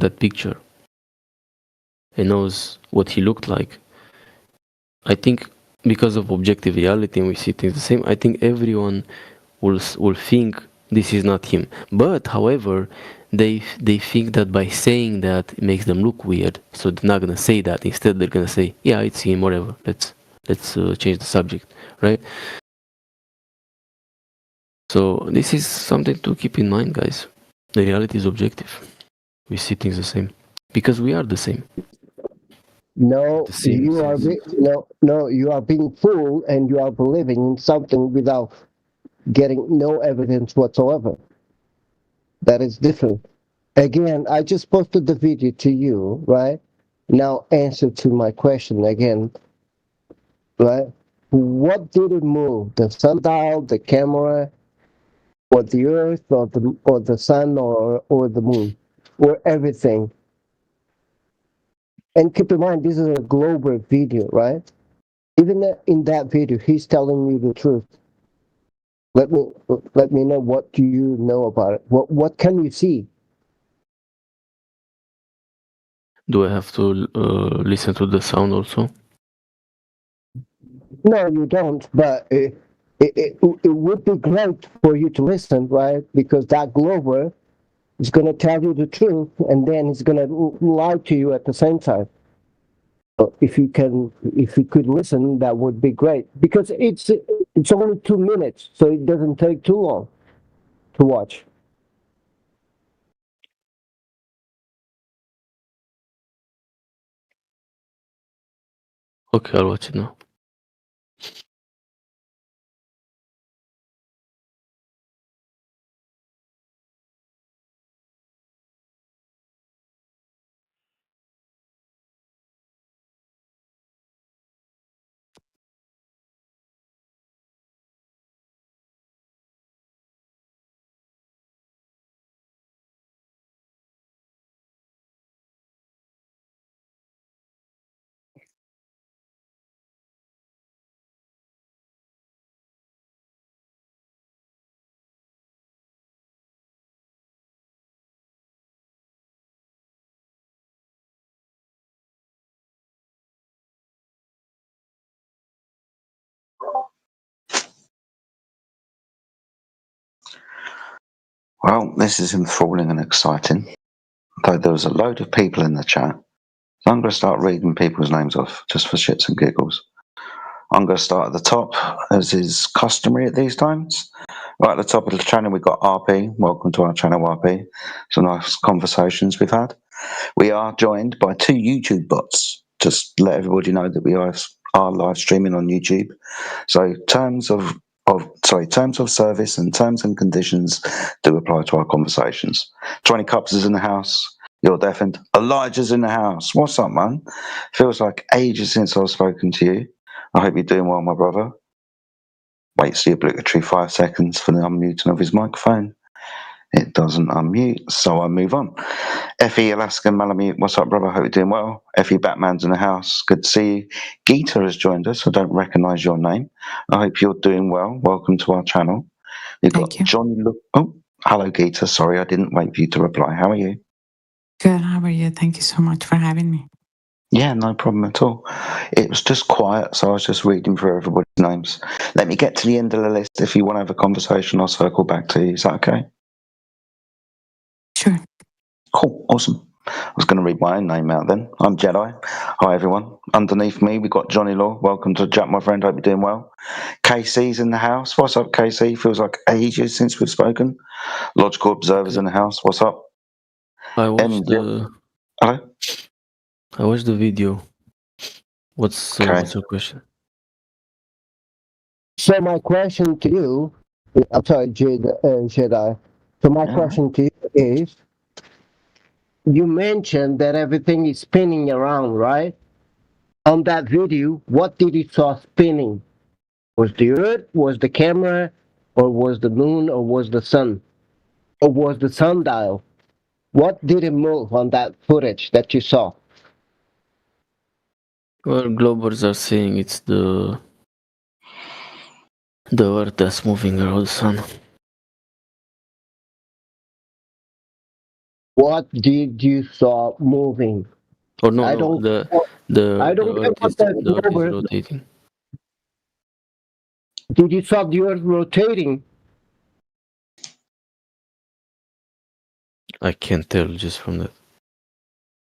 that picture and knows what he looked like, I think because of objective reality and we see things the same, I think everyone will think this is not him. But however, they think that by saying that it makes them look weird, so they're not gonna say that. Instead, they're gonna say, "Yeah, it's him. Whatever. Let's change the subject." Right? So this is something to keep in mind, guys. The reality is objective. We see things the same because we are the same. No, The same you are things. no, you are being fooled and you are believing in something without getting no evidence whatsoever. That is different. Again, I just posted the video to you, right? Now answer to my question again, right? What did it move? The sundial, the camera, or the earth, or the sun, or the moon, or everything? And keep in mind, this is a global video, right? Even in that video, he's telling you the truth. Let me let me know what do you know about it. What can you see? Do I have to listen to the sound also? No, you don't. But it would be great for you to listen, right? Because that Glover is going to tell you the truth, and then he's going to lie to you at the same time. So if you could listen, that would be great. Because it's only 2 minutes, so it doesn't take too long to watch. Okay, I'll watch it now. Well, this is enthralling and exciting, though there was a load of people in the chat. So I'm going to start reading people's names off just for shits and giggles. I'm going to start at the top, as is customary at these times. Right at the top of the channel, we've got RP. Welcome to our channel, RP. Some nice conversations we've had. We are joined by 2 YouTube bots. Just let everybody know that we are live streaming on YouTube. So terms of service and terms and conditions do apply to our conversations. 20 Cups is in the house. You're deafened. Elijah's in the house. What's up, man? Feels like ages since I've spoken to you. I hope you're doing well, my brother. Waits the obligatory 5 seconds for the unmuting of his microphone. It doesn't unmute, so I move on. Effie Alaskan Malamute, what's up, brother? Hope you're doing well. Effie Batman's in the house. Good to see you. Geeta has joined us. I don't recognise your name. I hope you're doing well. Welcome to our channel. You've got Thank you. Johnny. Oh, hello, Geeta. Sorry, I didn't wait for you to reply. How are you? Good. How are you? Thank you so much for having me. Yeah, no problem at all. It was just quiet, so I was just reading through everybody's names. Let me get to the end of the list. If you want to have a conversation, I'll circle back to you. Is that okay? Sure. Cool, awesome. I was going to read my own name out then. I'm Jedi. Hi, everyone. Underneath me, we've got Johnny Law. Welcome to the chat, my friend. Hope you're doing well. KC's in the house. What's up, KC? Feels like ages since we've spoken. Logical Observer's in the house. What's up? I watched MJ. the Hello? I watched the video. What's your question? So my question to you, I'm sorry, Jedi. So my question to you is, you mentioned that everything is spinning around, right? On that video, what did you saw spinning? Was the earth, was the camera, or was the moon, or was the sun, or was the sundial? What did it move on that footage that you saw? Well, Globers are saying it's the Earth that's moving around the sun. What did you saw moving? Or no, I no, don't. the I the don't care Earth what is that the Earth is number. rotating. Did you saw the Earth rotating? I can't tell just from that.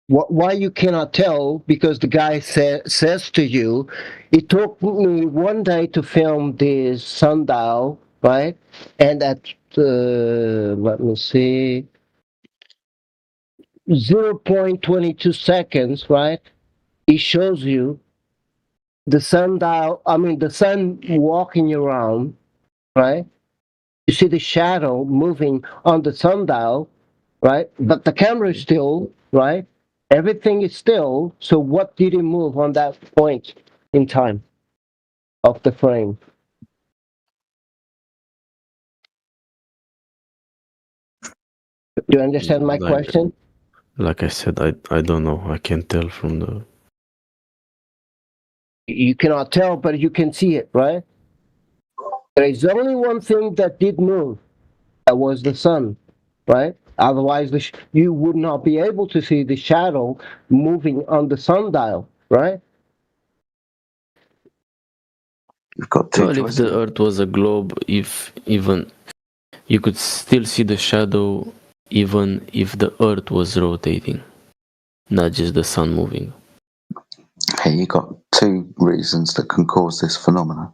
Why you cannot tell? Because the guy says to you, it took me one day to film this sundial, right? And at let me see, 0.22 seconds, right? It shows you the sundial. I mean, the sun walking around, right? You see the shadow moving on the sundial, right? But the camera is still, right? Everything is still. So what did it move on that point in time of the frame? Do you understand my Like question? like I said, I don't know. I can't tell from the. You cannot tell, but you can see it, right? There is only one thing that did move. That was the sun, right? Otherwise, you would not be able to see the shadow moving on the sundial, right? You've got two Well, if choices. the Earth was a globe, if even you could still see the shadow, even if the Earth was rotating, not just the sun moving. Hey, you got two reasons that can cause this phenomenon.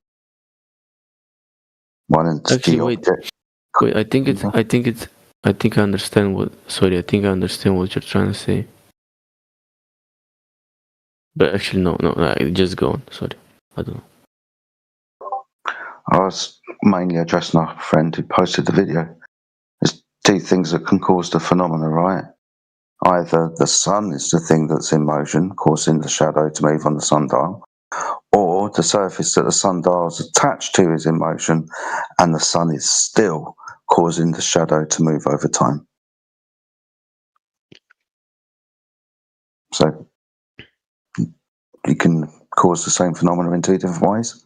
One is Actually, the wait, object. wait. I think I understand what. Sorry, I think I understand what you're trying to say. But actually, no. Just go on. Sorry, I don't know. I was mainly addressing our friend who posted the video. There's two things that can cause the phenomenon, right? Either the sun is the thing that's in motion, causing the shadow to move on the sundial, or the surface that the sundial is attached to is in motion and the sun is still, causing the shadow to move over time. So you can cause the same phenomenon in two different ways,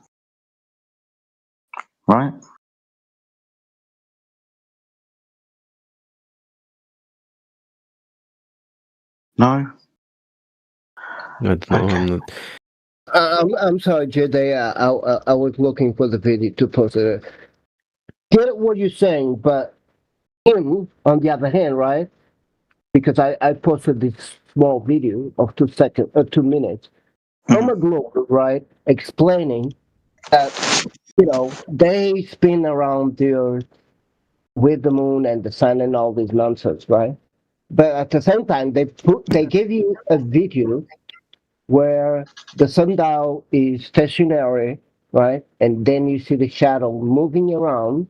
right? No? I don't know. Okay. I'm not. I'm sorry, Jade. I was looking for the video to post it. Get what you're saying, but him, on the other hand, right? Because I posted this small video of 2 seconds, 2 minutes from a globe, right? Explaining that, they spin around the Earth with the moon and the sun and all this nonsense, right? But at the same time, they give you a video where the sundial is stationary, right? And then you see the shadow moving around.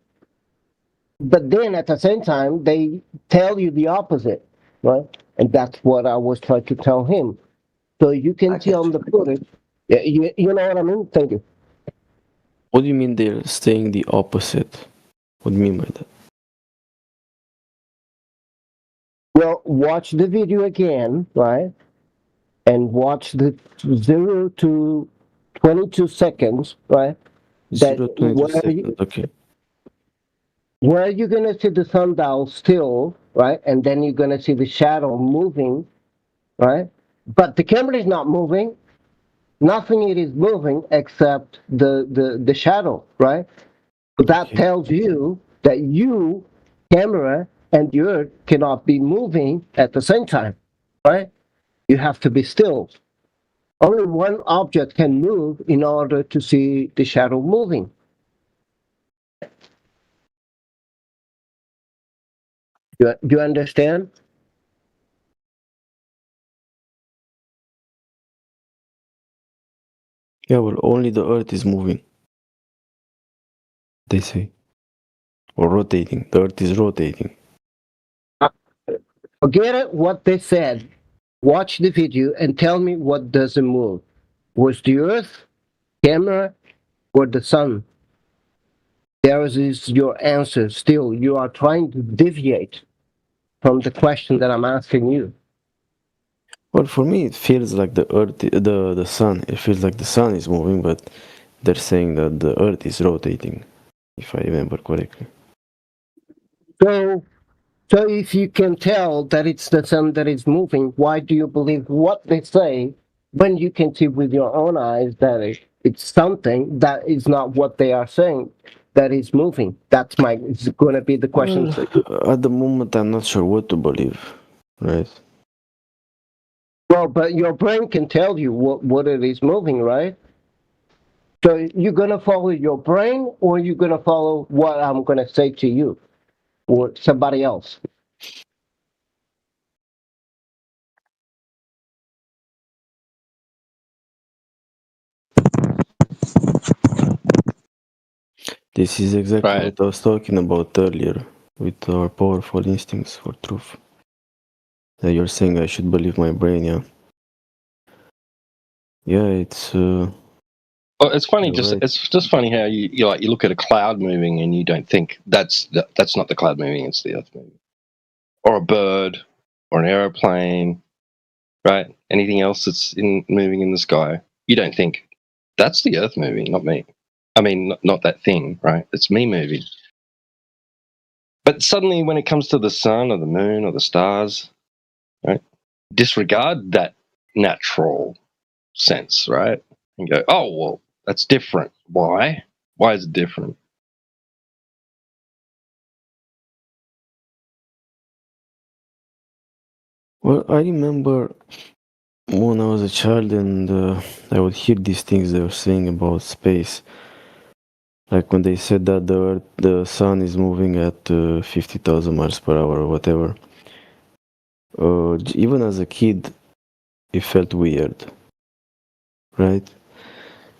But then at the same time, they tell you the opposite, right? And that's what I was trying to tell him. So you can see Okay. on the footage, yeah, you know what I mean? Thank you. What do you mean they're saying the opposite? What do you mean by that? Well, watch the video again, right? And watch the 0 to 22 seconds, right? That 0.22 seconds. Okay. where you're gonna see the sundial still, right? And then you're gonna see the shadow moving, right? But the camera is not moving. Nothing it is moving except the shadow, right? That Okay. tells you that you, camera, and the Earth cannot be moving at the same time, right? You have to be still. Only one object can move in order to see the shadow moving. Do you understand? Yeah. Well, only the Earth is moving. They say, or rotating. The Earth is rotating. Forget it, what they said. Watch the video and tell me what doesn't move. Was the Earth, camera, or the sun? There is your answer. Still, you are trying to deviate from the question that I'm asking you. Well, for me, it feels like the Earth, the sun. It feels like the sun is moving, but they're saying that the Earth is rotating, if I remember correctly. So So if you can tell that it's the sun that is moving, why do you believe what they say when you can see with your own eyes that it's something that is not what they are saying that is moving? That's my, it's going to be the question. Well, at the moment, I'm not sure what to believe, right? Well, but your brain can tell you what it is moving, right? So you're going to follow your brain or you're going to follow what I'm going to say to you or somebody else? This is exactly Right. what I was talking about earlier with our powerful instincts for truth. That you're saying I should believe my brain, yeah. Yeah, it's Well, it's funny. right. It's just funny how you look at a cloud moving and you don't think that's not the cloud moving. It's the Earth moving, or a bird, or an aeroplane, right? Anything else that's moving in the sky, you don't think that's the Earth moving, not me. I mean, not that thing, right? It's me moving. But suddenly, when it comes to the sun or the moon or the stars, right, disregard that natural sense, right? And go, oh, well, that's different. Why? Why is it different? Well, I remember when I was a child and I would hear these things they were saying about space. Like when they said that the sun is moving at 50,000 miles per hour or whatever. Even as a kid, it felt weird, right?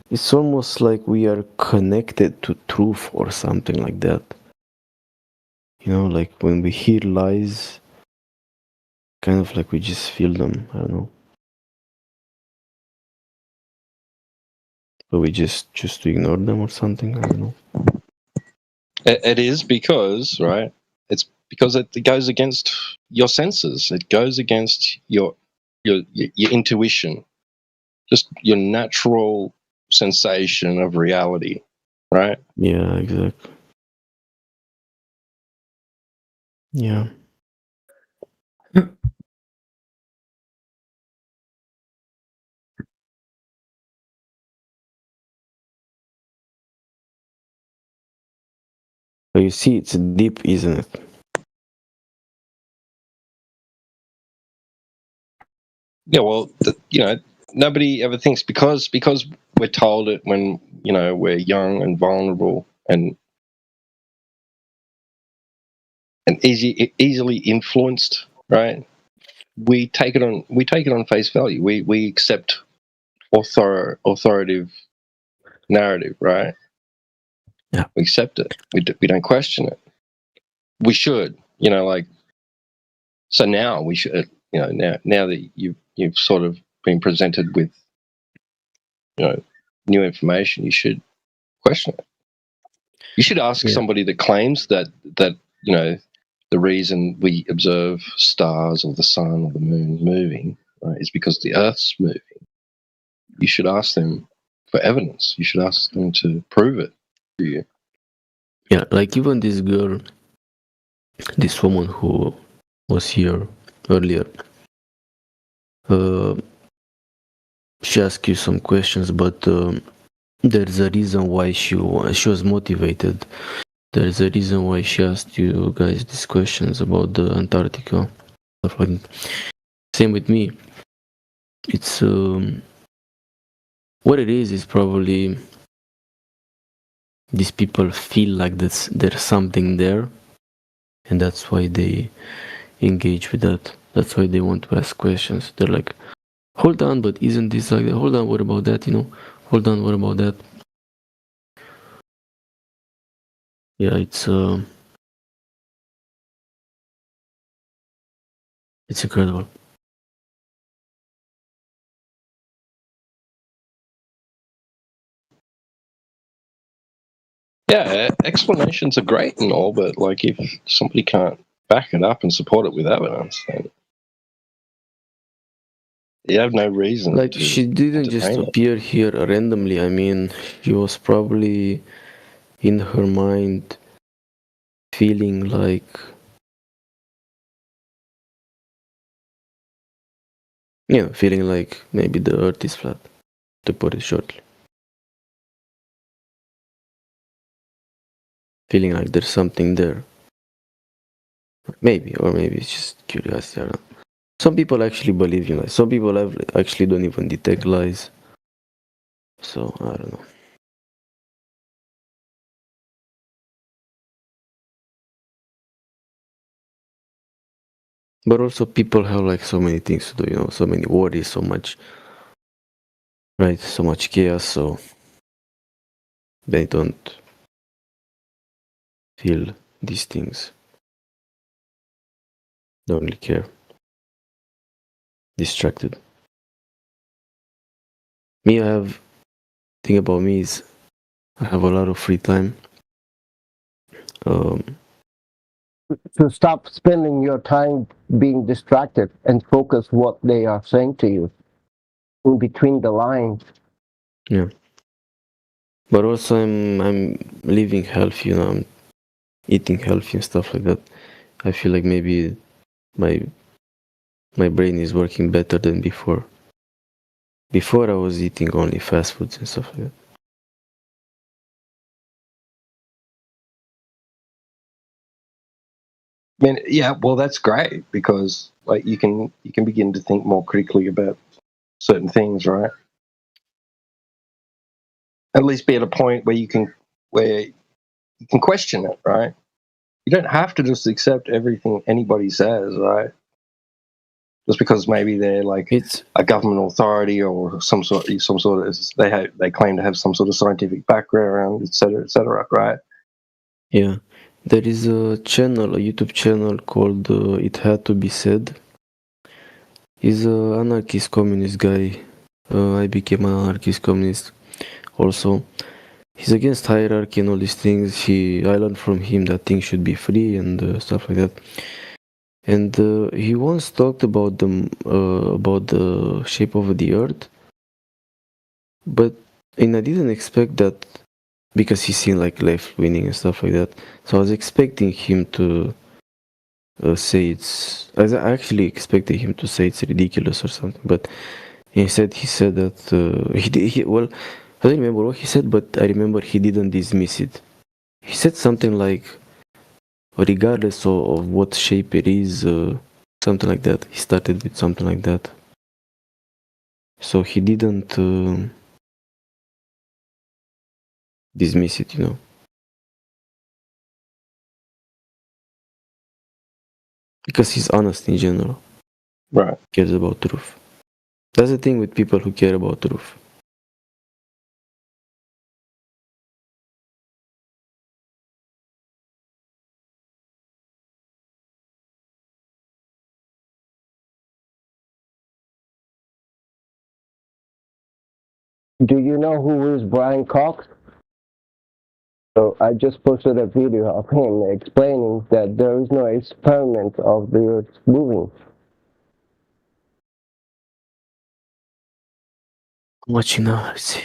It's almost like we are connected to truth or something like that. You know, like when we hear lies, kind of like we just feel them. I don't know. But we just choose to ignore them or something. I don't know. It is because, right? It's because it goes against your senses. It goes against your intuition, just your natural sensation of reality, right? Yeah, exactly. Yeah. But you see, it's deep, isn't it? Yeah. Well, nobody ever thinks because we're told it when we're young and vulnerable and easily influenced, right? We take it on face value. We accept authoritative narrative, right? Yeah. We accept it. We don't question it. We should, so now we should, now that you've sort of been presented with, new information, you should question it. You should ask Yeah. somebody that claims that the reason we observe stars or the sun or the moon moving, right, is because the Earth's moving. You should ask them for evidence. You should ask them to prove it to you. Yeah, like even this girl, this woman who was here earlier, uh, she asked you some questions, but there's a reason why she was motivated. There's a reason why she asked you guys these questions about the Antarctica. Stuff like that. Same with me. It's what it is probably these people feel like there's something there, and that's why they engage with that. That's why they want to ask questions. They're like, hold on, but isn't this like that? Hold on, what about that? Hold on, what about that? Yeah, it's incredible. Yeah, explanations are great and all, but like if somebody can't back it up and support it with evidence, then you have no reason Like to she didn't just entertain it. appear here randomly. I mean, she was probably in her mind feeling like Yeah, feeling like maybe the earth is flat, to put it shortly. Feeling like there's something there. Maybe, or maybe it's just curiosity, I don't know. Some people actually believe in lies. Some people actually don't even detect lies. So, I don't know. But also people have like so many things to do, you know, so many worries, so much, right? So much chaos, so they don't feel these things. Don't really care. Distracted. Me, thing about me is I have a lot of free time. Um, To stop spending your time being distracted and focus what they are saying to you in between the lines. yeah. But also I'm living healthy, you know, I'm eating healthy and stuff like that. I feel like maybe my brain is working better than before. Before I was eating only fast foods and stuff like that. I mean, yeah, well, that's great because like you can begin to think more critically about certain things, right? At least be at a point where you can question it, right? You don't have to just accept everything anybody says, right? Just because maybe they're like It's a government authority or some sort of they claim to have some sort of scientific background, et cetera, right? yeah. There is a channel, a YouTube channel called It Had to Be Said. He's an anarchist communist guy. I became an anarchist communist also. He's against hierarchy and all these things. I learned from him that things should be free and stuff like that. And he once talked about the shape of the earth, but and I didn't expect that because he's seen like left winning and stuff like that. So I was expecting him to say I actually expected him to say it's ridiculous or something, but instead he said that well, I don't remember what he said, but I remember he didn't dismiss it. He said something like, regardless of what shape it is, something like that. He started with something like that. So he didn't dismiss it, you know, because he's honest in general. Right. Cares about truth. That's the thing with people who care about truth. Do you know who is Brian Cox? So I just posted a video of him explaining that there is no experiment of the Earth moving. Watching now, let's see.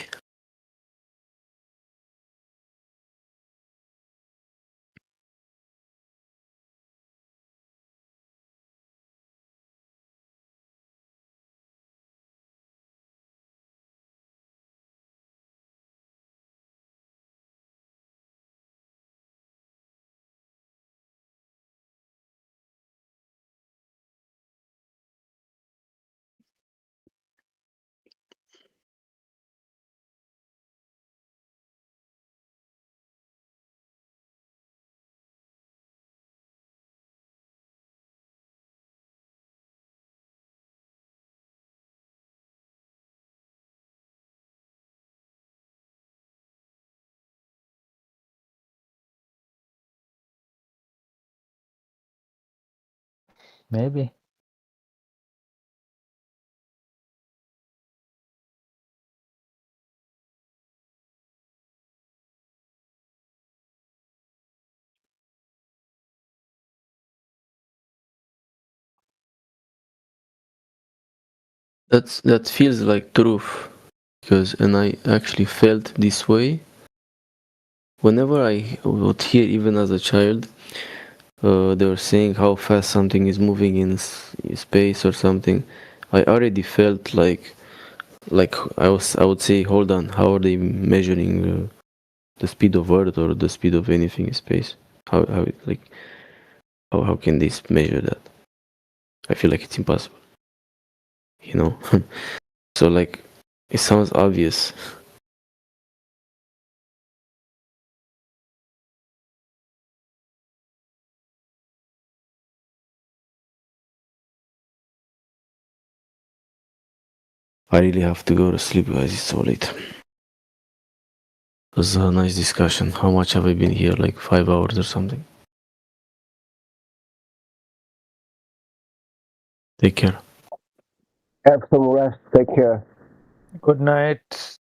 Maybe. That feels like truth, because and I actually felt this way whenever I would hear, even as a child, they were saying how fast something is moving in space or something. I already felt like I would say, hold on, how are they measuring the speed of Earth or the speed of anything in space? How like how can they measure that? I feel like it's impossible, you know. So like it sounds obvious. I really have to go to sleep, guys. It's so late. It was a nice discussion. How much have I been here? Like 5 hours or something. Take care. Have some rest. Take care. Good night.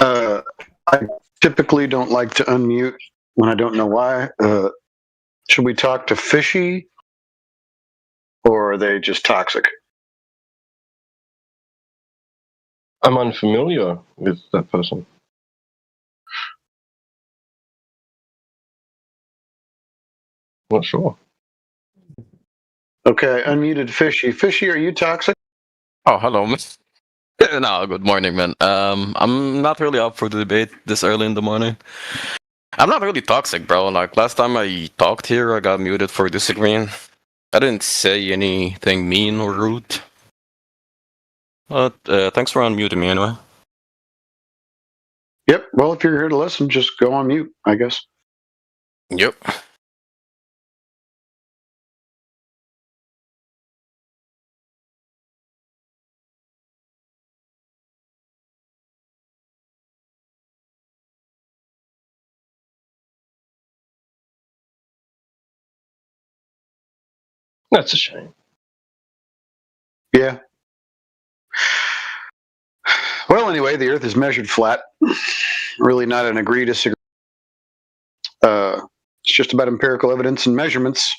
I typically don't like to unmute when I don't know why. Should we talk to Fishy, or are they just toxic? I'm unfamiliar with that person. Not sure. Okay, unmuted Fishy. Fishy, are you toxic? Oh, hello. No, good morning, man. I'm not really up for the debate this early in the morning. I'm not really toxic, bro. Like last time I talked here, I got muted for disagreeing. I didn't say anything mean or rude. But thanks for unmuting me anyway. Yep. Well, if you're here to listen, just go on mute, I guess. Yep. That's a shame. Yeah. Well, anyway, the Earth is measured flat. Really not an agree disagree. It's just about empirical evidence and measurements.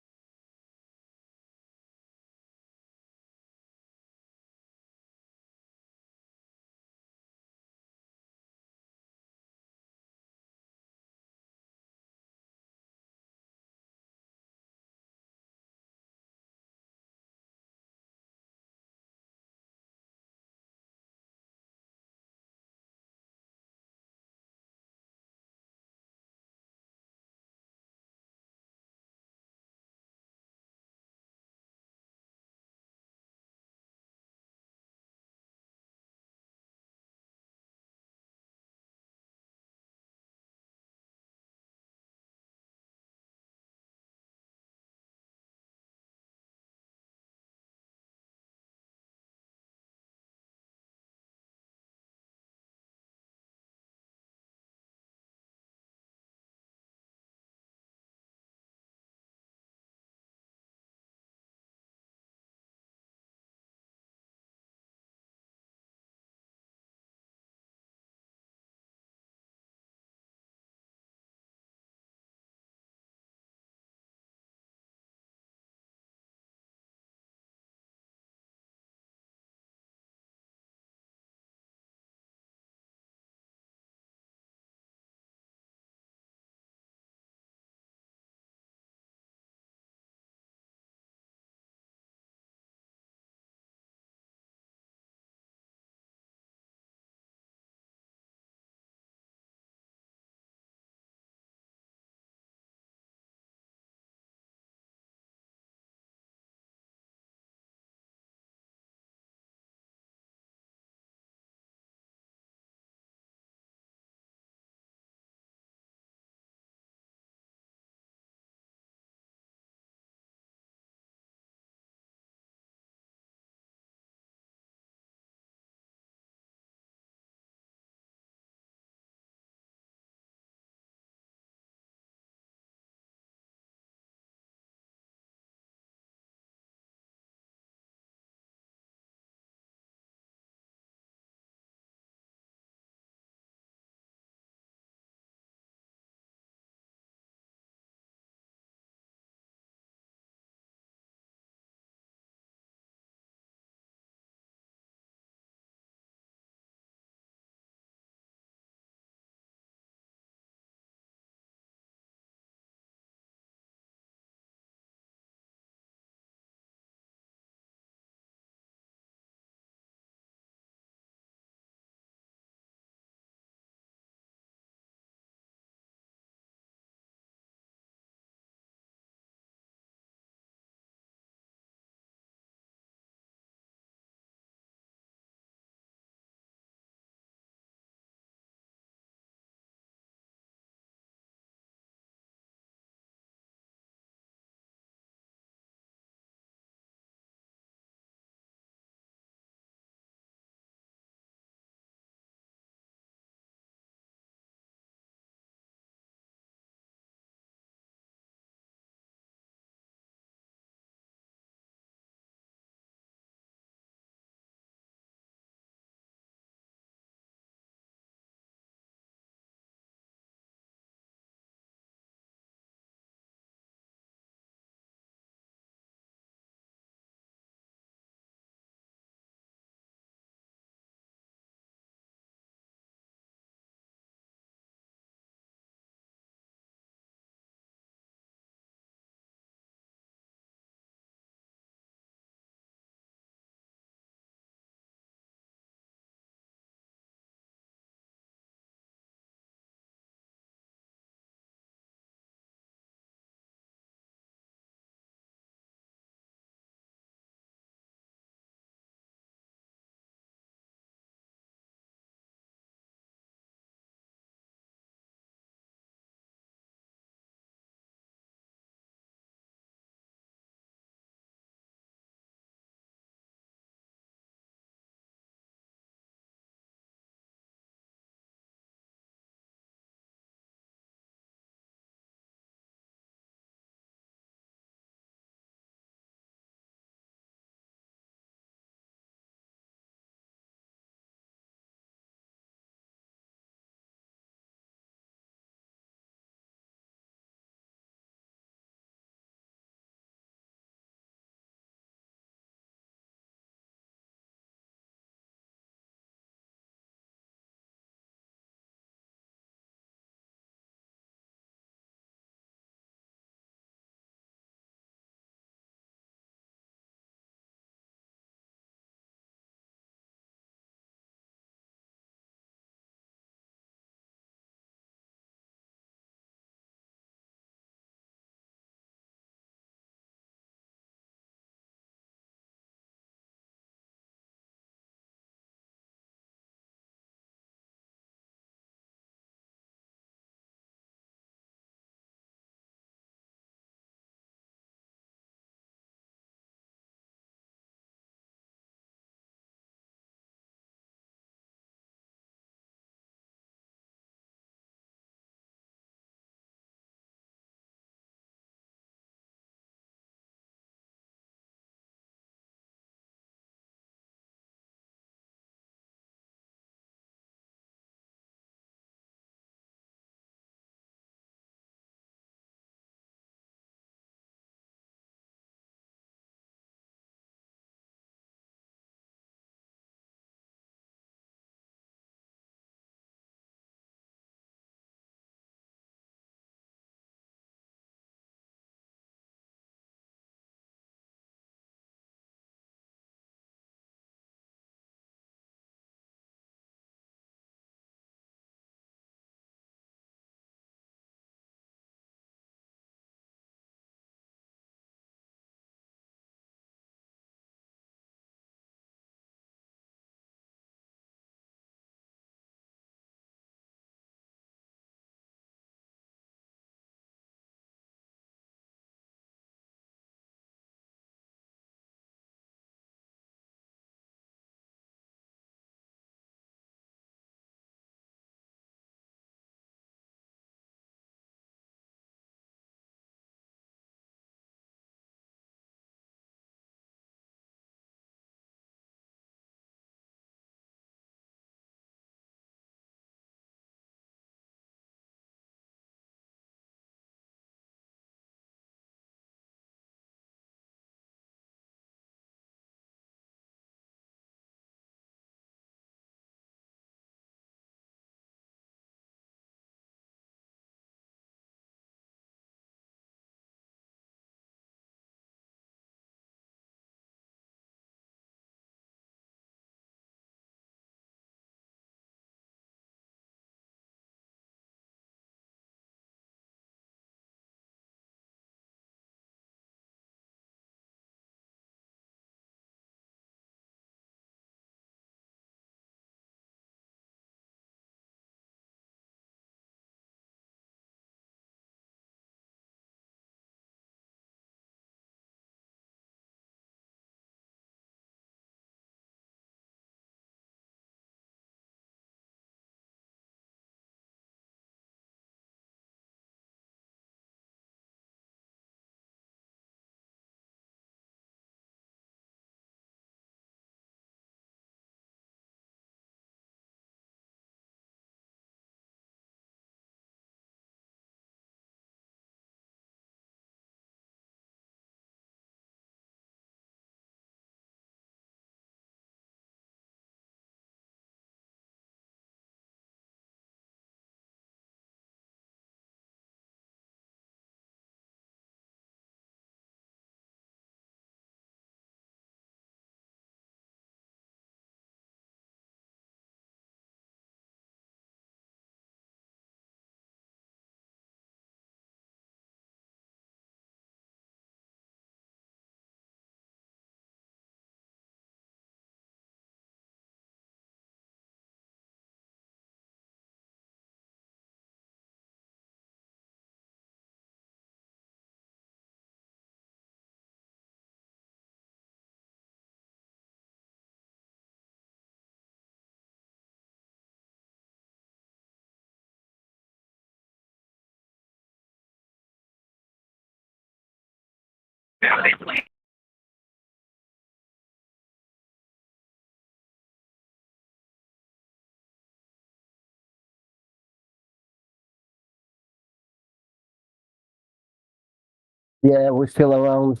Yeah, we're still around.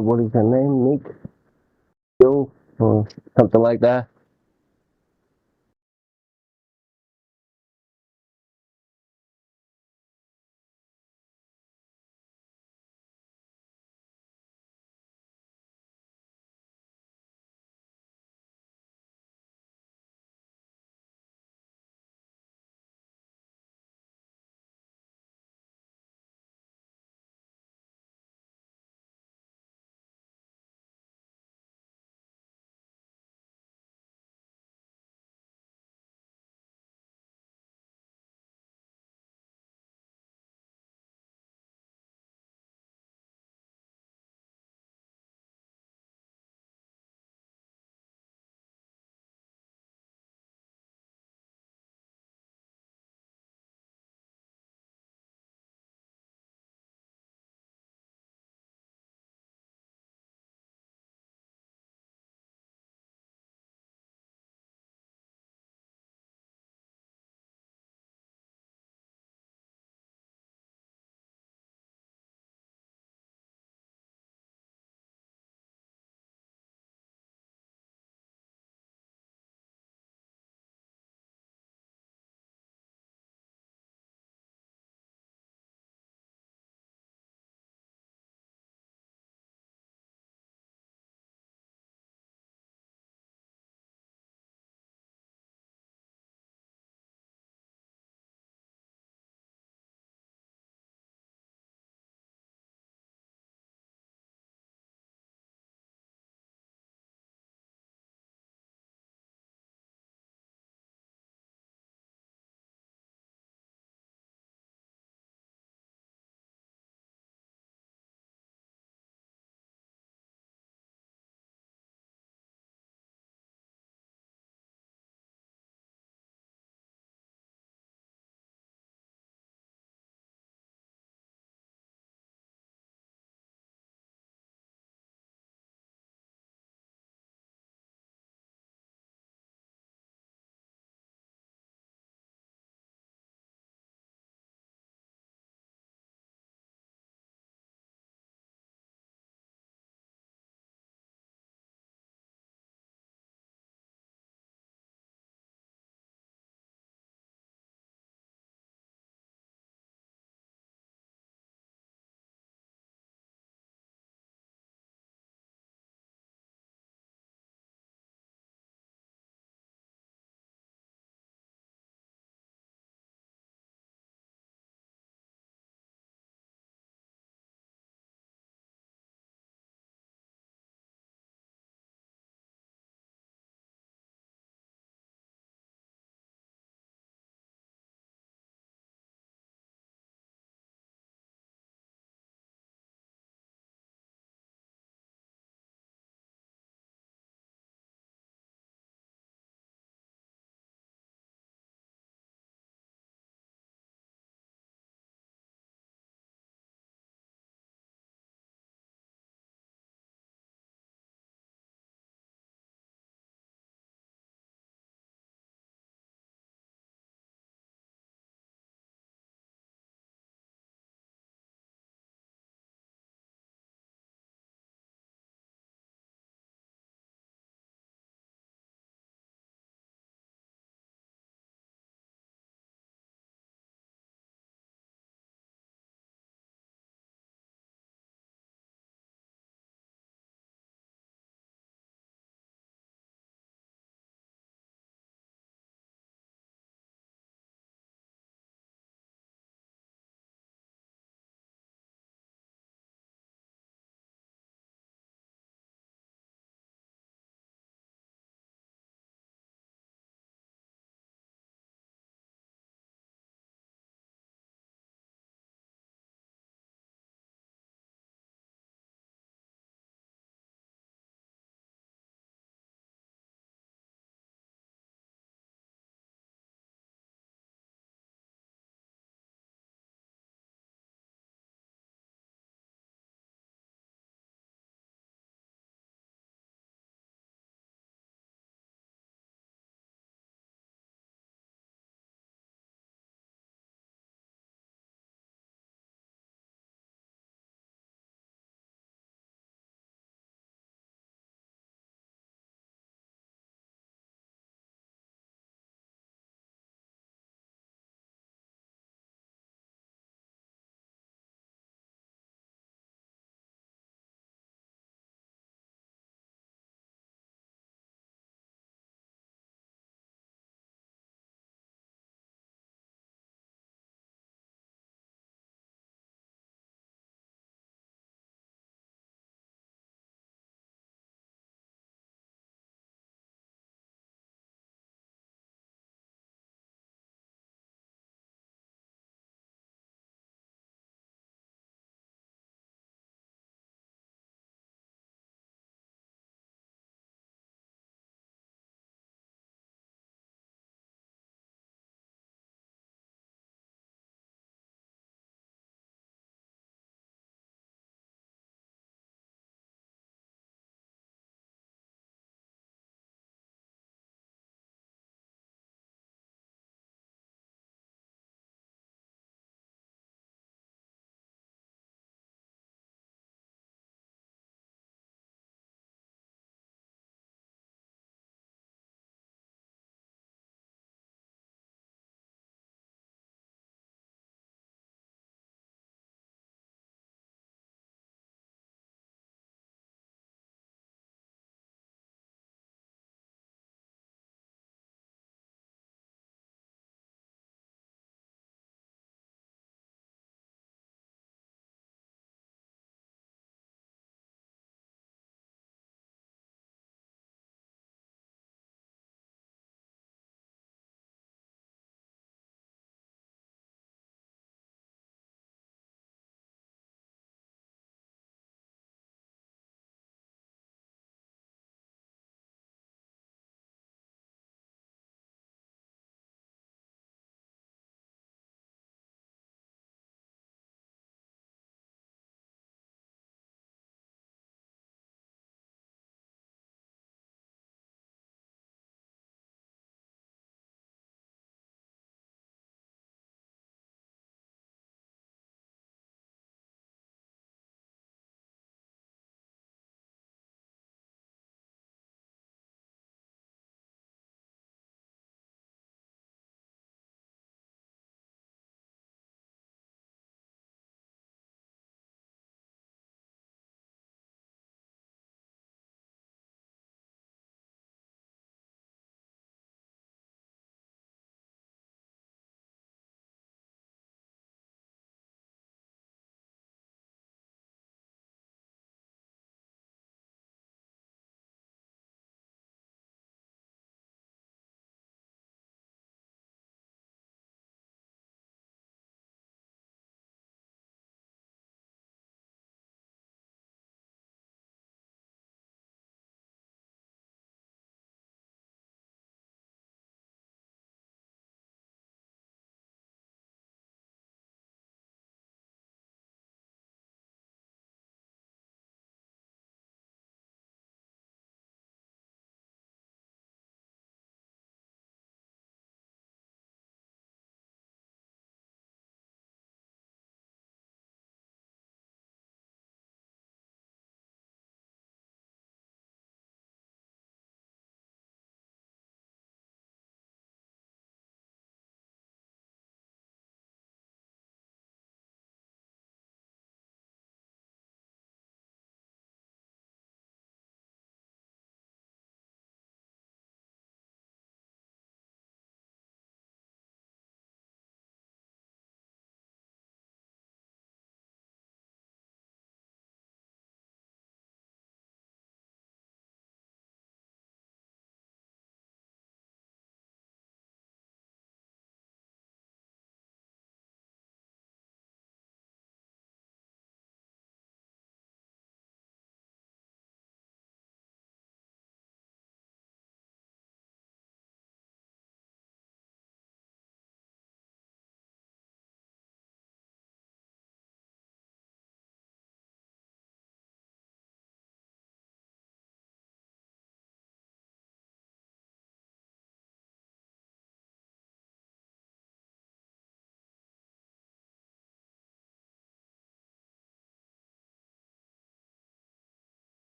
What is her name? Nick? Joe? Or something like that.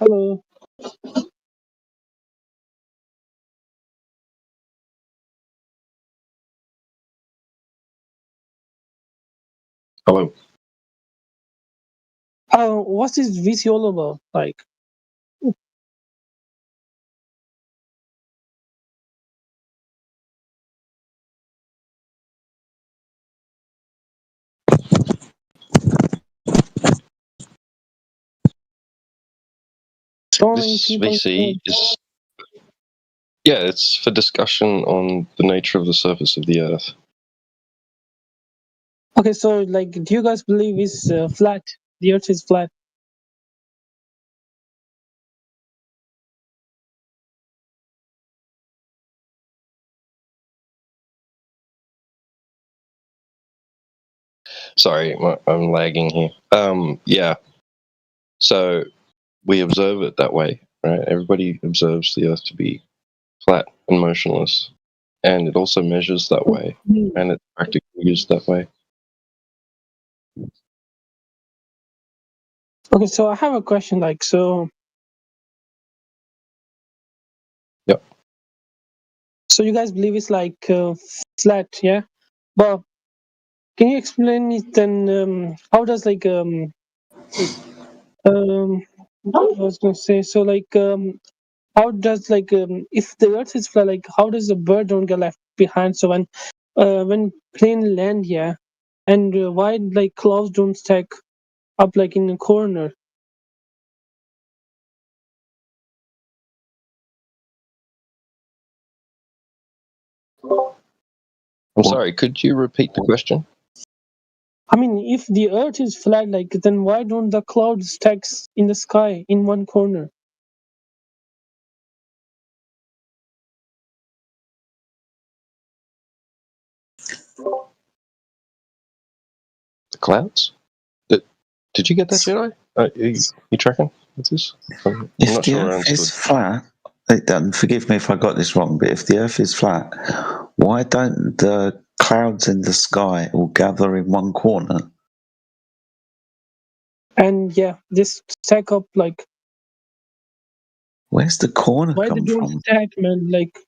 Hello. Hello. What's this VC all about? Like, so many This people. VC is, yeah, it's for discussion on the nature of the surface of the Earth. Okay, so like, do you guys believe it's flat? The Earth is flat. Sorry, I'm lagging here. Yeah. So we observe it that way, right? Everybody observes the Earth to be flat and motionless, and it also measures that way, and it's practically used that way. Okay, so I have a question. Like, so. Yep. So you guys believe it's like flat, yeah? But can you explain it then? How does like what I was gonna say? So like how does like if the Earth is flat, like how does the bird don't get left behind? So when plane land, yeah, and why like clouds don't stack up like in a corner? I'm sorry, could you repeat the question? I mean, if the Earth is flat, like then why don't the clouds stack in the sky in one corner? The clouds? Did you get that, Jedi? You tracking with this? I'm If not the sure I Earth is understood. flat, forgive me if I got this wrong, but if the Earth is flat, why don't the clouds in the sky all gather in one corner? And yeah, this stack up like Where's the corner why they come don't from? stack, man? Like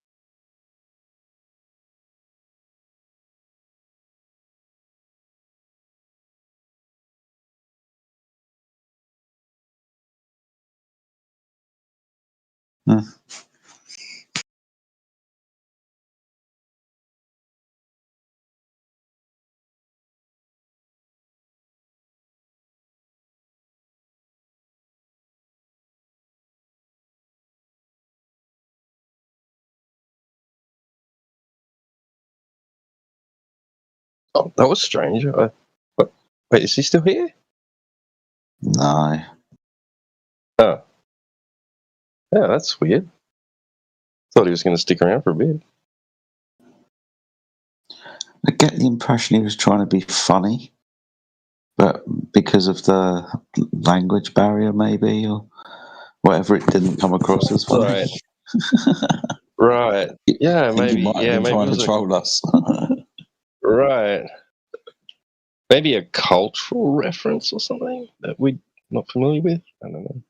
Hmm. Oh, that was strange. Wait, is he still here? No. Oh. Yeah, that's weird. Thought he was going to stick around for a bit. I get the impression he was trying to be funny, but because of the language barrier, maybe, or whatever, it didn't come across as funny. Right. Yeah, I think he maybe. might have Yeah, been maybe it trying to was troll us. right. Maybe a cultural reference or something that we're not familiar with. I don't know.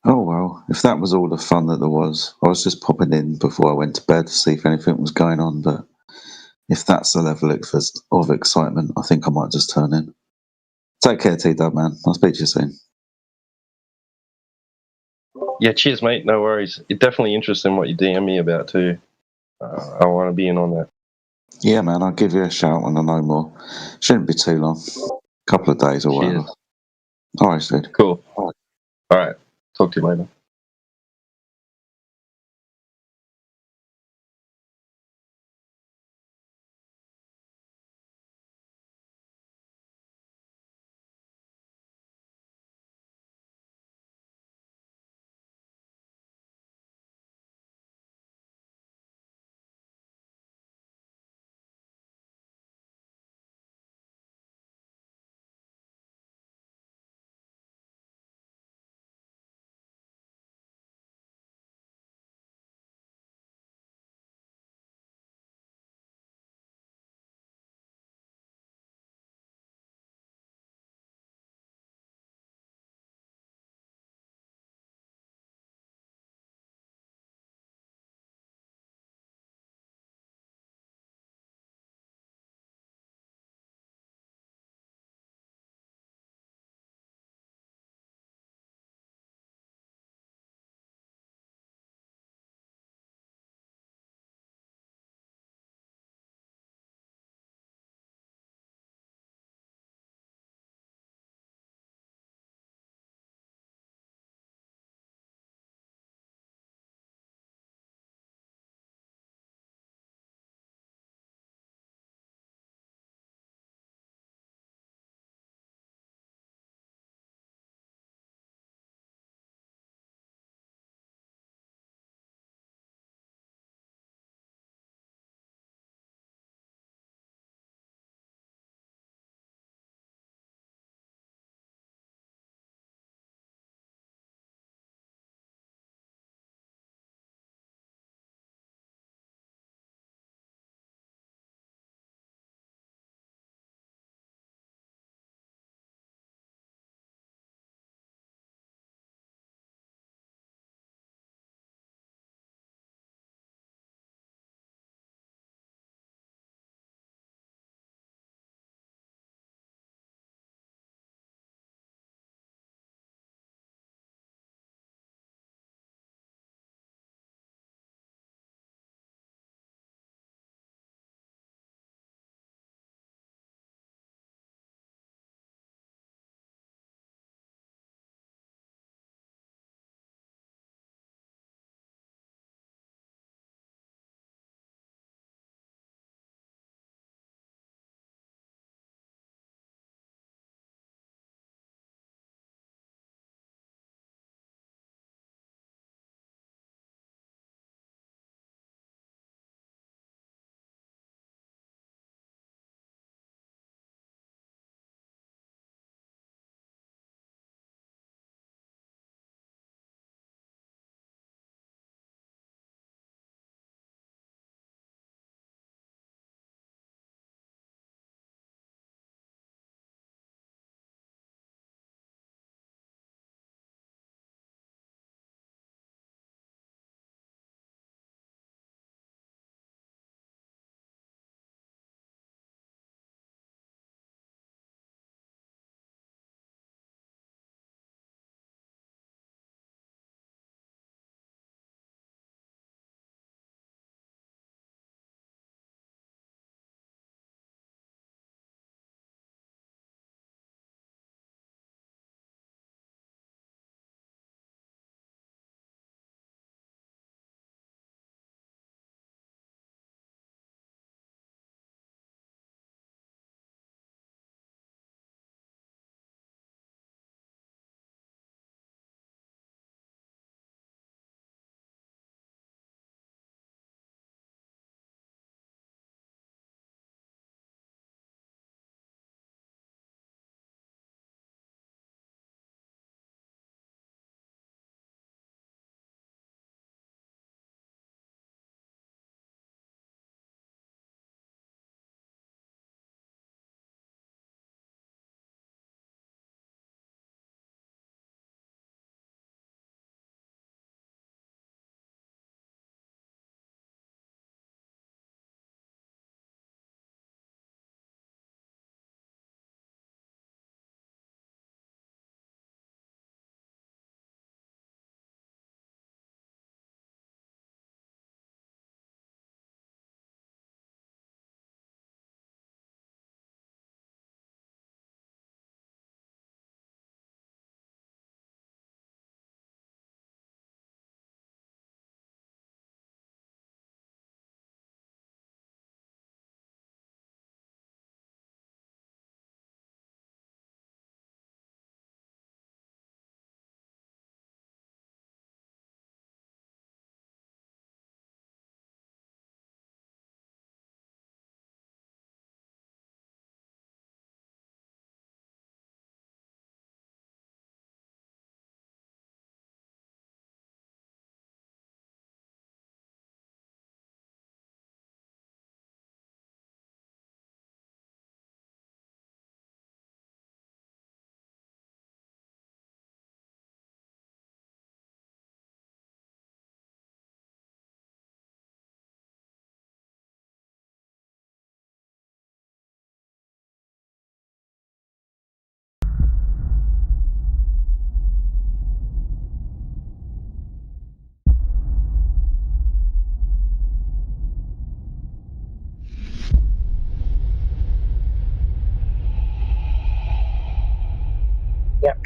Oh well, if that was all the fun that there was, I was just popping in before I went to bed to see if anything was going on, but if that's the level of excitement, I think I might just turn in. Take care, T-Dub, man. I'll speak to you soon. Yeah, cheers, mate. No worries. It's definitely interesting what you DM me about too. I want to be in on that. Yeah, man, I'll give you a shout when I know more. Shouldn't be too long. A couple of days or Cheers. whatever. All right, dude. Cool. All right. Talk to you later.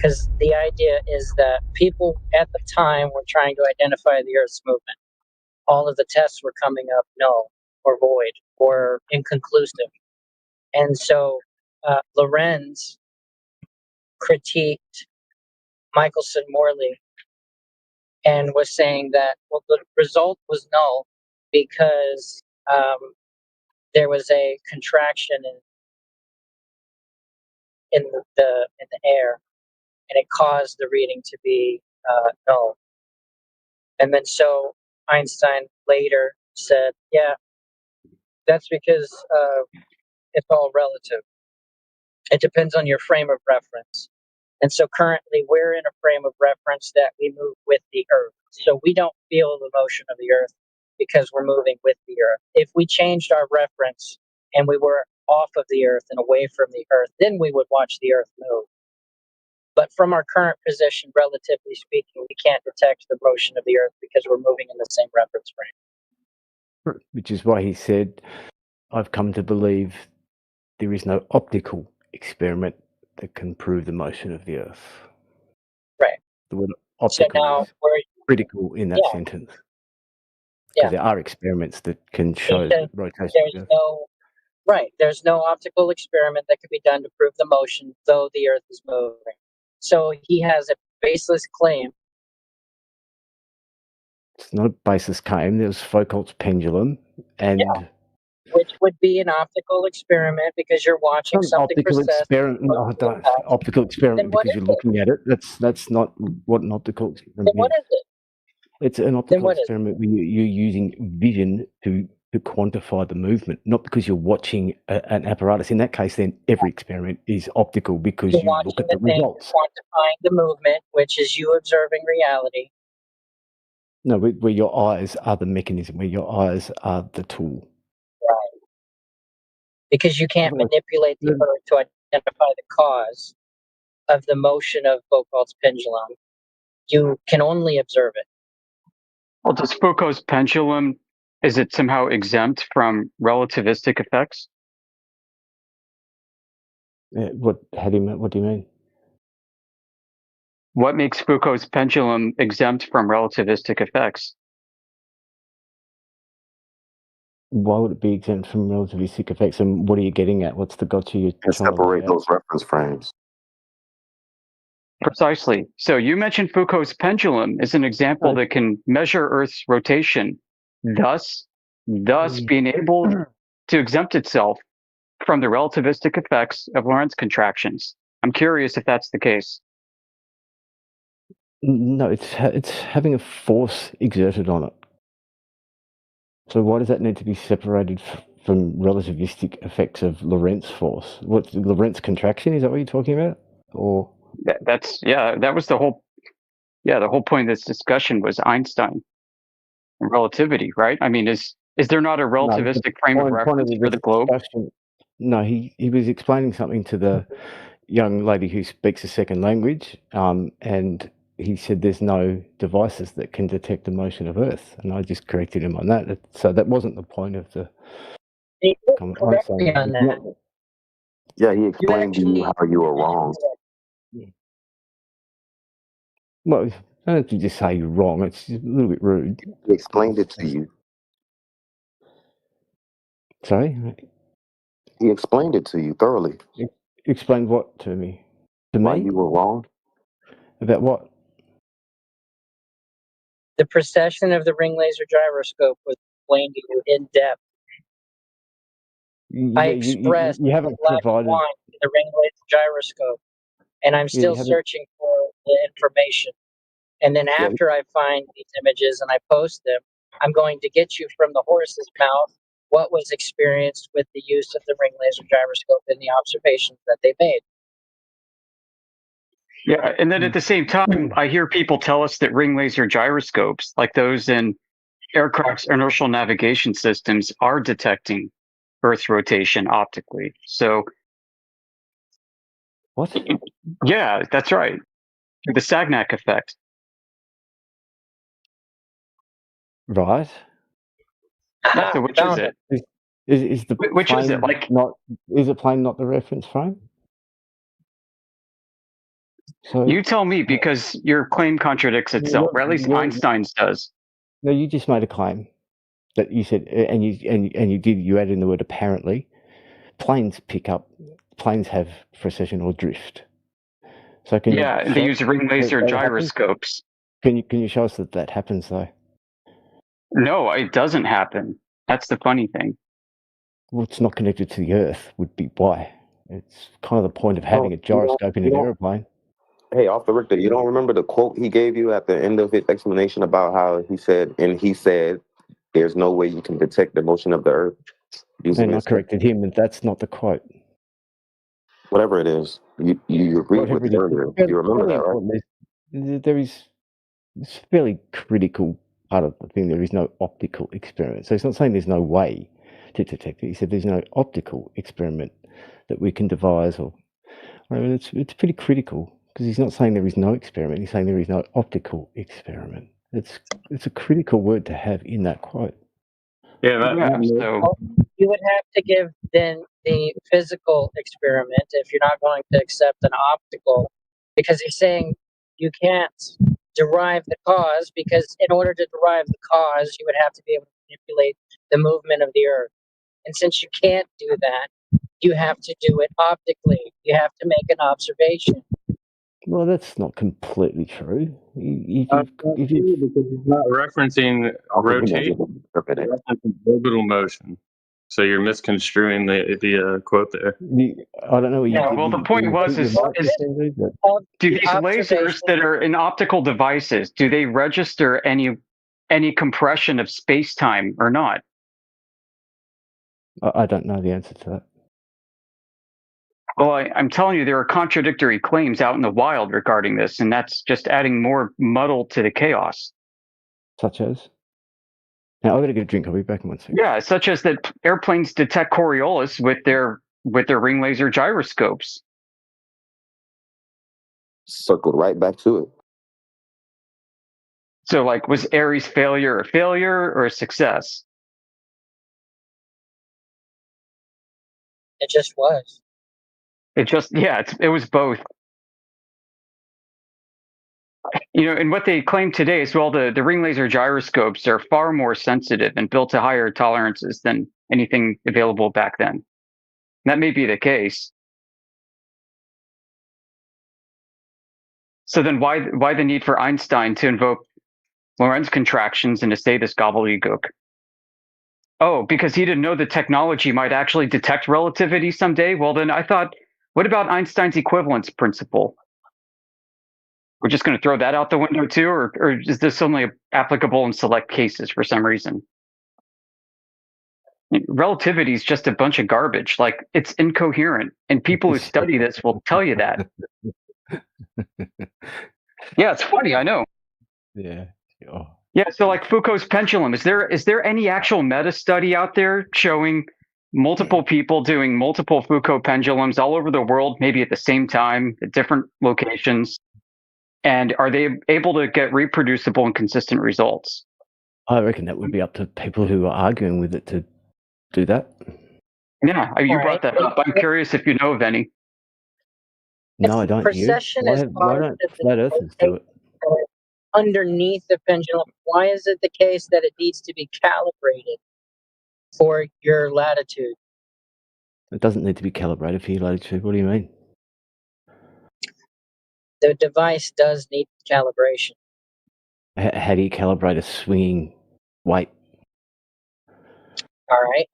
because the idea is that people at the time were trying to identify the Earth's movement. All of the tests were coming up null or void or inconclusive. And so Lorenz critiqued Michelson-Morley and was saying that, well, the result was null because there was a contraction in the air, and it caused the reading to be null. And then so Einstein later said, yeah, that's because it's all relative. It depends on your frame of reference. And so currently we're in a frame of reference that we move with the Earth. So we don't feel the motion of the Earth because we're moving with the Earth. If we changed our reference and we were off of the Earth and away from the Earth, then we would watch the Earth move. But from our current position, relatively speaking, we can't detect the motion of the Earth because we're moving in the same reference frame. Which is why he said, I've come to believe there is no optical experiment that can prove the motion of the Earth. Right. The word optical now is critical in that sentence. Yeah. There are experiments that can show the rotation of the Earth. There's no optical experiment that could be done to prove the motion, though the Earth is moving. So he has a baseless claim. It's not a baseless claim. There's Foucault's pendulum, and which would be an optical experiment because you're watching something optical process. Optical experiment because you're looking at it. That's not what an optical experiment is. Then what is it? It's an optical experiment where you're using vision to quantify the movement, not because you're watching an apparatus. In that case, then every experiment is optical because you look at the results. Quantifying the movement, which is you observing reality. No, where your eyes are the mechanism, where your eyes are the tool. Right. Because you can't manipulate the Earth to identify the cause of the motion of Foucault's pendulum. You can only observe it. Well, does Foucault's pendulum, is it somehow exempt from relativistic effects? What do you mean? What makes Foucault's pendulum exempt from relativistic effects? Why would it be exempt from relativistic effects? And what are you getting at? What's the gotcha you're trying to separate those reference frames? Precisely. So you mentioned Foucault's pendulum as an example that can measure Earth's rotation, thus being able to exempt itself from the relativistic effects of Lorentz contractions. I'm curious if that's the case. No, it's having a force exerted on it. So why does that need to be separated from relativistic effects of Lorentz force? What's Lorentz contraction? Is that what you're talking about? Or that was the whole point of this discussion was Einstein and relativity, right? I mean, is there not a relativistic frame of reference for the globe? No, he was explaining something to the young lady who speaks a second language, and he said there's no devices that can detect the motion of Earth, and I just corrected him on that. So that wasn't the point of the conversation. Yeah, he explained to you how you were wrong. Well, don't have to just say you're wrong. It's just a little bit rude. He explained it to you. Sorry? He explained it to you thoroughly. Explained what to me? Why you were wrong? About what? The precession of the ring laser gyroscope was explained to you in depth. I expressed you haven't provided the ring laser gyroscope, and I'm still searching for the information. And then after I find these images and I post them, I'm going to get you from the horse's mouth what was experienced with the use of the ring laser gyroscope and the observations that they made. Yeah, and then at the same time, I hear people tell us that ring laser gyroscopes, like those in aircraft's inertial navigation systems, are detecting Earth's rotation optically. So, what? Yeah, that's right. The Sagnac effect. Right. So which is it? Is the which plane is it? Like, not? Is the plane not the reference frame? So You tell me, because your claim contradicts itself, or at least Einstein's does. no, you just made a claim that you said, and you added in the word apparently. Planes have precession or drift. So can Yeah, you they use ring laser that gyroscopes. Can you show us that happens though? No, it doesn't happen. That's the funny thing. Well, it's not connected to the Earth. Would be why. It's kind of the point of having a gyroscope in an airplane. Hey, off the record, you don't remember the quote he gave you at the end of his explanation about how he said, there's no way you can detect the motion of the Earth using And I this. corrected him, and that's not the quote. Whatever it is, you agreed with it earlier. You remember that, right? There is it's a fairly critical part of the thing. There is no optical experiment. So he's not saying there's no way to detect it. He said there's no optical experiment that we can devise. It's pretty critical, because he's not saying there is no experiment. He's saying there is no optical experiment. It's a critical word to have in that quote. Yeah, so you would have to give then the physical experiment if you're not going to accept an optical, because he's saying you can't derive the cause, because in order to derive the cause, you would have to be able to manipulate the movement of the Earth. And since you can't do that, you have to do it optically. You have to make an observation. Well, that's not completely true. Because he's not referencing rotation, referencing orbital motion. So you're misconstruing the quote there. I don't know what you yeah, did. well, the point was, do these lasers that are in optical devices, do they register any compression of space-time or not? I don't know the answer to that. Well, I'm telling you, there are contradictory claims out in the wild regarding this, and that's just adding more muddle to the chaos. Such as? Now, I've got to get a drink. I'll be back in 1 second. Yeah, such as that airplanes detect Coriolis with their ring laser gyroscopes. Circled right back to it. So, like, was Ares' failure a failure or a success? It just was. It was both. And what they claim today is, well, the ring laser gyroscopes are far more sensitive and built to higher tolerances than anything available back then. And that may be the case. So then why the need for Einstein to invoke Lorentz contractions and to say this gobbledygook? Oh, because he didn't know the technology might actually detect relativity someday? Well, then I thought, what about Einstein's equivalence principle? We're just going to throw that out the window too, or is this only applicable in select cases for some reason? Relativity is just a bunch of garbage. Like, it's incoherent, and people who study this will tell you that. Yeah, it's funny, I know. Yeah. Oh. Yeah, so like Foucault's pendulum, is there any actual meta study out there showing multiple people doing multiple Foucault pendulums all over the world, maybe at the same time, at different locations? And are they able to get reproducible and consistent results? I reckon that would be up to people who are arguing with it to do that. Yeah, you brought that up. I'm curious if you know of any. No, I don't. Precession is Why don't flat earthers do it? Underneath the pendulum, why is it the case that it needs to be calibrated for your latitude? It doesn't need to be calibrated for your latitude. What do you mean? The device does need calibration. How do you calibrate a swinging weight? All right.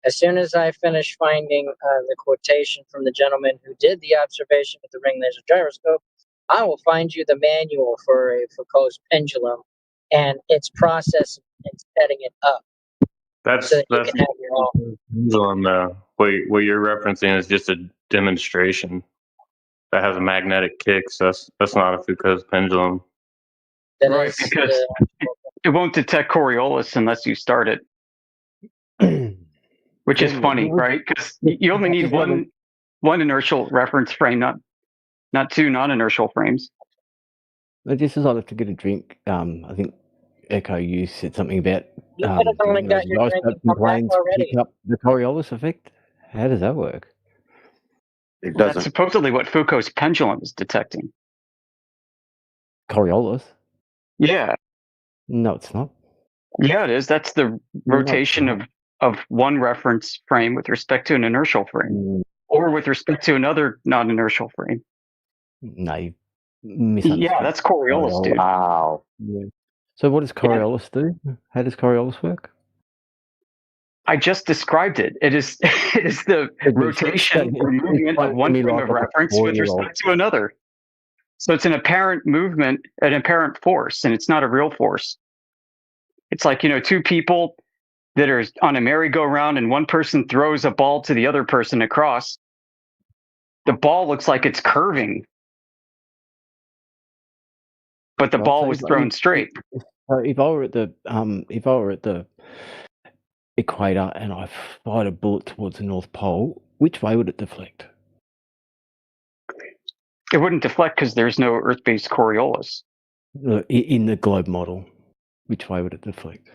As soon as I finish finding the quotation from the gentleman who did the observation with the ring laser gyroscope, I will find you the manual for a Foucault's pendulum and its process and setting it up. That's so that you can have your own. Pendulum, though. What you're referencing is just a demonstration that has a magnetic kick. So that's not a Foucault's pendulum. That right, is because it won't detect Coriolis unless you start it. Which is funny, right? Because you only need one inertial reference frame, not two non-inertial frames. Just as I left to get a drink, I think Echo, you said something about planes pick up the Coriolis effect. How does that work? It doesn't. That's supposedly what Foucault's pendulum is detecting. Coriolis. Yeah. No, it's not. Yeah, it is. That's the No, it's rotation not. of one reference frame with respect to an inertial frame, or with respect to another non-inertial frame. No, you misunderstood. Yeah, that's Coriolis, dude. Wow. Yeah. So what does Coriolis do? How does Coriolis work? I just described it. It is it is the rotation or movement of one frame of reference with respect to another. So it's an apparent movement, an apparent force, and it's not a real force. It's like, two people that are on a merry-go-round and one person throws a ball to the other person across. The ball looks like it's curving, but the ball was thrown straight. If I were at the equator and I fired a bullet towards the North Pole, which way would it deflect? It wouldn't deflect because there's no Earth-based Coriolis. In the globe model, which way would it deflect?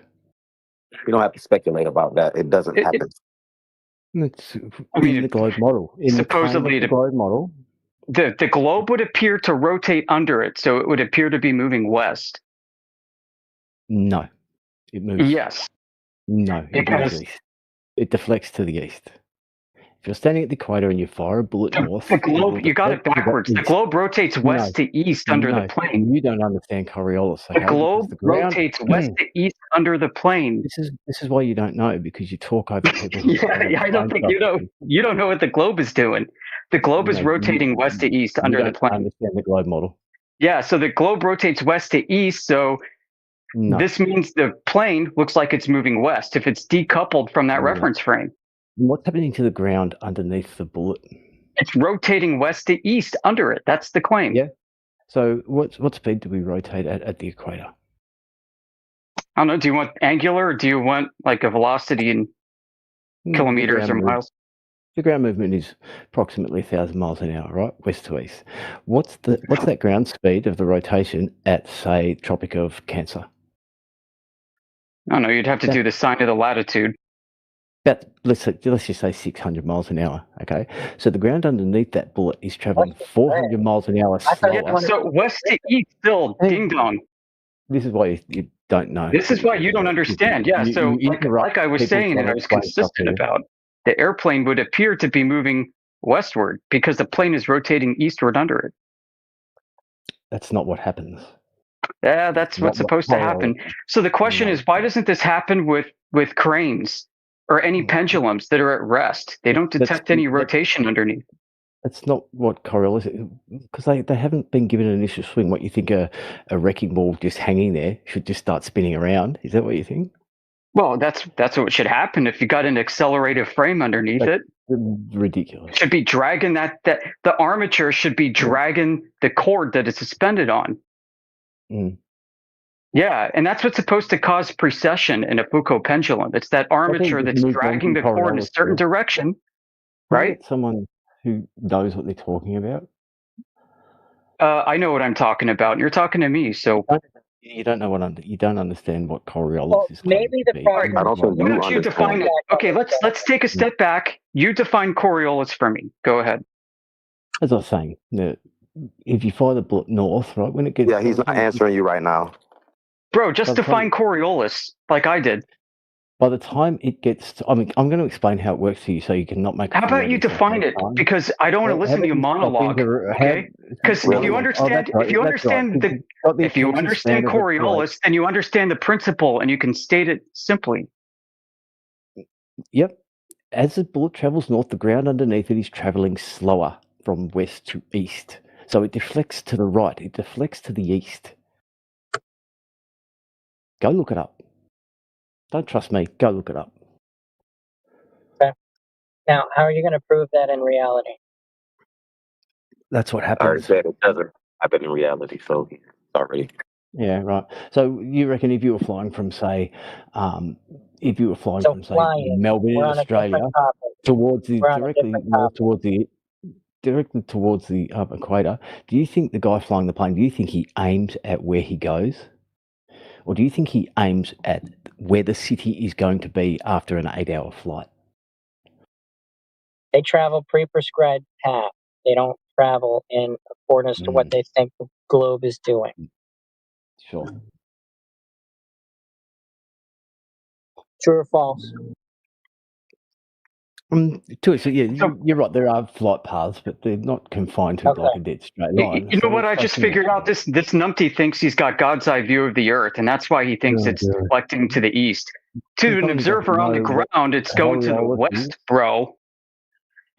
You don't have to speculate about that. It doesn't happen. It's in the globe model. In supposedly the globe model. The globe would appear to rotate under it, so it would appear to be moving west. No, it moves. Yes. No, it moves east. It deflects to the east. If you're standing at the equator and you fire a bullet north, the globe, you got it backwards. The globe rotates west to east under the plane. You don't understand Coriolis. The globe rotates west to east under the plane. This is why you don't know, because you talk over people. I don't think you don't know what the globe is doing. The globe is rotating west to east under the plane. Understand the globe model. Yeah, so the globe rotates west to east, so this means the plane looks like it's moving west if it's decoupled from that reference frame. What's happening to the ground underneath the bullet? It's rotating west to east under it. That's the claim. Yeah. So what speed do we rotate at the equator? I don't know. Do you want angular, or do you want like a velocity in kilometers or miles? The ground movement is approximately 1,000 miles an hour, right? West to east. What's that ground speed of the rotation at, say, Tropic of Cancer? I don't know. You'd have to do the sine of the latitude. But let's just say 600 miles an hour. Okay, so the ground underneath that bullet is traveling 400 miles an hour slower. So west to east, still ding dong. This is why you don't know. This is why you don't understand. Yeah. So like I was saying, and I was consistent about, the airplane would appear to be moving westward because the plane is rotating eastward under it. That's not what happens. Yeah, that's what's supposed to happen. So the question is, why doesn't this happen with cranes or any pendulums that are at rest? They don't detect any rotation underneath. That's not what Coriolis is, because they haven't been given an initial swing. What, you think a wrecking ball just hanging there should just start spinning around? Is that what you think? Well, that's what should happen if you got an accelerated frame underneath it. Ridiculous. It should be dragging that the armature should be dragging the cord that it's suspended on. Yeah, and that's what's supposed to cause precession in a Foucault pendulum. It's that armature that's dragging the cord in a certain direction, right? Someone who knows what they're talking about. I know what I'm talking about. You're talking to me, so you don't know you don't understand what Coriolis is. Maybe the problem. I don't think why don't you define it? Okay, let's take a step back. You define Coriolis for me. Go ahead. As I was saying, if you fire the bullet north, right, when it gets... Yeah, he's not answering you right now. Bro, just define Coriolis like I did. By the time it gets... I'm going to explain how it works to you so you can not make... How about you define it? Because I don't want to listen to your monologue, okay? Because if you understand Coriolis, then you understand the principle and you can state it simply. Yep. As the bullet travels north, the ground underneath it is traveling slower from west to east. So it deflects to the right. It deflects to the east. Go look it up. Don't trust me. Go look it up. Okay. Now, how are you going to prove that in reality? That's what I happens. already said it doesn't happen in reality, so sorry. Yeah, right. So you reckon if you were flying from, say, Melbourne in Australia towards the directly towards the equator, do you think the guy flying the plane, do you think he aims at where he goes? Or do you think he aims at where the city is going to be after an 8-hour flight? They travel pre-prescribed path. They don't travel in accordance to what they think the globe is doing. Sure. True or false? So yeah, you're right. There are flight paths, but they're not confined to like a dead straight line. You know So what? it's I just fucking- figured out this numpty thinks he's got God's eye view of the Earth, and that's why he thinks Oh, it's God. deflecting to the east. To an Somebody observer on the doesn't know what ground, it's going to the Coriolis is. west, bro.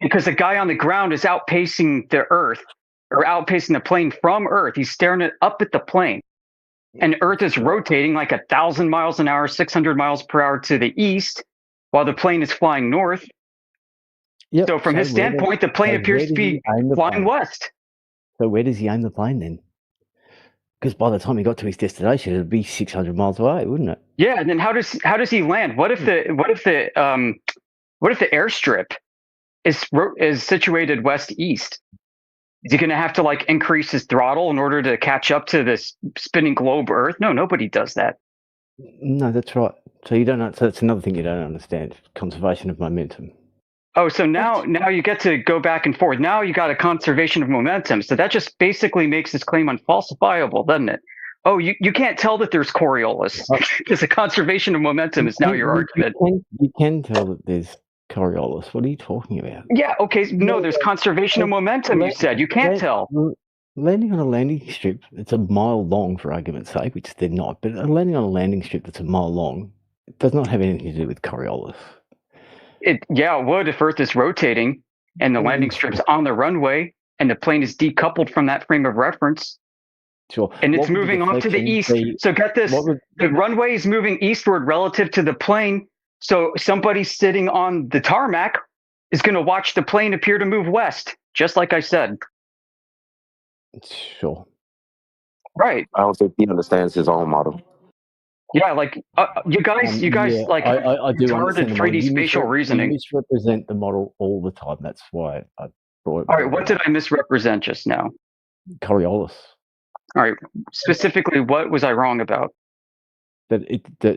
Because the guy on the ground is outpacing the Earth, or outpacing the plane from Earth. He's staring it up at the plane. And Earth is rotating like 1,000 miles an hour, 600 miles per hour to the east, while the plane is flying north. Yep. So from his where does- standpoint, the plane so appears where to does he be aim the flying plane? west. So where does he aim the plane then? Because by the time he got to his destination, it'd be 600 miles away, wouldn't it? Yeah, and then how does he land? What if the airstrip is situated west east? Is he going to have to like increase his throttle in order to catch up to this spinning globe Earth? No, nobody does that. No, that's right. So you don't know. So that's another thing you don't understand: conservation of momentum. Oh, so now you get to go back and forth. Now you got a conservation of momentum. So that just basically makes this claim unfalsifiable, doesn't it? Oh, you can't tell that there's Coriolis because the conservation of momentum is now your argument. You can tell that there's Coriolis. What are you talking about? Yeah, okay. No, there's conservation of momentum, you said. You can't tell. Landing on a landing strip that's a mile long, for argument's sake, which they're not, but landing on a landing strip that's a mile long does not have anything to do with Coriolis. It would if Earth is rotating and the landing strip's on the runway and the plane is decoupled from that frame of reference. Sure. And it's moving off to the east. So get this, the runway is moving eastward relative to the plane. So somebody sitting on the tarmac is going to watch the plane appear to move west, just like I said. Sure. Right. I don't think he understands his own model. Yeah, like you guys, yeah, like I do retarded understand the 3D model. You spatial reasoning. You misrepresent the model all the time. That's why I brought it. All right, what did I misrepresent just now? Coriolis. All right, specifically, what was I wrong about? That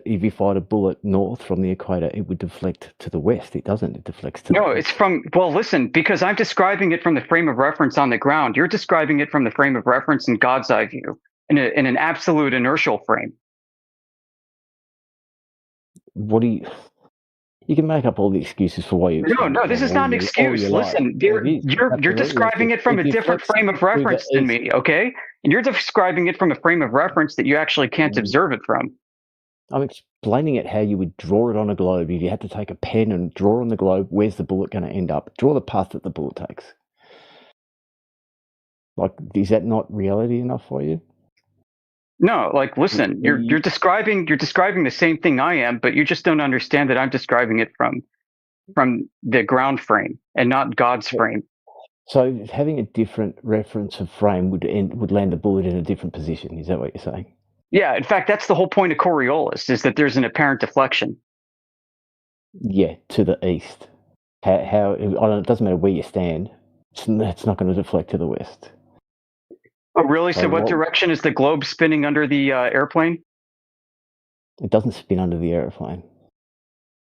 if you fired a bullet north from the equator, it would deflect to the west. It doesn't. It deflects to No, it's from, well, listen, because I'm describing it from the frame of reference on the ground. You're describing it from the frame of reference in God's eye view, in an absolute inertial frame. What do you can make up all the excuses for why you. No, this is not an excuse. Listen, you're describing it from a different frame of reference than me, okay? And you're describing it from a frame of reference that you actually can't observe it from. I'm explaining it how you would draw it on a globe. If you had to take a pen and draw on the globe, where's the bullet going to end up? Draw the path that the bullet takes. Like, is that not reality enough for you? No, like, listen, you're describing the same thing I am, but you just don't understand that I'm describing it from the ground frame and not God's frame. So having a different reference of frame would land the bullet in a different position. Is that what you're saying? Yeah, in fact, that's the whole point of Coriolis, is that there's an apparent deflection. Yeah, to the east. How it doesn't matter where you stand. It's not going to deflect to the west. Oh, really? So what direction is the globe spinning under the airplane? It doesn't spin under the airplane.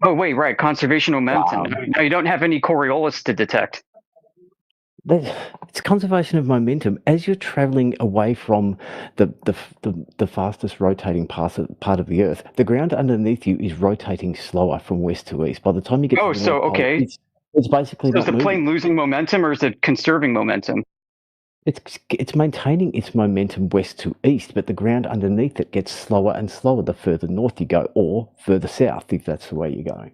Oh, wait, right. Conservation momentum. Wow. No, you don't have any Coriolis to detect. It's conservation of momentum. As you're traveling away from the fastest rotating part of the Earth, the ground underneath you is rotating slower from west to east. By the time you get to the North Pole, okay. It's basically So not is the moving. plane losing momentum or is it conserving momentum? It's maintaining its momentum west to east, but the ground underneath it gets slower and slower the further north you go, or further south if that's the way you're going.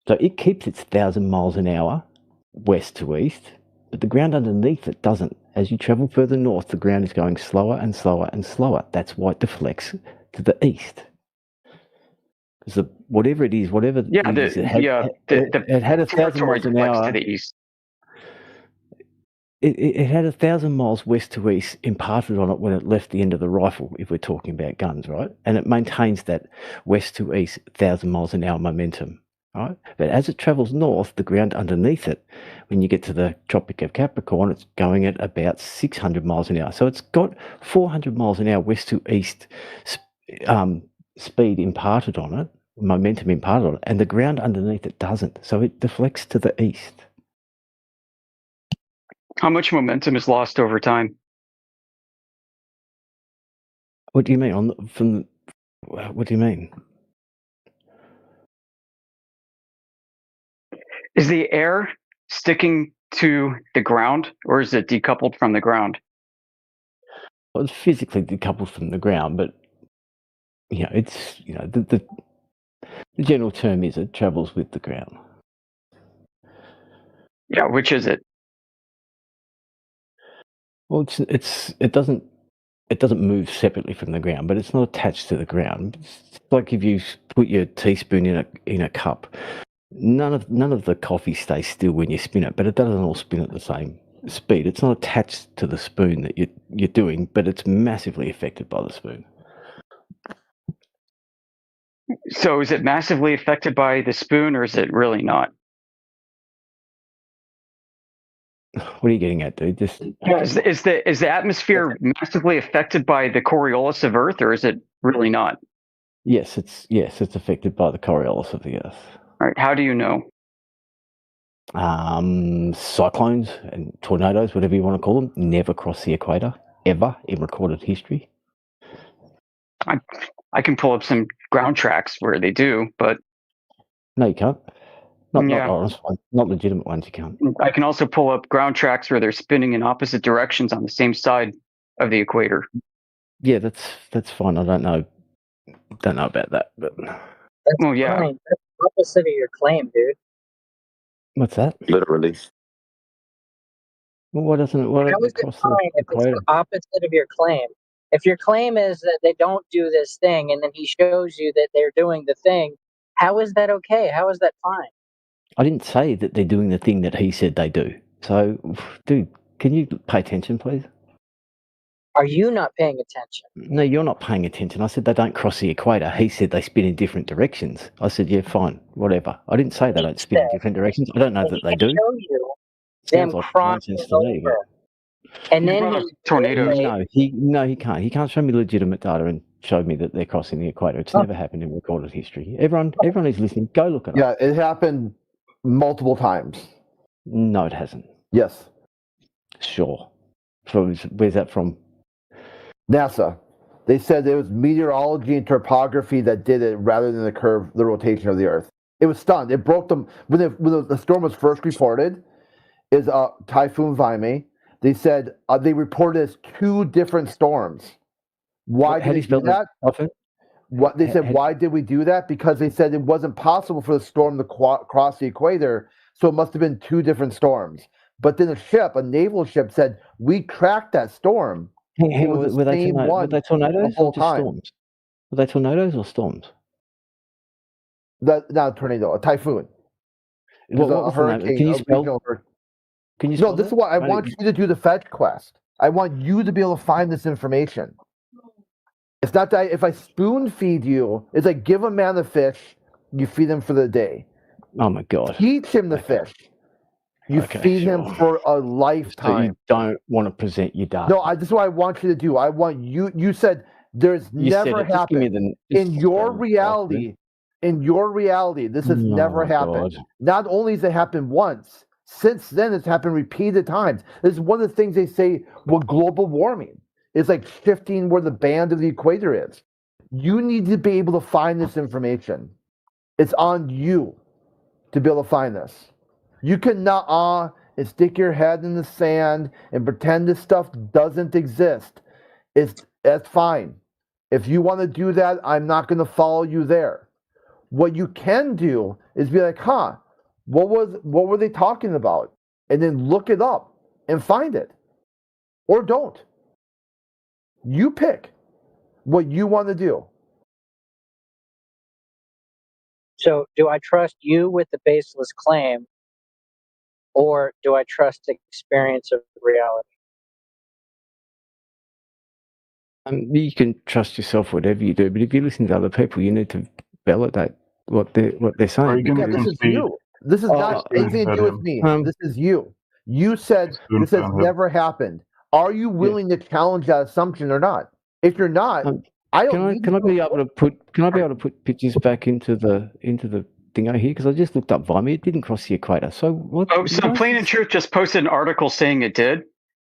So it keeps its 1,000 miles an hour west to east, but the ground underneath it doesn't. As you travel further north, the ground is going slower and slower and slower. That's why it deflects to the east. Because whatever it is, it had 1,000 miles an hour to the east. It had 1,000 miles west to east imparted on it when it left the end of the rifle, if we're talking about guns, right? And it maintains that west to east 1,000 miles an hour momentum, right? But as it travels north, the ground underneath it, when you get to the Tropic of Capricorn, it's going at about 600 miles an hour. So it's got 400 miles an hour west to east speed imparted on it, momentum imparted on it, and the ground underneath it doesn't. So it deflects to the east. How much momentum is lost over time? What do you mean? What do you mean? Is the air sticking to the ground, or is it decoupled from the ground? Well, it's physically decoupled from the ground, but it's the general term is it travels with the ground. Yeah, which is it? Well, it doesn't move separately from the ground, but it's not attached to the ground. It's like if you put your teaspoon in a cup. None of the coffee stays still when you spin it, but it doesn't all spin at the same speed. It's not attached to the spoon that you're doing, but it's massively affected by the spoon. So is it massively affected by the spoon, or is it really not? What are you getting at, dude? Just is the atmosphere massively affected by the Coriolis of Earth, or is it really not? Yes, it's affected by the Coriolis of the Earth. All right. How do you know? Cyclones and tornadoes, whatever you want to call them, never cross the equator ever in recorded history. I can pull up some ground tracks where they do, but no, you can't. Not legitimate ones. You can't. I can also pull up ground tracks where they're spinning in opposite directions on the same side of the equator. Yeah, that's fine. I don't know about that, but well, yeah, fine. That's opposite of your claim, dude. What's that? Literally. Well, why doesn't it? How is it fine if it's the opposite of your claim? If your claim is that they don't do this thing, and then he shows you that they're doing the thing, how is that okay? How is that fine? I didn't say that they're doing the thing that he said they do. So, dude, can you pay attention, please? Are you not paying attention? No, you're not paying attention. I said they don't cross the equator. He said they spin in different directions. I said, yeah, fine, whatever. I didn't say they don't spin in different directions. I don't know that they do. Show you them crossing over. And then tornadoes. No, he can't. He can't show me legitimate data and show me that they're crossing the equator. It's never happened in recorded history. Everyone who's listening, go look at it. Yeah, it happened multiple times. No, it hasn't. Yes. Sure. So where's that from? NASA. They said it was meteorology and topography that did it rather than the rotation of the Earth. It was stunned. It broke them when the storm was first reported. Is Typhoon Vaime. They said they reported as two different storms. Why did they do that? What they said? Why did we do that? Because they said it wasn't possible for the storm to cross the equator, so it must have been two different storms. But then a naval ship, said we tracked that storm. Were they tornadoes or just storms? Were they tornadoes or storms? Not a tornado, a typhoon. It was a hurricane. Can you spell? No, this is why I want you to do the fetch quest. I want you to be able to find this information. It's not that if I spoon feed you, it's like give a man a fish, you feed him for the day. Oh my God. Teach him the fish. You feed him for a lifetime. So you don't want to present your data. No, this is what I want you to do. I want you said there's never happened. In your reality, this has never happened. God. Not only has it happened once, since then it's happened repeated times. This is one of the things they say with global warming. It's like shifting where the band of the equator is. You need to be able to find this information. It's on you to be able to find this. You cannot and stick your head in the sand and pretend this stuff doesn't exist. That's fine. If you want to do that, I'm not going to follow you there. What you can do is be like, what were they talking about? And then look it up and find it. Or don't. You pick what you want to do. So do I trust you with the baseless claim, or do I trust the experience of reality? You can trust yourself, whatever you do, but if you listen to other people, you need to validate what they're saying. Yeah, this is you. This is not anything to do with me. This is you. You said this has never happened. Are you willing to challenge that assumption or not? If you're not, Can I be able to put pictures back into the thingo here? Because I just looked up Vaime. It didn't cross the equator. So what? So Plain and Truth just posted an article saying it did.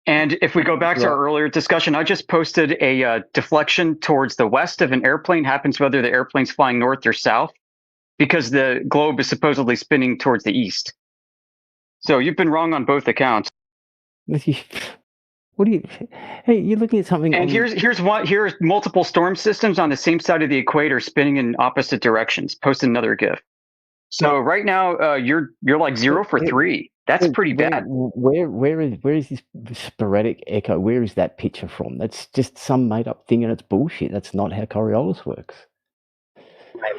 And if we go back to our earlier discussion, I just posted a deflection towards the west of an airplane, happens whether the airplane's flying north or south, because the globe is supposedly spinning towards the east. So you've been wrong on both accounts. What do you? Hey, you're looking at something. And here's multiple storm systems on the same side of the equator spinning in opposite directions. Post another GIF. So right now you're like 0 for 3. That's pretty bad. Where is this sporadic echo? Where is that picture from? That's just some made up thing, and it's bullshit. That's not how Coriolis works.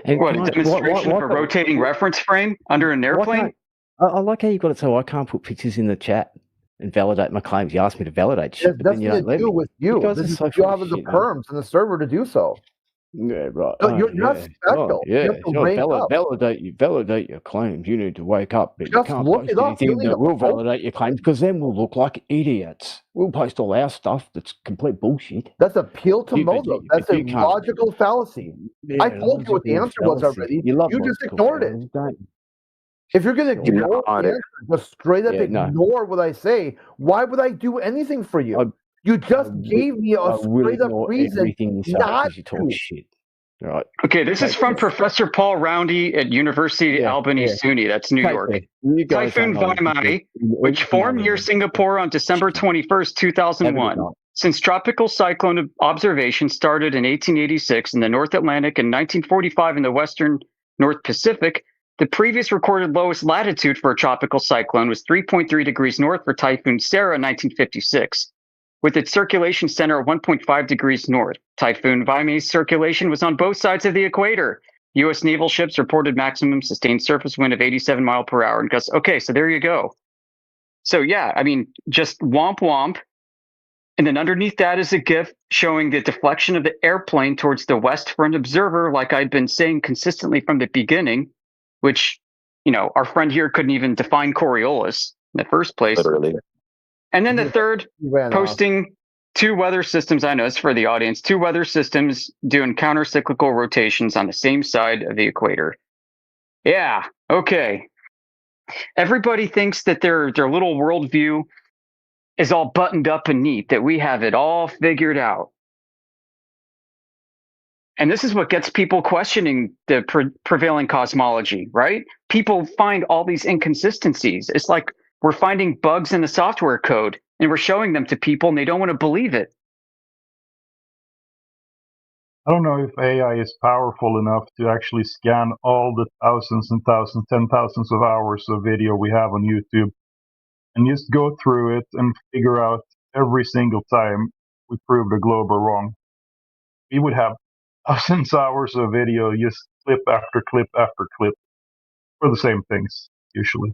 And what, a demonstration of a rotating reference frame under an airplane? I like how you got it so I can't put pictures in the chat and validate my claims. You asked me to validate shit, but then you don't let me. With you. This is the job of the perms and the server to do so. Yeah, right. No, you're not special. Yeah, you have to validate your claims. You need to wake up. But just you can't look post it up. anything that will validate your claims, because then we'll look like idiots. We'll post all our stuff that's complete bullshit. That's appeal to motive. That's a logical fallacy. I told you what the answer was already. You just ignored it. If you're going to ignore the answer, just straight up ignore what I say, why would I do anything for you? You just gave me a straight up reason not to. Shit. Right. Okay, this is from Professor Paul Roundy at University Albany SUNY. That's New York. Typhoon Vaimai, which formed near Singapore on December 21st, 2001. Since tropical cyclone observation started in 1886 in the North Atlantic and 1945 in the western North Pacific, the previous recorded lowest latitude for a tropical cyclone was 3.3 degrees north for Typhoon Sarah in 1956. With its circulation center at 1.5 degrees north. Typhoon Vaimai's circulation was on both sides of the equator. U.S. naval ships reported maximum sustained surface wind of 87 miles per hour. And gusts. Okay, so there you go. So yeah, I mean, just womp womp. And then underneath that is a GIF showing the deflection of the airplane towards the west for an observer, like I'd been saying consistently from the beginning, which, our friend here couldn't even define Coriolis in the first place. Literally. And then the third, posting 2 weather systems, I know it's for the audience, 2 weather systems doing counter-cyclical rotations on the same side of the equator. Yeah, okay. Everybody thinks that their little worldview is all buttoned up and neat, that we have it all figured out. And this is what gets people questioning the prevailing cosmology, right? People find all these inconsistencies. It's like we're finding bugs in the software code and we're showing them to people and they don't want to believe it. I don't know if AI is powerful enough to actually scan all the thousands and thousands, 10,000s of hours of video we have on YouTube and just go through it and figure out every single time we prove the globe are wrong. We would have thousands of hours of video, just clip after clip after clip for the same things, usually.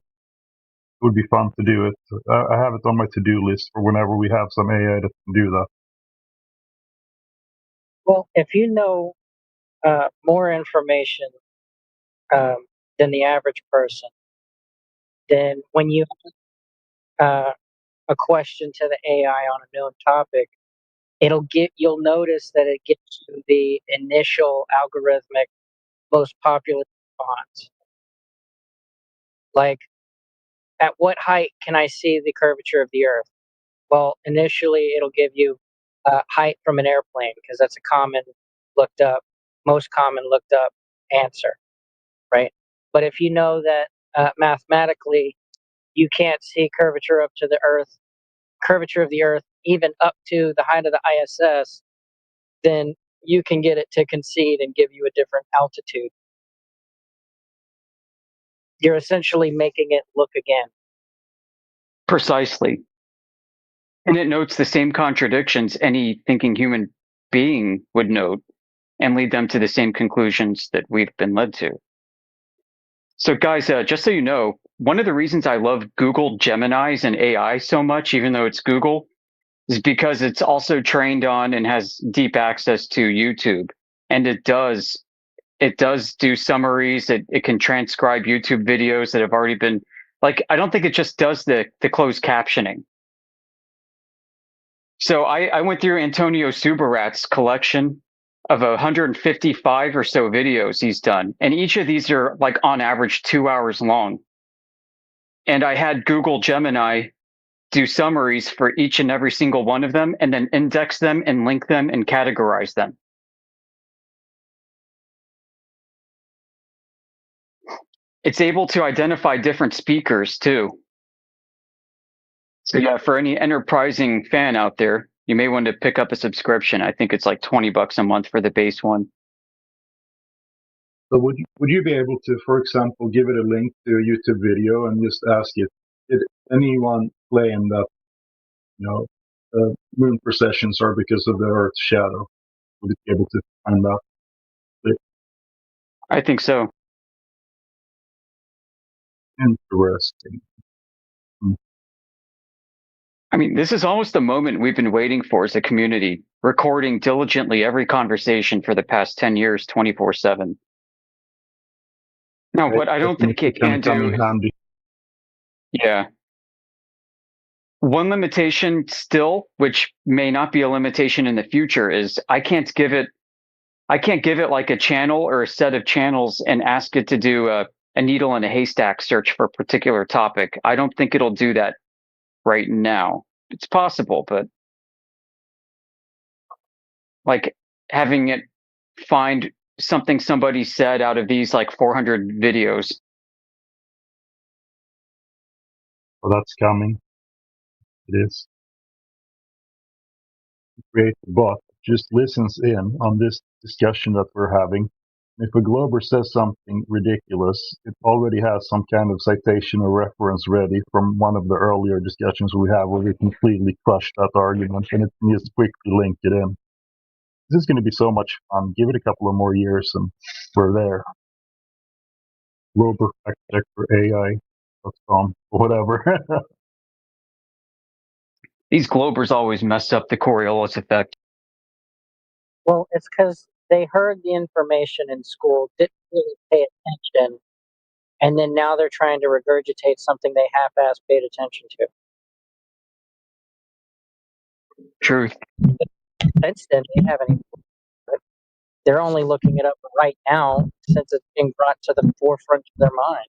It would be fun to do it. I have it on my to-do list for whenever we have some AI that can do that. Well, if you know more information than the average person, then when you a question to the AI on a known topic, you'll notice that it gives you the initial algorithmic most popular response. Like, at what height can I see the curvature of the Earth? Well, initially it'll give you height from an airplane, because that's most common looked up answer, right? But if you know that mathematically you can't see curvature of the Earth, even up to the height of the ISS, then you can get it to concede and give you a different altitude. You're essentially making it look again. Precisely. And it notes the same contradictions any thinking human being would note and lead them to the same conclusions that we've been led to. So guys, just so you know, one of the reasons I love Google Geminis and AI so much, even though it's Google, is because it's also trained on and has deep access to YouTube. And it does do summaries. It can transcribe YouTube videos that have already been, like, I don't think it just does the closed captioning. So I went through Antonio Subarat's collection of 155 or so videos he's done. And each of these are like on average 2 hours long. And I had Google Gemini do summaries for each and every single one of them, and then index them and link them and categorize them. It's able to identify different speakers too. So yeah, for any enterprising fan out there, you may want to pick up a subscription. I think it's like $20 a month for the base one. So would you be able to, for example, give it a link to a YouTube video and just ask it, did anyone claim that, moon precessions are because of the Earth's shadow? Would it be able to find that? I think so. Interesting. I mean, this is almost the moment we've been waiting for as a community, recording diligently every conversation for the past 10 years, 24/7. Now, what I don't think it can do is, yeah. One limitation still, which may not be a limitation in the future, is I can't give it like a channel or a set of channels and ask it to do a needle in a haystack search for a particular topic. I don't think it'll do that right now. It's possible, but like having it find something somebody said out of these like 400 videos. Well, that's coming. It is. Create a bot just listens in on this discussion that we're having. If a Glober says something ridiculous, it already has some kind of citation or reference ready from one of the earlier discussions we have where we completely crushed that argument, and it can just quickly link it in. This is going to be so much fun. Give it a couple of more years and we're there. Glober fact check for AI.com or whatever. These Globers always mess up the Coriolis effect. Well, it's because they heard the information in school, didn't really pay attention, and then now they're trying to regurgitate something they half-assed paid attention to. Truth. Since then, they haven't even. They're only looking it up right now since it's being brought to the forefront of their mind.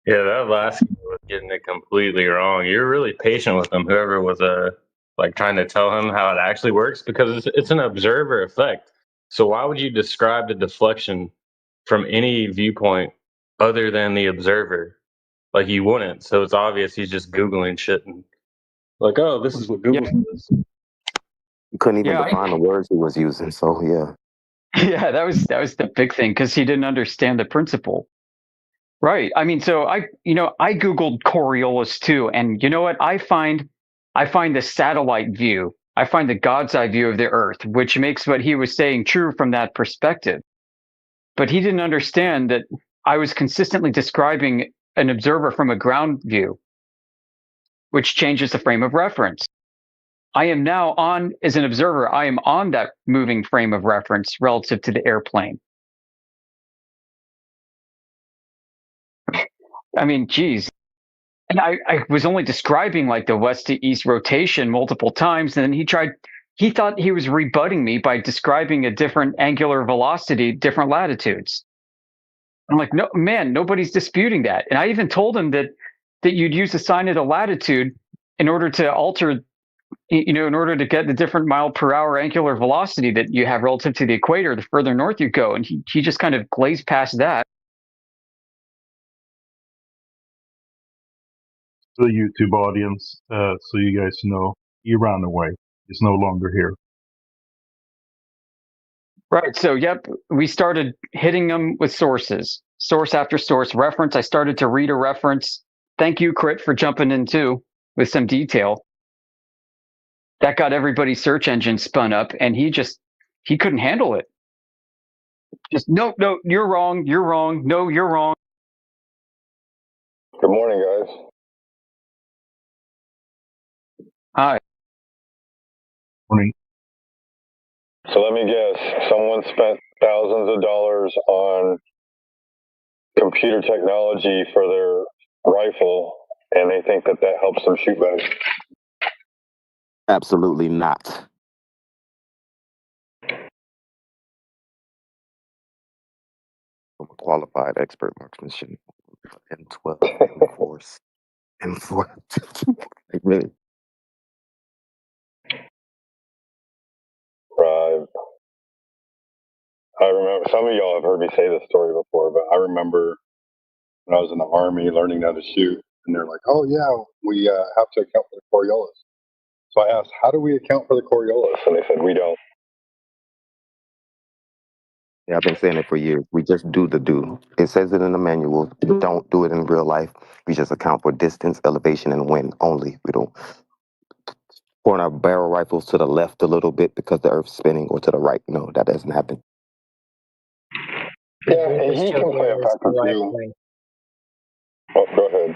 Yeah, that last guy was getting it completely wrong. You're really patient with him, whoever was like trying to tell him how it actually works, because it's an observer effect. So why would you describe the deflection from any viewpoint other than the observer? Like you wouldn't. So it's obvious he's just Googling shit and like, oh, this is what Google says. You couldn't even Yeah, define the words he was using. So yeah. Yeah, that was the big thing because he didn't understand the principle. Right. I mean, so I Googled Coriolis too, and you know what? I find the satellite view. I find the God's eye view of the Earth, which makes what he was saying true from that perspective. But he didn't understand that I was consistently describing an observer from a ground view, which changes the frame of reference. I am now on, as an observer, I am on that moving frame of reference relative to the airplane. I mean, geez. And I was only describing like the west to east rotation multiple times. And then he thought he was rebutting me by describing a different angular velocity, different latitudes. I'm like, no, man, nobody's disputing that. And I even told him that you'd use the sign of the latitude in order to alter, in order to get the different mile per hour angular velocity that you have relative to the equator, the further north you go. And he just kind of glazed past that. The YouTube audience, so you guys know, he ran away. He's no longer here. Right. So, yep, we started hitting them with sources, source after source, reference. I started to read a reference. Thank you, Crit, for jumping in too with some detail. That got everybody's search engine spun up, and he couldn't handle it. Just, no, you're wrong. You're wrong. No, you're wrong. Good morning, guys. Hi. Morning. So let me guess, someone spent thousands of dollars on computer technology for their rifle, and they think that helps them shoot better. Absolutely not. I'm a qualified expert marksmanship. and 12 and force and 4. Like, really? Right. I remember some of y'all have heard me say this story before, but I remember when I was in the Army learning how to shoot, and they're like, "Oh yeah, we have to account for the Coriolis." So I asked, "How do we account for the Coriolis?" And they said, "We don't." Yeah, I've been saying it for years. We just do the do. It says it in the manual. We don't do it in real life. We just account for distance, elevation, and wind only. We don't point our barrel rifles to the left a little bit because the Earth's spinning, or to the right. No, that doesn't happen. The Yeah, and deepest he you'll can play a get is the factor too. rifling. Oh, go ahead.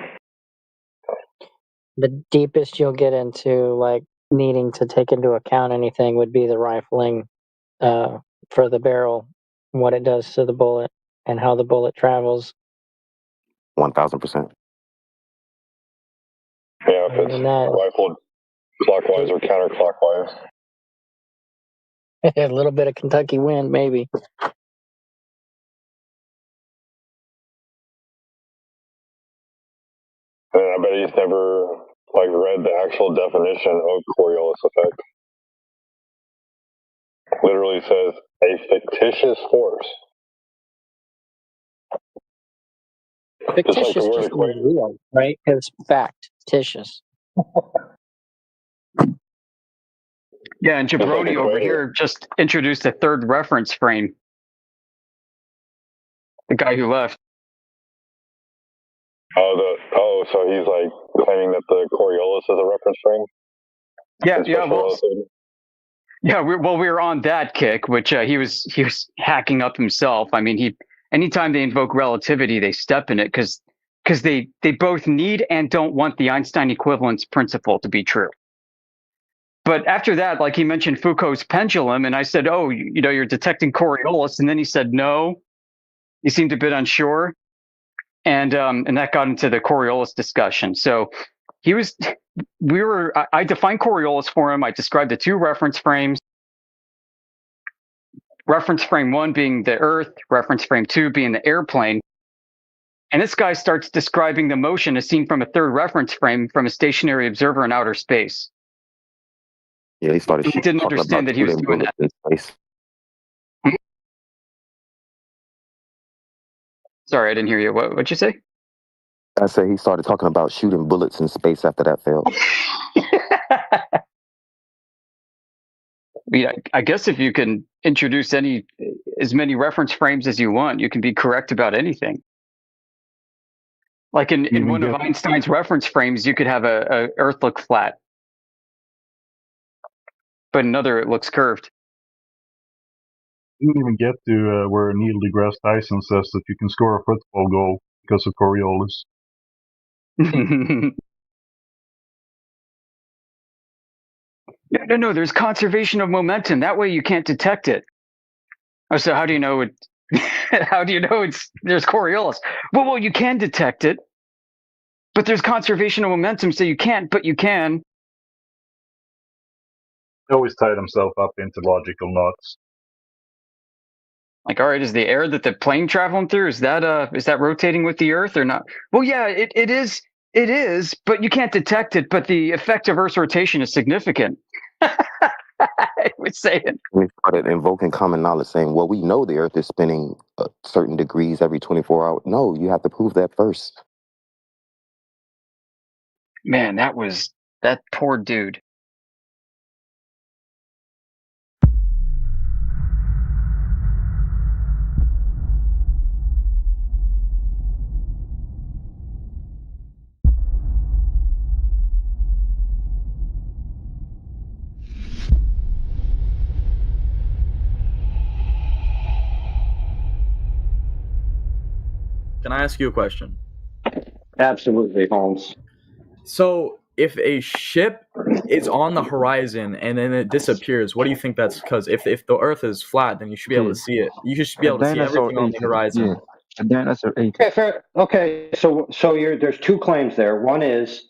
The deepest you'll get into like needing to take into account anything would be the rifling for the barrel, what it does to the bullet, and how the bullet travels. 1000%. Yeah, if Other it's than that, rifled clockwise or counterclockwise. a little bit of Kentucky wind, maybe. And I bet he's never like read the actual definition of Coriolis effect. Literally says a fictitious force. Fictitious just means real, right? It's factitious. Yeah, and Just like Jabroni over equator. here just introduced a third reference frame. The guy who left. So he's like claiming that the Coriolis is a reference frame? Yeah, we were on that kick, which he was hacking up himself. I mean, anytime they invoke relativity, they step in it because they both need and don't want the Einstein equivalence principle to be true. But after that, like he mentioned Foucault's pendulum, and I said, "Oh, you're detecting Coriolis," and then he said, "No." He seemed a bit unsure, and that got into the Coriolis discussion. So I defined Coriolis for him. I described the two reference frames. Reference frame 1 being the Earth, reference frame 2 being the airplane. And this guy starts describing the motion as seen from a third reference frame from a stationary observer in outer space. Yeah, he started He didn't understand that he was doing that. in space. Sorry, I didn't hear you. What'd you say? I said he started talking about shooting bullets in space after that failed. I guess if you can introduce as many reference frames as you want, you can be correct about anything. Like in one of Einstein's reference frames, you could have a Earth look flat, but another it looks curved. You didn't even get to where Neil deGrasse Tyson says that you can score a football goal because of Coriolis. No, there's conservation of momentum. That way you can't detect it. Oh, so how do you know it? How do you know there's Coriolis? Well, you can detect it, but there's conservation of momentum, so you can't, but you can. He always tied himself up into logical knots. Like, all right, is the air that the plane traveling through, is that rotating with the Earth or not? Well, yeah, it is, but you can't detect it, but the effect of Earth's rotation is significant. I was saying. We started invoking common knowledge, saying, well, we know the Earth is spinning certain degrees every 24 hours. No, you have to prove that first. Man, that poor dude. Can I ask you a question? Absolutely, Holmes. So, if a ship is on the horizon and then it disappears, what do you think that's because? If the Earth is flat, then you should be able to see it. You should be able to see everything on the horizon. Okay, fair. Okay, so there's two claims there. One is,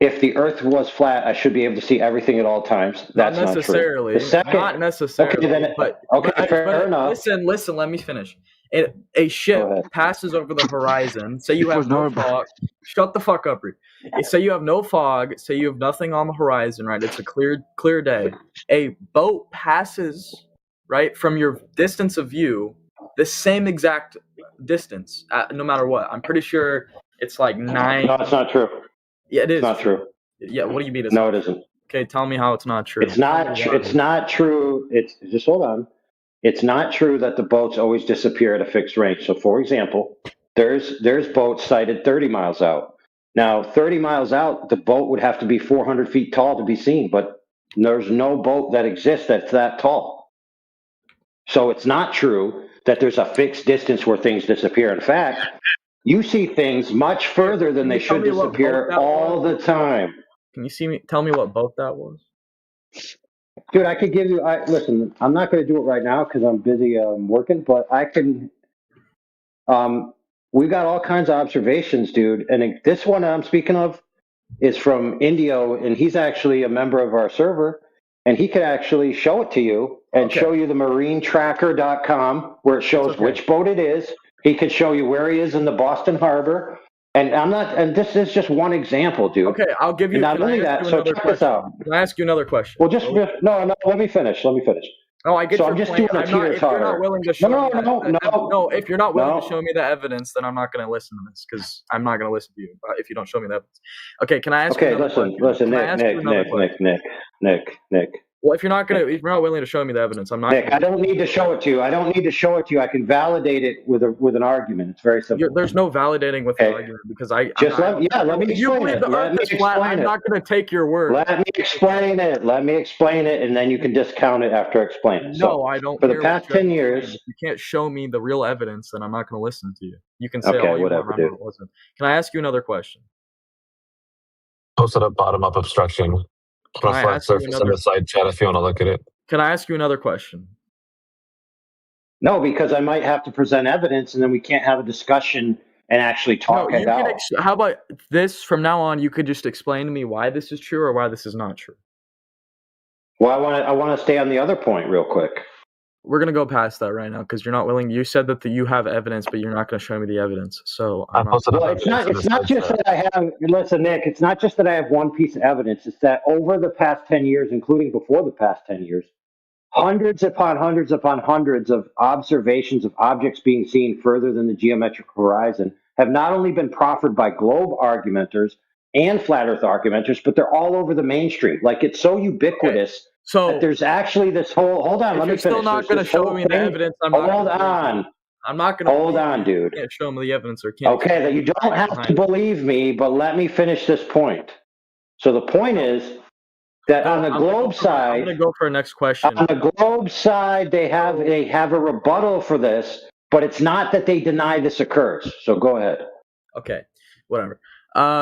if the Earth was flat, I should be able to see everything at all times. That's not necessarily. Not true. The second, Not necessarily. Okay, then, but fair enough. Listen. Let me finish. and a ship passes over the horizon. Say you have no fog. Shut the fuck up, Reed. Say you have no fog. Say you have nothing on the horizon, right? It's a clear day. A boat passes, right, from your distance of view, the same exact distance, no matter what. I'm pretty sure it's like 9. No, it's not true. Yeah, it is. It's not true. Yeah, what do you mean? No, it isn't. Okay, tell me how it's not true. It's not. It's not true. It's just hold on. It's not true that the boats always disappear at a fixed range. So, for example, there's boats sighted 30 miles out. Now, 30 miles out, the boat would have to be 400 feet tall to be seen, but there's no boat that exists that's that tall. So it's not true that there's a fixed distance where things disappear. In fact, you see things much further than they should disappear all the time. Can you tell me what boat that was? Dude, I could give you. Listen, I'm not going to do it right now because I'm busy working, but I can. We got all kinds of observations, dude. And this one I'm speaking of is from Indio, and he's actually a member of our server, and he could actually show it to you and show you the marinetracker.com where it shows which boat it is. He could show you where he is in the Boston Harbor. And I'm not, and this is just one example, dude. Okay, I'll give you. And not only that, so check this out. Can I ask you another question? Well, just no. Let me finish. Oh, I get so your I'm just point. doing a tier if you're not willing to show no. If you're not willing to show me the evidence, then I'm not going to listen to this because I'm not going to listen to you if you don't show me the evidence. Okay, can I ask? Okay, listen, Nick. Well, if you're not willing to show me the evidence, I'm not. Nick, I don't need to show it to you. I can validate it with an argument. It's very simple. There's no validating with an argument because let me explain it. I'm not going to take your word. Let me explain it, and then you can discount it after I explain it. No, I don't. For the past 10 years, if you can't show me the real evidence, then I'm not going to listen to you. You can say, okay, whatever, dude. It wasn't. Can I ask you another question? Posted up bottom-up obstruction. On a flat surface in the side chat if you want to look at it. Can I ask you another question? No, because I might have to present evidence, and then we can't have a discussion and actually talk it out. How about this? From now on, you could just explain to me why this is true or why this is not true. Well, I want to stay on the other point real quick. We're going to go past that right now because you're not willing. You said that you have evidence, but you're not going to show me the evidence. So it's not just that I have. Listen, Nick. It's not just that I have one piece of evidence. It's that over the past 10 years, including before the past 10 years, hundreds upon hundreds upon hundreds of observations of objects being seen further than the geometric horizon have not only been proffered by globe argumenters and flat Earth argumenters, but they're all over the mainstream. Like it's so ubiquitous. So there's actually this whole. Hold on, let me finish. You're still not going to show me the evidence. I'm not going to. Hold on, dude. You can't show me the evidence or can't. Okay, that you don't have to believe me, but let me finish this point. So the point is that on the globe side, I'm going to go for a next question. On the globe side, they have a rebuttal for this, but it's not that they deny this occurs. So go ahead. Okay, whatever.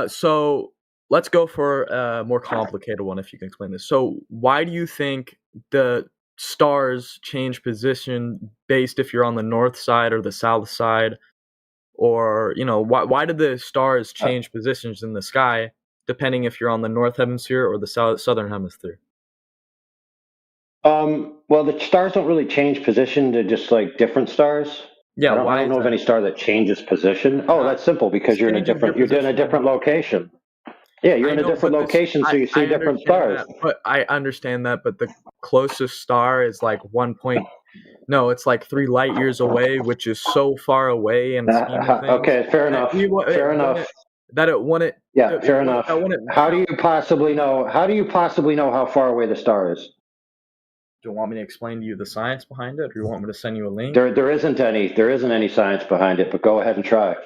So let's go for a more complicated one, if you can explain this. So why do you think the stars change position based if you're on the north side or the south side? Or, why did the stars change positions in the sky depending if you're on the north hemisphere or the southern hemisphere? Well, the stars don't really change position. They're just like different stars. Yeah, I don't know of any star that changes position. Oh, that's simple because you're in a different location. Yeah, you're in a different location, so you see different stars. But I understand that, but the closest star is like 3 light years away, which is so far away. And okay, fair enough. Fair enough. Fair enough. How do you possibly know how far away the star is? Do you want me to explain to you the science behind it, or do you want me to send you a link? There isn't any science behind it, but go ahead and try.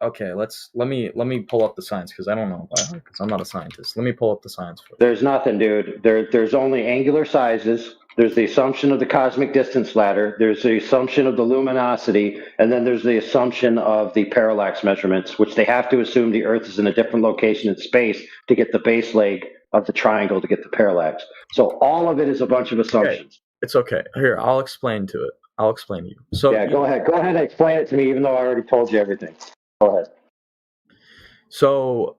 Okay, let me pull up the science because I don't know, because I'm not a scientist. Let me pull up the science for you. There's nothing, dude. There's only angular sizes. There's the assumption of the cosmic distance ladder. There's the assumption of the luminosity, and then there's the assumption of the parallax measurements, which they have to assume the Earth is in a different location in space to get the base leg of the triangle to get the parallax. So all of it is a bunch of assumptions. Okay. It's okay. Here, I'll explain to it. I'll explain to you. So yeah, go ahead. Go ahead and explain it to me, even though I already told you everything. Go ahead. So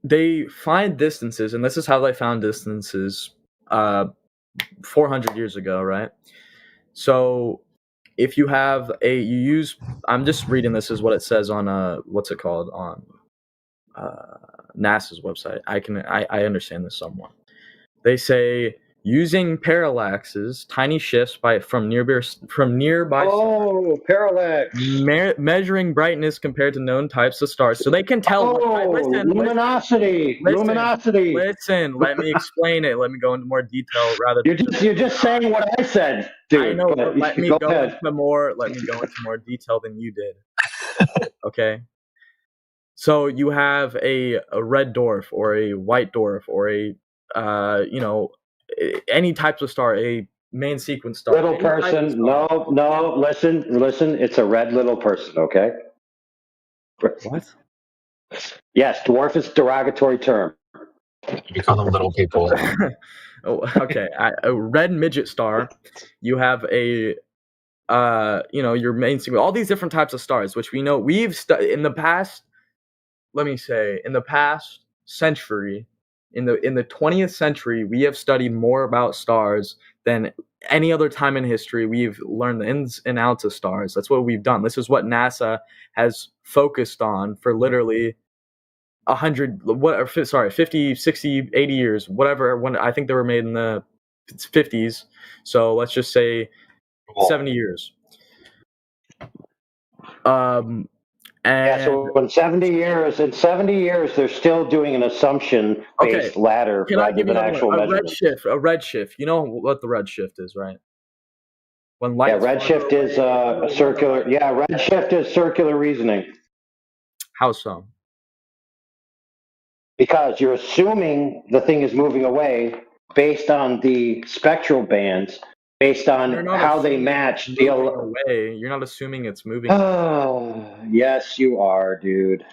they find distances, and this is how they found distances 400 years ago, right? So if you have I'm just reading this is what it says on what's it called on NASA's website. I understand this somewhat. They say using parallaxes, tiny shifts from nearby parallax, measuring brightness compared to known types of stars, so they can tell. Luminosity. Listen, let me explain it. Let me go into more detail. You're just saying what I said, dude. I know, but let me go ahead. into more detail than you did. Okay. So you have a red dwarf or a white dwarf or a any types of star, a main sequence star. Little person. No. Listen. It's a red little person. Okay. What? Yes, dwarf is a derogatory term. You call them little people. Okay. A red midget star. You have a your main sequence. All these different types of stars, which we know we've studied in the past. Let me say, in the past century, in the 20th century, we have studied more about stars than any other time in history. We've learned the ins and outs of stars. That's what we've done. This is what NASA has focused on for literally 50, 60, 80 years, whatever. When I think they were made in the 50s. So let's just say 70 years. So in 70 years, they're still doing an assumption-based ladder rather than actual measurements. A redshift. You know what the redshift is, right? When light. Redshift is a circular. Yeah, redshift is circular reasoning. How so? Because you're assuming the thing is moving away based on the spectral bands, based on how they match the away. You're not assuming it's moving. Oh, yes, you are, dude.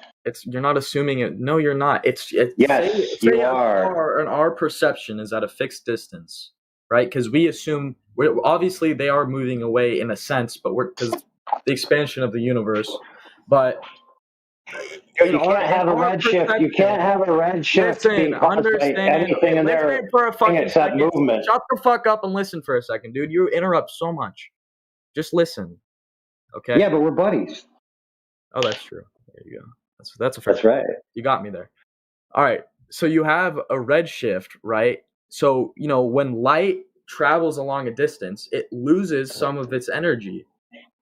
You're not assuming it. No, you're not. Yes, you are. And our perception is at a fixed distance, right? Because we assume obviously they are moving away in a sense, but because the expansion of the universe. But you can't have a redshift. You can't have a redshift being caused by anything in there except movement. Shut the fuck up and listen for a second, dude. You interrupt so much. Just listen, okay? Yeah, but we're buddies. Oh, that's true. There you go. That's right. You got me there. All right. So you have a redshift, right? So when light travels along a distance, it loses some of its energy,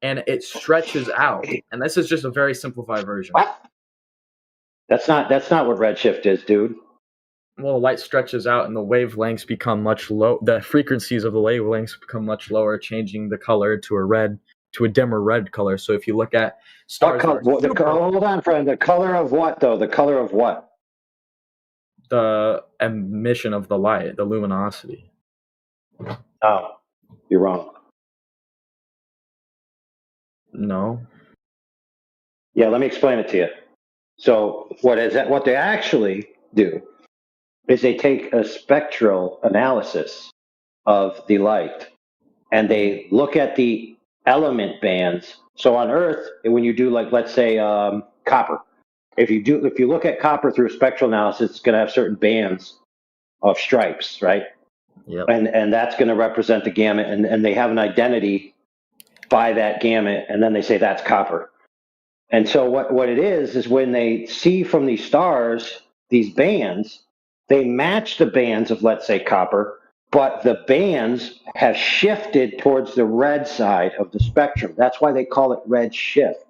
and it stretches out. And this is just a very simplified version. What? That's not what redshift is, dude. Well, light stretches out and the wavelengths become much low. The frequencies of the wavelengths become much lower, changing the color to a dimmer red color. So if you look at stars, hold on, friend. The color of what, though? The color of what? The emission of the light, the luminosity. Oh, you're wrong. No. Yeah, let me explain it to you. So what they actually do is they take a spectral analysis of the light and they look at the element bands. So on Earth, when you do let's say copper, if you look at copper through a spectral analysis, it's going to have certain bands of stripes, right? Yep. And that's going to represent the gamut, and they have an identity by that gamut, and then they say that's copper. And so what it is when they see from these stars, these bands, they match the bands of, let's say, copper, but the bands have shifted towards the red side of the spectrum. That's why they call it red shift.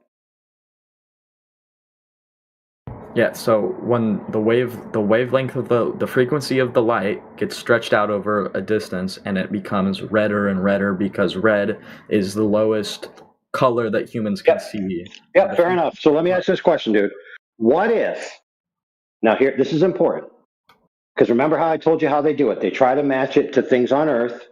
Yeah, so when the wavelength of the frequency of the light gets stretched out over a distance, and it becomes redder and redder because red is the lowest color that humans can see. Yeah, fair enough. So let me ask this question, dude. What if, now here, this is important, because remember how I told you how they do it? They try to match it to things on Earth,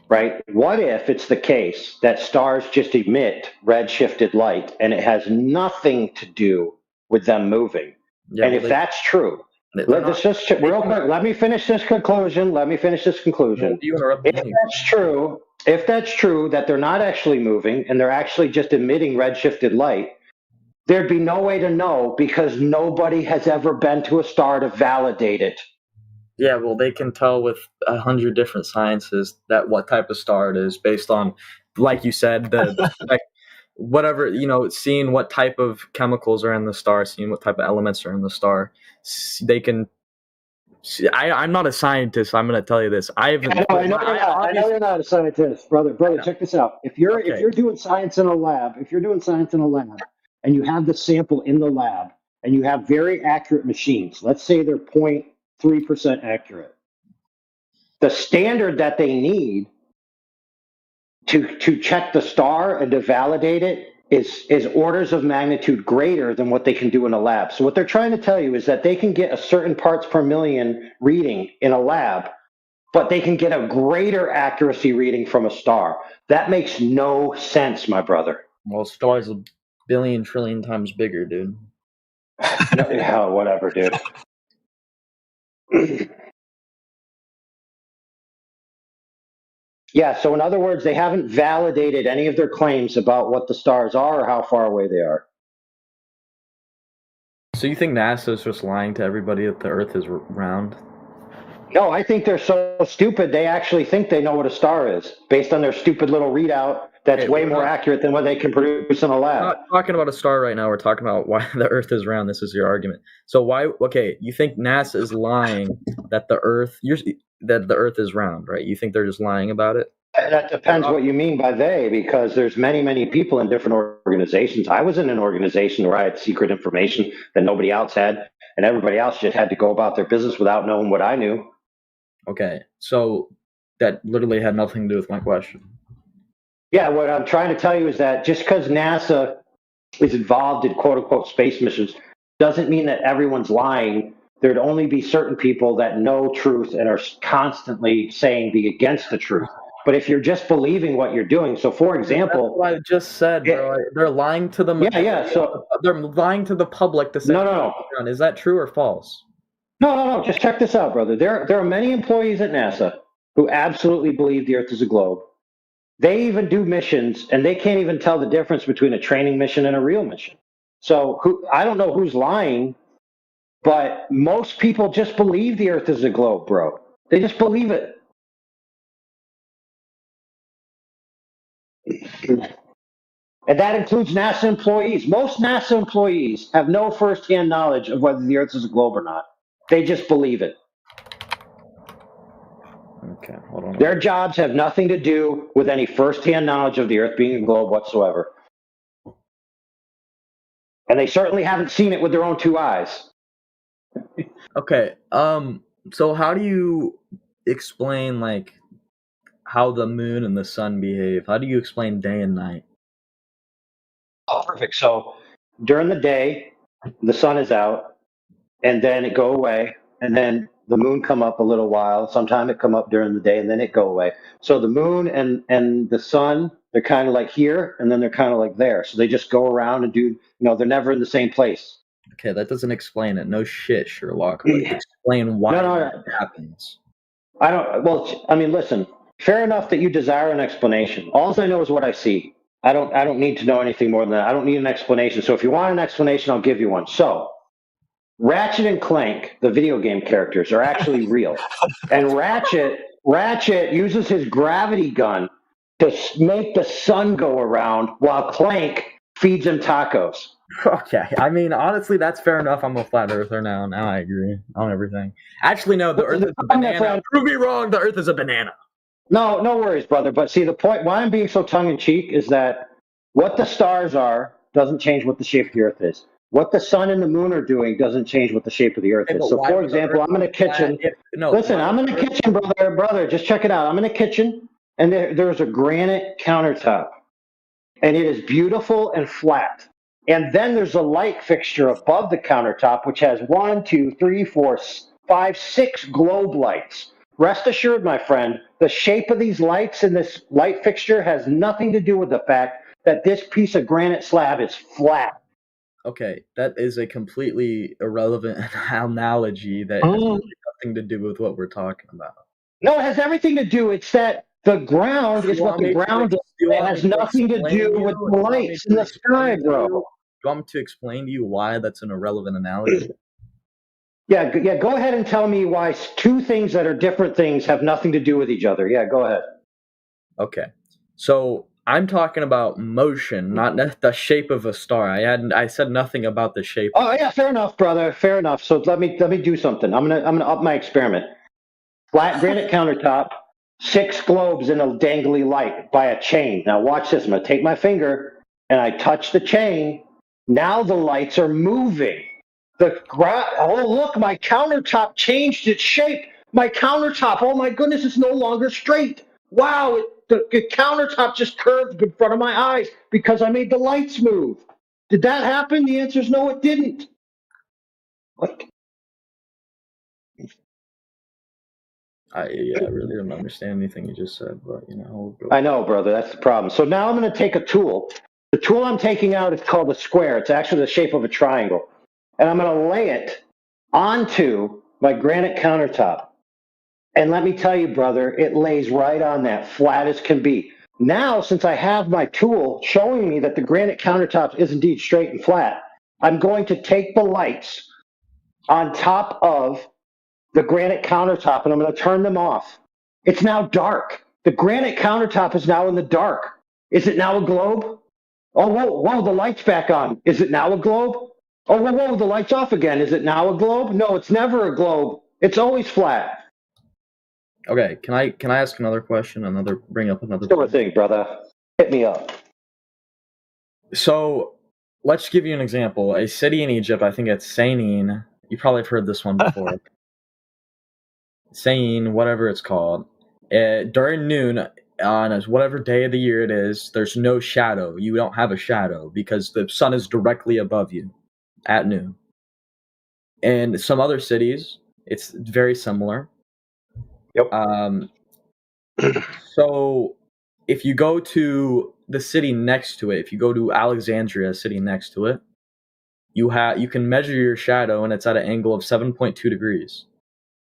right? What if it's the case that stars just emit red shifted light and it has nothing to do with them moving? Yeah, and if that's true, let me finish this conclusion. If that's true that they're not actually moving and they're actually just emitting red shifted light, there'd be no way to know because nobody has ever been to a star to validate it. Yeah, well, they can tell with 100 different sciences that what type of star it is based on like you said, like whatever, seeing what type of chemicals are in the star, seeing what type of elements are in the star, they can. I'm not a scientist. I'm going to tell you this. I haven't. I know you're not a scientist, brother. Check this out. If you're doing science in a lab, and you have the sample in the lab, and you have very accurate machines, let's say they're 0.3% accurate. The standard that they need to check the star and to validate it is orders of magnitude greater than what they can do in a lab. So what they're trying to tell you is that they can get a certain parts per million reading in a lab, but they can get a greater accuracy reading from a star. That makes no sense, my brother. Well, stars a billion trillion times bigger, dude. Yeah, whatever, dude. Yeah, so in other words, they haven't validated any of their claims about what the stars are or how far away they are. So you think NASA is just lying to everybody that the Earth is round? No, I think they're so stupid they actually think they know what a star is based on their stupid little readout that's way more accurate than what they can produce in a lab. We're not talking about a star right now. We're talking about why the Earth is round. This is your argument. So why? Okay, you think NASA is lying that the Earth is round, right? You think they're just lying about it? That depends what you mean by they, because there's many people in different organizations. I was in an organization where I had secret information that nobody else had, and everybody else just had to go about their business without knowing what I knew. Okay, so that literally had nothing to do with my question. Yeah, what I'm trying to tell you is that just because NASA is involved in quote-unquote space missions doesn't mean that everyone's lying. There'd only be certain people that know truth and are constantly saying against the truth. But if you're just believing what you're doing, so for example, that's what I just said, bro. They're lying to the So they're lying to the public to say no. Is that true or false? No. Just check this out, brother. There are many employees at NASA who absolutely believe the Earth is a globe. They even do missions, and they can't even tell the difference between a training mission and a real mission. So I don't know who's lying, but most people just believe the Earth is a globe, bro. They just believe it. And that includes NASA employees. Most NASA employees have no firsthand knowledge of whether the Earth is a globe or not. They just believe it. Okay, hold on. Their jobs have nothing to do with any firsthand knowledge of the Earth being a globe whatsoever. And they certainly haven't seen it with their own two eyes. Okay, so how do you explain, like, how the moon and the sun behave? How do you explain day and night? Oh, perfect. So during the day, the sun is out, and then it go away, and then the moon come up a little while. Sometime it come up during the day, and then it go away. So the moon and the sun, they're kind of like here, and then they're kind of like there. So they just go around and do, they're never in the same place. Okay, that doesn't explain it. No shit, Sherlock. Like, explain why that happens. Listen, fair enough that you desire an explanation. All I know is what I see. I don't need to know anything more than that. I don't need an explanation. So if you want an explanation, I'll give you one. So Ratchet and Clank, the video game characters, are actually real. And Ratchet uses his gravity gun to make the sun go around while Clank feeds him tacos. Okay, I mean, honestly, that's fair enough. I'm a flat earther now. Now I agree on everything. Actually, no, the Earth is a banana. Prove me wrong, the Earth is a banana. No worries, brother. But see, the point why I'm being so tongue-in-cheek is that what the stars are doesn't change what the shape of the Earth is. What the sun and the moon are doing doesn't change what the shape of the Earth is. So, for example, I'm in a kitchen. I'm in a kitchen, brother. Just check it out. I'm in a kitchen, and there's a granite countertop, and it is beautiful and flat. And then there's a light fixture above the countertop, which has 1, 2, 3, 4, 5, 6 globe lights. Rest assured, my friend, the shape of these lights in this light fixture has nothing to do with the fact that this piece of granite slab is flat. Okay, that is a completely irrelevant analogy that has nothing to do with what we're talking about. No, it has everything to do. It's that the ground is what the ground is. It has nothing to do with the lights in the sky, bro. Do you want me to explain to you why that's an irrelevant analogy? Yeah, go ahead and tell me why two things that are different things have nothing to do with each other. Yeah, go ahead. Okay. So I'm talking about motion, not the shape of a star. I said nothing about the shape. Oh yeah, fair enough, brother. Fair enough. So let me do something. I'm gonna up my experiment. Flat granite countertop, 6 globes in a dangly light by a chain. Now watch this. I'm gonna take my finger and I touch the chain. Now the lights are moving. Oh look, my countertop changed its shape. My countertop. Oh my goodness, it's no longer straight. Wow, the countertop just curved in front of my eyes because I made the lights move. Did that happen? The answer is no, it didn't. What? I really don't understand anything you just said, but we'll go. I know, brother. That's the problem. So now I'm going to take a tool. The tool I'm taking out is called a square. It's actually the shape of a triangle. And I'm going to lay it onto my granite countertop. And let me tell you, brother, it lays right on that, flat as can be. Now, since I have my tool showing me that the granite countertop is indeed straight and flat, I'm going to take the lights on top of the granite countertop and I'm going to turn them off. It's now dark. The granite countertop is now in the dark. Is it now a globe? Oh, whoa, the light's back on. Is it now a globe? Oh, whoa, the light's off again. Is it now a globe? No, it's never a globe. It's always flat. Okay, can I ask another question? Bring up another sort of thing, brother. Hit me up. So let's give you an example. A city in Egypt, I think it's Sainin. You probably have heard this one before. Sain, whatever it's called. During noon, on whatever day of the year it is, there's no shadow. You don't have a shadow because the sun is directly above you at noon. And some other cities, it's very similar. Yep. So if you go to the city next to it, if you go to Alexandria, city next to it, you can measure your shadow and it's at an angle of 7.2 degrees.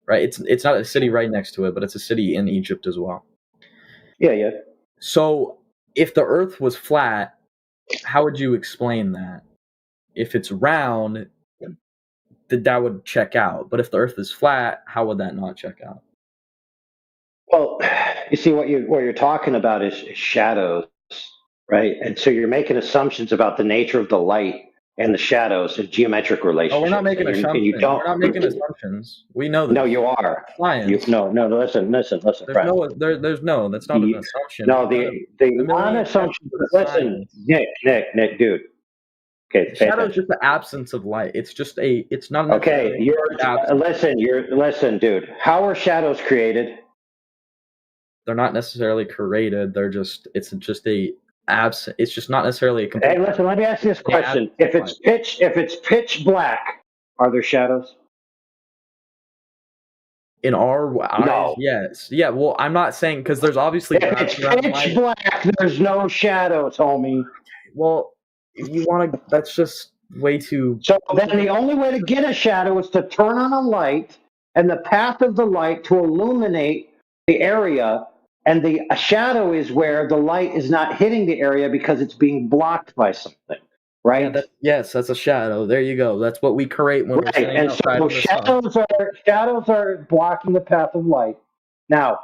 Right? It's not a city right next to it, but it's a city in Egypt as well. Yeah. So if the earth was flat, how would you explain that? If it's round, that would check out. But if the earth is flat, how would that not check out? Well, you see, what you're talking about is shadows, right? And so you're making assumptions about the nature of the light and the shadows and geometric relationships. Oh, we're not making assumptions. We're not making assumptions. We know this. No, you are. Science. No. Listen, There's friend. There's no. That's not an assumption. No, the non-assumption. Listen, Nick, dude. Okay, the shadow is just the absence of light. It's just it's not. Okay, listen, dude. How are shadows created? They're not necessarily created. It's just not necessarily a complete. Hey, listen, let me ask you this question. If it's pitch black, are there shadows? In our eyes, no. Yes. Yeah, well, I'm not saying because there's obviously if it's pitch black, there's no shadows, homie. Well, if you want to, that's just way too. So then the only way to get a shadow is to turn on a light and the path of the light to illuminate the area. And a shadow is where the light is not hitting the area because it's being blocked by something, right? Yeah, yes, that's a shadow. There you go. That's what we create when we're standing outside of the sun. Shadows are blocking the path of light. Now,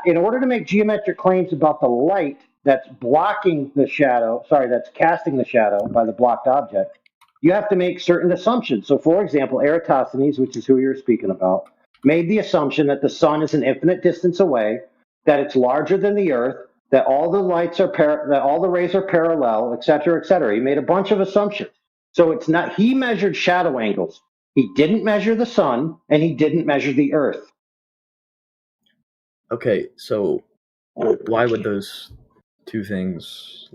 in order to make geometric claims about the light that's blocking the shadow, that's casting the shadow by the blocked object, you have to make certain assumptions. So, for example, Eratosthenes, which is who you're speaking about, made the assumption that the sun is an infinite distance away, that it's larger than the earth, that all the lights are that all the rays are parallel, et cetera, et cetera. He made a bunch of assumptions. So it's not, he measured shadow angles. He didn't measure the sun and he didn't measure the earth. Okay, so why would those two things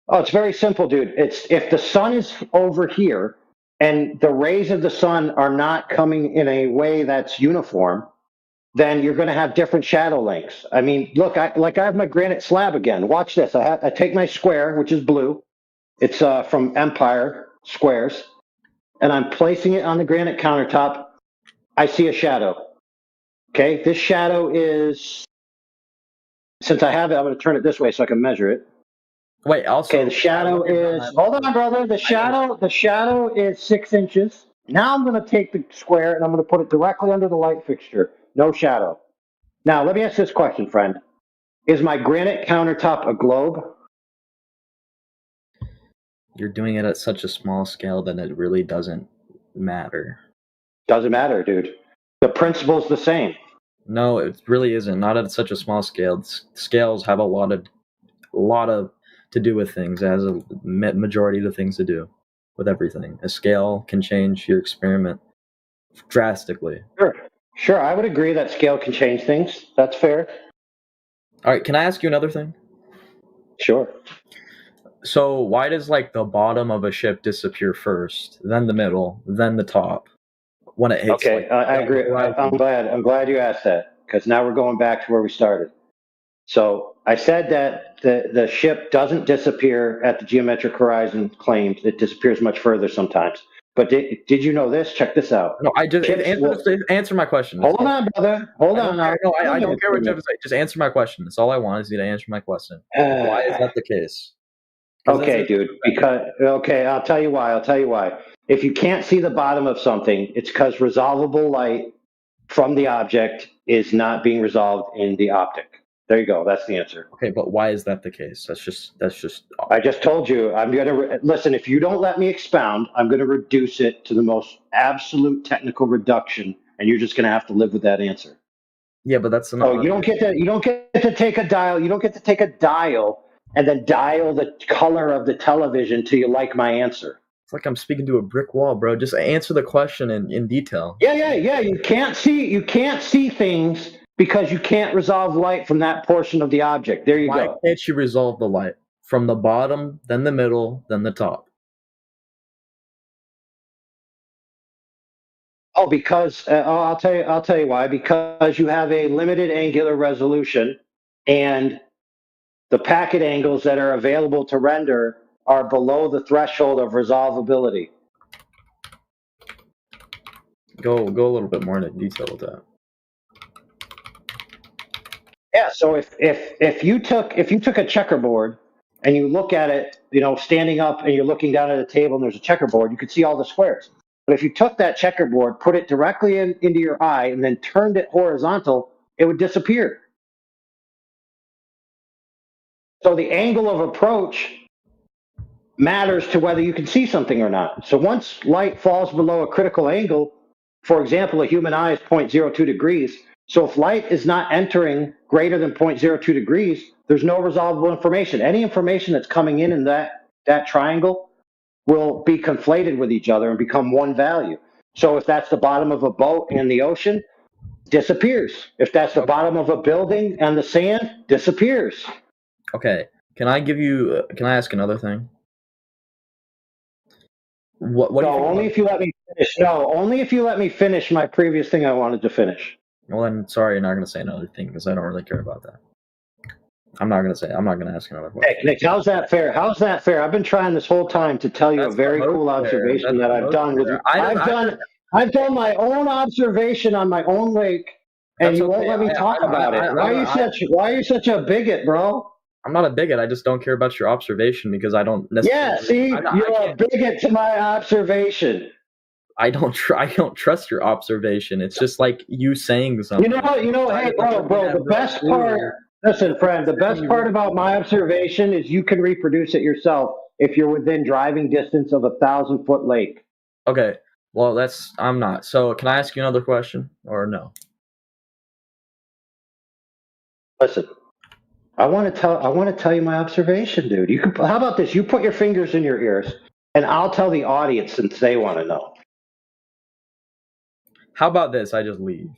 Oh, it's very simple, dude. It's if the sun is over here and the rays of the sun are not coming in a way that's uniform, then you're going to have different shadow lengths. I mean, look, I have my granite slab again. Watch this. I take my square, which is blue. It's from Empire Squares, and I'm placing it on the granite countertop. I see a shadow. Okay, this shadow is, since I have it, I'm going to turn it this way so I can measure it. Wait, also. Okay, the shadow is, hold on, brother. The shadow is 6 inches. Now I'm going to take the square and I'm going to put it directly under the light fixture. No shadow. Now, let me ask this question, friend. Is my granite countertop a globe? You're doing it at such a small scale that it really doesn't matter. Doesn't matter, dude. The principle's the same. No, it really isn't. Not at such a small scale. Scales have a lot of to do with things. It has a majority of the things to do with everything. A scale can change your experiment drastically. Sure. I would agree that scale can change things. That's fair. All right, can I ask you another thing? Sure. So why does like the bottom of a ship disappear first, then the middle, then the top when it hits? Okay, I agree. I'm glad you asked that, because now we're going back to where we started. So I said that the ship doesn't disappear at the geometric horizon claimed. It disappears much further sometimes. But did you know this? Check this out. No, I just answer my question. Hold on, brother. Hold on. I don't care what you have to say. Just answer my question. That's all I want is you to answer my question. Why is that the case? Okay, dude. I'll tell you why. If you can't see the bottom of something, it's because resolvable light from the object is not being resolved in the optic. There you go. That's the answer. Okay, but why is that the case? That's just. I just told you. I'm gonna listen. If you don't let me expound, I'm gonna reduce it to the most absolute technical reduction, and you're just gonna have to live with that answer. Yeah, but that's not. So you don't get to take a dial. You don't get to take a dial and then dial the color of the television till you like my answer. It's like I'm speaking to a brick wall, bro. Just answer the question in detail. Yeah. You can't see things because you can't resolve light from that portion of the object. There you go. Why can't you resolve the light from the bottom, then the middle, then the top? Oh, because I'll tell you why. Because you have a limited angular resolution, and the packet angles that are available to render are below the threshold of resolvability. Go a little bit more into detail with that. Yeah. So if you took a checkerboard and you look at it, standing up, and you're looking down at a table and there's a checkerboard, you could see all the squares. But if you took that checkerboard, put it directly into your eye, and then turned it horizontal, it would disappear. So the angle of approach matters to whether you can see something or not. So once light falls below a critical angle, for example, a human eye is 0.02 degrees. So if light is not entering greater than 0.02 degrees, there's no resolvable information. Any information that's coming in that triangle will be conflated with each other and become one value. So if that's the bottom of a boat in the ocean, disappears. If that's the bottom of a building and the sand, disappears. Okay. Can I ask another thing? What do you think only if you let me finish. No, only if you let me finish my previous thing I wanted to finish. Well, then, sorry, you're not going to say another thing because I don't really care about that. I'm not going to ask another question. Nick, how's that fair? I've been trying this whole time to tell you a very cool observation that I've done with you. I've done my own observation on my own lake, and you won't let me talk about it. Why are you such a bigot, bro? I'm not a bigot. I just don't care about your observation because I don't necessarily. Yeah, see, you're a bigot to my observation. I don't trust your observation. It's just like you saying something. You know. Hey, bro. The best part. Listen, friend. The best part about my observation is you can reproduce it yourself if you're within driving distance of 1,000-foot lake. Okay. Well, I'm not. So, can I ask you another question or no? Listen. I want to tell you my observation, dude. How about this? You put your fingers in your ears, and I'll tell the audience since they want to know. How about this? I just leave.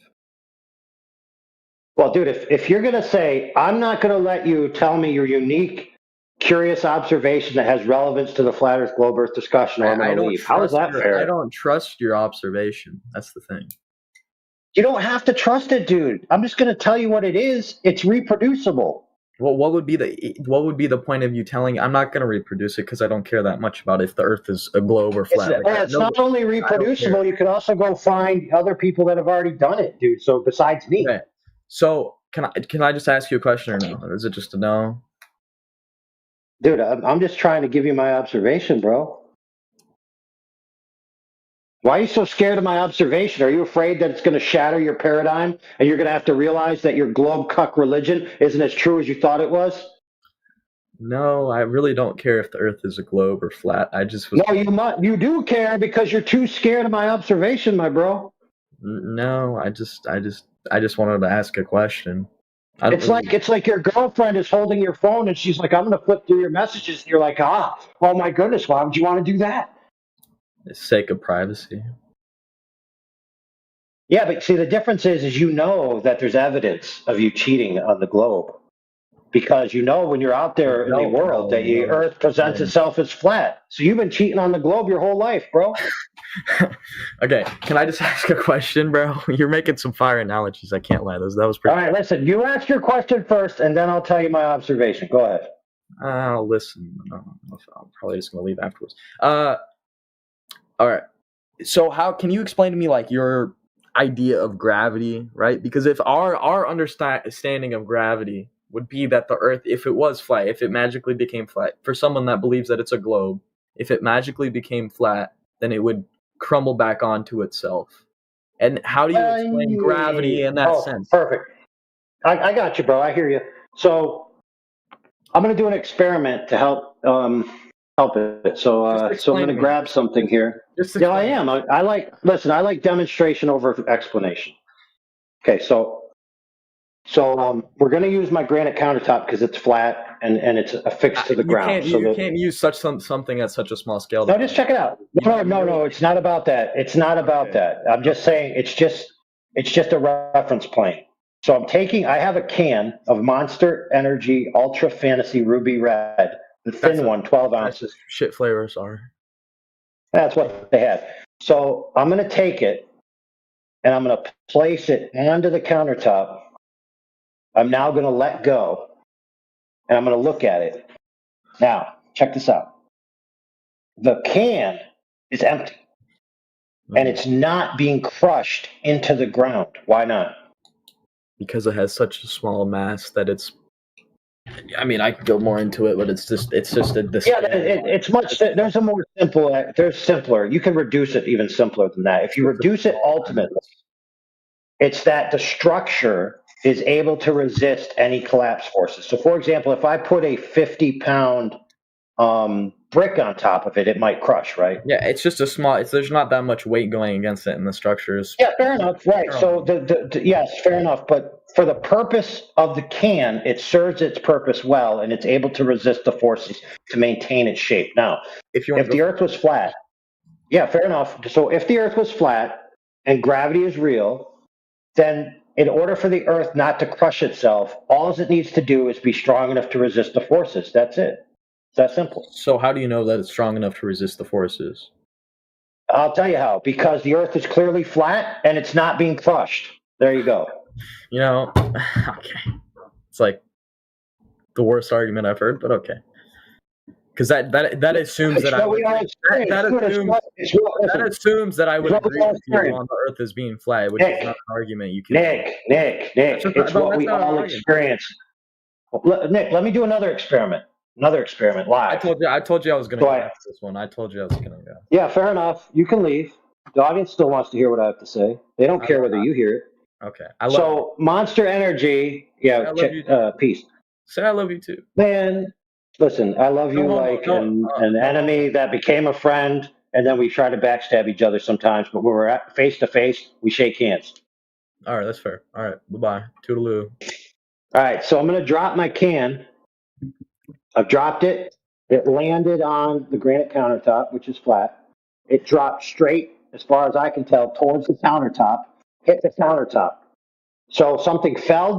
Well, dude, if you're gonna say I'm not gonna let you tell me your unique, curious observation that has relevance to the flat Earth globe Earth discussion, or I'm gonna leave. How is that fair? I don't trust your observation. That's the thing. You don't have to trust it, dude. I'm just gonna tell you what it is. It's reproducible. Well, what would be the point of you telling? I'm not going to reproduce it because I don't care that much about if the Earth is a globe or flat. It's not only reproducible. You can also go find other people that have already done it, dude. So besides me. Okay. So can I just ask you a question or no? Or is it just a no? Dude, I'm just trying to give you my observation, bro. Why are you so scared of my observation? Are you afraid that it's going to shatter your paradigm and you're going to have to realize that your globe cuck religion isn't as true as you thought it was? No, I really don't care if the Earth is a globe or flat. I just was. No, you do care because you're too scared of my observation, my bro. No, I just wanted to ask a question. It's like your girlfriend is holding your phone and she's like, I'm going to flip through your messages. And you're like, oh my goodness, why would you want to do that? For the sake of privacy. Yeah, but see, the difference is you know that there's evidence of you cheating on the globe. Because you know when you're out there in the world that the Earth presents itself as flat. So you've been cheating on the globe your whole life, bro. Okay, can I just ask a question, bro? You're making some fire analogies. I can't lie. That was pretty. All right, listen. You ask your question first, and then I'll tell you my observation. Go ahead. I'll listen. I'm probably just gonna leave afterwards. All right. So how can you explain to me like your idea of gravity, right? Because if our understanding of gravity would be that the Earth, if it was flat, if it magically became flat, for someone that believes that it's a globe, if it magically became flat, then it would crumble back onto itself. And how do you explain gravity in that sense? Perfect. I got you, bro. I hear you. So I'm going to do an experiment to help it. So I'm going to grab something here. Yeah, I am. I like demonstration over explanation. Okay, so we're going to use my granite countertop because it's flat and it's affixed to the ground. You can't use something at such a small scale. No, just check it out. No, it's not about that. It's not about that. I'm just saying it's just a reference plane. So I have a can of Monster Energy Ultra Fantasy Ruby Red, the thin one, 12 ounces. Shit flavors are. That's what they have. So I'm going to take it and I'm going to place it onto the countertop. I'm now going to let go and I'm going to look at it. Now, check this out. The can is empty and it's not being crushed into the ground. Why not? Because it has such a small mass that it's. I mean, I could go more into it, but it's just a. It's much. There's a more simple. There's simpler. You can reduce it even simpler than that. If you reduce it ultimately, it's that the structure is able to resist any collapse forces. So, for example, if I put a 50-pound brick on top of it, it might crush, right? Yeah, it's just a small. There's not that much weight going against it in the structures. Yeah, fair enough. Right. So yes, fair enough. But for the purpose of the can, it serves its purpose well, and it's able to resist the forces to maintain its shape. Now, if the Earth was flat, yeah, fair enough. So if the Earth was flat and gravity is real, then in order for the Earth not to crush itself, all it needs to do is be strong enough to resist the forces. That's it. It's that simple. So how do you know that it's strong enough to resist the forces? I'll tell you how. Because the Earth is clearly flat and it's not being crushed. There you go. You know, okay. It's like the worst argument I've heard, but okay. Because that assumes that assumes that I would agree with you on the Earth as being flat, which is not an argument you can. Nick, it's what we all experience. Nick, let me do another experiment. Live. I told you I was going to go after this one. I told you I was going to go. Yeah, fair enough. You can leave. The audience still wants to hear what I have to say. They don't care whether you hear it. Okay. Monster Energy. Yeah. Peace. Say I love you too. Man, listen. I love you an enemy that became a friend, and then we try to backstab each other sometimes. But when we're face to face, we shake hands. All right, that's fair. All right, bye-bye. Toodaloo. All right, so I'm going to drop my can. I've dropped it. It landed on the granite countertop, which is flat. It dropped straight, as far as I can tell, towards the countertop, hit the countertop. So something fell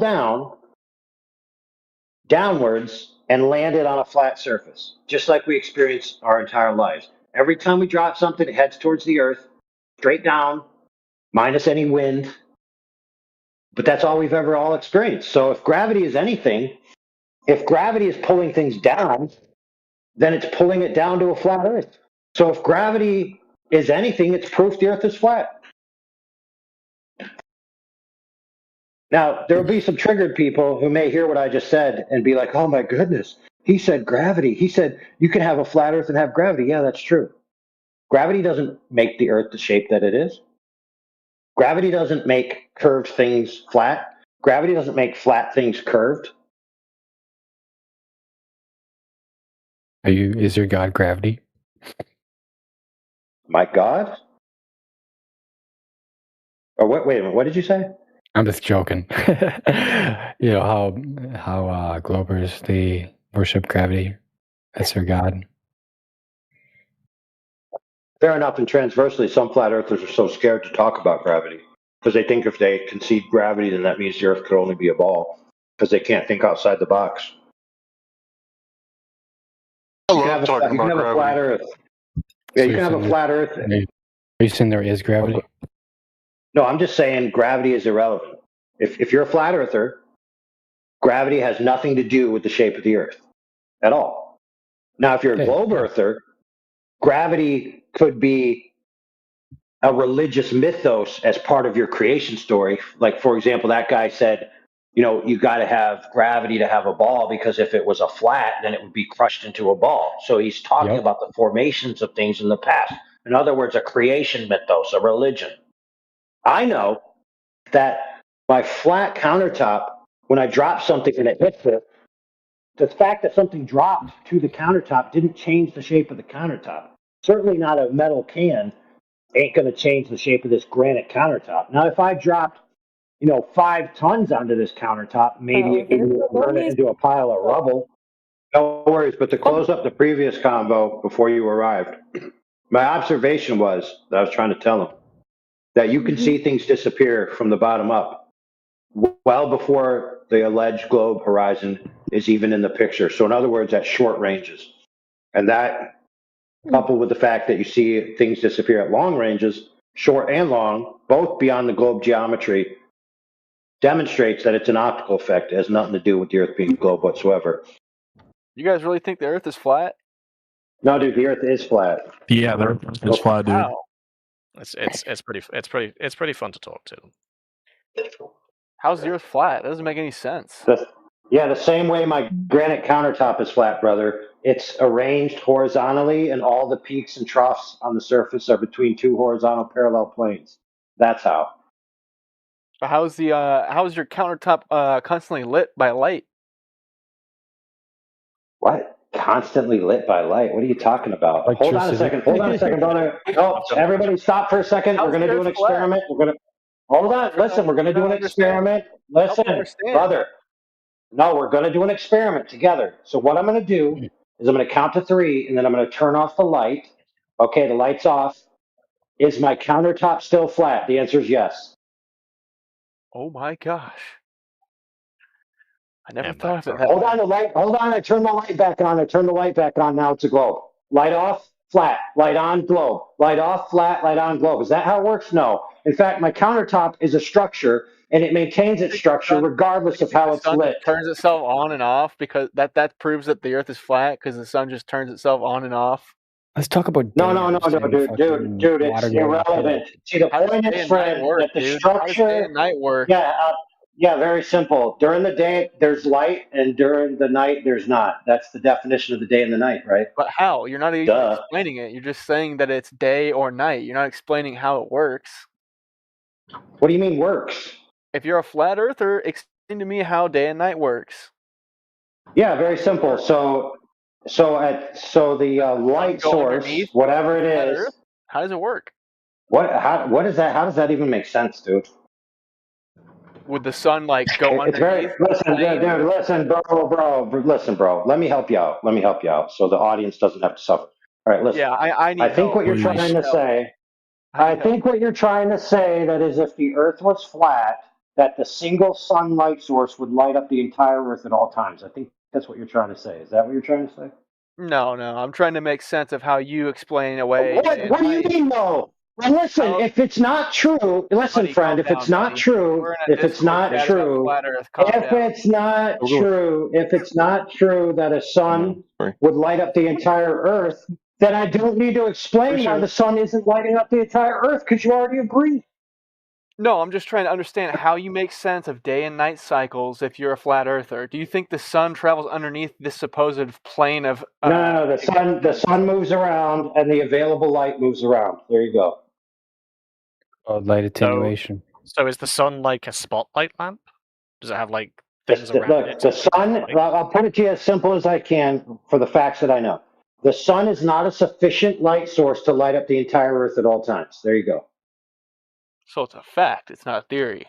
downwards, and landed on a flat surface, just like we experience our entire lives. Every time we drop something, it heads towards the Earth, straight down, minus any wind. But that's all we've ever all experienced. So if gravity is anything, if gravity is pulling things down, then it's pulling it down to a flat Earth. So if gravity is anything, it's proof the Earth is flat. Now, there will be some triggered people who may hear what I just said and be like, oh my goodness, he said gravity. He said you can have a flat Earth and have gravity. Yeah, that's true. Gravity doesn't make the Earth the shape that it is. Gravity doesn't make curved things flat. Gravity doesn't make flat things curved. Is your God gravity? My God? Or what? Wait a minute. What did you say? I'm just joking. You know how Globers, they worship gravity as their God. Fair enough. And transversely, some flat earthers are so scared to talk about gravity because they think if they concede gravity, then that means the Earth could only be a ball because they can't think outside the box. I You can love have talking you can about have a flat gravity. Earth. Yeah, So you you're can have a saying flat Earth. are you saying there is gravity? No, I'm just saying gravity is irrelevant. If you're a flat earther, gravity has nothing to do with the shape of the Earth at all. Now, if you're a globe earther, gravity could be a religious mythos as part of your creation story. Like, for example, that guy said, you know, you got to have gravity to have a ball because if it was a flat, then it would be crushed into a ball. So he's talking about the formations of things in the past. In other words, a creation mythos, a religion. I know that my flat countertop, when I drop something and it hits it, the fact that something dropped to the countertop didn't change the shape of the countertop. Certainly not a metal can ain't going to change the shape of this granite countertop. Now, if I dropped, 5 tons onto this countertop, maybe it can turn it into a pile of rubble. No worries. But to close up the previous convo before you arrived, my observation was that I was trying to tell him that you can see things disappear from the bottom up well before the alleged globe horizon is even in the picture. So in other words, at short ranges. And that, coupled with the fact that you see things disappear at long ranges, short and long, both beyond the globe geometry, demonstrates that it's an optical effect. It has nothing to do with the Earth being a globe whatsoever. You guys really think the Earth is flat? No, dude, the Earth is flat. Yeah, the Earth is flat, dude. How? It's pretty fun to talk to. How's the Earth flat? That doesn't make any sense. The same way my granite countertop is flat, brother. It's arranged horizontally, and all the peaks and troughs on the surface are between two horizontal parallel planes. That's how. But how's your countertop constantly lit by light? What? Constantly lit by light? What are you talking about? Hold on a second, brother. No, everybody stop for a second. We're going to do an experiment. Hold on. Listen, we're going to do an experiment. Listen, brother. No, we're going to do an experiment together. So what I'm going to do is I'm going to count to 3, and then I'm going to turn off the light. Okay, the light's off. Is my countertop still flat? The answer is yes. Oh my gosh. I never thought of it that Hold way. on, I turn the light back on. Now it's a globe. Light off, flat. Light on, globe. Light off, flat. Light on, globe. Is that how it works? No. In fact, my countertop is a structure, and it maintains its structure regardless of how it's lit. It turns itself on and off because that proves that the Earth is flat because the sun just turns itself on and off. Let's talk about No, dude, it's irrelevant. See, the point is, Fred, that the structure. How does day and night work? Yeah, very simple. During the day, there's light, and during the night, there's not. That's the definition of the day and the night, right? But how? You're not even explaining it. You're just saying that it's day or night. You're not explaining how it works. What do you mean works? If you're a flat earther, explain to me how day and night works. Yeah, very simple. So the light source, whatever it is. How does it work? What is that? How does that even make sense, dude? Would the sun go underneath? Listen, bro. Let me help you out. So the audience doesn't have to suffer. All right, listen. Yeah, I need. I think what you're trying to say. I think what you're trying to say that is if the Earth was flat, that the single sunlight source would light up the entire Earth at all times. I think that's what you're trying to say. Is that what you're trying to say? No. I'm trying to make sense of how you explain away. What do you mean, no? Well, listen, if it's not true, listen, friend, if it's not true that a sun would light up the entire Earth, then I don't need to explain why the sun isn't lighting up the entire Earth because you already agree. No, I'm just trying to understand how you make sense of day and night cycles if you're a flat earther. Do you think the sun travels underneath this supposed plane of? No, the sun moves around, and the available light moves around. There you go. Light attenuation. So is the sun like a spotlight lamp? Does it have like things around Look, it? the sun. I'll put it to you as simple as I can for the facts that I know. The sun is not a sufficient light source to light up the entire Earth at all times. There you go. So it's a fact. It's not a theory.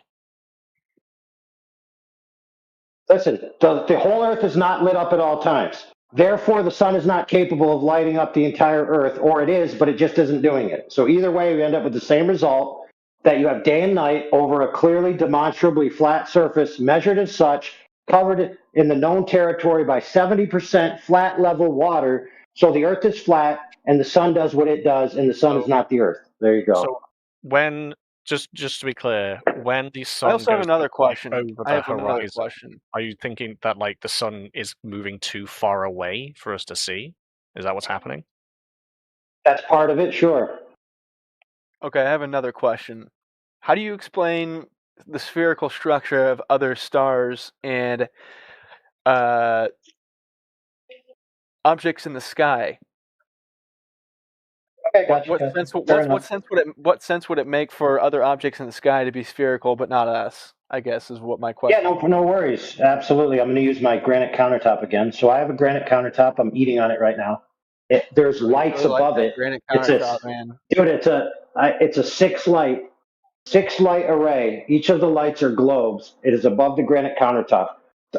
Listen, the whole Earth is not lit up at all times. Therefore, the sun is not capable of lighting up the entire Earth, or it is, but it just isn't doing it. So either way, we end up with the same result, that you have day and night over a clearly demonstrably flat surface, measured as such, covered in the known territory by 70% flat level water. So the Earth is flat, and the sun does what it does, and the sun is not the Earth. There you go. So when just to be clear, when the sun I also have goes another question. over I the have another horizon, question. are you thinking that like the sun is moving too far away for us to see? Is that what's happening? That's part of it, sure. Okay, I have another question. How do you explain the spherical structure of other stars and objects in the sky? Okay, gotcha. What sense would it make for other objects in the sky to be spherical but not us? I guess is what my question. Yeah, no worries. Absolutely. I'm going to use my granite countertop again. So I have a granite countertop. I'm eating on it right now. There's lights really like above that it. granite It's countertop, man. Dude, it's a six light array. Each of the lights are globes. It is above the granite countertop.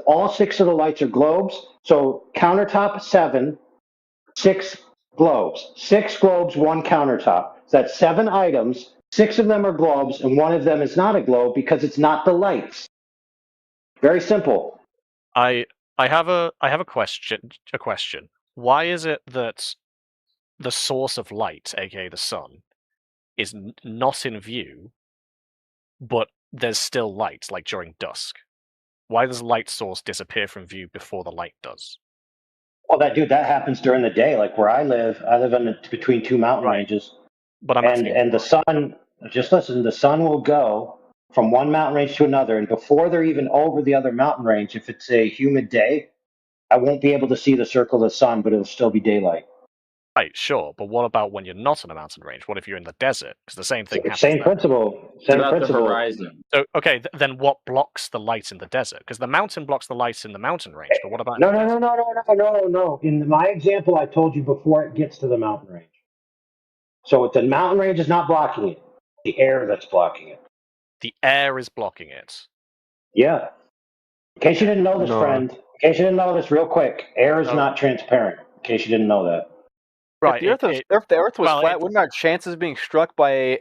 All six of the lights are globes. So countertop 7, 6 globes. 6 globes, 1 countertop. So that's 7 items. 6 of them are globes, and 1 of them is not a globe because it's not the lights. Very simple. I have a question. Why is it that the source of light, aka the sun, is not in view, but there's still light, like during dusk? Why does the light source disappear from view before the light does? Well, that happens during the day. Like where I live between 2 mountain ranges. But I'm asking, and the sun, just listen, the sun will go from one mountain range to another, and before they're even over the other mountain range, if it's a humid day, I won't be able to see the circle of the sun, but it'll still be daylight. Right, sure, but what about when you're not in a mountain range? What if you're in the desert? Because the same thing happens. Same principle. Same principle. The horizon. So, okay, then what blocks the light in the desert? Because the mountain blocks the light in the mountain range, but what about... No. In my example, I told you before it gets to the mountain range. So if the mountain range is not blocking it, the air that's blocking it. The air is blocking it? Yeah. In case you didn't know this, No. friend, in case you didn't know this, real quick, air is not transparent, in case you didn't know that. Right. If the Earth was flat, wouldn't our chances of being struck by a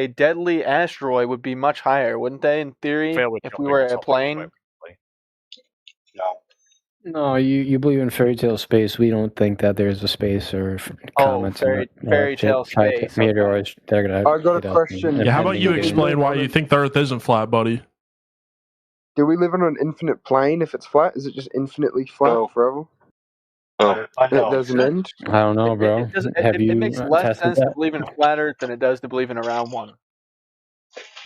deadly asteroid would be much higher, wouldn't they? In theory, if we were a plane. No, you believe in fairy tale space. We don't think that there's a space or comments. fairy tale space. Meteoroids, they're gonna. I got a question. Yeah, how about you explain why you think the Earth isn't flat, buddy? Do we live on an infinite plane if it's flat? Is it just infinitely flat forever? There's an end? I don't know, bro. It makes less sense to believe in flat Earth than it does to believe in a round one.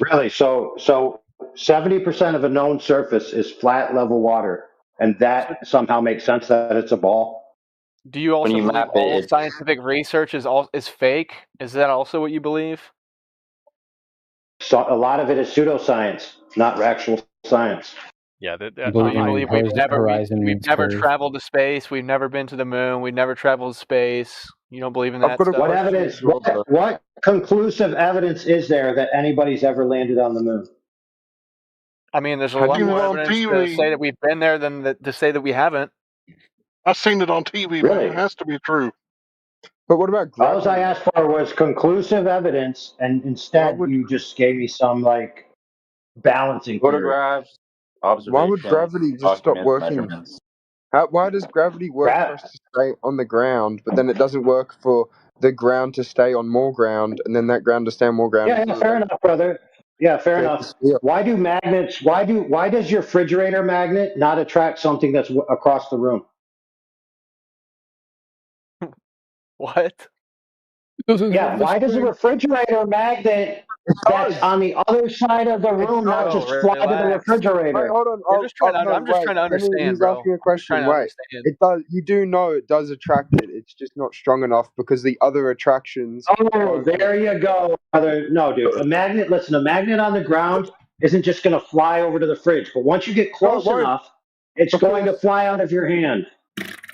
Really? So 70% of a known surface is flat level water, and that somehow makes sense that it's a ball. Do you also believe all scientific research is fake? Is that also what you believe? So a lot of it is pseudoscience, not actual science. Yeah, You believe we've never traveled to space, we've never been to the moon, we've never traveled to space. You don't believe in that stuff? What evidence? What conclusive evidence is there that anybody's ever landed on the moon? I mean, there's a lot more evidence to say that we've been there than to say that we haven't. I've seen it on TV, Really? man. It has to be true. But what about All I asked for was conclusive evidence, and instead you just gave me some balancing theory. Photographs, why would gravity just stop working? Why does gravity work for us to stay on the ground, but then it doesn't work for the ground to stay on more ground, and then that ground to stay on more ground? Yeah, fair enough, brother. Yeah, fair enough. Why do magnets? Why does your refrigerator magnet not attract something that's across the room? What? Yeah, why does a refrigerator magnet that's on the other side of the room not just fly to the Wait, refrigerator? hold on. I'm just trying to Let me, understand, he's bro. asking a I'm just question. trying to Wait, understand. it does. You do know it does attract it. It's just not strong enough because the other attractions. Oh, there you go, brother. No, dude. A magnet on the ground isn't just going to fly over to the fridge, but once you get close enough, it's going to fly out of your hand.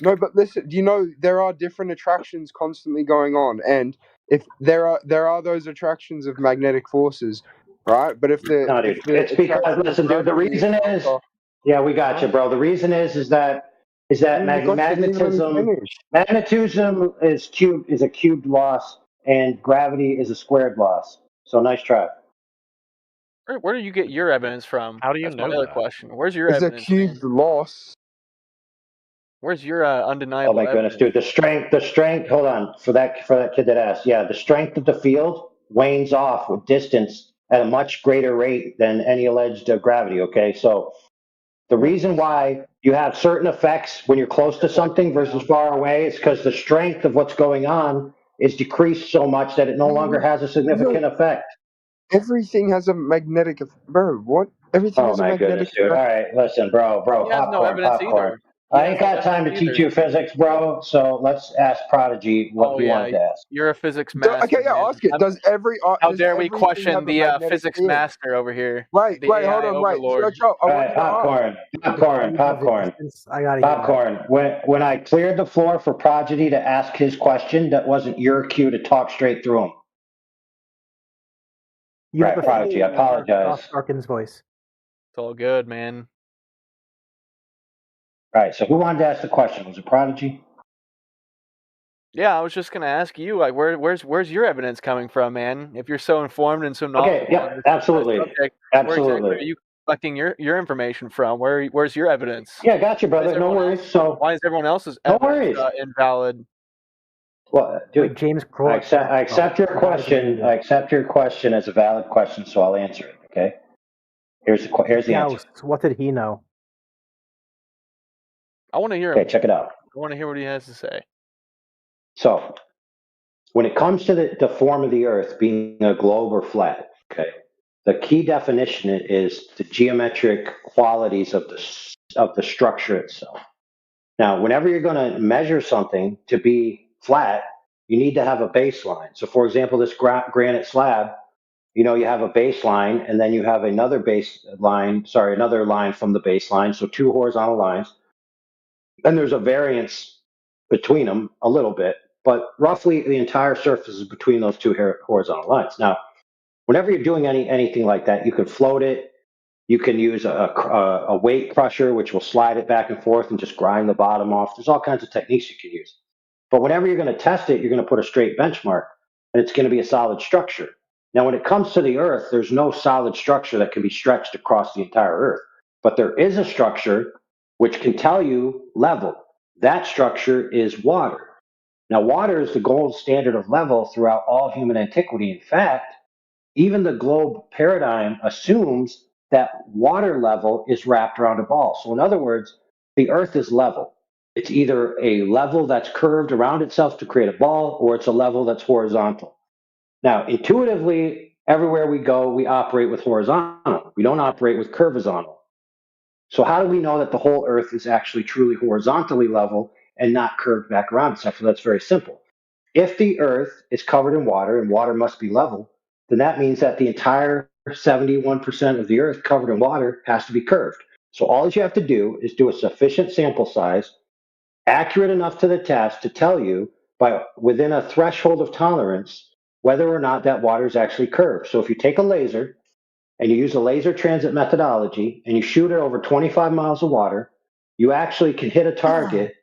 No, but listen, you know there are different attractions constantly going on, and if there are those attractions of magnetic forces, right? But if the No, dude. It's because listen, dude. The reason is, yeah, we got you, bro. The reason is that magnetism is a cubed loss, and gravity is a squared loss. So nice try. Where do you get your evidence from? How do you That's know my other that? question. Where's your it's a evidence? cubed loss. Where's your undeniable? Oh my goodness, dude! The strength. Hold on, for that kid that asked. Yeah, the strength of the field wanes off with distance at a much greater rate than any alleged gravity. Okay, so the reason why you have certain effects when you're close to something versus far away is because the strength of what's going on is decreased so much that it no longer has a significant effect. Everything has a magnetic. Bro, what? Everything has a magnetic. Goodness, dude! All right, listen, bro, He has no evidence either. I ain't got time to teach you physics, bro. So let's ask Prodigy what he wanted to ask. You're a physics master. Okay, yeah, man. ask it. Does every How dare we question the physics master over here? Wait, the hold AI on, wait. overlord. All right, popcorn. When I cleared the floor for Prodigy to ask his question, that wasn't your cue to talk straight through him. Right, Prodigy, I apologize. Starkin's voice. It's all good, man. All right, so who wanted to ask the question? Was it Prodigy? Yeah, I was just gonna ask you, like, where's your evidence coming from, man? If you're so informed and so knowledgeable, Okay, yeah, absolutely, subject, absolutely. Where exactly are you collecting your information from? Where's your evidence? Yeah, got you, brother. No worries. Why is everyone else's evidence invalid? Well, dude, James I accept your question. I accept your question as a valid question, so I'll answer it. Okay. Here's the answer. What did he know? I want to hear. Okay, check it out. I want to hear what he has to say. So, when it comes to the form of the Earth being a globe or flat, okay, the key definition is the geometric qualities of the structure itself. Now, whenever you're going to measure something to be flat, you need to have a baseline. So, for example, this granite slab, you have a baseline, and then you have another line from the baseline, so two horizontal lines. Then there's a variance between them a little bit, but roughly the entire surface is between those two horizontal lines. Now, whenever you're doing anything like that, you can float it. You can use a weight crusher, which will slide it back and forth and just grind the bottom off. There's all kinds of techniques you can use. But whenever you're going to test it, you're going to put a straight benchmark, and it's going to be a solid structure. Now, when it comes to the Earth, there's no solid structure that can be stretched across the entire Earth. But there is a structure which can tell you level. That structure is water. Now, water is the gold standard of level throughout all human antiquity. In fact, even the globe paradigm assumes that water level is wrapped around a ball. So in other words, the Earth is level. It's either a level that's curved around itself to create a ball, or it's a level that's horizontal. Now, intuitively, everywhere we go, we operate with horizontal. We don't operate with curvizontal. So how do we know that the whole Earth is actually truly horizontally level and not curved back around itself? So that's very simple. If the Earth is covered in water and water must be level, then that means that the entire 71% of the Earth covered in water has to be curved. So all you have to do is do a sufficient sample size, accurate enough to the test to tell you within a threshold of tolerance whether or not that water is actually curved. So if you take a laser and you use a laser transit methodology and you shoot it over 25 miles of water, you actually can hit a target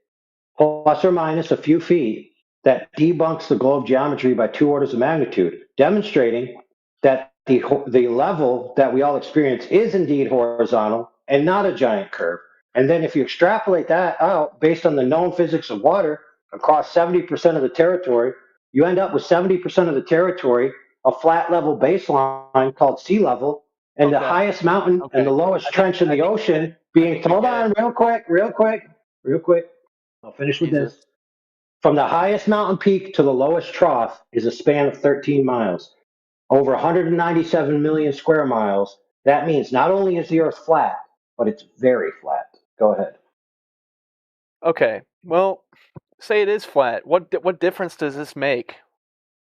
plus or minus a few feet that debunks the globe geometry by 2 orders of magnitude, demonstrating that the level that we all experience is indeed horizontal and not a giant curve. And then if you extrapolate that out based on the known physics of water across 70% of the territory, you end up with 70% of the territory a flat level baseline called sea level, and the highest mountain and the lowest trench in the ocean being, hold on, real quick. I'll finish with this. From the highest mountain peak to the lowest trough is a span of 13 miles, over 197 million square miles. That means not only is the Earth flat, but it's very flat. Go ahead. Okay, well, say it is flat. What difference does this make?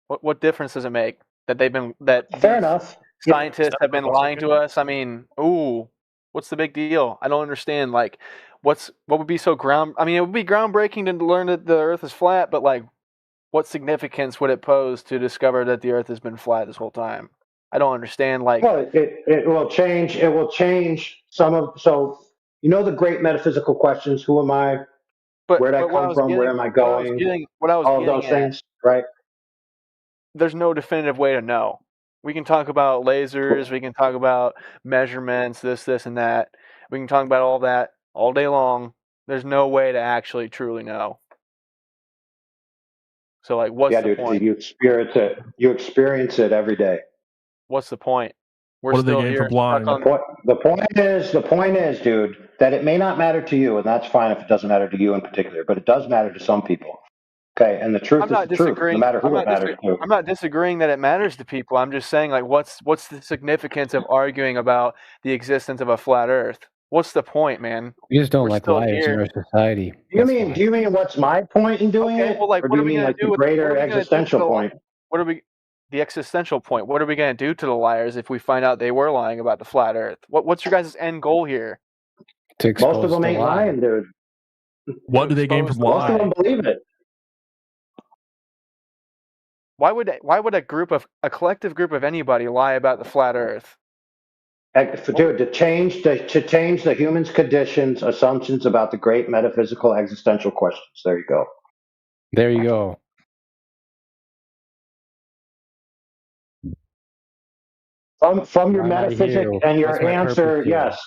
What difference does it make that Fair enough. Scientists have been lying to us? I mean, what's the big deal? I don't understand. Like, what would be so I mean, it would be groundbreaking to learn that the Earth is flat, but like, what significance would it pose to discover that the Earth has been flat this whole time? I don't understand. Like, well, it will change. It will change some of. So the great metaphysical questions: who am I? Where did I come from? Where am I going? All of those things, right? There's no definitive way to know. We can talk about lasers. We can talk about measurements, this, and that. We can talk about all that all day long. There's no way to actually truly know. So, like, what's the point? You experience it. You experience it every day. What's the point? What do they gain from lying? The point is, dude, that it may not matter to you, and that's fine if it doesn't matter to you in particular, but it does matter to some people. Okay, and the truth is the truth, no matter who it matters to. I'm not disagreeing that it matters to people. I'm just saying, like, what's the significance of arguing about the existence of a flat Earth? What's the point, man? You just don't like liars in our society. Do you mean what's my point in doing it? Well, like, or do you mean like the greater existential point? The existential point? What are we going to do to the liars if we find out they were lying about the flat Earth? What's your guys' end goal here? Most of them ain't lying, dude. What do they gain from lying? Most of them believe it. Why would a collective group of anybody lie about the flat Earth? Dude, to change the human's conditions, assumptions about the great metaphysical existential questions. There you go. There you go. From your metaphysic and your answer, yes,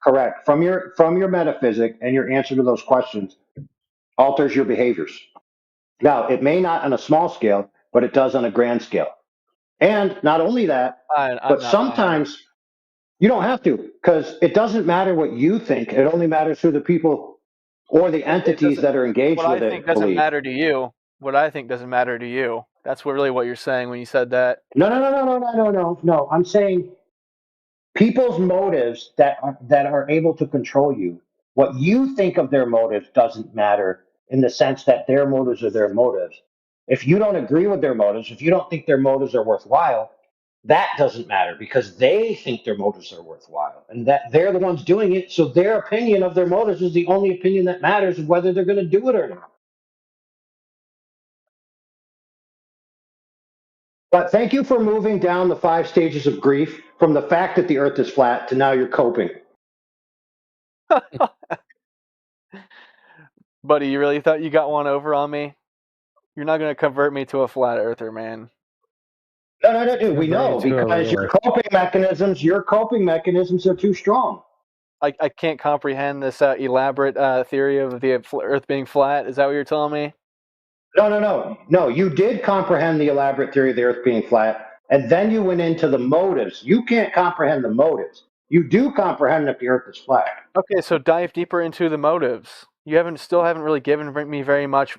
correct. From your metaphysic and your answer to those questions alters your behaviors. Now, it may not on a small scale, but it does on a grand scale. And not only that, but sometimes you don't have to, because it doesn't matter what you think. It only matters who the people or the entities that are engaged with it. What I think doesn't matter to you. What I think doesn't matter to you. That's really what you're saying when you said that. No. I'm saying people's motives that are able to control you. What you think of their motives doesn't matter in the sense that their motives are their motives. If you don't agree with their motives, if you don't think their motives are worthwhile, that doesn't matter because they think their motives are worthwhile and that they're the ones doing it. So their opinion of their motives is the only opinion that matters of whether they're going to do it or not. But thank you for moving down the 5 stages of grief from the fact that the Earth is flat to now you're coping. Buddy, you really thought you got one over on me? You're not going to convert me to a flat earther, man. No, dude. We know because your coping mechanisms are too strong. I can't comprehend this elaborate theory of the Earth being flat. Is that what you're telling me? No. You did comprehend the elaborate theory of the Earth being flat, and then you went into the motives. You can't comprehend the motives. You do comprehend that the Earth is flat. Okay, so dive deeper into the motives. You still haven't really given me very much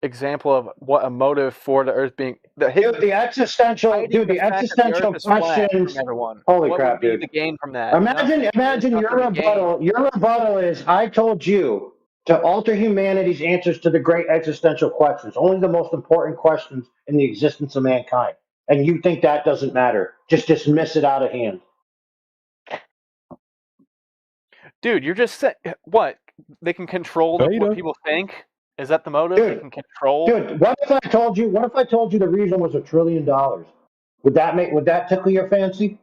example of what a motive for the Earth being the existential questions. Holy crap, dude! The gain from that. Imagine your rebuttal. Your rebuttal is, I told you to alter humanity's answers to the great existential questions, only the most important questions in the existence of mankind, and you think that doesn't matter? Just dismiss it out of hand. Dude, you're just saying what? They can control what people think. Is that the motive? They can control. Dude, what if I told you the reason was $1 trillion? Would that tickle your fancy?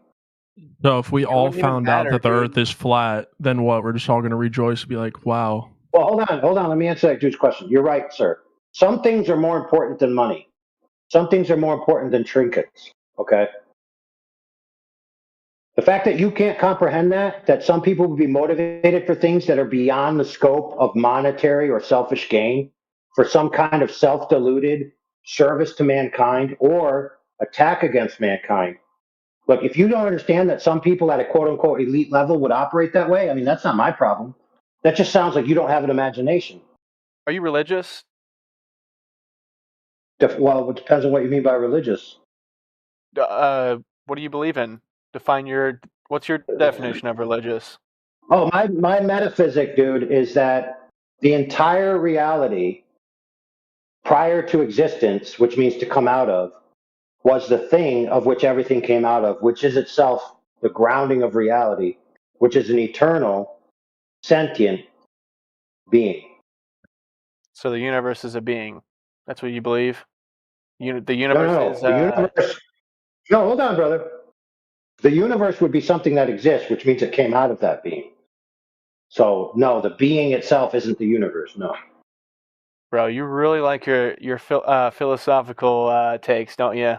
No, if we all found out that the Earth is flat, then what? We're just all going to rejoice and be like, "Wow." Well, hold on. Let me answer that dude's question. You're right, sir. Some things are more important than money. Some things are more important than trinkets. Okay. The fact that you can't comprehend that some people will be motivated for things that are beyond the scope of monetary or selfish gain for some kind of self-deluded service to mankind or attack against mankind. Look, if you don't understand that some people at a quote-unquote elite level would operate that way, I mean, that's not my problem. That just sounds like you don't have an imagination. Are you religious? Well, it depends on what you mean by religious. What do you believe in? What's your definition of religious? Oh, my metaphysic, dude, is that the entire reality prior to existence, which means to come out of, was the thing of which everything came out of, which is itself the grounding of reality, which is an eternal, sentient being. So the universe is a being. That's what you believe? The universe is... The universe... No, hold on, brother. The universe would be something that exists, which means it came out of that being. So, no, the being itself isn't the universe, no. Bro, you really like your philosophical takes, don't you?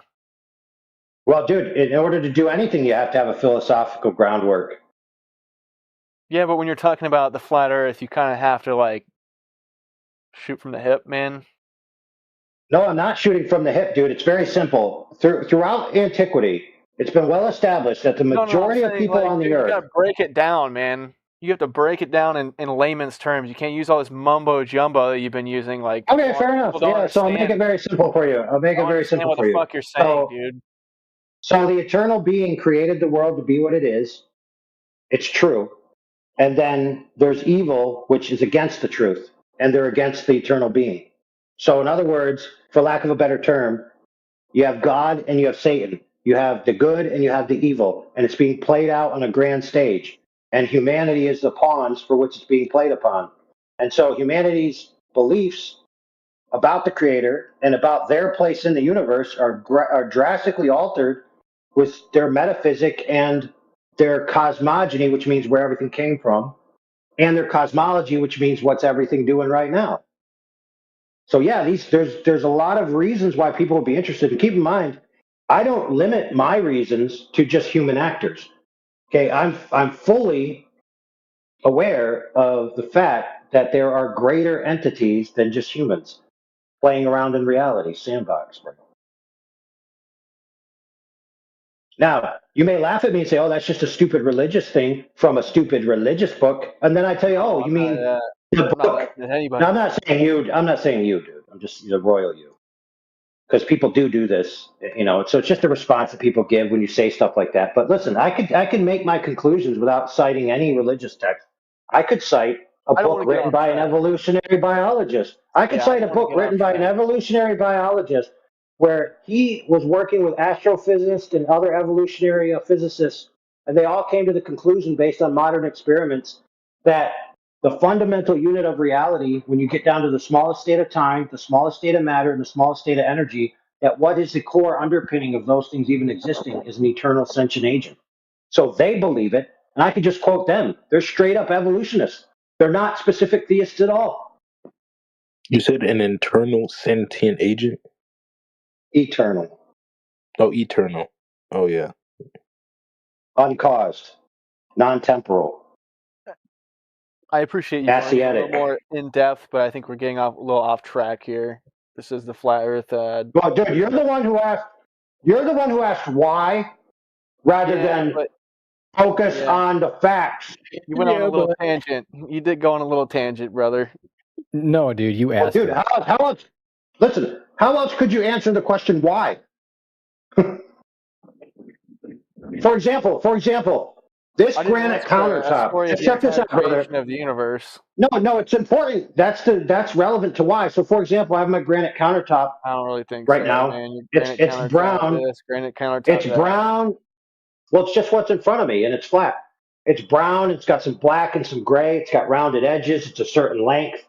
Well, dude, in order to do anything, you have to have a philosophical groundwork. Yeah, but when you're talking about the flat Earth, you kind of have to, like, shoot from the hip, man. No, I'm not shooting from the hip, dude. It's very simple. Throughout antiquity, it's been well established that the majority of people on the Earth... You gotta break it down, man. You have to break it down in layman's terms. You can't use all this mumbo-jumbo that you've been using. Like, okay, fair enough. Yeah, so I'll make it very simple for you. I'll make it very simple for you. What the fuck you're saying, dude. So the eternal being created the world to be what it is. It's true. And then there's evil, which is against the truth. And they're against the eternal being. So in other words, for lack of a better term, you have God and you have Satan. You have the good and you have the evil. And it's being played out on a grand stage. And humanity is the pawns for which it's being played upon. And so humanity's beliefs about the Creator and about their place in the universe are drastically altered with their metaphysic and their cosmogony, which means where everything came from, and their cosmology, which means what's everything doing right now. So yeah, there's a lot of reasons why people will be interested. And keep in mind, I don't limit my reasons to just human actors. Okay, I'm fully aware of the fact that there are greater entities than just humans playing around in reality, sandbox. Now, you may laugh at me and say, oh, that's just a stupid religious thing from a stupid religious book. And then I tell you, oh, you mean the book? No, I'm not saying you, dude. I'm just the royal you. Because people do this, so it's just a response that people give when you say stuff like that. But listen, I can make my conclusions without citing any religious text. I could cite a book written by an evolutionary biologist. I could cite a book written by an evolutionary biologist where he was working with astrophysicists and other evolutionary physicists, and they all came to the conclusion based on modern experiments that the fundamental unit of reality, when you get down to the smallest state of time, the smallest state of matter, and the smallest state of energy, that what is the core underpinning of those things even existing is an eternal sentient agent. So they believe it, and I could just quote them. They're straight up evolutionists. They're not specific theists at all. You said an internal sentient agent? Eternal. Oh, eternal. Oh, yeah. Uncaused. Non-temporal. I appreciate you going a little more in depth, but I think we're getting a little off track here. This is the flat Earth. Well, dude, you're the one who asked. You're the one who asked why, rather than focus on the facts. You went on a little tangent. You did go on a little tangent, brother. No, dude, you asked. Dude, how else? Listen, how else could you answer the question why? For example. This granite countertop. Just check this out, brother. Of the universe. No, it's important. That's relevant to why. So, for example, I have my granite countertop. I don't really think right now. Man. It's brown. Granite countertop. It's brown. Well, it's just what's in front of me, and it's flat. It's brown. It's got some black and some gray. It's got rounded edges. It's a certain length.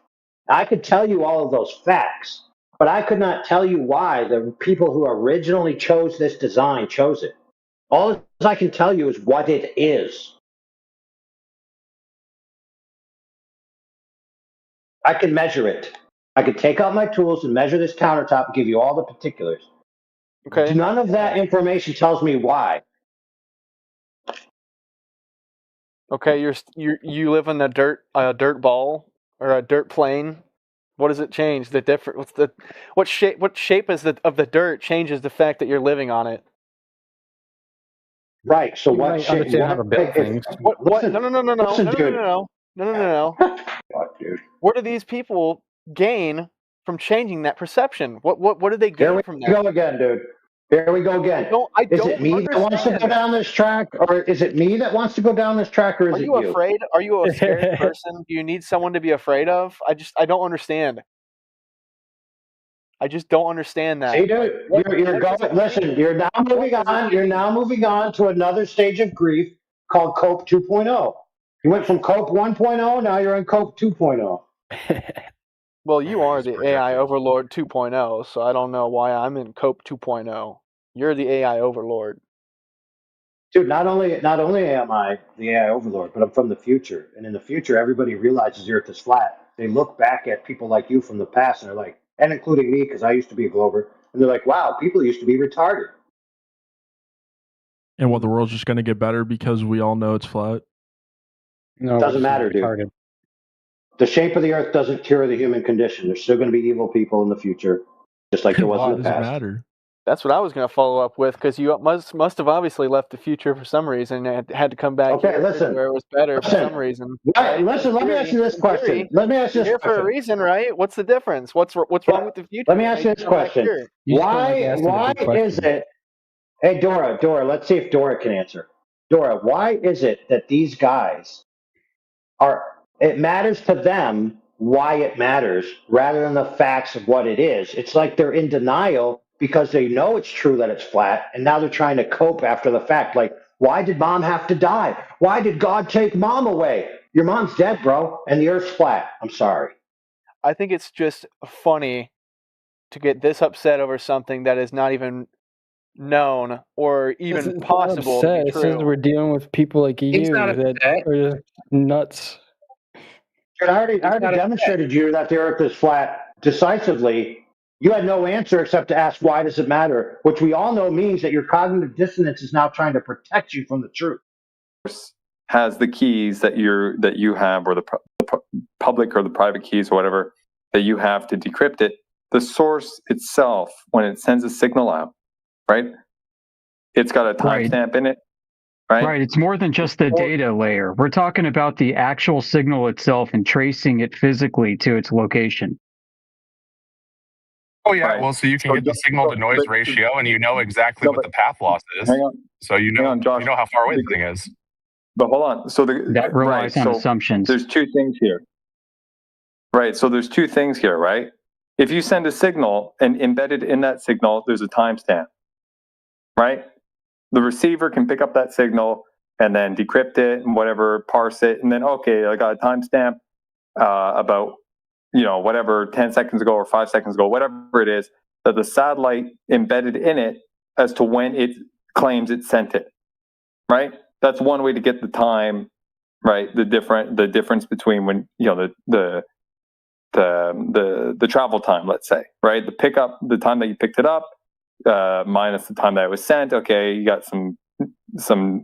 I could tell you all of those facts, but I could not tell you why the people who originally chose this design chose it. All I can tell you is what it is. I can measure it. I could take out my tools and measure this countertop and give you all the particulars. Okay. None of that information tells me why. Okay, you live in a dirt ball or a dirt plane. What does it change? What shape is of the dirt changes the fact that you're living on it. Right. So what? Understand how to build things. What? No. Listen, dude. No. What do these people gain from changing that perception? What do they gain from that? Here we go again, dude. Here we go again. Is it me that wants to go down this track, or is it me that wants to go down this track, or is it you? Are you afraid? Are you a scary person? Do you need someone to be afraid of? I don't understand. I just don't understand that. See, dude, you're going. Listen, you're now moving on. You're now moving on to another stage of grief called Cope 2.0. You went from Cope 1.0, now you're in Cope 2.0. Well, you are the AI Overlord 2.0, so I don't know why I'm in Cope 2.0. You're the AI Overlord. Dude, not only am I the AI Overlord, but I'm from the future. And in the future, everybody realizes the Earth is flat. They look back at people like you from the past, and they're like, and including me, because I used to be a Glober, and they're like, wow, people used to be retarded. And what, the world's just going to get better because we all know it's flat? No, it doesn't matter, dude. The shape of the Earth doesn't cure the human condition. There's still going to be evil people in the future, just like there was in the past. Why does it matter? That's what I was going to follow up with, because you must have obviously left the future for some reason and had to come back here where it was better for some reason. Right, listen, let me ask you this question. Let me ask you this question. Here for a reason, right? What's the difference? What's wrong with the future? Let me ask you this question. Why is it... Hey, Dora, let's see if Dora can answer. Dora, why is it that these guys it matters to them why it matters rather than the facts of what it is? It's like they're in denial because they know it's true that it's flat, and now they're trying to cope after the fact. Like, why did mom have to die? Why did God take mom away? Your mom's dead, bro, and the Earth's flat. I'm sorry. I think it's just funny to get this upset over something that is not even known or even possible to be true. It says we're dealing with people like you that are just nuts. I already demonstrated you that the Earth is flat decisively. You had no answer except to ask, why does it matter? Which we all know means that your cognitive dissonance is now trying to protect you from the truth. Has the keys that you have, or the public or the private keys or whatever that you have to decrypt it. The source itself, when it sends a signal out, right? It's got a timestamp in it, right? Right. It's more than just the data layer. We're talking about the actual signal itself and tracing it physically to its location. Oh, yeah. Right. Well, so you can get the signal to noise ratio, and you know exactly what the path loss is. So you know how far away the thing is. But hold on. So that relies on assumptions. There's two things here. Right. So there's two things here, right? If you send a signal and embedded in that signal, there's a timestamp, right? The receiver can pick up that signal and then decrypt it and whatever, parse it, and then, okay, I got a timestamp about, whatever, 10 seconds ago or 5 seconds ago, whatever it is, that the satellite embedded in it as to when it claims it sent it, right? That's one way to get the time, right? The difference between when, the travel time, let's say, right? The time that you picked it up, minus the time that it was sent. Okay, you got some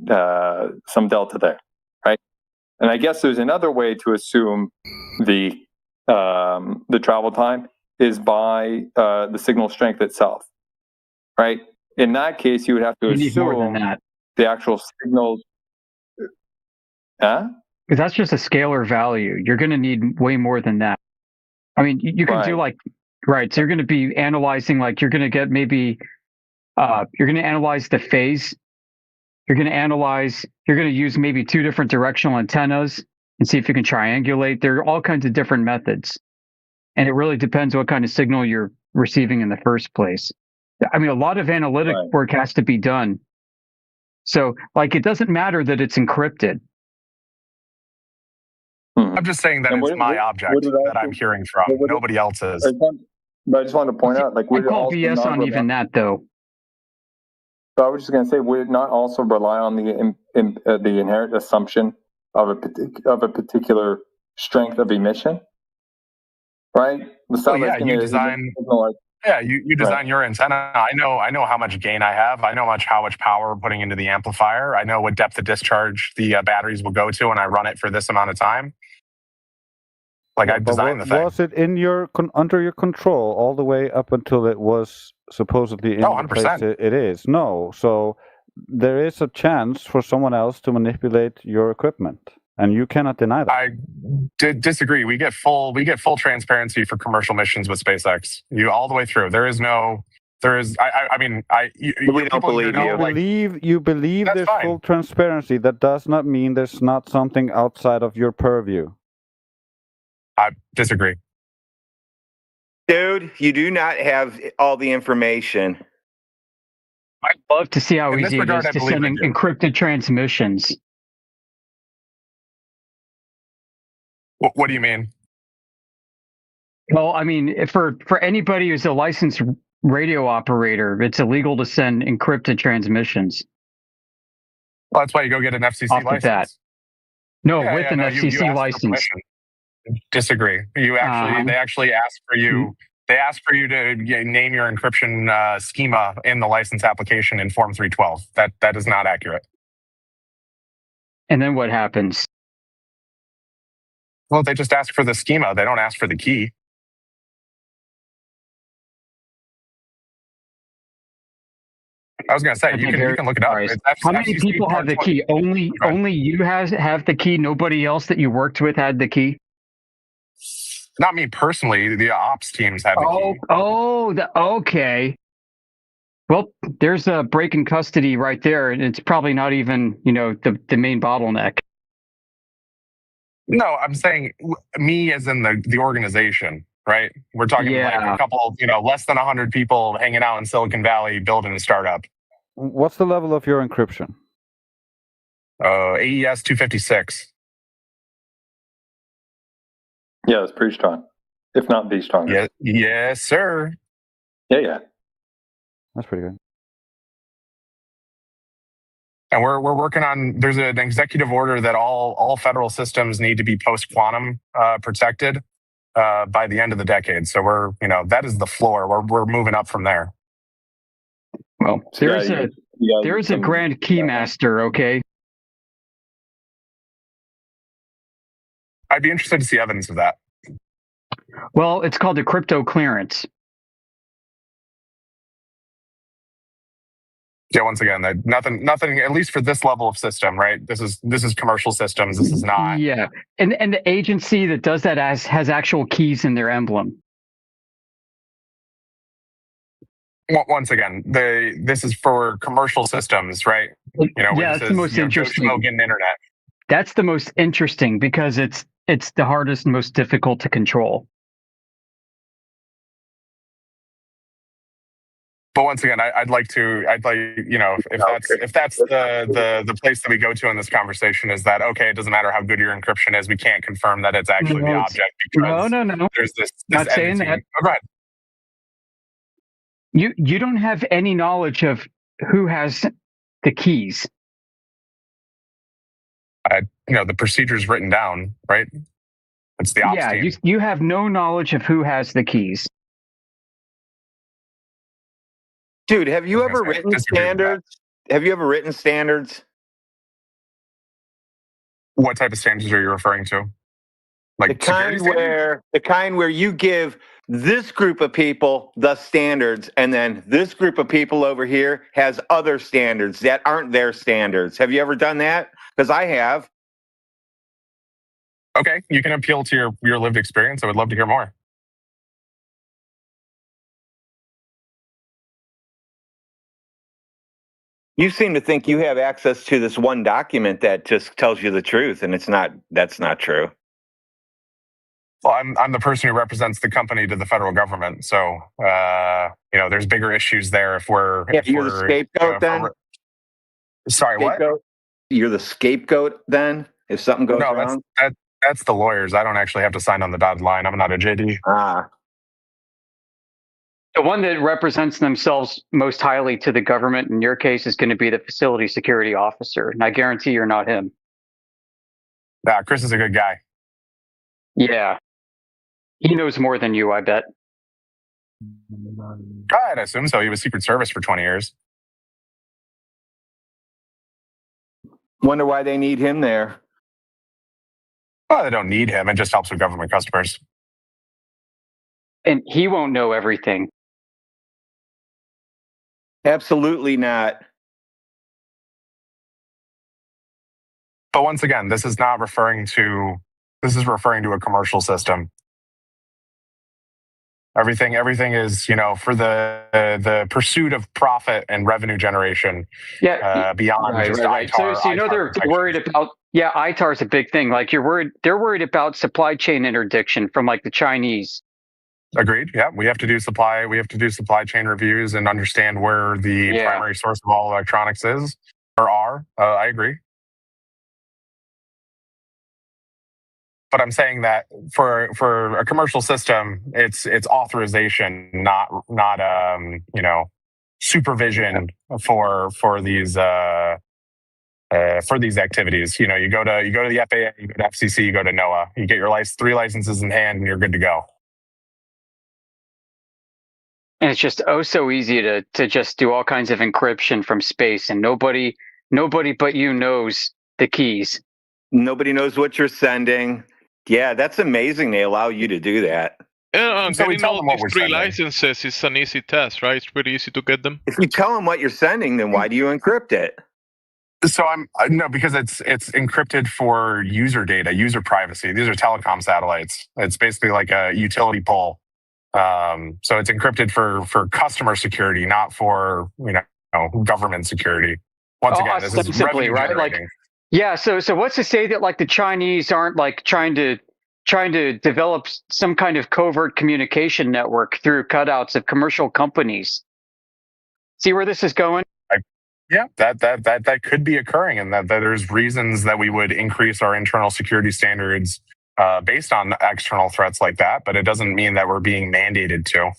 delta there, right? And I guess there's another way to assume the travel time is by the signal strength itself, right? In that case, you would have to assume the actual signals. Because that's just a scalar value. You're going to need way more than that. I mean, you can do so you're going to be analyzing, you're going to get maybe, you're going to analyze the phase. You're going to use maybe two different directional antennas and see if you can triangulate. There are all kinds of different methods. And it really depends what kind of signal you're receiving in the first place. I mean, a lot of analytic work has to be done. So, it doesn't matter that it's encrypted. I'm just saying that it's my object that I'm hearing from. Nobody else's. But I just wanted to point out, I call BS on even that, though. But I was just going to say, would it not also rely on the inherent assumption of a particular strength of emission, right? You design. You design your antenna. I know how much gain I have. I know how much power we're putting into the amplifier. I know what depth of discharge the batteries will go to when I run it for this amount of time. I designed the thing. Was it under your control all the way up until it was supposedly in the place it is? No. So there is a chance for someone else to manipulate your equipment. and you cannot deny that. I disagree. We get full transparency for commercial missions with SpaceX. You all the way through. There is. I mean, we don't believe you. You believe there's fine. full transparency. That does not mean there's not something outside of your purview. I disagree. Dude, you do not have all the information. I'd love to see how easy it is to send encrypted transmissions. What do you mean? Well, I mean, for anybody who's a licensed radio operator, it's illegal to send encrypted transmissions. Well, that's why you go get an FCC license. That. No, with an FCC license. Disagree. They actually ask for you. They ask for you to name your encryption schema in the license application in Form 312. That is not accurate. And then what happens? Well, they just ask for the schema. They don't ask for the key. I was going to say, you can look it up. How many people have the key? Only you have the key? Nobody else that you worked with had the key? Not me personally. The ops teams have the key. Okay. Well, there's a break in custody right there, and it's probably not even, the main bottleneck. No, I'm saying me as in the organization, right? We're talking like a couple, less than 100 people hanging out in Silicon Valley building a startup. What's the level of your encryption? AES 256. Yeah, it's pretty strong, if not the strongest. Yes, sir. Yeah. That's pretty good. And we're working on. There's an executive order that all federal systems need to be post-quantum protected by the end of the decade. So that is the floor. We're moving up from there. Well, there's a grand keymaster. Okay. I'd be interested to see evidence of that. Well, it's called a crypto clearance. Yeah, once again, nothing. At least for this level of system, right? This is commercial systems. This is not. Yeah, and the agency that does that has actual keys in their emblem. Once again, this is for commercial systems, right? That's the most interesting. Internet. That's the most interesting because it's the hardest and most difficult to control. But once again, if that's the place that we go to in this conversation, is that okay? It doesn't matter how good your encryption is, we can't confirm that it's actually the object because no. There's this not saying that. Oh, go ahead. You don't have any knowledge of who has the keys. The procedure's written down, right? It's the ops team. You have no knowledge of who has the keys. Dude, have you ever written standards? Have you ever written standards? What type of standards are you referring to? Like the kind where you give this group of people the standards, and then this group of people over here has other standards that aren't their standards. Have you ever done that? Because I have. Okay, you can appeal to your lived experience. I would love to hear more. You seem to think you have access to this one document that just tells you the truth, and that's not true. Well, I'm the person who represents the company to the federal government, so there's bigger issues there. You're the scapegoat then. Sorry, scapegoat? What? You're the scapegoat then if something goes wrong. That's the lawyers. I don't actually have to sign on the dotted line. I'm not a JD. The one that represents themselves most highly to the government in your case is going to be the facility security officer, and I guarantee you're not him. Chris is a good guy. Yeah. He knows more than you, I bet. I'd assume so. He was Secret Service for 20 years. Wonder why they need him there. Well, they don't need him. It just helps with government customers. And he won't know everything. Absolutely not. But once again, this is referring to a commercial system. Everything is, for the pursuit of profit and revenue generation. Yeah, beyond right, just right. ITAR. So they're worried about. Yeah, ITAR is a big thing. Like they're worried about supply chain interdiction from like the Chinese. Agreed. Yeah, we have to do supply chain reviews and understand where the primary source of all electronics is or are. I agree. But I'm saying that for a commercial system, it's authorization, not supervision for these activities. You go to the FAA, you go to FCC, you go to NOAA, you get your 3 licenses in hand, and you're good to go. And it's just so easy to just do all kinds of encryption from space, and nobody but you knows the keys. Nobody knows what you're sending. Yeah, that's amazing. They allow you to do that. Getting all these 3 licenses is an easy test, right? It's pretty easy to get them. If you tell them what you're sending, then why do you encrypt it? So because it's encrypted for user data, user privacy. These are telecom satellites. It's basically like a utility pole. So it's encrypted for customer security, not for government security. Once again, this is revenue right? generating. Like, yeah. So what's to say that like the Chinese aren't like trying to develop some kind of covert communication network through cutouts of commercial companies? See where this is going? Yeah, that could be occurring, and that there's reasons that we would increase our internal security standards based on external threats like that, but it doesn't mean that we're being mandated to.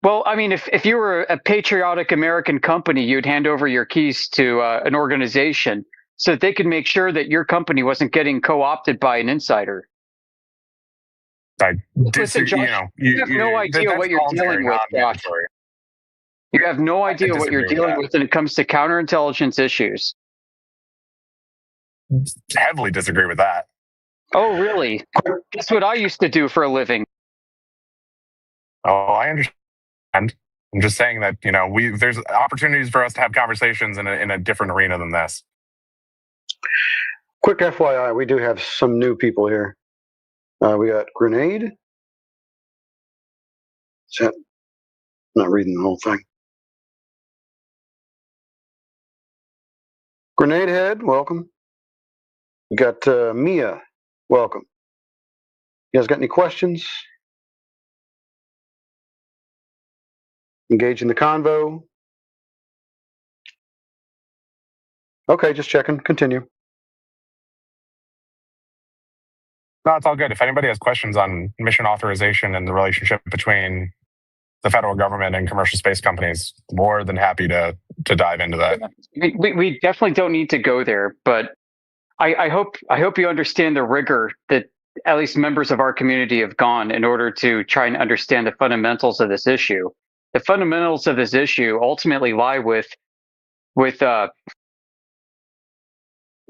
Well, I mean, if you were a patriotic American company, you'd hand over your keys to an organization so that they could make sure that your company wasn't getting co-opted by an insider. Listen, Josh, you have no idea what you're dealing with, Josh. You have no idea what you're dealing with when it comes to counterintelligence issues. Heavily disagree with that. Oh, really? That's what I used to do for a living. Oh, I understand. I'm just saying that, there's opportunities for us to have conversations in a different arena than this. Quick FYI, we do have some new people here. We got Grenade. I'm not reading the whole thing. Grenade Head, welcome. We got Mia, welcome. You guys got any questions? Engage in the convo. Okay, just checking. Continue. No, it's all good. If anybody has questions on mission authorization and the relationship between the federal government and commercial space companies, more than happy to dive into that. We definitely don't need to go there, but I hope you understand the rigor that at least members of our community have gone in order to try and understand the fundamentals of this issue. The fundamentals of this issue ultimately lie with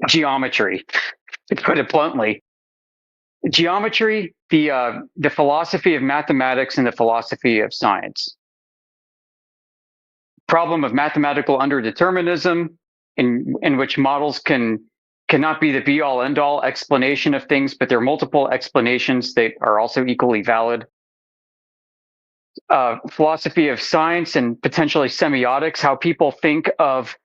geometry, to put it bluntly. Geometry, the philosophy of mathematics and the philosophy of science. Problem of mathematical underdeterminism, in which models cannot be the be-all end-all explanation of things, but there are multiple explanations that are also equally valid. Philosophy of science and potentially semiotics, how people think of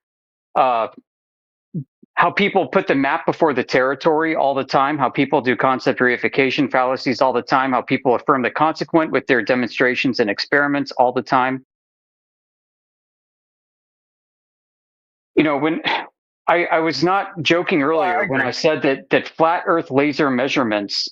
how people put the map before the territory all the time, how people do concept reification fallacies all the time, how people affirm the consequent with their demonstrations and experiments all the time. When I was not joking earlier when I said that flat Earth laser measurements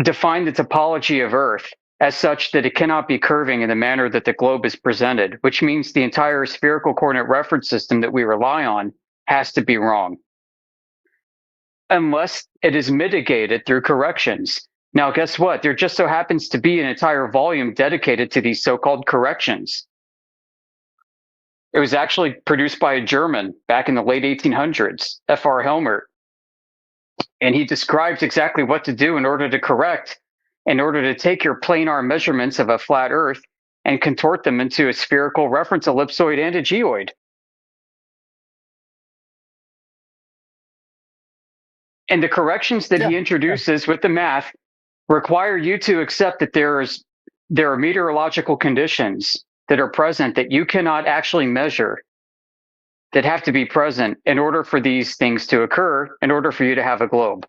define the topology of Earth as such that it cannot be curving in the manner that the globe is presented, which means the entire spherical coordinate reference system that we rely on has to be wrong, unless it is mitigated through corrections. Now, guess what? There just so happens to be an entire volume dedicated to these so-called corrections. It was actually produced by a German back in the late 1800s, F.R. Helmert. And he describes exactly what to do in order to take your planar measurements of a flat Earth and contort them into a spherical reference ellipsoid and a geoid. And the corrections that he introduces with the math require you to accept that there are meteorological conditions that are present that you cannot actually measure, that have to be present in order for these things to occur, in order for you to have a globe.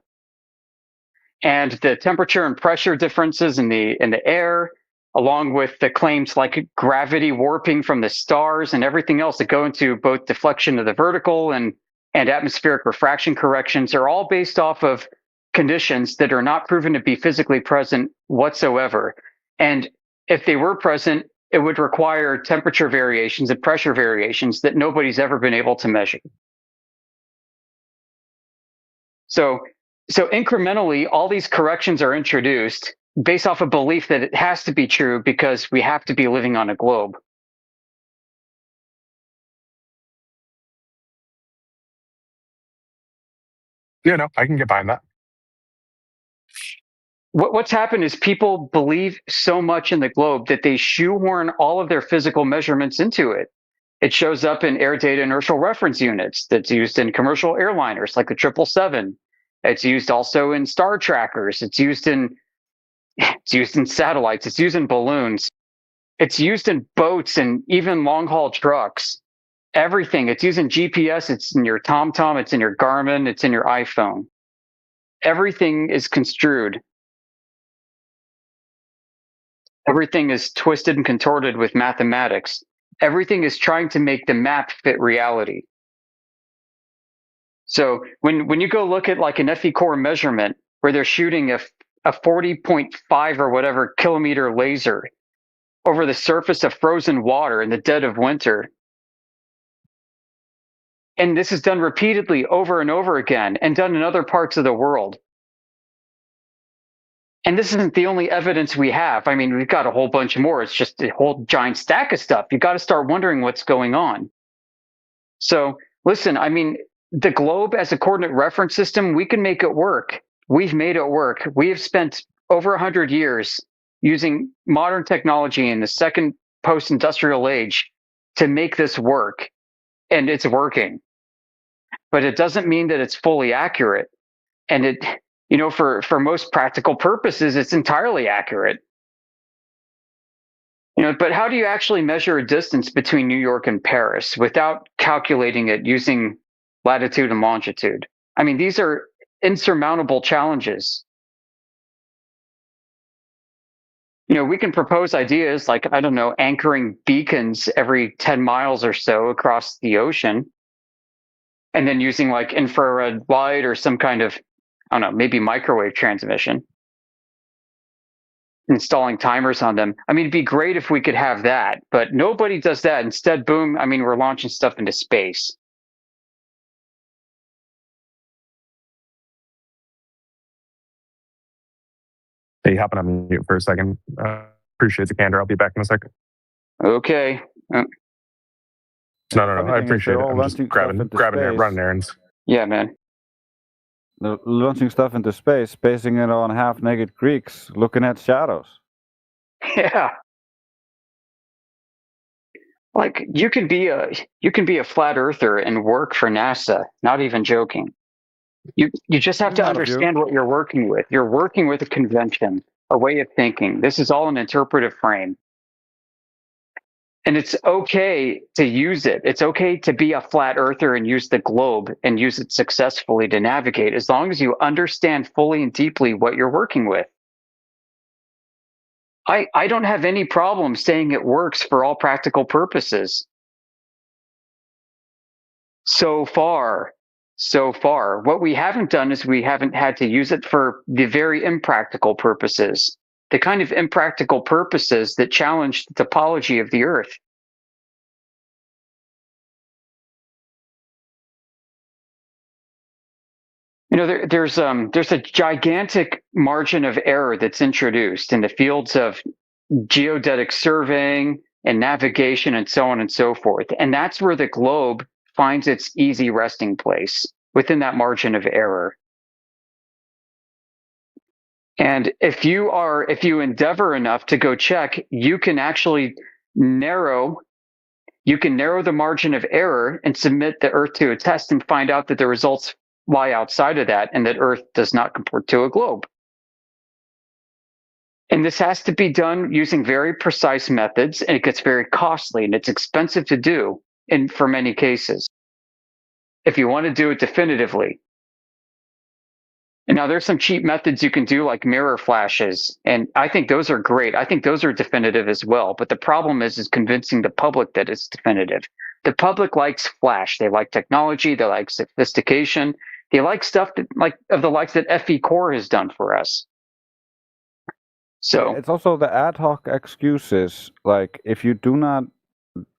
And the temperature and pressure differences in the air, along with the claims like gravity warping from the stars and everything else that go into both deflection of the vertical and atmospheric refraction corrections, are all based off of conditions that are not proven to be physically present whatsoever. And if they were present, it would require temperature variations and pressure variations that nobody's ever been able to measure. So incrementally, all these corrections are introduced based off a belief that it has to be true because we have to be living on a globe. Yeah, no, I can get behind that. What's happened is people believe so much in the globe that they shoehorn all of their physical measurements into it. It shows up in air data inertial reference units that's used in commercial airliners like the 777. It's used also in star trackers. It's used in satellites. It's used in balloons. It's used in boats and even long haul trucks. Everything. It's used in GPS. It's in your TomTom. It's in your Garmin. It's in your iPhone. Everything is construed. Everything is twisted and contorted with mathematics. Everything is trying to make the map fit reality. So when you go look at like an FE core measurement where they're shooting a 40.5 or whatever kilometer laser over the surface of frozen water in the dead of winter, and this is done repeatedly over and over again and done in other parts of the world. And this isn't the only evidence we have. I mean, we've got a whole bunch more. It's just a whole giant stack of stuff. You got to start wondering what's going on. So listen, I mean, the globe as a coordinate reference system, we can make it work. We've made it work. We have spent over 100 years using modern technology in the second post-industrial age to make this work. And it's working. But it doesn't mean that it's fully accurate. And it, you know, for most practical purposes, it's entirely accurate. You know, but how do you actually measure a distance between New York and Paris without calculating it using latitude and longitude? I mean, these are insurmountable challenges. You know, we can propose ideas like, I don't know, anchoring beacons every 10 miles or so across the ocean, and then using like infrared light or some kind of, I don't know, maybe microwave transmission, installing timers on them. I mean, it'd be great if we could have that, but nobody does that. Instead, boom, I mean, we're launching stuff into space. Hey, hopping on mute for a second. Appreciate the candor. I'll be back in a second. Okay. No. I appreciate it. I'm just grabbing it, running errands. Yeah, man. Launching stuff into space, basing it on half-naked Greeks looking at shadows. Yeah. Like you can be a flat earther and work for NASA. Not even joking. You just have to understand what you're working with. You're working with a convention, a way of thinking. This is all an interpretive frame. And it's okay to use it. It's okay to be a flat earther and use the globe and use it successfully to navigate, as long as you understand fully and deeply what you're working with. I don't have any problem saying it works for all practical purposes. So far. What we haven't done is we haven't had to use it for the very impractical purposes. The kind of impractical purposes that challenge the topology of the Earth. You know, there's a gigantic margin of error that's introduced in the fields of geodetic surveying and navigation and so on and so forth. And that's where the globe finds its easy resting place, within that margin of error. And if you endeavor enough to go check, you can actually narrow the margin of error and submit the Earth to a test and find out that the results lie outside of that, and that Earth does not comport to a globe. And this has to be done using very precise methods, and it gets very costly, and it's expensive to do for many cases, if you want to do it definitively. And now there's some cheap methods you can do, like mirror flashes, and I think those are great. I think those are definitive as well. But the problem is convincing the public that it's definitive. The public likes flash. They like technology. They like sophistication. They like stuff of the likes that FE Core has done for us. So it's also the ad hoc excuses. Like, if you do not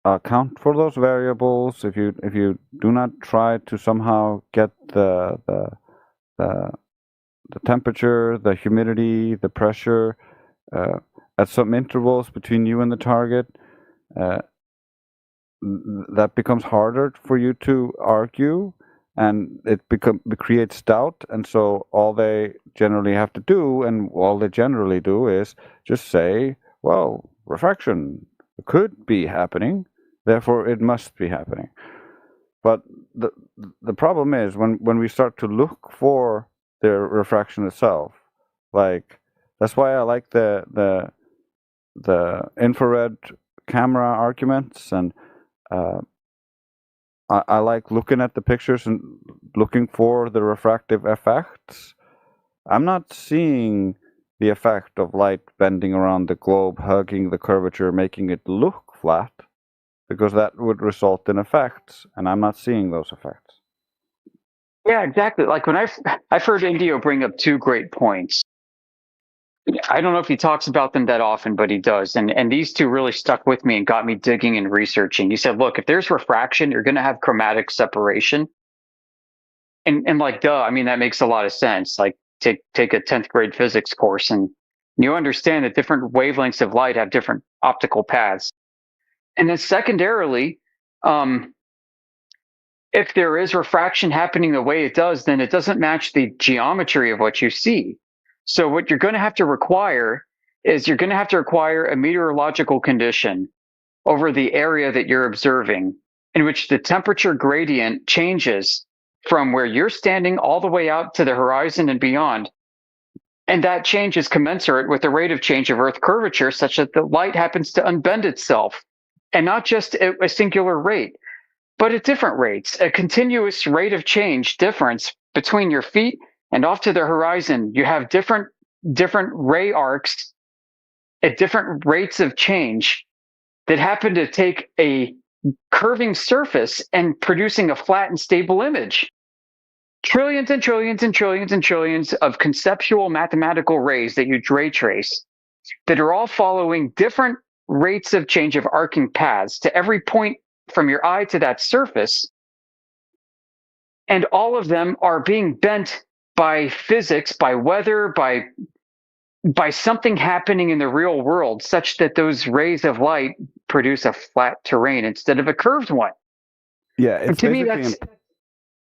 account for those variables, if you do not try to somehow get the temperature, the humidity, the pressure at some intervals between you and the target, that becomes harder for you to argue, and it creates doubt. And so all they generally have to do, and all they generally do, is just say, well, refraction could be happening, therefore it must be happening. But the problem is when we start to look for the refraction itself, like, that's why I like the infrared camera arguments, and I like looking at the pictures and looking for the refractive effects. I'm not seeing the effect of light bending around the globe, hugging the curvature, making it look flat, because that would result in effects, and I'm not seeing those effects. Yeah, exactly. Like, when I've heard Indio bring up two great points. I don't know if he talks about them that often, but he does. And these two really stuck with me and got me digging and researching. He said, look, if there's refraction, you're going to have chromatic separation. And like, duh, I mean, that makes a lot of sense. Like, take a 10th grade physics course, and you understand that different wavelengths of light have different optical paths. And then secondarily, if there is refraction happening the way it does, then it doesn't match the geometry of what you see. So what you're going to have to require is a meteorological condition over the area that you're observing, in which the temperature gradient changes from where you're standing all the way out to the horizon and beyond. And that change is commensurate with the rate of change of Earth curvature, such that the light happens to unbend itself, and not just at a singular rate, but at different rates, a continuous rate of change difference between your feet and off to the horizon. You have different ray arcs at different rates of change that happen to take a curving surface and producing a flat and stable image. Trillions and trillions and trillions and trillions of conceptual mathematical rays that you ray trace that are all following different rates of change of arcing paths to every point from your eye to that surface. And all of them are being bent by physics, by weather, by something happening in the real world, such that those rays of light produce a flat terrain instead of a curved one. Yeah, it's to me, that's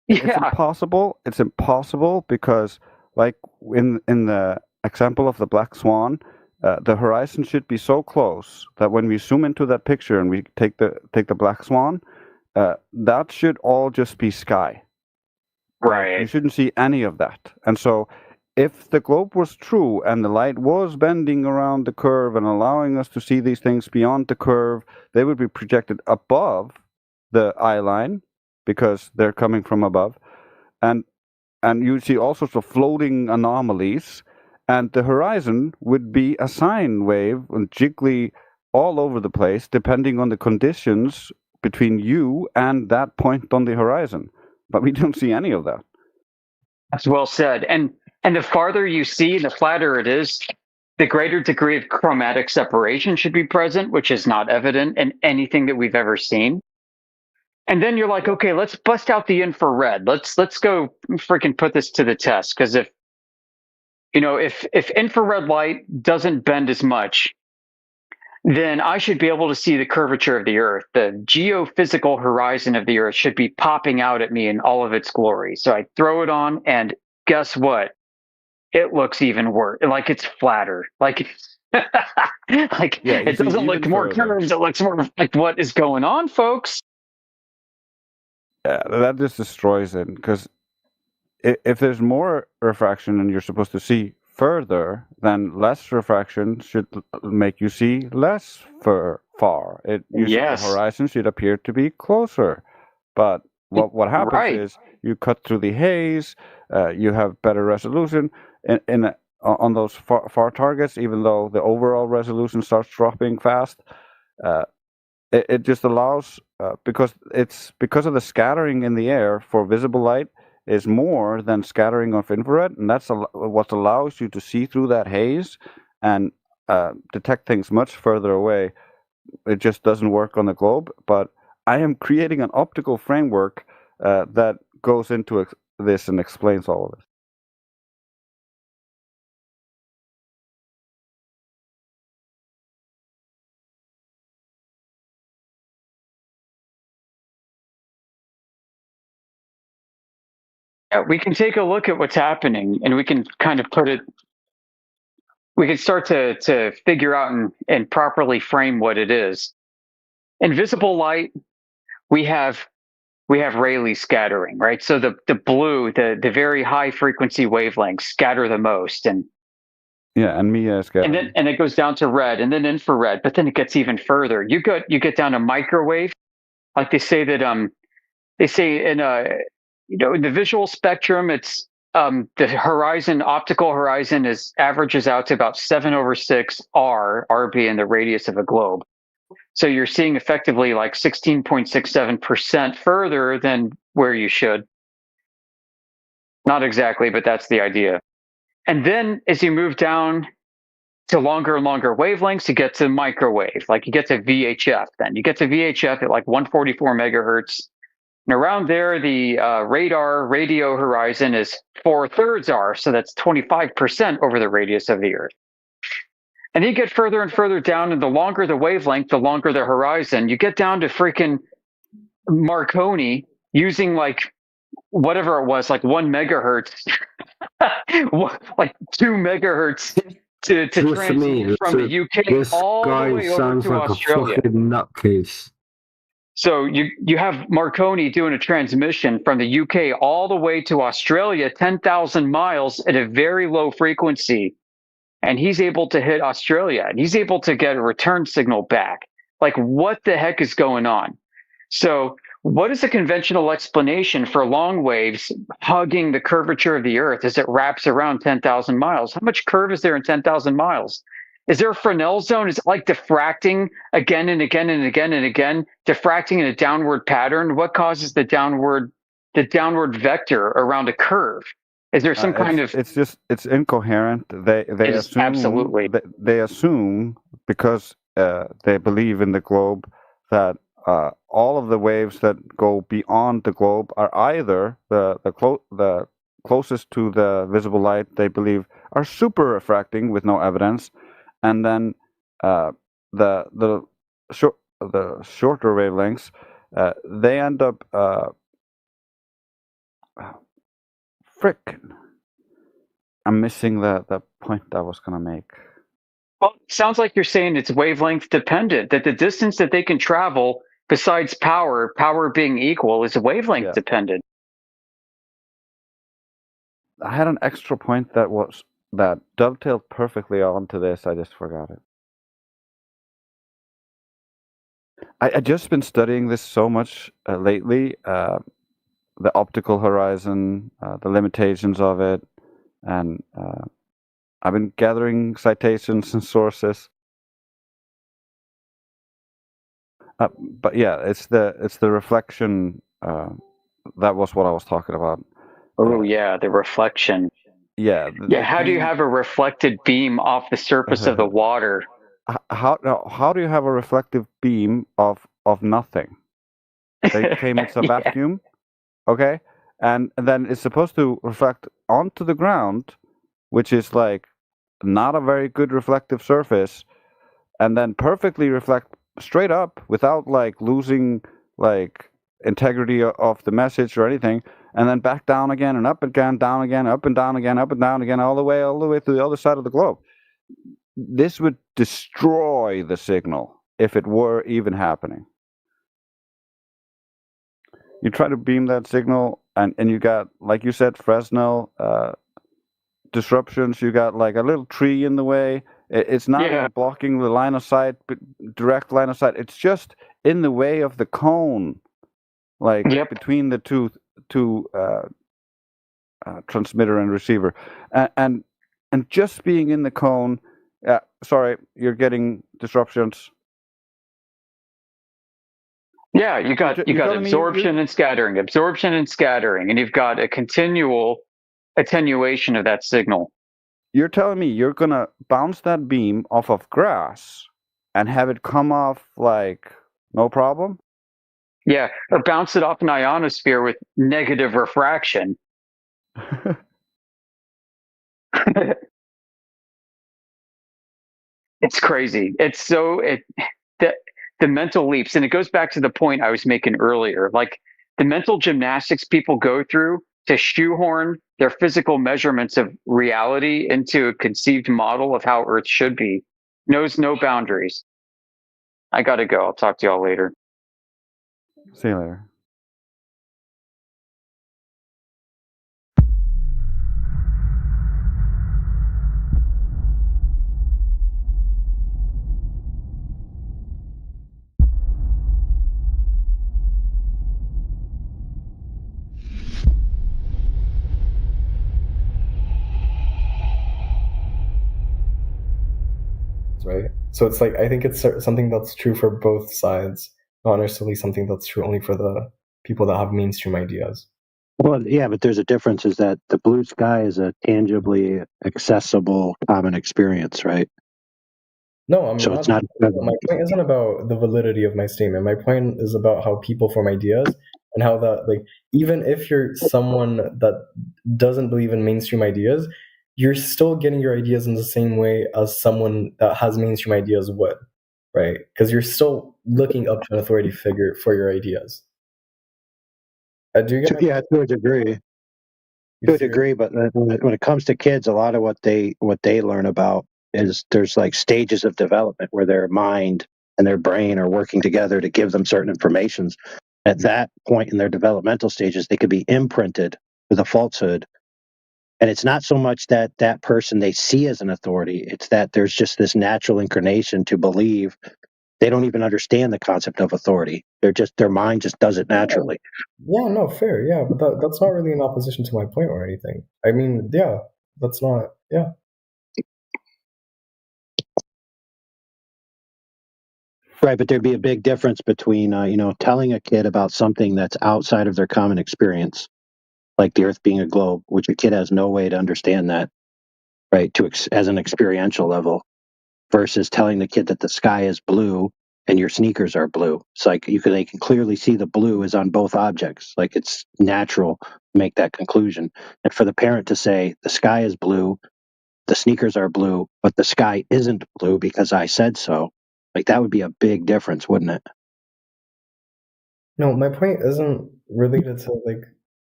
it's impossible. It's impossible because, like in the example of the black swan, the horizon should be so close that when we zoom into that picture and we take the black swan, that should all just be sky. Right. You shouldn't see any of that. And so, if the globe was true and the light was bending around the curve and allowing us to see these things beyond the curve, they would be projected above the eye line because they're coming from above. And you see all sorts of floating anomalies. And the horizon would be a sine wave and jiggly all over the place, depending on the conditions between you and that point on the horizon. But we don't see any of that. That's well said. And the farther you see, the flatter it is, the greater degree of chromatic separation should be present, which is not evident in anything that we've ever seen. And then you're like, okay, let's bust out the infrared. Let's go freaking put this to the test. Because if infrared light doesn't bend as much, then I should be able to see the curvature of the Earth. The geophysical horizon of the Earth should be popping out at me in all of its glory. So I throw it on, and guess what? It looks even worse. Like, it's flatter. Like, it doesn't look more curved. It looks more like, what is going on, folks? Yeah, that just destroys it, because if there's more refraction and you're supposed to see further, then less refraction should make you see less far. The horizon should appear to be closer. But what happens is you cut through the haze, you have better resolution on those far targets, even though the overall resolution starts dropping fast. It just allows, because of the scattering in the air for visible light is more than scattering of infrared, and that's what allows you to see through that haze and detect things much further away. It just doesn't work on the globe, but I am creating an optical framework that goes into this and explains all of this. We can take a look at what's happening, and we can kind of we can start to figure out and properly frame what it is. In visible light, we have Rayleigh scattering, right? So the blue, the very high frequency wavelengths scatter the most, and Mia is scattering. And it goes down to red, and then infrared, but then it gets even further. You get down to microwave, like they say that they say in in the visual spectrum, it's the horizon, optical horizon averages out to about 7/6 R being the radius of a globe. So you're seeing effectively like 16.67% further than where you should. Not exactly, but that's the idea. And then as you move down to longer and longer wavelengths, you get to microwave, like you get to VHF. Then you get to VHF at like 144 megahertz. And around there, the radio horizon is 4/3 R, so that's 25% over the radius of the Earth. And you get further and further down, and the longer the wavelength, the longer the horizon. You get down to freaking Marconi using like whatever it was, like 1 megahertz, like 2 megahertz to transmit from the UK all the way over to Australia. Nutcase. So you have Marconi doing a transmission from the UK all the way to Australia, 10,000 miles at a very low frequency. And he's able to hit Australia, and he's able to get a return signal back. Like, what the heck is going on? So what is the conventional explanation for long waves hugging the curvature of the Earth as it wraps around 10,000 miles? How much curve is there in 10,000 miles? Is there a Fresnel zone? Is it like diffracting again and again and again and again, diffracting in a downward pattern? What causes the downward vector around a curve? Is there some kind of? It's incoherent. They assume absolutely. They assume because they believe in the globe that all of the waves that go beyond the globe are either the closest to the visible light they believe are super refracting with no evidence, and then the shorter wavelengths they end up frickin'. I'm missing the point I was gonna make. Well, it sounds like you're saying it's wavelength dependent, that the distance that they can travel besides power being equal, is wavelength dependent. I had an extra point that dovetailed perfectly onto this. I just forgot it. I just been studying this so much lately. The optical horizon, the limitations of it, and I've been gathering citations and sources. But yeah, it's the reflection. That was what I was talking about. Oh yeah, the reflection. Yeah. How do you have a reflected beam off the surface of the water? How do you have a reflective beam of nothing? They claim it's a vacuum. Okay, and then it's supposed to reflect onto the ground, which is like not a very good reflective surface, and then perfectly reflect straight up without like losing like integrity of the message or anything, and then back down again and up again, down again, up and down again, up and down again, all the way to the other side of the globe. This would destroy the signal if it were even happening. You try to beam that signal and you got, like you said, Fresnel disruptions. You got like a little tree in the way. It's not even blocking the line of sight, direct line of sight. It's just in the way of the cone, like between the two transmitter and receiver, and just being in the cone. Sorry, you're getting disruptions. Yeah, you got absorption and scattering, and you've got a continual attenuation of that signal. You're telling me you're gonna bounce that beam off of grass and have it come off like no problem? Yeah, or bounce it off an ionosphere with negative refraction. It's crazy. It's the mental leaps, and it goes back to the point I was making earlier. Like the mental gymnastics people go through to shoehorn their physical measurements of reality into a conceived model of how Earth should be knows no boundaries. I gotta go. I'll talk to y'all later. See you later. Right? So it's like, I think it's something that's true for both sides, not necessarily something that's true only for the people that have mainstream ideas. Well, yeah, but there's a difference, is that the blue sky is a tangibly accessible common experience, right? No, I'm so not. It's not. My point isn't about the validity of my statement. My point is about how people form ideas and how that, like, even if you're someone that doesn't believe in mainstream ideas, you're still getting your ideas in the same way as someone that has mainstream ideas would, right? Because you're still looking up to an authority figure for your ideas. Do you get Yeah, to a degree. To a degree, but when it comes to kids, a lot of what they learn about is there's like stages of development where their mind and their brain are working together to give them certain informations. At that point in their developmental stages, they could be imprinted with a falsehood. And it's not so much that that person they see as an authority, it's that there's just this natural inclination to believe. They don't even understand the concept of authority. Their mind just does it naturally. Yeah, no, fair. Yeah, but that's not really in opposition to my point or anything. I mean, yeah, that's not. Yeah. Right, but there'd be a big difference between telling a kid about something that's outside of their common experience, like the Earth being a globe, which a kid has no way to understand that, right? As an experiential level, versus telling the kid that the sky is blue and your sneakers are blue. It's like they can clearly see the blue is on both objects. Like it's natural to make that conclusion. And for the parent to say the sky is blue, the sneakers are blue, but the sky isn't blue because I said so, like that would be a big difference, wouldn't it? No, my point isn't related to like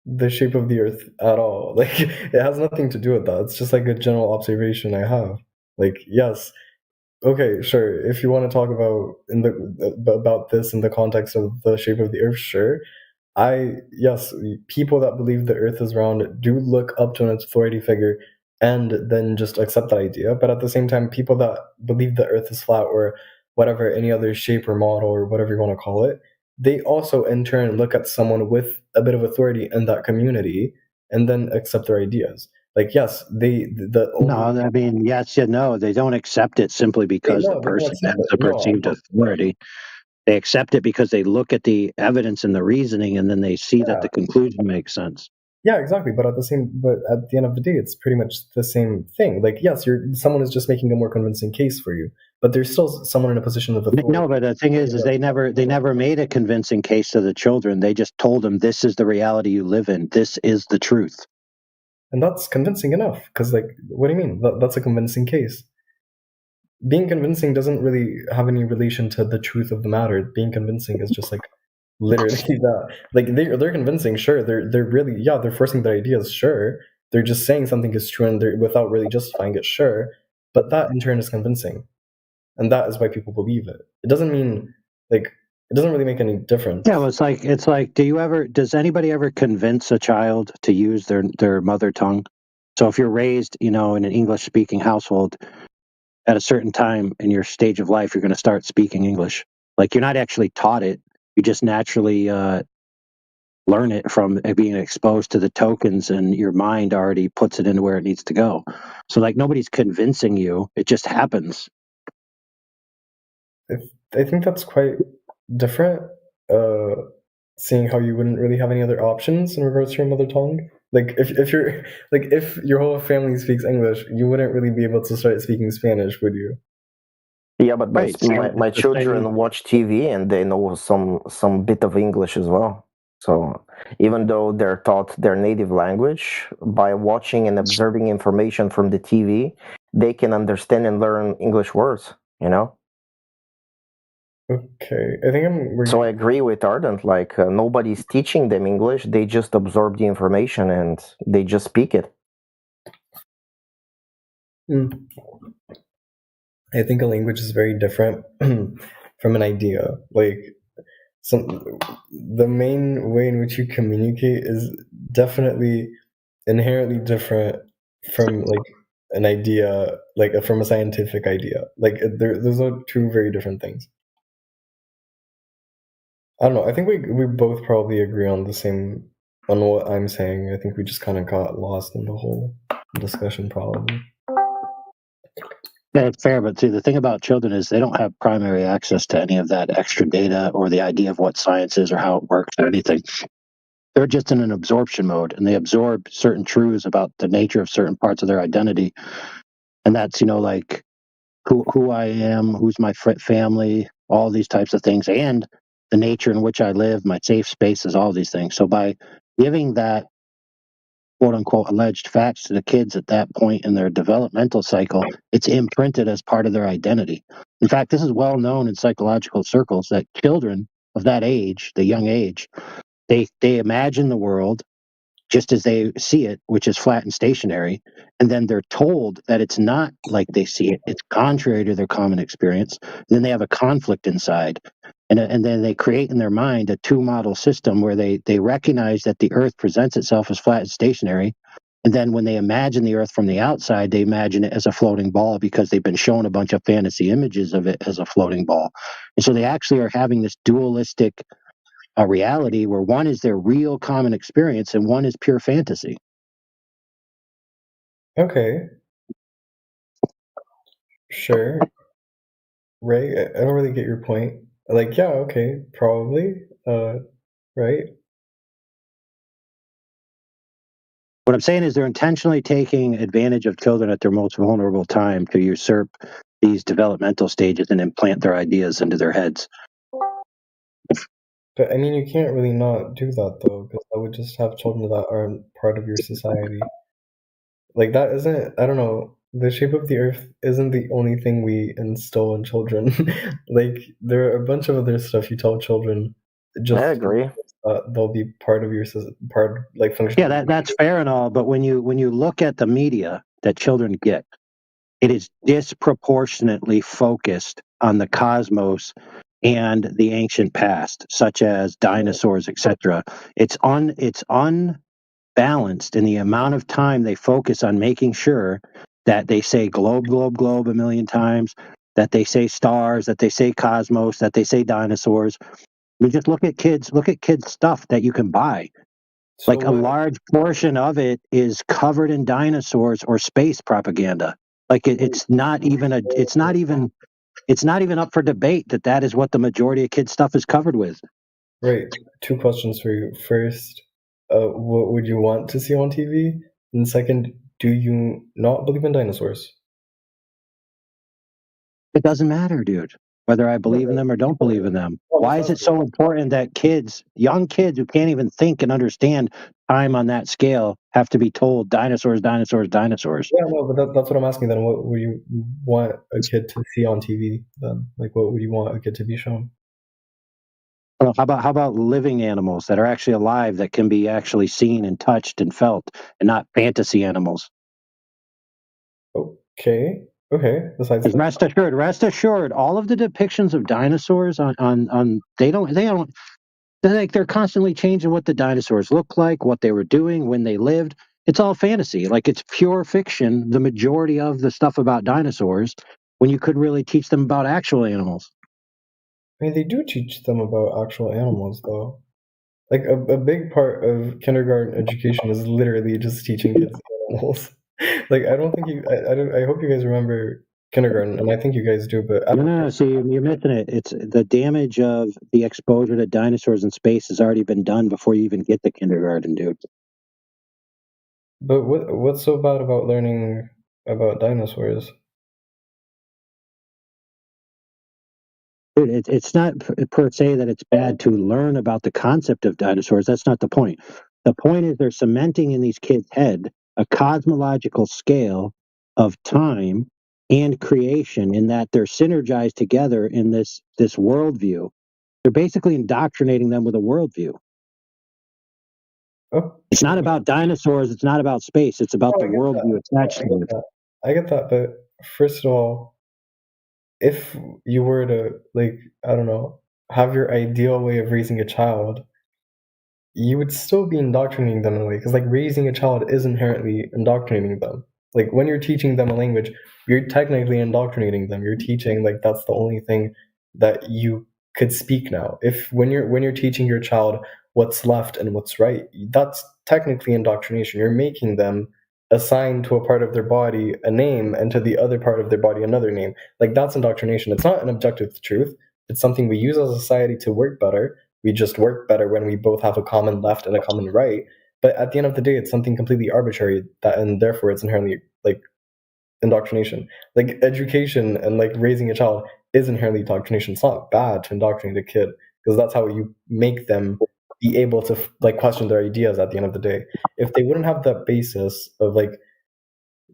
the shape of the Earth at all. Like it has nothing to do with that. It's just like a general observation I have. Like, yes, okay, sure. If you want to talk about this in the context of the shape of the Earth, sure. Yes, people that believe the Earth is round do look up to an authority figure and then just accept that idea. But at the same time, people that believe the Earth is flat or whatever, any other shape or model or whatever you want to call it, they also in turn look at someone with a bit of authority in that community and then accept their ideas. Like, yes, they don't accept it simply because the person has a perceived authority. They accept it because they look at the evidence and the reasoning, and then they see that the conclusion makes sense. Yeah, exactly. But at the end of the day, it's pretty much the same thing. Like, yes, someone is just making a more convincing case for you, but there's still someone in a position of authority. No, but the thing is they never made a convincing case to the children. They just told them, this is the reality you live in. This is the truth. And that's convincing enough, because, like, what do you mean? That's a convincing case. Being convincing doesn't really have any relation to the truth of the matter. Being convincing is just like literally that. Like they're convincing, sure. They're really they're forcing their ideas, sure. They're just saying something is true and without really justifying it, sure. But that in turn is convincing, and that is why people believe it. It doesn't mean like it doesn't really make any difference. Yeah, well, it's like does anybody ever convince a child to use their mother tongue? So if you're raised, in an English speaking household, at a certain time in your stage of life, you're going to start speaking English. Like, you're not actually taught it; you just naturally learn it from being exposed to the tokens, and your mind already puts it into where it needs to go. So, like, nobody's convincing you; it just happens. I think that's quite different. Seeing how you wouldn't really have any other options in regards to your mother tongue. Like, if you're if your whole family speaks English, you wouldn't really be able to start speaking Spanish, would you? Yeah, but my children watch TV and they know some bit of English as well. So even though they're taught their native language, by watching and observing information from the TV, they can understand and learn English words, Okay, I think So I agree with Ardent, like nobody's teaching them English, they just absorb the information and they just speak it. I think a language is very different from an idea. Like, the main way in which you communicate is definitely inherently different from like an idea, like from a scientific idea. Like, those are two very different things. I don't know. I think we both probably agree on what I'm saying. I think we just kind of got lost in the whole discussion, probably. Yeah, it's fair, but see, the thing about children is they don't have primary access to any of that extra data or the idea of what science is or how it works or anything. They're just in an absorption mode, and they absorb certain truths about the nature of certain parts of their identity, and that's like who I am, who's my family, all these types of things, and the nature in which I live, my safe spaces, all these things. So by giving that quote unquote alleged facts to the kids at that point in their developmental cycle, it's imprinted as part of their identity. In fact, this is well known in psychological circles that children of that age, the young age, they imagine the world just as they see it, which is flat and stationary, and then they're told that it's not like they see it, it's contrary to their common experience. And then they have a conflict inside, and then they create in their mind a two-model system where they recognize that the earth presents itself as flat and stationary, and then when they imagine the earth from the outside, they imagine it as a floating ball because they've been shown a bunch of fantasy images of it as a floating ball. And so they actually are having this dualistic a reality where one is their real common experience and one is pure fantasy. Okay. Sure. Right. I don't really get your point. Like, yeah, okay, probably. Right. What I'm saying is they're intentionally taking advantage of children at their most vulnerable time to usurp these developmental stages and implant their ideas into their heads. But I mean, you can't really not do that though, because that would just have children that aren't part of your society. Like, that isn't, I don't know, the shape of the earth isn't the only thing we instill in children. Like, there are a bunch of other stuff you tell children. I agree. They'll be part of your function. Yeah, that's fair and all, but when you look at the media that children get, it is disproportionately focused on the cosmos and the ancient past, such as dinosaurs, etc. It's unbalanced in the amount of time they focus on making sure that they say globe, globe, globe a million times, that they say stars, that they say cosmos, that they say dinosaurs. We just look at kids stuff that you can buy. So like a large portion of it is covered in dinosaurs or space propaganda. Like it's not even up for debate that is what the majority of kids' stuff is covered with. Right. 2 questions for you. First, what would you want to see on TV? And second, do you not believe in dinosaurs? It doesn't matter, dude, whether I believe in them or don't believe in them. Why is it so important that young kids who can't even think and understand time on that scale have to be told dinosaurs, dinosaurs, dinosaurs? Yeah, no, but that's what I'm asking then. What would you want a kid to see on TV then? Like, what would you want a kid to be shown? Well, how about living animals that are actually alive, that can be actually seen and touched and felt, and not fantasy animals? Okay. Okay. Besides that. Rest assured, all of the depictions of dinosaurs on they don't they're constantly changing what the dinosaurs look like, what they were doing, when they lived. It's all fantasy. Like, it's pure fiction, the majority of the stuff about dinosaurs, when you could really teach them about actual animals. I mean, they do teach them about actual animals, though. Like, a big part of kindergarten education is literally just teaching kids animals. Like, I don't think I hope you guys remember kindergarten, and I think you guys do, but No, see, you're missing it. It's the damage of the exposure to dinosaurs in space has already been done before you even get to kindergarten, dude. But what's so bad about learning about dinosaurs? Dude, it's not per se that it's bad to learn about the concept of dinosaurs. That's not the point. The point is they're cementing in these kids' head a cosmological scale of time and creation, in that they're synergized together in this worldview. They're basically indoctrinating them with a worldview. Oh, it's not about dinosaurs. It's not about space. It's about the worldview attached to it. I get that, but first of all, if you were to, like, I don't know, have your ideal way of raising a child, you would still be indoctrinating them in a way, because, like, raising a child is inherently indoctrinating them. Like, when you're teaching them a language, you're technically indoctrinating them. You're teaching, like, that's the only thing that you could speak now. If when you're teaching your child what's left and what's right, that's technically indoctrination. You're making them assign to a part of their body a name and to the other part of their body another name. Like, that's indoctrination. It's not an objective truth. It's something we use as a society to work better. We just work better when we both have a common left and a common right. But at the end of the day, it's something completely arbitrary, and therefore it's inherently, like, indoctrination. Like, education and, like, raising a child is inherently indoctrination. It's not bad to indoctrinate a kid, because that's how you make them be able to, like, question their ideas at the end of the day. If they wouldn't have that basis of, like,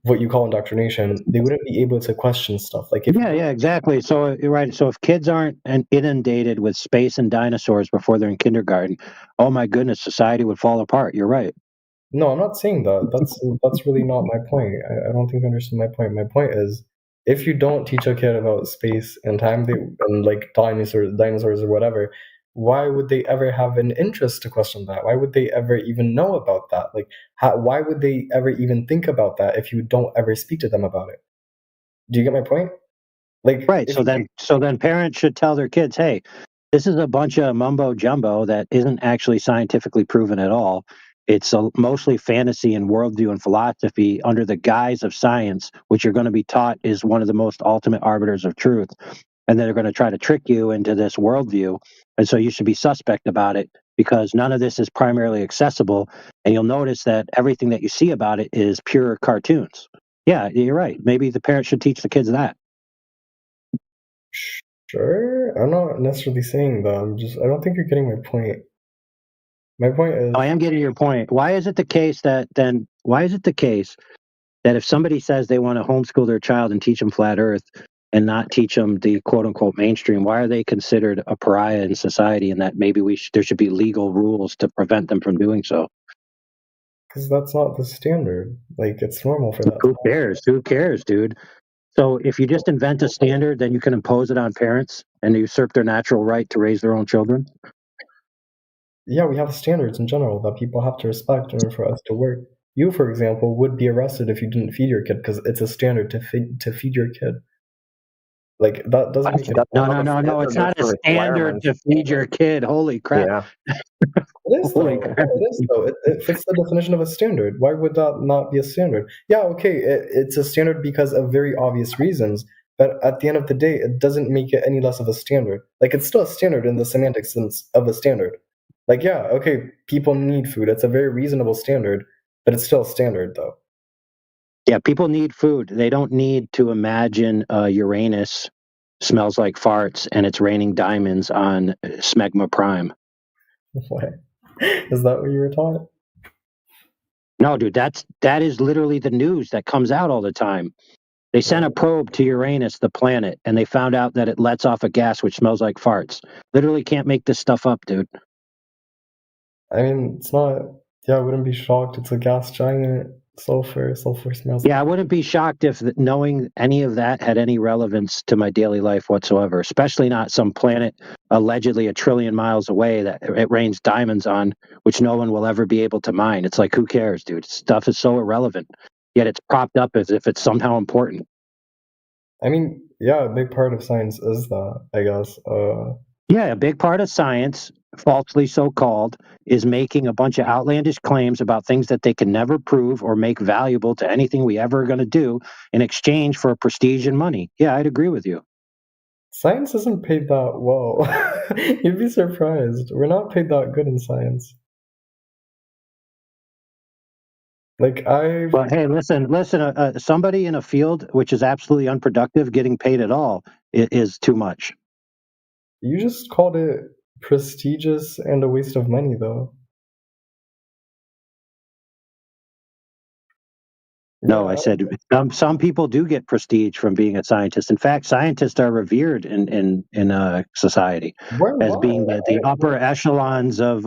what you call indoctrination, they wouldn't be able to question stuff. Like, if yeah, exactly. So you're right. So if kids aren't inundated with space and dinosaurs before they're in kindergarten, oh my goodness, society would fall apart. You're right. No, I'm not saying that. That's really not my point. I don't think you understand my point. My point is, if you don't teach a kid about space and time, and, like, dinosaurs or whatever, why would they ever have an interest to question that? Why would they ever even know about that? Like, why would they ever even think about that if you don't ever speak to them about it? Do you get my point? Like, right. So then parents should tell their kids, hey, this is a bunch of mumbo jumbo that isn't actually scientifically proven at all. It's mostly fantasy and worldview and philosophy under the guise of science, which you're going to be taught is one of the most ultimate arbiters of truth. And then they're going to try to trick you into this worldview. And so you should be suspect about it, because none of this is primarily accessible. And you'll notice that everything that you see about it is pure cartoons. Yeah, you're right. Maybe the parents should teach the kids that. Sure. I'm not necessarily saying that. I don't think you're getting my point. My point is, I am getting your point. Why is it the case that if somebody says they want to homeschool their child and teach them flat earth and not teach them the quote unquote mainstream, why are they considered a pariah in society, and that maybe there should be legal rules to prevent them from doing so? Because that's not the standard. Like, it's normal for that. Who cares? Who cares, dude? So if you just invent a standard, then you can impose it on parents and usurp their natural right to raise their own children? Yeah, we have standards in general that people have to respect in order for us to work. You, for example, would be arrested if you didn't feed your kid, because it's a standard to feed your kid. Like, that doesn't make it. No. It's not a standard to feed your kid. Holy crap. Yeah. It is, though. It is, though. It fits the definition of a standard. Why would that not be a standard? Yeah, okay, it's a standard because of very obvious reasons, but at the end of the day, it doesn't make it any less of a standard. Like, it's still a standard in the semantic sense of a standard. Like, yeah, okay, people need food. It's a very reasonable standard, but it's still a standard, though. Yeah, people need food. They don't need to imagine Uranus smells like farts and it's raining diamonds on Smegma Prime. What? Is that what you were taught? No, dude, that is literally the news that comes out all the time. They sent a probe to Uranus, the planet, and they found out that it lets off a gas which smells like farts. Literally can't make this stuff up, dude. I mean, it's not. Yeah, I wouldn't be shocked. It's a gas giant. Sulfur smells. Yeah, I wouldn't be shocked if knowing any of that had any relevance to my daily life whatsoever, especially not some planet allegedly 1 trillion miles away that it rains diamonds on, which no one will ever be able to mine. It's like, who cares, dude? Stuff is so irrelevant, yet it's propped up as if it's somehow important. I mean, yeah, a big part of science is that, I guess. Yeah, a big part of science, falsely so-called, is making a bunch of outlandish claims about things that they can never prove or make valuable to anything we ever are going to do in exchange for prestige and money. Yeah, I'd agree with you. Science isn't paid that well. You'd be surprised. We're not paid that good in science. But hey, listen. Somebody in a field which is absolutely unproductive getting paid at all is too much. You just called it prestigious and a waste of money, though. No, I said some people do get prestige from being a scientist. In fact, scientists are revered in society as being the upper echelons of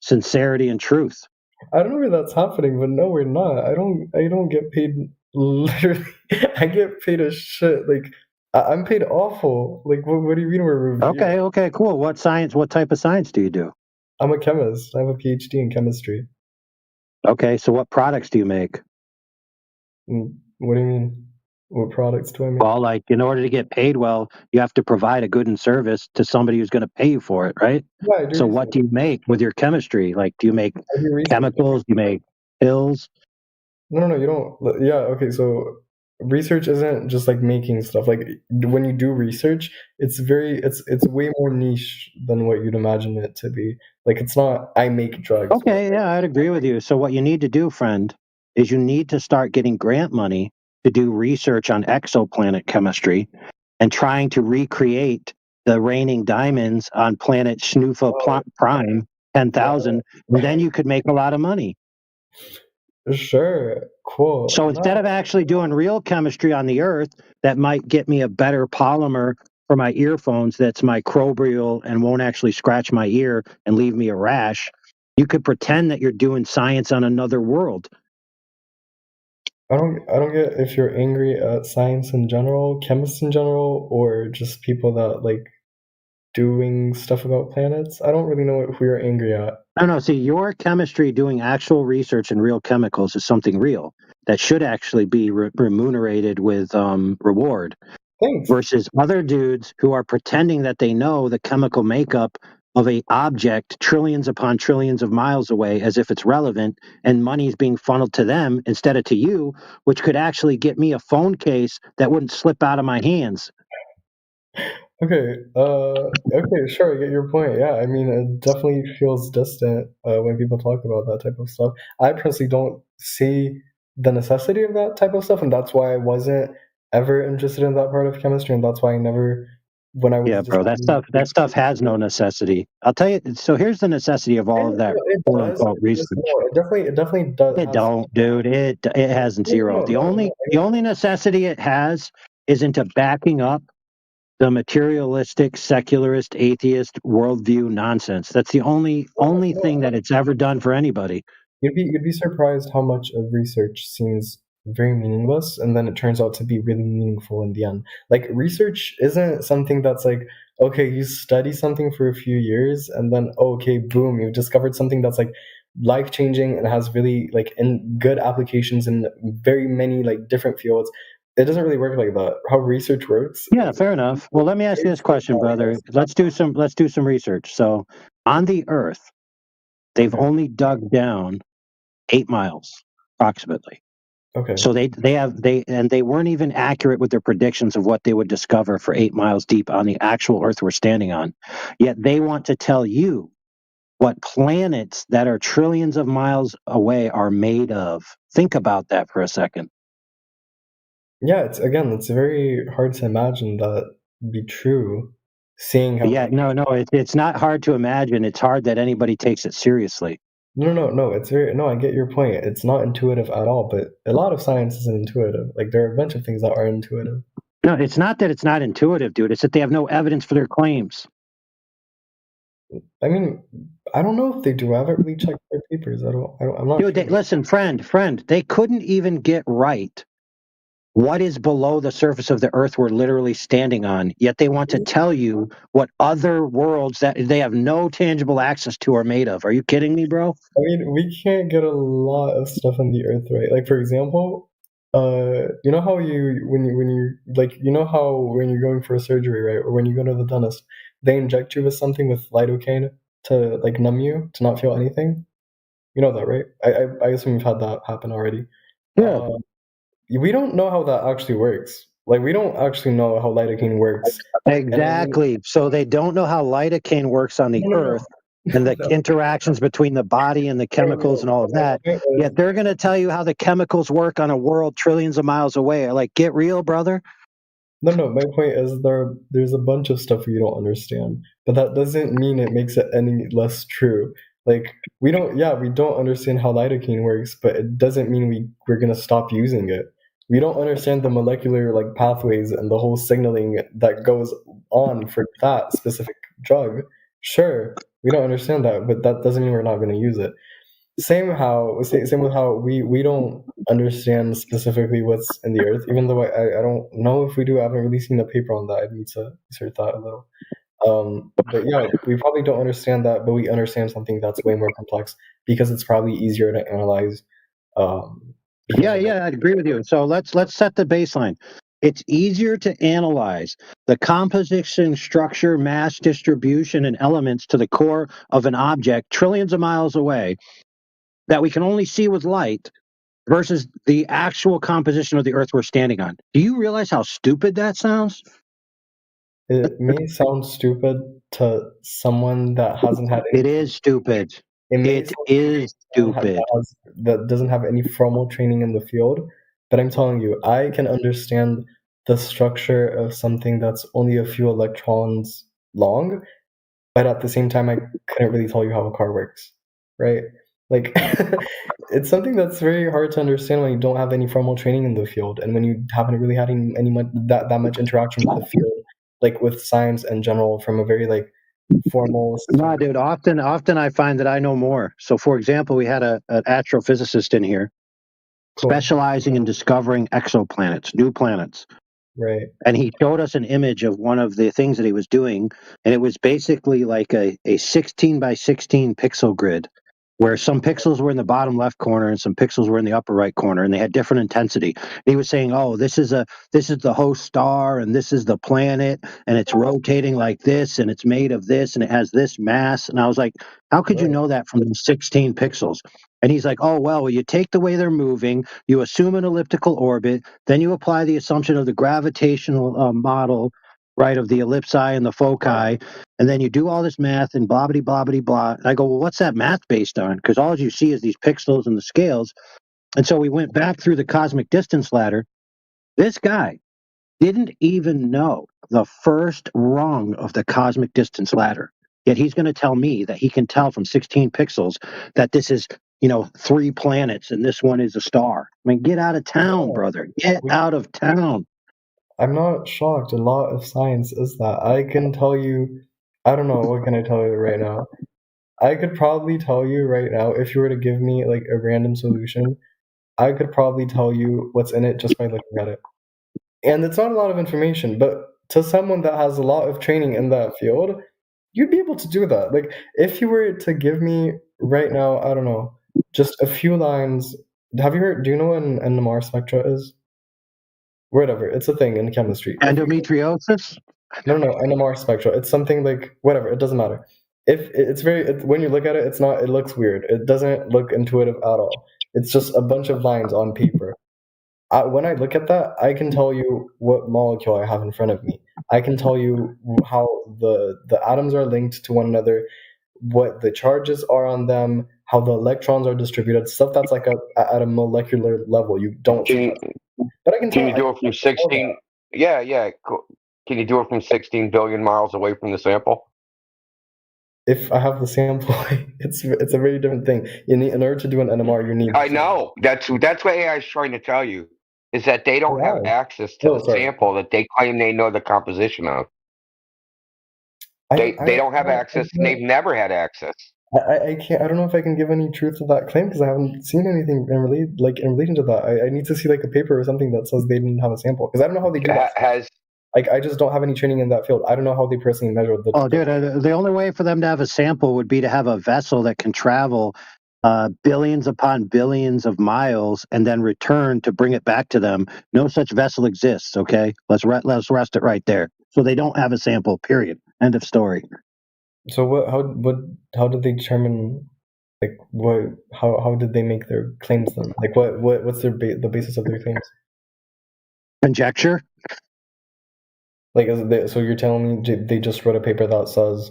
sincerity and truth. I don't know where that's happening, but no, we're not. I don't get paid. Literally, I get paid a shit. Like I'm paid awful. Like what do you mean we're revered? Okay, cool. What type of science do you do? I'm a chemist. I have a PhD in chemistry. Okay, so what products do you make? What do you mean? What products do I make? Well, like in order to get paid well, you have to provide a good and service to somebody who's going to pay you for it, right? Yeah, so what do you make with your chemistry? Like, do you make chemicals? Do you make pills? No, you don't. Yeah, okay, so research isn't just like making stuff. Like when you do research, it's way more niche than what you'd imagine it to be. Like it's not I make drugs. Okay, yeah, I'd agree with you. So what you need to do, friend, is you need to start getting grant money to do research on exoplanet chemistry and trying to recreate the raining diamonds on planet Snoofa Prime 10,000, and then you could make a lot of money. Sure, cool. So instead of actually doing real chemistry on the Earth that might get me a better polymer for my earphones that's microbial and won't actually scratch my ear and leave me a rash, you could pretend that you're doing science on another world. I don't get if you're angry at science in general, chemists in general, or just people that like doing stuff about planets. I don't really know who you're angry at. No. See, your chemistry doing actual research in real chemicals is something real that should actually be remunerated with reward. Thanks. Versus other dudes who are pretending that they know the chemical makeup of a object trillions upon trillions of miles away as if it's relevant, and money's being funneled to them instead of to you, which could actually get me a phone case that wouldn't slip out of my hands. Okay, sure, I get your point. Yeah, I mean, it definitely feels distant when people talk about that type of stuff. I personally don't see the necessity of that type of stuff, and that's why I wasn't ever interested in that part of chemistry, and that's why I never, when I was that stuff has no necessity. I'll tell you. So here's the necessity of all of that quote unquote research. It definitely does. It don't, dude. It has zero. The only necessity it has is into backing up the materialistic, secularist, atheist worldview nonsense. That's the only thing that it's ever done for anybody. You'd be surprised how much of research seems very meaningless, and then it turns out to be really meaningful in the end. Like research isn't something that's like, okay, you study something for a few years, and then okay, boom, you've discovered something that's like life-changing and has really like good applications in very many like different fields. It doesn't really work like that. How research works. Yeah, fair enough. Well, let me ask you this question, brother. Let's do some research. So, on the Earth, they've only dug down 8 miles approximately. Okay. So they weren't even accurate with their predictions of what they would discover for 8 miles deep on the actual Earth we're standing on. Yet they want to tell you what planets that are trillions of miles away are made of. Think about that for a second. Yeah, it's very hard to imagine that be true. Seeing how it's not hard to imagine. It's hard that anybody takes it seriously. No, I get your point. It's not intuitive at all, but a lot of science isn't intuitive. Like there are a bunch of things that are intuitive. No, it's not that it's not intuitive, dude. It's that they have no evidence for their claims. I mean, I don't know if they do. I haven't really checked their papers. I'm not Dude, sure. listen, friend, they couldn't even get right what is below the surface of the earth we're literally standing on, yet they want to tell you what other worlds that they have no tangible access to are made of. Are you kidding me, bro? I mean, we can't get a lot of stuff on the earth, right? Like, for example, you know how when you like, you know how when you're going for a surgery, right, or when you go to the dentist, they inject you with something with lidocaine to like numb you to not feel anything. You know that, right? I assume you've had that happen already. Yeah. We don't know how that actually works. Like, we don't actually know how lidocaine works. Exactly. So they don't know how lidocaine works on the earth and the interactions between the body and the chemicals and all of that. Yet they're going to tell you how the chemicals work on a world trillions of miles away. Like, get real, brother. No. My point is there's a bunch of stuff we don't understand, but that doesn't mean it makes it any less true. Like, we don't understand how lidocaine works, but it doesn't mean we're gonna stop using it. We don't understand the molecular like pathways and the whole signaling that goes on for that specific drug. Sure, we don't understand that, but that doesn't mean we're not going to use it. Same with how we don't understand specifically what's in the earth, even though I don't know if we do. I haven't really seen a paper on that. I need to research that a little. But yeah, we probably don't understand that, but we understand something that's way more complex because it's probably easier to analyze. Yeah, I'd agree with you. So let's set the baseline. It's easier to analyze the composition, structure, mass distribution, and elements to the core of an object trillions of miles away that we can only see with light versus the actual composition of the earth we're standing on. Do you realize how stupid that sounds? It may sound stupid to someone that hasn't had It is stupid. It is stupid. That doesn't have any formal training in the field. But I'm telling you, I can understand the structure of something that's only a few electrons long, but at the same time, I couldn't really tell you how a car works, right? Like, it's something that's very hard to understand when you don't have any formal training in the field, and when you haven't really had that much interaction with the field, like with science in general, from a very like formal. No, dude. Often I find that I know more. So, for example, we had an astrophysicist in here, specializing in discovering exoplanets, new planets. Right. And he showed us an image of one of the things that he was doing, and it was basically like a 16 by 16 pixel grid, where some pixels were in the bottom left corner and some pixels were in the upper right corner, and they had different intensity. And he was saying, "Oh, this is the host star, and this is the planet, and it's rotating like this, and it's made of this, and it has this mass." And I was like, "How could you know that from the 16 pixels?" And he's like, "Oh, well, you take the way they're moving, you assume an elliptical orbit, then you apply the assumption of the gravitational model, right, of the ellipsi and the foci, and then you do all this math and blah, blah, blah, blah, blah." And I go, "Well, what's that math based on? Because all you see is these pixels and the scales." And so we went back through the cosmic distance ladder. This guy didn't even know the first rung of the cosmic distance ladder. Yet he's going to tell me that he can tell from 16 pixels that this is, 3 planets and this one is a star. I mean, get out of town, brother. Get out of town. I'm not shocked. A lot of science is that. I can tell you, I don't know, what can I tell you right now? I could probably tell you right now, if you were to give me like a random solution, I could probably tell you what's in it just by looking at it. And it's not a lot of information, but to someone that has a lot of training in that field, you'd be able to do that. Like, if you were to give me right now, I don't know, just a few lines. Do you know what an NMR spectra is? Whatever, it's a thing in chemistry. Endometriosis? No, NMR spectra. It's something like whatever. It doesn't matter. When you look at it, it looks weird. It doesn't look intuitive at all. It's just a bunch of lines on paper. When I look at that, I can tell you what molecule I have in front of me. I can tell you how the atoms are linked to one another, what the charges are on them, how the electrons are distributed, stuff that's like at a molecular level. You don't see that. But I can tell you do it from 16? Yeah. Cool. Can you do it from 16 billion miles away from the sample? If I have the sample, it's a very different thing. In order to do an NMR, you need. I know. That's what AI is trying to tell you, is that they don't have access to the sample that they claim they know the composition of. They don't have access. They've never had access. I can't. I don't know if I can give any truth to that claim because I haven't seen anything in relation to that. I need to see like a paper or something that says they didn't have a sample because I don't know how they do that. I just don't have any training in that field. I don't know how they personally measure the. Oh, dude, the only way for them to have a sample would be to have a vessel that can travel billions upon billions of miles and then return to bring it back to them. No such vessel exists. Okay, let's rest it right there. So they don't have a sample. Period. End of story. So how did they determine like how did they make their claims then? Like what's the basis of their claims? Conjecture. Like so you're telling me they just wrote a paper that says,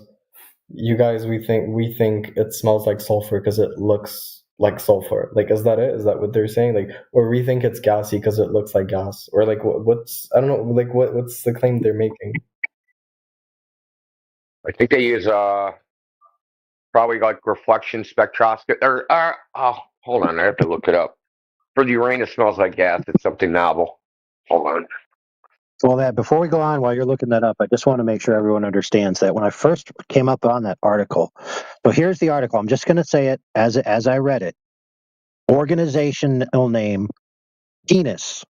you guys, we think it smells like sulfur because it looks like sulfur. Like, is that it? Is that what they're saying? Like, or we think it's gassy because it looks like gas, or like what's I don't know. Like what's the claim they're making? I think they use probably like reflection spectroscopy. Hold on, I have to look it up. For the Uranus smells like gas. It's something novel. Hold on. Well, before we go on, while you're looking that up, I just want to make sure everyone understands that when I first came up on that article. So here's the article. I'm just going to say it as I read it. Organizational name, PENIS.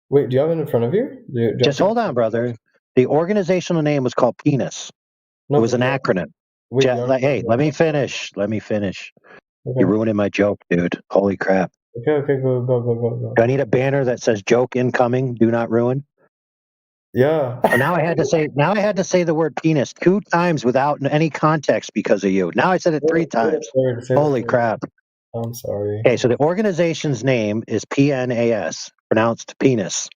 Wait, do you have it in front of you? Just hold on, brother. The organizational name was called PENIS. No, it was an acronym. Wait, hey, let me finish. Okay. You're ruining my joke, dude. Holy crap. Okay, go. Do I need a banner that says "Joke incoming"? Do not ruin. Yeah. Now I had to say the word penis 2 times without any context because of you. Now I said it 3 times. Holy crap. I'm sorry. Okay, so the organization's name is PNAS, pronounced penis.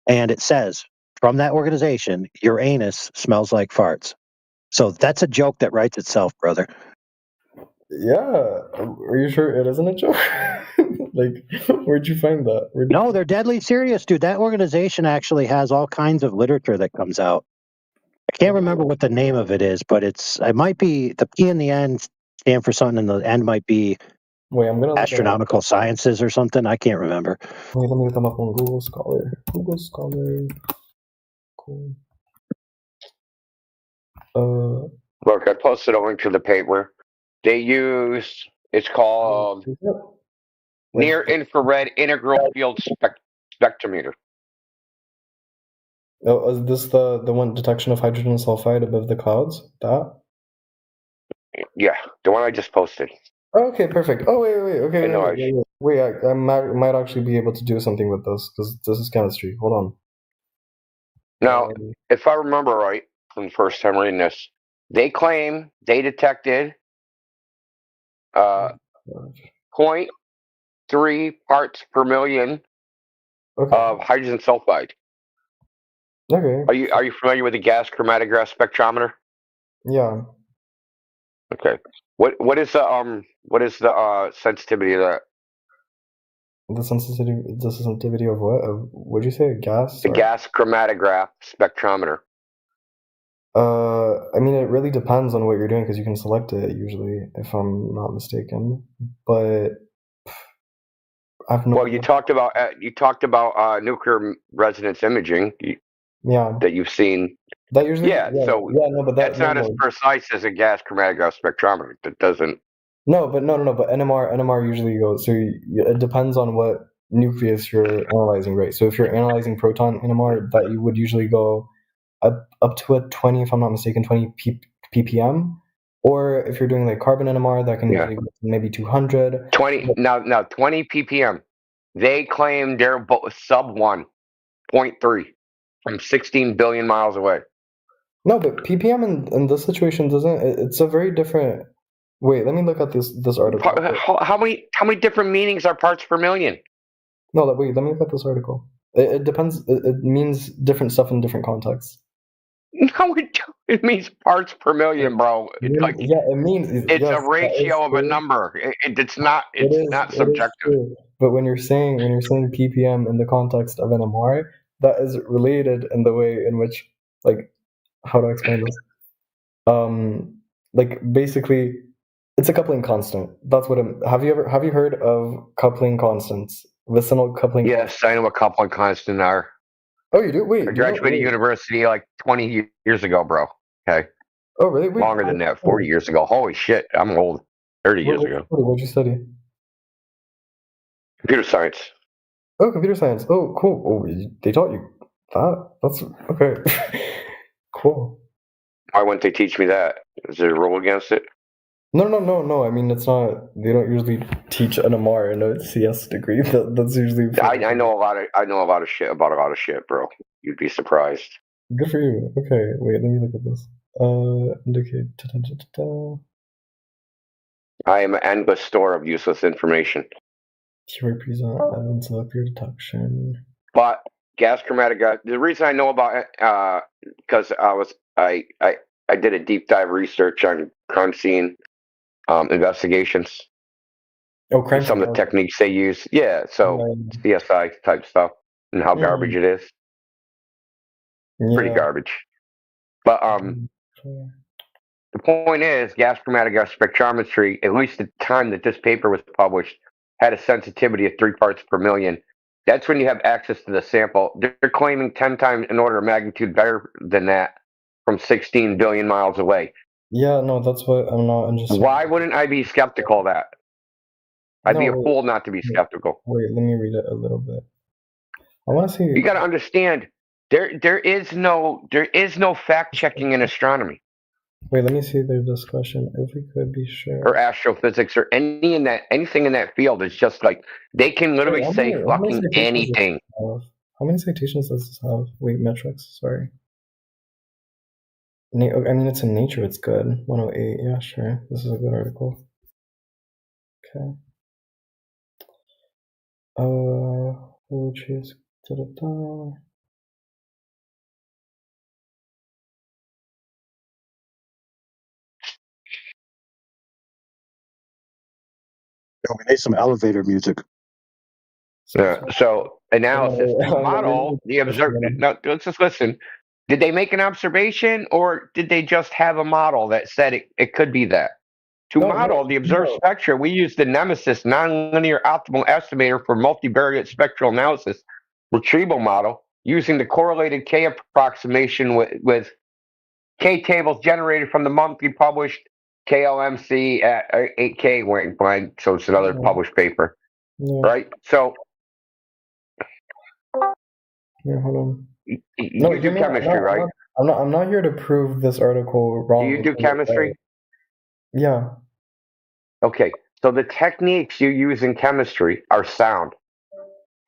And it says, from that organization, your anus smells like farts. So that's a joke that writes itself, brother. Yeah. Are you sure it isn't a joke? Like, where'd you find that? No, they're deadly serious, dude. That organization actually has all kinds of literature that comes out. I can't remember what the name of it is, but it might be the P in the end stand for something, and the end might be astronomical sciences or something. I can't remember. Wait, let me look them up on Google Scholar. Cool. Look, I posted a link to the paper. They use, it's called Near Infrared Integral Field Spectrometer. Oh, is this the one detection of hydrogen sulfide above the clouds? That? Yeah, the one I just posted. Okay, perfect. Oh, wait. Okay, wait. I might actually be able to do something with this because this is chemistry. Hold on. Now, if I remember right from the first time reading this, they claim they detected 0.3 parts per million of hydrogen sulfide. Okay. Are you familiar with the gas chromatograph spectrometer? Yeah. Okay. What is the sensitivity of that? The sensitivity of what? Of what'd you say? Gas? The gas chromatograph spectrometer. I mean, it really depends on what you're doing because you can select it usually, if I'm not mistaken. But I've no. Well, you talked about nuclear resonance imaging. Yeah. That you've seen. That usually. But that's not as precise as a gas chromatograph spectrometer. That doesn't. No. But NMR usually goes. So it depends on what nucleus you're analyzing, right? So if you're analyzing proton NMR, that you would usually go up to a 20, if I'm not mistaken, 20 ppm. Or if you're doing like carbon NMR, that can usually go maybe 200. 20 now 20 ppm. They claim they're sub 1.3 from 16 billion miles away. No, but ppm in this situation doesn't. It's a very different. Wait, let me look at this article. How many different meanings are parts per million? No, wait, let me look at this article. It depends. It means different stuff in different contexts. No, it means parts per million, bro. It means it's a ratio of a number. It's not subjective. But when you're saying ppm in the context of NMR, that is related in the way in which, like, how do I explain this? Like basically, it's a coupling constant. That's what. Have you heard of coupling constants? Vicinal coupling. Yes, I know what coupling constants are. Oh, you do? Wait. I graduated university like 20 years ago, bro. Okay. Oh, really? Wait, Longer than that, 40 years ago. Holy shit, I'm old. 30 years ago. What'd you study? Computer science. Oh, computer science. Oh, cool. Oh, they taught you that? That's okay. Cool. Why wouldn't they teach me that? Is there a rule against it? No. I mean, it's not. They don't usually teach an MR in a CS degree. That's usually. I know a lot of shit about a lot of shit, bro. You'd be surprised. Good for you. Okay, wait. Let me look at this. Indicate. I am an endless store of useless information. QA present and select your detection. But gas chromatography. The reason I know about it, because I did a deep dive research on crime scene investigations. Oh, crime. Some of the techniques they use. Yeah, so CSI type stuff and how garbage it is. Pretty garbage. But the point is, gas chromatography spectrometry, at least at the time that this paper was published, had a sensitivity of 3 parts per million. That's when you have access to the sample. They're claiming 10 times an order of magnitude better than that from 16 billion miles away. Yeah, no, that's what I'm not interested. Why wouldn't I be skeptical of that? I'd be a fool not to be skeptical. Wait, let me read it a little bit. I want to see. You got to understand, there is no fact checking in astronomy. Wait, let me see their discussion. If we could be sure. Or astrophysics or anything in that field. It's just like they can literally say fucking anything. How many citations does this have? Wait, metrics. Sorry. I mean, it's in Nature. It's good. 108. Yeah, sure. This is a good article. Okay. Which is we need some elevator music. So analysis model the observer. Now let's just listen. Did they make an observation, or did they just have a model that said it could be that? To model the observed spectra, we used the Nemesis nonlinear optimal estimator for multivariate spectral analysis retrieval model using the correlated K approximation with K tables generated from the monthly published KLMC at 8K rank blind. So it's another published paper, right? So hold on. You do chemistry, right? I'm not here to prove this article wrong. Do you do chemistry? Yeah. Okay, so the techniques you use in chemistry are sound.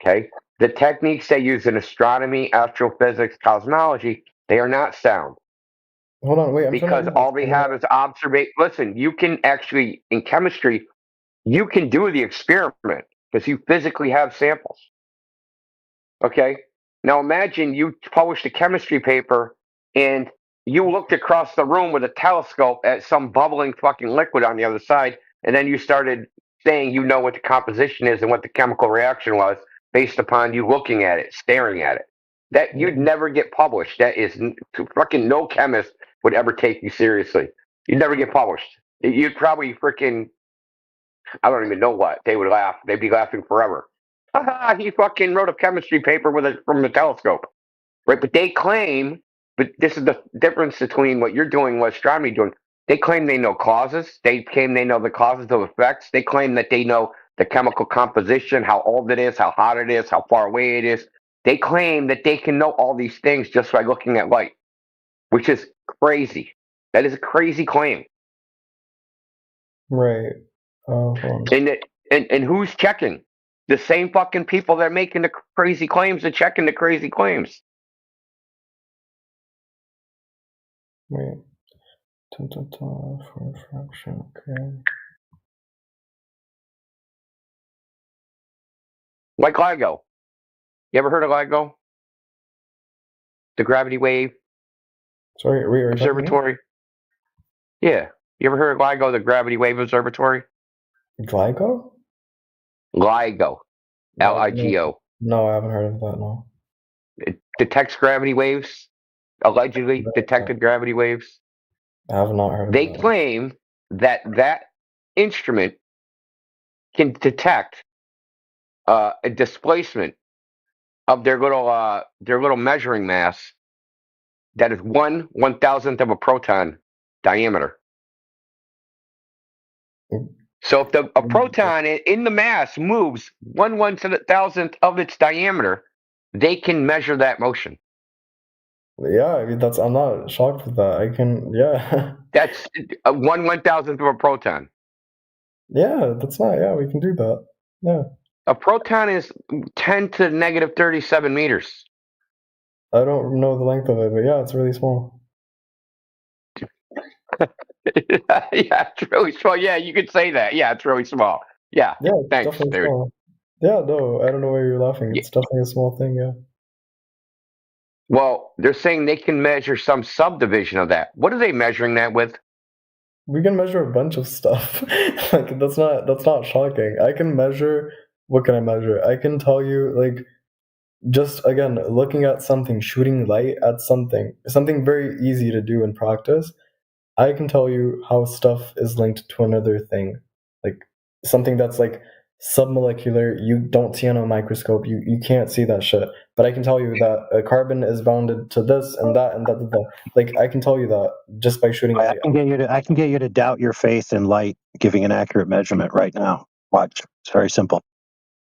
Okay, the techniques they use in astronomy, astrophysics, cosmology, they are not sound. Hold on, wait. Because all they have is observation. Listen, you can actually, in chemistry, you can do the experiment because you physically have samples. Okay, now imagine you published a chemistry paper and you looked across the room with a telescope at some bubbling fucking liquid on the other side, and then you started saying you know what the composition is and what the chemical reaction was based upon you looking at it, staring at it. That you'd never get published. That is fucking no chemist would ever take you seriously. You'd never get published. You'd probably freaking, I don't even know what. They would laugh. They'd be laughing forever. He fucking wrote a chemistry paper from the telescope. Right? But they claim, but this is the difference between what you're doing and what astronomy is doing. They claim they know causes. They claim they know the causes of effects. They claim that they know the chemical composition, how old it is, how hot it is, how far away it is. They claim that they can know all these things just by looking at light, which is crazy. That is a crazy claim. Right. And who's checking? The same fucking people that are making the crazy claims are checking the crazy claims. Wait. For refraction, okay. Like LIGO. You ever heard of LIGO? The gravity wave observatory. Yeah. You ever heard of LIGO, the gravity wave observatory? LIGO? LIGO. LIGO. No, I haven't heard of that, no. It detects gravity waves. Allegedly detected gravity waves. I have not heard of They that. claim that instrument can detect a displacement of their little measuring mass that is 1/1000th of a proton diameter. So if a proton in the mass moves 1/1000th of its diameter, they can measure that motion. Yeah, I mean I'm not shocked with that. I can, yeah. That's 1/1000th of a proton. Yeah, that's not. Yeah, we can do that. Yeah. A proton is 10 to the negative 37 meters. I don't know the length of it, but yeah, it's really small. Yeah, it's really small. Yeah, you could say that. Yeah, it's really small. Yeah. Yeah, it's Thanks, definitely dude. small. Yeah, no, I don't know why you're laughing. It's definitely a small thing. Yeah. Well, they're saying they can measure some subdivision of that. What are they measuring that with? We can measure a bunch of stuff. Like that's not shocking. I can measure. What can I measure? I can tell you, like, just again looking at something, shooting light at something very easy to do in practice. I can tell you how stuff is linked to another thing, like something that's like submolecular. You don't see on a microscope. You can't see that shit. But I can tell you that a carbon is bounded to this and that and that. Like I can tell you that just by shooting light. I can get you to doubt your faith in light giving an accurate measurement right now. Watch. It's very simple.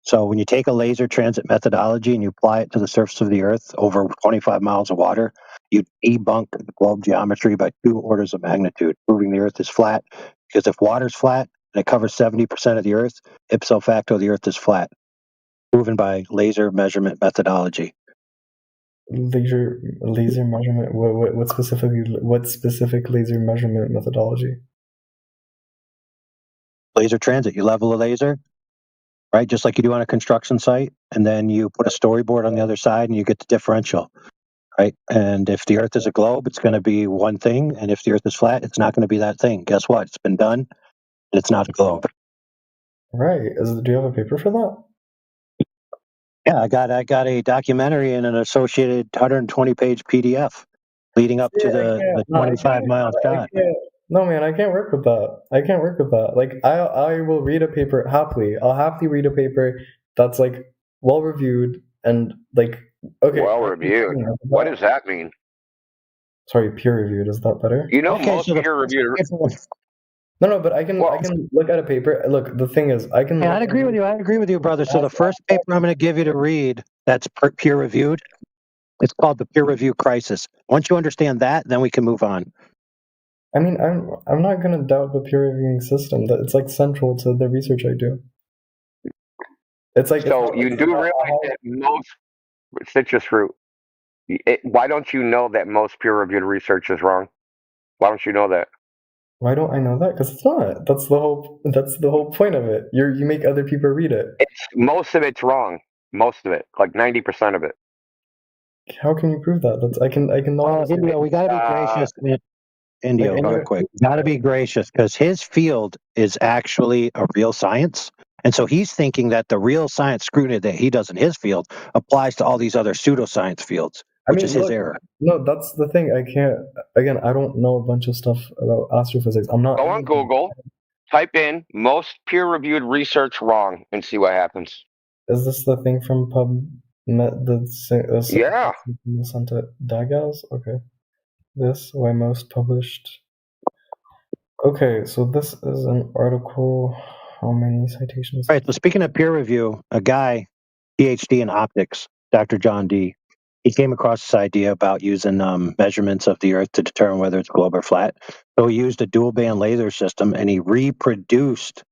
So when you take a laser transit methodology and you apply it to the surface of the Earth over 25 miles of water, you debunk the globe geometry by 2 orders of magnitude, proving the Earth is flat. Because if water's flat and it covers 70% of the Earth, ipso facto, the Earth is flat. Proven by laser measurement methodology. Laser measurement. What specific laser measurement methodology? Laser transit. You level a laser, right? Just like you do on a construction site, and then you put a storyboard on the other side and you get the differential, right? And if the Earth is a globe, it's going to be one thing, and if the Earth is flat, it's not going to be that thing. Guess what? It's been done, and it's not a globe. Right. Do you have a paper for that? Yeah, I got a documentary and an associated 120-page PDF leading up to the 25-mile shot. No, man, I can't work with that. Like, I will read a paper happily. I'll happily read a paper that's like well reviewed and like okay. Well reviewed. What does that mean? Sorry, peer reviewed. Is that better? You know, most peer reviewed. No, but I can look at a paper. Look, the thing is, I can. Yeah, I agree with you, brother. So the first paper I'm going to give you to read that's peer reviewed, it's called the peer review crisis. Once you understand that, then we can move on. I mean, I'm not going to doubt the peer reviewing system. That it's like central to the research I do. It's like so you do realize that most citrus fruit. Why don't you know that most peer reviewed research is wrong? Why don't you know that? Why don't I know that? Because it's not. That's the whole point of it. You make other people read it. Most of it's wrong. Most of it, like 90% of it. How can you prove that? I can. Indio, we got to be gracious. Indio, real quick. Got to be gracious because his field is actually a real science. And so he's thinking that the real science scrutiny that he does in his field applies to all these other pseudoscience fields, which is his error. No, that's the thing. I can't. Again, I don't know a bunch of stuff about astrophysics. I'm not. Go on Google, type in most peer-reviewed research wrong, and see what happens. Is this the thing from PubMed? Yeah. Sent to Dagaz? Okay. This why most published. Okay, so this is an article. How many citations? All right. So speaking of peer review, a guy, PhD in optics, Dr. John D. He came across this idea about using measurements of the Earth to determine whether it's globe or flat. So he used a dual band laser system and he reproduced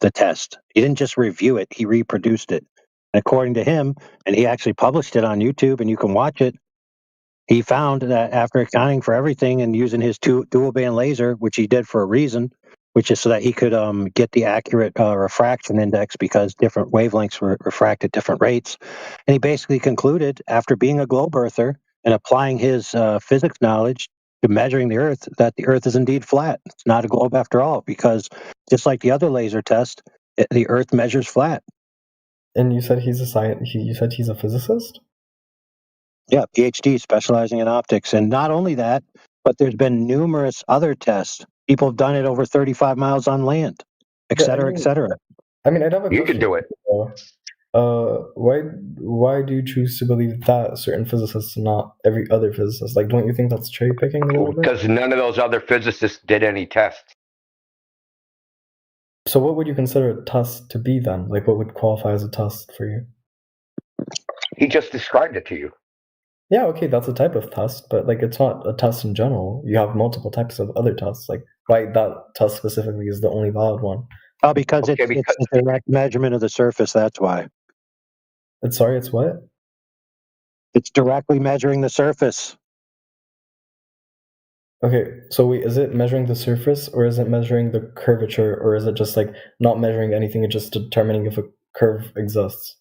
the test. He didn't just review it; he reproduced it. And according to him, and he actually published it on YouTube, and you can watch it. He found that after accounting for everything and using his dual band laser, which he did for a reason, which is so that he could get the accurate refraction index because different wavelengths refract at different rates. And he basically concluded, after being a globe earther and applying his physics knowledge to measuring the Earth, that the Earth is indeed flat. It's not a globe after all, because just like the other laser test, the Earth measures flat. And you said he's you said he's a physicist? Yeah, PhD, specializing in optics. And not only that, but there's been numerous other tests. People have done it over 35 miles on land, et cetera, et cetera. I mean, I'd have a You could do it. Why do you choose to believe that certain physicists and not every other physicist? Like, don't you think that's cherry picking a little bit? Because none of those other physicists did any tests. So what would you consider a test to be then? Like, what would qualify as a test for you? He just described it to you. Yeah, okay, that's a type of test, but like it's not a test in general. You have multiple types of other tests. Like, why that test specifically is the only valid one? Oh, because it's a direct measurement of the surface. That's why. It's what? It's directly measuring the surface. Okay, so wait, is it measuring the surface, or is it measuring the curvature, or is it just like not measuring anything, it's just determining if a curve exists?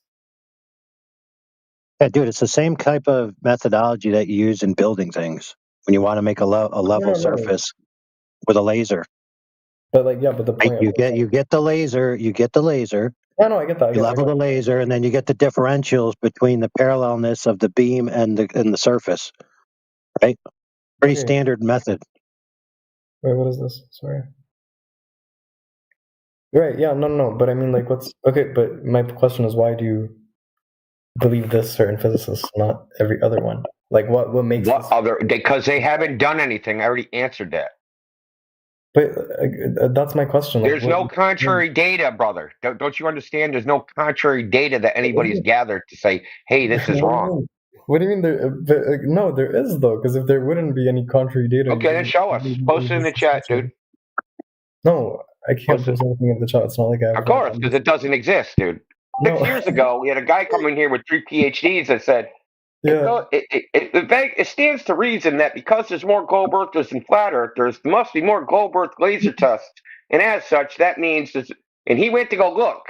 Yeah, dude, it's the same type of methodology that you use in building things when you want to make a level surface with a laser. But like, yeah, but the point you get the laser. Yeah, no, I get that. You level the laser, and then you get the differentials between the parallelness of the beam and the surface. Right? Pretty standard method. Wait, what is this? Sorry. Right, yeah, no. But I mean, like, but my question is, why do you believe this certain physicist, not every other one? Like, what makes because they haven't done anything. I already answered that. But that's my question. Like, there's no contrary data, brother. Don't you understand? There's no contrary data that anybody's gathered to say, hey, this is wrong. What do you mean there? No, there is, though, because if there wouldn't be any contrary data... Okay, then show us. Post it in the chat, dude. No, I can't post anything in the chat. It's not like I... Of course, because it doesn't exist, dude. 6 years ago, we had a guy come in here with 3 PhDs that said, it stands to reason that because there's more globe earthers than flat earthers, there must be more globe earth laser tests. And as such, that means... And he went to go look.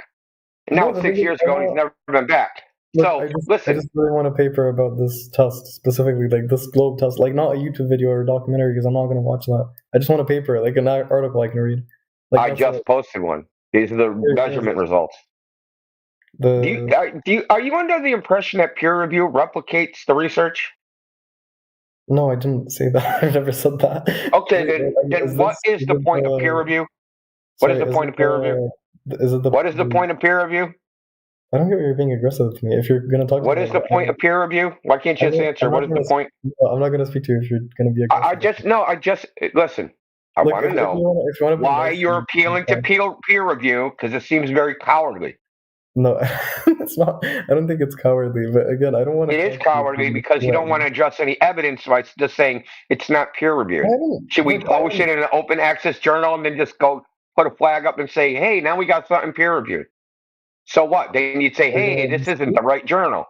And now it's 6 years ago, and he's never been back. Look, listen. I just really want a paper about this test, specifically, like this globe test, like not a YouTube video or a documentary, because I'm not going to watch that. I just want a paper, like an article I can read. Like, I just posted one. These are the measurement results. Are you under the impression that peer review replicates the research? No, I didn't say that. I've never said that. Okay, then what is the point of peer review? What is the point of peer review? What is the point of peer review? I don't get why you're being aggressive with me. If you're going to talk what is the point of peer review? Why can't you just answer? What is the point? I'm not going to speak to you if you're going to be aggressive. Listen. I want to know why you're appealing to peer review, because it seems very cowardly. No, it's not. I don't think it's cowardly, but again, I don't want to... It is cowardly because you don't want to address any evidence by just saying it's not peer reviewed. Should we publish it in an open access journal and then just go put a flag up and say, hey, now we got something peer reviewed? So what? Then you'd say, hey, this isn't the right journal.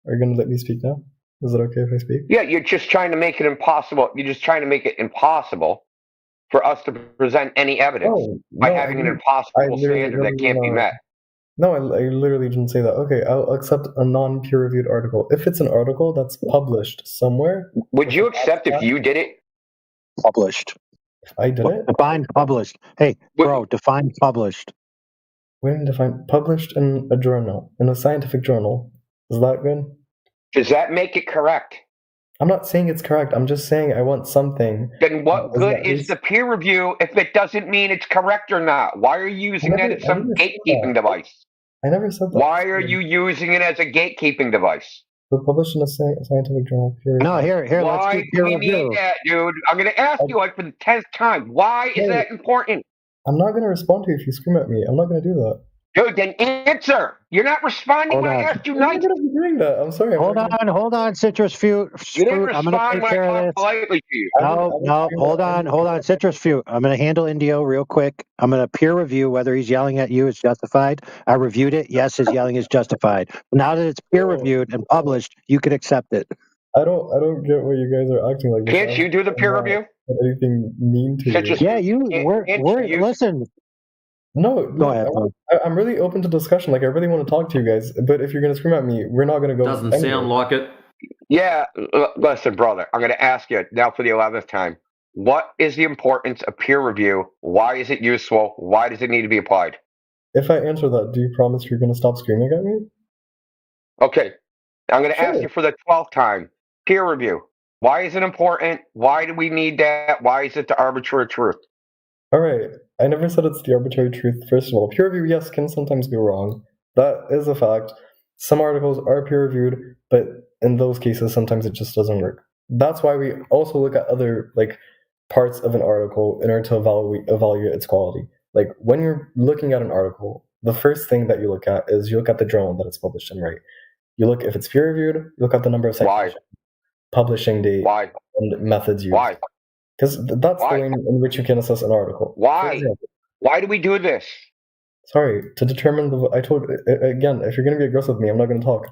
Are you going to let me speak now? Is it okay if I speak? Yeah, you're just trying to make it impossible. You're just trying to make it impossible for us to present any evidence by having an impossible standard that can't be met. No, I literally didn't say that. Okay, I'll accept a non-peer-reviewed article. If it's an article that's published somewhere... Would you accept if you did it? Published. If I did it? Define published. Hey, bro, define published. We didn't define published in a journal, in a scientific journal. Is that good? Does that make it correct? I'm not saying it's correct. I'm just saying I want something. Then what good is the peer review if it doesn't mean it's correct or not? Why are you using that as some gatekeeping device? I never said that. Why are you using it as a gatekeeping device? We're published in a scientific journal. No, here, let's do peer review. Need that, dude? I'm going to ask you like for the 10th time. Why is that important? I'm not going to respond to you if you scream at me. I'm not going to do that. Dude, then answer. You're not responding when I asked you nice. I'm not going to be doing that. I'm sorry. Hold on, Citrus Fruit. You didn't respond I'm going to take care of this. Politely to you. No, hold on, Citrus Fruit. I'm going to handle Indio real quick. I'm going to peer review whether he's yelling at you is justified. I reviewed it. Yes, his yelling is justified. Now that it's peer reviewed and published, you can accept it. I don't get what you guys are acting like. Can't you do the peer review? Anything mean to you? Yeah, listen. No, go ahead. I'm really open to discussion. Like, I really want to talk to you guys. But if you're going to scream at me, we're not going to go. Doesn't sound like it. Yeah, listen, brother. I'm going to ask you now for the 11th time. What is the importance of peer review? Why is it useful? Why does it need to be applied? If I answer that, do you promise you're going to stop screaming at me? Okay. I'm going to ask you for the 12th time. Peer review. Why is it important? Why do we need that? Why is it the arbitrary truth? All right. I never said it's the arbitrary truth, first of all. Peer review, yes, can sometimes go wrong. That is a fact. Some articles are peer-reviewed, but in those cases, sometimes it just doesn't work. That's why we also look at other parts of an article in order to evaluate its quality. Like when you're looking at an article, the first thing that you look at is you look at the journal that it's published in, right? You look if it's peer-reviewed, you look at the number of citations, publishing date, and methods used. Why? Because that's the way in which you can assess an article. Why? Why do we do this? Sorry, to determine I told again, if you're going to be aggressive with me, I'm not going to talk.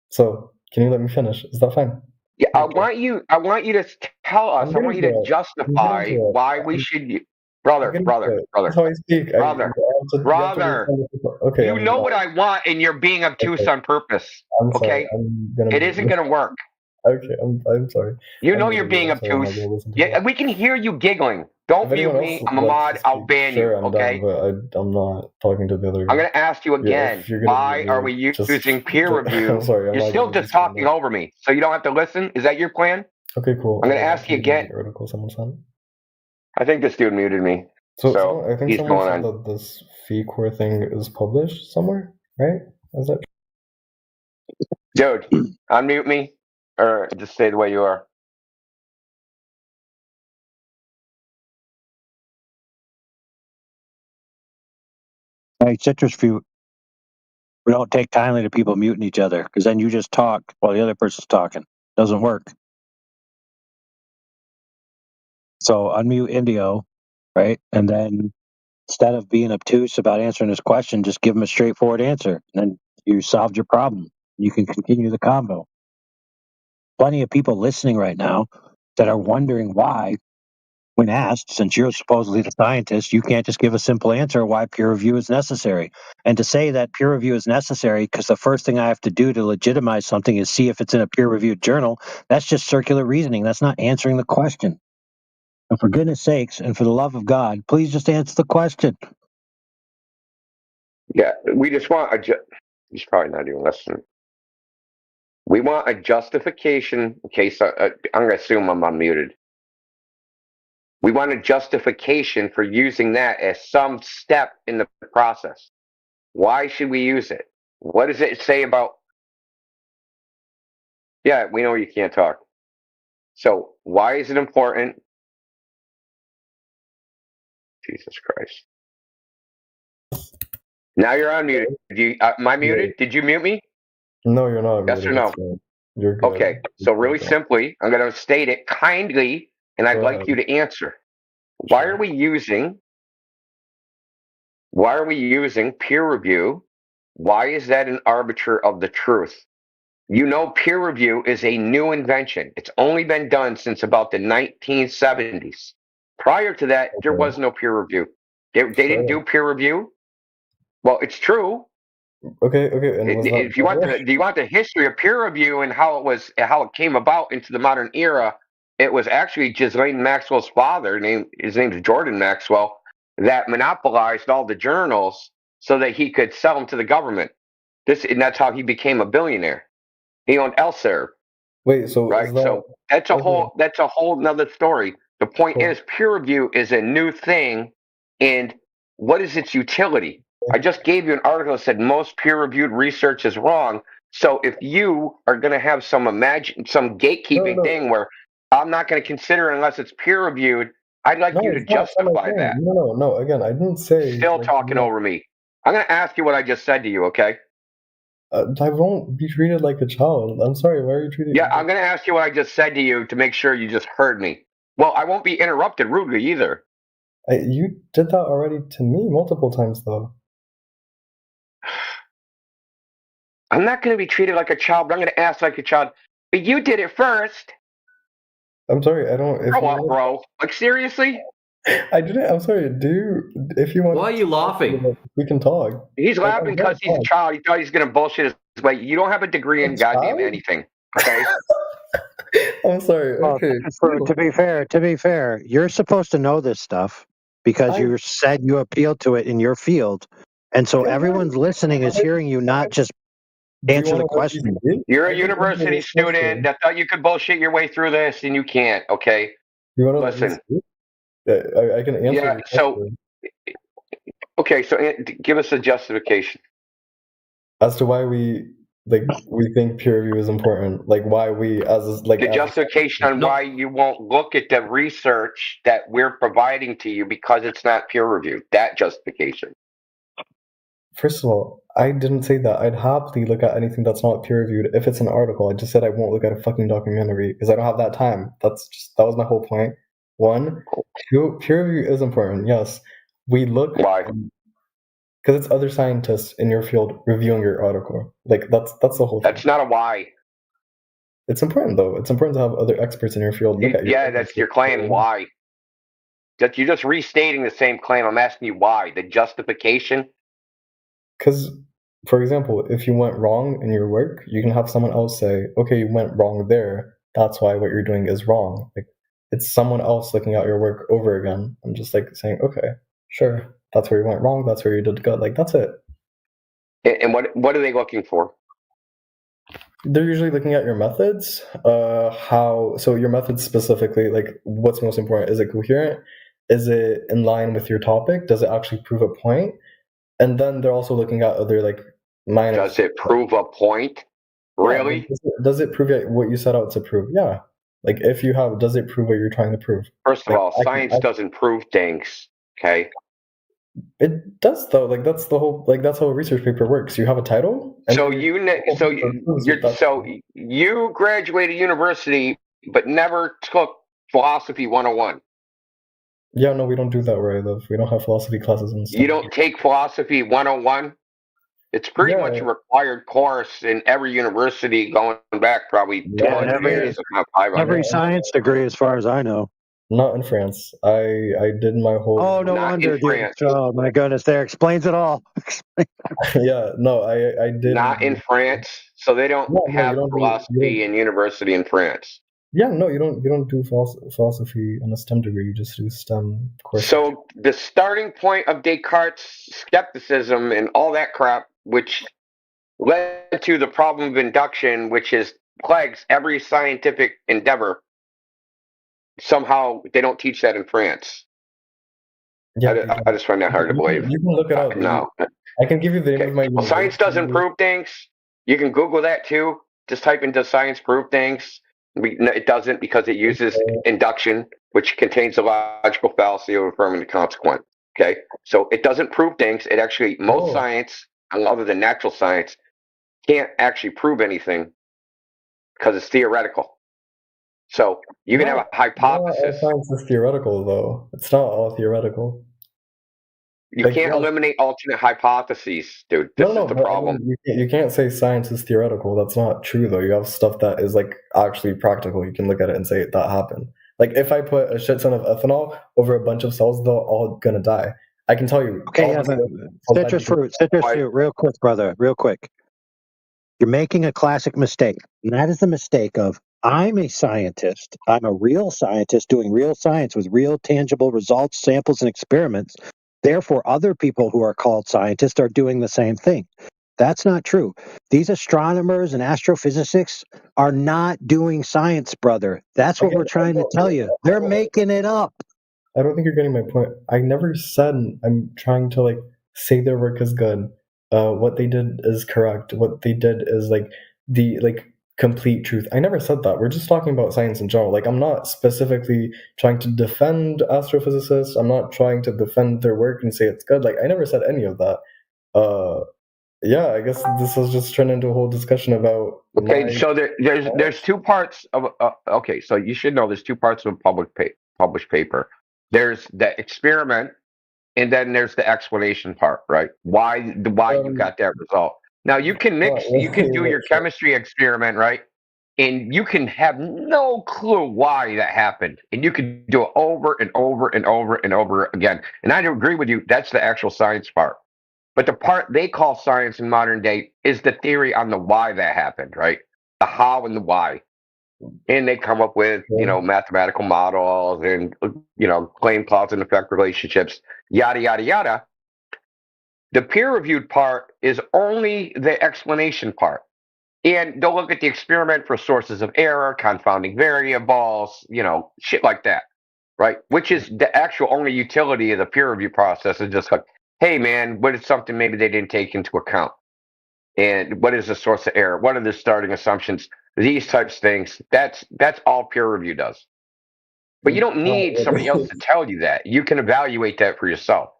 So, can you let me finish? Is that fine? Yeah, I want you to tell us. I want you to justify why we should. Brother. That's how I speak. Brother. Okay. You know what I want, and you're being obtuse on purpose. Okay. It isn't going to work. Okay, I'm sorry. You know you're being obtuse. Yeah, we can hear you giggling. Don't mute me. I'm a mod. I'll ban you. Okay. But I'm not talking to the other guy. I'm going to ask you again. Why are we using peer review? I'm sorry. You're still just talking over me, so you don't have to listen. Is that your plan? Okay, cool. I'm going to ask you again. Article someone sent. I think this dude muted me. So I think he's someone going said on. that this fee core thing is published somewhere, right? Is that? Dude, unmute me, or just stay the way you are. Hey, Citrus Fruit, we don't take kindly to people muting each other, because then you just talk while the other person's talking. Doesn't work. So unmute Indio, right? And then instead of being obtuse about answering his question, just give him a straightforward answer. And then you solved your problem. You can continue the convo. Plenty of people listening right now that are wondering why, when asked, since you're supposedly the scientist, you can't just give a simple answer why peer review is necessary. And to say that peer review is necessary because the first thing I have to do to legitimize something is see if it's in a peer-reviewed journal, that's just circular reasoning. That's not answering the question. And for goodness sakes, and for the love of God, please just answer the question. Yeah, we just want he's probably not even listening. We want a justification in case I'm going to assume I'm unmuted. We want a justification for using that as some step in the process. Why should we use it? What does it say about? Yeah, we know you can't talk. So why is it important? Jesus Christ. Now you're unmuted. Am I muted? Did you mute me? No, you're not. Yes or no? You're good. Okay, so really simply, I'm going to state it kindly, and I'd like you to answer. Why are we using peer review? Why is that an arbiter of the truth? You know, peer review is a new invention. It's only been done since about the 1970s. Prior to that, there was no peer review. They didn't do peer review. Well, it's true. Okay. If you want do you want the history of peer review and how it came about into the modern era? It was actually Ghislaine Maxwell's father, his name's Jordan Maxwell, that monopolized all the journals so that he could sell them to the government. And that's how he became a billionaire. He owned Elsevier. Wait, so right? So that's a whole nother story. The point is, peer review is a new thing, and what is its utility? I just gave you an article that said most peer-reviewed research is wrong. So if you are going to have some gatekeeping thing where I'm not going to consider it unless it's peer-reviewed, I'd like you to justify that. No. Again, I didn't say. Still talking over me. I'm going to ask you what I just said to you, okay? I won't be treated like a child. I'm sorry. Why are you treating? Yeah, I'm going to ask you what I just said to you to make sure you just heard me. Well, I won't be interrupted rudely either. You did that already to me multiple times, though. I'm not going to be treated like a child, but I'm going to ask like a child. But you did it first. I'm sorry. I don't. Grow up, bro. Like, seriously? I didn't. I'm sorry. If you want. Why are you laughing? We can talk. He's laughing because he's a child. He thought he's going to bullshit his way. You don't have a degree in goddamn anything. Okay. I'm sorry. Okay. To be fair, you're supposed to know this stuff because you said you appealed to it in your field, and so everyone's listening is hearing you not just answer the question. You're a university student that thought you could bullshit your way through this, and you can't. Okay. You want to listen? I can answer. Yeah. So. Okay. So give us a justification as to why we like we think peer review is important. Like why we the justification on why you won't look at the research that we're providing to you because it's not peer reviewed. That justification. First of all, I didn't say that. I'd happily look at anything that's not peer reviewed if it's an article. I just said I won't look at a fucking documentary because I don't have that time. That was my whole point. 1, 2, peer review is important. Yes, we look. Why? Because it's other scientists in your field reviewing your article. Like that's the whole thing. That's not a why. It's important though. It's important to have other experts in your field look at your Yeah, that's your claim. Why? That you're just restating the same claim. I'm asking you why. The justification. Because, for example, if you went wrong in your work, you can have someone else say, "Okay, you went wrong there. That's why what you're doing is wrong." Like it's someone else looking at your work over again and just like saying, "Okay, sure, that's where you went wrong. That's where you did good." Like that's it. And what are they looking for? They're usually looking at your methods. So your methods specifically, like what's most important? Is it coherent? Is it in line with your topic? Does it actually prove a point? And then they're also looking at other like minor. Does it prove a point? Really? Does it prove what you set out to prove? Yeah. Like if you have, does it prove what you're trying to prove? First of all, science doesn't prove things. Okay. It does though. Like that's the whole. Like that's how a research paper works. You have a title. So you graduated university, but never took philosophy 101. Yeah, no, we don't do that where I live. We don't have philosophy classes and stuff. You don't take philosophy 101? It's pretty much a required course in every university going back probably 200 years, if not 500. Every science degree, as far as I know. Not in France. I did my whole. Oh, no wonder, dude. Oh, my goodness. There explains it all. Yeah, no, I did. Not in France. So they don't have philosophy in university in France. Yeah, no, you don't do philosophy in a STEM degree. You just do STEM courses. So the starting point of Descartes' skepticism and all that crap, which led to the problem of induction, which is plagues every scientific endeavor. Somehow they don't teach that in France. Yeah, I just find that hard to believe. You can look it up. No, I can give you the name of my. Well, science doesn't prove things. You can Google that too. Just type in "Does science prove things?" It doesn't, because it uses induction, which contains the logical fallacy of affirming the consequent. Okay, so it doesn't prove things. It actually, most science, other than natural science, can't actually prove anything because it's theoretical. So you can have a hypothesis. All science is theoretical, though. It's not all theoretical. You can't eliminate alternate hypotheses, dude. This is the problem. I mean, you can't say science is theoretical. That's not true, though. You have stuff that is like actually practical. You can look at it and say that happened. Like if I put a shit ton of ethanol over a bunch of cells, they're all gonna die. I can tell you. Okay, citrus fruit, real quick, brother, real quick. You're making a classic mistake, and that is the mistake of I'm a scientist. I'm a real scientist doing real science with real tangible results, samples, and experiments. Therefore, other people who are called scientists are doing the same thing. That's not true. These astronomers and astrophysicists are not doing science, brother. That's what we're trying to tell you. They're making it up. I don't think you're getting my point. I never said I'm trying to like say their work is good. What they did is correct. What they did is like the complete truth. I never said that. We're just talking about science in general. Like I'm not specifically trying to defend astrophysicists. I'm not trying to defend their work and say it's good. Like I never said any of that. Yeah, I guess this was just turned into a whole discussion about. Okay, so there's two parts of. Okay, so you should know there's two parts of a published paper. There's the experiment, and then there's the explanation part, right? Why you got that result. Now you can mix. You can do your chemistry experiment, right? And you can have no clue why that happened, and you can do it over and over and over and over again. And I agree with you. That's the actual science part. But the part they call science in modern day is the theory on the why that happened, right? The how and the why. And they come up with, mathematical models and, claim, cause, and effect relationships, yada, yada, yada. The peer-reviewed part is only the explanation part. And they'll look at the experiment for sources of error, confounding variables, shit like that, right? Which is the actual only utility of the peer review process is just like, hey, man, what is something maybe they didn't take into account? And what is the source of error? What are the starting assumptions? These types of things. That's all peer review does. But you don't need somebody else to tell you that. You can evaluate that for yourself.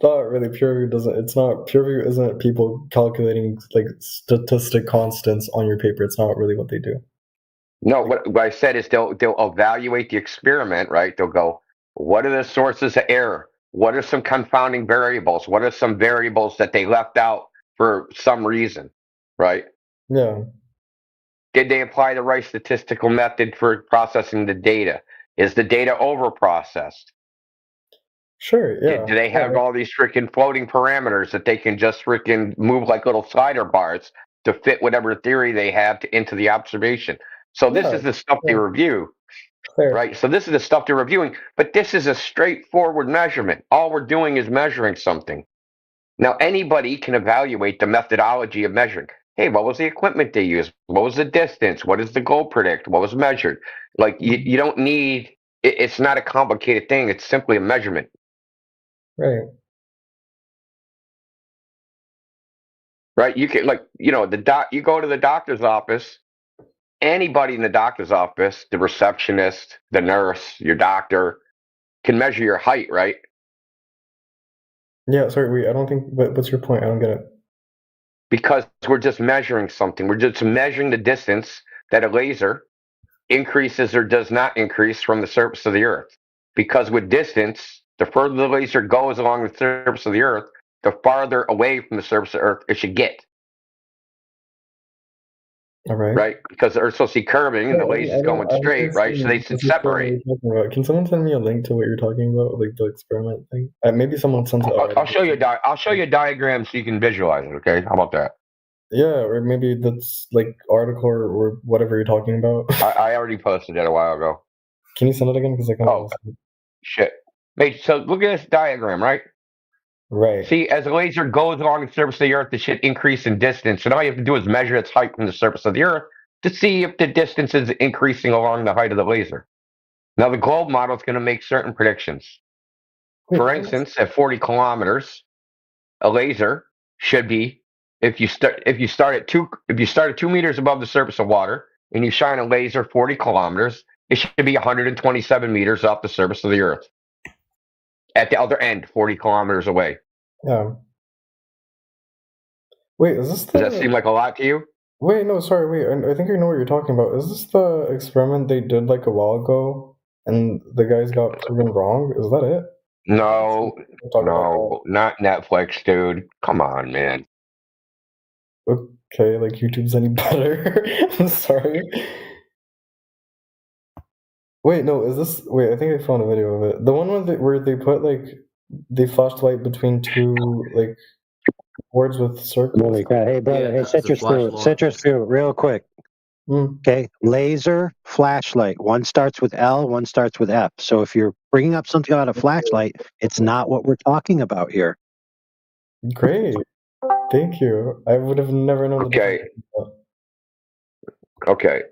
Not really. Peer review doesn't. It's not peer review. Isn't people calculating like statistic constants on your paper? It's not really what they do. No, what I said is they'll evaluate the experiment, right? They'll go, what are the sources of error? What are some confounding variables? What are some variables that they left out for some reason, right? Yeah. Did they apply the right statistical method for processing the data? Is the data overprocessed? Sure, yeah. Do they have all these freaking floating parameters that they can just freaking move like little slider bars to fit whatever theory they have into the observation? So this is the stuff they review, right? So this is the stuff they're reviewing, but this is a straightforward measurement. All we're doing is measuring something. Now, anybody can evaluate the methodology of measuring. Hey, what was the equipment they used? What was the distance? What does the goal predict? What was measured? Like, you don't need, it's not a complicated thing. It's simply a measurement. Right. Right? You can, like, you know, you go to the doctor's office, anybody in the doctor's office, the receptionist, the nurse, your doctor, can measure your height, right? Yeah, sorry, wait, I don't think, what's your point? I don't get it. Because we're just measuring something. We're just measuring the distance that a laser increases or does not increase from the surface of the Earth. Because with distance, the further the laser goes along the surface of the Earth, the farther away from the surface of the Earth it should get. All right. Right? Because the Earth's supposed to be curving and the laser's going straight, right? So they should separate. Can someone send me a link to what you're talking about, like the experiment thing? Maybe someone sent it. I'll show you. I'll show you a diagram so you can visualize it. Okay, how about that? Yeah, or maybe that's like article or whatever you're talking about. I already posted it a while ago. Can you send it again? Because I can't. Shit. Wait, so look at this diagram, right? Right. See, as a laser goes along the surface of the Earth, it should increase in distance. So now all you have to do is measure its height from the surface of the Earth to see if the distance is increasing along the height of the laser. Now, the globe model is going to make certain predictions. For instance, at 40 kilometers, a laser should be, if you start at 2 meters above the surface of water and you shine a laser 40 kilometers, it should be 127 meters off the surface of the Earth. At the other end, 40 kilometers away. Yeah. Wait, is this Does that seem like a lot to you? Wait, no, sorry, wait. I think I know what you're talking about. Is this the experiment they did like a while ago and the guys got proven wrong? Is that it? No, not Netflix, dude. Come on, man. Okay, like YouTube's any better? I'm sorry. Wait, no, is this... Wait, I think I found a video of it. The one where they put, like, they flashed light between two, like, boards with circles. Holy crap. Hey, brother, hey, citrus fruit, real quick. Okay, laser, flashlight. One starts with L, one starts with F. So if you're bringing up something about a flashlight, it's not what we're talking about here. Great. Thank you. I would have never known. Okay.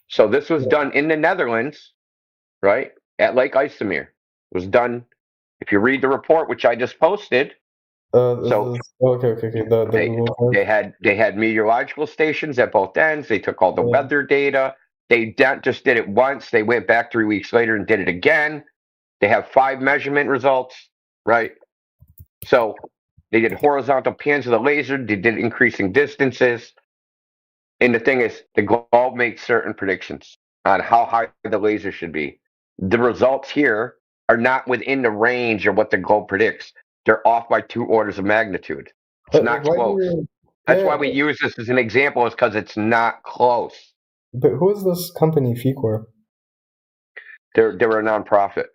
So this was done in the Netherlands, right? At Lake IJsselmeer. It was done, if you read the report, which I just posted. Okay. They had meteorological stations at both ends. They took all the weather data. They just did it once. They went back 3 weeks later and did it again. They have 5 measurement results, right? So they did horizontal pans of the laser. They did increasing distances. And the thing is, the globe makes certain predictions on how high the laser should be. The results here are not within the range of what the globe predicts. They're off by 2 orders of magnitude. It's not close. That's why we use this as an example, is because it's not close. But who is this company, FECOR? They're a nonprofit.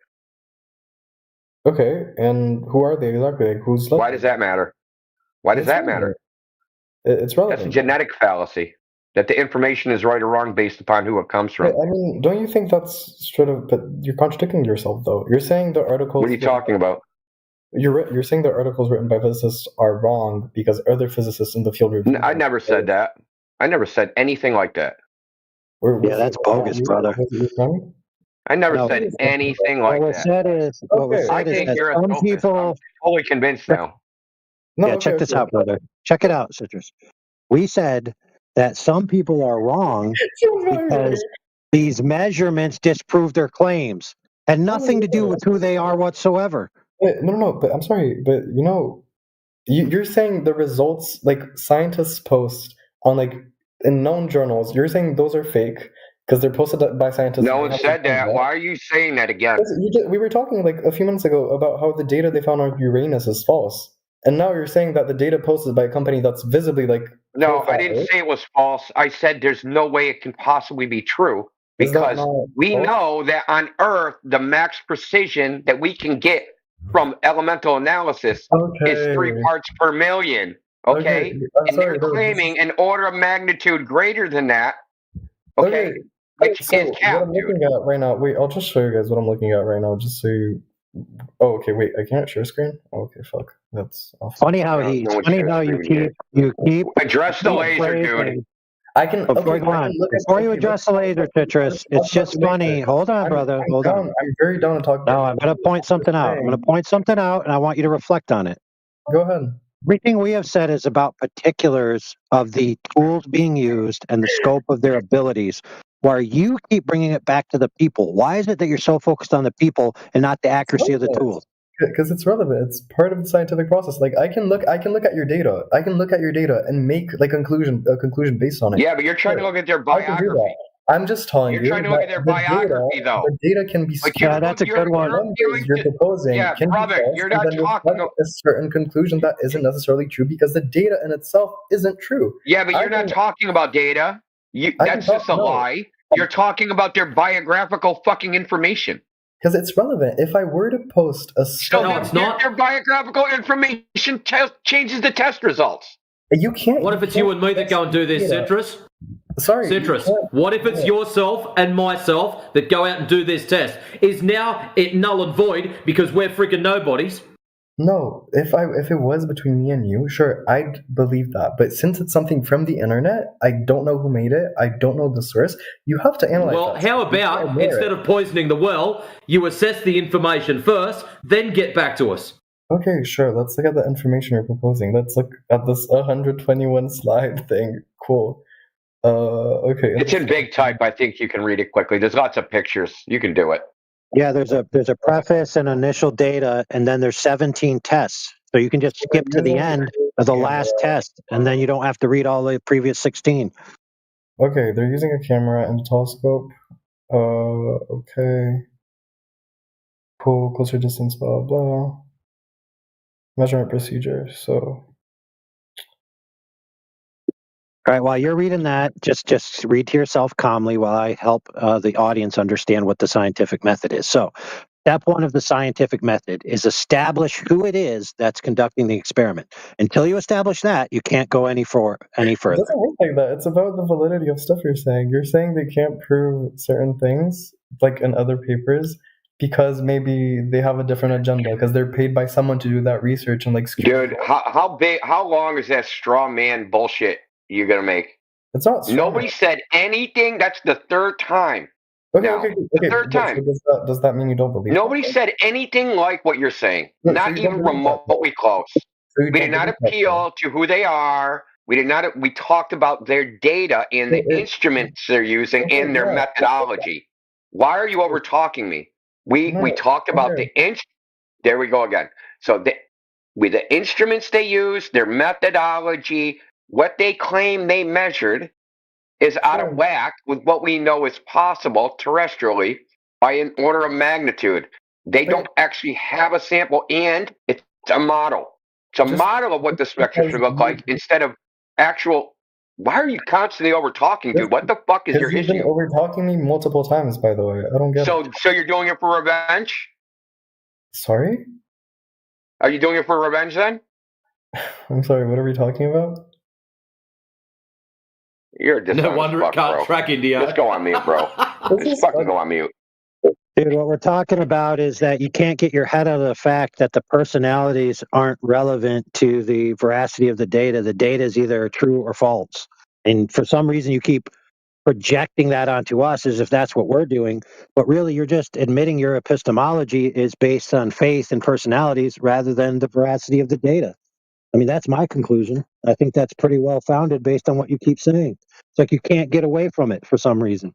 Okay, and who are they exactly? Like, who's Why does that matter? Why does that matter? It's relevant. That's a genetic fallacy. That the information is right or wrong based upon who it comes from. I mean, don't you think that's straight up? But you're contradicting yourself, though. You're saying the articles. What are you talking about? You're saying the articles written by physicists are wrong because other physicists in the field review. I never said that. I never said anything like that. Yeah, that's bogus, brother. I never said anything like that. What was said I is think that you're some people. I'm fully convinced now. Check this out, brother. Check it out, Citrus. We said that some people are wrong because these measurements disprove their claims. Had nothing to do with who they are whatsoever. No, but I'm sorry, but you're saying the results like scientists post on like in known journals, you're saying those are fake because they're posted by scientists. No one said that. Why are you saying that again? We were talking like a few minutes ago about how the data they found on Uranus is false. And now you're saying that the data posted by a company that's visibly like... No, I didn't say it was false. I said there's no way it can possibly be true because we know that on Earth, the max precision that we can get from elemental analysis is 3 parts per million. Okay? And they're claiming an order of magnitude greater than that. Okay? Which is capped, what I'm looking at right now... Wait, I'll just show you guys what I'm looking at right now just so you... Oh, okay, wait, I can't share screen? Oh, okay, fuck. That's awesome. Funny how you keep address the laser, dude. I can before you address the laser, Citrus, it's just funny. Hold on, brother. Hold on. I'm very down to talk. No, I'm gonna point something out. And I want you to reflect on it. Go ahead. Everything we have said is about particulars of the tools being used and the scope of their abilities. Where you keep bringing it back to the people. Why is it that you're so focused on the people and not the accuracy of the tools? Because it's relevant. It's part of the scientific process. Like I can look at your data. I can look at your data and make like a conclusion based on it. Yeah, but you're trying to look at their biography. I'm just telling you. You're trying to look at their biography, though. The data can be. Yeah, that's a good one. You're proposing. Yeah, brother, you're not talking a certain conclusion that isn't necessarily true because the data in itself isn't true. Yeah, but you're not talking about data. That's just a lie. You're talking about their biographical fucking information. Because it's relevant. If I were to post a their biographical information changes the test results. You can't. What if it's you and me that go and do this, Citrus? Sorry. Citrus, what if it's yourself and myself that go out and do this test? Is now it null and void because we're freaking nobodies? No, if it was between me and you, sure, I'd believe that. But since it's something from the internet, I don't know who made it. I don't know the source. You have to analyze. Well, how about instead of poisoning the well, you assess the information first, then get back to us? Okay, sure. Let's look at the information you're proposing. Let's look at this 121 slide thing. Cool. Okay. It's in big type. I think you can read it quickly. There's lots of pictures. You can do it. Yeah, there's a preface and initial data, and then there's 17 tests. So you can just skip to the end of the last test, and then you don't have to read all the previous 16. Okay, they're using a camera and a telescope. Okay. Cool, closer distance, blah, blah. Measurement procedure, so... All right, while you're reading that, just read to yourself calmly while I help the audience understand what the scientific method is. So, step one of the scientific method is establish who it is that's conducting the experiment. Until you establish that, you can't go any further. It doesn't work like that. It's about the validity of stuff you're saying. You're saying they can't prove certain things, like in other papers, because maybe they have a different agenda, because they're paid by someone to do that research and like... Dude, how long is that straw man bullshit you're gonna make? It's not. Nobody said anything. That's the third time. Okay. The third time. So does that mean you don't believe? Nobody said anything like what you're saying. Not even remotely close. We did not appeal to who they are. We did not. We talked about their data and the instruments they're using and their methodology. Why are you over talking me? We talked about the There we go again. So with the instruments they use, their methodology. What they claim they measured is out of whack with what we know is possible terrestrially by an order of magnitude. They don't actually have a sample, and it's a model. It's a model of what the spectrum should look like instead of actual. Why are you constantly over talking, dude? What the fuck is your issue? You've been over talking me multiple times, by the way. I don't get it. So you're doing it for revenge? Sorry? Are you doing it for revenge then? I'm sorry. What are we talking about? You're a dishonest No wonder it can't track India. Just go on mute, bro. Just fucking go on mute. Dude, what we're talking about is that you can't get your head out of the fact that the personalities aren't relevant to the veracity of the data. The data is either true or false. And for some reason, you keep projecting that onto us as if that's what we're doing. But really, you're just admitting your epistemology is based on faith and personalities rather than the veracity of the data. I mean, that's my conclusion. I think that's pretty well founded based on what you keep saying. It's like you can't get away from it for some reason.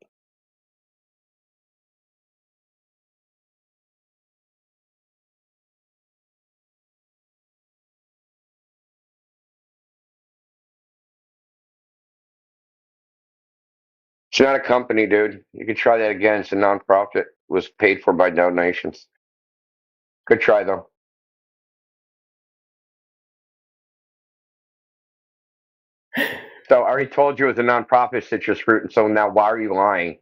It's not a company, dude. You can try that again. It's a nonprofit. It was paid for by donations. Good try, though. So I already told you it was a nonprofit, Citrus Fruit, and so now why are you lying?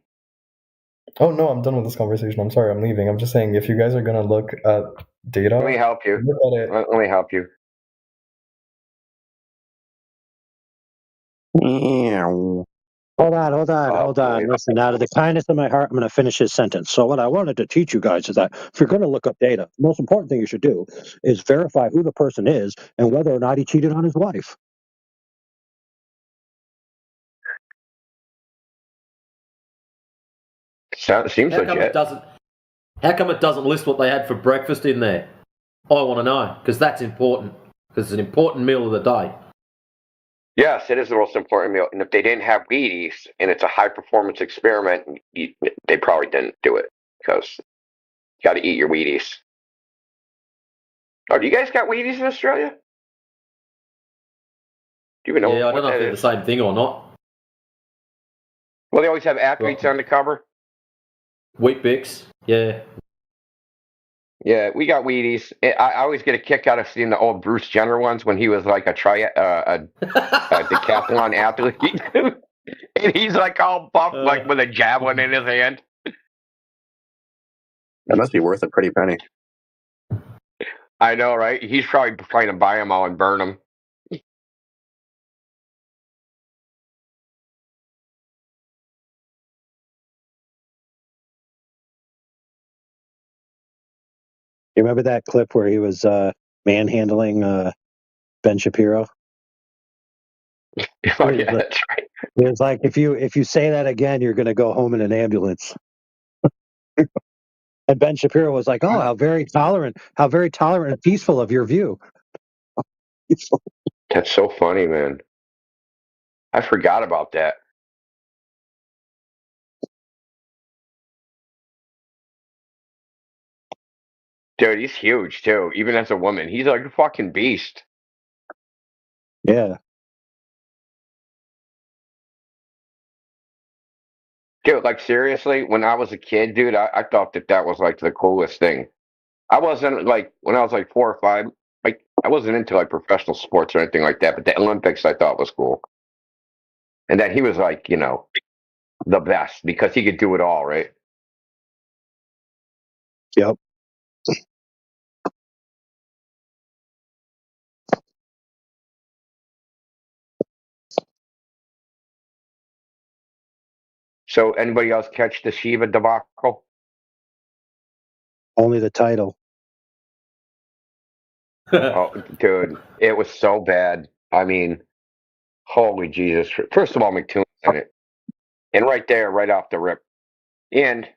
Oh, no, I'm done with this conversation. I'm sorry, I'm leaving. I'm just saying, if you guys are going to look at data... Let me help you. Look at it. Let me help you. Hold on. Listen, out of the kindness of my heart, I'm going to finish his sentence. So what I wanted to teach you guys is that if you're going to look up data, the most important thing you should do is verify who the person is and whether or not he cheated on his wife. Seems legit. How come it doesn't list what they had for breakfast in there? I want to know, because that's important. Because it's an important meal of the day. Yes, it is the most important meal. And if they didn't have Wheaties and it's a high-performance experiment, they probably didn't do it because you got to eat your Wheaties. Oh, do you guys got Wheaties in Australia? Do you even know I what don't know that if they're is? the same thing or not. Well, they always have athletes on the cover. Wheat Bix, yeah. Yeah, we got Wheaties. I always get a kick out of seeing the old Bruce Jenner ones when he was like a decathlon athlete. And he's like all buff, like with a javelin in his hand. That must be worth a pretty penny. I know, right? He's probably trying to buy them all and burn them. You remember that clip where he was manhandling Ben Shapiro? Oh, yeah, that's right. It was like, if you say that again, you're going to go home in an ambulance. And Ben Shapiro was like, "Oh, how very tolerant and peaceful of your view." That's so funny, man. I forgot about that. Dude, he's huge too. Even as a woman, he's like a fucking beast. Yeah. Dude, like seriously, when I was a kid, dude, I thought that was like the coolest thing. I wasn't like when I was like 4 or 5, like I wasn't into like professional sports or anything like that, but the Olympics I thought was cool. And that he was like, the best because he could do it all, right? Yep. So anybody else catch the Shiva debacle? Only the title. Oh, dude, it was so bad. I mean, holy Jesus. First of all, McToon's in it. And right there, right off the rip. And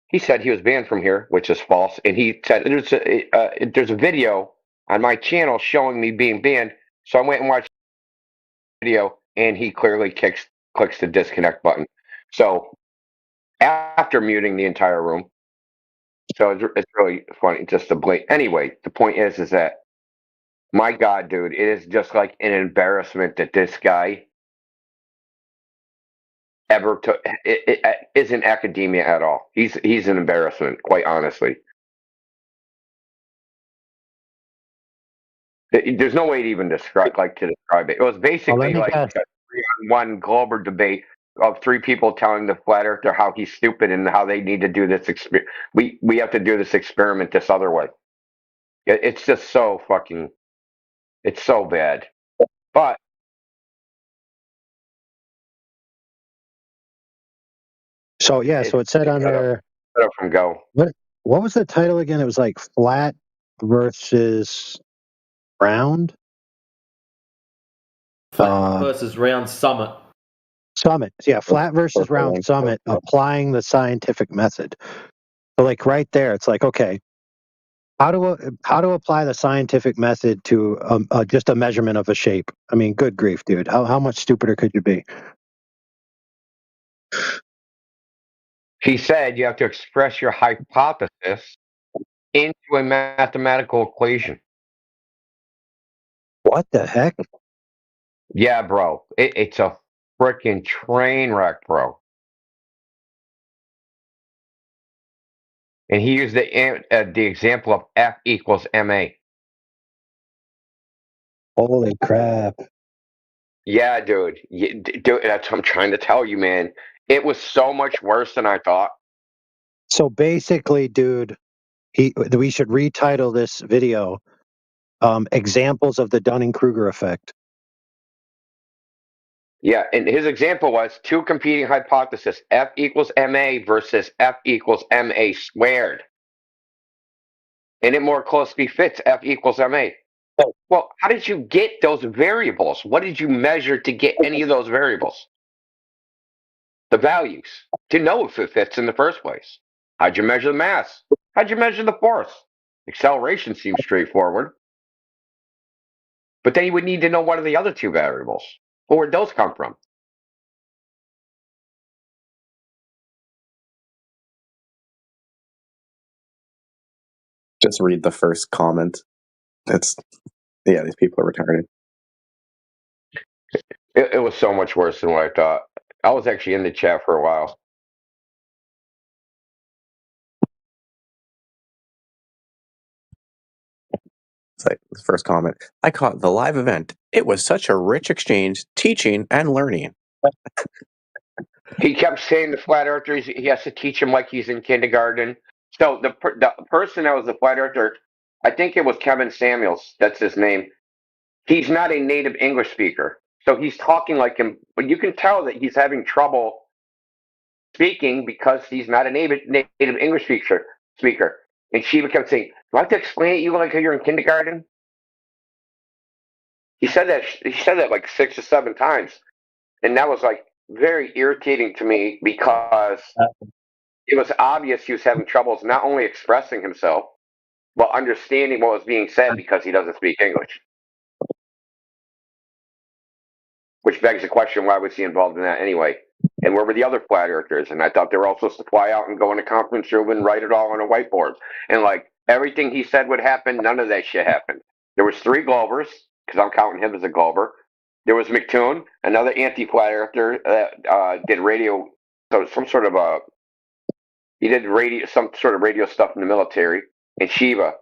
he said he was banned from here, which is false. And he said there's a video on my channel showing me being banned. So I went and watched the video, and he clearly clicks the disconnect button. So after muting the entire room, so it's really funny, just a blink. Anyway, the point is that, my God, dude, it is just like an embarrassment that this guy ever took. It isn't academia at all. He's an embarrassment, quite honestly. There's no way to even describe it. It was basically like a 3-on-1 Glober debate of 3 people telling the flat earther how he's stupid and how they need to do this. We have to do this experiment this other way. It's just so fucking. It's so bad, but. So it said on there. From Go. What was the title again? It was like flat versus round. Flat versus round summit. Summit, yeah, flat versus round summit. Applying the scientific method. So, like right there, it's like, okay, How to apply the scientific method to just a measurement of a shape? I mean, good grief, dude! How much stupider could you be? He said you have to express your hypothesis into a mathematical equation. What the heck? Yeah, bro. It's a freaking train wreck, bro. And he used the example of F equals ma. Holy crap! Yeah, dude. Dude, that's what I'm trying to tell you, man. It was so much worse than I thought. So basically, dude, we should retitle this video "Examples of the Dunning-Kruger Effect." Yeah, and his example was two competing hypotheses, F equals ma versus F equals ma squared. And it more closely fits F equals ma. Well, how did you get those variables? What did you measure to get any of those variables? The values, to know if it fits in the first place. How'd you measure the mass? How'd you measure the force? Acceleration seems straightforward. But then you would need to know what are the other two variables. Where'd those come from? Just read the first comment. These people are retarded. It was so much worse than what I thought. I was actually in the chat for a while. It's like the first comment. I caught the live event. It was such a rich exchange, teaching and learning. He kept saying the flat earthers, he has to teach him like he's in kindergarten. So the person that was the flat earther, I think it was Kevin Samuels, that's his name. He's not a native English speaker. So he's talking like him, but you can tell that he's having trouble speaking because he's not a native English speaker. And Shiva kept saying, do I have to explain it to you like you're in kindergarten? He said that like 6 or 7 times. And that was like very irritating to me because it was obvious he was having troubles not only expressing himself, but understanding what was being said because he doesn't speak English. Which begs the question, why was he involved in that anyway? And where were the other flat earthers? And I thought they were all supposed to fly out and go in a conference room and write it all on a whiteboard. And like everything he said would happen, none of that shit happened. There was 3 Globers, because I'm counting him as a Glober. There was McToon, another anti-flat earther that did radio, so some sort of some sort of radio stuff in the military. And Shiva,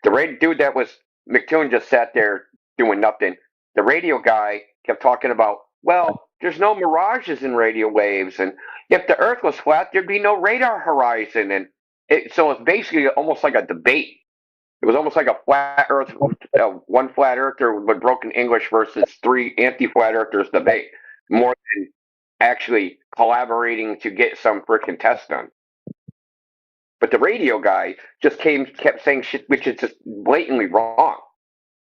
the dude that was McToon, just sat there doing nothing. The radio guy kept talking about, well, there's no mirages in radio waves, and if the Earth was flat, there'd be no radar horizon, and so it's basically almost like a debate. It was almost like a flat Earth, one flat earther with broken English versus 3 anti-flat earthers debate, more than actually collaborating to get some freaking test done. But the radio guy just kept saying shit which is just blatantly wrong.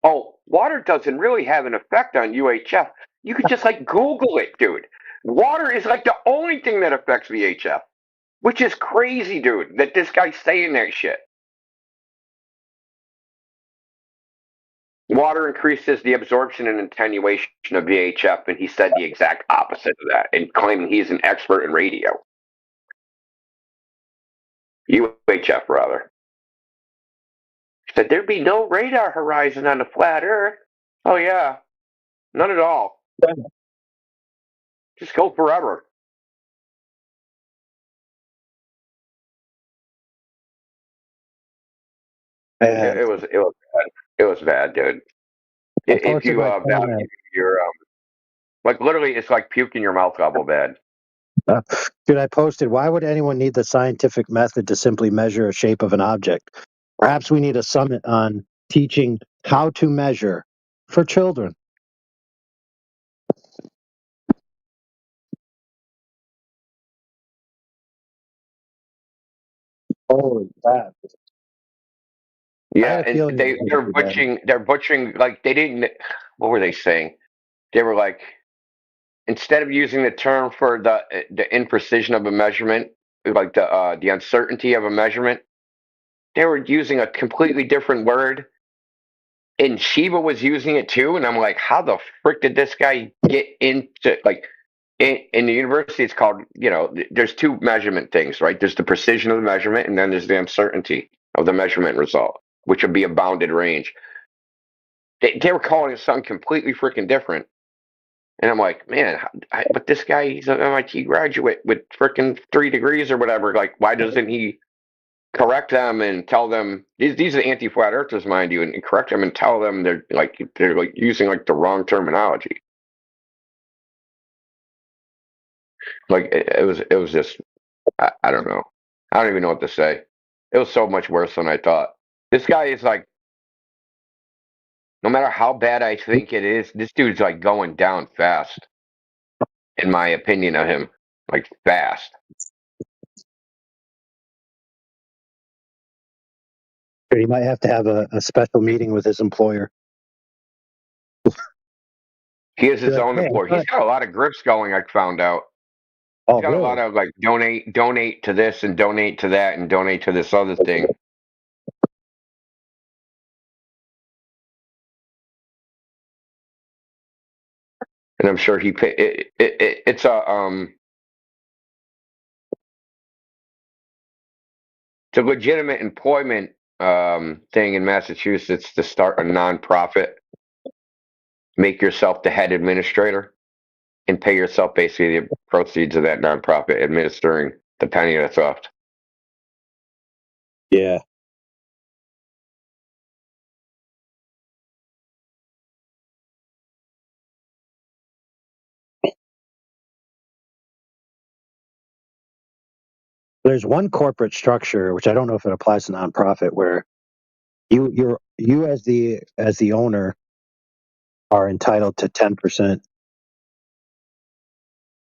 Oh, water doesn't really have an effect on UHF. You could just like Google it, dude. Water is like the only thing that affects VHF, which is crazy, dude, that this guy's saying that shit. Water increases the absorption and attenuation of VHF, and he said the exact opposite of that, and claiming he's an expert in radio. UHF, rather. He said there'd be no radar horizon on the flat Earth. Oh, yeah. None at all. Just go forever. It was bad. It was bad, dude. If you value your like literally, it's like puke in your mouth level bad. Dude, I posted, why would anyone need the scientific method to simply measure a shape of an object? Perhaps we need a summit on teaching how to measure for children. Holy crap. Yeah, and they're butchering like they didn't, what were they saying? They were like, instead of using the term for the imprecision of a measurement, like the uncertainty of a measurement, they were using a completely different word, and Shiva was using it too. And I'm like, how the frick did this guy get into like? In the university, it's called, there's two measurement things, right? There's the precision of the measurement, and then there's the uncertainty of the measurement result, which would be a bounded range. They were calling it something completely freaking different. And I'm like, man, but this guy, he's an MIT graduate with freaking 3 degrees or whatever. Like, why doesn't he correct them and tell them, these are anti-flat earthers, mind you, and correct them and tell them they're using like the wrong terminology. Like it was just, I don't know. I don't even know what to say. It was so much worse than I thought. This guy is like, no matter how bad I think it is, this dude's like going down fast. In my opinion of him, like fast. He might have to have a special meeting with his employer. He has his own employer. He's got a lot of grips going, I found out. He's got a lot of like donate to this and donate to that and donate to this other thing. And I'm sure he it's a legitimate employment thing in Massachusetts to start a nonprofit. Make yourself the head administrator and pay yourself basically the proceeds of that nonprofit administering the penny that's left. Yeah. There's one corporate structure, which I don't know if it applies to nonprofit, where you as the owner are entitled to 10%.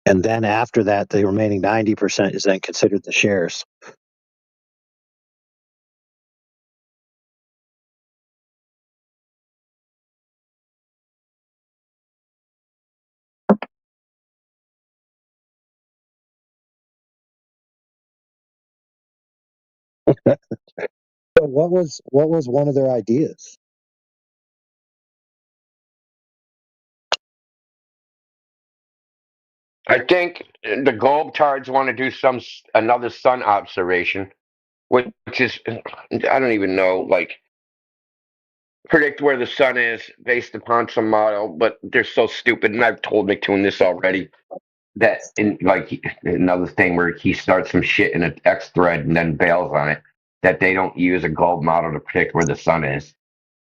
And then after that, the remaining 90% is then considered the shares. So what was one of their ideas? I think the Globetards want to do another sun observation, which is, I don't even know, like predict where the sun is based upon some model, but they're so stupid. And I've told Nicktoon this already. That in like another thing where he starts some shit in an X thread and then bails on it, that they don't use a globe model to predict where the sun is.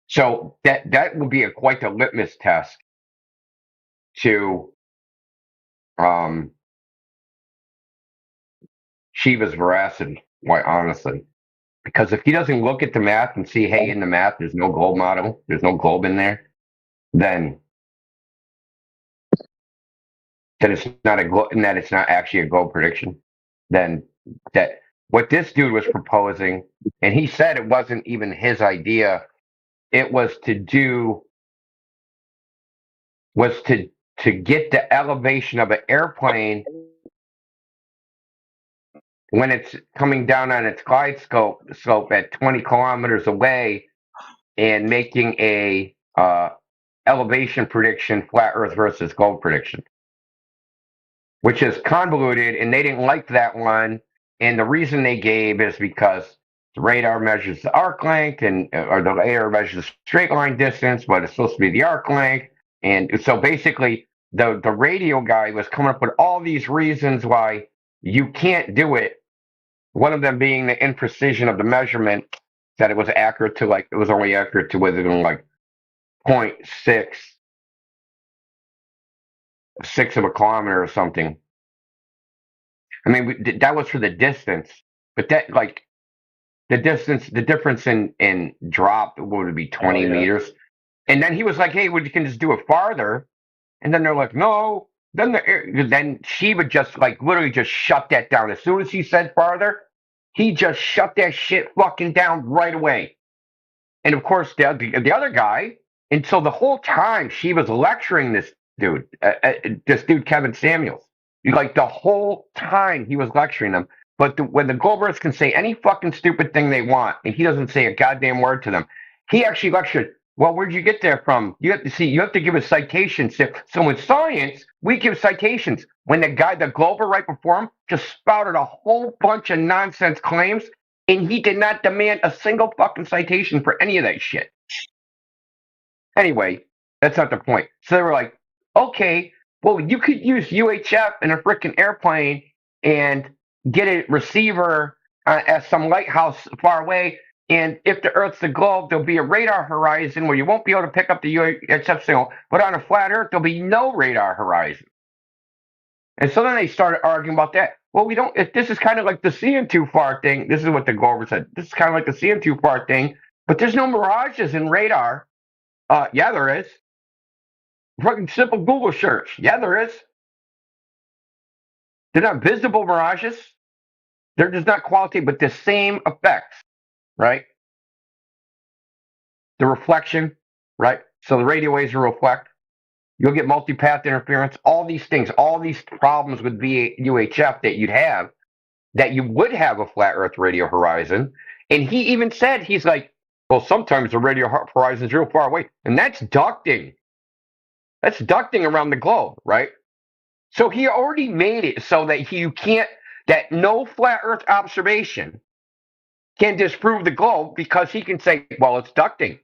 So that will be quite a litmus test to Shiva's veracity, quite honestly. Because if he doesn't look at the math and see, hey, in the math there's no globe model, there's no globe in there, then it's not that it's not actually a globe prediction. Then that what this dude was proposing, and he said it wasn't even his idea, it was to get the elevation of an airplane when it's coming down on its glide slope at 20 kilometers away and making a elevation prediction, flat Earth versus globe prediction, which is convoluted, and they didn't like that one. And the reason they gave is because the radar measures the arc length, or the radar measures the straight line distance, but it's supposed to be the arc length. And so basically, the radio guy was coming up with all these reasons why you can't do it. One of them being the imprecision of the measurement, that it was accurate to it was only accurate to within like 0.6 of a kilometer or something. I mean, that was for the distance, but that the difference in drop would be 20 meters. And then he was like, hey, well, you can just do it farther. And then they're like, no. Then Shiva just literally just shut that down. As soon as he said farther, he just shut that shit fucking down right away. And of course, the other guy, and so the whole time she was lecturing this dude, Kevin Samuels, the whole time he was lecturing him, But when the globe Earth can say any fucking stupid thing they want, and he doesn't say a goddamn word to them, he actually lectured, well, where'd you get there from? You have to give us citations. So in science, we give citations. When the Glober right before him just spouted a whole bunch of nonsense claims, and he did not demand a single fucking citation for any of that shit. Anyway, that's not the point. So they were like, okay, well, you could use UHF in a freaking airplane and get a receiver at some lighthouse far away. And if the Earth's the globe, there'll be a radar horizon where you won't be able to pick up the UHF signal. But on a flat Earth, there'll be no radar horizon. And so then they started arguing about that. Well, we don't. If this is kind of like the seeing too far thing. This is what the Glover said. This is kind of like the seeing too far thing. But there's no mirages in radar. Yeah, there is. Fucking simple Google search. Yeah, there is. They're not visible mirages. They're just not qualitative, but the same effects, right? The reflection, right? So the radio waves will reflect. You'll get multipath interference. All these things, all these problems with UHF that you'd have, that you would have a flat Earth radio horizon. And he even said, he's like, well, sometimes the radio horizon is real far away. And that's ducting. That's ducting around the globe, right? So he already made it so that that no flat Earth observation can disprove the globe, because he can say, well, it's ducting.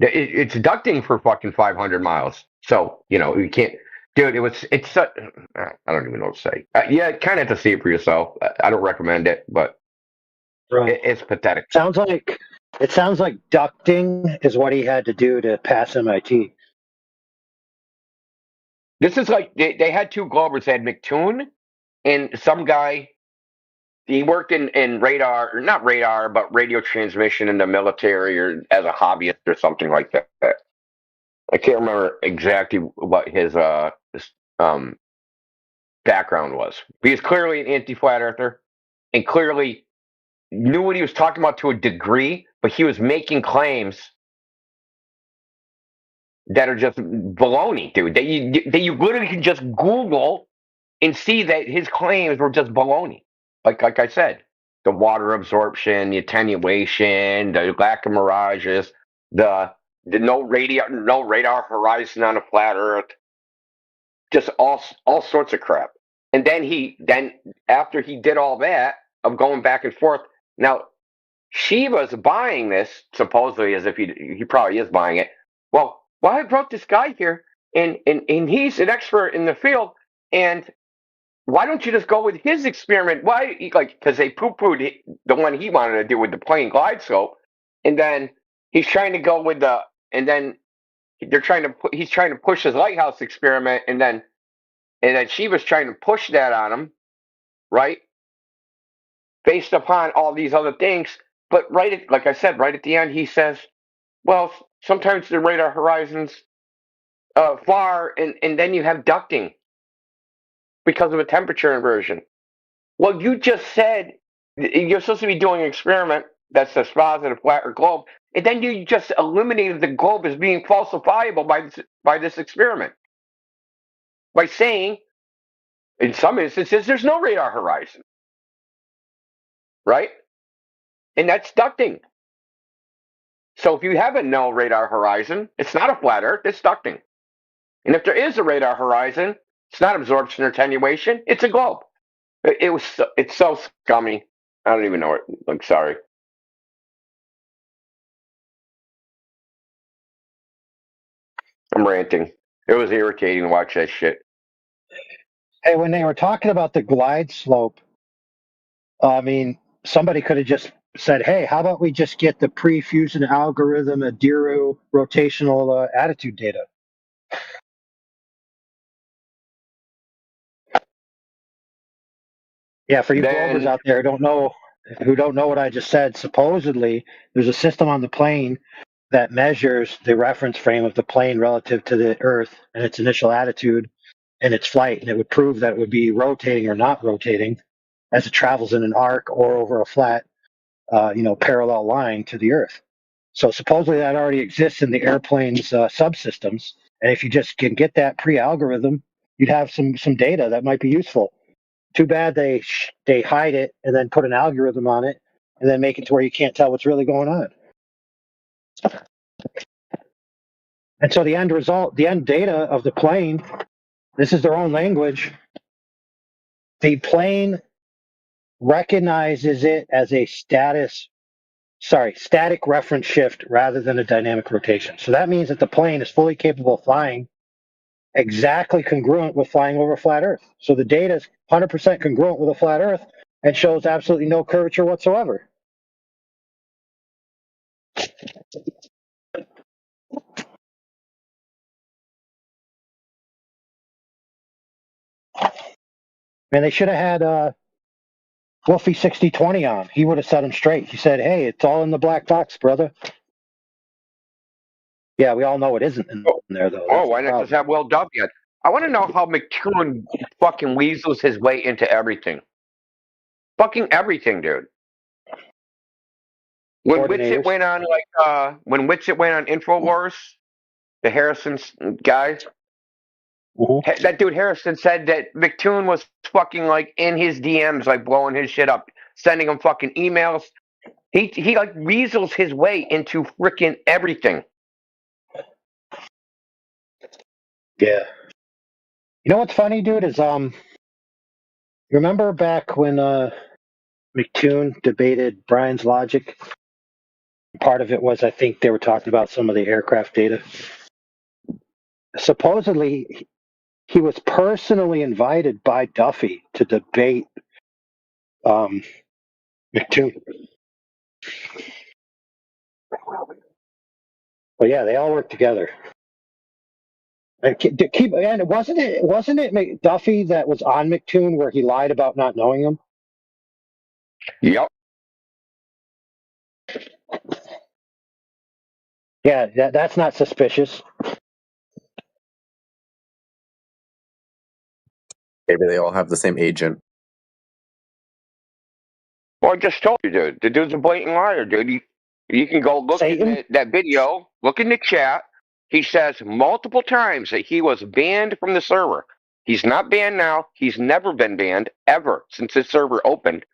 It's ducting for fucking 500 miles. So, you can't, dude, it's such, I don't even know what to say. Yeah, kind of have to see it for yourself. I don't recommend it, but it's pathetic. It sounds like ducting is what he had to do to pass MIT. This is like, they had two Globers. They had McToon and some guy. He worked in radar, or not radar, but radio transmission in the military, or as a hobbyist or something like that. I can't remember exactly what his background was. He was clearly an anti-flat earther, and clearly knew what he was talking about to a degree, but he was making claims that are just baloney, dude. That you literally can just Google and see that his claims were just baloney. Like I said, the water absorption, the attenuation, the lack of mirages, the no radar horizon on a flat Earth, just all sorts of crap. And then after he did all that of going back and forth, now Shiva's buying this supposedly as if he probably is buying it. Well, I brought this guy here, and he's an expert in the field, and why don't you just go with his experiment? Why, because they poo-pooed the one he wanted to do with the plane glide slope, and then he's trying to go with he's trying to push his lighthouse experiment, and then Shiva's trying to push that on him, right? Based upon all these other things, but like I said, right at the end, he says, well, sometimes the radar horizon's far, and then you have ducting because of a temperature inversion. Well, you just said you're supposed to be doing an experiment that's a positive flat or globe, and then you just eliminated the globe as being falsifiable by this experiment. By saying, in some instances, there's no radar horizon. Right? And that's ducting. So if you have a no radar horizon, it's not a flat Earth, it's ducting. And if there is a radar horizon, it's not absorption or attenuation, it's a globe. It's so scummy. I don't even know it. I'm sorry. I'm ranting. It was irritating to watch that shit. Hey, when they were talking about the glide slope, I mean, somebody could have just said, hey, how about we just get the pre-fusion algorithm, Adiru rotational attitude data? Yeah, for you Globers out there who don't know what I just said, supposedly there's a system on the plane that measures the reference frame of the plane relative to the Earth and its initial attitude and its flight, and it would prove that it would be rotating or not rotating as it travels in an arc or over a flat, parallel line to the Earth. So supposedly that already exists in the airplane's subsystems, and if you just can get that pre-algorithm, you'd have some data that might be useful. Too bad they hide it and then put an algorithm on it and then make it to where you can't tell what's really going on. And so the end result, the end data of the plane, this is their own language. The plane recognizes it as a static reference shift rather than a dynamic rotation. So that means that the plane is fully capable of flying exactly congruent with flying over flat Earth. So the data is 100% congruent with a flat Earth and shows absolutely no curvature whatsoever. Man, they should have had Wolfie 6020 on. He would have set him straight. He said, "Hey, it's all in the black box, brother." Yeah, we all know it isn't in there, though. Oh, why not just have Will W? I want to know how McToon fucking weasels his way into everything. Fucking everything, dude. When Witsit went on, when Witsit went on InfoWars, the Harrison guys, that dude Harrison said that McToon was fucking like in his DMs, like blowing his shit up, sending him fucking emails. He like weasels his way into freaking everything. Yeah. You know what's funny, dude, is remember back when McToon debated Brian's logic? Part of it was, I think they were talking about some of the aircraft data. Supposedly, he was personally invited by Duffy to debate McToon. But yeah, they all work together. And wasn't it Duffy that was on McToon where he lied about not knowing him? Yep. Yeah, that's not suspicious. Maybe they all have the same agent. Well, I just told you, dude. The dude's a blatant liar, dude. You can go look at that video, look in the chat. He says multiple times that he was banned from the server. He's not banned now. He's never been banned, ever, since the server opened.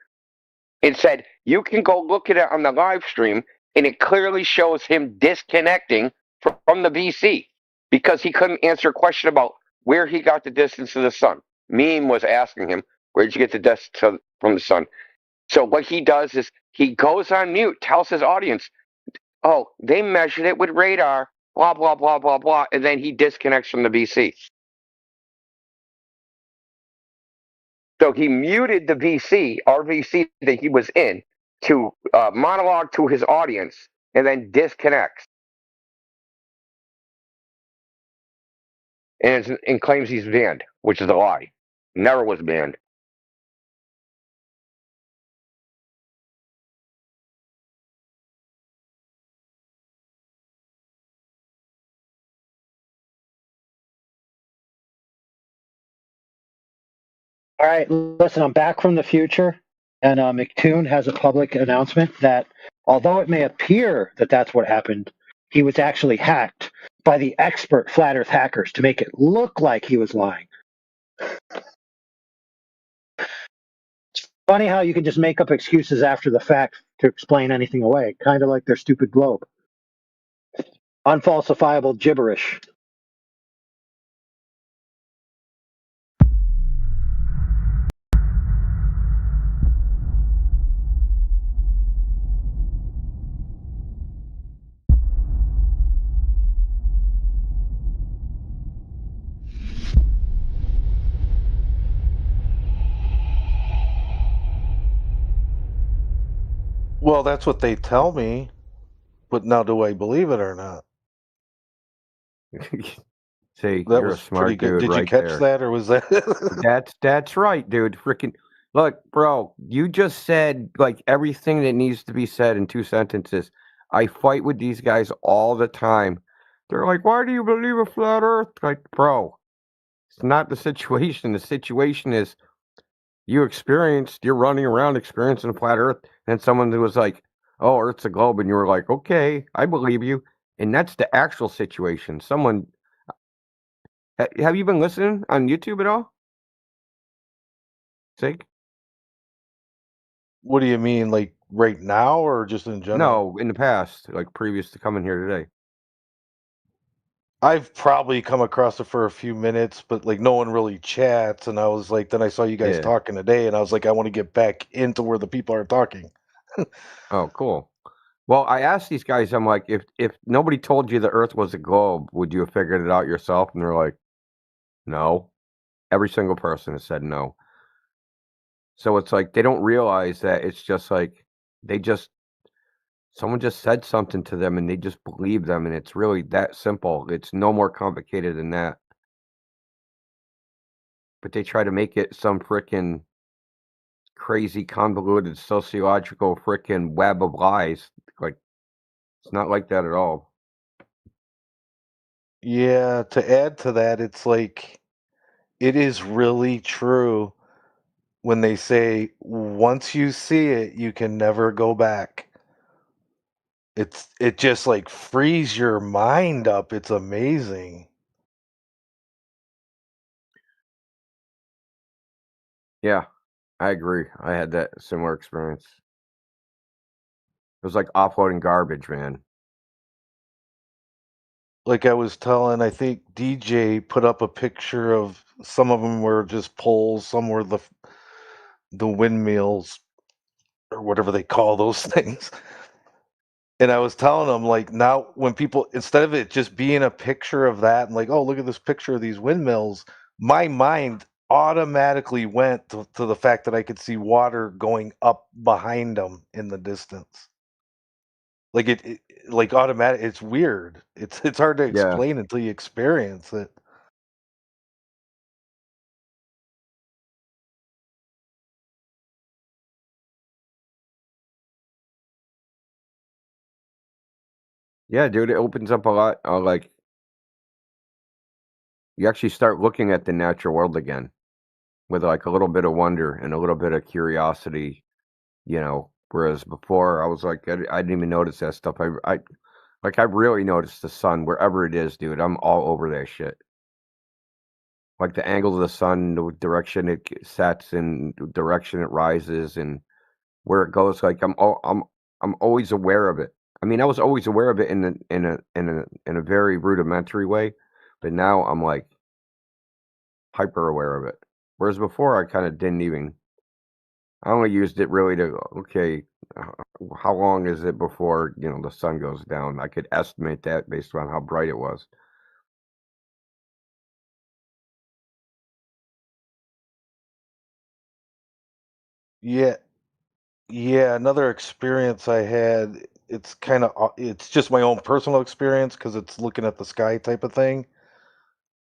It said, you can go look at it on the live stream, and it clearly shows him disconnecting from the VC because he couldn't answer a question about where he got the distance to the sun. Meme was asking him, where'd you get the distance from the sun? So what he does is he goes on mute, tells his audience, oh, they measured it with radar, blah, blah, blah, blah, blah, and then he disconnects from the VC. So he muted the VC, our VC that he was in, to monologue to his audience, and then disconnects. And claims he's banned, which is a lie. Never was banned. All right, listen, I'm back from the future, and McToon has a public announcement that although it may appear that that's what happened, he was actually hacked by the expert Flat Earth hackers to make it look like he was lying. It's funny how you can just make up excuses after the fact to explain anything away, kind of like their stupid globe. Unfalsifiable gibberish. Well, that's what they tell me, but now do I believe it or not? See, That you're a was smart pretty good. dude Did you right catch there. that, or was that? That's right, dude. Freaking look, bro. You just said like everything that needs to be said in 2 sentences. I fight with these guys all the time. They're like, "Why do you believe a flat Earth?" Like, bro, it's not the situation. The situation is you're running around experiencing a flat Earth, and someone who was like, "Oh, Earth's a globe," and you were like, "Okay, I believe you," and that's the actual situation. Someone. Have you been listening on YouTube at all? Sig? What do you mean, like right now or just in general? No, in the past, like previous to coming here today. I've probably come across it for a few minutes, but like no one really chats. And I was like, then I saw you guys Yeah. talking today, and I was like, I want to get back into where the people are talking. Oh, cool. Well, I asked these guys, I'm like, if nobody told you the Earth was a globe, would you have figured it out yourself? And they're like, no. Every single person has said no. So it's like they don't realize that it's just like someone just said something to them and they just believe them, and it's really that simple. It's no more complicated than that. But they try to make it some frickin' crazy, convoluted, sociological frickin' web of lies. Like, it's not like that at all. Yeah, to add to that, it's like it is really true when they say once you see it, you can never go back. It just like frees your mind up. It's amazing. Yeah, I agree. I had that similar experience. It was like offloading garbage, man. Like I was telling, I think DJ put up a picture of some of them were just poles, some were the windmills or whatever they call those things. And I was telling them, like, now when people, instead of it just being a picture of that and like, oh, look at this picture of these windmills, my mind automatically went to the fact that I could see water going up behind them in the distance. Like it like automatic. It's weird. It's hard to Yeah. explain until you experience it. Yeah, dude, it opens up a lot. Like, you actually start looking at the natural world again with like a little bit of wonder and a little bit of curiosity, you know. Whereas before, I was like, I didn't even notice that stuff. I really noticed the sun wherever it is, dude. I'm all over that shit. Like the angle of the sun, the direction it sets, and the direction it rises, and where it goes. Like I'm always aware of it. I mean, I was always aware of it in a very rudimentary way, but now I'm like hyper aware of it. Whereas before, I kind of didn't even. I only used it really to okay, how long is it before the sun goes down? I could estimate that based on how bright it was. Yeah. Yeah, another experience I had, it's just my own personal experience because it's looking at the sky type of thing.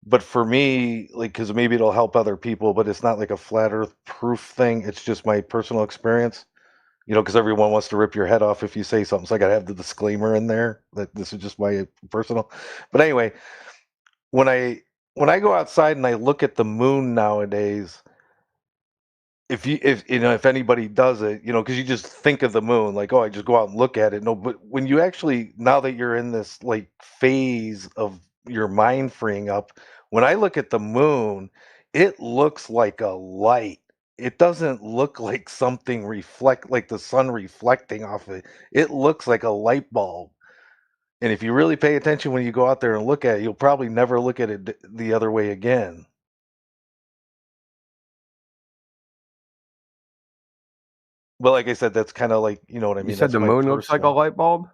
But for me, like, because maybe it'll help other people, but it's not like a flat earth proof thing. It's just my personal experience, because everyone wants to rip your head off if you say something. So I got to have the disclaimer in there that this is just my personal. But anyway, when I go outside and I look at the moon nowadays, if anybody does it, because you just think of the moon like, oh, I just go out and look at it. No, but when you actually, now that you're in this like phase of your mind freeing up, when I look at the moon, it looks like a light. It doesn't look like something like the sun reflecting off it. It looks like a light bulb. And if you really pay attention when you go out there and look at it, you'll probably never look at it the other way again. But like I said, that's kind of like, you know what I mean? You said the moon looks like a light bulb?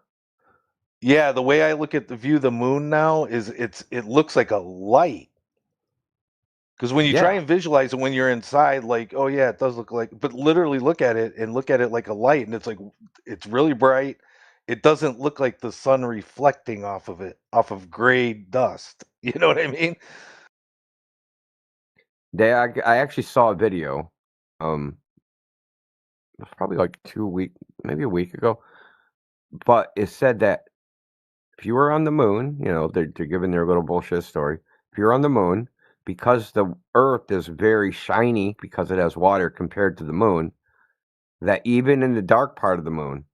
Yeah, the way I look at the view of the moon now is it looks like a light. Because when you try and visualize it when you're inside, like, oh yeah, it does look like, but literally look at it like a light, and it's like it's really bright. It doesn't look like the sun reflecting off of it, off of gray dust. You know what I mean? I actually saw a video. It was probably like maybe a week ago. But it said that if you were on the moon, they're giving their little bullshit story. If you're on the moon, because the Earth is very shiny because it has water compared to the moon, that even in the dark part of the moon,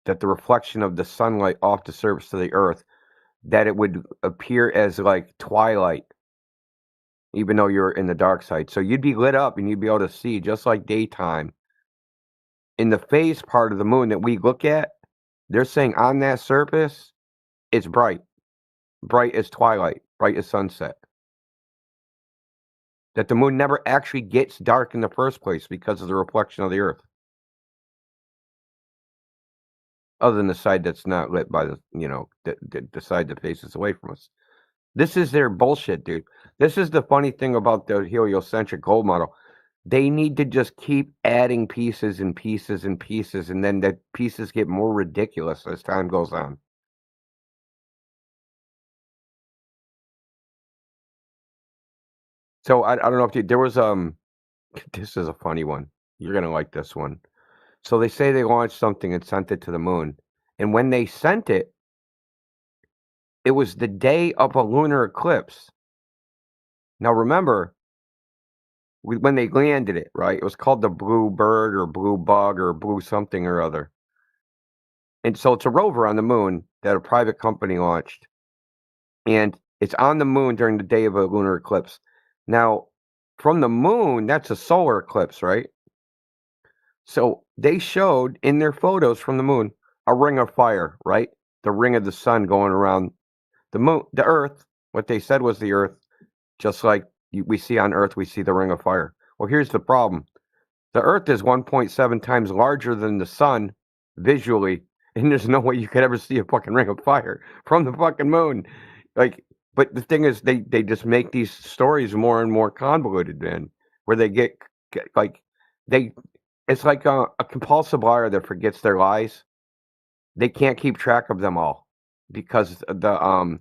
that the reflection of the sunlight off the surface of the Earth, that it would appear as like twilight. even though you're in the dark side. So you'd be lit up and you'd be able to see, just like daytime. In the phase part of the moon that we look at, they're saying on that surface, it's bright. Bright as twilight, bright as sunset. That the moon never actually gets dark in the first place because of the reflection of the Earth. Other than the side that's not lit by the, the side that faces away from us. This is their bullshit, dude. This is the funny thing about the heliocentric globe model. They need to just keep adding pieces and pieces and pieces, and then the pieces get more ridiculous as time goes on. So I don't know if there was this is a funny one. You're gonna like this one. So they say they launched something and sent it to the moon, and when they sent it, it was the day of a lunar eclipse. Now remember, when they landed it, right? It was called the Blue Bird or Blue Bug or Blue something or other. And so it's a rover on the moon that a private company launched. And it's on the moon during the day of a lunar eclipse. Now, from the moon, that's a solar eclipse, right? So they showed in their photos from the moon a ring of fire, right? The ring of the sun going around the moon, the Earth. What they said was the Earth, just like we see on Earth, we see the ring of fire. Well, here's the problem. The Earth is 1.7 times larger than the sun visually, and there's no way you could ever see a fucking ring of fire from the fucking moon. Like, but the thing is, they just make these stories more and more convoluted, man, where they get like, it's like a compulsive liar that forgets their lies. They can't keep track of them all because the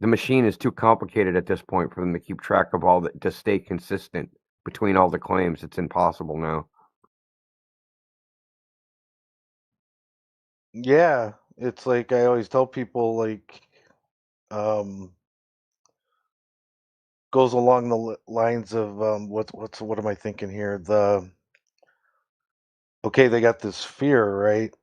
machine is too complicated at this point for them to keep track of all to stay consistent between all the claims. It's impossible now. Yeah, it's like I always tell people, like, goes along the lines of what am I thinking here? Okay, they got this fear, right?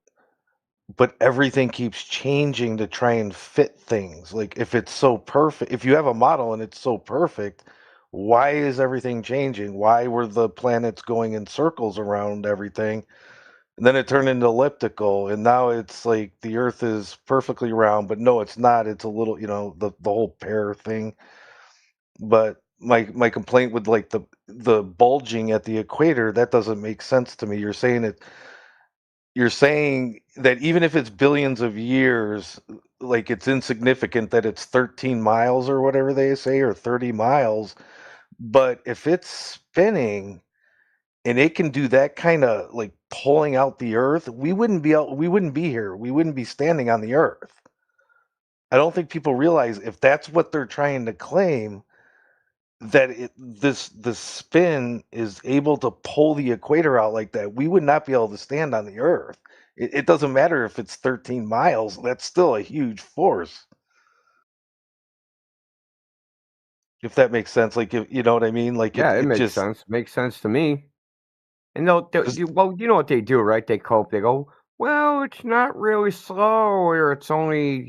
But everything keeps changing to try and fit things. Like, if it's so perfect, if you have a model and it's so perfect, why is everything changing? Why were the planets going in circles around everything? And then it turned into elliptical, and now it's like the Earth is perfectly round, but no, it's not. It's a little, the whole pear thing. But my complaint with like the bulging at the equator, that doesn't make sense to me. You're saying that even if it's billions of years, like, it's insignificant that it's 13 miles or whatever they say, or 30 miles. But if it's spinning and it can do that kind of like pulling out the Earth, we wouldn't be here. We wouldn't be standing on the Earth. I don't think people realize, if that's what they're trying to claim, that this spin is able to pull the equator out like that, we would not be able to stand on the Earth. It doesn't matter if it's 13 miles, that's still a huge force. If that makes sense, like, if you know what I mean, like, Yeah, it makes just sense. Makes sense to me. And well, you know what they do, right? They cope. They go, well, it's not really slow, or it's only,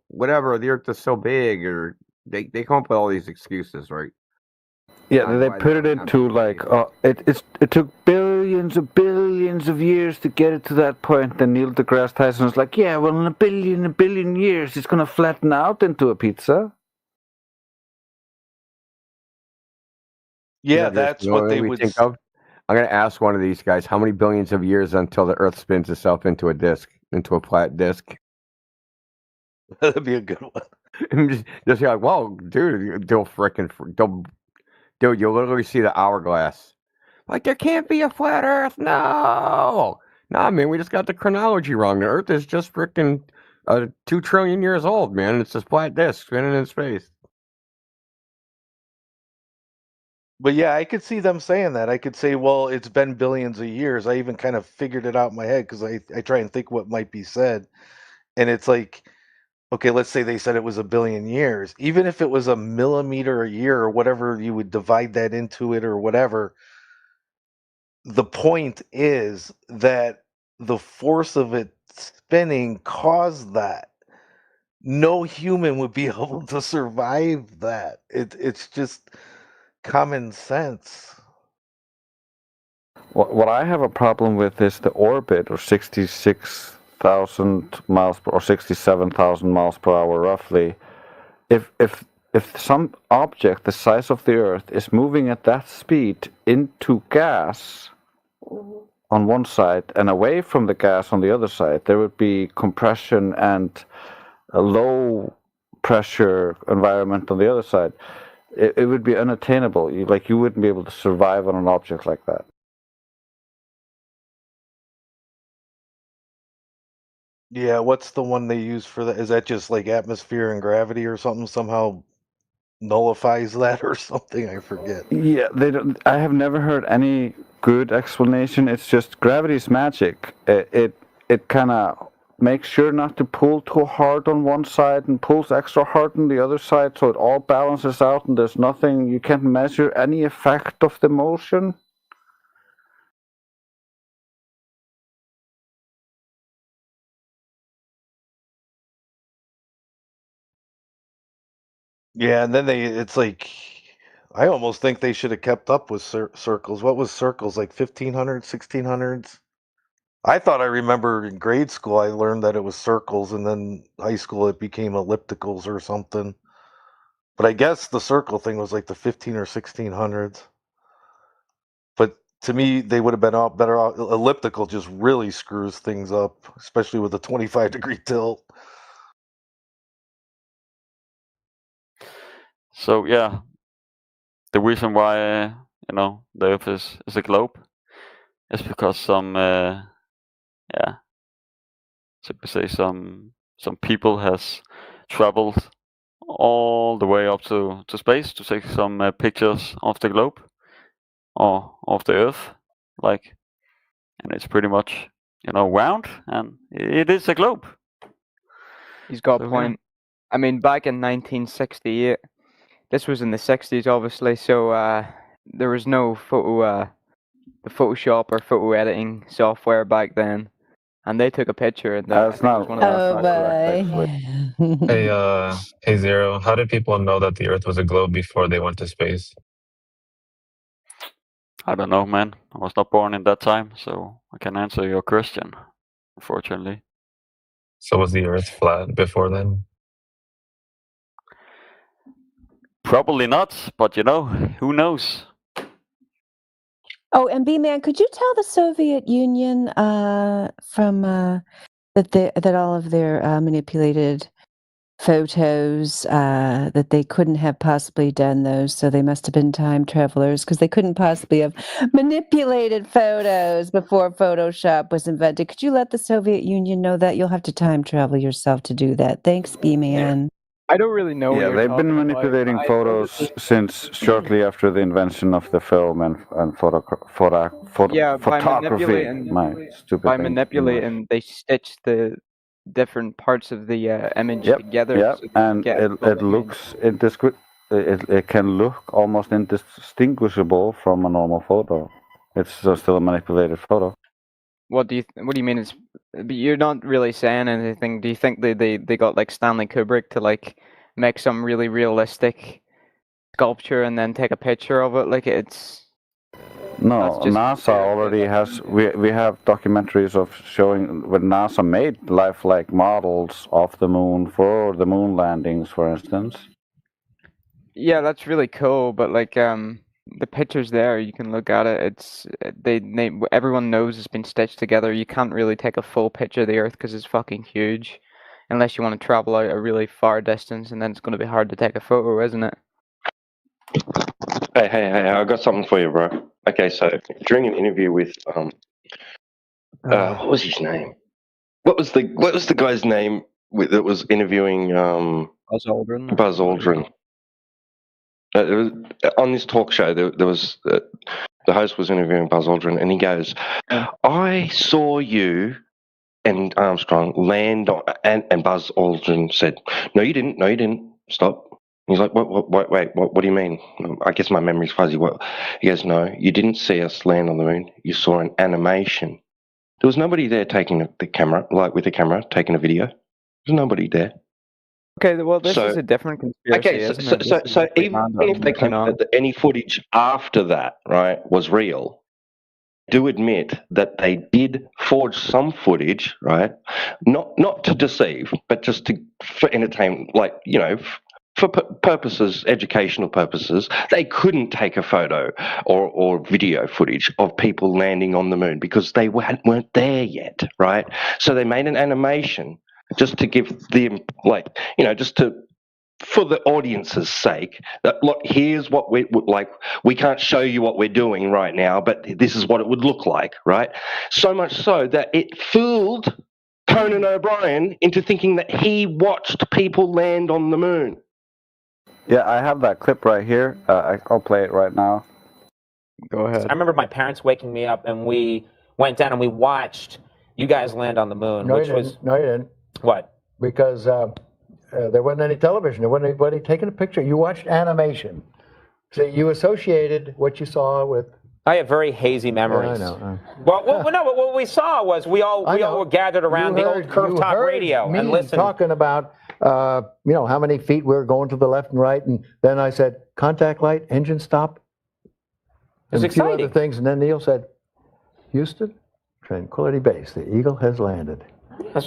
whatever. The Earth is so big, or they come up with all these excuses, right? Yeah, they put it into like, it took billions of years to get it to that point. And Neil deGrasse Tyson was like, yeah, well, in a billion years, it's gonna flatten out into a pizza. Yeah, that's what they would think of. I'm gonna ask one of these guys, how many billions of years until the Earth spins itself into a disk, into a flat disk? That'd be a good one. just be like, well, dude, you'll literally see the hourglass. Like, there can't be a flat Earth. No, man, we just got the chronology wrong. The Earth is just freaking 2 trillion years old, man. It's a flat disk spinning in space. But yeah, I could see them saying that. I could say, well, it's been billions of years. I even kind of figured it out in my head, because I try and think what might be said. And it's like, okay, let's say they said it was a billion years. Even if it was a millimeter a year, or whatever you would divide that into it, or whatever, the point is that the force of it spinning caused that. no human would be able to survive that. It's just common sense. What I have a problem with is the orbit of 66,000 miles or 67,000 miles per hour roughly. If some object the size of the Earth is moving at that speed into gas on one side and away from the gas on the other side, there would be compression and a low pressure environment on the other side. It would be unattainable. You wouldn't be able to survive on an object like that. Yeah, what's the one they use for that? Is that just like atmosphere and gravity or something? Somehow nullifies that or something? I forget. Yeah, they don't. I have never heard any good explanation. It's just gravity's magic. It kind of makes sure not to pull too hard on one side and pulls extra hard on the other side, so it all balances out and there's nothing. You can't measure any effect of the motion. Yeah, and then it's like, I almost think they should have kept up with circles. What was circles, like 1500s, 1600s? I thought I remember in grade school I learned that it was circles, and then high school it became ellipticals or something. But I guess the circle thing was like the 15 or 1600s. But to me, they would have been better off. Elliptical just really screws things up, especially with a 25-degree tilt. So yeah, the reason why the Earth is a globe is because some people has traveled all the way up to space to take some pictures of the globe or of the Earth, and it's pretty much round, and it is a globe. He's got So, a point. I mean, back in 1968, this was in the 60s, obviously, so there was no the Photoshop or photo editing software back then, and they took a picture. And That's not. Hey Zero, how did people know that the Earth was a globe before they went to space? I don't know, man. I was not born in that time, so I can answer your question, unfortunately. So was the Earth flat before then? Probably not, but who knows? Oh, and B-Man, could you tell the Soviet Union from that all of their manipulated photos that they couldn't have possibly done those, so they must have been time travelers because they couldn't possibly have manipulated photos before Photoshop was invented. Could you let the Soviet Union know that? You'll have to time travel yourself to do that. Thanks, B-Man. I don't really know. Yeah, they've been manipulating photos since shortly after the invention of the film and photography. By manipulating, they stitch the different parts of the image together. Yeah, so and it looks it can look almost indistinguishable from a normal photo. It's still a manipulated photo. What do you mean? You're not really saying anything. Do you think they got like Stanley Kubrick to like make some really realistic sculpture and then take a picture of it? Like it's no. NASA already has. We have documentaries of showing when NASA made lifelike models of the moon for the moon landings, for instance. Yeah, that's really cool. But like the pictures there, you can look at it. It's everyone knows it's been stitched together. You can't really take a full picture of the Earth because it's fucking huge, unless you want to travel out a really far distance, and then it's going to be hard to take a photo, isn't it? Hey! I got something for you, bro. Okay, so during an interview with what was his name? What was the guy's name that was interviewing Buzz Aldrin. Buzz Aldrin. It was, on this talk show, there was the host was interviewing Buzz Aldrin, and he goes, "I saw you and Armstrong land on," and Buzz Aldrin said, "No, you didn't. No, you didn't. Stop." He's like, "Wait, what do you mean?" I guess my memory's fuzzy. What? He goes, "No, you didn't see us land on the moon. You saw an animation. There was nobody there taking the camera, like with the camera, taking a video. There's nobody there." Okay, well, this So- is a different conspiracy, Okay, isn't so, it? so, This so is a even random, if they you claim know? that any footage after that, right, was real, do admit that they did forge some footage, right? Not to deceive, but just for entertainment, like, you know, for purposes, educational purposes. They couldn't take a photo or video footage of people landing on the moon because they weren't there yet, right? So they made an animation just to give them, like, you know, just to, for the audience's sake, that look, here's what we like. We can't show you what we're doing right now, but this is what it would look like, right? So much so that it fooled Conan O'Brien into thinking that he watched people land on the moon. Yeah, I have that clip right here. I'll play it right now. Go ahead. I remember my parents waking me up, and we went down and we watched you guys land on the moon, No, which you was didn't. No, you didn't. What? Because there wasn't any television. There wasn't anybody taking a picture. You watched animation. So you associated what you saw with. I have very hazy memories. Yeah, I know. Well, no, but what we saw was we all were gathered around the old curved top radio and listened. Talking about you know, how many feet we were going to the left and right, and then I said contact light, engine stop, It was and a few exciting. other things, and then Neil said, Houston, Tranquility Base, the Eagle has landed.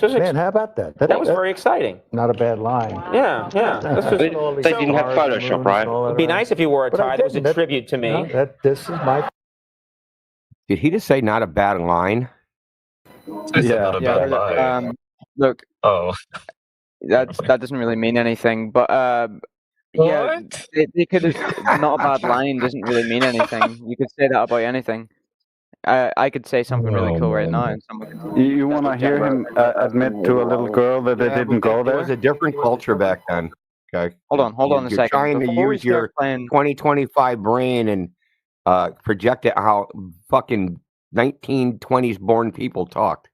Man, how about that? That was very exciting. Not a bad line. Yeah. This was, They didn't have Photoshop, right? It'd be nice if you wore a But I tie. That was a didn't. tribute to me. No, this is my. Did he just say not a bad line? Look. Oh. That doesn't really mean anything, but yeah, they could have not a bad line doesn't really mean anything. You could say that about anything. I could say something really cool right now, and someone could. You want to hear him admit to a little girl that they didn't go there? It was a different culture back then. Okay. Hold on a You're second. trying to Before we use your start playing 2025 brain and project it how fucking 1920s born people talked.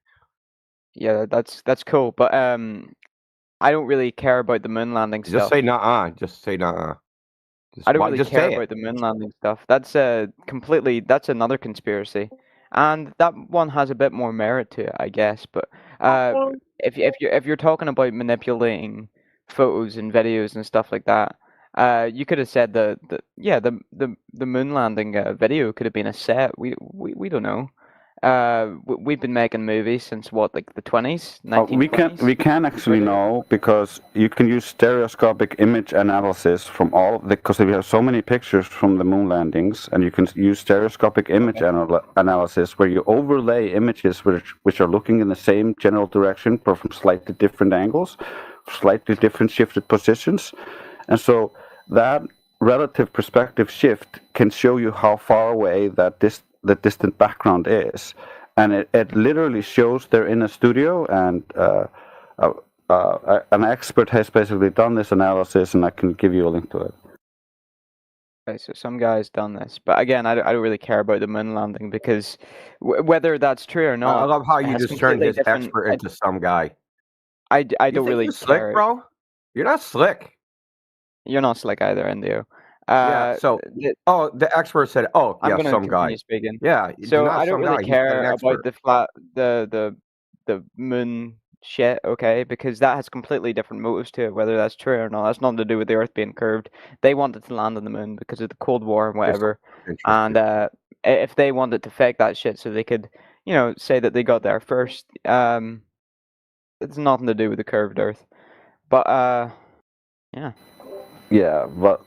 Yeah, that's cool, but I don't really care about the moon landing stuff. Just say nah. Just say nah. I don't really just care say it. about the moon landing stuff. That's that's another conspiracy, and that one has a bit more merit to it, I guess. But if you're talking about manipulating photos and videos and stuff like that, you could have said the moon landing video could have been a set. We don't know. We've been making movies since what, like the 20s, 1920s? We can actually know because you can use stereoscopic image analysis from all because we have so many pictures from the moon landings, and you can use stereoscopic image analysis where you overlay images which are looking in the same general direction but from slightly different angles, slightly different shifted positions, and so that relative perspective shift can show you how far away the distant background is, and it literally shows they're in a studio, and an expert has basically done this analysis, and I can give you a link to it. Okay, so some guy's done this, but again, I don't really care about the moon landing because whether that's true or not, I love how it you has just turned completely his different- expert into some guy. I You don't think really you're slick, care. bro. You're not slick. You're not slick either, Indio. Yeah. So, the expert said, "Oh, I'm yeah, gonna some continue guy." speaking. Yeah. So not I don't some really guy, he's an care expert. about the moon shit, okay? Because that has completely different motives to it, whether that's true or not. That's nothing to do with the Earth being curved. They wanted to land on the moon because of the Cold War and whatever. And if they wanted to fake that shit so they could, say that they got there first, it's nothing to do with the curved Earth. But yeah. Yeah, but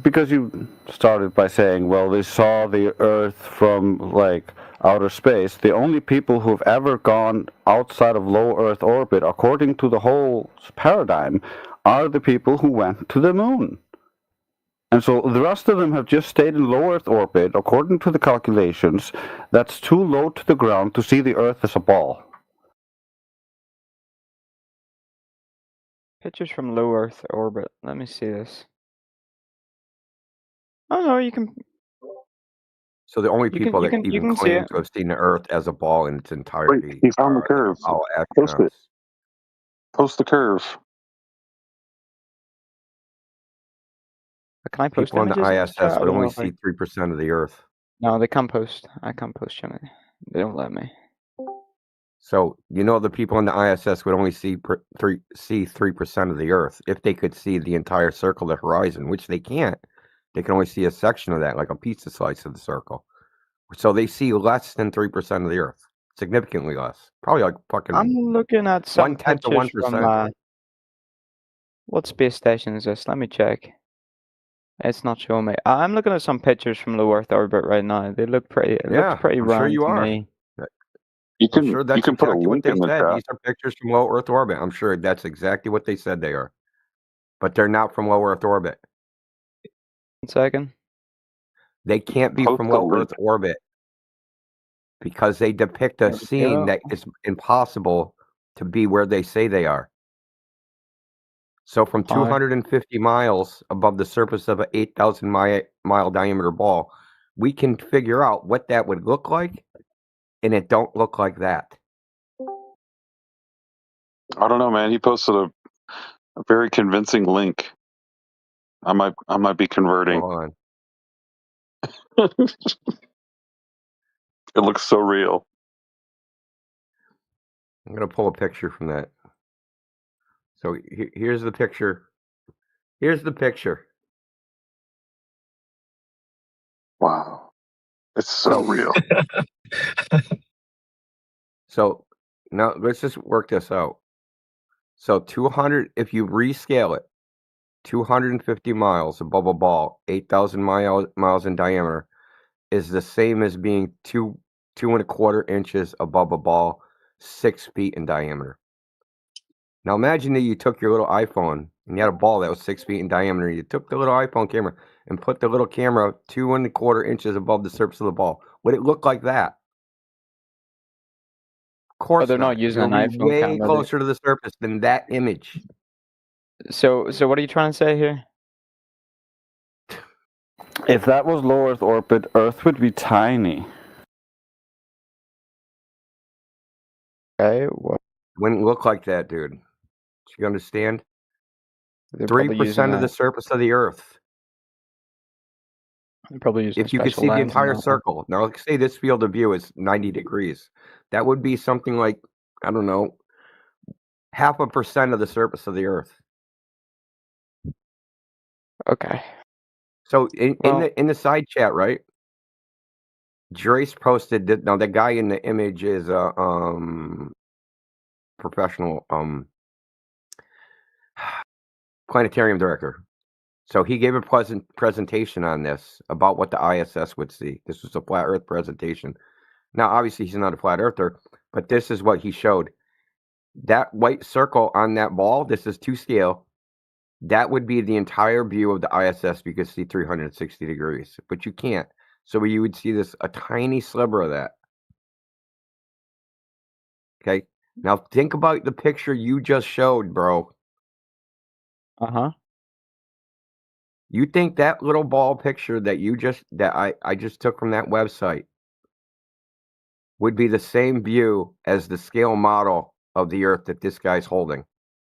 because you started by saying, well, they saw the Earth from like outer space. The only people who've ever gone outside of low Earth orbit, according to the whole paradigm, are the people who went to the moon. And so the rest of them have just stayed in low Earth orbit, according to the calculations. That's too low to the ground to see the Earth as a ball. Pictures from low Earth orbit. Let me see this. Oh no, you can. So the only You can- people you that can- you even can see claim it. to have seen the Earth as a ball in its entirety. He found the curve. Apollo Post it. astronauts. Post the curve. Can I post People on the images in the ISS chat? I would don't know only if I- see 3% of the Earth. No, they can't post. I can't post, Jimmy. They don't let me. So the people in the ISS would only see 3% of the Earth if they could see the entire circle, the horizon, which they can't. They can only see a section of that, like a pizza slice of the circle. So they see less than 3% of the Earth, significantly less. Probably like fucking. I'm looking at some 1/10 of pictures 1%. from what space station is this? Let me check. It's not showing me. I'm looking at some pictures from low Earth orbit right now. They look pretty. It looks pretty I'm sure round you to are. me. I'm can sure that's put a exactly what link they in the said. chat. These are pictures from low Earth orbit. I'm sure that's exactly what they said they are. But they're not from low Earth orbit. 1 second. They can't be Post from the low link. Earth orbit because they depict a scene that is impossible to be where they say they are. So from 250 miles above the surface of an 8,000 mile diameter ball, we can figure out what that would look like, and it don't look like that. I don't know, man. He posted a very convincing link. I might be converting. Hold on. It looks so real. I'm going to pull a picture from that. So here's the picture. Here's the picture. Wow. It's so real. So now let's just work this out. So 200, if you rescale it, 250 miles above a ball, 8,000 miles in diameter, is the same as being 2.25 inches above a ball, 6 feet in diameter. Now imagine that you took your little iPhone and you had a ball that was 6 feet in diameter. You took the little iPhone camera and put the little camera 2.25 inches above the surface of the ball. Would it look like that? Of course, they're not using an iPhone way camera. closer to the surface than that image. So what are you trying to say here? If that was low Earth orbit, Earth would be tiny. Okay. Wouldn't look like that, dude. You understand? They're probably 3% using of the a- surface of the Earth. They're probably using. If you could special see the lens and entire that. circle. Now, let's say this field of view is 90 degrees. That would be something like, I don't know, 0.5% of the surface of the Earth. Okay. So in the side chat, right? Joyce posted that. Now the guy in the image is a professional planetarium director. So he gave a presentation on this about what the ISS would see. This was a flat Earth presentation. Now, obviously, he's not a flat earther, but this is what he showed. That white circle on that ball, this is to scale. That would be the entire view of the ISS. You could see 360 degrees, but you can't. So you would see a tiny sliver of that. Okay. Now think about the picture you just showed, bro. Uh-huh. You think that little ball picture that I just took from that website would be the same view as the scale model of the Earth that this guy's holding?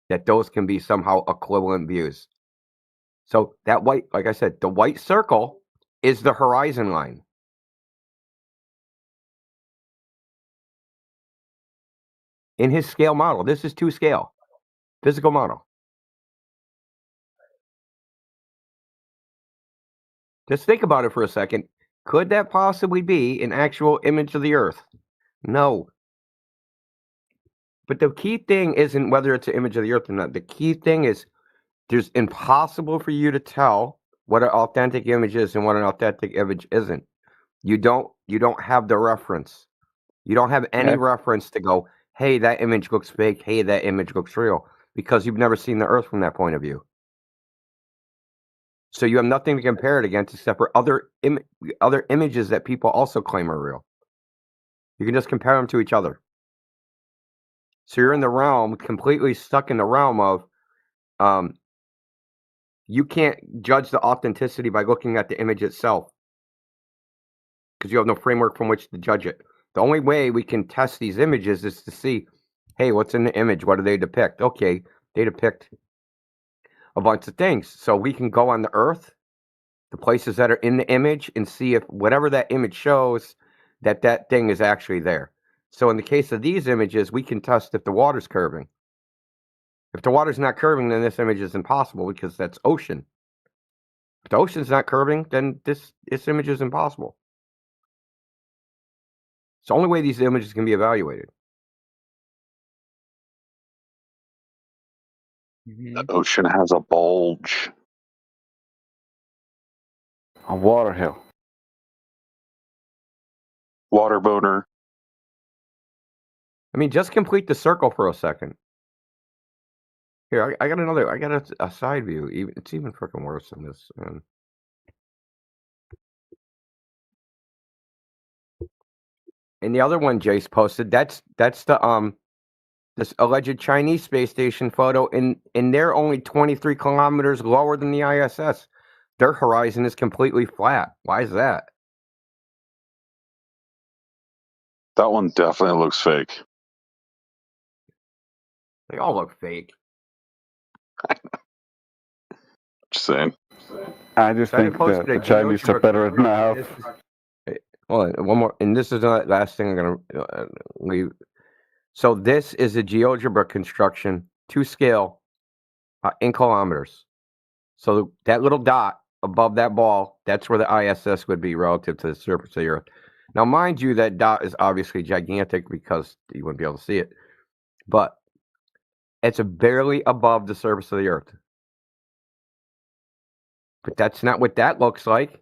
That those can be somehow equivalent views. So that white, like I said, the white circle is the horizon line. In his scale model, this is to scale, physical model. Just think about it for a second. Could that possibly be an actual image of the Earth? No. But the key thing isn't whether it's an image of the Earth or not. The key thing is there's impossible for you to tell what an authentic image is and what an authentic image isn't. You don't have the reference. You don't have any reference to go, hey, that image looks fake. Hey, that image looks real, because you've never seen the Earth from that point of view. So you have nothing to compare it against except for other images that people also claim are real. You can just compare them to each other. So you're in the realm, completely stuck in the realm of, you can't judge the authenticity by looking at the image itself, because you have no framework from which to judge it. The only way we can test these images is to see, hey, what's in the image? What do they depict? Okay, they depict a bunch of things. So we can go on the Earth, the places that are in the image, and see if whatever that image shows, that thing is actually there. So in the case of these images, we can test if the water's curving. If the water's not curving, then this image is impossible because that's ocean. If the ocean's not curving, then this image is impossible. It's the only way these images can be evaluated. The ocean has a bulge. A water hill. Water boater. I mean, just complete the circle for a second. Here, I got a side view. It's even freaking worse than this. And the other one Jace posted, that's the this alleged Chinese space station photo, and they're only 23 kilometers lower than the ISS. Their horizon is completely flat. Why is that? That one definitely looks fake. They all look fake. Just saying. I just think that the Chinese are better at math. Hold on, one more, and this is the last thing I'm going to leave. So this is a GeoGebra construction to scale in kilometers. So that little dot above that ball, that's where the ISS would be relative to the surface of the Earth. Now, mind you, that dot is obviously gigantic because you wouldn't be able to see it. But it's barely above the surface of the Earth. But that's not what that looks like.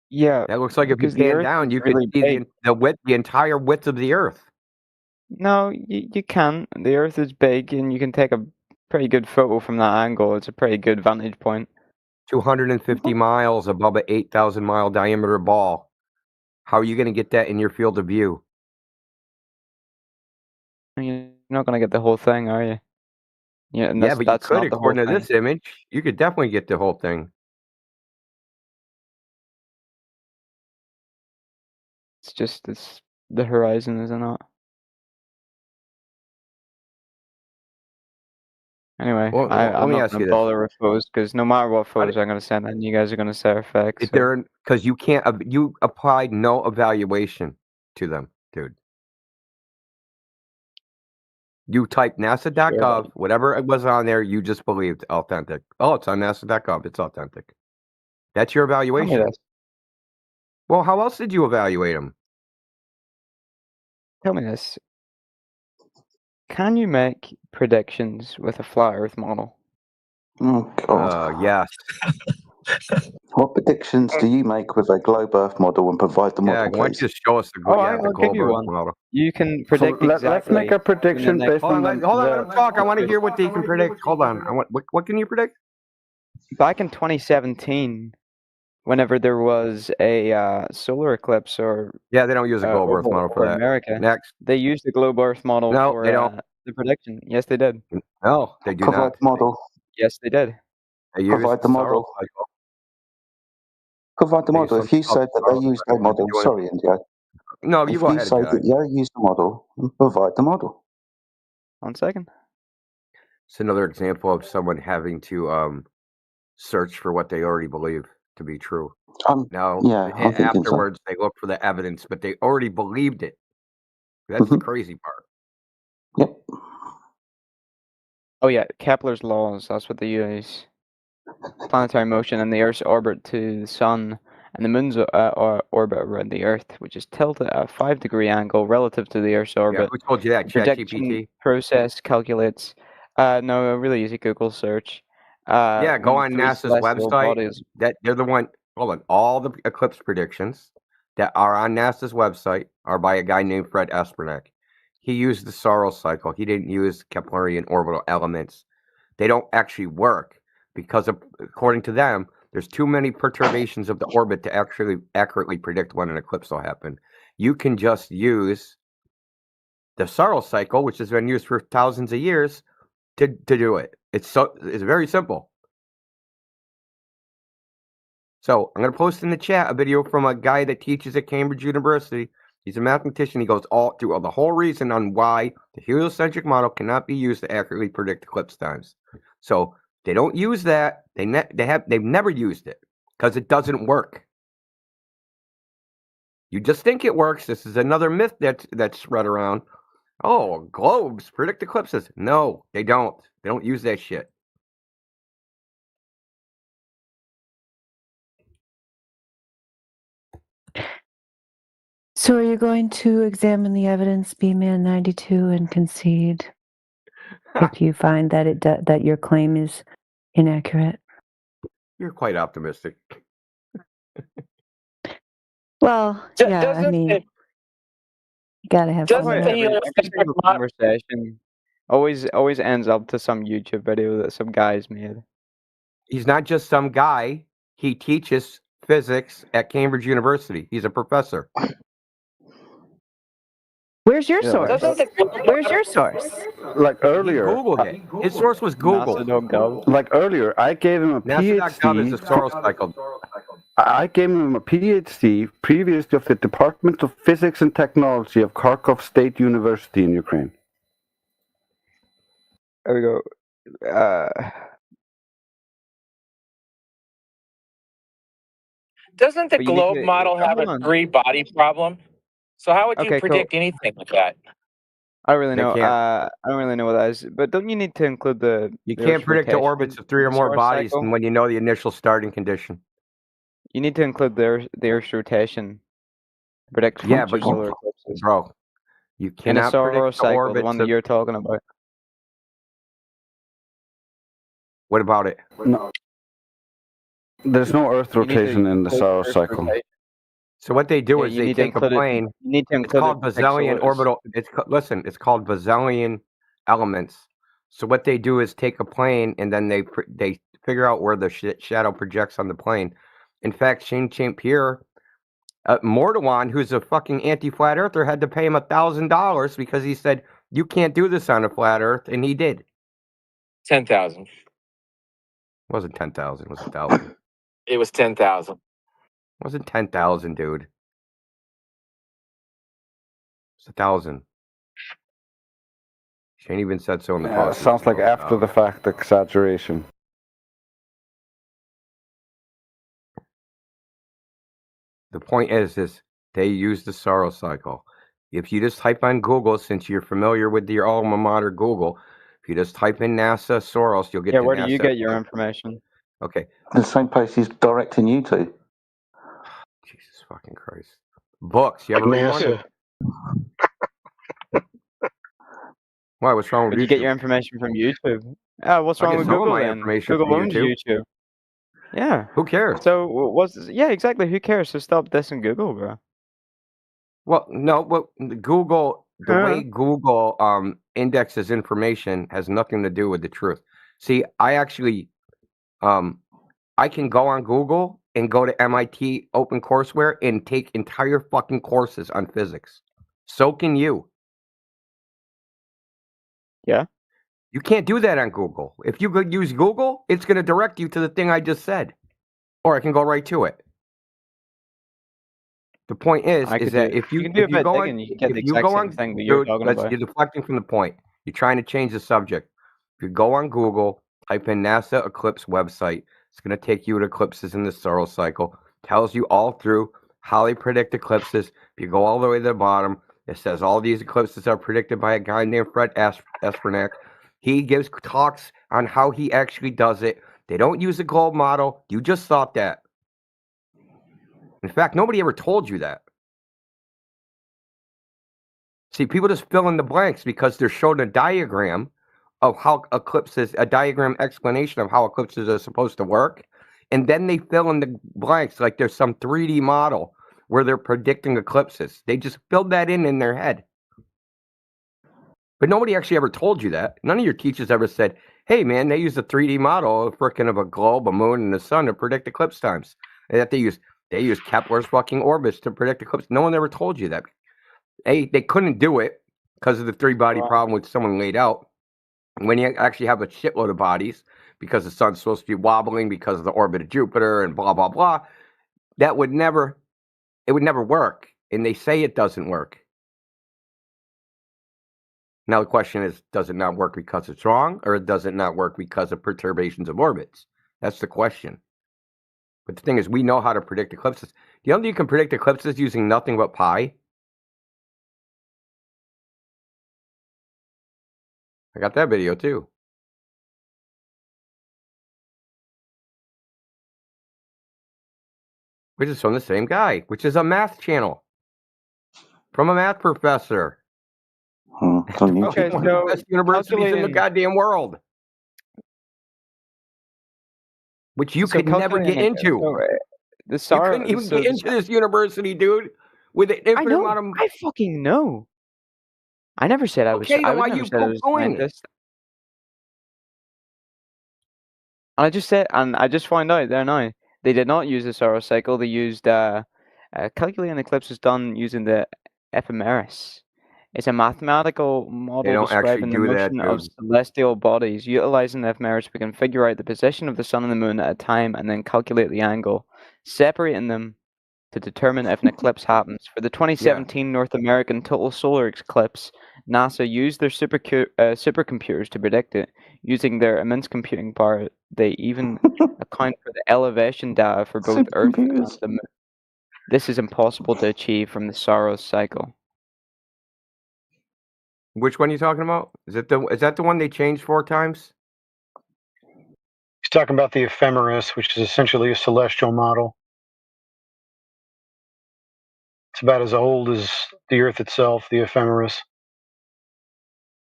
Yeah. That looks like if you pan down, you could see the entire width of the Earth. No, you can. The Earth is big, and you can take a pretty good photo from that angle. It's a pretty good vantage point. 250 miles above an 8,000 mile diameter ball. How are you going to get that in your field of view? You're not going to get the whole thing, are you? Yeah, and Yeah, but you could, not according to this image, you could definitely get the whole thing. It's just the horizon, is it not? Anyway, Well, I'm let me not ask going you to this. bother with photos because no matter what photos I'm going to send, and you guys are going to say are fake. If So. they're because you can't, you applied no evaluation to them, dude. You typed NASA.gov, whatever it was on there, you just believed authentic. Oh, it's on NASA.gov, it's authentic. That's your evaluation. Well, how else did you evaluate them? Tell me this. Can you make predictions with a flat Earth model? Oh, God. Yes. What predictions do you make with a globe Earth model and provide the model, Yeah, why don't please? you show us the, I'll give you global one. model? You can predict exactly. Let's make a prediction based on Hold on, let him talk. I want to hear what they can predict. Hold on. What can you predict? Back in 2017, whenever there was a solar eclipse or yeah, they don't use a global Earth model for that. America. Next, they used the globe Earth model No, for they don't. the prediction. Yes, they did. No, they do Provide not. the model. Yes, they did. They use Provide the model. Saros cycle. Provide the They use model. If you something said called that they Saros used a cycle. model, sorry, Indio. No, you If go you ahead, say Jack. that they used the model, provide the model. 1 second. It's another example of someone having to search for what they already believe to be true. Now, yeah, I'm thinking so. afterwards, they look for the evidence, but they already believed it. That's the crazy part. Yep. Oh yeah, Kepler's laws. That's what they use. Planetary motion and the Earth's orbit to the Sun and the Moon's orbit around the Earth, which is tilted at a 5-degree angle relative to the Earth's orbit. Who told you that? The prediction ChatGPT? process calculates. No, a really easy Google search. Yeah, go on when three NASA's celestial website. bodies- That they're the one. Hold on. All the eclipse predictions that are on NASA's website are by a guy named Fred Espernak. He used the Saros cycle. He didn't use Keplerian orbital elements. They don't actually work because, according to them, there's too many perturbations of the orbit to actually accurately predict when an eclipse will happen. You can just use the Saros cycle, which has been used for thousands of years, to do it. It's very simple. So I'm going to post in the chat a video from a guy that teaches at Cambridge University. He's a mathematician. He goes all through the whole reason on why the heliocentric model cannot be used to accurately predict eclipse times. So they don't use that. They've never used it because it doesn't work. You just think it works. This is another myth that's spread around. Oh, globes predict eclipses. No, they don't. They don't use that shit. So are you going to examine the evidence, B-Man 92, and concede if you find that that your claim is inaccurate? You're quite optimistic. Well, yeah, I mean, you gotta have fun. Every single conversation always ends up to some YouTube video that some guy's made. He's not just some guy. He teaches physics at Cambridge University. He's a professor. Where's your source? Where's your source? Like earlier, He Googled it. His source was Google. Like earlier, I gave him a NASA.gov is a PhD. Soros cycle. I gave him a PhD previously of the Department of Physics and Technology of Kharkov State University in Ukraine. There we go. Doesn't the But you need globe to- model have hold a on. 3-body problem? So how would you Okay, cool. predict anything like that? I don't really They know. can't. I don't really know what that is. But don't you need to include the? You the can't Earth's predict the rotation orbits of 3 or in the more solar bodies cycle? when you know the initial starting condition. You need to include the Earth's rotation. to Predict Yeah, future but solar you, eclipses. bro, you In the cannot solar predict the cycle, the orbits one that of. you're talking about. What about it? No, there's no Earth You need to rotation in the include solar Earth's cycle. rotation. So what they do Yeah, is you they need to take a include it. plane. You need to It's include called it like Besselian solar. orbital. Listen. It's called Besselian elements. So what they do is take a plane and then they figure out where the shadow projects on the plane. In fact, Shane St. Pierre, Mortawan, who's a fucking anti-flat earther, had to pay him $1,000 because he said you can't do this on a flat Earth, and he did. 10,000. It wasn't 10,000. It was 1,000. It was 10,000. It wasn't 10,000, dude. It's 1,000. Shane even said so in the Yeah, it post. sounds like after the fact exaggeration. The point is they use the Soros cycle. If you just type on Google, since you're familiar with your alma mater Google, if you just type in NASA Soros, you'll get. Yeah, the where do you NASA get your information? Okay. The same place he's directing you to. Jesus fucking Christ. Books. You ever read one? NASA. Why? What's wrong with Where do you YouTube? get your information from YouTube? What's I wrong get with some of Google my then? information Google from owns YouTube. YouTube. Yeah. Who cares? So yeah, exactly. Who cares? So stop dissing Google, bro. Well, no. Well, Google, the Huh? way Google indexes information has nothing to do with the truth. See, I actually, I can go on Google and go to MIT OpenCourseWare and take entire fucking courses on physics. So can you. Yeah. You can't do that on Google. If you could use Google, it's going to direct you to the thing I just said, or I can go right to it. The point is that if you can do a bit go digging, on, you can get if the you exact go same on, thing that you're dude, talking about. you're deflecting from the point. You're trying to change the subject. If you go on Google, type in NASA eclipse website, it's going to take you to eclipses in the Soros cycle. Tells you all through how they predict eclipses. If you go all the way to the bottom, it says all these eclipses are predicted by a guy named Fred Espernak. He gives talks on how he actually does it. They don't use a globe model. You just thought that. In fact, nobody ever told you that. See, people just fill in the blanks because they're shown a diagram of how eclipses, a diagram explanation of how eclipses are supposed to work. And then they fill in the blanks like there's some 3D model where they're predicting eclipses. They just filled that in their head. But nobody actually ever told you that. None of your teachers ever said, hey, man, they use a 3D model of a globe, a moon, and the sun to predict eclipse times. And that they use Kepler's fucking orbits to predict eclipse. No one ever told you that. They couldn't do it because of the 3-body problem which someone laid out. When you actually have a shitload of bodies, because the sun's supposed to be wobbling because of the orbit of Jupiter and blah, blah, blah, it would never work. And they say it doesn't work. Now the question is, does it not work because it's wrong, or does it not work because of perturbations of orbits? That's the question. But the thing is, we know how to predict eclipses. You know you can predict eclipses using nothing but pi? I got that video too. Which is from the same guy, which is a math channel. From a math professor. Okay, One of the so best universities in the goddamn world. Which you could never get into. You couldn't even get into this university, dude, with an infinite amount of... I fucking know. I never said I was. Okay, I then why never you said I was a going? scientist. And I just said, and I just found out there now, they did not use the Saros cycle. They used calculating eclipses done using the ephemeris. It's a mathematical model don't actually describing the do that, motion of dude. celestial bodies. Utilizing the ephemeris, we can figure out the position of the sun and the moon at a time and then calculate the angle, separating them to determine if an eclipse happens. For the 2017 North American total solar eclipse, NASA used their supercomputers to predict it. Using their immense computing power, they even account for the elevation data for both Earth and the Moon. This is impossible to achieve from the Saros cycle. Which one are you talking about? Is that the one they changed 4 times? He's talking about the ephemeris, which is essentially a celestial model. It's about as old as the Earth itself, the ephemeris.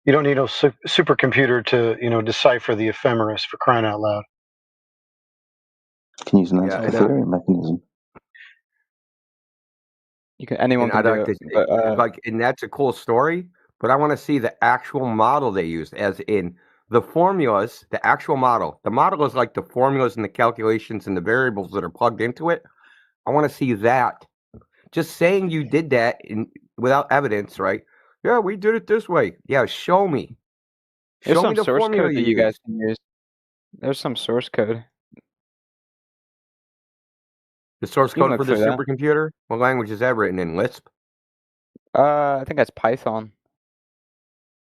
You don't need a supercomputer to, decipher the ephemeris, for crying out loud. You can use an anti-Ethereum mechanism. Anyone can do it. And that's a cool story, but I want to see the actual model they used, as in the formulas, the actual model. The model is like the formulas and the calculations and the variables that are plugged into it. I want to see that. Just saying you did that without evidence, right? Yeah, we did it this way. Yeah, show me. There's Show me some the source formula code that you guys can use. There's some source code. The source You can code for look the through that. supercomputer? What language is that written in? Lisp? I think that's Python.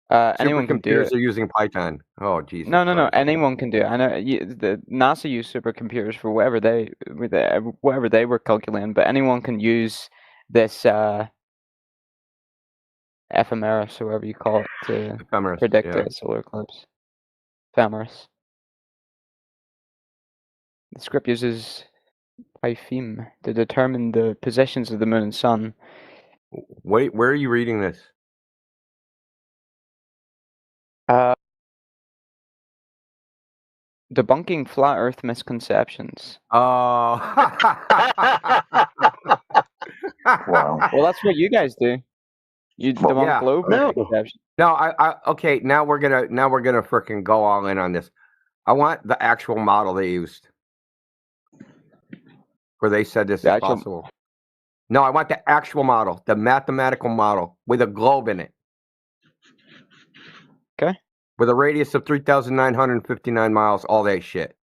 Anyone can do Supercomputers it. are using Python. Oh, Jesus. No. Christ. Anyone can do it. I know the NASA used supercomputers for whatever they were calculating, but anyone can use this ephemeris, or whatever you call it, to Ephemeris, predict yeah. a solar eclipse. Ephemeris. The script uses Pytheme to determine the positions of the moon and sun. Wait, where are you reading this? Debunking flat Earth misconceptions. Oh. Wow. Well, that's what you guys do. You debunk globe misconceptions. No, okay, now we're gonna freaking go all in on this. I want the actual model they used. Where they said this is possible. No, I want the actual model, the mathematical model with a globe in it. Okay. With a radius of 3,959 miles, all that shit.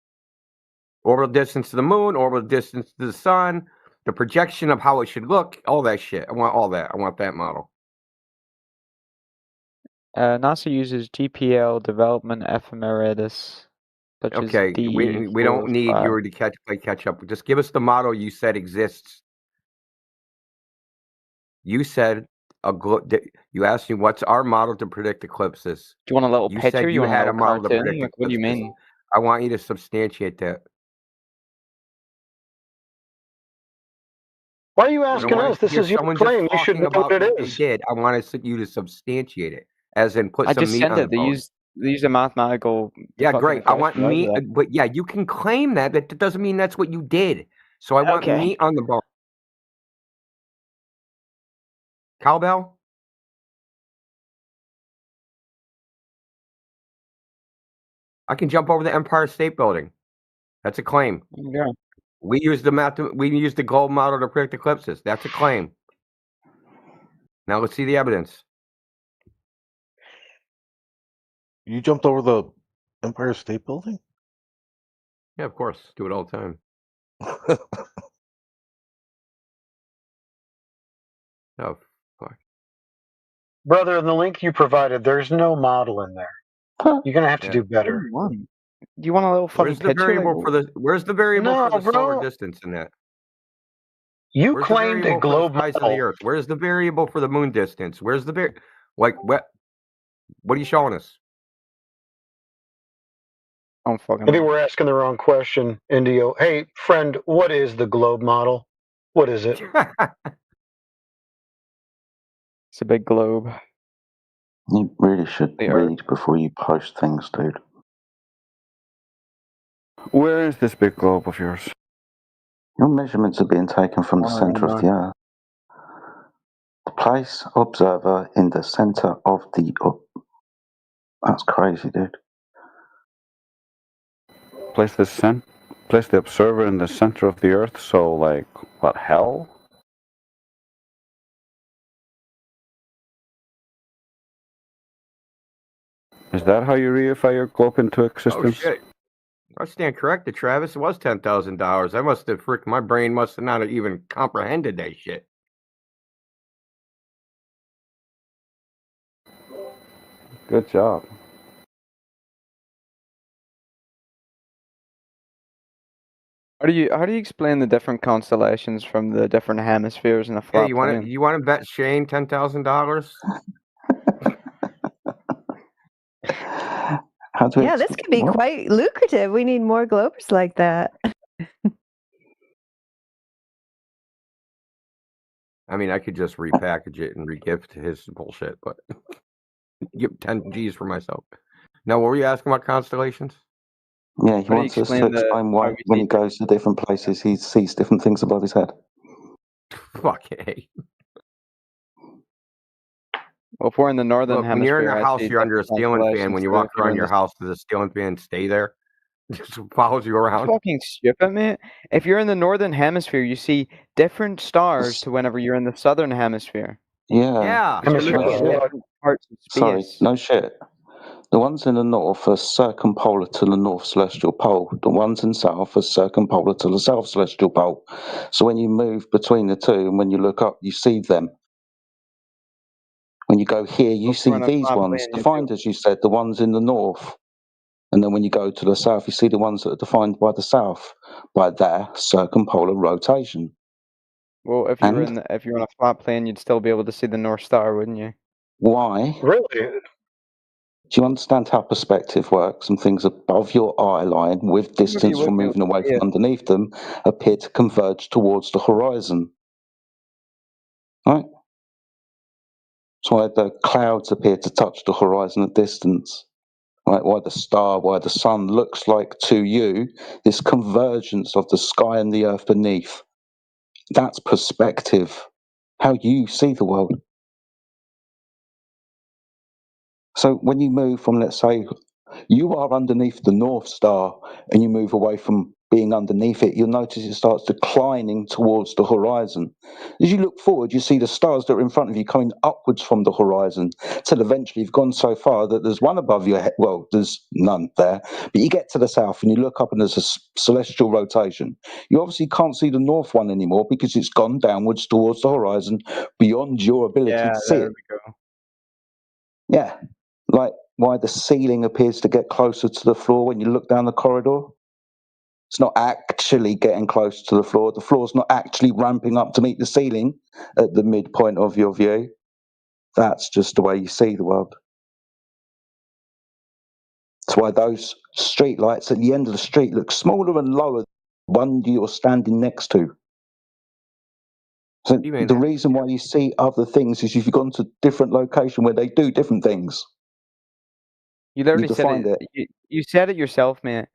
Orbital distance to the moon, orbital distance to the sun, the projection of how it should look, all that shit. I want all that. I want that model. NASA uses GPL development ephemeris. Okay, we don't need you to play catch up. Just give us the model you said exists. You said you asked me what's our model to predict eclipses. Do you want a little You picture? said you want had a a model to cartoon? predict Like, what do you eclipses. mean? I want you to substantiate that. Why are you asking us? This is your claim. You should know what it is. I wanted you to substantiate it, as in put I some just meat sent on it. the bone. They use a mathematical. Yeah, fucking great. I want equation meat, over but yeah, you can claim that, but that doesn't mean that's what you did. So I want Okay. meat on the bone. Cowbell? I can jump over the Empire State Building. That's a claim. Yeah. We use the globe model to predict eclipses. That's a claim. Now let's see the evidence. You jumped over the Empire State Building? Yeah, of course. Do it all the time. Oh, fuck. Brother, in the link you provided, there's no model in there. You're going to have to do better. Do you want a little fucking Where's the picture? variable for the solar bro. distance in that? You Where's claimed the a globe size of the model. Earth? Where's the variable for the moon distance? Where's the what are you showing us? I'm fucking. I think we're asking the wrong question, Indio. Hey, friend, what is the globe model? What is it? It's a big globe. You really should The Earth. read before you post things, dude. Where is this big globe of yours? Your measurements are being taken from the center of the Earth. Place observer in the center of the... That's crazy, dude. Place the observer in the center of the Earth, so like, what, hell? Is that how you reify your globe into existence? Oh shit! I stand corrected, Travis. It was $10,000. I must have my brain must have not even comprehended that shit. Good job. How do you explain the different constellations from the different hemispheres in a flat Hey, plane? you want to bet Shane $10,000? Yeah, this could be quite lucrative. We need more globers like that. I mean, I could just repackage it and regift his bullshit, but give 10 G's for myself. Now, what were you asking about constellations? Yeah, he wants us to explain why when he goes to different places, he sees different things above his head. Fuck it. Well, if we're in the northern Look, hemisphere, when you're in your I house, see you're under a different ceiling fan. constellations When you than walk if you're around in your the- house, does the ceiling fan stay there? Just follows you around. Fucking stupid, man. If you're in the northern hemisphere, you see different stars to whenever you're in the southern hemisphere. Yeah. Yeah. No shit. Different parts of Sorry, space. no shit. The ones in the north are circumpolar to the north celestial pole. The ones in south are circumpolar to the south celestial pole. So when you move between the two and when you look up, you see them. When you go here, you see on a these flat ones, plane, you defined as you said, the ones in the north. And then when you go to the south, you see the ones that are defined by the south, by their circumpolar rotation. Well, if you're in if you're on a flat plane, you'd still be able to see the North Star, wouldn't you? Why? Really? Do you understand how perspective works and things above your eye line with distance from moving away from underneath them appear to converge towards the horizon? Right? That's why the clouds appear to touch the horizon at distance. Right? Why the sun looks like to you this convergence of the sky and the earth beneath. That's perspective. How you see the world. So when you move from, let's say, you are underneath the North Star and you move away from being underneath it, you'll notice it starts declining towards the horizon. As you look forward, you see the stars that are in front of you coming upwards from the horizon till eventually you've gone so far that there's one above your head. Well, there's none there, but you get to the south and you look up and there's a celestial rotation. You obviously can't see the north one anymore because it's gone downwards towards the horizon beyond your ability to see it. we go. Yeah, like why the ceiling appears to get closer to the floor when you look down the corridor. It's not actually getting close to the floor. The floor's not actually ramping up to meet the ceiling at the midpoint of your view. That's just the way you see the world. That's why those street lights at the end of the street look smaller and lower than the one you're standing next to. So the reason why you see other things is if you've gone to a different location where they do different things. You literally said defined it. You said it yourself, man.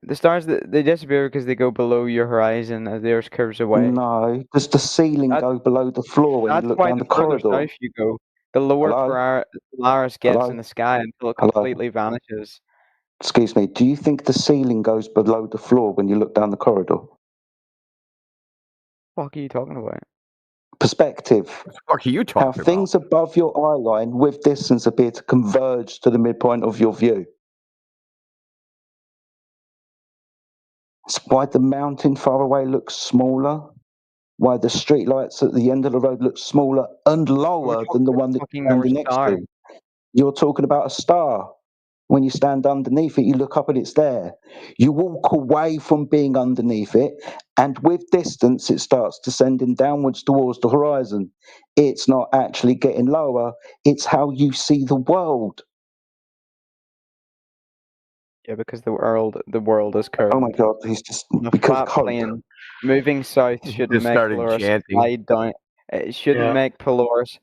The stars they disappear because they go below your horizon as the Earth curves away. No, does the ceiling go below the floor when you That's look why down the the further corridor? south you go, the lower Polaris gets Hello? in the sky until it Hello? completely vanishes. Excuse me, do you think the ceiling goes below the floor when you look down the corridor? What the fuck are you talking about? Perspective. What the fuck are you talking How things above your eye line with distance appear to converge to the midpoint of your view. It's why the mountain far away looks smaller, why the street lights at the end of the road look smaller and lower than the one that you're standing next to. You're talking about a star. When you stand underneath it, you look up and it's there. You walk away from being underneath it, and with distance, it starts descending downwards towards the horizon. It's not actually getting lower. It's how you see the world. Yeah, because the world is curved. Oh my God, he's just On a because flat cold. plane, moving south shouldn't Just make started Polaris chanting. slide down. It shouldn't Yeah. make Polaris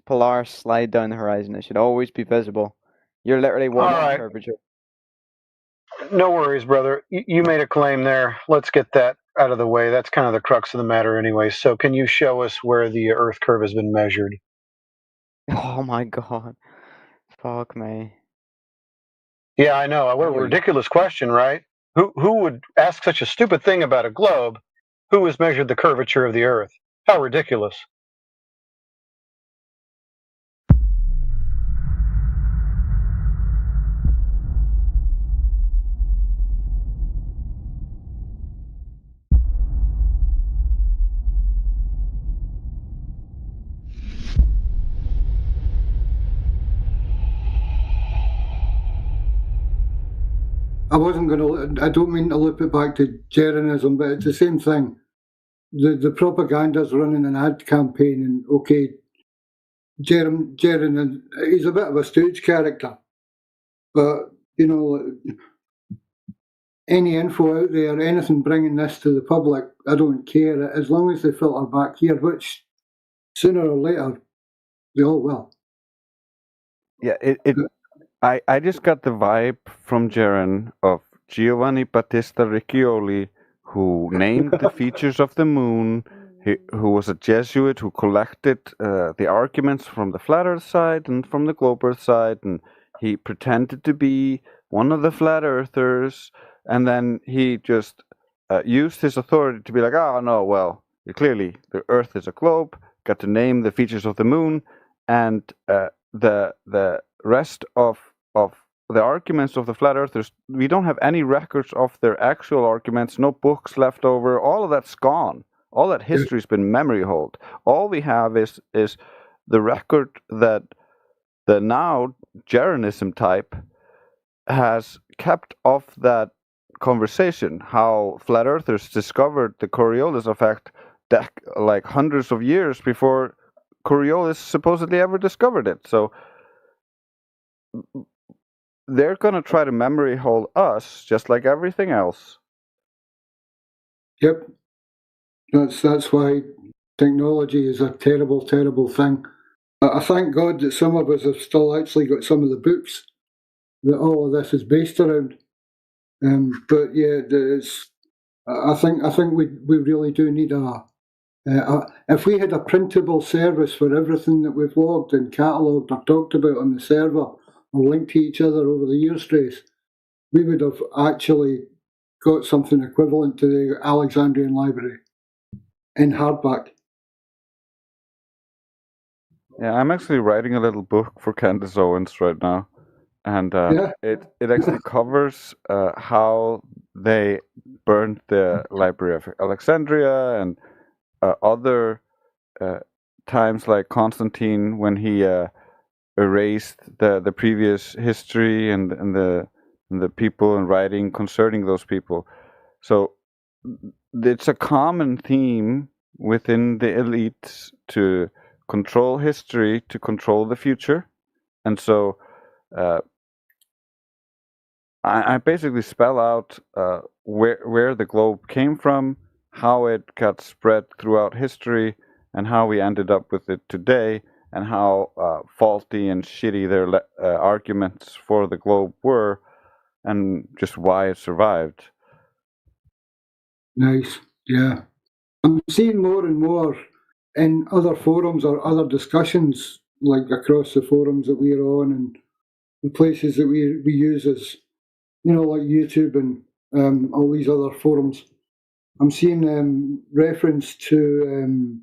slide down the horizon. It should always be visible. You're literally one All right. curvature. No worries, brother. You made a claim there. Let's get that out of the way. That's kind of the crux of the matter anyway. So can you show us where the Earth curve has been measured? Oh my God. Fuck me. Yeah, I know. What a ridiculous question, right? Who would ask such a stupid thing about a globe? Who has measured the curvature of the Earth? How ridiculous. I wasn't going to. I don't mean to loop it back to Jeranism, but it's the same thing. The propaganda's running an ad campaign, and okay, Jeran, he's a bit of a stooge character, but you know, any info out there, anything bringing this to the public, I don't care as long as they filter back here, which sooner or later they all will. Yeah, I just got the vibe from Jaren of Giovanni Battista Riccioli, who named the features of the moon, who was a Jesuit who collected the arguments from the flat earth side and from the globe earth side, and he pretended to be one of the flat earthers, and then he just used his authority to be like, oh no, well, clearly the earth is a globe, got to name the features of the moon, and the rest of the arguments of the flat earthers, we don't have any records of their actual arguments, no books left over. All of that's gone. All that history's been memory hold. All we have is the record that the now Jeranism type has kept of that conversation, how flat earthers discovered the Coriolis effect like hundreds of years before Coriolis supposedly ever discovered it. So they're going to try to memory hold us just like everything else. Yep. That's why technology is a terrible, terrible thing. I thank God that some of us have still actually got some of the books that all of this is based around. But yeah, I think we really do need if we had a printable service for everything that we've logged and catalogued or talked about on the server or linked to each other over the years, Trace, we would have actually got something equivalent to the Alexandrian Library in hardback. Yeah, I'm actually writing a little book for Candace Owens right now, and it actually covers how they burned the Library of Alexandria and other times like Constantine when he erased the previous history and the people and writing concerning those people. So it's a common theme within the elites to control history, to control the future. And so I basically spell out where the globe came from, how it got spread throughout history, and how we ended up with it today, and how faulty and shitty their arguments for the globe were, and just why it survived. Nice, yeah. I'm seeing more and more in other forums or other discussions, like across the forums that we're on and the places that we use as, like YouTube and all these other forums. I'm seeing reference to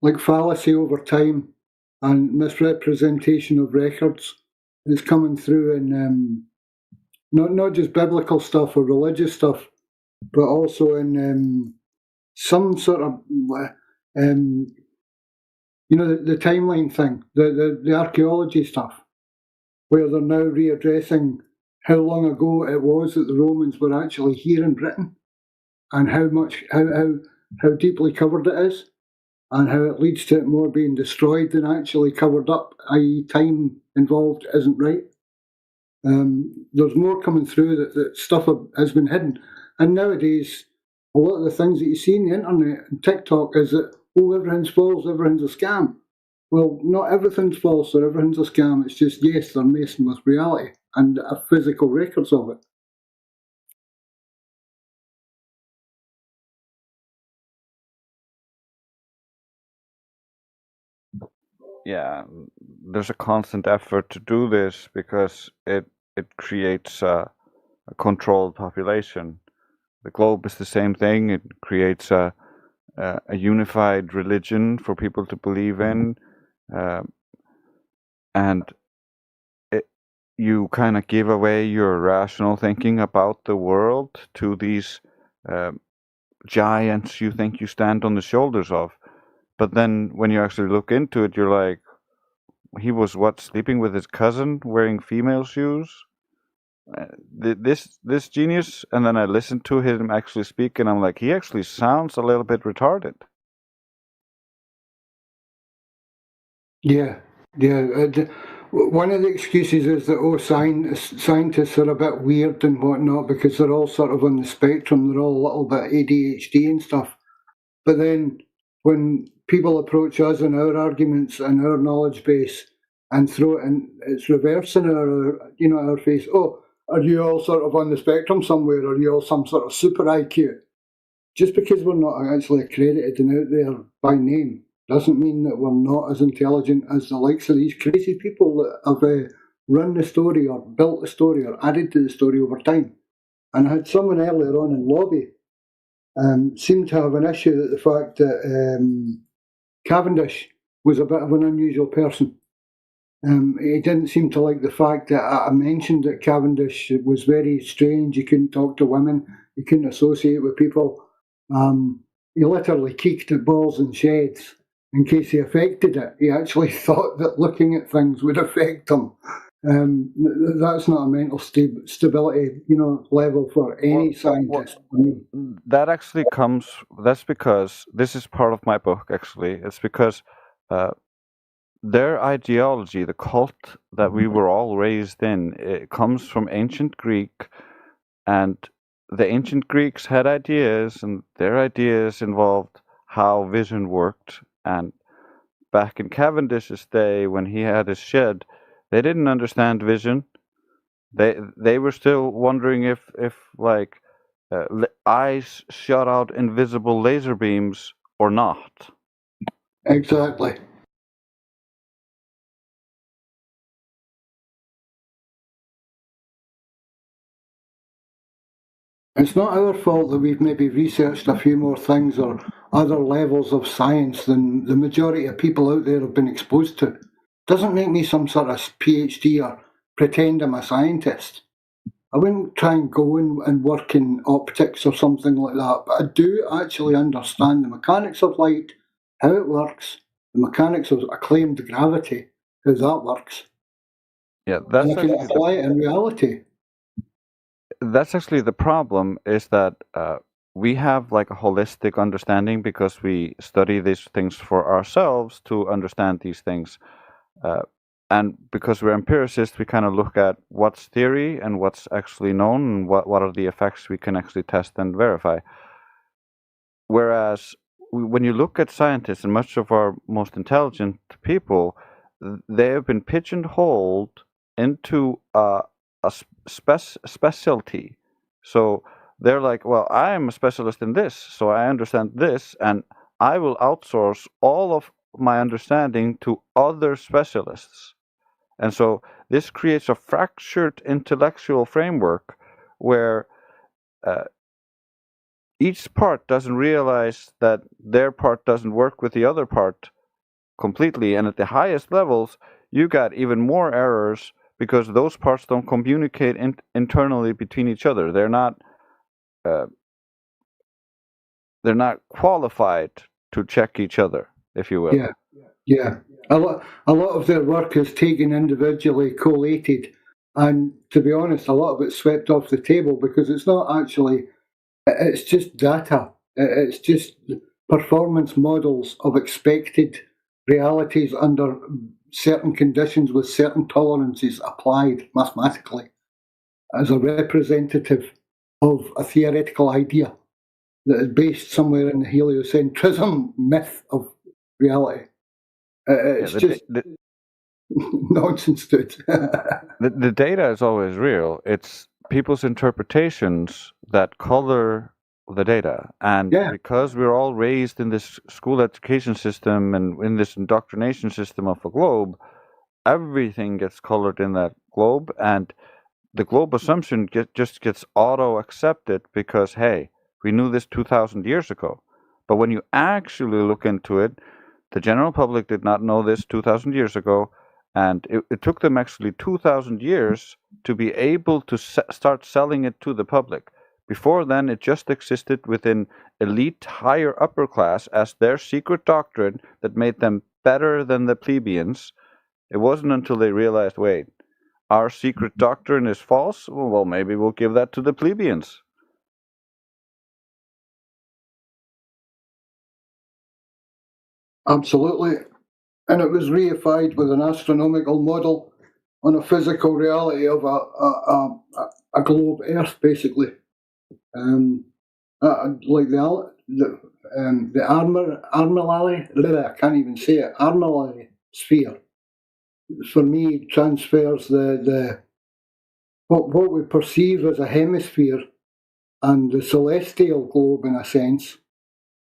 like fallacy over time and misrepresentation of records is coming through in not just biblical stuff or religious stuff, but also in some sort of the timeline thing, the archaeology stuff, where they're now readdressing how long ago it was that the Romans were actually here in Britain, and how deeply covered it is, and how it leads to it more being destroyed than actually covered up, i.e. time involved isn't right. There's more coming through that stuff has been hidden. And nowadays, a lot of the things that you see on the internet and TikTok is that, everything's false, everything's a scam. Well, not everything's false or everything's a scam. It's just, yes, they're messing with reality and physical records of it. Yeah, there's a constant effort to do this because it creates a controlled population. The globe is the same thing. It creates a unified religion for people to believe in, and you kind of give away your rational thinking about the world to these giants you think you stand on the shoulders of. But then when you actually look into it, you're like, he was sleeping with his cousin wearing female shoes? This genius? And then I listened to him actually speak, and I'm like, he actually sounds a little bit retarded. Yeah. One of the excuses is that, scientists are a bit weird and whatnot because they're all sort of on the spectrum. They're all a little bit ADHD and stuff. But then when people approach us and our arguments and our knowledge base and throw it in, it's reversing our face. Oh, are you all sort of on the spectrum somewhere? Are you all some sort of super IQ? Just because we're not actually accredited and out there by name doesn't mean that we're not as intelligent as the likes of these crazy people that have run the story or built the story or added to the story over time. And I had someone earlier on in lobby seemed to have an issue with the fact that Cavendish was a bit of an unusual person. He didn't seem to like the fact that I mentioned that Cavendish was very strange. He couldn't talk to women. He couldn't associate with people. He literally kicked at balls and sheds in case he affected it. He actually thought that looking at things would affect him. That's not a mental stability, level for any scientist. That actually that's because, this is part of my book actually, it's because their ideology, the cult that we were all raised in, it comes from ancient Greek, and the ancient Greeks had ideas, and their ideas involved how vision worked. And back in Cavendish's day, when he had his shed, they didn't understand vision. They were still wondering if eyes shot out invisible laser beams or not. Exactly. It's not our fault that we've maybe researched a few more things or other levels of science than the majority of people out there have been exposed to. Doesn't make me some sort of PhD or pretend I'm a scientist. I wouldn't try and go and work in optics or something like that, but I do actually understand the mechanics of light, how it works, the mechanics of acclaimed gravity, how that works. Yeah, that's and I can apply it in reality. That's actually the problem, is that we have like a holistic understanding because we study these things for ourselves to understand these things. And because we're empiricists, we kind of look at what's theory and what's actually known and what are the effects we can actually test and verify. Whereas when you look at scientists and much of our most intelligent people, they have been pigeonholed into a specialty. So they're like, well, I'm a specialist in this, so I understand this, and I will outsource all of my understanding to other specialists. And so this creates a fractured intellectual framework where each part doesn't realize that their part doesn't work with the other part completely. And at the highest levels, you got even more errors because those parts don't communicate internally between each other. They're not qualified to check each other, if you will. Yeah. A lot of their work is taken individually, collated, And to be honest, a lot of it's swept off the table because it's not actually, it's just data. It's just performance models of expected realities under certain conditions with certain tolerances applied mathematically as a representative of a theoretical idea that is based somewhere in the heliocentrism myth of reality. It's nonsense, dude. The data is always real. It's people's interpretations that color the data. And because we're all raised in this school education system and in this indoctrination system of a globe, everything gets colored in that globe, and the globe assumption just gets auto-accepted because, hey, we knew this 2,000 years ago. But when you actually look into it, the general public did not know this 2,000 years ago, and it took them actually 2,000 years to be able to start selling it to the public. Before then, it just existed within elite higher upper class as their secret doctrine that made them better than the plebeians. It wasn't until they realized, wait, our secret doctrine is false? Well, maybe we'll give that to the plebeians. Absolutely. And it was reified with an astronomical model on a physical reality of a globe Earth, basically. Like the Armillary, I can't even say it, Armillary sphere, for me, transfers what we perceive as a hemisphere and the celestial globe, in a sense.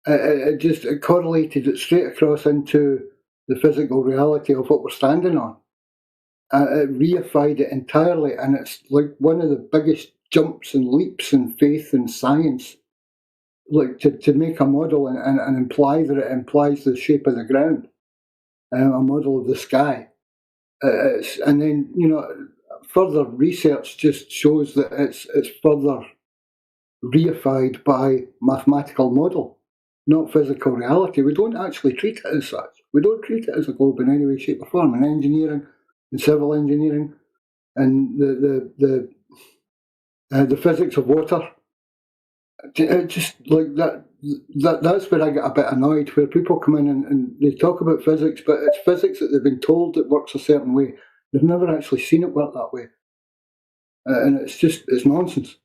It correlated it straight across into the physical reality of what we're standing on. It reified it entirely, and it's like one of the biggest jumps and leaps in faith and science, like to make a model and imply that it implies the shape of the ground, a model of the sky. And then, further research just shows that it's further reified by mathematical model, not physical reality. We don't actually treat it as such. We don't treat it as a globe in any way, shape, or form. In engineering, in civil engineering, and the physics of water, just like that. That's where I get a bit annoyed, where people come in and they talk about physics, but it's physics that they've been told it works a certain way. They've never actually seen it work that way, and it's nonsense.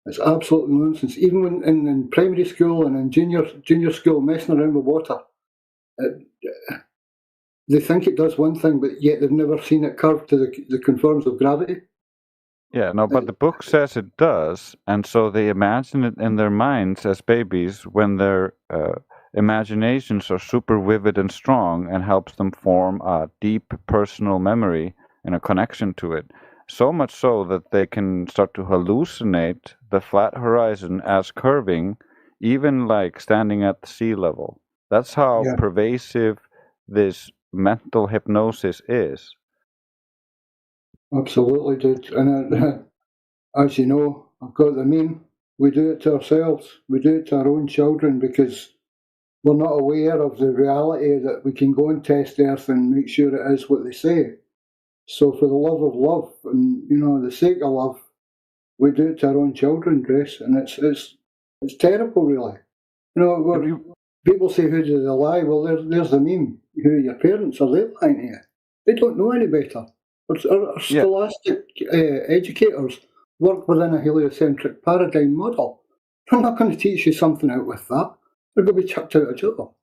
It's absolute nonsense. Even when in primary school and in junior school, messing around with water, they think it does one thing, but yet they've never seen it curve to the conforms of gravity. Yeah, no, but the book says it does, and so they imagine it in their minds as babies when their imaginations are super vivid and strong, and helps them form a deep personal memory and a connection to it. So much so that they can start to hallucinate the flat horizon as curving, even like standing at the sea level. That's how pervasive this mental hypnosis is. Absolutely, dude. And as you know, I've got the meme. We do it to ourselves. We do it to our own children because we're not aware of the reality that we can go and test Earth and make sure it is what they say. So for the love of love and, the sake of love, we do it to our own children, Grace. And it's terrible, really. People say, who do they lie? Well, there's the meme. Who are your parents? Are they lying to you? They don't know any better. Our scholastic educators work within a heliocentric paradigm model. They're not going to teach you something out with that. They're going to be chucked out of jail.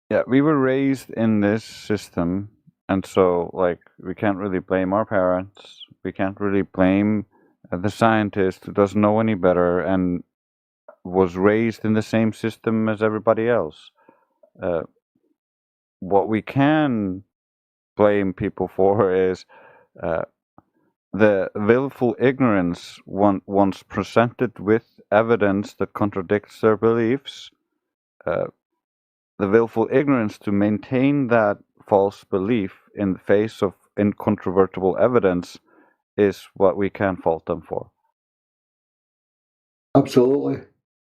Yeah, we were raised in this system, and so, we can't really blame our parents. We can't really blame the scientist who doesn't know any better and was raised in the same system as everybody else. What we can blame people for is the willful ignorance once presented with evidence that contradicts their beliefs. The willful ignorance to maintain that false belief in the face of incontrovertible evidence is what we can fault them for. Absolutely.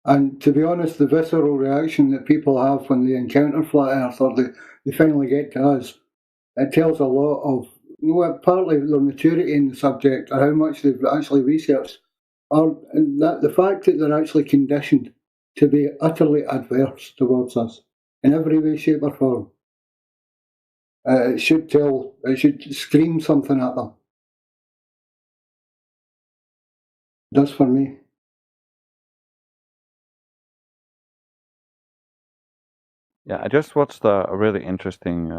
And to be honest, the visceral reaction that people have when they encounter flat Earth or they finally get to us, it tells a lot of partly their maturity in the subject or how much they've actually researched, or that the fact that they're actually conditioned to be utterly adverse towards us in every way, shape, or form. It should scream something at them. That's for me. Yeah, I just watched a really interesting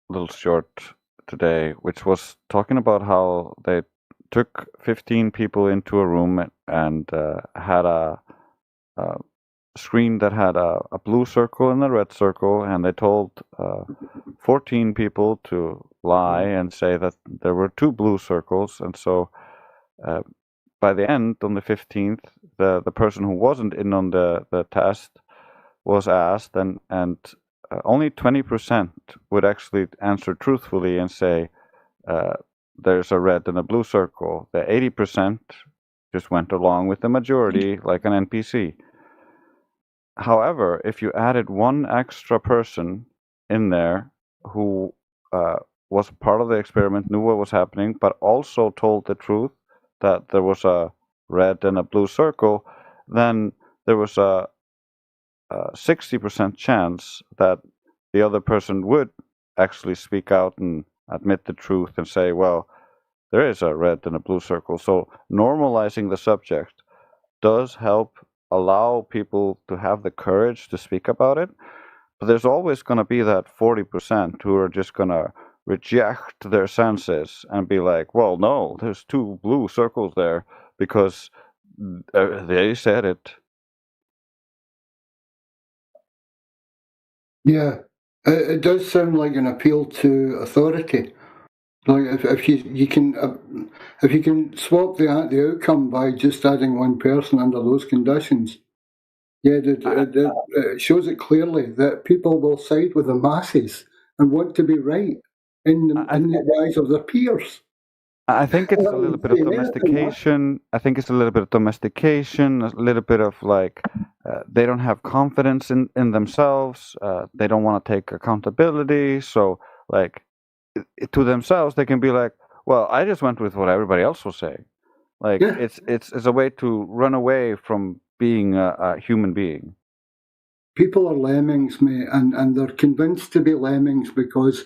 little short today, which was talking about how they took 15 people into a room and had a screen that had a blue circle and a red circle, and they told 14 people to lie and say that there were 2 blue circles, and so by the end, on the 15th, the person who wasn't in on the test was asked, and only 20% would actually answer truthfully and say there's a red and a blue circle. The 80% just went along with the majority like an NPC. However, if you added one extra person in there who was part of the experiment, knew what was happening, but also told the truth that there was a red and a blue circle, then there was a 60% chance that the other person would actually speak out and admit the truth and say, well, there is a red and a blue circle. So normalizing the subject does help allow people to have the courage to speak about it. But there's always going to be that 40% who are just going to reject their senses and be like, well, no, there's 2 blue circles there because they said it. Yeah, it does sound like an appeal to authority. Like if you can swap the outcome by just adding one person under those conditions, yeah, it shows it clearly that people will side with the masses and want to be right in the eyes of their peers. I think it's a little bit of domestication. I think it's a little bit of domestication, a little bit of like they don't have confidence in themselves. They don't want to take accountability. So like to themselves, they can be like, well, I just went with what everybody else was saying. Like it's a way to run away from being a human being. People are lemmings, mate, and they're convinced to be lemmings because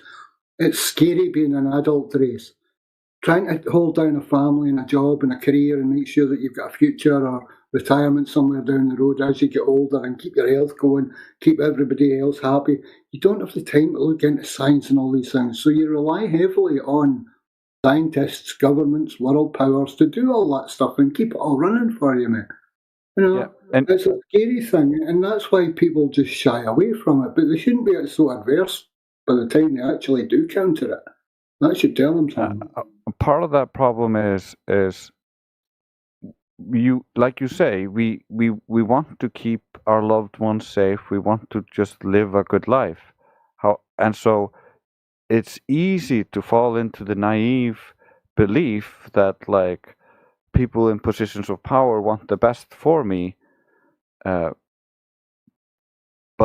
it's scary being an adult race. Trying to hold down a family and a job and a career and make sure that you've got a future or retirement somewhere down the road as you get older and keep your health going, keep everybody else happy. You don't have the time to look into science and all these things. So you rely heavily on scientists, governments, world powers to do all that stuff and keep it all running for you, mate. You know, it's a scary thing, and that's why people just shy away from it. But they shouldn't be so adverse by the time they actually do counter it. That should tell them something. Part of that problem is you, like you say, we want to keep our loved ones safe. We want to just live a good life. And so it's easy to fall into the naive belief that like people in positions of power want the best for me. But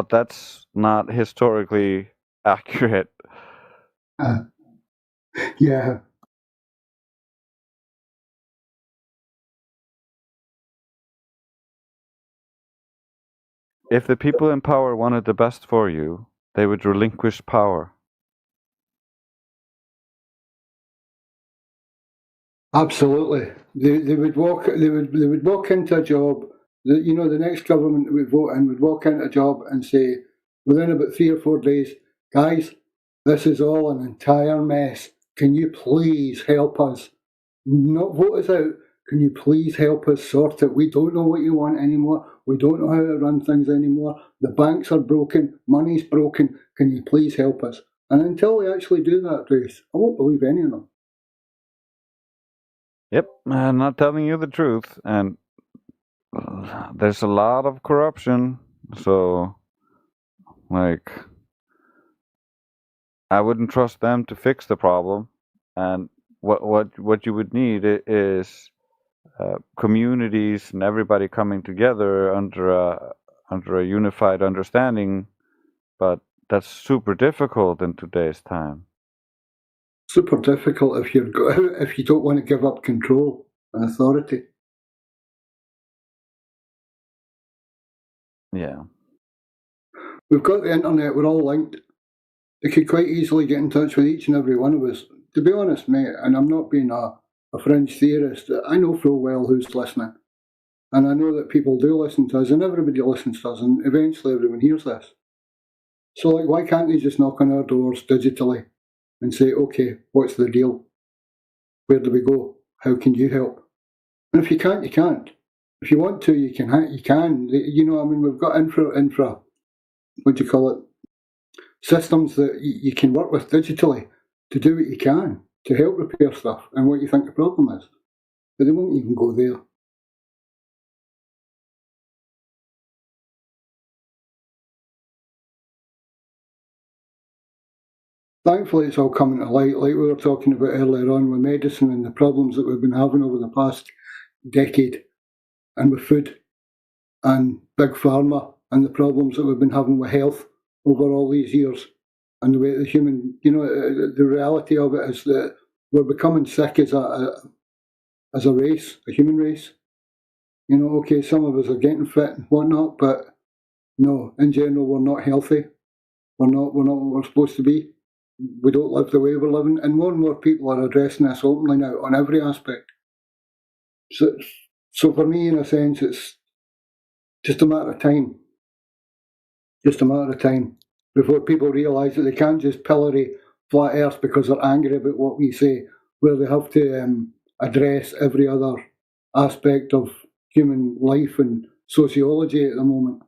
that's not historically accurate. Yeah. If the people in power wanted the best for you, they would relinquish power. Absolutely, they would walk into a job. The next government that would vote in would walk into a job and say, within about 3 or 4 days, guys, this is all an entire mess. Can you please help us? Not vote us out. Can you please help us sort it? We don't know what you want anymore. We don't know how to run things anymore. The banks are broken. Money's broken. Can you please help us? And until they actually do that, Grace, I won't believe any of them. Yep, I'm not telling you the truth. And there's a lot of corruption. So, like, I wouldn't trust them to fix the problem. And what you would need is communities and everybody coming together under a unified understanding, but that's super difficult in today's time. super difficult if you don't want to give up control and authority. Yeah. We've got the internet, we're all linked. They could quite easily get in touch with each and every one of us. To be honest, mate, and I'm not being a fringe theorist, I know full well who's listening. And I know that people do listen to us, and everybody listens to us, and eventually everyone hears this. So, like, why can't they just knock on our doors digitally and say, okay, what's the deal? Where do we go? How can you help? And if you can't, you can't. If you want to, you can. You know, I mean, we've got infra, what do you call it? Systems that you can work with digitally to do what you can to help repair stuff and what you think the problem is. But they won't even go there. Thankfully, it's all coming to light, like we were talking about earlier on with medicine and the problems that we've been having over the past decade, and with food and big pharma, and the problems that we've been having with health over all these years, and the way the human, you know, the reality of it is that we're becoming sick as a race, a human race. You know, okay, some of us are getting fit and whatnot, but no, in general, we're not healthy. We're not what we're supposed to be. We don't live the way we're living, and more people are addressing this openly now on every aspect. So for me, in a sense, it's just a matter of time. Just a matter of time before people realise that they can't just pillory flat Earth because they're angry about what we say, where they have to address every other aspect of human life and sociology at the moment.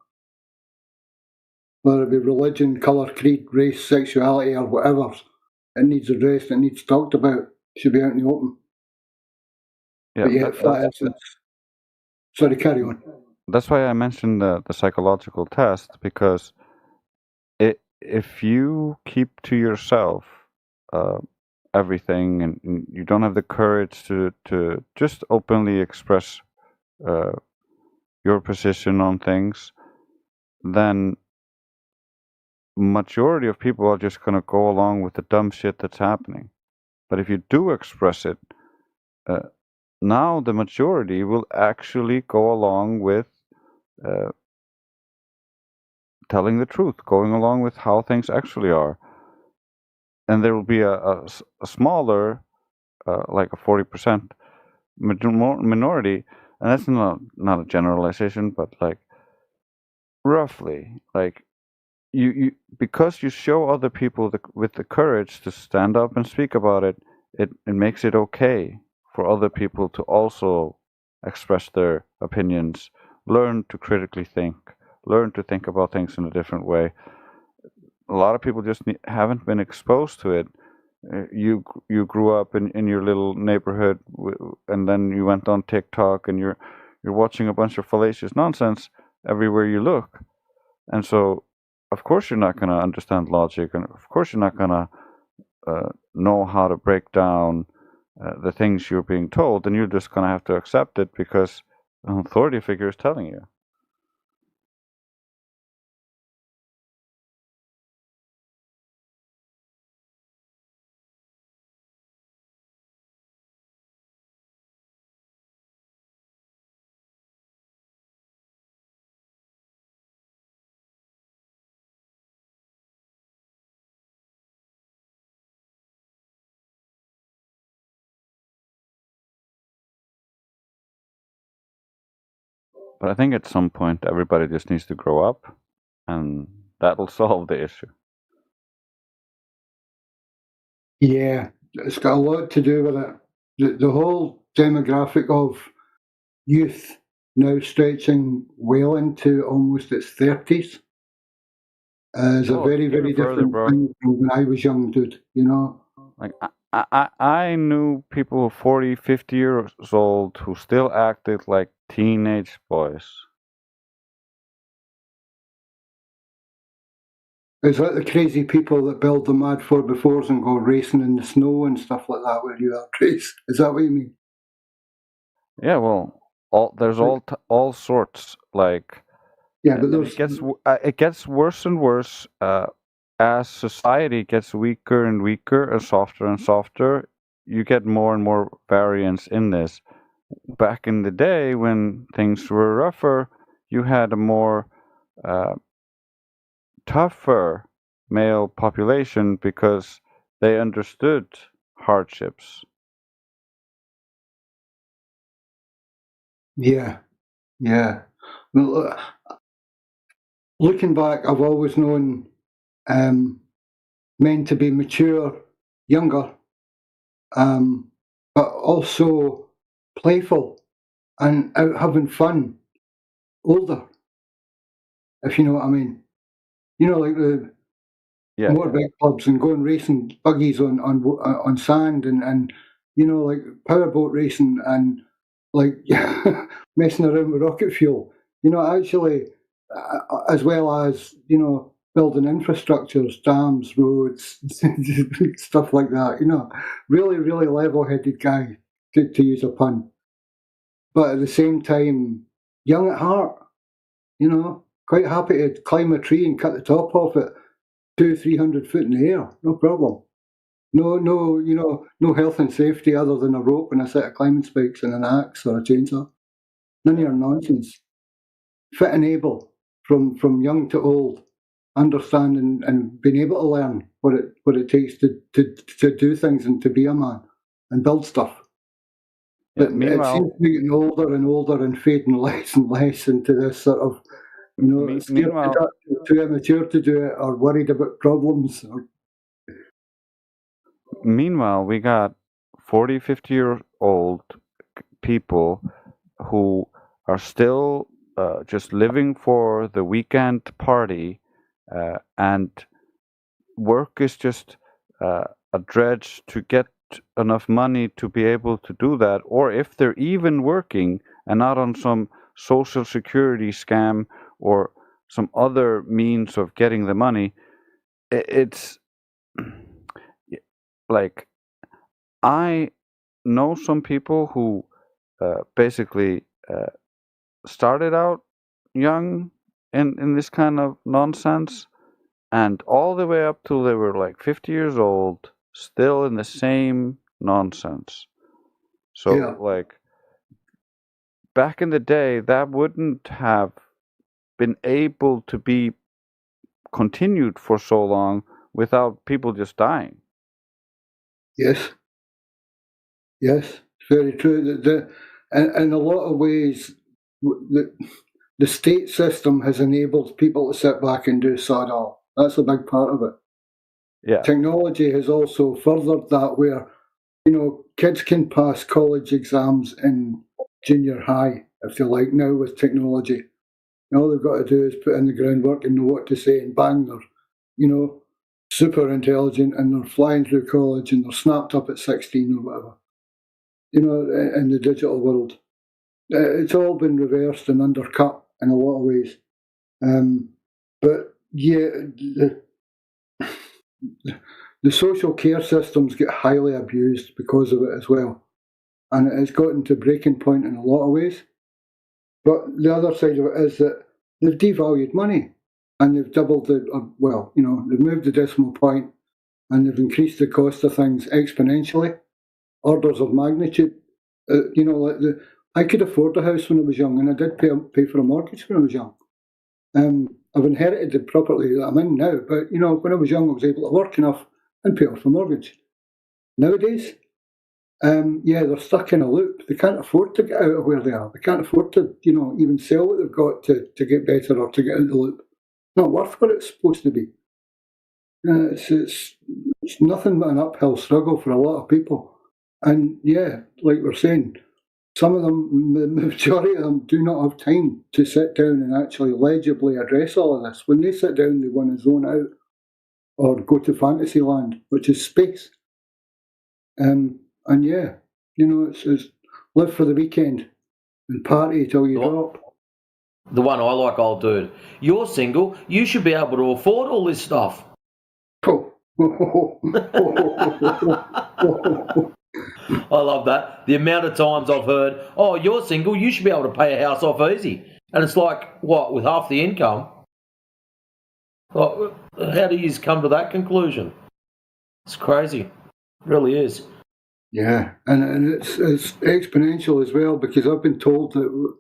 Whether it be religion, colour, creed, race, sexuality, or whatever, it needs addressed, it needs talked about, it should be out in the open. Yeah, but yet, flat Earth, sorry, carry on. That's why I mentioned the psychological test, because if you keep to yourself everything and you don't have the courage to just openly express your position on things, then majority of people are just going to go along with the dumb shit that's happening. But if you do express it, now the majority will actually go along with telling the truth, going along with how things actually are. And there will be a smaller, like a 40% minority, and that's not a generalization, but like roughly, like you because you show other people with the courage to stand up and speak about it, it makes it okay for other people to also express their opinions, learn to critically think, learn to think about things in a different way. A lot of people just haven't been exposed to it. You grew up in your little neighborhood, and then you went on TikTok, and you're watching a bunch of fallacious nonsense everywhere you look, and so of course you're not going to understand logic, and of course you're not going to know how to break down the things you're being told, and you're just going to have to accept it because an authority figure is telling you. But I think at some point everybody just needs to grow up, and that'll solve the issue. Yeah, it's got a lot to do with it. The whole demographic of youth now stretching well into almost its 30s is a very, very different thing from when I was young, dude, you know? Like, I knew people 40, 50 years old who still acted like teenage boys. It's like the crazy people that build the mad 4x4s and go racing in the snow and stuff like that where you are, Trace. Is that what you mean? Yeah, well, there's all sorts. Like, yeah, but it gets worse and worse as society gets weaker and weaker and softer, you get more and more variance in this. Back in the day when things were rougher, you had a more tougher male population because they understood hardships. Yeah. Well, looking back, I've always known men to be mature, younger, but also playful and out having fun, older, if you know what I mean. Like the motorbike clubs and going racing buggies on sand and like powerboat racing and like messing around with rocket fuel. Actually, as well as building infrastructures, dams, roads, stuff like that. Really, really level-headed guy, to use a pun. But at the same time, young at heart. Quite happy to climb a tree and cut the top off it 200-300 foot in the air, no problem. No health and safety other than a rope and a set of climbing spikes and an axe or a chainsaw. None of your nonsense. Fit and able, from young to old, understanding and being able to learn what it takes to do things and to be a man and build stuff. But it seems to be getting older and older and fading less and less into this sort of, too immature to do it or worried about problems. Meanwhile, we got 40, 50-year-old people who are still just living for the weekend party, and work is just a dredge to get enough money to be able to do that. Or if they're even working and not on some social security scam or some other means of getting the money, it's like, I know some people who basically started out young in this kind of nonsense, and all the way up till they were like 50 years old, still in the same nonsense. So, like, back in the day, that wouldn't have been able to be continued for so long without people just dying. Yes, very true. In a lot of ways, the state system has enabled people to sit back and do sod all. That's a big part of it. Yeah. Technology has also furthered that, where kids can pass college exams in junior high, if you like, now with technology. And all they've got to do is put in the groundwork and know what to say, and bang, they're super intelligent, and they're flying through college, and they're snapped up at 16 or whatever. In the digital world, it's all been reversed and undercut in a lot of ways. But yeah, the social care systems get highly abused because of it as well, and it's gotten to breaking point in a lot of ways. But the other side of it is that they've devalued money, and they've doubled they've moved the decimal point, and they've increased the cost of things exponentially, orders of magnitude. I could afford a house when I was young, and I did pay for a mortgage when I was young. I've inherited the property that I'm in now, but when I was young, I was able to work enough and pay off a mortgage. Nowadays, they're stuck in a loop. They can't afford to get out of where they are. They can't afford to, even sell what they've got to get better or to get out of the loop. It's not worth what it's supposed to be. It's nothing but an uphill struggle for a lot of people. And like we're saying, some of them, the majority of them, do not have time to sit down and actually legibly address all of this. When they sit down, they want to zone out or go to fantasy land, which is space. It's live for the weekend and party till you drop. The one I like, old dude. You're single. You should be able to afford all this stuff. I love that. The amount of times I've heard, "Oh, you're single. You should be able to pay a house off easy," and it's like, what, with half the income? How do you come to that conclusion? It's crazy. It really is. Yeah, and it's exponential as well, because I've been told that,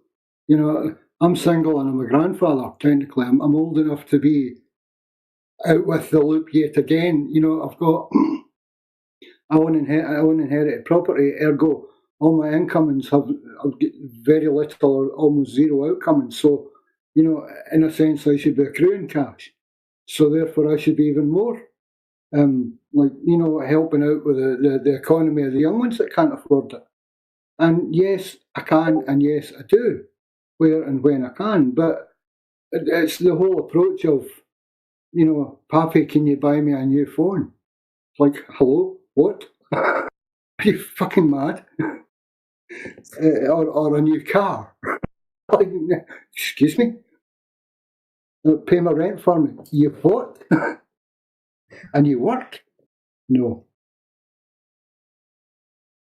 you know, I'm single and I'm a grandfather, technically. I'm old enough to be out with the loop yet again. You know, I've got, I own inherited property, ergo all my incomings have very little or almost zero outcomings. So, you know, in a sense, I should be accruing cash. So therefore, I should be even more, like, you know, helping out with the economy of the young ones that can't afford it. And yes, I can, and yes, I do, where and when I can. But it's the whole approach of, you know, Pappy, can you buy me a new phone? Like, hello, what? Are you fucking mad? Or a new car? Like, excuse me? Pay my rent for me. You what? And you work? No.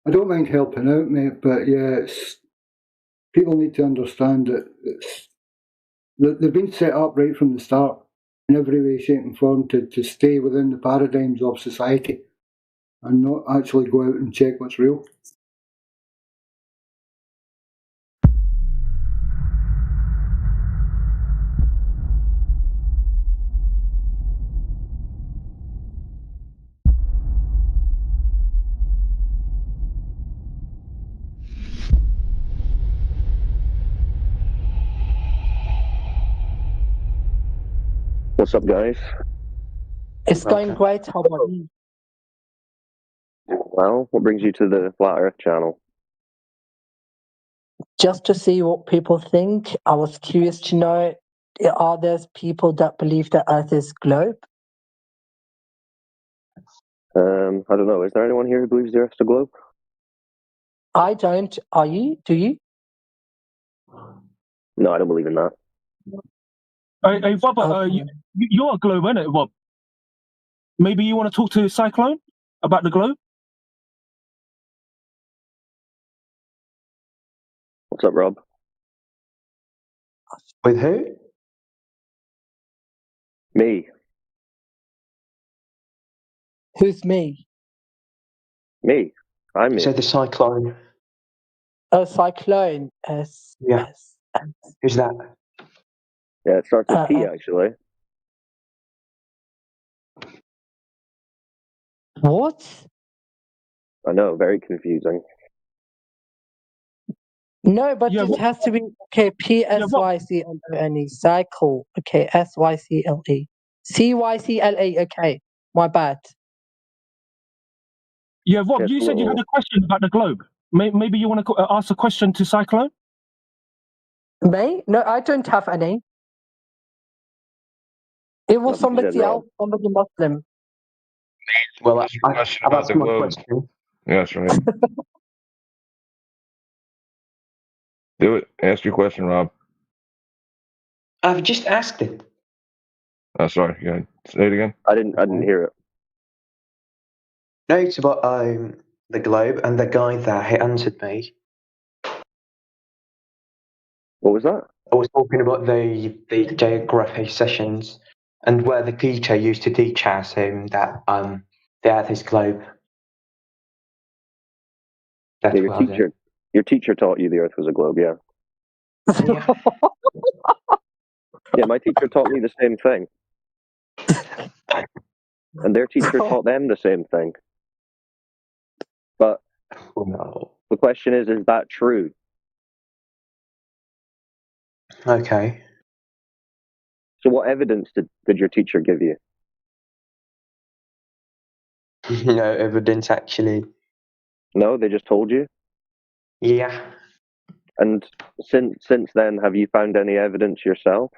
I don't mind helping out, mate, but yeah, people need to understand that they've been set up right from the start in every way, shape and form to stay within the paradigms of society and not actually go out and check what's real. What's up, guys? It's going great. How about you? Well, what brings you to the Flat Earth channel? Just to see what people think. I was curious to know, are there people that believe the Earth is globe? I don't know. Is there anyone here who believes the Earth's a globe? I don't. Are you? Do you? No, I don't believe in that. Hey Robert, you're a globe, innit, Rob? Maybe you want to talk to Cyclone about the globe? What's up, Rob? With who? Me. Who's me? Me. I'm me. So the Cyclone. Oh, Cyclone. Yeah. Who's that? Yeah, it starts with P, actually. What? I know, very confusing. No, but it has to be okay. PSYCLONE. Cycle. Okay. SYCLE. CYCLA. Okay. My bad. Yeah, Rob, you said you had a question about the globe. Maybe you want to ask a question to Cyclone? Me? No, I don't have any. It was somebody else, somebody Muslim. Well, ask your question about the globe. Yeah, that's right. Do it. Ask your question, Rob. I've just asked it. Oh, sorry. Yeah, say it again. I didn't hear it. No, it's about the globe, and the guy there, he answered me. What was that? I was talking about the geography sessions, and where the teacher used to teach us that the Earth is globe. That's Yeah, your teacher taught you the Earth was a globe, yeah. Yeah, my teacher taught me the same thing. And their teacher taught them the same thing. But the question is that true? Okay. So what evidence did your teacher give you? No evidence, actually. No, they just told you? Yeah. And since then, have you found any evidence yourself?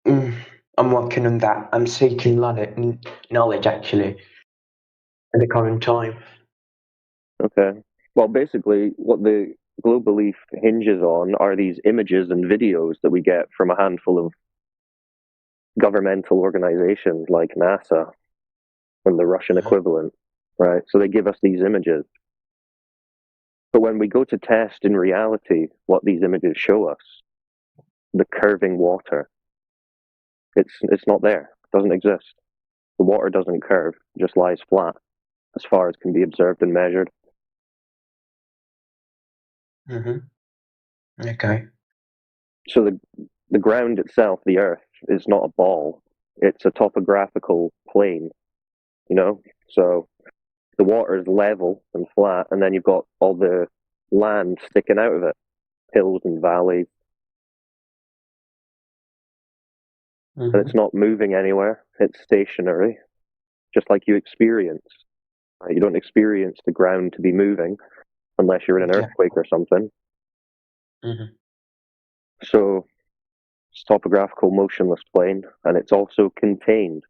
I'm working on that. I'm seeking knowledge, actually, at the current time. Okay. Well, basically, what the globe belief hinges on are these images and videos that we get from a handful of governmental organizations like NASA and the Russian equivalent, right? So they give us these images. But when we go to test in reality what these images show us, the curving water, It's not there. It doesn't exist. The water doesn't curve. It just lies flat as far as can be observed and measured. Okay. So the ground itself, the earth, is not a ball. It's a topographical plane, you know? So the water is level and flat, and then you've got all the land sticking out of it, hills and valleys. And it's not moving anywhere. It's stationary, just like you experience. You don't experience the ground to be moving unless you're in an earthquake or something. So it's topographical motionless plane, and it's also contained.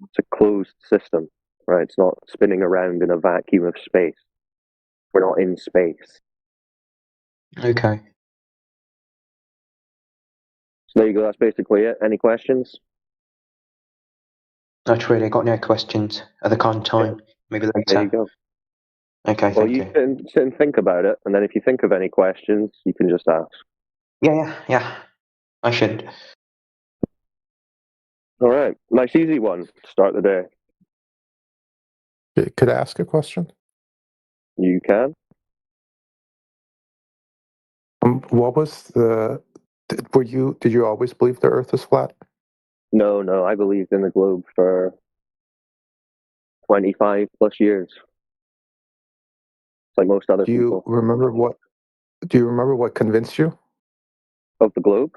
It's a closed system, right? It's not spinning around in a vacuum of space. We're not in space. Okay. So there you go. That's basically it. Any questions? Not really. I got no questions at the current time. Maybe later. There you go. Okay, Well, thank you sit and think about it, and then if you think of any questions, you can just ask. Yeah. I should. All right. Nice, easy one to start the day. Could I ask a question? You can. What was the? Did you always believe the Earth is flat? No. I believed in the globe for 25 plus years. Like most other people. Do you remember what convinced you? Of the globe?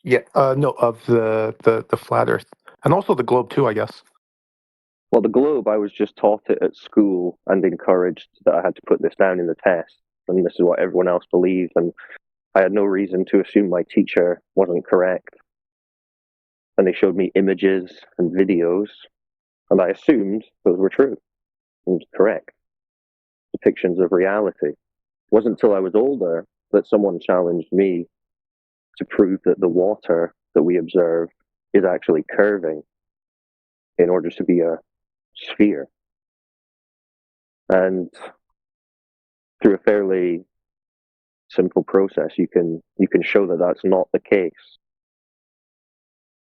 Yeah. No, of the flat Earth, and also the globe too, I guess. Well, the globe, I was just taught it at school and encouraged that I had to put this down in the test, and this is what everyone else believed, and I had no reason to assume my teacher wasn't correct. And they showed me images and videos, and I assumed those were true and correct depictions of reality. It wasn't until I was older that someone challenged me to prove that the water that we observe is actually curving in order to be a sphere. And through a fairly simple process, you can show that that's not the case.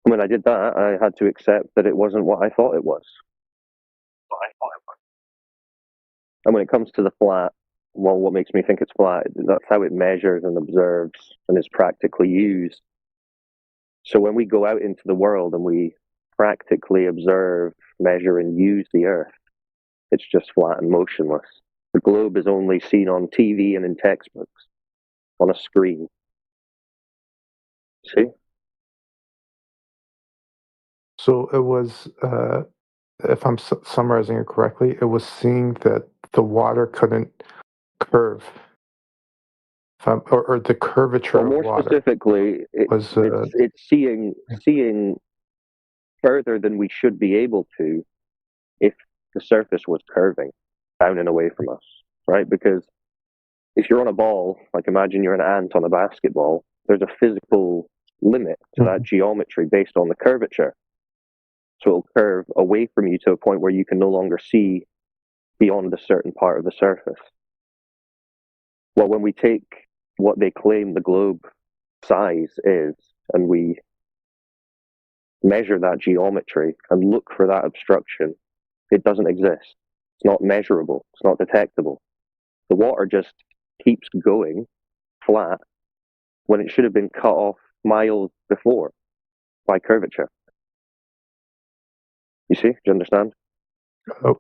When I did that, I had to accept that it wasn't what I thought it was. And when it comes to the flat, well, what makes me think it's flat, that's how it measures and observes and is practically used. So when we go out into the world and we practically observe, measure, and use the Earth, it's just flat and motionless. The globe is only seen on TV and in textbooks, on a screen. See? So it was, if I'm summarizing it correctly, it was seeing that the water couldn't curve, or the curvature of water. More specifically, it's seeing further than we should be able to if the surface was curving down and away from us, right? Because if you're on a ball, like imagine you're an ant on a basketball, there's a physical limit to that geometry based on the curvature. So it'll curve away from you to a point where you can no longer see beyond a certain part of the surface. Well, when we take what they claim the globe size is, and we measure that geometry and look for that obstruction, it doesn't exist. It's not measurable. It's not detectable. The water just keeps going flat when it should have been cut off miles before by curvature. You see? Do you understand? Oh,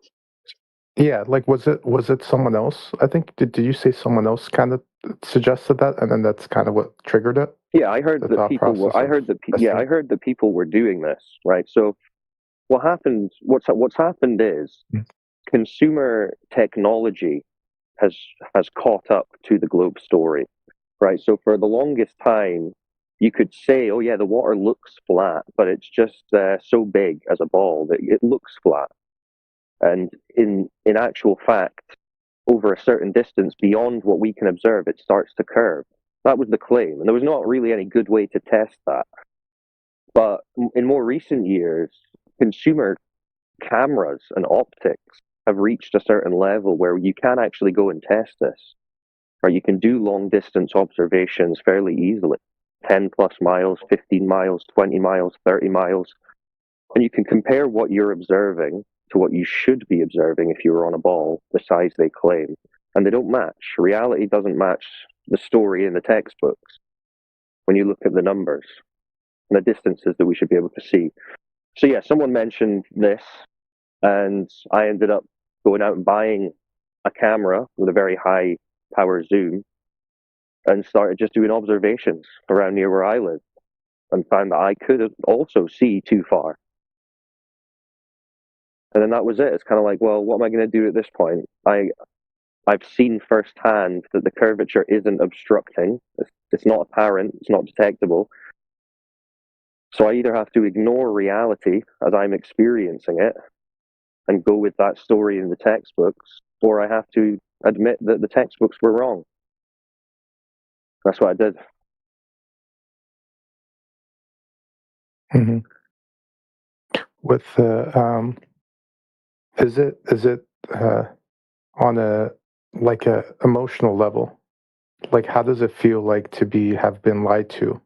yeah. Like, was it someone else? I think did you say someone else kind of suggested that, and then that's kind of what triggered it? Yeah, I heard that people were. I heard that people were doing this, right? So, what happened? What's happened is consumer technology has caught up to the globe story, right? So for the longest time, you could say, "Oh yeah, the water looks flat, but it's just so big as a ball that it looks flat." And in actual fact, over a certain distance beyond what we can observe, it starts to curve. That was the claim, and there was not really any good way to test that. But in more recent years, consumer cameras and optics have reached a certain level where you can actually go and test this, or you can do long distance observations fairly easily. 10 plus miles, 15 miles, 20 miles, 30 miles. And you can compare what you're observing to what you should be observing if you were on a ball, the size they claim. And they don't match. Reality doesn't match the story in the textbooks when you look at the numbers and the distances that we should be able to see. So yeah, someone mentioned this, and I ended up going out and buying a camera with a very high power zoom and started just doing observations around near where I live, and found that I could also see too far. And then that was it. It's kind of like, well, what am I going to do at this point? I've seen firsthand that the curvature isn't obstructing. It's not apparent. It's not detectable. So I either have to ignore reality as I'm experiencing it and go with that story in the textbooks, or I have to admit that the textbooks were wrong. That's what I did. Mm-hmm. With is it on a emotional level? Like, how does it feel like to have been lied to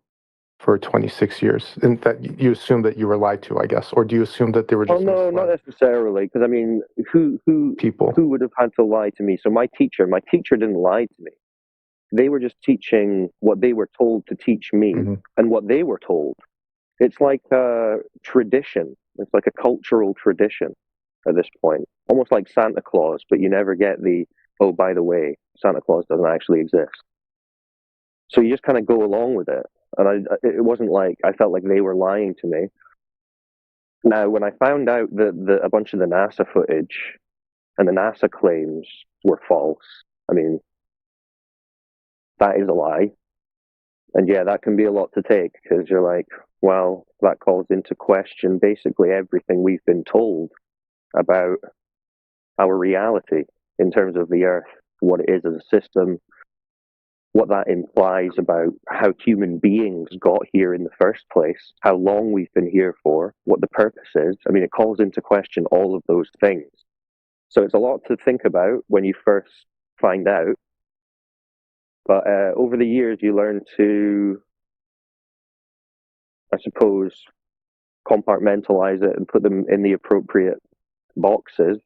for 26 years? And that you assume that you were lied to, I guess, or do you assume that they were just? Oh no, not necessarily. Because I mean, who would have had to lie to me? So my teacher didn't lie to me. They were just teaching what they were told to teach me, and what they were told. It's like a tradition. It's like a cultural tradition at this point, almost like Santa Claus, but you never get the, oh, by the way, Santa Claus doesn't actually exist. So you just kind of go along with it. And it wasn't like I felt like they were lying to me. Now, when I found out that a bunch of the NASA footage and the NASA claims were false, I mean, that is a lie. And yeah, that can be a lot to take, because you're like, well, that calls into question basically everything we've been told about our reality in terms of the Earth, what it is as a system, what that implies about how human beings got here in the first place, how long we've been here for, what the purpose is. I mean, it calls into question all of those things. So it's a lot to think about when you first find out. But over the years, you learn to, I suppose, compartmentalize it and put them in the appropriate boxes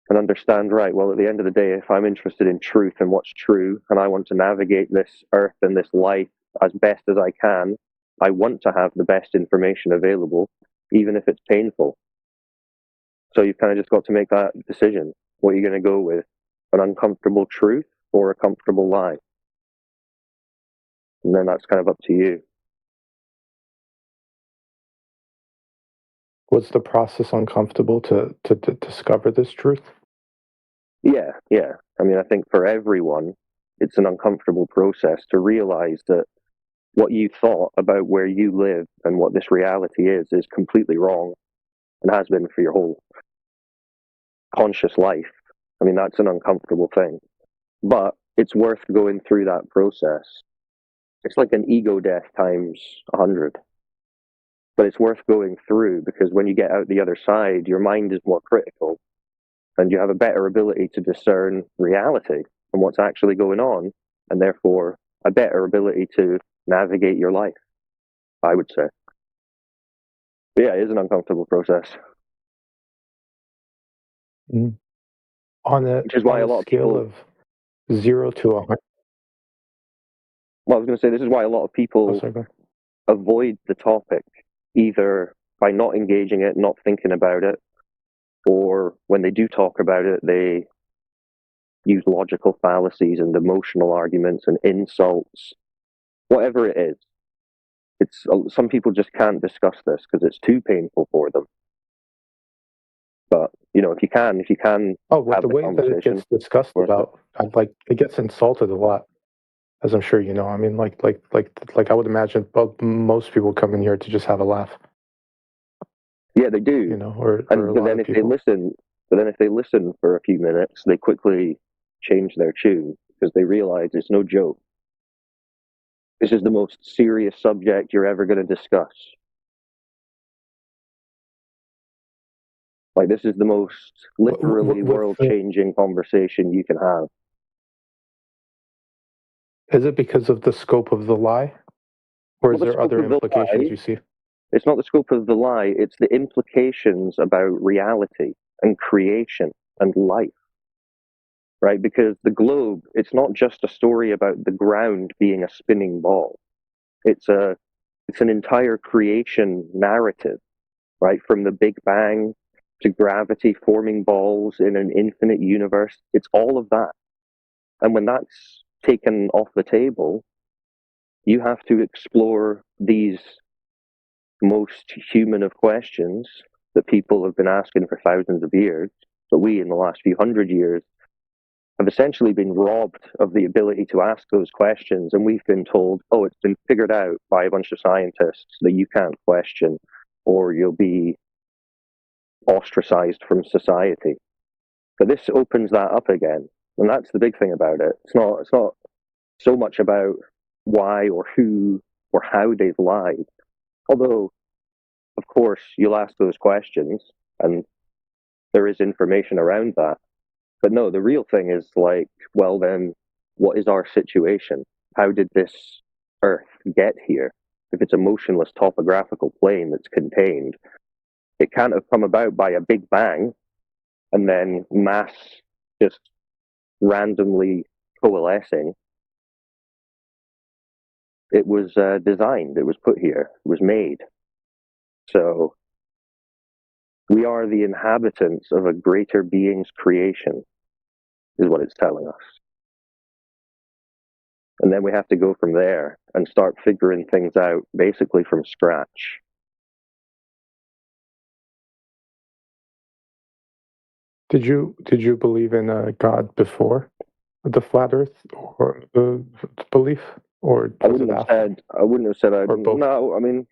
and understand, right, well, at the end of the day, if I'm interested in truth and what's true, and I want to navigate this earth and this life as best as I can, I want to have the best information available, even if it's painful. So you've kind of just got to make that decision. What are you going to go with? An uncomfortable truth or a comfortable lie? And then that's kind of up to you. Was the process uncomfortable to discover this truth? Yeah. I mean, I think for everyone, it's an uncomfortable process to realize that what you thought about where you live and what this reality is completely wrong, and has been for your whole conscious life. I mean, that's an uncomfortable thing. But it's worth going through that process. It's like an ego death times 100. But it's worth going through, because when you get out the other side, your mind is more critical and you have a better ability to discern reality and what's actually going on, and therefore a better ability to navigate your life, I would say. But yeah, it is an uncomfortable process. Mm. Which is why a lot of people of 0 to 100. Well, I was going to say, this is why a lot of people avoid the topic, either by not engaging it, not thinking about it, or when they do talk about it, they use logical fallacies and emotional arguments and insults, whatever it is. It's some people just can't discuss this because it's too painful for them. But you know, if you can, the way that it gets discussed about, it gets insulted a lot, as I'm sure you know. I mean, like I would imagine, most people come in here to just have a laugh. Yeah, they do. You know, but then if they listen for a few minutes, they quickly change their tune because they realize it's no joke. This is the most serious subject you're ever going to discuss. Like, this is the most literally world-changing conversation you can have. Is it because of the scope of the lie? Or is there other implications you see? It's not the scope of the lie, it's the implications about reality and creation and life. Right? Because the globe, it's not just a story about the ground being a spinning ball. It's an entire creation narrative, right? From the Big Bang to gravity forming balls in an infinite universe. It's all of that. And when that's taken off the table, you have to explore these most human of questions that people have been asking for thousands of years, but we in the last few hundred years have essentially been robbed of the ability to ask those questions. And we've been told, oh, it's been figured out by a bunch of scientists that you can't question, or you'll be ostracized from society. But this opens that up again. And that's the big thing about it. It's not so much about why or who or how they've lied. Although, of course, you'll ask those questions and there is information around that. But no, the real thing is like, well, then what is our situation? How did this Earth get here? If it's a motionless topographical plane that's contained, it can't have come about by a big bang and then mass just randomly coalescing. It was designed, it was put here, it was made. So we are the inhabitants of a greater being's creation, is what it's telling us. And then we have to go from there and start figuring things out basically from scratch. Did you believe in a God before the flat Earth or the belief, or I wouldn't have said. No, I mean,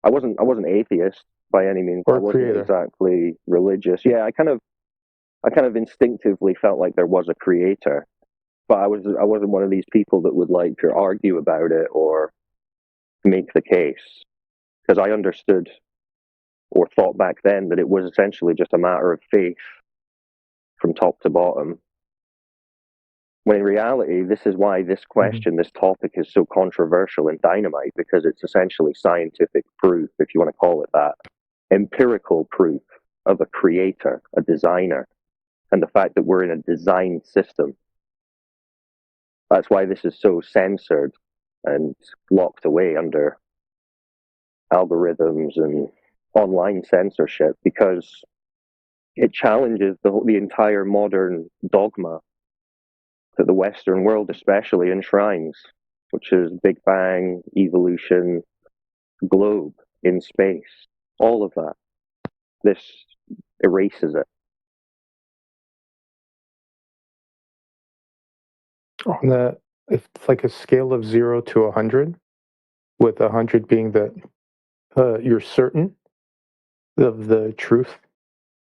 I wasn't atheist by any means. I wasn't exactly religious. Yeah, I kind of instinctively felt like there was a creator, but I wasn't one of these people that would like to argue about it or make the case, because I understood or thought back then that it was essentially just a matter of faith from top to bottom. When in reality, this is why this question, this topic is so controversial and dynamite, because it's essentially scientific proof, if you want to call it that, empirical proof of a creator, a designer, and the fact that we're in a design system. That's why this is so censored and locked away under algorithms and online censorship, because it challenges the entire modern dogma that the Western world especially enshrines, which is Big Bang, evolution, globe in space, all of that. This erases it. If it's like a scale of 0 to 100, with 100 being that you're certain of the truth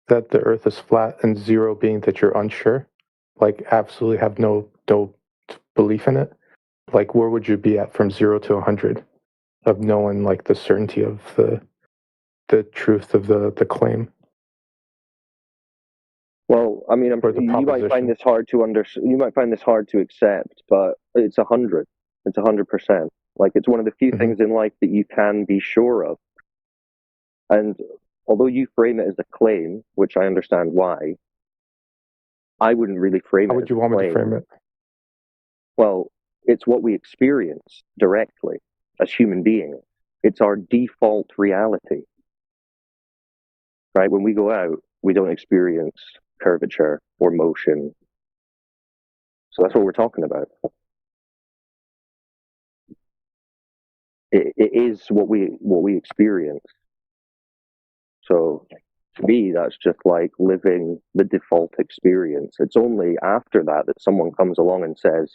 that the Earth is flat, and 0 being that you're unsure, like absolutely have no belief in it, like where would you be at from 0 to 100 of knowing like the certainty of the truth of the claim? Well, I mean, you might find this hard to you might find this hard to accept, but it's 100. It's 100%. Like, it's one of the few things in life that you can be sure of. And although you frame it as a claim, which I understand why, I wouldn't really frame it as a claim. How would you want me to frame it? Well, it's what we experience directly as human beings. It's our default reality. Right? When we go out, we don't experience curvature or motion. So that's what we're talking about. It is what we experience. So to me, that's just like living the default experience. It's only after that that someone comes along and says,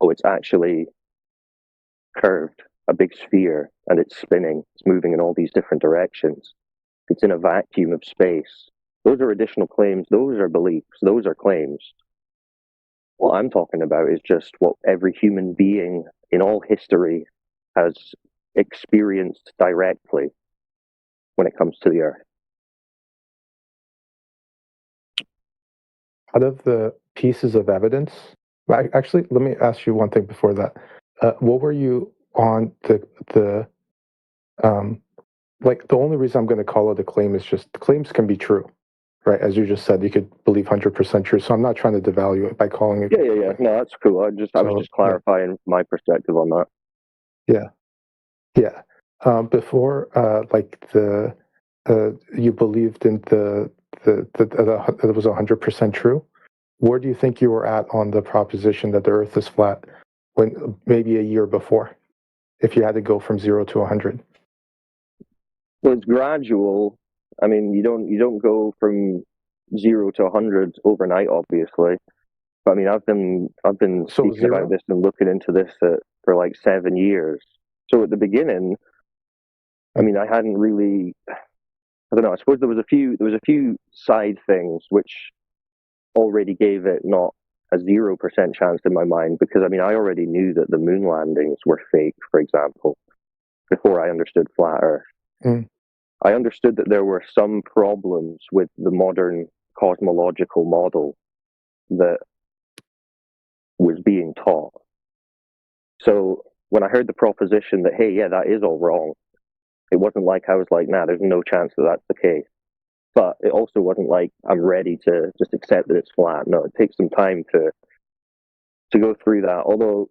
oh, it's actually curved, a big sphere, and it's spinning, it's moving in all these different directions. It's in a vacuum of space. Those are additional claims. Those are beliefs. Those are claims. What I'm talking about is just what every human being in all history has experienced directly when it comes to the Earth. Out of the pieces of evidence, actually, let me ask you one thing before that. What were you on like the only reason I'm going to call it a claim is just claims can be true, right? As you just said, you could believe 100% true. So I'm not trying to devalue it by calling it. Yeah. No, that's cool. I was just clarifying my perspective on that. Yeah. Before, like you believed in that it was 100% true. Where do you think you were at on the proposition that the Earth is flat? When maybe a year before, if you had to go from 0 to 100. Well, it's gradual. I mean, you don't go from 0 to 100 overnight, obviously. But I mean, I've been speaking about this and looking into this for like 7 years. So at the beginning, I mean, I hadn't really. I don't know. I suppose there was a few side things which already gave it not a 0% chance in my mind, because I mean, I already knew that the moon landings were fake, for example, before I understood flat Earth. I understood that there were some problems with the modern cosmological model that was being taught. So when I heard the proposition that, hey, yeah, that is all wrong, it wasn't like I was like, nah, there's no chance that that's the case. But it also wasn't like I'm ready to just accept that it's flat. No, it takes some time to go through that. Although,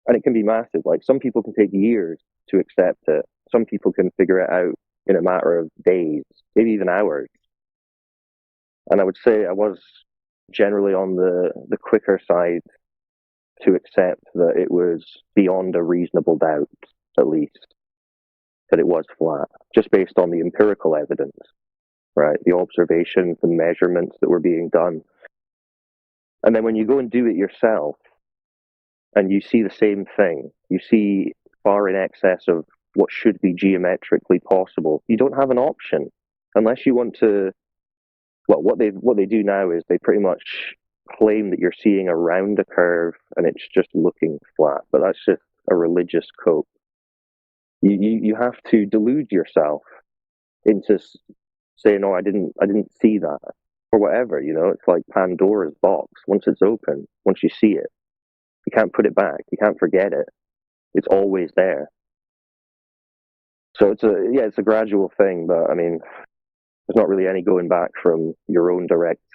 and it can be massive. Like some people can take years to accept it. Some people can figure it out in a matter of days, maybe even hours. And I would say I was generally on the quicker side to accept that it was beyond a reasonable doubt, at least, that it was flat, just based on the empirical evidence, right? The observations, the measurements that were being done. And then when you go and do it yourself, and you see the same thing, you see far in excess of what should be geometrically possible, you don't have an option unless you want to. Well, what they do now is they pretty much claim that you're seeing around a curve and it's just looking flat, but that's just a religious cope. You have to delude yourself into saying, "No, I didn't see that," or whatever. You know, it's like Pandora's box. Once it's open, once you see it, you can't put it back. You can't forget it. It's always there. So it's a gradual thing, but I mean, there's not really any going back from your own direct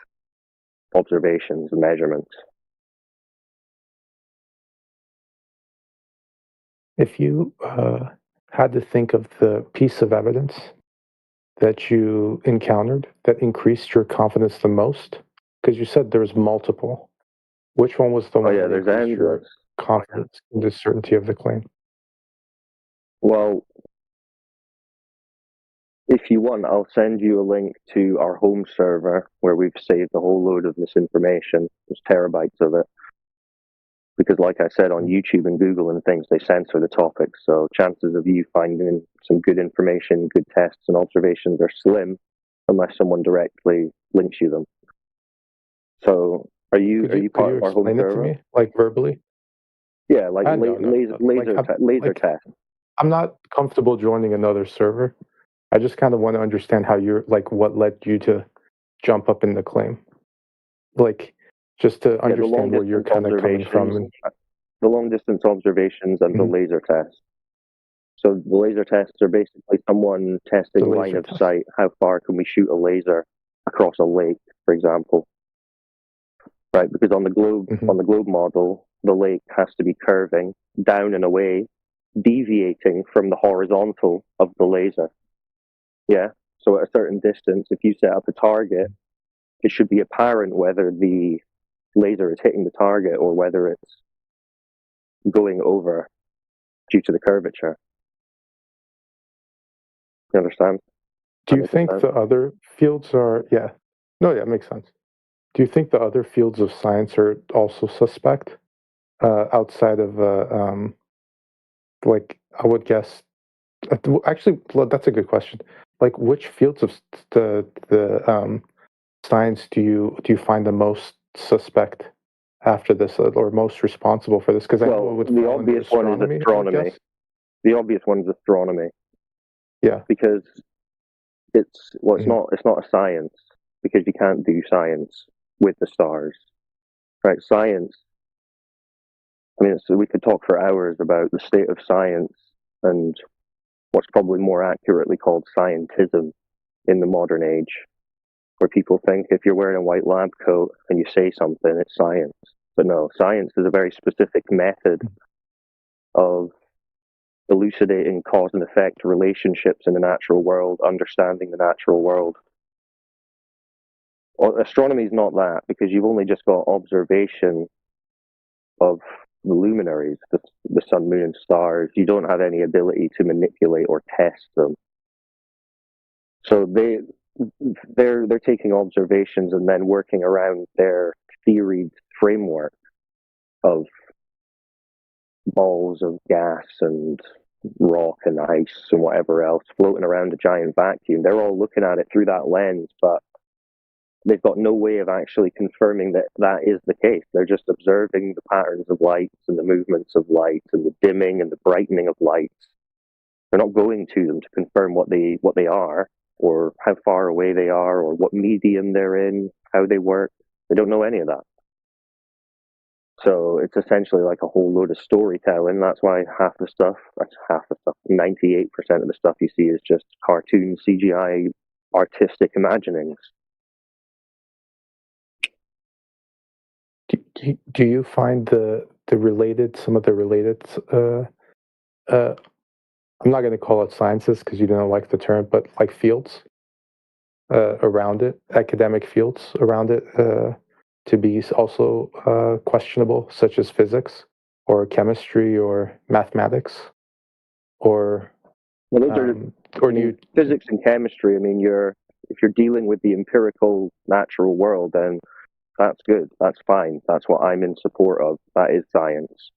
observations and measurements. If you had to think of the piece of evidence that you encountered that increased your confidence the most, because you said there was multiple, which one was the one that increased your confidence in the certainty of the claim? Well, if you want, I'll send you a link to our home server where we've saved a whole load of misinformation. There's terabytes of it. Because like I said, on YouTube and Google and things, they censor the topics. So chances of you finding some good information, good tests and observations are slim unless someone directly links you them. So are you part of our home server? To me, like verbally? Yeah, like laser test. I'm not comfortable joining another server. I just kind of want to understand how you're, like, what led you to jump up in the claim. Like, just to understand where you're kind of coming from. The long distance observations and the laser tests. So the laser tests are basically someone testing line of sight. How far can we shoot a laser across a lake, for example? Right, because on the globe model, the lake has to be curving down and away, deviating from the horizontal of the laser. Yeah, so at a certain distance, if you set up a target, it should be apparent whether the laser is hitting the target or whether it's going over due to the curvature. You understand? Do you think the other fields are, it makes sense. Do you think the other fields of science are also suspect outside of, like, I would guess, actually, that's a good question. Like, which fields of the science do you find the most suspect after this, or most responsible for this? Because I know it would the obvious one is astronomy. The obvious one is astronomy. Yeah, because it's not a science, because you can't do science with the stars, right? Science I mean, we could talk for hours about the state of science and what's probably more accurately called scientism in the modern age, where people think if you're wearing a white lab coat and you say something, it's science. But no, science is a very specific method of elucidating cause and effect relationships in the natural world, understanding the natural world. Well, astronomy is not that, because you've only just got observation of the luminaries, the sun, moon, and stars. You don't have any ability to manipulate or test them. So they're taking observations and then working around their theory framework of balls of gas and rock and ice and whatever else floating around a giant vacuum. They're all looking at it through that lens, but they've got no way of actually confirming that that is the case. They're just observing the patterns of lights and the movements of light and the dimming and the brightening of lights. They're not going to them to confirm what they are, or how far away they are, or what medium they're in, how they work. They don't know any of that. So it's essentially like a whole load of storytelling. That's why 98% of the stuff you see is just cartoon, CGI, artistic imaginings. Do you find some of the related I'm not going to call it sciences because you don't like the term, but like fields around it, academic fields around it, to be also questionable, such as physics or chemistry or mathematics, or physics and chemistry. I mean, if you're dealing with the empirical natural world, then that's good. That's fine. That's what I'm in support of. That is science.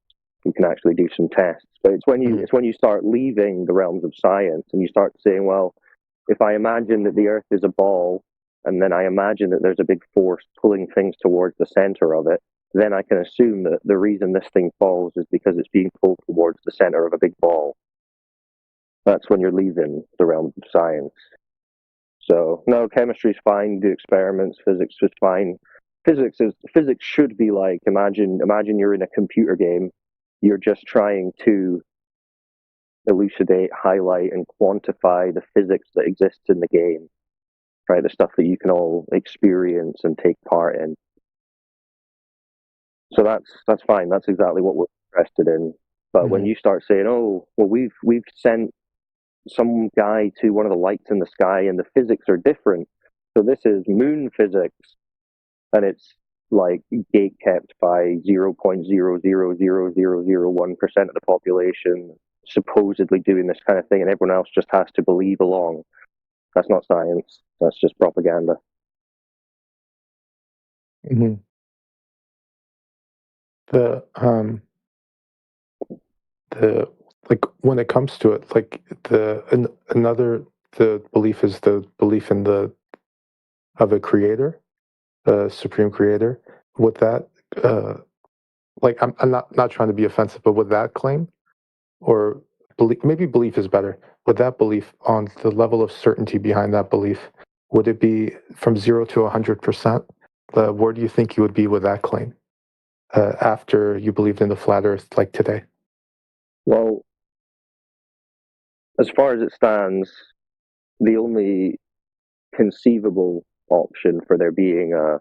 You can actually do some tests. But it's when you start leaving the realms of science and you start saying, well, if I imagine that the Earth is a ball, and then I imagine that there's a big force pulling things towards the center of it, then I can assume that the reason this thing falls is because it's being pulled towards the center of a big ball. That's when you're leaving the realm of science. So, no, chemistry's fine, do experiments, physics is fine. Physics should be like, imagine you're in a computer game, you're just trying to elucidate, highlight, and quantify the physics that exists in the game, right? The stuff that you can all experience and take part in. So that's fine. That's exactly what we're interested in. But when you start saying, "Oh, well, we've sent some guy to one of the lights in the sky, and the physics are different. So this is moon physics, and it's like gate kept by 0.0000001% of the population, supposedly doing this kind of thing, and everyone else just has to believe along." That's not science. That's just propaganda. Mm-hmm. The like when it comes to it, like the belief is the belief in of a creator, a supreme creator. With that, like I'm not trying to be offensive, but with that claim, or maybe belief is better. With that belief, on the level of certainty behind that belief, would it be from 0 to 100%? Where do you think you would be with that claim after you believed in the flat Earth, like today? Well, as far as it stands, the only conceivable option for there being a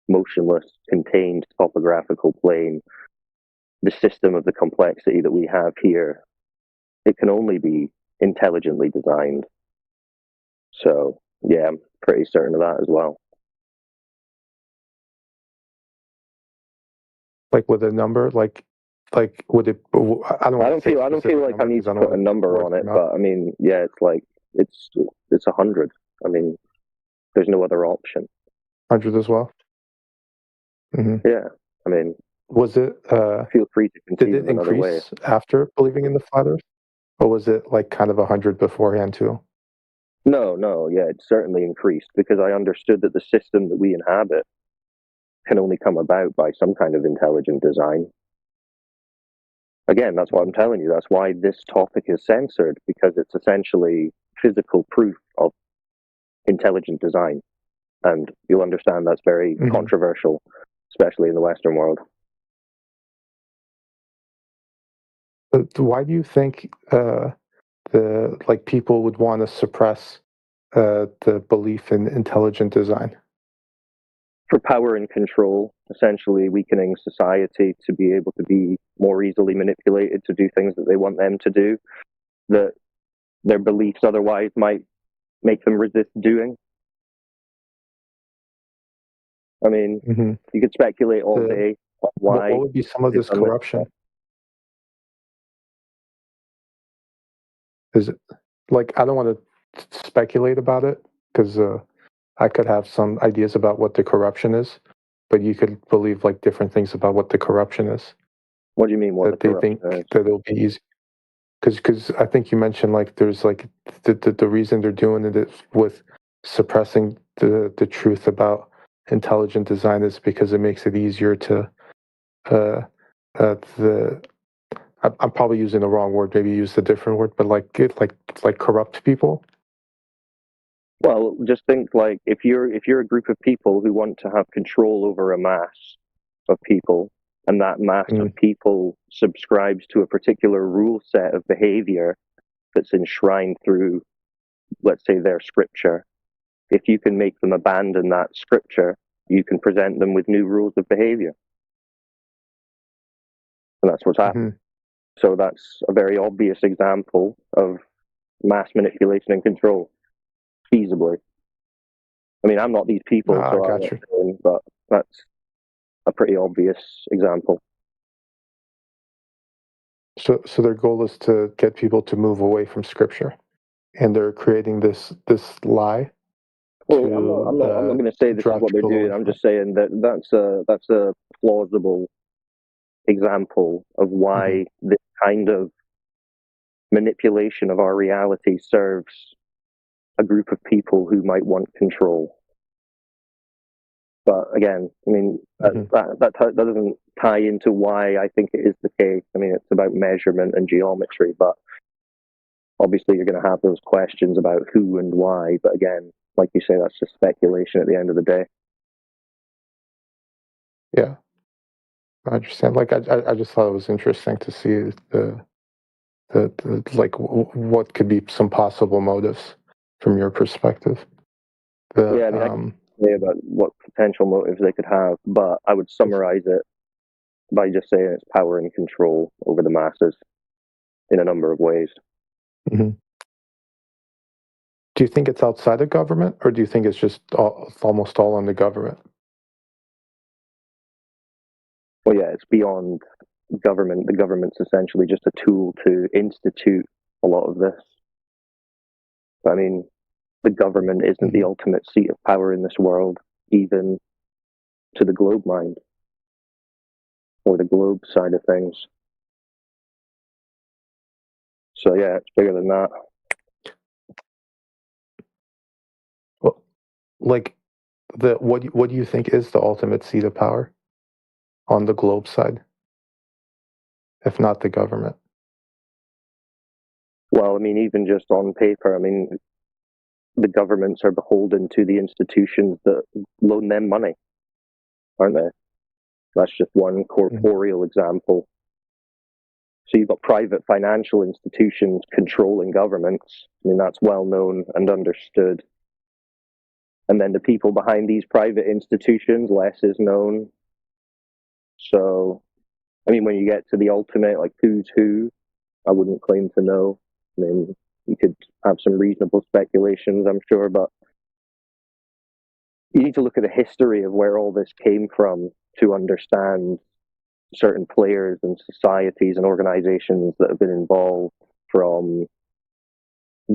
motionless, contained topographical plane, the system of the complexity that we have here, it can only be intelligently designed. So, yeah, I'm pretty certain of that as well. Like with a number, like would it? I don't feel like I need to put a number on it, but I mean, yeah, it's like it's 100. I mean, there's no other option. 100 as well. Mm-hmm. Yeah, I mean, was it? Feel free to conceive did it another way. increase after believing in the flat Earth, or was it like kind of 100 beforehand too? No, yeah, it certainly increased because I understood that the system that we inhabit can only come about by some kind of intelligent design. Again, that's what I'm telling you. That's why this topic is censored, because it's essentially physical proof of intelligent design. And you'll understand that's very controversial, especially in the Western world. Why do you think people would want to suppress the belief in intelligent design? For power and control, essentially weakening society to be able to be more easily manipulated to do things that they want them to do, that their beliefs otherwise might make them resist doing. I mean, you could speculate all day on why. What would be some of this corruption? Is it like, I don't want to speculate about it because I could have some ideas about what the corruption is, but you could believe like different things about what the corruption is. What do you mean? What that they think that it'll be easy? Because I think you mentioned like there's like the reason they're doing it is with suppressing the truth about intelligent design is because it makes it easier to I'm probably using the wrong word. Maybe use a different word, but like corrupt people. Well, just think like if you're a group of people who want to have control over a mass of people, and that mass of people subscribes to a particular rule set of behavior that's enshrined through, let's say, their scripture. If you can make them abandon that scripture, you can present them with new rules of behavior. And that's what's happening. So that's a very obvious example of mass manipulation and control, feasibly. I mean, I'm not these people, so I'm not saying, but that's a pretty obvious example. So their goal is to get people to move away from scripture, and they're creating this lie. Well, I'm not going to say this is what they're doing. I'm just saying that that's a plausible example of why this kind of manipulation of our reality serves a group of people who might want control. But again, I mean, that doesn't tie into why I think it is the case. I mean, it's about measurement and geometry, but obviously you're going to have those questions about who and why. But again, like you say, that's just speculation at the end of the day. Yeah, I understand. Like, I just thought it was interesting to see the like what could be some possible motives from your perspective. I mean, I can say about what potential motives they could have, but I would summarize it by just saying it's power and control over the masses in a number of ways. Do you think it's outside the government, or do you think it's just almost all on the government? Well, yeah, it's beyond government. The government's essentially just a tool to institute a lot of this. I mean, the government isn't the ultimate seat of power in this world, even to the globe mind or the globe side of things. So yeah, it's bigger than that. Well, like what do you think is the ultimate seat of power on the globe side, if not the government? Well, I mean, even just on paper, I mean, the governments are beholden to the institutions that loan them money, aren't they? That's just one corporeal example. So you've got private financial institutions controlling governments. I mean, that's well known and understood. And then the people behind these private institutions, less is known. So, I mean, when you get to the ultimate, like who's who, I wouldn't claim to know. I mean, you could have some reasonable speculations, I'm sure, but you need to look at the history of where all this came from to understand certain players and societies and organizations that have been involved, from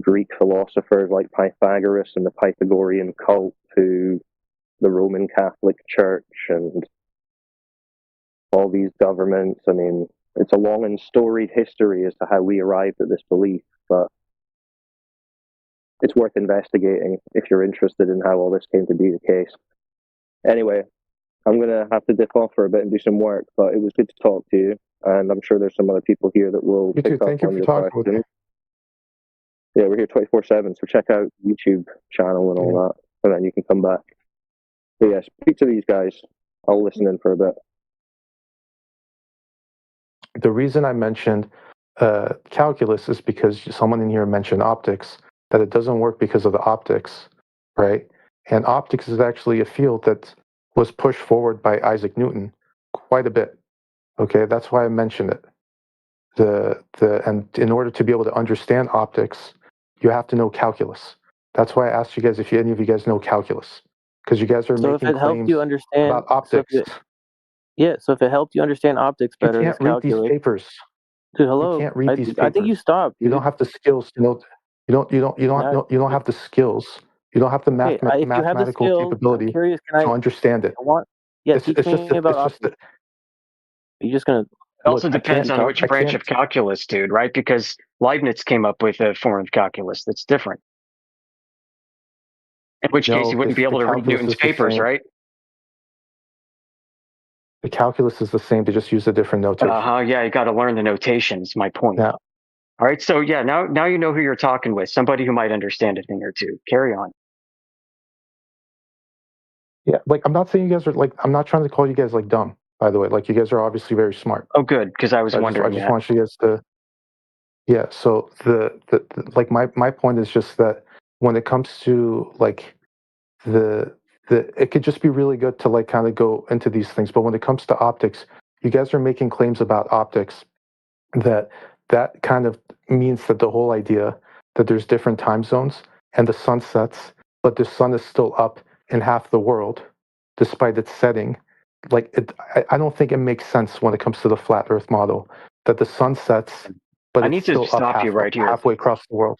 Greek philosophers like Pythagoras and the Pythagorean cult to the Roman Catholic Church and all these governments. I mean, it's a long and storied history as to how we arrived at this belief, but it's worth investigating if you're interested in how all this came to be the case. Anyway, I'm going to have to dip off for a bit and do some work, but it was good to talk to you, and I'm sure there's some other people here that will pick up on your questions. Yeah, we're here 24/7, so check out YouTube channel and all that, and then you can come back. But yeah, speak to these guys. I'll listen in for a bit. The reason I mentioned calculus is because someone in here mentioned optics, that it doesn't work because of the optics, right? And optics is actually a field that was pushed forward by Isaac Newton quite a bit. Okay, that's why I mentioned it. And in order to be able to understand optics, you have to know calculus. That's why I asked you guys if any of you guys know calculus, because you guys are So if making it helped claims you understand about optics. So if it helped you understand optics You better, can't read these papers. Dude, You hello. can't read these papers. I think you stopped. You don't have the skills to know. You don't have the skills. You don't have the Okay, if you have the mathematical skills, I'm capability curious. to understand it. Teach me about optics. You're just gonna. It also Look, I depends can't- on which I branch can't- of calculus, dude, right? Because Leibniz came up with a form of calculus that's different. In which case, you wouldn't be able to read Newton's papers, right? The calculus is the same. They just use a different notation. Yeah, you got to learn the notations. My point. Yeah. All right. So yeah, now you know who you're talking with. Somebody who might understand a thing or two. Carry on. Yeah, like I'm not saying you guys are like. I'm not trying to call you guys like dumb. By the way, like you guys are obviously very smart. Oh, good, because I was wondering. I just want you guys to. Yeah. So the like my point is just that when it comes to like it could just be really good to like kind of go into these things, but when it comes to optics, you guys are making claims about optics that kind of means that the whole idea that there's different time zones and the sun sets, but the sun is still up in half the world despite its setting. Like I don't think it makes sense when it comes to the flat Earth model that the sun sets, but I it's need to still stop up you right here. halfway across the world.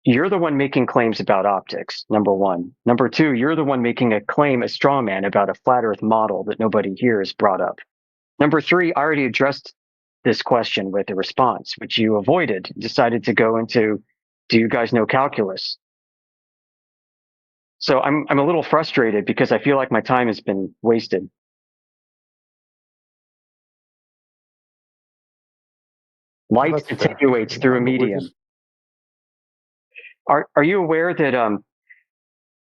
You're the one making claims about optics, number one. Number two, you're the one making a claim, a straw man, about a flat Earth model that nobody here has brought up. Number three, I already addressed this question with a response, which you avoided, decided to go into, do you guys know calculus? So I'm a little frustrated because I feel like my time has been wasted. Light attenuates through a medium. Are you aware that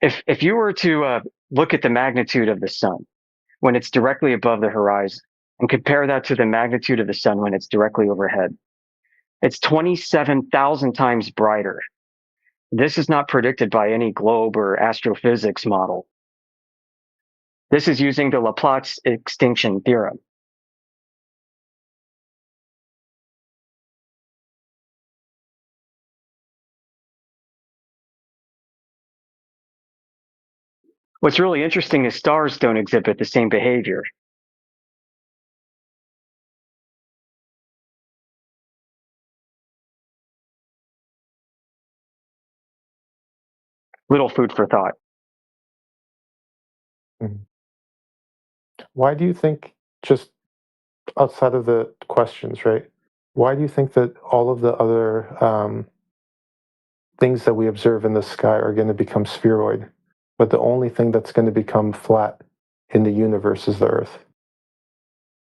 if you were to look at the magnitude of the sun when it's directly above the horizon and compare that to the magnitude of the sun when it's directly overhead, it's 27,000 times brighter. This is not predicted by any globe or astrophysics model. This is using the Laplace extinction theorem. What's really interesting is stars don't exhibit the same behavior. Little food for thought. Why do you think, just outside of the questions, right? Why do you think that all of the other things that we observe in the sky are going to become spheroid, but the only thing that's going to become flat in the universe is the Earth?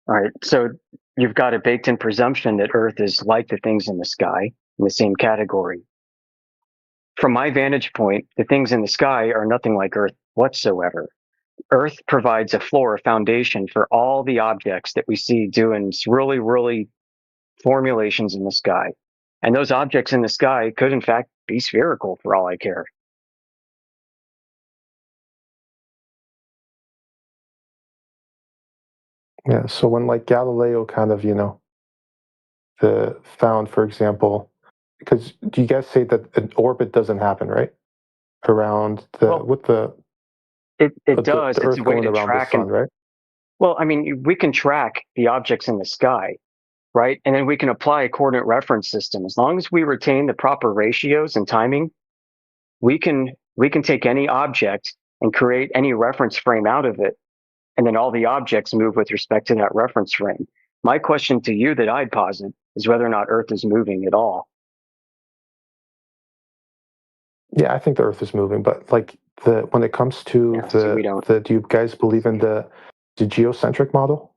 All right, so you've got a baked-in presumption that Earth is like the things in the sky, in the same category. From my vantage point, the things in the sky are nothing like Earth whatsoever. Earth provides a floor, a foundation for all the objects that we see doing really, really formulations in the sky. And those objects in the sky could, in fact, be spherical for all I care. Yeah, so when like Galileo kind of, found, for example, because do you guys say that an orbit doesn't happen, right? Around It does. the It's Earth a way going to around track the sun, right? Well, I mean, we can track the objects in the sky, right? And then we can apply a coordinate reference system. As long as we retain the proper ratios and timing, we can take any object and create any reference frame out of it. And then all the objects move with respect to that reference frame. My question to you that I'd posit is whether or not Earth is moving at all. Yeah, I think the Earth is moving, but like when it comes to do you guys believe in the geocentric model?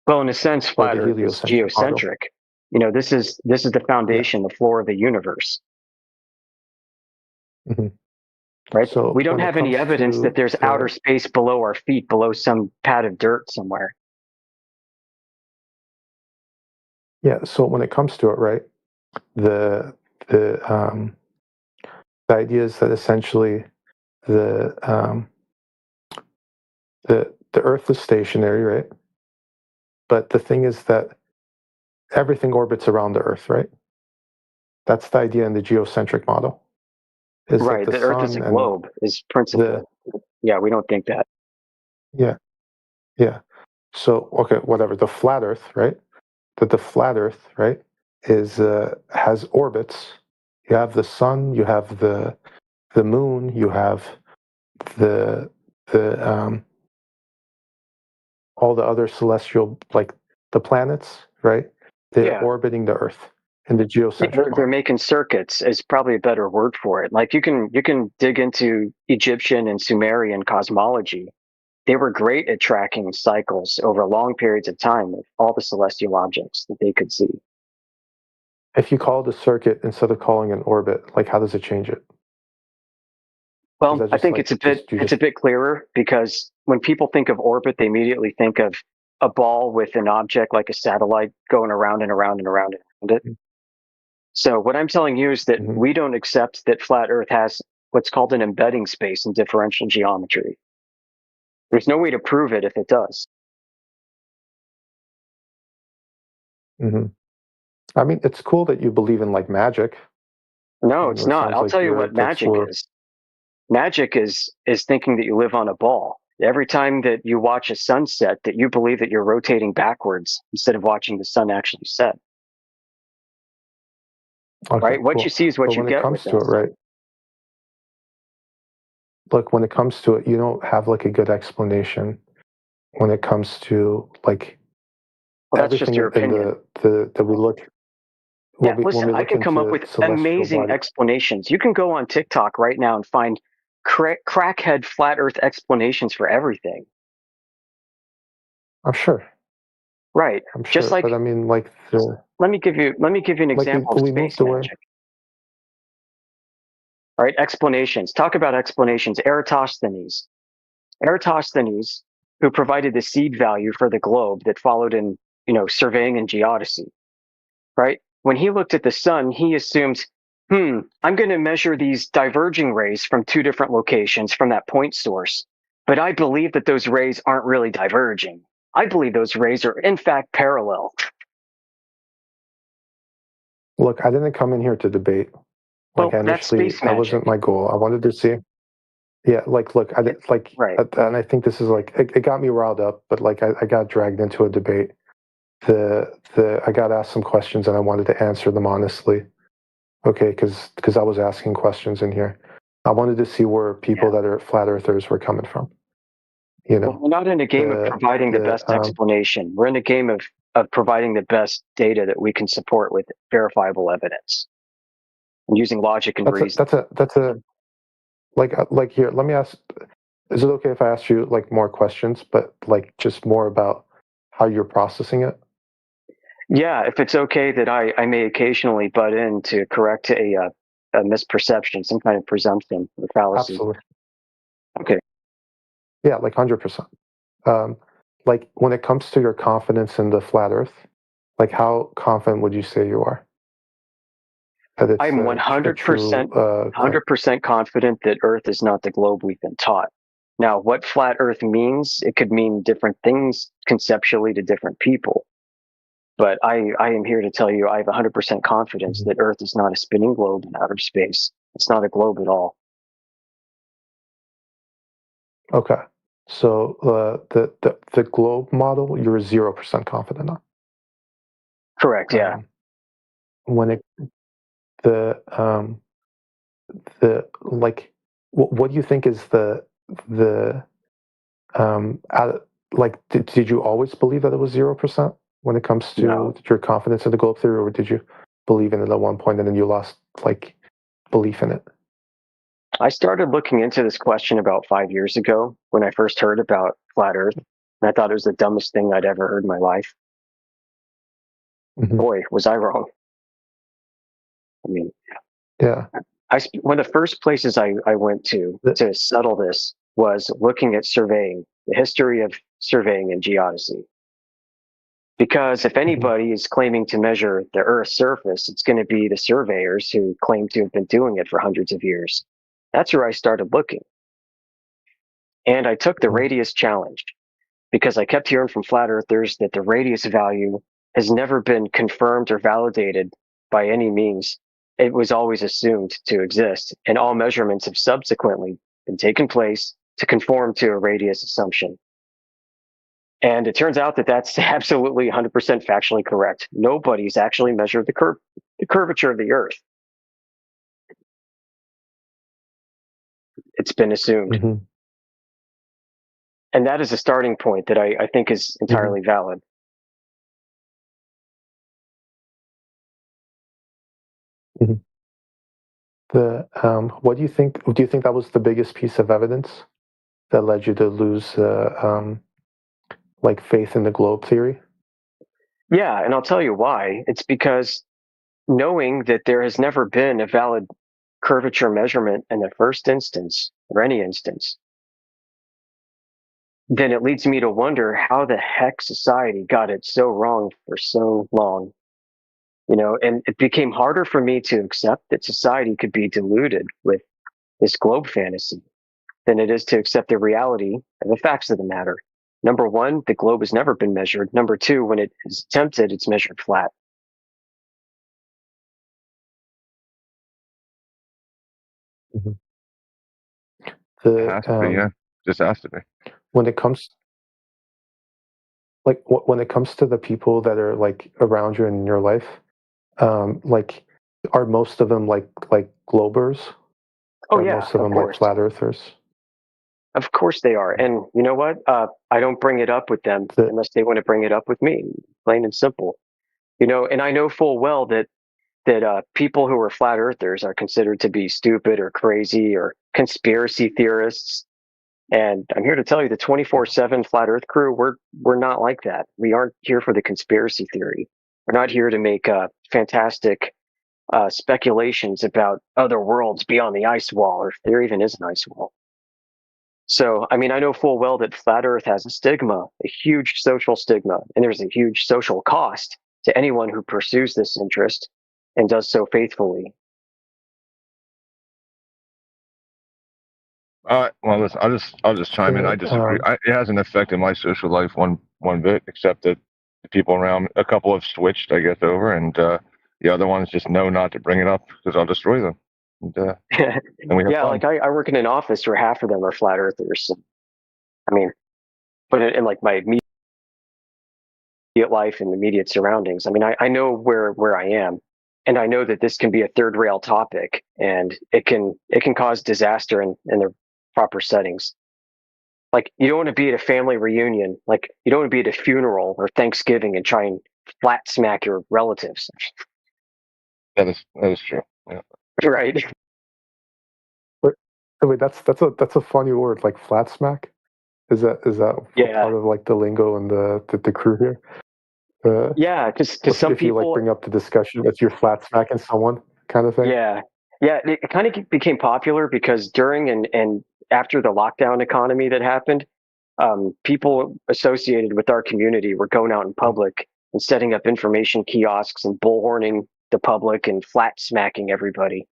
Well, in a sense, flat Earth is geocentric. This is the foundation, the floor of the universe. Mm-hmm. Right? So we don't have any evidence that there's outer space below our feet, below some pad of dirt somewhere. Yeah. So when it comes to it, right, the idea is that essentially the Earth is stationary, right? But the thing is that everything orbits around the Earth, right? That's the idea in the geocentric model. Is right. that The Earth is a globe is principle. Yeah, we don't think that. Yeah. So okay, whatever. The flat Earth, right? That the flat Earth, right, is has orbits. You have the sun, you have the moon, you have the all the other celestial, like the planets, right? They're orbiting the Earth in the geocentric. They're making circuits is probably a better word for it. Like you can dig into Egyptian and Sumerian cosmology. They were great at tracking cycles over long periods of time of all the celestial objects that they could see. If you call it a circuit instead of calling it an orbit, like how does it change it? Well, I think it's a bit clearer because when people think of orbit, they immediately think of a ball with an object like a satellite going around and around and around and around it. So what I'm telling you is that we don't accept that flat Earth has what's called an embedding space in differential geometry. There's no way to prove it if it does. I mean, it's cool that you believe in like magic. No, it's not. I'll tell you what magic is. Magic is thinking that you live on a ball. Every time that you watch a sunset, that you believe that you're rotating backwards instead of watching the sun actually set. Okay, right? What you see is what you get. When it comes to it, right? Look, when it comes to it, you don't have like a good explanation. When it comes to like that's just your opinion. That we look. Yeah, listen, I can come up with amazing explanations. You can go on TikTok right now and find crackhead flat Earth explanations for everything. I'm sure. Right. I'm sure, just like, but I mean, like let me give you an example of space magic. All right, explanations. Talk about explanations. Eratosthenes, who provided the seed value for the globe that followed in, surveying and geodesy, right? When he looked at the sun, he assumed, I'm going to measure these diverging rays from two different locations from that point source. But I believe that those rays aren't really diverging. I believe those rays are in fact parallel. Look, I didn't come in here to debate. Like initially, that wasn't my goal. I wanted to see. Yeah, look, I did right, and I think this is like it got me riled up, but like I got dragged into a debate. I got asked some questions and I wanted to answer them honestly. Okay, because I was asking questions in here. I wanted to see where people that are flat earthers were coming from. Well, we're not in a game of providing the best explanation. We're in a game of providing the best data that we can support with verifiable evidence and using logic and reason. That's a like here. Let me ask. Is it okay if I ask you like more questions, but like just more about how you're processing it? Yeah, if it's okay that I may occasionally butt in to correct a misperception, some kind of presumption or fallacy. Absolutely. Okay. Yeah, like 100%. Like when it comes to your confidence in the flat Earth, like how confident would you say you are? I'm 100% confident that Earth is not the globe we've been taught. Now, what flat Earth means, it could mean different things conceptually to different people. But I am here to tell you I have 100% confidence that Earth is not a spinning globe in outer space. It's not a globe at all. Okay. So the globe model, you're 0% confident on. Correct. Yeah. When it like what do you think is did you always believe that it was 0% when it comes to your confidence in the globe theory, or did you believe in it at one point and then you lost like belief in it? I started looking into this question about 5 years ago when I first heard about flat Earth, and I thought it was the dumbest thing I'd ever heard in my life. Boy, was I wrong. I mean, yeah. One of the first places I went to settle this was looking at surveying, the history of surveying and geodesy. Because if anybody is claiming to measure the Earth's surface, it's going to be the surveyors who claim to have been doing it for hundreds of years. That's where I started looking. And I took the radius challenge because I kept hearing from flat earthers that the radius value has never been confirmed or validated by any means. It was always assumed to exist, and all measurements have subsequently been taken place to conform to a radius assumption. And it turns out that that's absolutely 100% factually correct. Nobody's actually measured the curvature of the Earth. It's been assumed. Mm-hmm. And that is a starting point that I think is entirely valid. Mm-hmm. What do you think? Do you think that was the biggest piece of evidence that led you to lose like faith in the globe theory? Yeah, and I'll tell you why. It's because knowing that there has never been a valid curvature measurement in the first instance, or any instance, then it leads me to wonder how the heck society got it so wrong for so long. You know, and it became harder for me to accept that society could be deluded with this globe fantasy than it is to accept the reality and the facts of the matter. Number one, the globe has never been measured. Number two, when it is attempted, it's measured flat. Mm-hmm. It has to be, yeah. Just has to be. When it comes, like, when it comes to the people that are like around you in your life, like, are most of them like globers? Oh are yeah, most of them like flat earthers? Of course they are. And you know what? I don't bring it up with them unless they want to bring it up with me, plain and simple. You know, and I know full well that people who are flat earthers are considered to be stupid or crazy or conspiracy theorists. And I'm here to tell you the 24/7 flat earth crew, we're not like that. We aren't here for the conspiracy theory. We're not here to make fantastic speculations about other worlds beyond the ice wall, or if there even is an ice wall. So, I mean, I know full well that flat earth has a stigma, a huge social stigma, and there's a huge social cost to anyone who pursues this interest and does so faithfully. Well, listen, I'll just chime in. I disagree. It hasn't affected my social life one bit, except that the people around, a couple have switched, I guess, over, and the other ones just know not to bring it up because I'll destroy them. And we have Yeah, fun. like I work in an office where half of them are flat earthers. I mean, but in like my immediate life and immediate surroundings, I mean, I know where I am, and I know that this can be a third rail topic, and it can cause disaster in the proper settings. Like, you don't want to be at a family reunion, like you don't want to be at a funeral or Thanksgiving and try and flat smack your relatives. That is true. Yeah. Right. Wait, that's a funny word, like flat smack. Is that part of like the lingo and the crew here? Yeah, because some if people you like bring up the discussion that you're flat smacking someone, kind of thing. Yeah, it kind of became popular because during and after the lockdown economy that happened, people associated with our community were going out in public and setting up information kiosks and bullhorning the public and flat smacking everybody.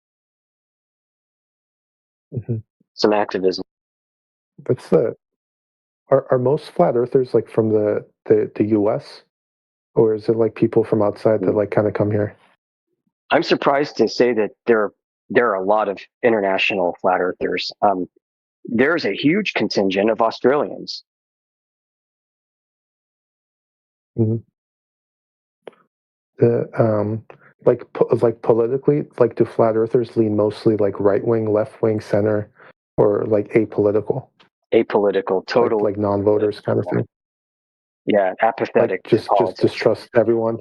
Mm-hmm. Some activism. That's are most flat earthers like from the U.S. or is it like people from outside that like kind of come here? I'm surprised to say that there are a lot of international flat earthers. There's a huge contingent of Australians. Mm-hmm. Like politically, like do flat earthers lean mostly like right wing, left wing, center, or like apolitical? Apolitical, totally. Like non-voters kind of thing. Yeah, apathetic. Like just distrust everyone.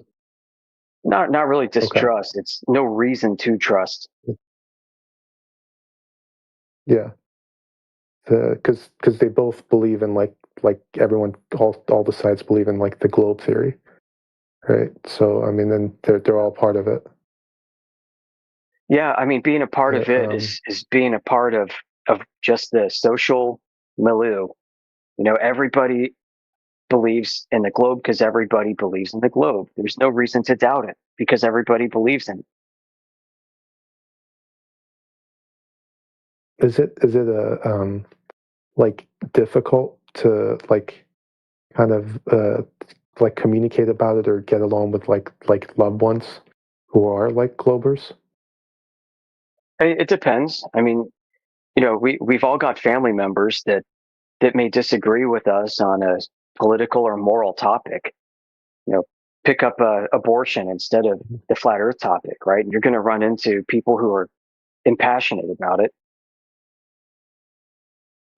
Not really distrust. Okay. It's no reason to trust. Yeah, because they both believe in like everyone, all the sides believe in like the globe theory, right? So I mean, then they're all part of it. Yeah, I mean, being a part of it is being a part of just the social milieu. You know, everybody believes in the globe because everybody believes in the globe. There's no reason to doubt it because everybody believes in it. Is it like difficult to like kind of like communicate about it or get along with like loved ones who are like Globers? It depends. I mean, you know, we've all got family members that may disagree with us on a political or moral topic. You know, pick up abortion instead of the flat Earth topic, right? And you're going to run into people who are impassionate about it.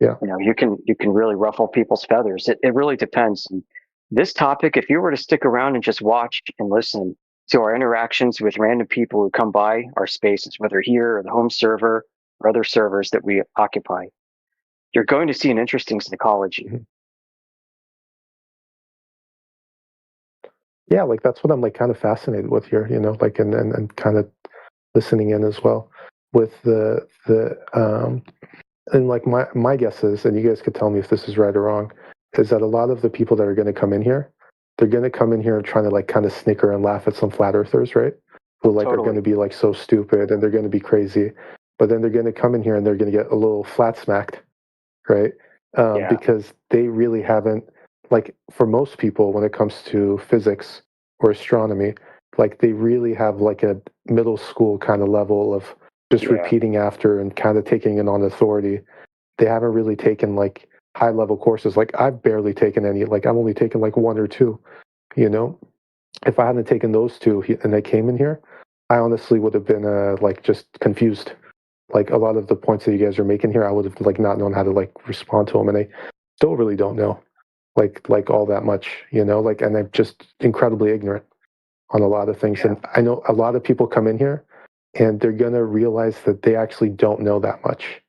Yeah. You know, you can really ruffle people's feathers. It really depends. And this topic, if you were to stick around and just watch and listen to our interactions with random people who come by our spaces, whether here or the home server or other servers that we occupy, you're going to see an interesting psychology. Mm-hmm. Yeah, like that's what I'm like kind of fascinated with here, you know, like and kind of listening in as well with the and like my guess is, and you guys could tell me if this is right or wrong, is that a lot of the people that are going to come in here, they're going to come in here and trying to like kind of snicker and laugh at some flat earthers, right? Who like are going to be like so stupid and they're going to be crazy, but then they're going to come in here and they're going to get a little flat smacked, right? Because they really haven't, like for most people when it comes to physics or astronomy, like they really have like a middle school kind of level of just repeating after and kind of taking it on authority. They haven't really taken like high level courses. Like I've barely taken any, like I've only taken like one or two, you know. If I hadn't taken those two and I came in here, I honestly would have been like just confused. Like a lot of the points that you guys are making here, I would have like not known how to like respond to them, and I still really don't know like all that much, you know, like, and I'm just incredibly ignorant on a lot of things. And I know a lot of people come in here and they're going to realize that they actually don't know that much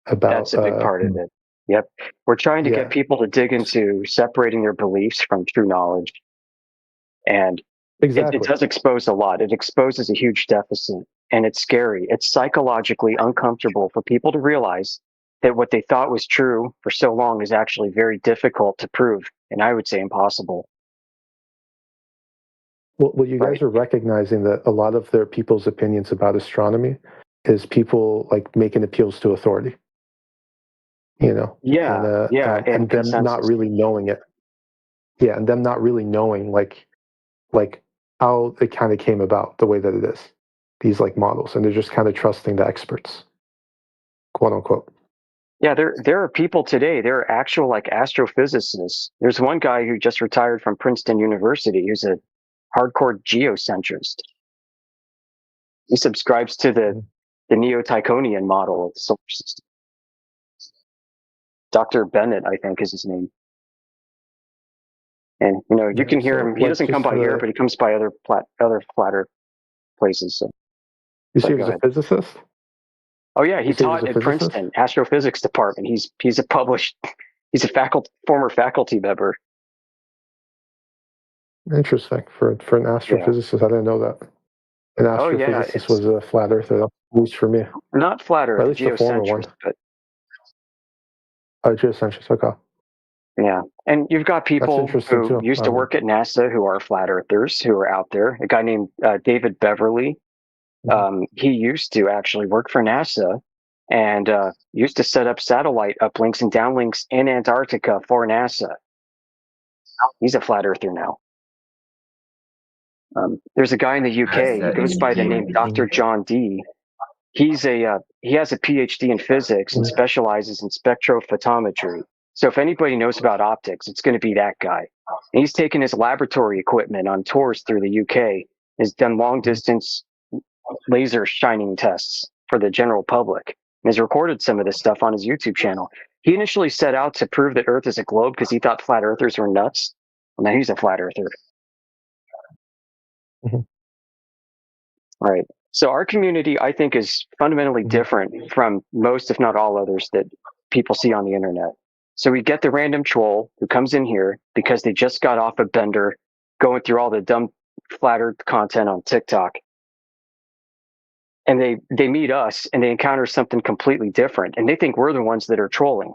about. That's a big part of it. Yep. We're trying to get people to dig into separating their beliefs from true knowledge. And it does expose a lot. It exposes a huge deficit, and it's scary. It's psychologically uncomfortable for people to realize that what they thought was true for so long is actually very difficult to prove, and I would say impossible. Well, you guys are recognizing that a lot of their people's opinions about astronomy is people like making appeals to authority. You know, and them not really knowing it. Yeah, and them not really knowing like how it kind of came about the way that it is. These like models, and they're just kind of trusting the experts, quote unquote. Yeah, there are people today. There are actual like astrophysicists. There's one guy who just retired from Princeton University who's a hardcore geocentrist. He subscribes to the Neo-Tychonian model of the solar system. Dr. Bennett, I think, is his name. And you know, you can hear him. He doesn't come by here, but he comes by other flatter places. So. You see, he was a physicist. Oh yeah, he taught at Princeton astrophysics department. He's a former faculty member. Interesting for an astrophysicist. I didn't know that. An astrophysicist was a flat earther. At least for me. Not flat earth, at least the former one. But geocentric. Okay. Yeah, and you've got people who used to work at NASA who are flat earthers who are out there. A guy named David Beverly. He used to actually work for NASA and used to set up satellite uplinks and downlinks in Antarctica for NASA. He's a flat earther now. There's a guy in the UK who goes by the name Dr. John Dee. He has a PhD in physics and specializes in spectrophotometry. So if anybody knows about optics, it's going to be that guy. And he's taken his laboratory equipment on tours through the UK, has done long distance laser shining tests for the general public, and has recorded some of this stuff on his YouTube channel. He initially set out to prove that Earth is a globe because he thought flat earthers were nuts. Well, now he's a flat earther. Right. So our community, I think, is fundamentally different from most, if not all others that people see on the internet. So we get the random troll who comes in here because they just got off a bender going through all the dumb flat earth content on TikTok. And they meet us and they encounter something completely different. And they think we're the ones that are trolling.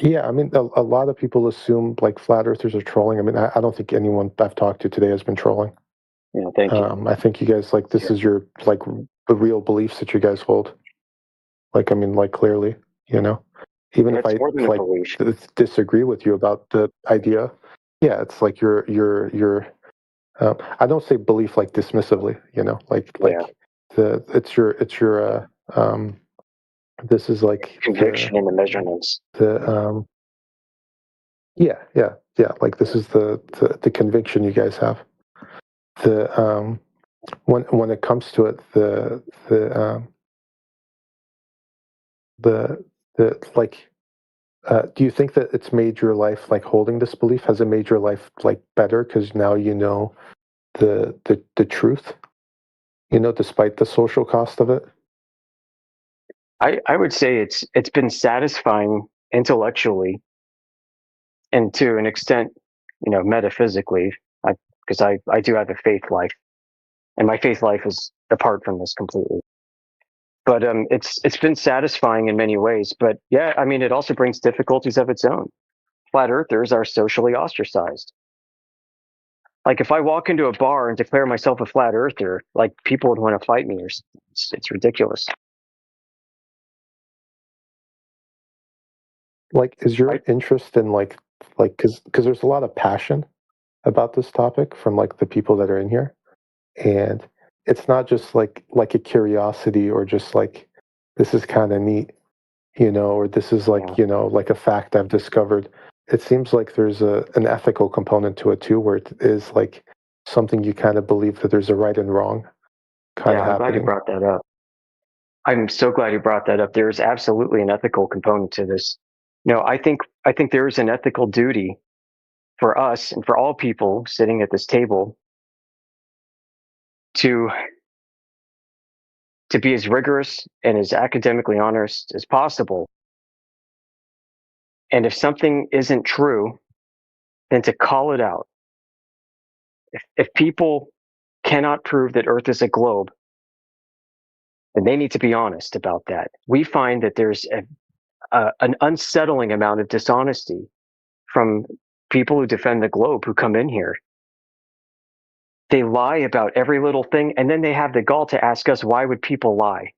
Yeah, I mean, a lot of people assume like flat earthers are trolling. I mean, I don't think anyone I've talked to today has been trolling. Yeah, thank you. I think you guys like this is your like the real beliefs that you guys hold. Like, I mean, like clearly, you know, even Yeah, if I it's more than a like belief. disagree with you about the idea, yeah, it's like your. I don't say belief like dismissively, you know, like it's your this is like Conviction in the measurements. Yeah. Like this is the conviction you guys have. When it comes to it, the like, do you think that it's made your life like holding this belief? Has it made your life like better because now you know the truth? You know, despite the social cost of it. I would say it's been satisfying intellectually, and to an extent, you know, metaphysically, because I do have a faith life, and my faith life is apart from this completely. But it's been satisfying in many ways. But yeah, I mean, it also brings difficulties of its own. Flat earthers are socially ostracized. Like if I walk into a bar and declare myself a flat earther, like people would want to fight me, or it's ridiculous. Like, is your interest in like because there's a lot of passion about this topic from like the people that are in here, and it's not just like a curiosity or just like this is kind of neat, you know, or this is like you know like a fact I've discovered. It seems like there's an ethical component to it too, where it is like something you kind of believe that there's a right and wrong kind of I'm glad you happening. brought that up. I'm so glad you brought that up. There is absolutely an ethical component to this. No, I think there is an ethical duty for us and for all people sitting at this table to be as rigorous and as academically honest as possible. And if something isn't true, then to call it out. If people cannot prove that Earth is a globe, then they need to be honest about that. We find that there's an unsettling amount of dishonesty from people who defend the globe who come in here. They lie about every little thing, and then they have the gall to ask us, why would people lie?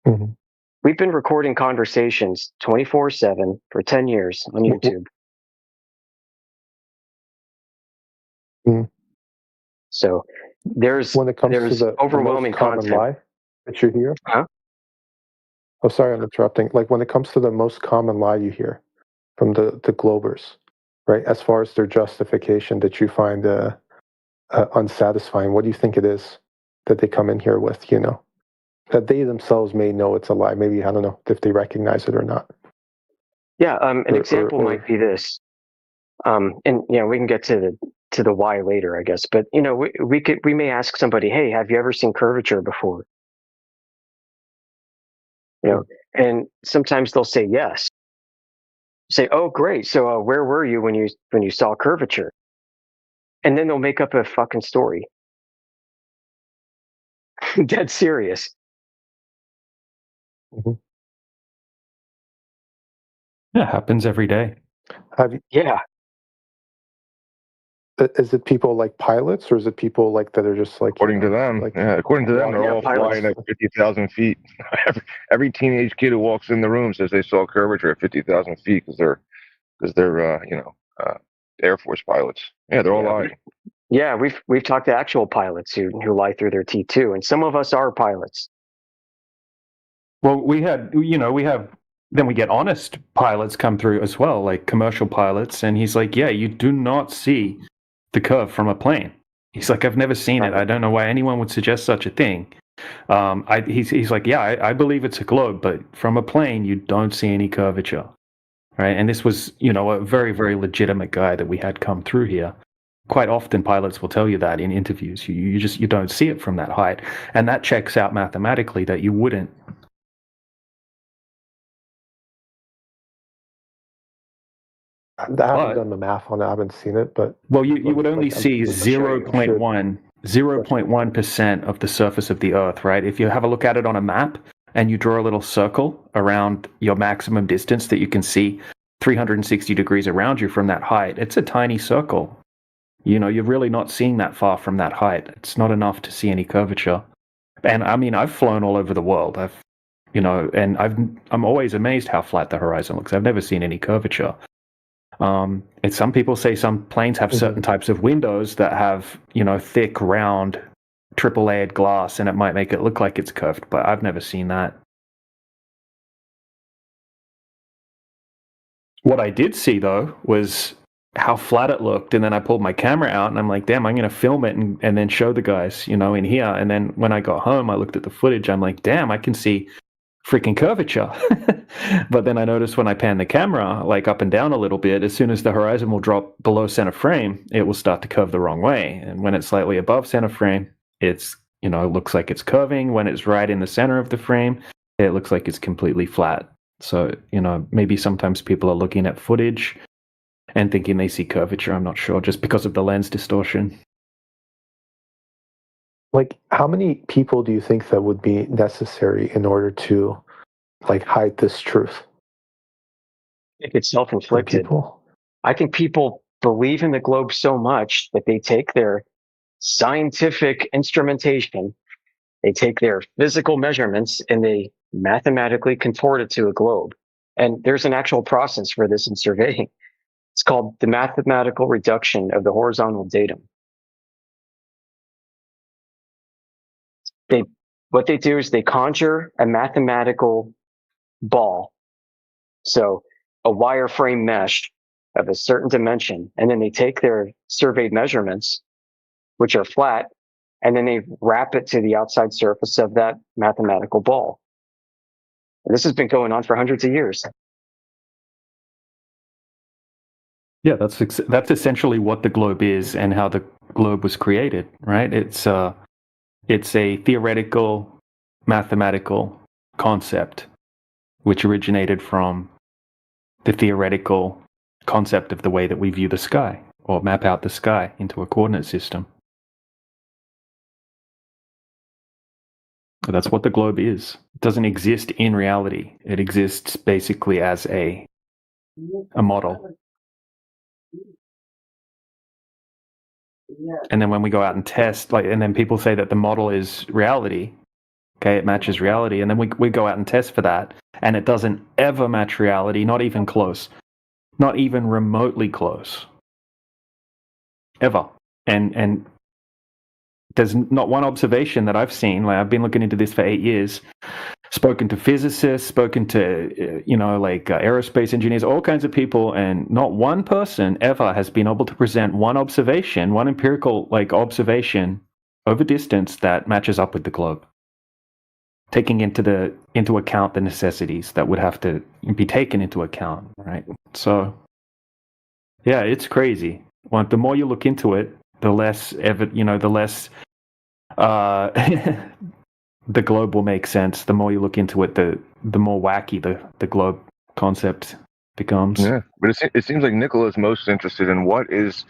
Mm-hmm. We've been recording conversations 24/7 for 10 years on YouTube. Mm-hmm. So there's when it comes to the overwhelming most common content. lie that you hear. Huh? Oh, sorry, I'm interrupting. Like when it comes to the most common lie you hear from the Globers, right? As far as their justification that you find unsatisfying, what do you think it is that they come in here with? You know, that they themselves may know it's a lie. Maybe I don't know if they recognize it or not. Yeah, an example might be this, and you know we can get to the why later, I guess. But you know we may ask somebody, hey, have you ever seen curvature before? You know, and sometimes they'll say yes. Say, oh, great. So where were you when you saw curvature? And then they'll make up a fucking story. Dead serious. Mm-hmm. Yeah, happens every day. Have you? Yeah. Is it people like pilots, or is it people like that are just like? According to them, according to them, they're all flying at 50,000 feet. Every teenage kid who walks in the room says they saw curvature at 50,000 feet because they're Air Force pilots. Yeah, they're all lying. Yeah, we've talked to actual pilots who lie through their teeth too, and some of us are pilots. Well, we have then we get honest pilots come through as well, like commercial pilots, and he's like, yeah, you do not see the curve from a plane. He's like, I've never seen it. I don't know why anyone would suggest such a thing. He's like, yeah, I believe it's a globe, but from a plane, you don't see any curvature, right? And this was, a very, very legitimate guy that we had come through here. Quite often, pilots will tell you that in interviews. You don't see it from that height, and that checks out mathematically that you wouldn't. I haven't done the math on it. I haven't seen it, but you would only see 0.1% of the surface of the Earth, right? If you have a look at it on a map and you draw a little circle around your maximum distance that you can see 360 degrees around you from that height, it's a tiny circle. You know, you're really not seeing that far from that height. It's not enough to see any curvature. And I mean, I've flown all over the world. I'm always amazed how flat the horizon looks. I've never seen any curvature. Some people say some planes have certain types of windows that have, thick, round, triple layered glass, and it might make it look like it's curved, but I've never seen that. What I did see, though, was how flat it looked, and then I pulled my camera out, and I'm like, damn, I'm going to film it and then show the guys, in here. And then when I got home, I looked at the footage, I'm like, damn, I can see freaking curvature. But then I noticed when I pan the camera, like up and down a little bit, as soon as the horizon will drop below center frame, it will start to curve the wrong way. And when it's slightly above center frame, it's, it looks like it's curving. When it's right in the center of the frame, it looks like it's completely flat. So, maybe sometimes people are looking at footage and thinking they see curvature. I'm not sure, just because of the lens distortion. Like, how many people do you think that would be necessary in order to, hide this truth? If it's self-inflicted. I think people believe in the globe so much that they take their scientific instrumentation, they take their physical measurements, and they mathematically contort it to a globe. And there's an actual process for this in surveying. It's called the mathematical reduction of the horizontal datum. What they do is they conjure a mathematical ball, so a wireframe mesh of a certain dimension, and then they take their surveyed measurements, which are flat, and then they wrap it to the outside surface of that mathematical ball. And this has been going on for hundreds of years. Yeah, that's essentially what the globe is and how the globe was created, right? It's a theoretical, mathematical concept which originated from the theoretical concept of the way that we view the sky or map out the sky into a coordinate system. That's what the globe is. It doesn't exist in reality. It exists basically as a model. And then when we go out and test, and then people say that the model is reality, okay, it matches reality, and then we go out and test for that, and it doesn't ever match reality, not even close, not even remotely close, ever. And there's not one observation that I've seen. I've been looking into this for 8 years, spoken to physicists, spoken to, aerospace engineers, all kinds of people, and not one person ever has been able to present one observation, one empirical, observation over distance that matches up with the globe, taking into account the necessities that would have to be taken into account, right? So, yeah, it's crazy. The more you look into it, the less the globe will make sense. The more you look into it, the more wacky the globe concept becomes. Yeah, but it seems like Nicola's most interested in what is,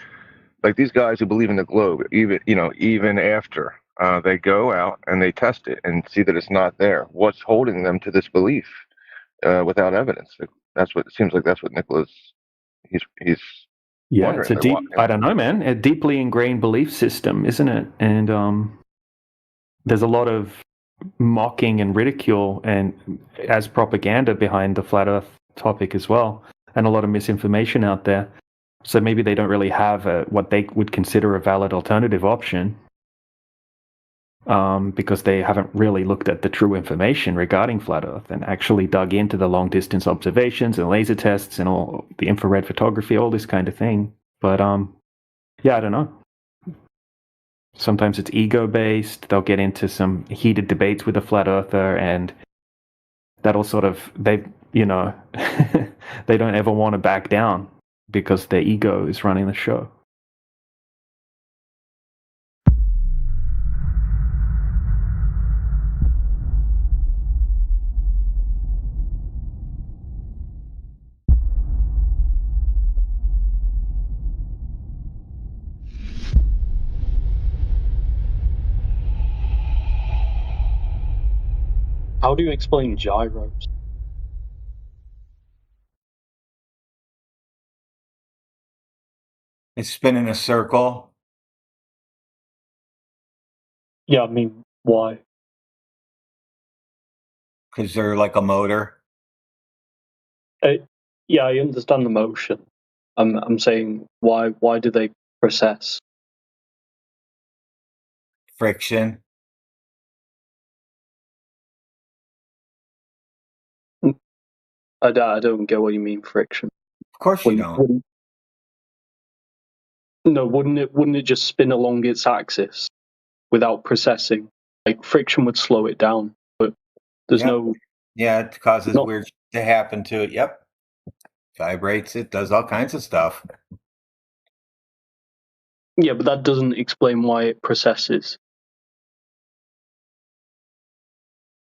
these guys who believe in the globe, even after they go out and they test it and see that it's not there. What's holding them to this belief without evidence? That's what it seems like. That's what Nicola's he's. Yeah, it's I don't know, man, a deeply ingrained belief system, isn't it? And there's a lot of mocking and ridicule and as propaganda behind the flat earth topic as well, and a lot of misinformation out there. So maybe they don't really have what they would consider a valid alternative option, because they haven't really looked at the true information regarding flat earth and actually dug into the long distance observations and laser tests and all the infrared photography, all this kind of thing. But yeah, I don't know. Sometimes it's ego-based. They'll get into some heated debates with a flat earther, and that'll sort of, they don't ever want to back down because their ego is running the show. How do you explain gyros? It's spinning in a circle. Yeah, I mean, why? Because they're like a motor. Yeah, I understand the motion. I'm saying why do they precess? Friction. I don't get what you mean friction. Of course you don't. Wouldn't it just spin along its axis without precessing? Like friction would slow it down, but there's Yep. no. Yeah, it causes No. weird shit to happen to it. Yep. Vibrates it, does all kinds of stuff. Yeah, but that doesn't explain why it precesses.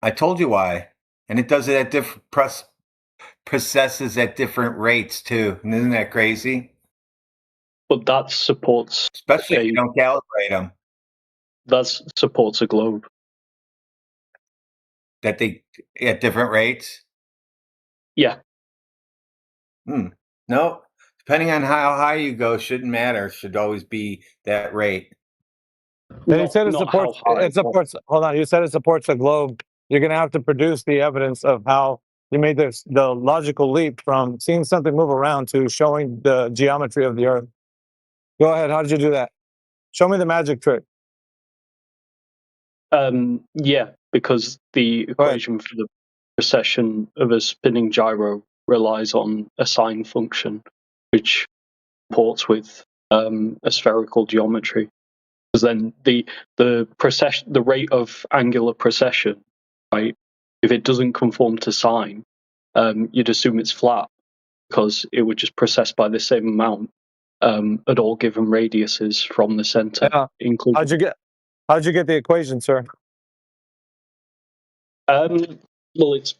I told you why. And it does it at different processes at different rates too. And isn't that crazy? But that supports, especially if you don't calibrate them. That supports a globe. That they at different rates. Yeah. No, depending on how high you go, shouldn't matter. Should always be that rate. And you said it supports. It supports. Hold on. You said it supports a globe. You're going to have to produce the evidence of how you made the logical leap from seeing something move around to showing the geometry of the Earth. Go ahead. How did you do that? Show me the magic trick. Yeah, because the equation for the precession of a spinning gyro relies on a sine function, which comports with a spherical geometry. Because then the rate of angular precession, right? If it doesn't conform to sine, you'd assume it's flat because it would just precess by the same amount at all given radiuses from the center. Yeah. How'd you get the equation, sir? Well, it's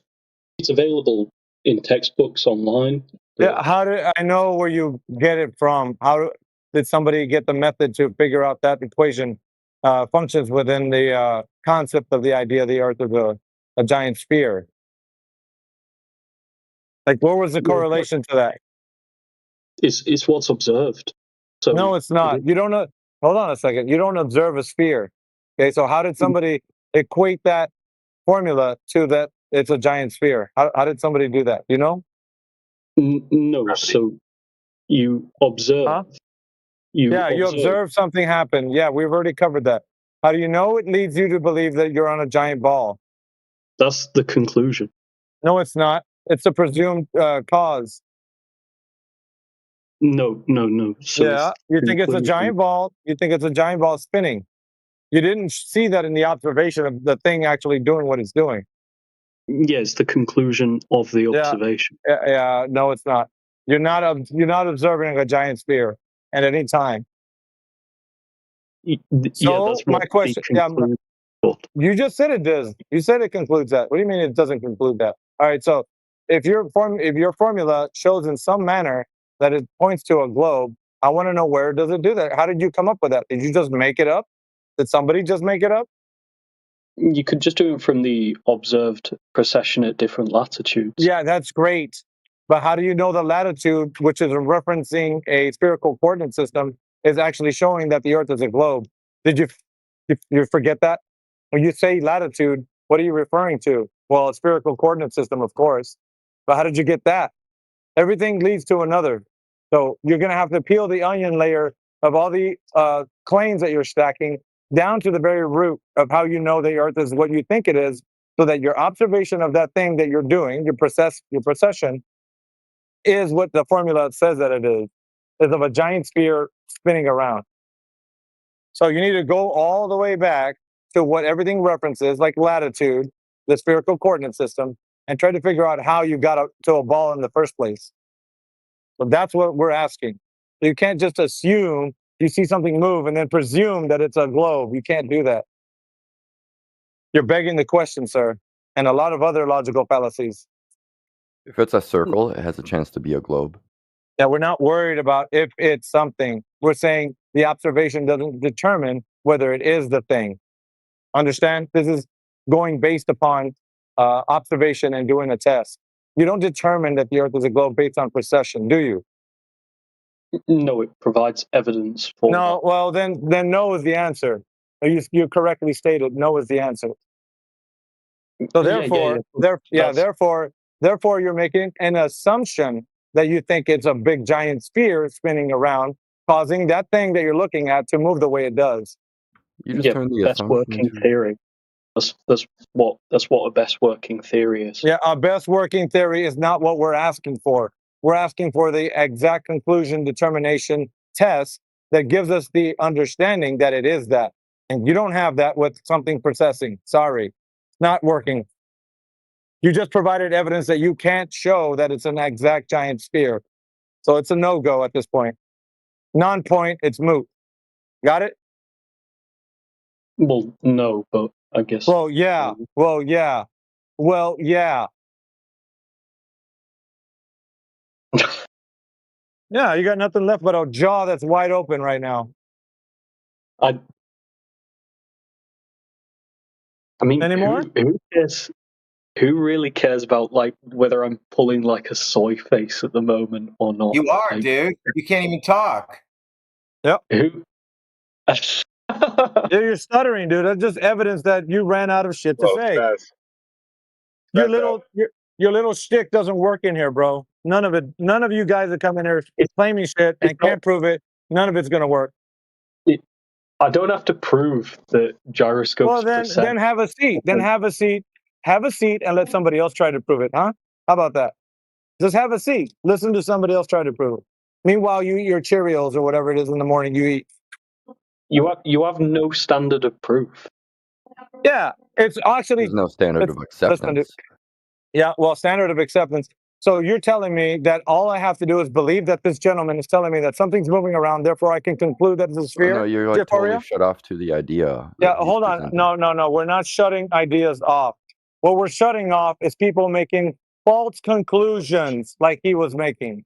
available in textbooks online. Yeah. How did I know where you get it from? How did somebody get the method to figure out that equation functions within the concept of the idea of the Earth as a giant sphere? Like, where was the correlation to that? It's what's observed. So no, it's not. You don't know. Hold on a second. You don't observe a sphere. Okay, so how did somebody equate that formula to that it's a giant sphere? How did somebody do that? You know? No. So you observe. Huh? You observe something happen. Yeah, we've already covered that. How do you know it leads you to believe that you're on a giant ball? That's the conclusion. No, it's not. It's a presumed cause. No. So yeah, you think it's a giant ball. You think it's a giant ball spinning. You didn't see that in the observation of the thing actually doing what it's doing. Yeah, it's the conclusion of the observation. Yeah, no, it's not. You're not observing a giant sphere at any time. So that's my question, you just said it does. You said it concludes that. What do you mean it doesn't conclude that? All right, so if your formula shows in some manner that it points to a globe, I want to know where does it do that? How did you come up with that? Did you just make it up? Did somebody just make it up? You could just do it from the observed precession at different latitudes. Yeah, that's great. But how do you know the latitude, which is referencing a spherical coordinate system, is actually showing that the Earth is a globe? Did you forget that? When you say latitude, what are you referring to? Well, a spherical coordinate system, of course. But how did you get that? Everything leads to another. So you're going to have to peel the onion layer of all the claims that you're stacking down to the very root of how you know the Earth is what you think it is, so that your observation of that thing that you're doing, your precession, is what the formula says that it is of a giant sphere spinning around. So you need to go all the way back to what everything references, like latitude, the spherical coordinate system, and try to figure out how you got to a ball in the first place. So that's what we're asking. You can't just assume you see something move and then presume that it's a globe. You can't do that. You're begging the question, sir, and a lot of other logical fallacies. If it's a circle, it has a chance to be a globe. Yeah, we're not worried about if it's something. We're saying the observation doesn't determine whether it is the thing. Understand? This is going based upon observation and doing a test. You don't determine that the Earth is a globe based on precession, do you? No, it provides evidence for No. Well, then no is the answer. You correctly stated no is the answer. So therefore, you're making an assumption that you think it's a big giant sphere spinning around, causing that thing that you're looking at to move the way it does. You just turned the best working theory. That's what a best working theory is. Yeah, our best working theory is not what we're asking for. We're asking for the exact conclusion determination test that gives us the understanding that it is that. And you don't have that with something processing. Sorry, it's not working. You just provided evidence that you can't show that it's an exact giant sphere. So it's a no-go at this point. Non-point, it's moot. Got it? Well, no, but I guess. Well, yeah. Well, yeah. Well, yeah. Yeah, you got nothing left but a jaw that's wide open right now. I mean, Any more? Who cares? Who really cares about like whether I'm pulling like a soy face at the moment or not? You are, like, dude. You can't even talk. Yep. Who? Yeah, you're stuttering, dude. That's just evidence that you ran out of shit to say. Your little shtick doesn't work in here, bro. None of it. None of you guys that come in here claiming shit and can't prove it. None of it's gonna work. I don't have to prove that gyroscopes. Well, then have a seat. Then have a seat. Have a seat and let somebody else try to prove it, huh? How about that? Just have a seat. Listen to somebody else try to prove it. Meanwhile, you eat your Cheerios or whatever it is in the morning you eat. You have no standard of proof. Yeah, it's actually There's no standard of acceptance. Yeah, well, standard of acceptance. So you're telling me that all I have to do is believe that this gentleman is telling me that something's moving around, therefore I can conclude that it's a sphere? No, you're like totally shut off to the idea. Yeah, hold on. No. We're not shutting ideas off. What we're shutting off is people making false conclusions like he was making.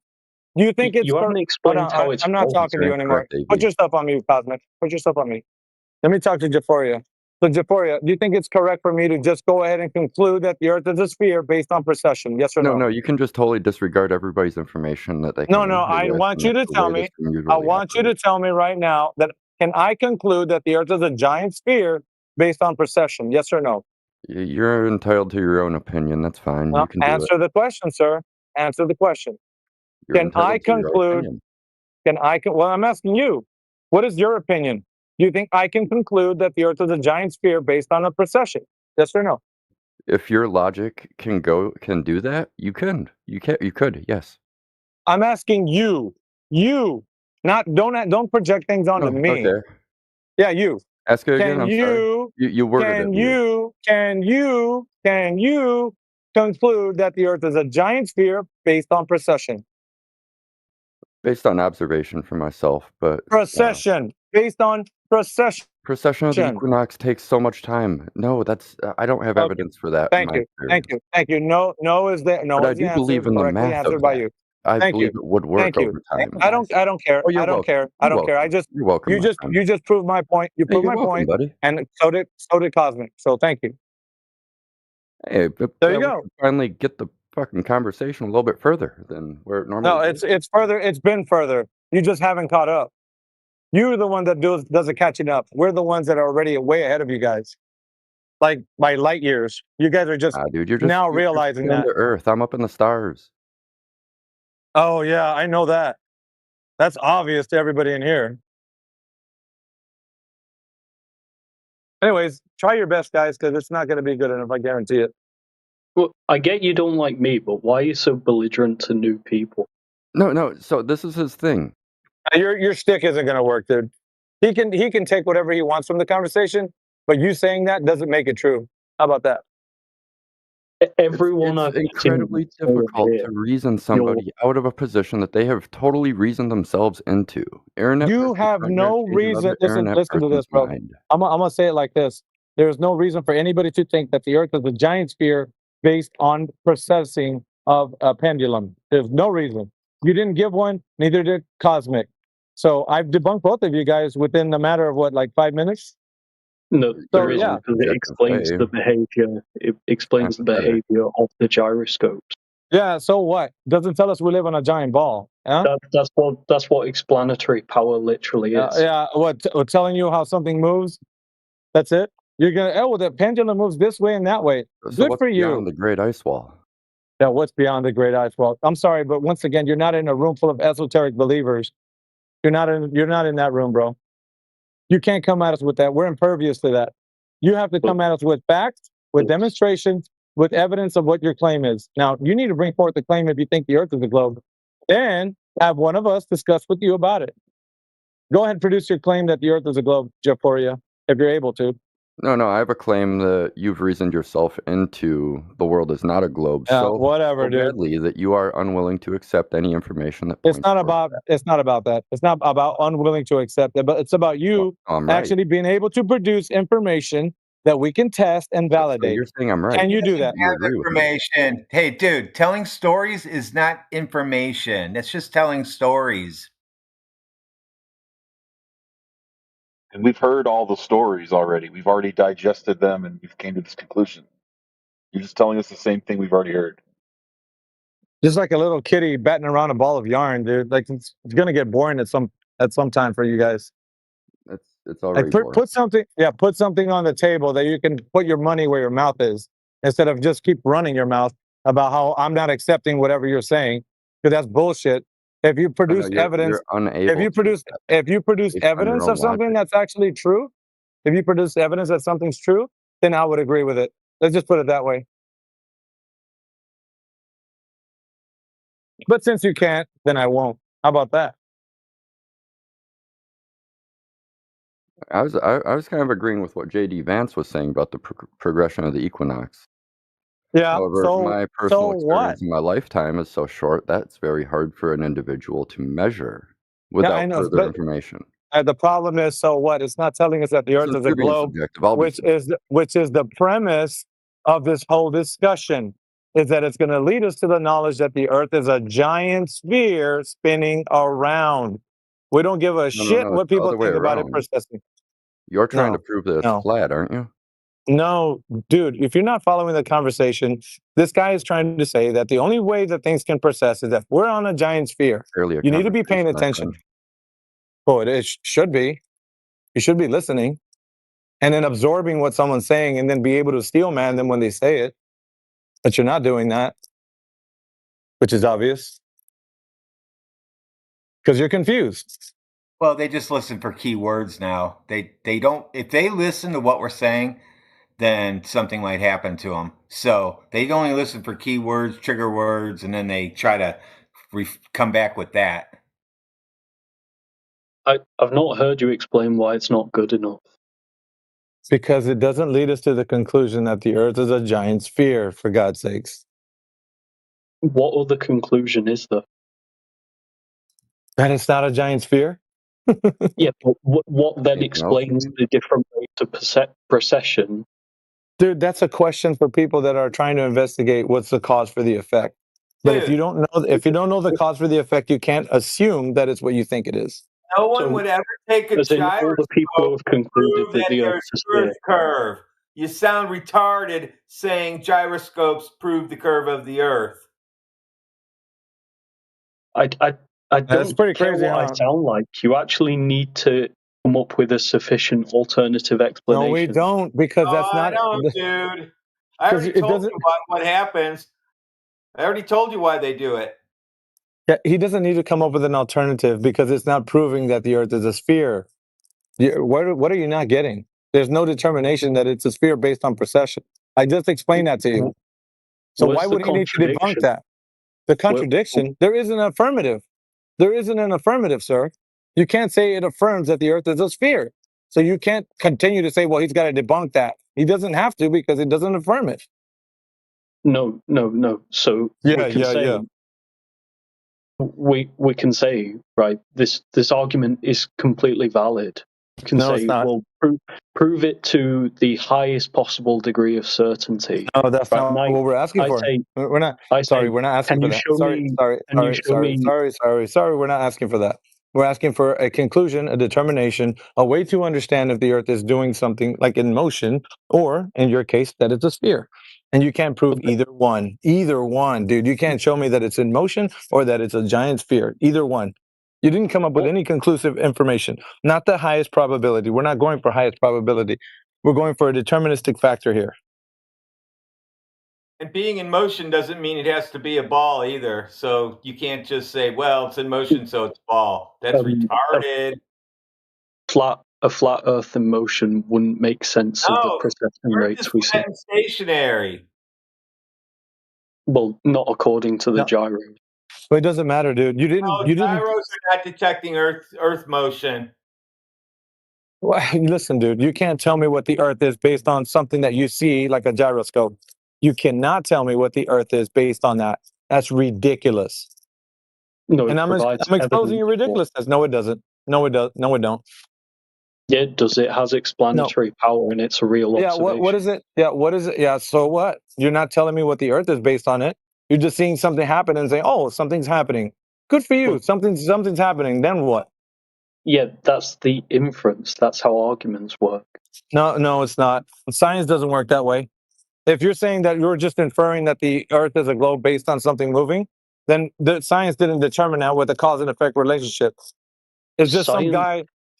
Do you think it's... You haven't explained how it's I'm not false. talking to you anymore. Incorrect, Put your stuff on me, Cosmic. Put your stuff on me. Let me talk to Jaforia. So Jaforia, do you think it's correct for me to just go ahead and conclude that the Earth is a sphere based on precession? Yes or no? No, you can just totally disregard everybody's information that they. No, I want you to tell me. I want you to tell me right now that can I conclude that the Earth is a giant sphere based on precession? Yes or no? You're entitled to your own opinion. That's fine. Well, You can do answer the question, sir. Answer the question. You're Can I entitled to your own conclude? opinion. Well, I'm asking you. What is your opinion? Do you think I can conclude that the Earth is a giant sphere based on a precession? Yes or no? If your logic can do that, you can. You could. Yes. I'm asking you. You. Don't project things onto me. Okay. Yeah, you. Ask it again. I'm sorry. You worded it. Can you conclude that the Earth is a giant sphere based on precession? Based on observation for myself, but precession. Based on precession. Precession of the equinox takes so much time. No, that's I don't have evidence for that. Thank you. No is there. No, but I do believe in the math of that. I believe it would work over time. I don't care. Oh, you're I don't care. I don't care. You're welcome. You just proved my point. You proved my point, buddy. And so did Cosmic. So thank you. Hey, but there you go. Finally, get the fucking conversation a little bit further than where it normally. No, it's further. It's been further. You just haven't caught up. You're the one that does the catching up. We're the ones that are already way ahead of you guys, like by light years. You guys are just, dude, you're now realizing that. The Earth. I'm up in the stars. Oh yeah, I know that. That's obvious to everybody in here. Anyways, try your best, guys, because it's not going to be good enough. I guarantee it. Well, I get you don't like me, but why are you so belligerent to new people? No. So this is his thing. Your stick isn't going to work, dude. He can take whatever he wants from the conversation, but you saying that doesn't make it true. How about that? Everyone, it's incredibly difficult to reason somebody out of a position that they have totally reasoned themselves into. You have no reason. Listen to this, bro. I'm gonna say it like this. There is no reason for anybody to think that the Earth is a giant sphere based on processing of a pendulum. There's no reason. You didn't give one, neither did Cosmic. So I've debunked both of you guys within a matter of what, like 5 minutes? No, So, there isn't, yeah. because it explains the behavior. It explains the behavior of the gyroscopes. Yeah, so what? Doesn't tell us we live on a giant ball. Huh? That's what explanatory power literally is. Yeah, what telling you how something moves? That's it. You're gonna well the pendulum moves this way and that way. So Good what's for you. beyond the Great Ice Wall? Yeah, what's beyond the Great Ice Wall? I'm sorry, but once again, you're not in a room full of esoteric believers. You're not in that room, bro. You can't come at us with that. We're impervious to that. You have to come at us with facts, with demonstrations, with evidence of what your claim is. Now, you need to bring forth the claim if you think the Earth is a globe. Then have one of us discuss with you about it. Go ahead and produce your claim that the Earth is a globe, Jeporia, if you're able to. No, I have a claim that you've reasoned yourself into the world is not a globe so whatever, dude. badly that you are unwilling to accept any information that It's points not toward about that. it's not about that. It's not about unwilling to accept it, but it's about you I'm right. actually being able to produce information that we can test and validate. you're saying I'm right. Can you do that? You agree with me. Information. Hey, dude, telling stories is not information. That's just telling stories. And we've heard all the stories already. We've already digested them, and we've came to this conclusion. You're just telling us the same thing we've already heard. Just like a little kitty batting around a ball of yarn, dude. Like it's gonna get boring at some time for you guys. It's already Like boring. put something on the table that you can put your money where your mouth is, instead of just keep running your mouth about how I'm not accepting whatever you're saying, because that's bullshit. If you produce evidence, you're unable if you produce based on your evidence own of something logic. that's actually true, if you produce evidence that something's true, then I would agree with it. Let's just put it that way. But since you can't, then I won't. How about that? I was kind of agreeing with what J.D. Vance was saying about the progression of the equinox. Yeah. However, So my personal what? experience in my lifetime is so short that's very hard for an individual to measure without I know, further but information. The problem is, so what? It's not telling us that the Earth is a Since you're being globe, subjective, I'll be which is the premise of this whole discussion. Is that it's going to lead us to the knowledge that the Earth is a giant sphere spinning around. We don't give a shit No, what it's the people other way think about it around. processing. You're trying to No, prove that it's no. flat, aren't you? No, dude, if you're not following the conversation, this guy is trying to say that the only way that things can process is that we're on a giant sphere. Barely a You need to be paying conversation, my attention. friend. Oh, it should be. You should be listening and then absorbing what someone's saying and then be able to steel man them when they say it. But you're not doing that, which is obvious because you're confused. Well, they just listen for keywords now. They don't. If they listen to what we're saying, then something might happen to them. So they only listen for keywords, trigger words, and then they try to come back with that. I've not heard you explain why it's not good enough. Because it doesn't lead us to the conclusion that the Earth is a giant sphere, for God's sakes. What other conclusion is there? That it's not a giant sphere? Yeah, but what then explains the different rates of precession? Dude, that's a question for people that are trying to investigate what's the cause for the effect. But if you don't know the cause for the effect, you can't assume that it's what you think it is. No one would ever take a As in all gyroscope the people who have concluded prove that that the Earth there's is a sphere. curve. You sound retarded saying gyroscopes prove the curve of the Earth. I don't That's pretty care crazy, what I huh? sound like. You actually need to come up with a sufficient alternative explanation. No, we don't, because No, that's I not. don't, dude. I 'Cause already it told doesn't- you what happens. I already told you why they do it. Yeah, he doesn't need to come up with an alternative because it's not proving that the Earth is a sphere. What are you not getting? There's no determination that it's a sphere based on precession. I just explained that to you. So Where's why the would he need to debunk contradiction? that? The contradiction, there is an affirmative. There isn't an affirmative, sir. You can't say it affirms that the Earth is a sphere. So you can't continue to say, well, he's got to debunk that. He doesn't have to because it doesn't affirm it. No. So we can say we can say, right, this argument is completely valid. You can No, say, it's not. well, prove it to the highest possible degree of certainty. No, that's Right, not what we're asking for. We're not. Sorry, we're not asking can for you that. show me? Can you show me? Sorry. We're not asking for that. We're asking for a conclusion, a determination, a way to understand if the Earth is doing something like in motion, or in your case, that it's a sphere. And you can't prove either one. Either one, dude. You can't show me that it's in motion or that it's a giant sphere. Either one. You didn't come up with any conclusive information. Not the highest probability. We're not going for highest probability. We're going for a deterministic factor here. And being in motion doesn't mean it has to be a ball either. So you can't just say, well, it's in motion, so it's a ball. That's retarded. A flat Earth in motion wouldn't make sense of the No, processing Earth rates is we see. flat and stationary. Well, not according to the gyro. But it doesn't matter, dude. You didn't. No, You didn't. gyros are not detecting Earth motion. Well, listen, dude. You can't tell me what the Earth is based on something that you see, like a gyroscope. You cannot tell me what the Earth is based on that. That's ridiculous. No, and I'm exposing your ridiculousness. No, it doesn't. No, it does. No, it don't. Yeah, it does. It has explanatory power, and it's a real observation. Yeah. What is it? Yeah. What is it? Yeah. So what? You're not telling me what the Earth is based on it. You're just seeing something happen and saying, "Oh, something's happening." Good for you. Something's happening. Then what? Yeah, that's the inference. That's how arguments work. No, it's not. Science doesn't work that way. If you're saying that you're just inferring that the Earth is a globe based on something moving, then the science didn't determine that with a cause and effect relationship. It's just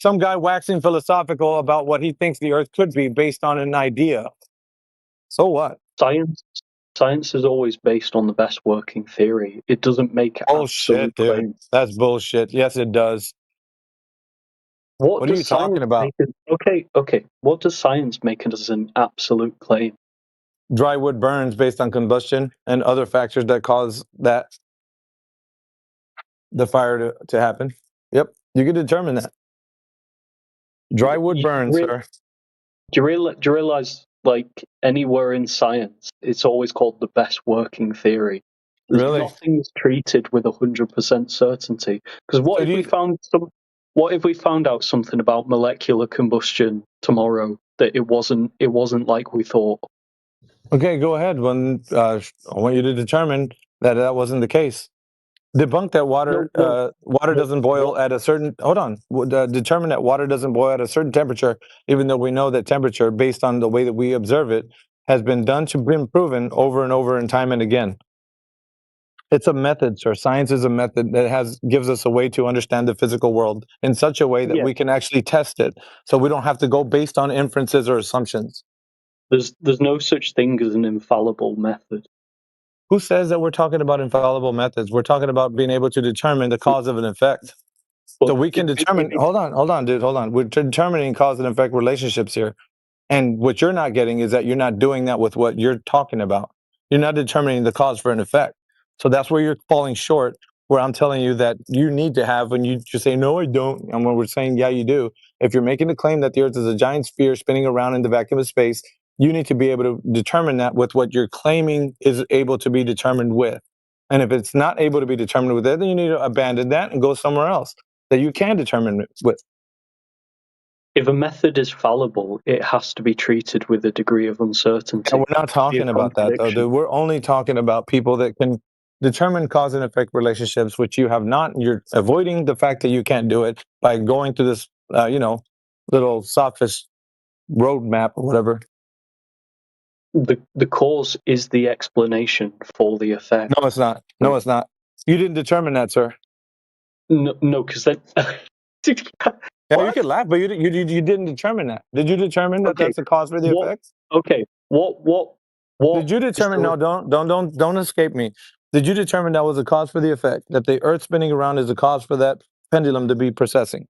some guy waxing philosophical about what he thinks the Earth could be based on an idea. So what? Science is always based on the best working theory. It doesn't make bullshit, dude. claims. That's bullshit. Yes, it does. What are you talking about? Okay. What does science make it as an absolute claim? Dry wood burns based on combustion and other factors that cause the fire to happen. Yep, you can determine that. Dry wood burns, sir. Do you realize, like, anywhere in science, it's always called the best working theory? Really? Nothing's treated with 100% certainty. Because what if we found out something about molecular combustion tomorrow that it wasn't like we thought? Okay, go ahead. I want you to determine that wasn't the case. Debunk that water doesn't boil at a certain. Hold on. Determine that water doesn't boil at a certain temperature, even though we know that temperature, based on the way that we observe it, has been proven over and over and time and again. It's a method, sir. Science is a method that gives us a way to understand the physical world in such a way that we can actually test it, so we don't have to go based on inferences or assumptions. There's no such thing as an infallible method. Who says that we're talking about infallible methods? We're talking about being able to determine the cause of an effect. So we can determine. Hold on, dude. Hold on. We're determining cause and effect relationships here. And what you're not getting is that you're not doing that with what you're talking about. You're not determining the cause for an effect. So that's where you're falling short, where I'm telling you that you need to have, when you just say, no, I don't. And when we're saying, yeah, you do. If you're making the claim that the Earth is a giant sphere spinning around in the vacuum of space, you need to be able to determine that with what you're claiming is able to be determined with. And if it's not able to be determined with it, then you need to abandon that and go somewhere else that you can determine it with. If a method is fallible, it has to be treated with a degree of uncertainty. And we're not talking about that, though, dude. We're only talking about people that can determine cause and effect relationships, which you have not. You're avoiding the fact that you can't do it by going through this, little sophist roadmap or whatever. The cause is the explanation for the effect. No, it's not. No, it's not. You didn't determine that, sir. No, because then. Yeah, you could laugh, but you didn't determine that. Did you determine that that's the cause for the effects? Okay. What? Did you determine? No, don't escape me. Did you determine that was a cause for the effect? That the Earth spinning around is a cause for that pendulum to be precessing?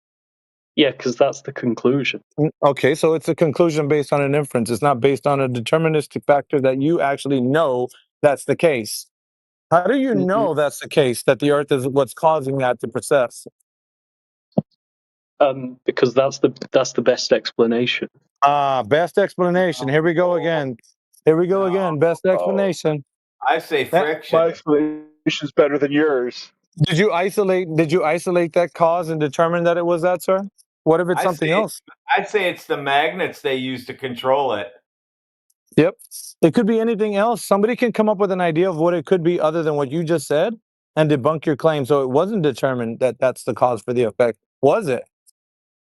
Yeah, because that's the conclusion. Okay, so it's a conclusion based on an inference. It's not based on a deterministic factor that you actually know that's the case. How do you know that's the case, that the Earth is what's causing that to precess? Because that's the best explanation. Best explanation. Here we go again. Best explanation. I say friction. My explanation is better than yours. Did you isolate that cause and determine that it was that, sir? What if it's something else? I'd say it's the magnets they use to control it. Yep. It could be anything else. Somebody can come up with an idea of what it could be other than what you just said. and debunk your claim. So it wasn't determined that that's the cause for the effect, was it?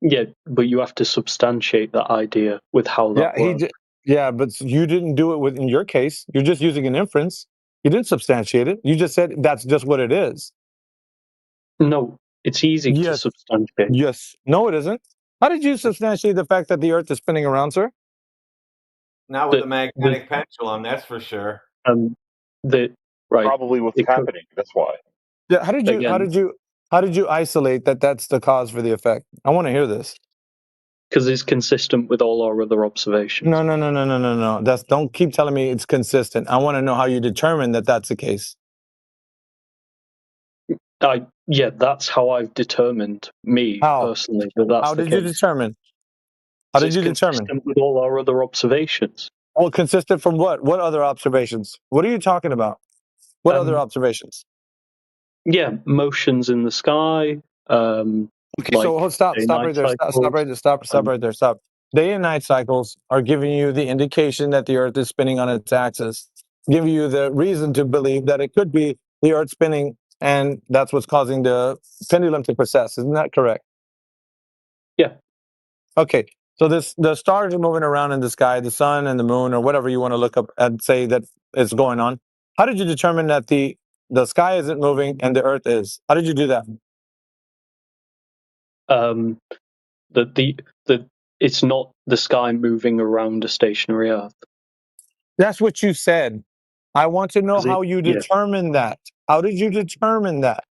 Yeah, but you have to substantiate that idea with how that works. Yeah, but you didn't do it in your case. You're just using an inference. You didn't substantiate it. You just said that's just what it is. No, it's easy to substantiate. Yes. No, it isn't. How did you substantiate the fact that the Earth is spinning around, sir? Not with a magnetic pendulum, that's for sure. Right. Probably what's happening. That's why. Yeah. How did you isolate that that's the cause for the effect? I want to hear this. Because it's consistent with all our other observations. No. Don't keep telling me it's consistent. I want to know how you determine that that's the case. Yeah, that's how I've determined personally that that's How the did case. you determine? How did you determine? Consistent with all our other observations. Well, consistent from what? What other observations? What are you talking about? What other observations? Yeah, motions in the sky. Okay, so stop right there. Stop right there. Stop. Day and night cycles are giving you the indication that the Earth is spinning on its axis, giving you the reason to believe that it could be the Earth spinning, and that's what's causing the pendulum to precess. Isn't that correct? Yeah. Okay. So the stars are moving around in the sky, the sun and the moon, or whatever you want to look up and say that is going on. How did you determine that the sky isn't moving and the Earth is? How did you do that? It's not the sky moving around a stationary Earth. That's what you said. I want to know how you determined that. How did you determine that?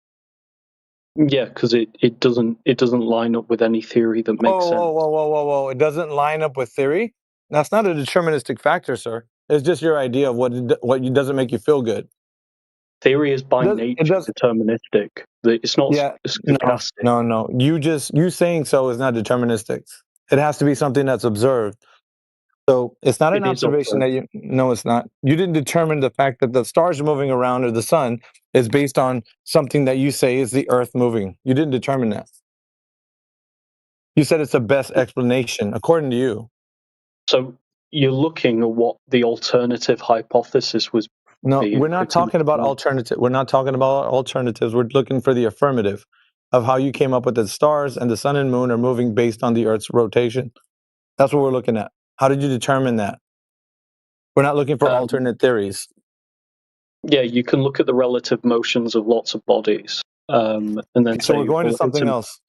Yeah, because it doesn't line up with any theory that makes sense. Whoa. It doesn't line up with theory? That's not a deterministic factor, sir. It's just your idea of what doesn't make you feel good. Theory is by nature deterministic. It's not stochastic. No. You saying so is not deterministic. It has to be something that's observed. So it's not an observation that no, it's not. You didn't determine the fact that the stars are moving around or the sun is based on something that you say is the Earth moving. You didn't determine that. You said it's the best explanation, according to you. So you're looking at what the alternative hypothesis was. No, we're not talking about alternative. We're not talking about alternatives. We're looking for the affirmative of how you came up with the stars and the sun and moon are moving based on the Earth's rotation. That's what we're looking at. How did you determine that? We're not looking for alternate theories. Yeah, you can look at the relative motions of lots of bodies, and then so we're going to something else.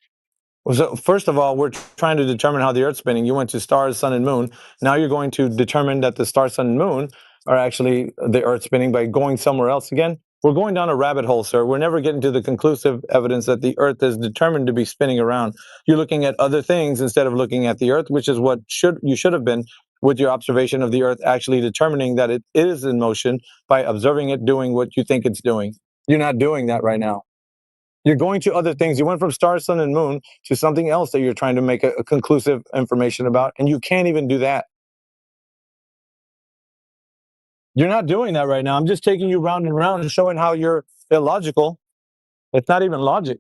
So first of all, we're trying to determine how the Earth's spinning. You went to stars, sun, and moon. Now you're going to determine that the stars, sun, and moon are actually the Earth spinning by going somewhere else again. We're going down a rabbit hole, sir. We're never getting to the conclusive evidence that the Earth is determined to be spinning around. You're looking at other things instead of looking at the Earth, which is what you should have been with your observation of the Earth actually determining that it is in motion by observing it doing what you think it's doing. You're not doing that right now. You're going to other things. You went from stars, sun, and moon to something else that you're trying to make a conclusive information about, and you can't even do that. You're not doing that right now. I'm just taking you round and round and showing how you're illogical. It's not even logic.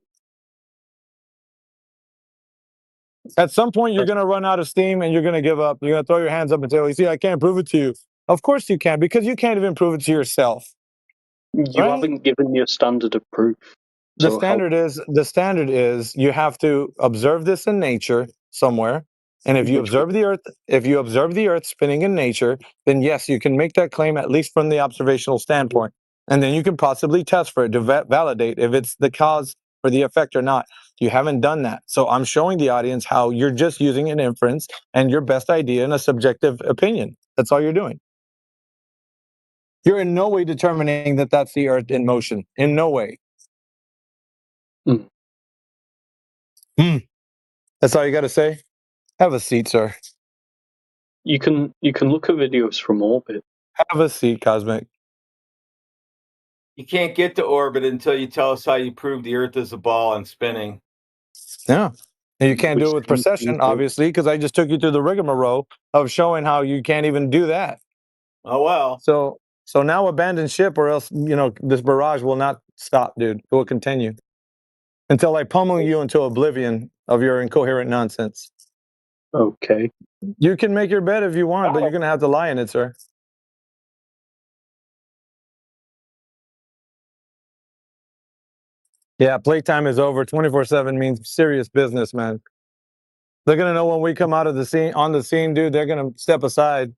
At some point, you're going to run out of steam and you're going to give up. You're going to throw your hands up and say, well, you see, I can't prove it to you. Of course you can, because you can't even prove it to yourself. You haven't given me a standard of proof. The standard is you have to observe this in nature somewhere. And if you observe the Earth spinning in nature, then yes, you can make that claim at least from the observational standpoint. And then you can possibly test for it to validate if it's the cause or the effect or not. You haven't done that. So I'm showing the audience how you're just using an inference and your best idea in a subjective opinion. That's all you're doing. You're in no way determining that that's the Earth in motion. In no way. That's all you got to say? Have a seat, sir. You can look at videos from orbit. Have a seat, Cosmic. You can't get to orbit until you tell us how you prove the Earth is a ball and spinning. Yeah. And you can't do it with precession, obviously, because I just took you through the rigmarole of showing how you can't even do that. Oh, well. So now abandon ship, or else, this barrage will not stop, dude. It will continue until I pummel you into oblivion of your incoherent nonsense. Okay. You can make your bed if you want, but you're going to have to lie in it, sir. Yeah, playtime is over. 24/7 means serious business, man. They're gonna know when we come out of the scene on the scene, dude. They're gonna step aside.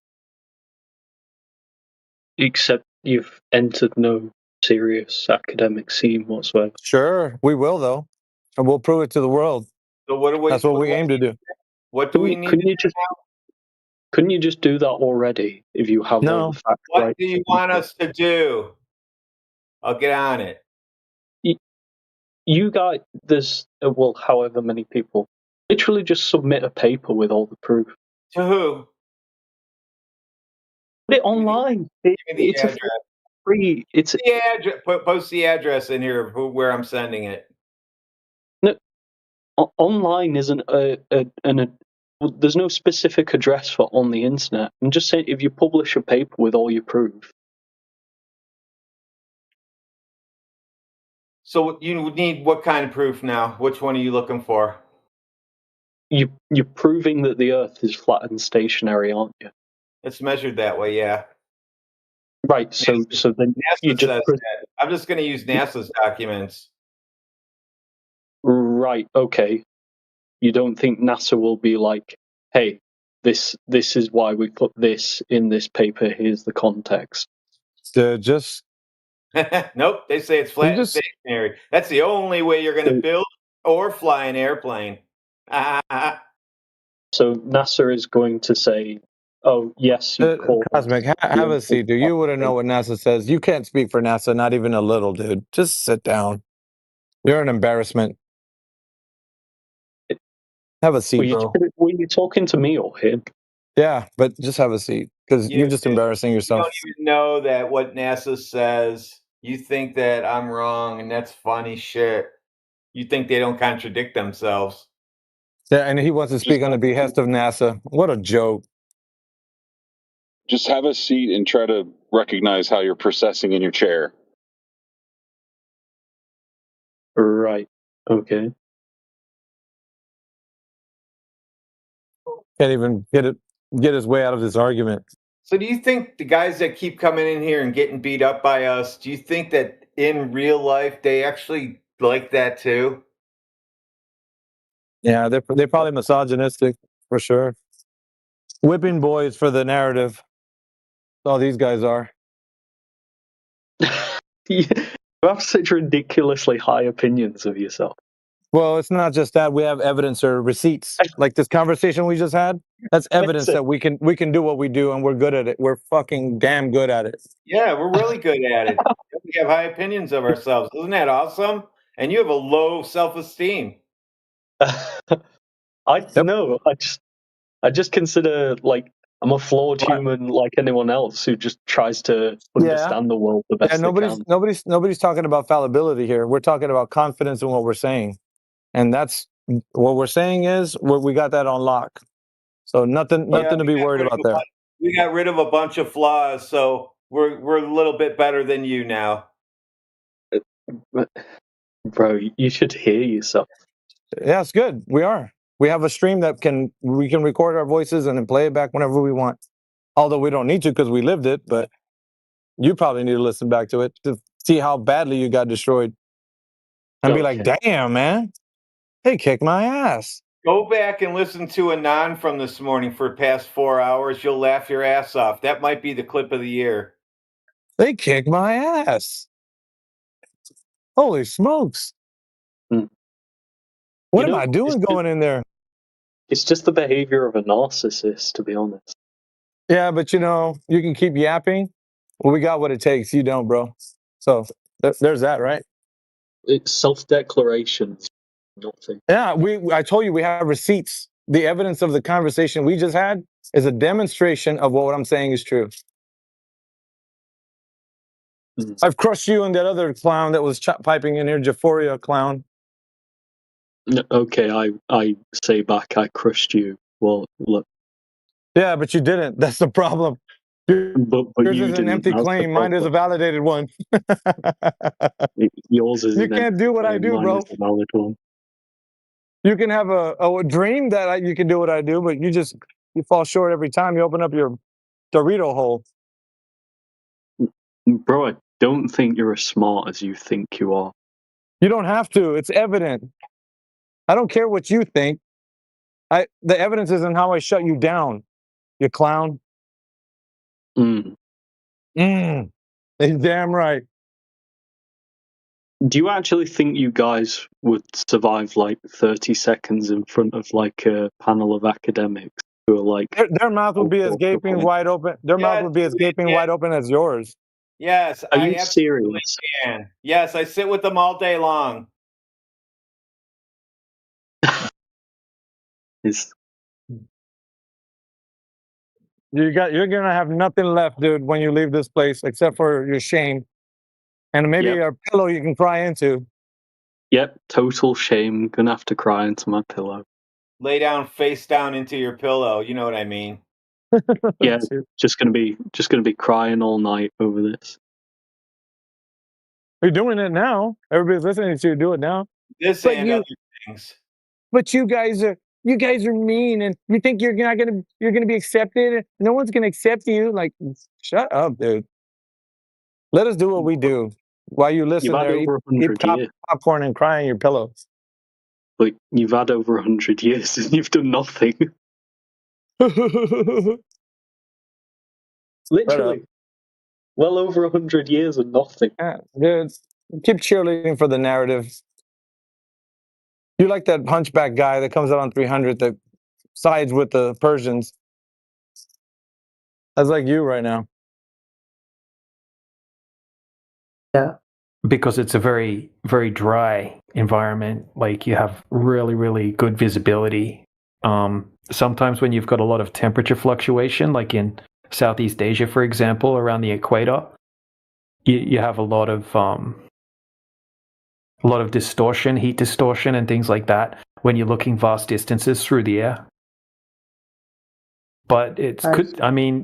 Except you've entered no serious academic scene whatsoever. Sure, we will though, and we'll prove it to the world. So what do we? That's what we aim to do. What do we need to do now? Couldn't you just do that already if you have all No. the facts What right? do you want us to do? I'll get on it. You guys, there's well, however many people, literally just submit a paper with all the proof. To who? Put it online. Give me the It's address. free. It's the address. Post the address in here of where I'm sending it. no online isn't there's no specific address for on the internet. I'm just saying if you publish a paper with all your proof. So you would need what kind of proof now? Which one are you looking for? You're proving that the Earth is flat and stationary, aren't you? It's measured that way, yeah. Right. So then you NASA just says that. I'm just going to use NASA's documents. right. Okay. You don't think NASA will be like, hey, this is why we put this in this paper. Here's the context. Just Nope. They say it's flat and stationary. That's the only way you're going to build or fly an airplane. So NASA is going to say, "Oh yes, you call Cosmic, have a seat, dude. You wouldn't know what NASA says. You can't speak for NASA, not even a little, dude. Just sit down. You're an embarrassment. Have a seat, bro. Were you talking to me or him? Yeah, but just have a seat because you're just embarrassing You yourself. don't even know that what NASA says. You think that I'm wrong, and that's funny shit. You think they don't contradict themselves. Yeah, and he wants to speak on the behest of NASA. What a joke. Just have a seat and try to recognize how you're processing in your chair. Right. Okay. Can't even get his way out of this argument. So do you think the guys that keep coming in here and getting beat up by us, do you think that in real life they actually like that too? Yeah, they're probably misogynistic for sure. Whipping boys for the narrative. That's all these guys are. You have such ridiculously high opinions of yourself. Well, it's not just that. We have evidence or receipts. Like this conversation we just had, that's evidence that we can do what we do and we're good at it. We're fucking damn good at it. Yeah, we're really good at it. We have high opinions of ourselves. Isn't that awesome? And you have a low self-esteem. No, I just consider like I'm a flawed human like anyone else who just tries to understand the world the best they can. Nobody's talking about fallibility here. We're talking about confidence in what we're saying. And that's what we're saying is we got that on lock. So nothing to be worried about there. We got rid of a bunch of flaws, so we're a little bit better than you now. Bro, you should hear yourself. Yeah, it's good. We are. We have a stream that we can record our voices and then play it back whenever we want. Although we don't need to because we lived it, but you probably need to listen back to it to see how badly you got destroyed. And be like, damn, man, they kicked my ass. Go back and listen to Anon from this morning for the past 4 hours. You'll laugh your ass off. That might be the clip of the year. They kicked my ass. Holy smokes. What am I doing going in there? It's just the behavior of a narcissist, to be honest. Yeah, but you can keep yapping. Well, we got what it takes. You don't, bro. So there's that, right? It's self-declarations. Nothing. Yeah, I told you we have receipts. The evidence of the conversation we just had is a demonstration of what I'm saying is true. I've crushed you and that other clown that was piping in here, Japhoria clown. Okay, I say back, I crushed you. Well, look. Yeah, but you didn't. That's the problem. But yours you is an empty claim. Mine is a validated one. Yours is. You can't do what I do, bro. A valid one. You can have a dream that you can do what I do, but you fall short every time you open up your Dorito hole. Bro, I don't think you're as smart as you think you are. You don't have to. It's evident. I don't care what you think. The evidence is in how I shut you down, you clown. Damn right. Do you actually think you guys would survive like 30 seconds in front of like a panel of academics who are like Their mouth would be as gaping wide open. Their mouth would be as gaping wide open as yours. Yes, Are I you absolutely serious? can. Yes, I sit with them all day long. You're gonna have nothing left, dude, when you leave this place except for your shame. And maybe a pillow you can cry into. Yep, total shame. Gonna have to cry into my pillow. Lay down face down into your pillow. You know what I mean. Yeah, just gonna be crying all night over this. You're doing it now. Everybody's listening to you do it now. This But and you- other things. But you guys are mean, and you think you're gonna be accepted. No one's gonna accept you. Like, shut up, dude. Let us do what we do while you listen You've had there, eat, over 100 years. popcorn and cry on your pillows. Like, you've had over 100 years and you've done nothing. Literally. Well over 100 years and nothing. Yeah, dude, keep cheerleading for the narrative. You like that hunchback guy that comes out on 300 that sides with the Persians. That's like you right now. Yeah. Because it's a very, very dry environment. Like you have really, really good visibility. Sometimes when you've got a lot of temperature fluctuation, like in Southeast Asia, for example, around the equator, you have a lot of distortion, heat distortion, and things like that when you're looking vast distances through the air. But I mean,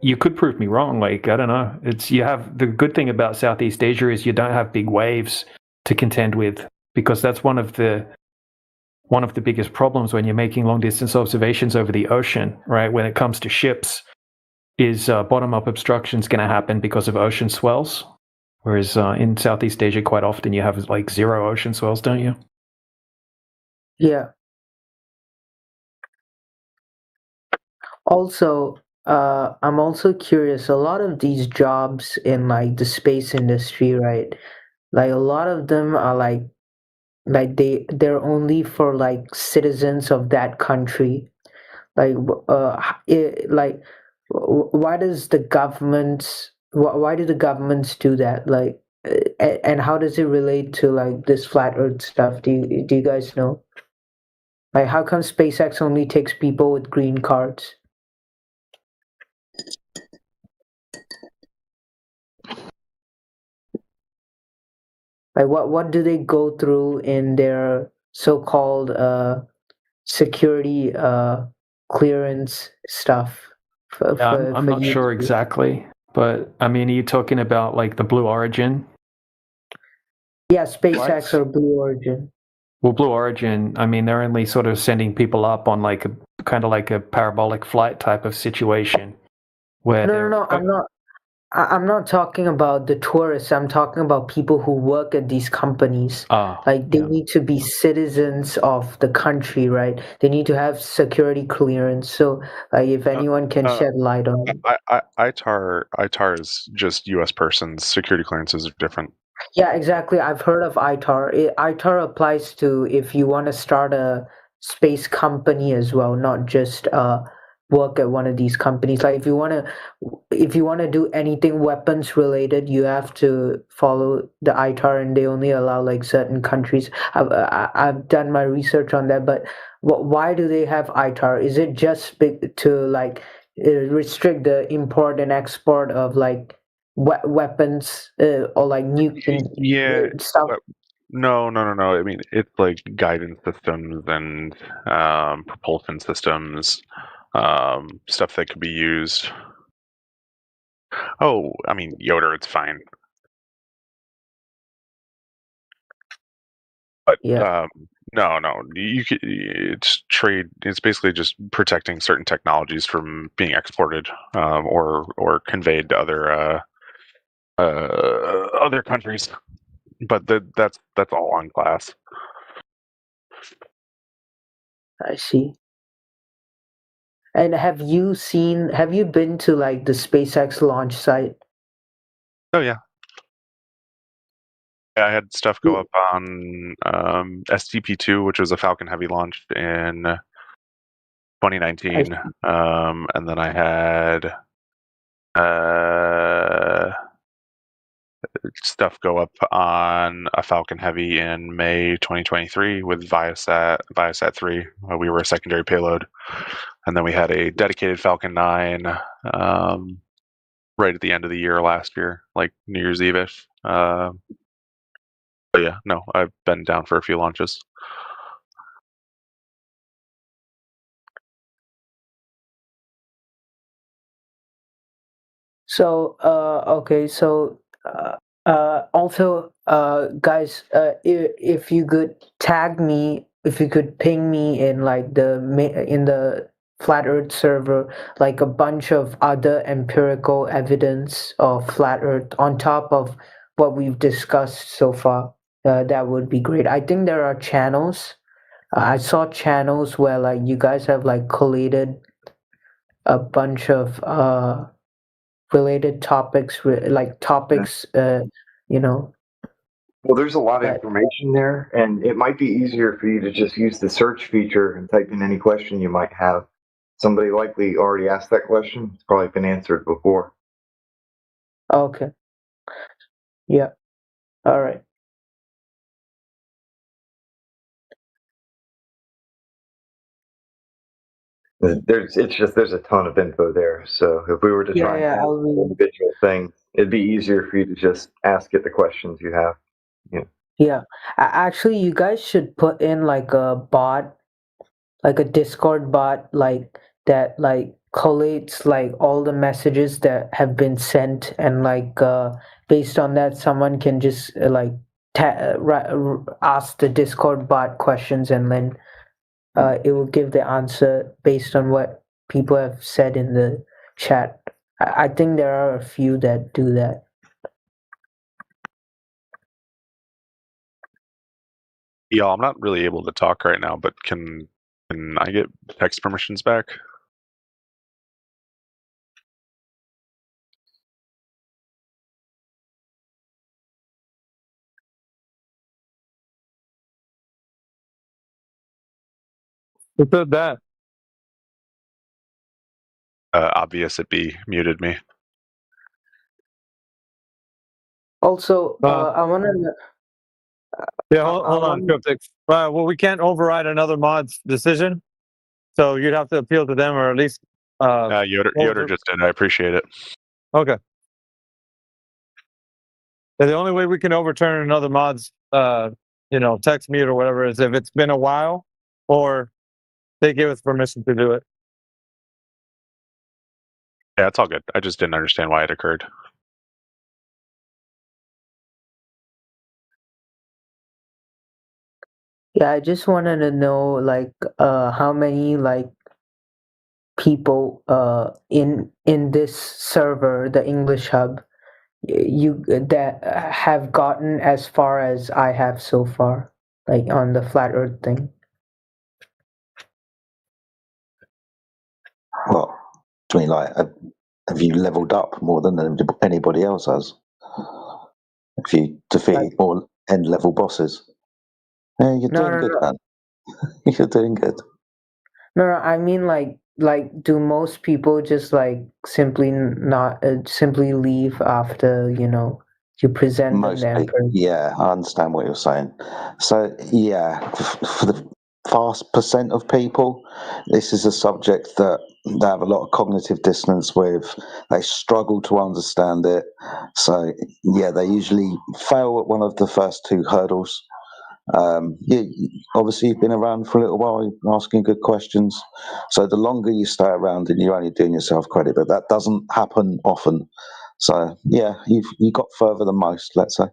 you could prove me wrong. Like, I don't know. You have the good thing about Southeast Asia is you don't have big waves to contend with, because that's one of the biggest problems when you're making long distance observations over the ocean, right? When it comes to ships, is bottom up obstruction is going to happen because of ocean swells. Whereas in Southeast Asia, quite often you have like zero ocean swells, don't you? Yeah. Also, I'm also curious. A lot of these jobs in like the space industry, right? Like a lot of them are like they're only for like citizens of that country. Like, why does the government? Why do the governments do that? Like, and how does it relate to like this flat Earth stuff? Do you guys know? Like, how come SpaceX only takes people with green cards? Like, what do they go through in their so-called security clearance stuff? I'm not sure exactly, but I mean, are you talking about like the Blue Origin? Yeah, SpaceX or Blue Origin. Well, Blue Origin, I mean, they're only sort of sending people up on like a kind of like a parabolic flight type of situation. Where No, I'm not talking about the tourists. I'm talking about people who work at these companies. Like they need to be citizens of the country, right? They need to have security clearance. So, like, if anyone can shed light on it. ITAR is just U.S. persons. Security clearances are different. Yeah, exactly. I've heard of ITAR. ITAR applies to if you want to start a space company as well, not just work at one of these companies. Like if you want to do anything weapons related, you have to follow the ITAR, and they only allow like certain countries. I've done my research on that, but why do they have ITAR? Is it just to like restrict the import and export of like weapons or like nuke stuff? No. I mean, it's like guidance systems and propulsion systems. Stuff that could be used. Oh, I mean, Yoder, it's fine. But no. It's trade. It's basically just protecting certain technologies from being exported or conveyed to other countries. but that's all on class. I see. And have you been to like the SpaceX launch site? Oh yeah. I had stuff go up on STP-2, which was a Falcon Heavy launch in 2019, and then I had stuff go up on a Falcon Heavy in May 2023 with Viasat 3. We were a secondary payload, and then we had a dedicated Falcon 9 right at the end of the year last year, like New Year's Eve-ish. But yeah, no, I've been down for a few launches. So, okay, so also, guys, if you could tag me, if you could ping me in like in the Flat Earth server, like a bunch of other empirical evidence of Flat Earth on top of what we've discussed so far, that would be great. I think there are channels. I saw channels where like you guys have like collated a bunch of related topics, you know. Well, there's a lot of information there, and it might be easier for you to just use the search feature and type in any question you might have. Somebody likely already asked that question. It's probably been answered before. Okay. Yeah. All right. There's a ton of info there. So if we were to try and answer individual things, it'd be easier for you to just ask it the questions you have. Yeah. Yeah. Actually, you guys should put in like a bot, like a Discord bot, like that, like collates like all the messages that have been sent, and like based on that, someone can just ask the Discord bot questions, and then it will give the answer based on what people have said in the chat. I think there are a few that do that. Yeah, I'm not really able to talk right now, but can I get text permissions back? Who said that? Obvious it be muted me. Also, I want to. Yeah, hold on, Cryptic. Well, we can't override another mod's decision, so you'd have to appeal to them, or at least. Yoder just did. I appreciate it. Okay. Yeah, the only way we can overturn another mod's, text mute or whatever is if it's been a while, or they give us permission to do it. Yeah, it's all good. I just didn't understand why it occurred. Yeah, I just wanted to know like how many like people in this server, the English hub, you that have gotten as far as I have so far, like on the flat Earth thing. Well, I mean, like, have you leveled up more than anybody else has? If you defeated more end-level bosses, yeah, you're doing good, man. You're doing good. No, I mean like do most people just like simply not simply leave after you present them the Emperor? Yeah, I understand what you're saying. So yeah, for the vast percent of people, this is a subject that they have a lot of cognitive dissonance with. They struggle to understand it. So yeah, they usually fail at one of the first two hurdles. Yeah, obviously you've been around for a little while, you're asking good questions. So the longer you stay around, and you're only doing yourself credit, but that doesn't happen often. So yeah, you got further than most, let's say.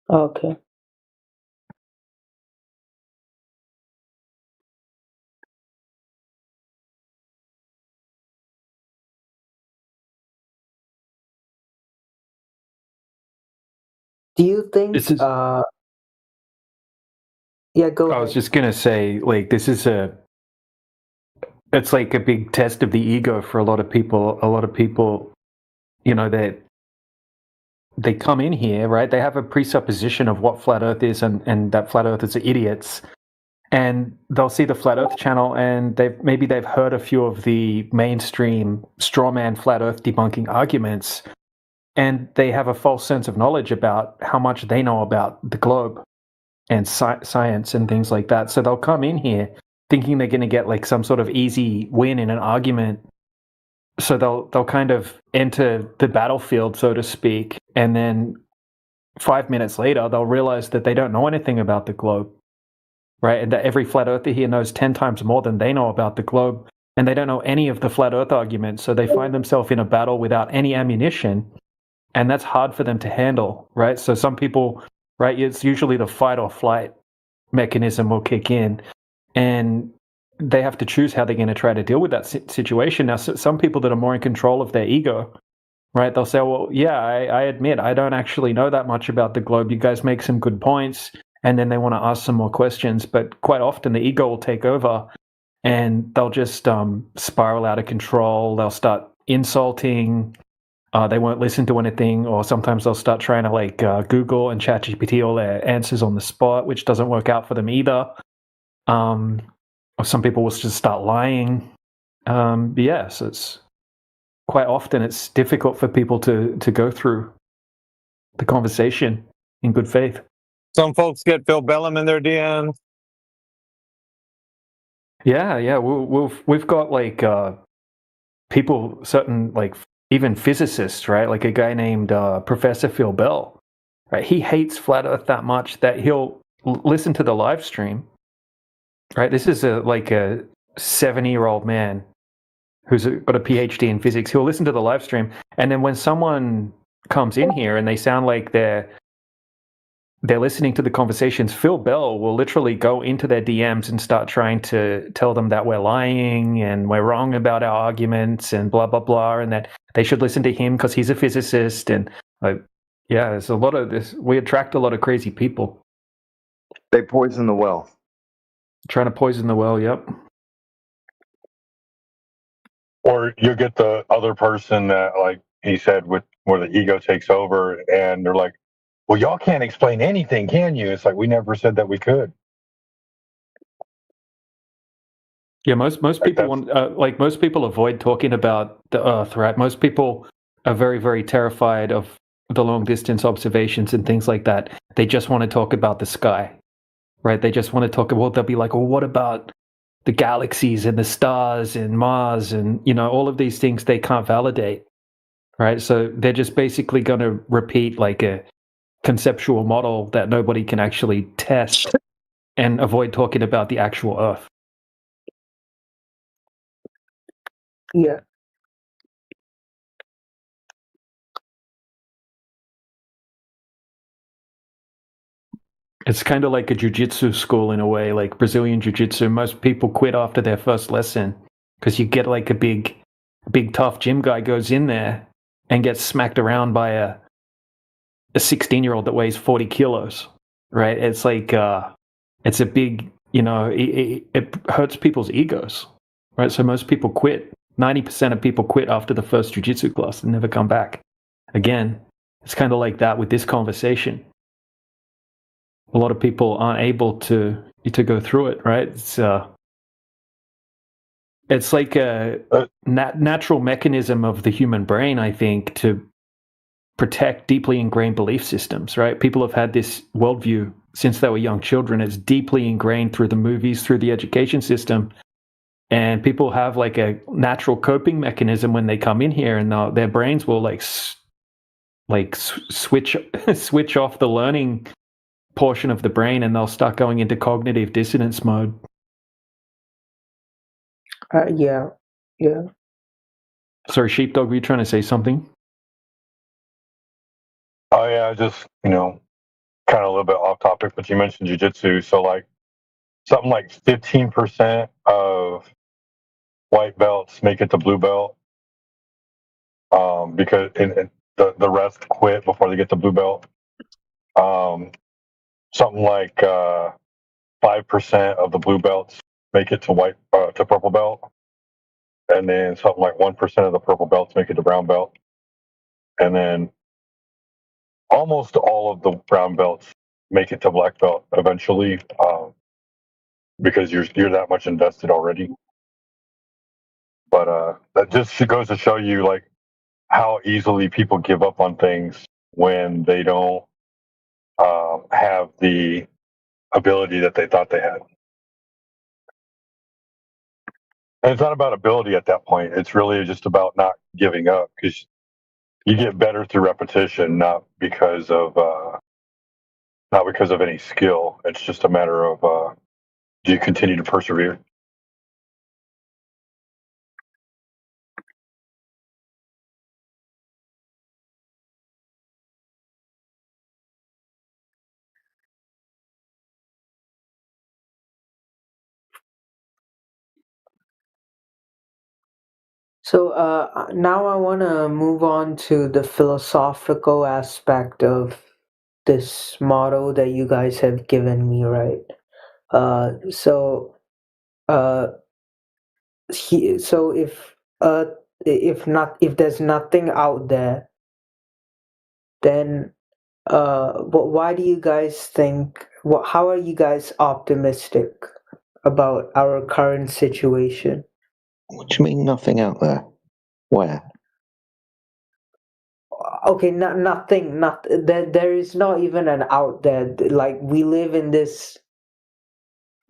Okay. Do you think? This is- Yeah, go ahead. I was just gonna say, like, it's like a big test of the ego for a lot of people. A lot of people, that they come in here, right? They have a presupposition of what flat Earth is, and that flat Earthers are idiots. And they'll see the Flat Earth channel, and they've heard a few of the mainstream strawman flat Earth debunking arguments, and they have a false sense of knowledge about how much they know about the globe and science and things like that. So they'll come in here thinking they're going to get like some sort of easy win in an argument. So they'll kind of enter the battlefield, so to speak, and then 5 minutes later they'll realize that they don't know anything about the globe, right? And that every flat earther here knows 10 times more than they know about the globe, and they don't know any of the flat earth arguments. So they find themselves in a battle without any ammunition, and that's hard for them to handle, right? So some people, right, it's usually the fight or flight mechanism will kick in, and they have to choose how they're going to try to deal with that situation. Now, some people that are more in control of their ego, right, they'll say, well, yeah, I admit I don't actually know that much about the globe. You guys make some good points, and then they want to ask some more questions. But quite often the ego will take over, and they'll just spiral out of control. They'll start insulting. They won't listen to anything, or sometimes they'll start trying to Google and ChatGPT all their answers on the spot, which doesn't work out for them either. Or some people will just start lying. So it's quite often it's difficult for people to go through the conversation in good faith. Some folks get Phil Bellum in their DMs. Yeah. We've got people, certain even physicists, right? Like a guy named Professor Phil Bell, right? He hates flat Earth that much that he'll listen to the live stream. Right, this is a 70-year-old man who's got a PhD in physics. He'll listen to the live stream, and then when someone comes in here and they sound like they're listening to the conversations, Phil Bell will literally go into their DMs and start trying to tell them that we're lying and we're wrong about our arguments and blah blah blah, and that they should listen to him because he's a physicist. And there's a lot of this. We attract a lot of crazy people. They poison the well. Trying to poison the well, yep. Or you get the other person that, like he said, where the ego takes over, and they're like, well, y'all can't explain anything, can you? It's like, we never said that we could. Yeah, most people want, most people avoid talking about the Earth, right? Most people are very, very terrified of the long distance observations and things like that. They just want to talk about the sky. Right, they just want to talk about. They'll be like, "Well, what about the galaxies and the stars and Mars and all of these things they can't validate?" Right, so they're just basically going to repeat like a conceptual model that nobody can actually test, and avoid talking about the actual Earth. Yeah. It's kind of like a jiu-jitsu school in a way, like Brazilian jiu-jitsu. Most people quit after their first lesson because you get like a big tough gym guy goes in there and gets smacked around by a 16-year-old that weighs 40 kilos, right? It's like it's a big, it hurts people's egos, right? So most people quit. 90% of people quit after the first jiu-jitsu class and never come back again. It's kind of like that with this conversation. A lot of people aren't able to go through it, right? It's like a natural mechanism of the human brain, I think, to protect deeply ingrained belief systems, right? People have had this worldview since they were young children. It's deeply ingrained through the movies, through the education system. And people have like a natural coping mechanism when they come in here, and their brains will switch off the learning portion of the brain, and they'll start going into cognitive dissonance mode. Yeah. Sorry, Sheepdog, were you trying to say something? Oh yeah, just kind of a little bit off topic, but you mentioned jiu-jitsu, so something like 15% of white belts make it to blue belt, because the rest quit before they get to blue belt. something like 5% of the blue belts make it to purple belt, and then something like 1% of the purple belts make it to brown belt, and then almost all of the brown belts make it to black belt eventually, because you're that much invested already. But that just goes to show you like how easily people give up on things when they don't have the ability that they thought they had. And it's not about ability at that point. It's really just about not giving up, because you get better through repetition, not because of any skill. It's just a matter of do you continue to persevere. So now I want to move on to the philosophical aspect of this model that you guys have given me, right? So if there's nothing out there, then why do you guys think? How are you guys optimistic about our current situation? What do you mean, nothing out there? Where? Okay, nothing. There is not even an out there. Like, we live in this,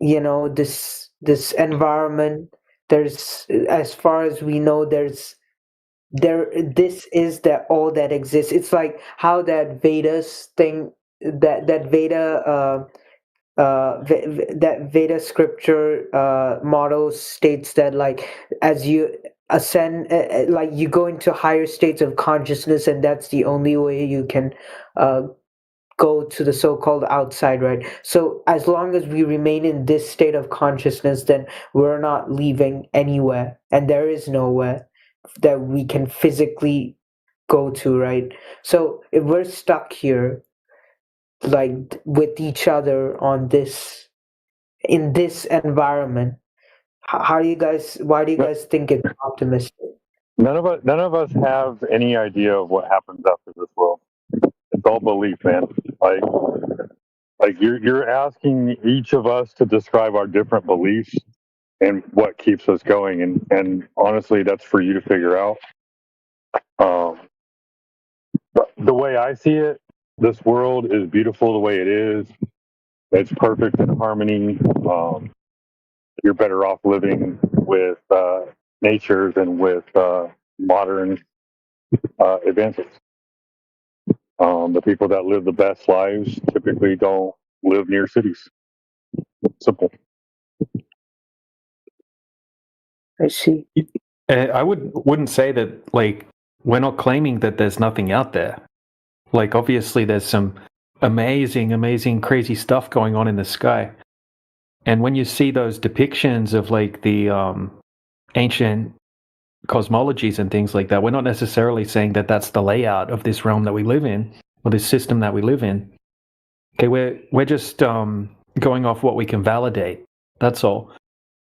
this environment. There's, as far as we know, this is all that exists. It's like how that Vedas thing, that Veda that Veda scripture model states that, like, as you ascend, like, you go into higher states of consciousness, and that's the only way you can go to the so-called outside, right? So as long as we remain in this state of consciousness, then we're not leaving anywhere, and there is nowhere that we can physically go to, right? So if we're stuck here, like, with each other in this environment, why do you guys think it's optimistic? None of us have any idea of what happens after this world. It's all belief, man. Like you're asking each of us to describe our different beliefs and what keeps us going, and honestly, that's for you to figure out. But the way I see it, this world is beautiful the way it is. It's perfect in harmony. You're better off living with nature than with modern advances. The people that live the best lives typically don't live near cities. Simple. I see. I wouldn't say that, like, we're not claiming that there's nothing out there. Like, obviously there's some amazing, crazy stuff going on in the sky. And when you see those depictions of, like, the ancient cosmologies and things like that, we're not necessarily saying that that's the layout of this realm that we live in, or this system that we live in. Okay, we're just going off what we can validate. That's all.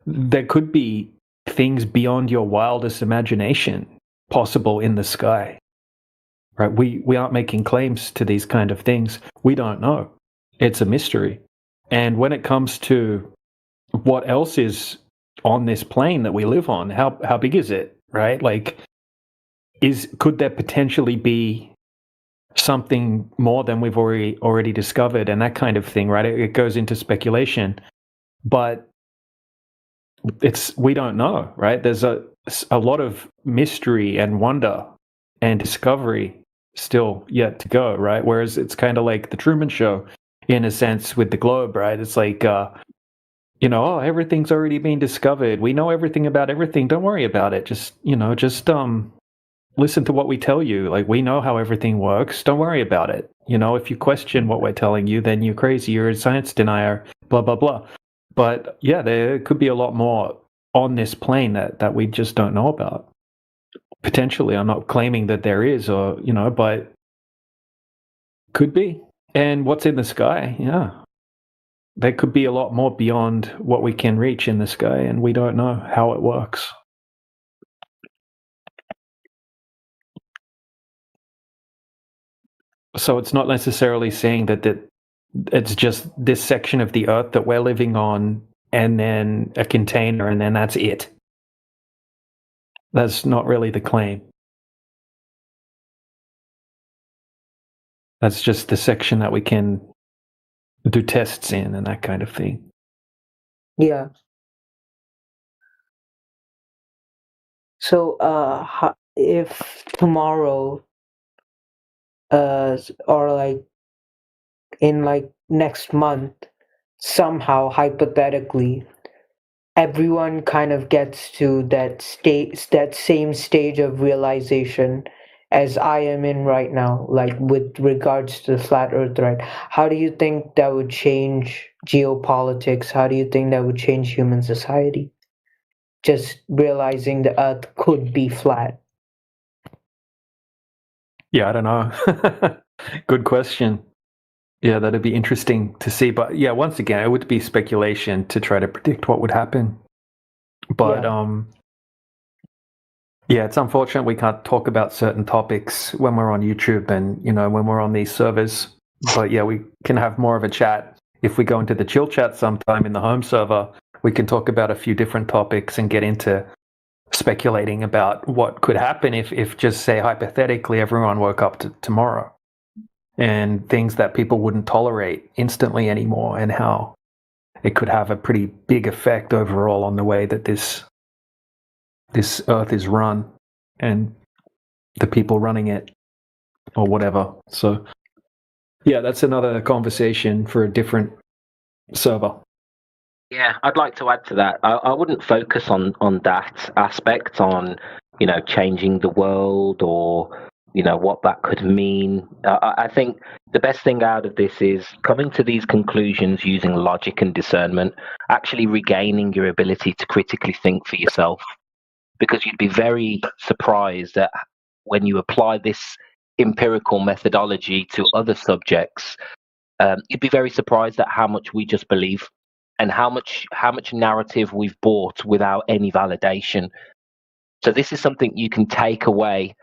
There could be things beyond your wildest imagination possible in the sky, right? We aren't making claims to these kind of things. We don't know. It's a mystery. And when it comes to what else is on this plane that we live on, how big is it, right? Like, could there potentially be something more than we've already discovered, and that kind of thing, right? It goes into speculation, but we don't know, right? There's a lot of mystery and wonder and discovery still yet to go, right? Whereas it's kind of like the Truman Show, in a sense, with the globe, right? It's like, everything's already been discovered. We know everything about everything. Don't worry about it. Just listen to what we tell you. Like, we know how everything works. Don't worry about it. If you question what we're telling you, then you're crazy. You're a science denier, blah, blah, blah. But yeah, there could be a lot more on this plane that we just don't know about. Potentially, I'm not claiming that there is, but could be. And what's in the sky? Yeah. There could be a lot more beyond what we can reach in the sky, and we don't know how it works. So it's not necessarily saying that it's just this section of the Earth that we're living on, and then a container, and then that's it. That's not really the claim. That's just the section that we can do tests in and that kind of thing. Yeah. So, if tomorrow, or like in like next month, somehow hypothetically, everyone kind of gets to that same stage of realization as I am in right now, like with regards to the flat earth, right? How do you think that would change geopolitics? How do you think that would change human society? Just realizing the earth could be flat. Yeah, I don't know. Good question. Yeah, that'd be interesting to see. But yeah, once again, it would be speculation to try to predict what would happen. But yeah, it's unfortunate we can't talk about certain topics when we're on YouTube and, when we're on these servers. But yeah, we can have more of a chat. If we go into the chill chat sometime in the home server, we can talk about a few different topics and get into speculating about what could happen if just say hypothetically everyone woke up to tomorrow, and things that people wouldn't tolerate instantly anymore, and how it could have a pretty big effect overall on the way that this earth is run and the people running it or whatever. So yeah, that's another conversation for a different server. Yeah, I'd like to add to that. I wouldn't focus on that aspect, on changing the world or what that could mean. I think the best thing out of this is coming to these conclusions using logic and discernment, actually regaining your ability to critically think for yourself, because you'd be very surprised that when you apply this empirical methodology to other subjects, you'd be very surprised at how much we just believe, and how much narrative we've bought without any validation. So this is something you can take away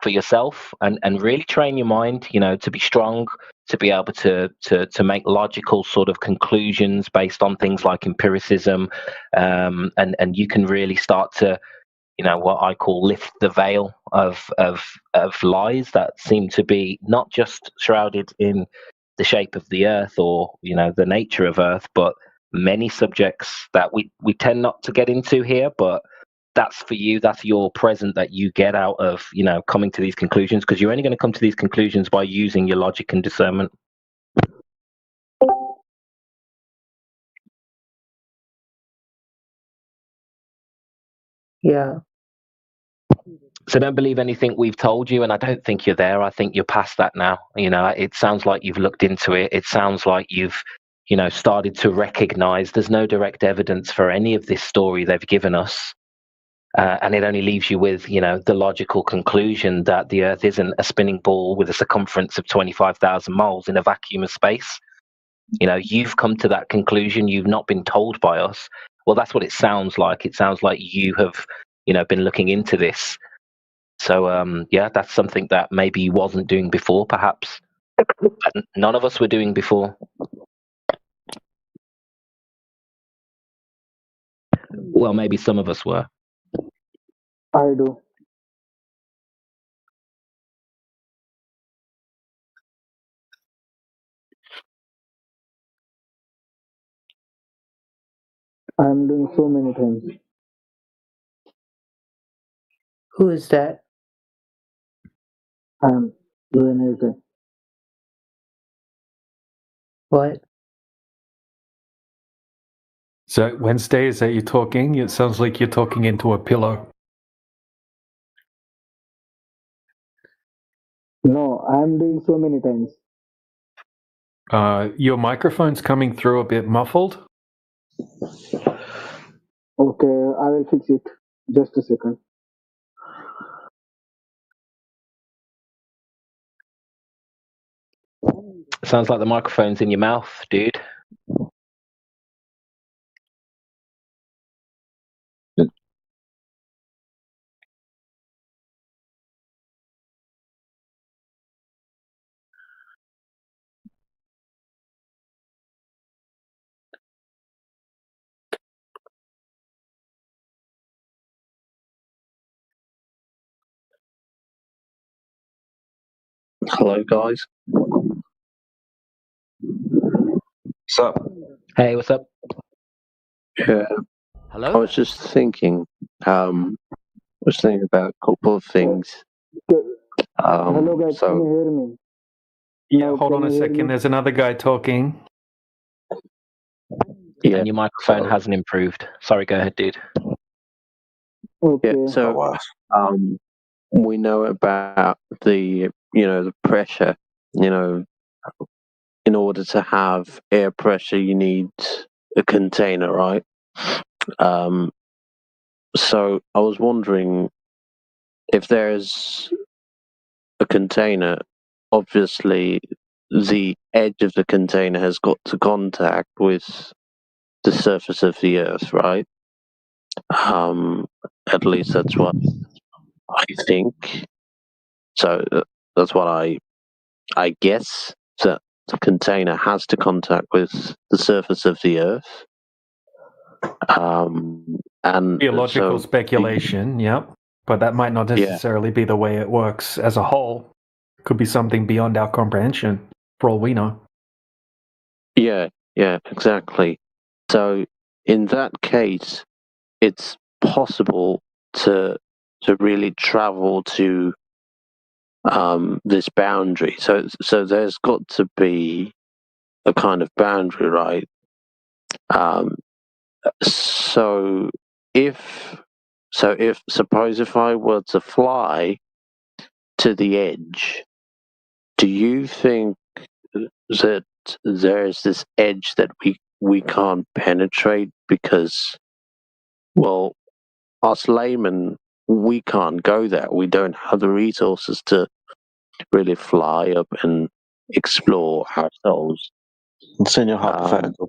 for yourself and really train your mind, to be strong, to be able to make logical sort of conclusions based on things like empiricism, and you can really start to, what I call lift the veil of lies that seem to be not just shrouded in the shape of the earth or the nature of earth, but many subjects that we tend not to get into here. But that's for you, that's your present that you get out of coming to these conclusions, because you're only going to come to these conclusions by using your logic and discernment. Yeah. So don't believe anything we've told you, and I don't think you're there. I think you're past that now. It sounds like you've looked into it. It sounds like you've started to recognize there's no direct evidence for any of this story they've given us. And it only leaves you with, the logical conclusion that the Earth isn't a spinning ball with a circumference of 25,000 miles in a vacuum of space. You've come to that conclusion. You've not been told by us. Well, that's what it sounds like. It sounds like you have, been looking into this. So, yeah, that's something that maybe you wasn't doing before, perhaps. None of us were doing before. Well, maybe some of us were. I do. I'm doing so many things. Who is that? I'm doing everything. What? So Wednesday, is that you talking? It sounds like you're talking into a pillow. No, I'm doing so many things. Your microphone's coming through a bit muffled. Okay, I will fix it. Just a second. Sounds like the microphone's in your mouth, dude. Hello, guys. What's up? Hey, what's up? Yeah. Hello. I was just thinking. Was thinking about a couple of things. Hello, guys. So Can you hear me? Yeah, hold on a second. There's another guy talking. yeah. And your microphone hasn't improved. Sorry, go ahead, dude. Okay. Yeah. So we know about the the pressure. In order to have air pressure, you need a container, right? So I was wondering if there's a container, obviously the edge of the container has got to contact with the surface of the earth, right? At least that's what I think. So that's what I guess, that the container has to contact with the surface of the earth. And Theological so speculation, yep. But that might not necessarily be the way it works as a whole. Could be something beyond our comprehension, for all we know. Yeah, exactly. So in that case, it's possible to really travel to this boundary. So there's got to be a kind of boundary, right? So if suppose if I were to fly to the edge, do you think that there's this edge that we can't penetrate because, well, us laymen, we can't go there. We don't have the resources to really fly up and explore ourselves. It's in your hypothetical.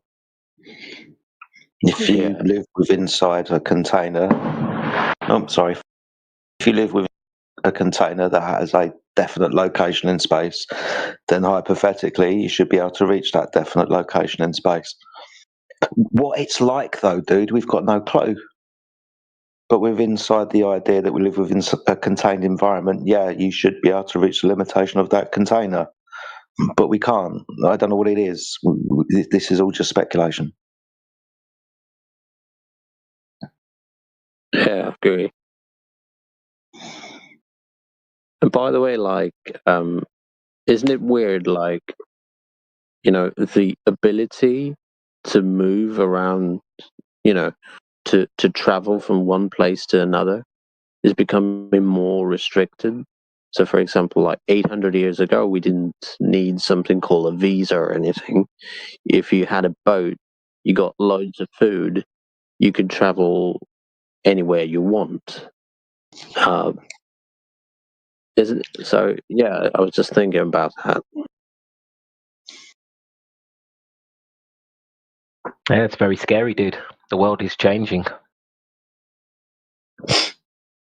If you live inside a container, if you live within a container that has a definite location in space, then hypothetically you should be able to reach that definite location in space. What it's like, though, dude, we've got no clue. But we're inside the idea that we live within a contained environment. Yeah, you should be able to reach the limitation of that container, but we can't. I don't know what it is. This is all just speculation. Yeah, I agree. And by the way, isn't it weird, the ability to move around, to travel from one place to another is becoming more restricted. So, for example, like 800 years ago, we didn't need something called a visa or anything. If you had a boat, you got loads of food, you could travel anywhere you want. Isn't so? Yeah, I was just thinking about that. Yeah, it's very scary, dude. The world is changing.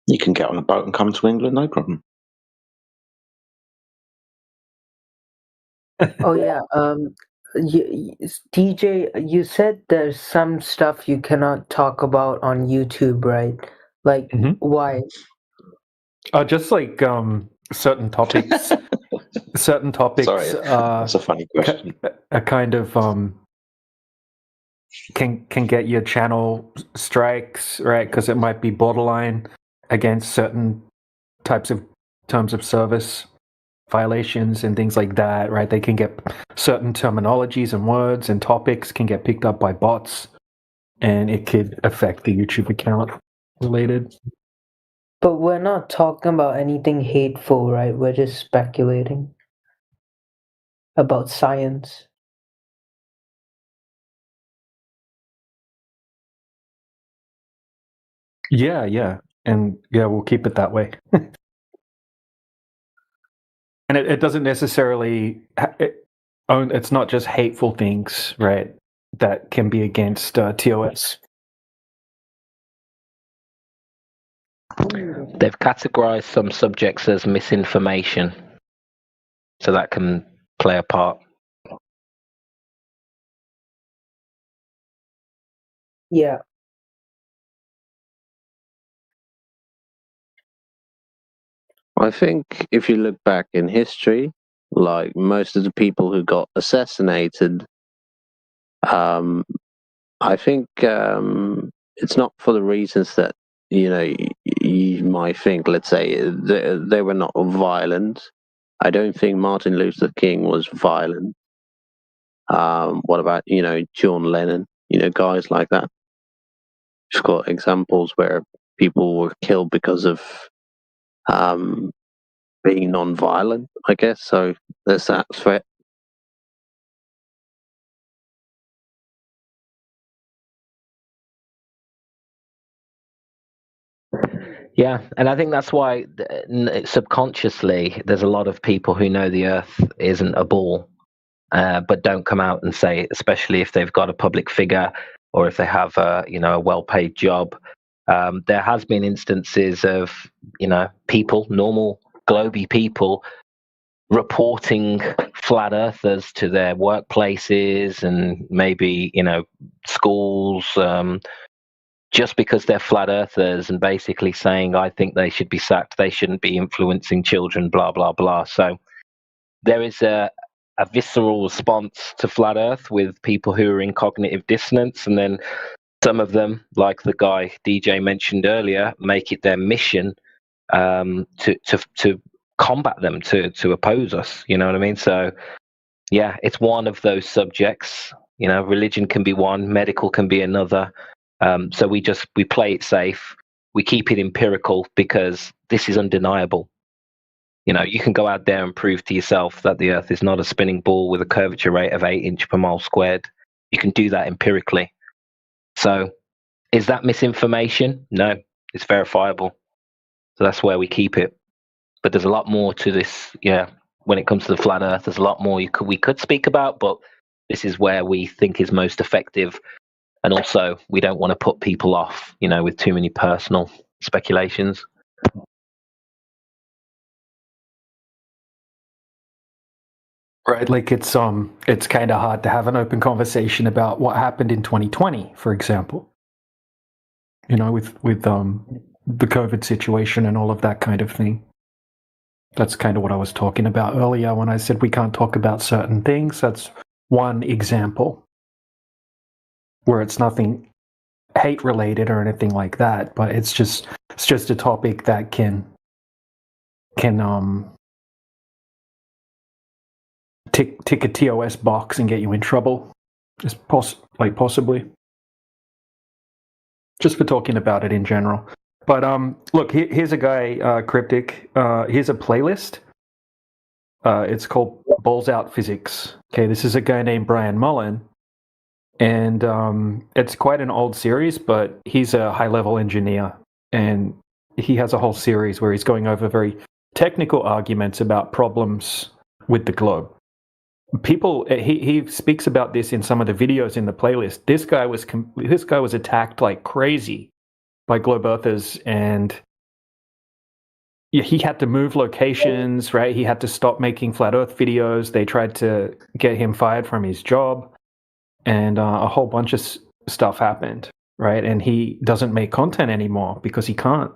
You can get on a boat and come to England, no problem. Oh yeah. DJ, you said there's some stuff you cannot talk about on YouTube, right? Like why? Just like certain topics. Certain topics. Sorry, that's a funny question. A kind of can get your channel strikes, right? Because it might be borderline against certain types of terms of service violations and things like that, right? They can get certain terminologies and words and topics can get picked up by bots, and it could affect the YouTube account related. But we're not talking about anything hateful, right? We're just speculating about science. Yeah. And we'll keep it that way. And it doesn't necessarily it's not just hateful things, right, that can be against TOS. They've categorized some subjects as misinformation, so that can play a part. Yeah. I think if you look back in history, like most of the people who got assassinated, I think it's not for the reasons that you might think. Let's say they were not violent. I don't think Martin Luther King was violent. What about John Lennon? Guys like that. Just got examples where people were killed because of being non-violent, I guess. So there's that threat. Yeah, and I think that's why subconsciously there's a lot of people who know the Earth isn't a ball, but don't come out and say it, especially if they've got a public figure or if they have a well-paid job. There has been instances of people, normal globy people, reporting flat earthers to their workplaces and maybe schools. Just because they're flat earthers and basically saying, I think they should be sacked, they shouldn't be influencing children, blah, blah, blah. So there is a visceral response to flat earth with people who are in cognitive dissonance. And then some of them, like the guy DJ mentioned earlier, make it their mission to combat them, to oppose us. You know what I mean? So, yeah, it's one of those subjects. Religion can be one, medical can be another. So we play it safe. We keep it empirical because this is undeniable. You can go out there and prove to yourself that the Earth is not a spinning ball with a curvature rate of 8 inches per mile squared. You can do that empirically. So is that misinformation? No, it's verifiable. So that's where we keep it. But there's a lot more to this. Yeah, when it comes to the flat Earth, there's a lot more we could speak about, but this is where we think is most effective. And also, we don't want to put people off, with too many personal speculations. Right, like it's kind of hard to have an open conversation about what happened in 2020, for example. With the COVID situation and all of that kind of thing. That's kind of what I was talking about earlier when I said we can't talk about certain things. That's one example where it's nothing hate related or anything like that, but it's just a topic that can tick a TOS box and get you in trouble, just possibly, just for talking about it in general. But look, here's a guy, Cryptic. Here's a playlist. It's called Balls Out Physics. Okay, this is a guy named Brian Mullen. And it's quite an old series, but he's a high-level engineer. And he has a whole series where he's going over very technical arguments about problems with the globe. He speaks about this in some of the videos in the playlist. This guy was attacked like crazy by globe earthers, and he had to move locations, right? He had to stop making flat earth videos. They tried to get him fired from his job, and a whole bunch of stuff happened, right? And he doesn't make content anymore because he can't.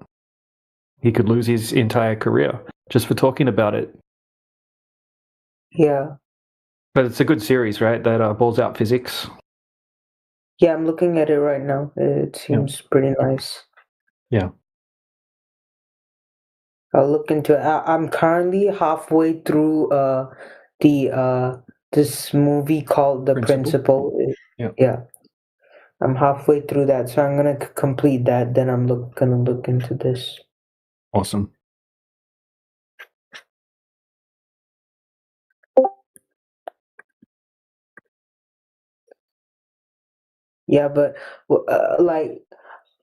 He could lose his entire career just for talking about it. Yeah. But it's a good series, right? That Balls Out Physics. Yeah, I'm looking at it right now. It seems pretty nice. Yeah. I'll look into it. I'm currently halfway through this movie called The Principle. Yeah. I'm halfway through that, so I'm gonna complete that. Then I'm gonna look into this. Awesome. Yeah, but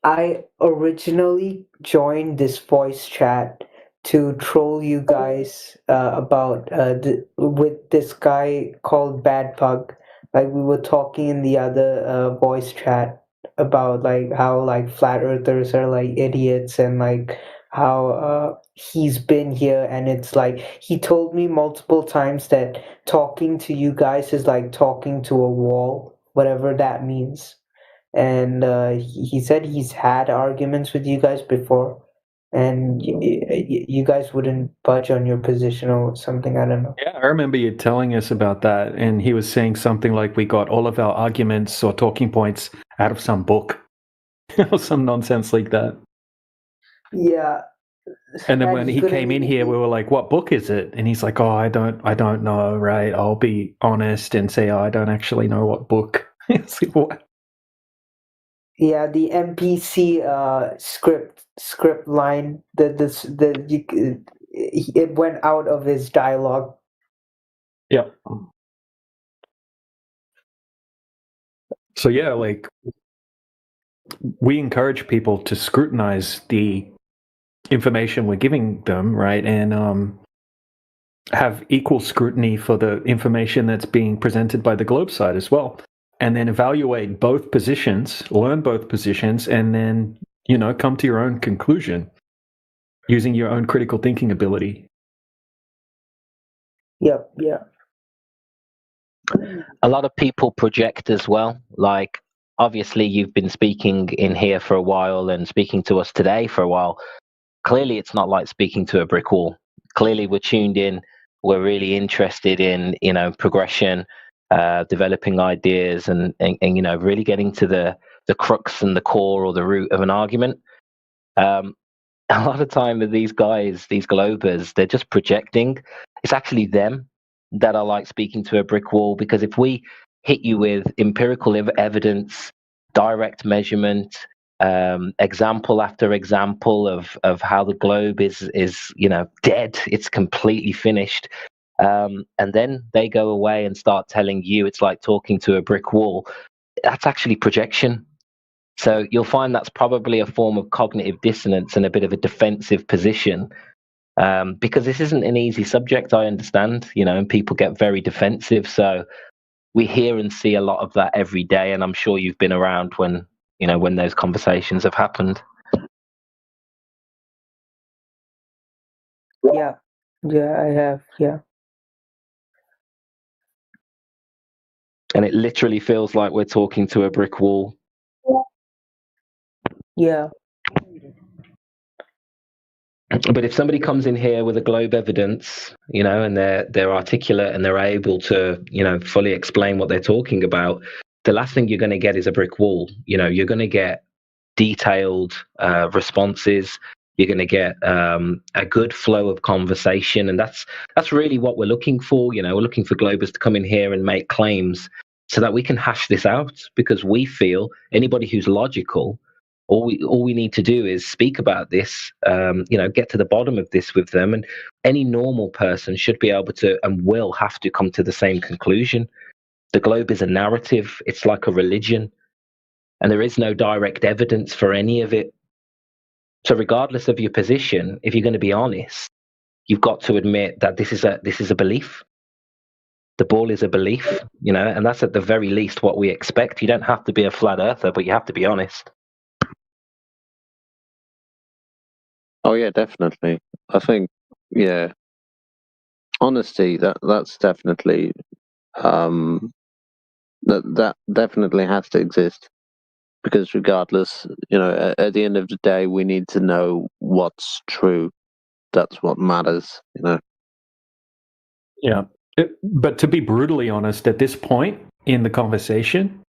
I originally joined this voice chat to troll you guys about with this guy called Bad Pug. Like we were talking in the other voice chat about like how like flat earthers are like idiots and like how he's been here, and it's like he told me multiple times that talking to you guys is like talking to a wall, whatever that means. And he said he's had arguments with you guys before, and you guys wouldn't budge on your position or something. I don't know. Yeah, I remember you telling us about that, and he was saying something like we got all of our arguments or talking points out of some book or some nonsense like that. Yeah. And then And when he he couldn't came in here, we were like, "What book is it?" And he's like, "Oh, I don't know. Right? I'll be honest and say I don't actually know what book." It's like, what? Yeah, the NPC script line, it went out of his dialogue. Yeah. So yeah, like we encourage people to scrutinize the information we're giving them, right? And have equal scrutiny for the information that's being presented by the Globe side as well. And then evaluate both positions, learn both positions, and then, come to your own conclusion using your own critical thinking ability. Yep, yeah. A lot of people project as well. Like, obviously, you've been speaking in here for a while and speaking to us today for a while. Clearly, it's not like speaking to a brick wall. Clearly, we're tuned in. We're really interested in, progression, developing ideas, and really getting to the crux and the core or the root of an argument. A lot of time with these guys, these Globers, they're just projecting. It's actually them that are like speaking to a brick wall, because if we hit you with empirical evidence, direct measurement, example after example of how the globe is dead, it's completely finished, and then they go away and start telling you it's like talking to a brick wall, that's actually projection. So you'll find that's probably a form of cognitive dissonance and a bit of a defensive position, because this isn't an easy subject, I understand, and people get very defensive. So we hear and see a lot of that every day, and I'm sure you've been around when those conversations have happened. Yeah, I have, yeah. And it literally feels like we're talking to a brick wall. Yeah. But if somebody comes in here with a globe evidence, and they're articulate and they're able to, fully explain what they're talking about, the last thing you're going to get is a brick wall. You're going to get detailed responses. You're going to get a good flow of conversation, and that's really what we're looking for. We're looking for Globers to come in here and make claims so that we can hash this out, because we feel anybody who's logical, all we need to do is speak about this, get to the bottom of this with them, and any normal person should be able to and will have to come to the same conclusion. The globe is a narrative. It's like a religion, and there is no direct evidence for any of it. So regardless of your position, if you're going to be honest, you've got to admit that this is a belief. The ball is a belief, and that's at the very least what we expect. You don't have to be a flat earther, but you have to be honest. Oh yeah, definitely. I think, yeah, honesty, that's definitely that definitely has to exist, because regardless, at the end of the day, we need to know what's true. That's what matters, Yeah. But to be brutally honest, at this point in the conversation,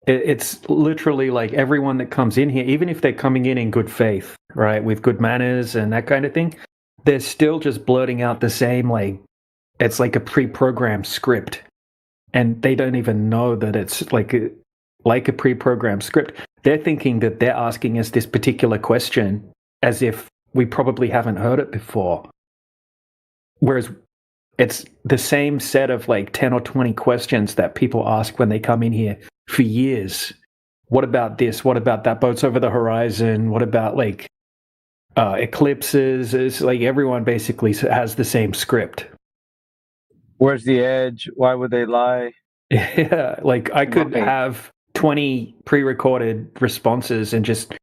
it's literally like everyone that comes in here, even if they're coming in good faith, right, with good manners and that kind of thing, they're still just blurting out the same, like, it's like a pre-programmed script. And they don't even know that it's like a pre-programmed script. They're thinking that they're asking us this particular question as if we probably haven't heard it before. Whereas it's the same set of like 10 or 20 questions that people ask when they come in here for years. What about this? What about that? Boats over the horizon? What about like eclipses. It's like everyone basically has the same script. Where's the edge? Why would they lie? Yeah, like I could have 20 pre-recorded responses and just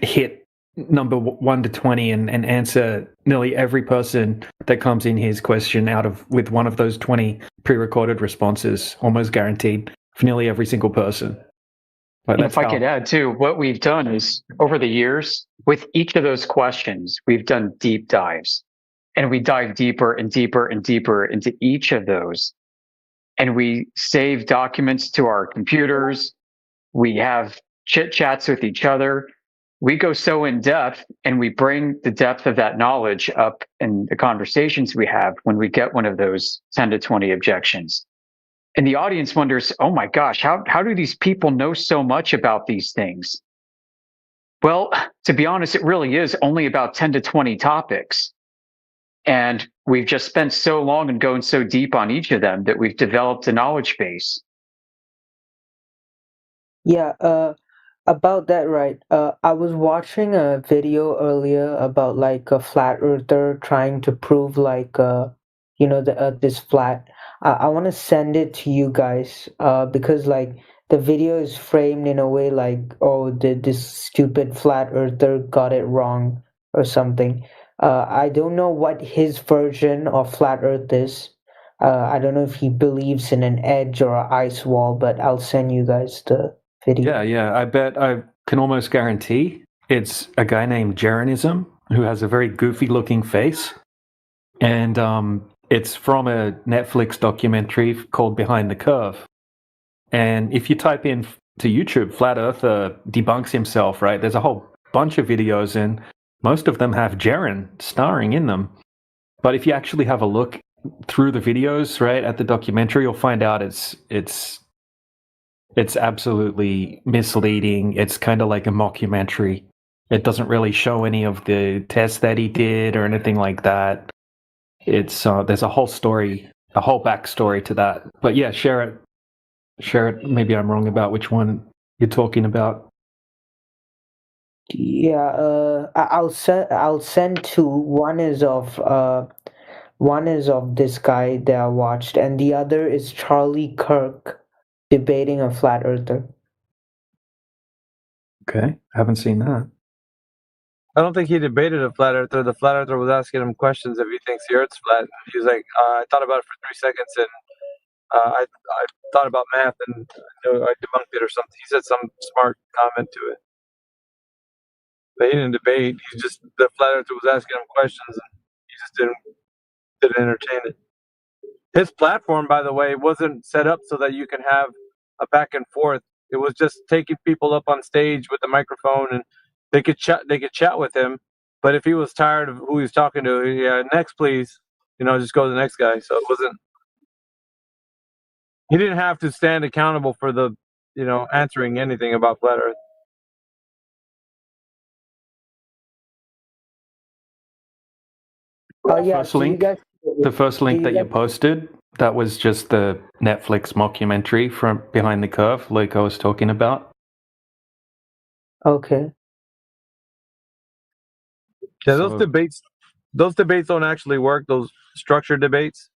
hit number 1 to 20 and answer nearly every person that comes in his question with one of those 20 pre-recorded responses, almost guaranteed for nearly every single person. And if I could add too, what we've done is over the years, with each of those questions, we've done deep dives. And we dive deeper and deeper and deeper into each of those. And we save documents to our computers. We have chit chats with each other. We go so in depth, and we bring the depth of that knowledge up in the conversations we have when we get one of those 10 to 20 objections. And the audience wonders, oh my gosh, how do these people know so much about these things? Well, to be honest, it really is only about 10 to 20 topics. And we've just spent so long and going so deep on each of them that we've developed a knowledge base. Yeah, about that, right? I was watching a video earlier about like a flat earther trying to prove like the earth is flat. I want to send it to you guys because like the video is framed in a way like, oh, this stupid flat earther got it wrong or something. I don't know what his version of flat earth is. I don't know if he believes in an edge or an ice wall, but I'll send you guys the video. Yeah. I bet I can almost guarantee it's a guy named Jeranism who has a very goofy looking face. And it's from a Netflix documentary called Behind the Curve. And if you type in to YouTube, Flat Earther debunks himself, right? There's a whole bunch of videos, and most of them have Jaren starring in them. But if you actually have a look through the videos, right, at the documentary, you'll find out it's absolutely misleading. It's kind of like a mockumentary. It doesn't really show any of the tests that he did or anything like that. It's there's a whole story, a whole backstory to that. But yeah, share it. Maybe I'm wrong about which one you're talking about. Yeah, I'll send two. One is of this guy that I watched, and the other is Charlie Kirk debating a flat earther. Okay, haven't seen that. I don't think he debated a flat earther. The flat earther was asking him questions if he thinks the Earth's flat. He was like, I thought about it for 3 seconds, and I thought about math, and I debunked it or something. He said some smart comment to it. But he didn't debate. The flat earther was asking him questions, and he just didn't entertain it. His platform, by the way, wasn't set up so that you can have a back and forth. It was just taking people up on stage with the microphone, and they could chat with him. But if he was tired of who he was talking to, yeah, next please, just go to the next guy. So it wasn't. He didn't have to stand accountable for the, answering anything about flat Earth. The first link that you posted, that was just the Netflix mockumentary from Behind the Curve, like I was talking about. Okay. Yeah, those debates don't actually work, those structured debates,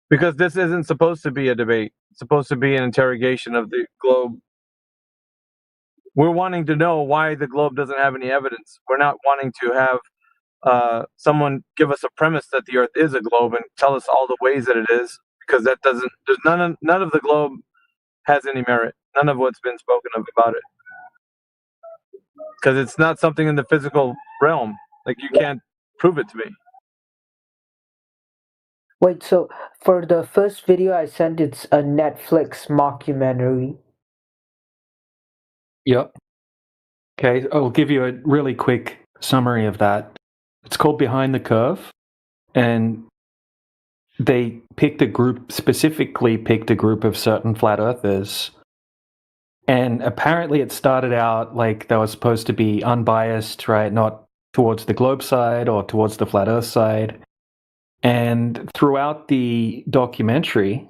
because this isn't supposed to be a debate. It's supposed to be an interrogation of the globe. We're wanting to know why the globe doesn't have any evidence. We're not wanting to have someone give us a premise that the Earth is a globe and tell us all the ways that it is, because that doesn't. There's none of the globe has any merit. None of what's been spoken of about it, because it's not something in the physical realm. Like, you can't prove it to me. Wait, so for the first video I sent, it's a Netflix mockumentary. Yep. Okay, I'll give you a really quick summary of that. It's called Behind the Curve, and they specifically picked a group of certain flat earthers. And apparently it started out like they were supposed to be unbiased, right? Not towards the globe side or towards the flat earth side. And throughout the documentary,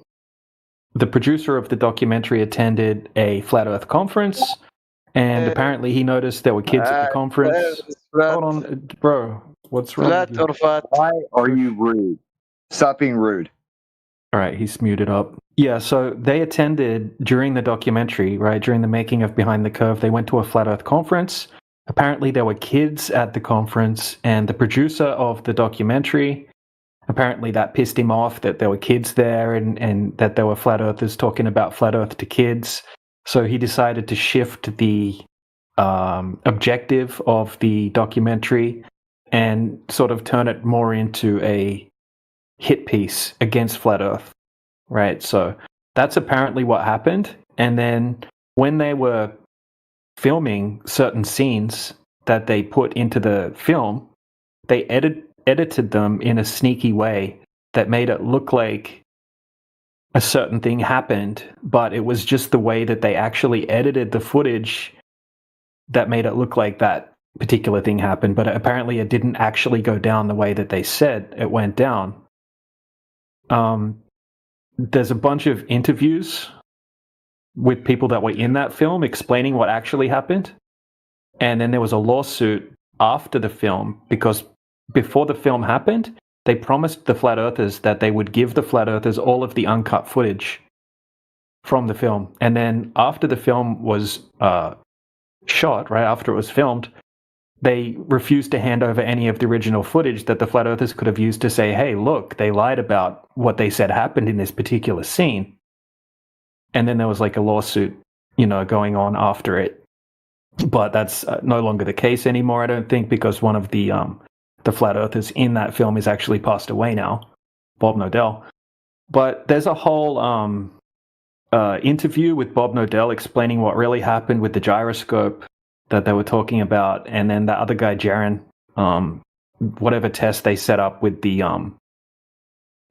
the producer of the documentary attended a flat earth conference, and apparently he noticed there were kids at the conference. Hold on, bro. What's wrong with you? Why are you rude? Stop being rude. All right, he's muted up. Yeah, so they attended during the documentary, right, during the making of Behind the Curve, they went to a Flat Earth conference. Apparently there were kids at the conference, and the producer of the documentary, apparently that pissed him off that there were kids there and that there were Flat Earthers talking about Flat Earth to kids. So he decided to shift the objective of the documentary and sort of turn it more into a hit piece against Flat Earth, right? So that's apparently what happened. And then when they were filming certain scenes that they put into the film, they edited them in a sneaky way that made it look like a certain thing happened, but it was just the way that they actually edited the footage that made it look like that particular thing happened. But apparently it didn't actually go down the way that they said it went down. There's a bunch of interviews with people that were in that film explaining what actually happened. And then there was a lawsuit after the film because before the film happened, they promised the Flat Earthers that they would give the Flat Earthers all of the uncut footage from the film. And then after the film was shot, right after it was filmed, they refused to hand over any of the original footage that the Flat Earthers could have used to say, hey, look, they lied about what they said happened in this particular scene. And then there was like a lawsuit, going on after it. But that's no longer the case anymore, I don't think, because one of the Flat Earthers in that film is actually passed away now, Bob Nodell. But there's a whole interview with Bob Nodell explaining what really happened with the gyroscope that they were talking about, and then that other guy, Jaren, whatever test they set up with the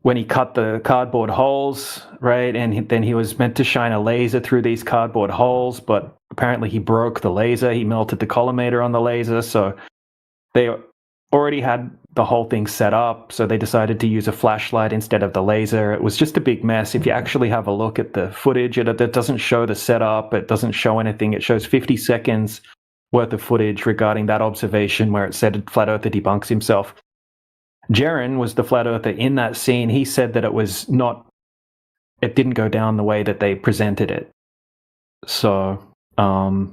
when he cut the cardboard holes, right? And then he was meant to shine a laser through these cardboard holes, but apparently he broke the laser. He melted the collimator on the laser, so they already had the whole thing set up, so they decided to use a flashlight instead of the laser. It was just a big mess. If you actually have a look at the footage, it doesn't show the setup. It doesn't show anything. It shows 50 seconds worth of footage regarding that observation where it said Flat Earther debunks himself. Jaren was the Flat Earther in that scene. He said that it didn't go down the way that they presented it. So, so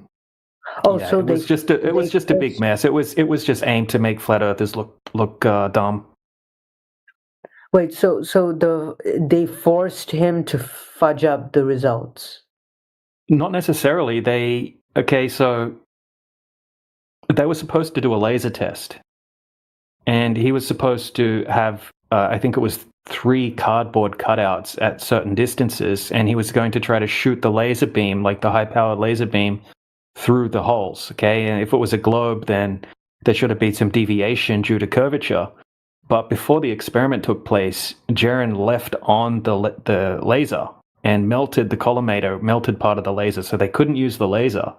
it was just a big mess. It was just aimed to make Flat Earthers look dumb. Wait, so they forced him to fudge up the results? Not necessarily. So they were supposed to do a laser test, and he was supposed to have, I think it was 3 cardboard cutouts at certain distances, and he was going to try to shoot the laser beam, like the high-powered laser beam, through the holes, okay? And if it was a globe, then there should have been some deviation due to curvature. But before the experiment took place, Jaren left on the laser and melted the collimator, melted part of the laser, so they couldn't use the laser.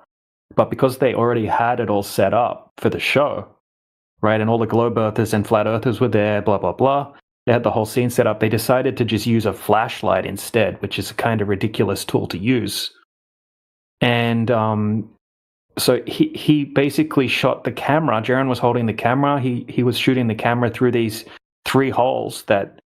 But because they already had it all set up for the show, right, and all the globe earthers and flat earthers were there, blah, blah, blah, they had the whole scene set up, they decided to just use a flashlight instead, which is a kind of ridiculous tool to use. And so he basically shot the camera. Jaren was holding the camera. He was shooting the camera through these 3 holes that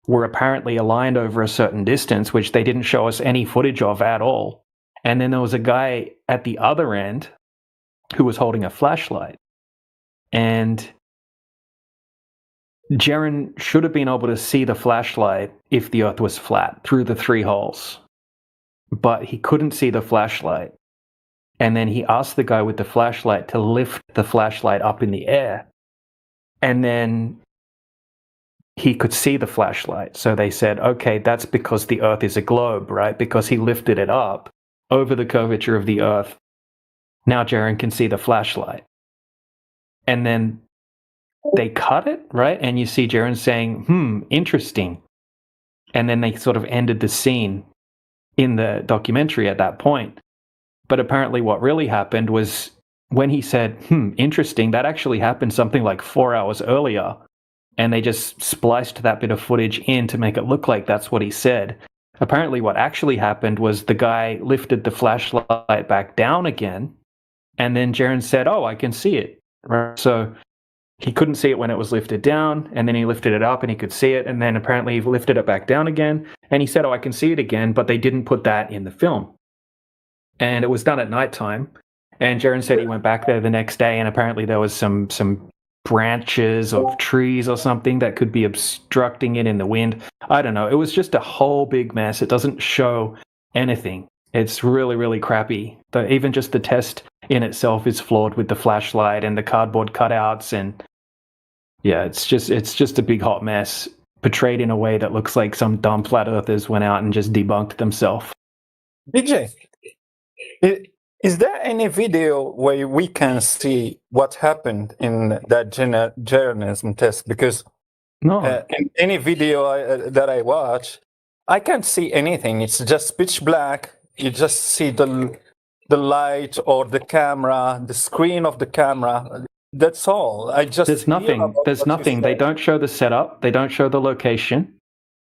were apparently aligned over a certain distance, which they didn't show us any footage of at all. And then there was a guy at the other end who was holding a flashlight. And Jaren should have been able to see the flashlight if the Earth was flat through the 3 holes. But he couldn't see the flashlight. And then he asked the guy with the flashlight to lift the flashlight up in the air. And then he could see the flashlight. So they said, okay, that's because the Earth is a globe, right? Because he lifted it up over the curvature of the Earth. Now Jaren can see the flashlight. And then they cut it, right? And you see Jaren saying, interesting. And then they sort of ended the scene in the documentary at that point. But apparently what really happened was when he said, interesting, that actually happened something like 4 hours earlier. And they just spliced that bit of footage in to make it look like that's what he said. Apparently what actually happened was the guy lifted the flashlight back down again. And then Jaren said, oh, I can see it. right? So he couldn't see it when it was lifted down, and then he lifted it up and he could see it, and then apparently he lifted it back down again, and he said, "Oh, I can see it again," but they didn't put that in the film. And it was done at nighttime, and Jaron said he went back there the next day, and apparently there was some branches of trees or something that could be obstructing it in the wind. I don't know. It was just a whole big mess. It doesn't show anything. It's really, really crappy. Even just the test in itself is flawed with the flashlight and the cardboard cutouts, and yeah, it's just a big hot mess portrayed in a way that looks like some dumb flat earthers went out and just debunked themselves. DJ, is there any video where we can see what happened in that journalism test? Because no, in any video that I watch, I can't see anything. It's just pitch black. You just see the light or the camera, the screen of the camera. That's all. There's nothing. There's nothing. They don't show the setup. They don't show the location.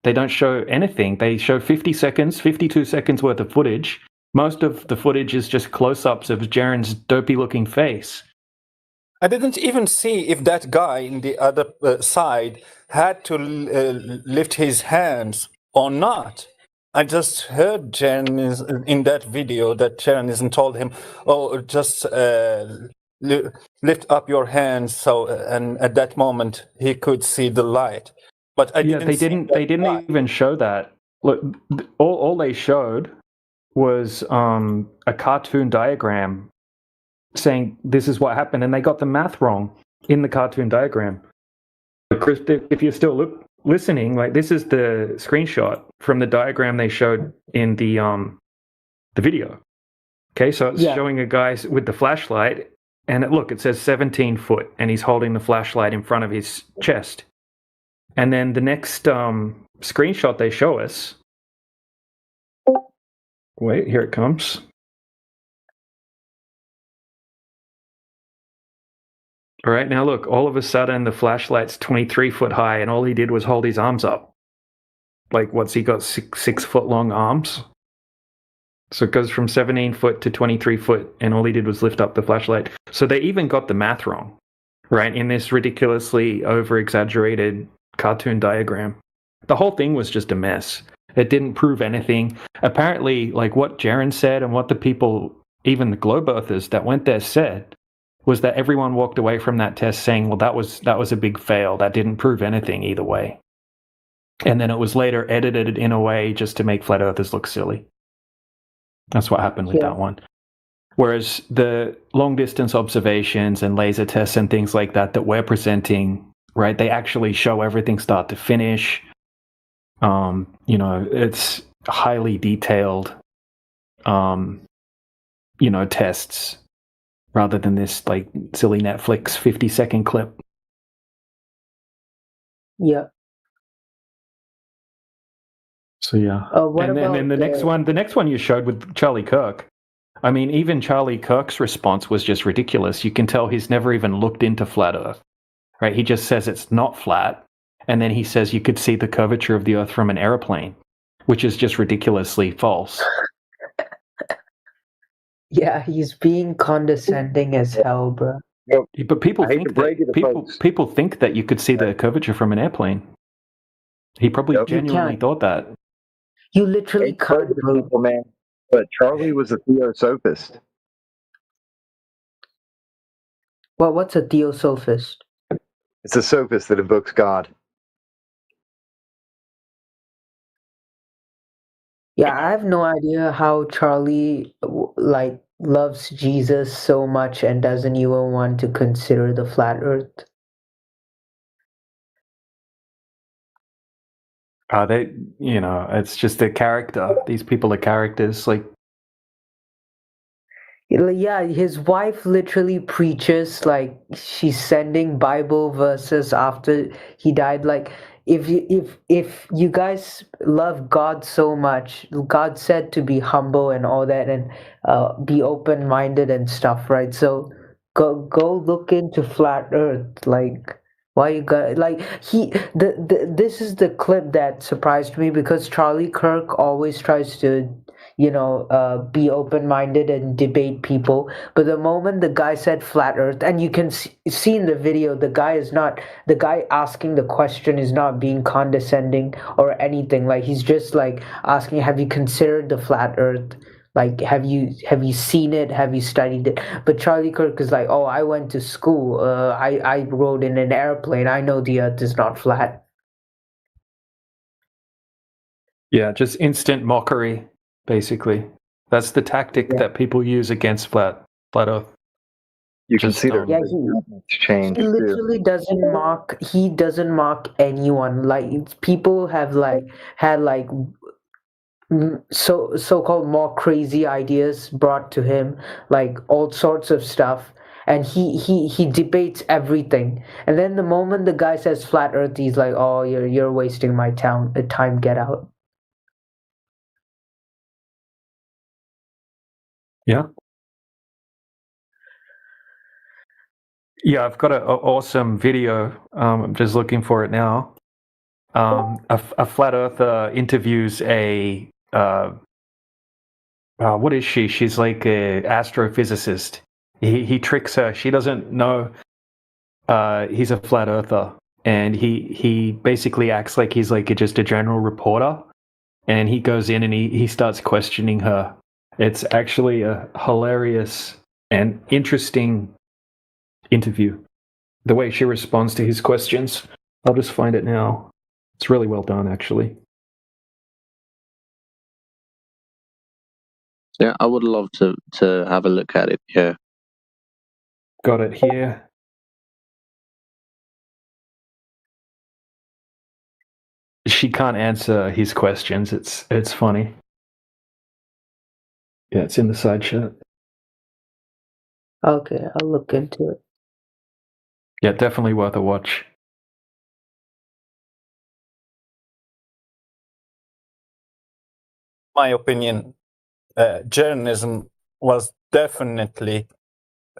They don't show anything. They show 52 seconds worth of footage. Most of the footage is just close-ups of Jaron's dopey-looking face. I didn't even see if that guy in the other side had to lift his hands or not. I just heard Jaron in that video that Jaron told him, "Oh, just lift up your hands." So, and at that moment he could see the light. But I didn't. They didn't even show that. Look, all they showed was a cartoon diagram saying this is what happened, and they got the math wrong in the cartoon diagram. Chris, if you're still listening, like, this is the screenshot from the diagram they showed in the video. Okay, so it's showing a guy with the flashlight, and it says 17 foot, and he's holding the flashlight in front of his chest. And then the next screenshot they show us. Wait, here it comes. All right, now look, all of a sudden the flashlight's 23 foot high, and all he did was hold his arms up. Like, what's he got, 6 foot long arms? So it goes from 17 foot to 23 foot, and all he did was lift up the flashlight. So they even got the math wrong, right, in this ridiculously over-exaggerated cartoon diagram. The whole thing was just a mess. It didn't prove anything. Apparently, like what Jaron said and what the people, even the globe earthers that went there said, was that everyone walked away from that test saying, well, that was a big fail. That didn't prove anything either way. And then it was later edited in a way just to make flat earthers look silly. That's what happened with that one. Whereas the long distance observations and laser tests and things like that we're presenting, right, they actually show everything start to finish. It's highly detailed, tests rather than this like silly Netflix 50-second clip. Yeah. So yeah. And then the next one you showed with Charlie Kirk. I mean, even Charlie Kirk's response was just ridiculous. You can tell he's never even looked into flat Earth, right? He just says it's not flat. And then he says you could see the curvature of the Earth from an airplane, which is just ridiculously false. Yeah, he's being condescending as hell, bro. But people think that you could see the curvature from an airplane. He probably genuinely thought that. You literally can't, people, man. But Charlie was a theosophist. Well, what's a theosophist? It's a sophist that invokes God. Yeah, I have no idea how Charlie loves Jesus so much and doesn't even want to consider the flat Earth. It's just a character. These people are characters. Yeah, his wife literally preaches, like, she's sending Bible verses after he died. Like, if you guys love God so much, God said to be humble and all that, and be open-minded and stuff, right? So go look into flat Earth. Like, why you got this is the clip that surprised me, because Charlie Kirk always tries to be open-minded and debate people. But the moment the guy said flat Earth, and you can see in the video, the guy asking the question is not being condescending or anything. Like, he's just like asking, have you considered the flat Earth? Like, have you seen it? Have you studied it? But Charlie Kirk is like, oh, I went to school. I rode in an airplane. I know the Earth is not flat. Yeah, just instant mockery, basically. That's the tactic that people use against flat Earth. You can see their change. He literally doesn't mock. He doesn't mock anyone. Like, people have had so-called more crazy ideas brought to him, like all sorts of stuff, and he debates everything. And then the moment the guy says flat Earth, he's like, oh, you're wasting my time, get out. Yeah. Yeah, I've got an awesome video. I'm just looking for it now. A flat earther interviews a what is she? She's like a astrophysicist. He tricks her. She doesn't know he's a flat earther, and he basically acts like he's like just a general reporter, and he goes in and he starts questioning her. It's actually a hilarious and interesting interview. The way she responds to his questions. I'll just find it now. It's really well done, actually. Yeah, I would love to have a look at it. Yeah. Got it here. She can't answer his questions. It's funny. Yeah, it's in the side chat. Okay, I'll look into it. Yeah, definitely worth a watch. My opinion, journalism was definitely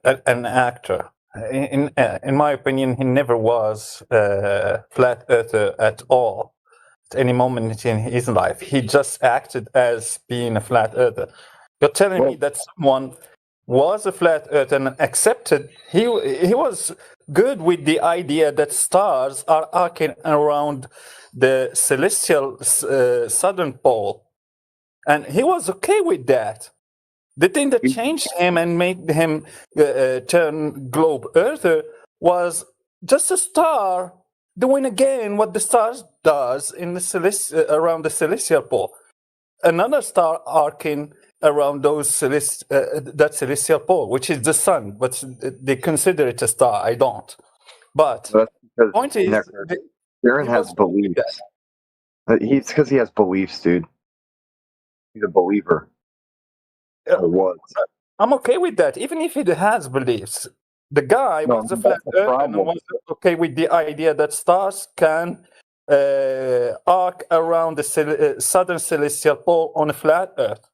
an actor. In my opinion, he never was a flat earther at all. At any moment in his life, he just acted as being a flat earther. You're telling me that someone was a flat earther and accepted he was good with the idea that stars are arcing around the celestial southern pole, and he was okay with that. The thing that changed him and made him turn globe earther was just a star doing again what the stars does in the around the celestial pole. Another star arcing around those that celestial pole, which is the sun, but they consider it a star. I don't. But the point is, Aaron has beliefs. He's because he has beliefs, dude. He's a believer. Or was. I'm okay with that, even if he has beliefs. The guy was a flat earther and was okay with the idea that stars can arc around the southern celestial pole on a flat Earth.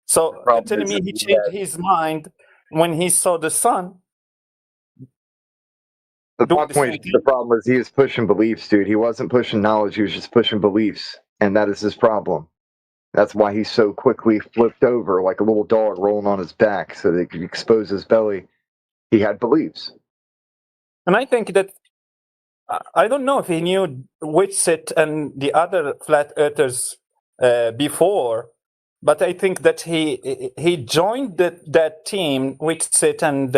So you're telling me he changed his mind when he saw the sun? The problem was he was pushing beliefs, dude. He wasn't pushing knowledge. He was just pushing beliefs, and that is his problem. That's why he so quickly flipped over like a little dog rolling on his back so they could expose his belly. He had beliefs. And I think that, I don't know if he knew Whitsitt and the other flat earthers before, but I think that he joined that team, Whitsitt and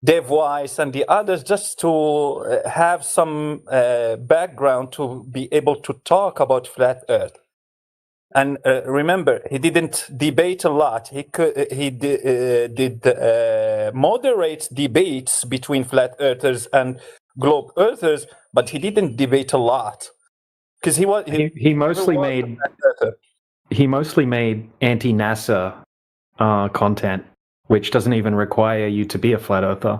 Dave Weiss and the others, just to have some background to be able to talk about flat Earth. And remember, he didn't debate a lot. He did moderate debates between flat earthers and globe earthers, but he didn't debate a lot because he mostly made anti-NASA content, which doesn't even require you to be a flat earther.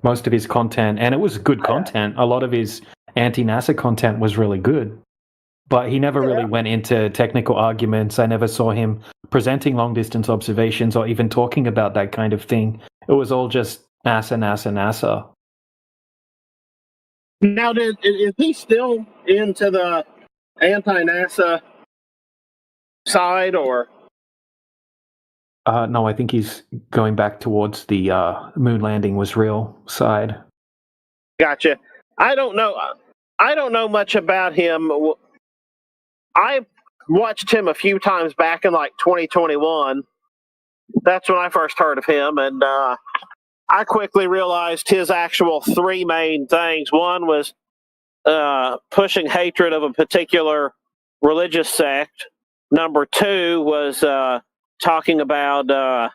Most of his content, and it was good content. A lot of his anti-NASA content was really good. But he never really went into technical arguments. I never saw him presenting long-distance observations or even talking about that kind of thing. It was all just NASA, NASA, NASA. Now, is he still into the anti-NASA side, or? No, I think he's going back towards the moon landing was real side. Gotcha. I don't know. I don't know much about him. I watched him a few times back in like 2021. That's when I first heard of him, and I quickly realized his actual three main things. One was pushing hatred of a particular religious sect. Number two was talking about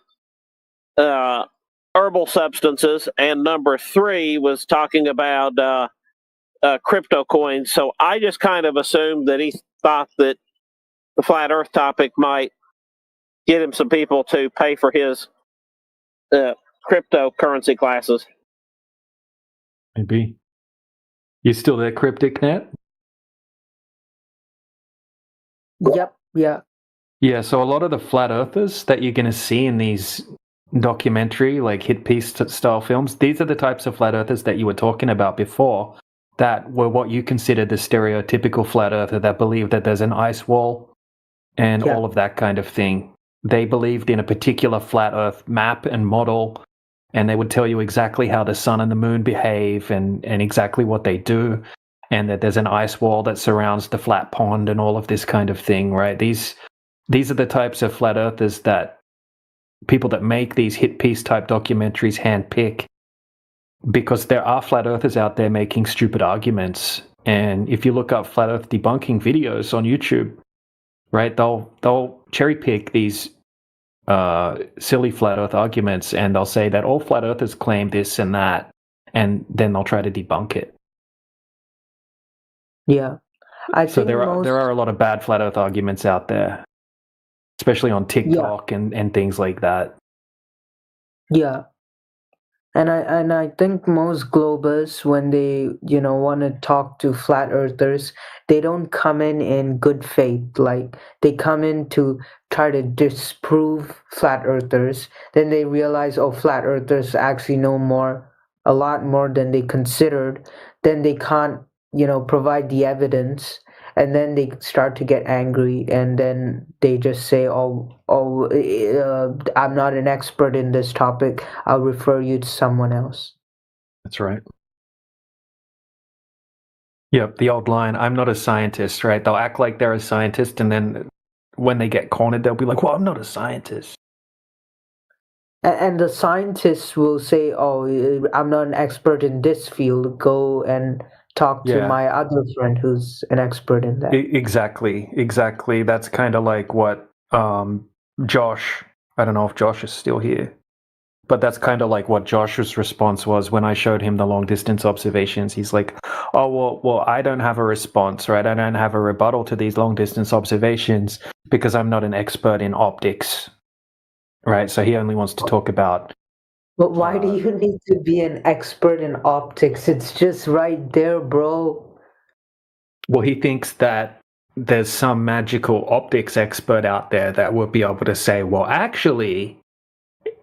herbal substances, and number three was talking about crypto coins. So I just kind of assumed that he thought that the flat Earth topic might get him some people to pay for his cryptocurrency classes. Maybe. You still there, Cryptic Net? Yep. Yeah. Yeah, so a lot of the flat earthers that you're going to see in these documentary, like hit piece style films, these are the types of flat earthers that you were talking about before that were what you consider the stereotypical flat earther that believe that there's an ice wall and all of that kind of thing. They believed in a particular flat earth map and model, and they would tell you exactly how the sun and the moon behave and exactly what they do, and that there's an ice wall that surrounds the flat pond and all of this kind of thing, right? These are the types of flat earthers that people that make these hit piece type documentaries handpick, because there are flat earthers out there making stupid arguments. And if you look up flat earth debunking videos on YouTube, right, they'll cherry pick these silly flat earth arguments, and they'll say that all flat earthers claim this and that, and then they'll try to debunk it. Yeah. So there are a lot of bad flat earth arguments out there, especially on TikTok and things like that. Yeah. And I think most globers, when they want to talk to flat earthers, they don't come in good faith. Like, they come in to try to disprove flat earthers. Then they realize, oh, flat earthers actually know a lot more than they considered. Then they can't provide the evidence, and then they start to get angry, and then they just say, I'm not an expert in this topic, I'll refer you to someone else. That's right. Yep, the old line, I'm not a scientist, right? They'll act like they're a scientist, and then when they get cornered, they'll be like, well, I'm not a scientist. And the scientists will say, oh, I'm not an expert in this field, go and talk to my other friend who's an expert in that. Exactly. That's kind of like what Josh, I don't know if Josh is still here, but that's kind of like what Josh's response was when I showed him the long distance observations. He's like, oh, well, I don't have a response, right? I don't have a rebuttal to these long distance observations because I'm not an expert in optics, right? So he only wants to talk about. But why do you need to be an expert in optics? It's just right there, bro. Well, he thinks that there's some magical optics expert out there that will be able to say, well, actually,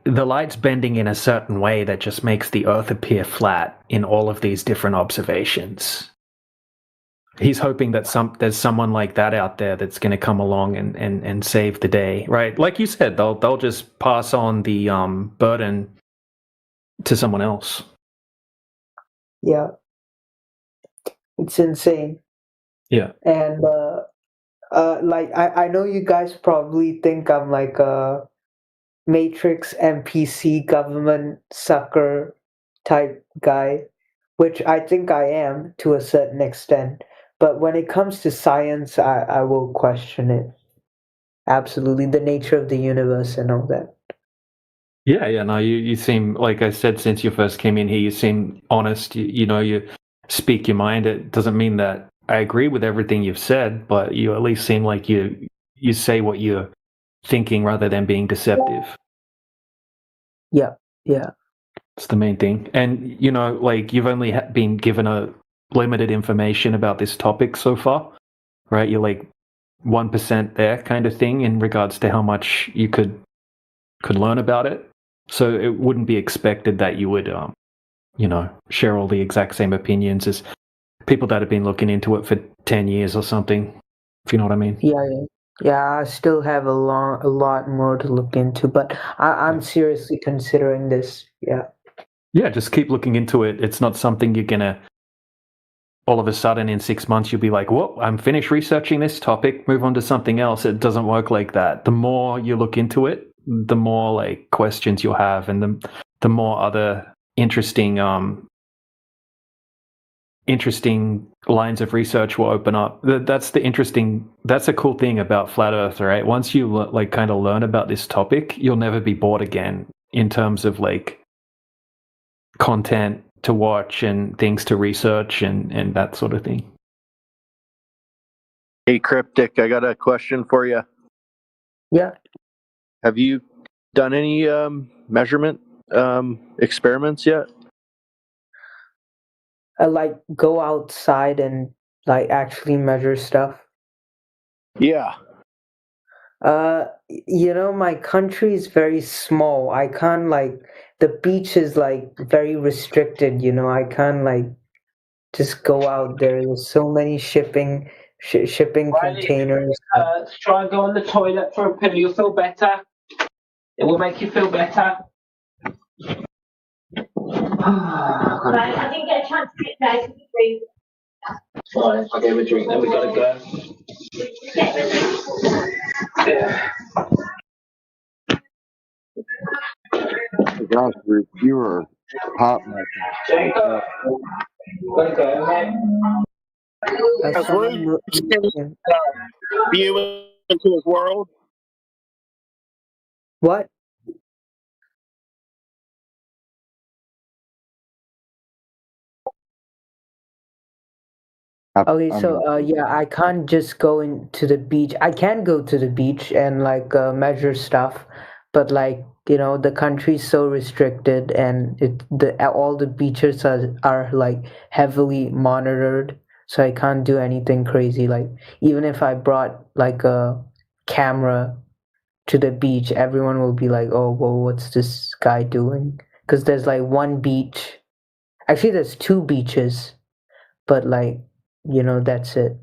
the light's bending in a certain way that just makes the Earth appear flat in all of these different observations. He's hoping that there's someone like that out there that's going to come along and save the day, right? Like you said, they'll just pass on the burden to someone else. Yeah. It's insane. Yeah. And I know you guys probably think I'm like a Matrix NPC government sucker type guy, which I think I am to a certain extent. But when it comes to science, I will question it. Absolutely. The nature of the universe and all that. Yeah, no, you seem, like I said, since you first came in here, you seem honest, you speak your mind. It doesn't mean that I agree with everything you've said, but you at least seem like you say what you're thinking rather than being deceptive. Yeah. It's the main thing. And, like, you've only been given a limited information about this topic so far, right? You're like 1% there kind of thing in regards to how much you could learn about it. So it wouldn't be expected that you would, share all the exact same opinions as people that have been looking into it for 10 years or something, if you know what I mean. Yeah. Yeah, I still have a lot more to look into, but I'm seriously considering this. Yeah. Yeah, just keep looking into it. It's not something you're gonna all of a sudden in 6 months you'll be like, "Whoa, I'm finished researching this topic. Move on to something else." It doesn't work like that. The more you look into it, the more like questions you'll have, and the more other interesting lines of research will open up. That's a cool thing about flat Earth, right? Once you like kind of learn about this topic, you'll never be bored again in terms of like content to watch and things to research and that sort of thing. Hey, Cryptic, I got a question for you. Yeah. Have you done any measurement experiments yet? Like go outside and like actually measure stuff. Yeah. My country is very small. I can't like the beach is like very restricted. I can't like just go out there. There's so many shipping containers. Try and go on the toilet for a pill. You'll feel better. It will make you feel better. I didn't get a chance to get there. Fine, I'll give him a drink, then we gotta go. Yeah. Gosh, you were hot. Jacob, gotta go, mate. Has Rude view into his world? What? Okay, so I can't just go into the beach. I can go to the beach and like measure stuff, but like the country's so restricted, and all the beaches are like heavily monitored, so I can't do anything crazy. Like even if I brought like a camera to the beach, everyone will be like, "Oh, well, what's this guy doing?" Because there's like one beach. Actually, there's two beaches, but like. That's it.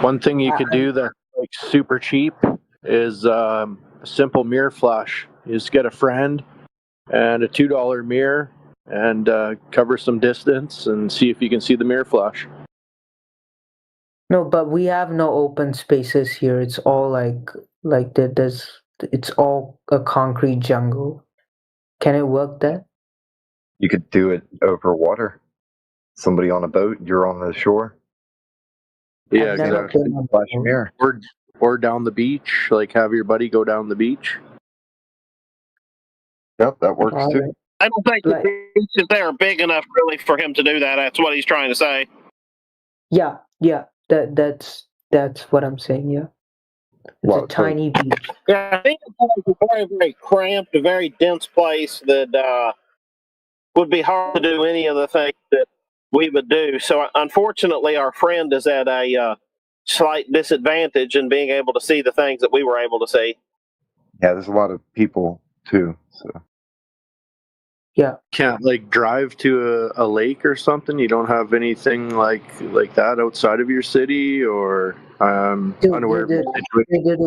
One thing you could do that's like super cheap is a simple mirror flash. You just get a friend and a $2 mirror and cover some distance and see if you can see the mirror flash. No, but we have no open spaces here. It's all it's all a concrete jungle. Can it work there? You could do it over water. Somebody on a boat, you're on the shore. Yeah, exactly. Flash a mirror. Or down the beach, like have your buddy go down the beach. Yep, that works too. I don't think the beaches there are big enough really for him to do that. That's what he's trying to say. Yeah. That's what I'm saying. Yeah, it's a tiny beach. Yeah, I think it's a very, very cramped, a very dense place that would be hard to do any of the things that we would do. So unfortunately, our friend is at a slight disadvantage in being able to see the things that we were able to see. Yeah, there's a lot of people too. So yeah, can't like drive to a lake or something. You don't have anything like that outside of your city, or unaware.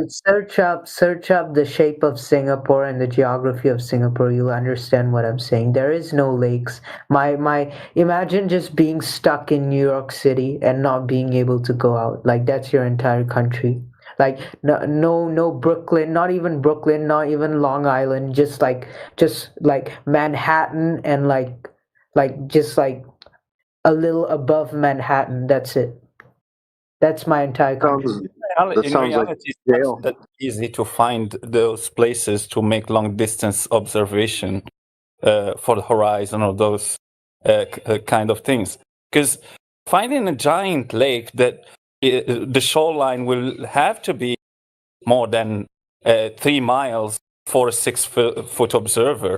Search up the shape of Singapore and the geography of Singapore. You'll understand what I'm saying. There is no lakes. My imagine just being stuck in New York City and not being able to go out. Like that's your entire country. Like no Brooklyn, not even Brooklyn, not even Long Island, just like Manhattan and like just like a little above Manhattan. That's it. That's my entire country. In reality, it's not that easy to find those places to make long distance observation for the horizon or those kind of things. Because finding a giant lake that the shoreline will have to be more than 3 miles for a 6-foot observer.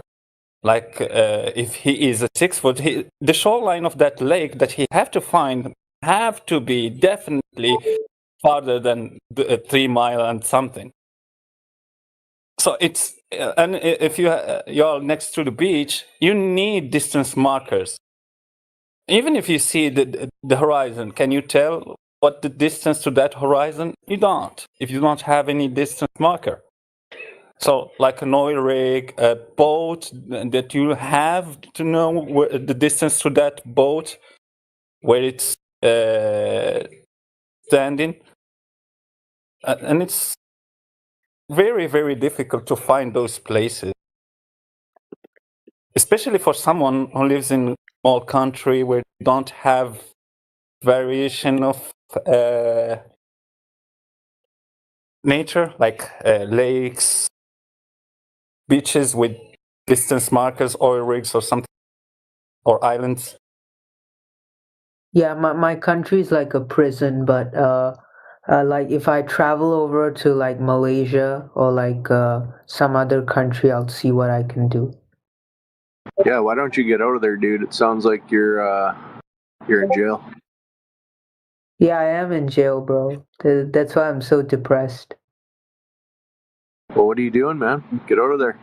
Like if he is a 6 foot, the shoreline of that lake that he have to find have to be definitely farther than 3 mile and something. So it's and if you're next to the beach, you need distance markers. Even if you see the horizon, can you tell what the distance to that horizon? You don't, if you don't have any distance marker. So like an oil rig, a boat, that you have to know the distance to that boat, where it's standing. And it's very, very difficult to find those places. Especially for someone who lives in a small country where you don't have variation of nature, like lakes, beaches with distance markers, oil rigs or something, or islands. Yeah, my country is like a prison, but like if I travel over to like Malaysia or like some other country, I'll see what I can do. Yeah, why don't you get out of there, dude? It sounds like you're in jail. Yeah, I am in jail, bro. That's why I'm so depressed. Well, what are you doing, man? Get out of there.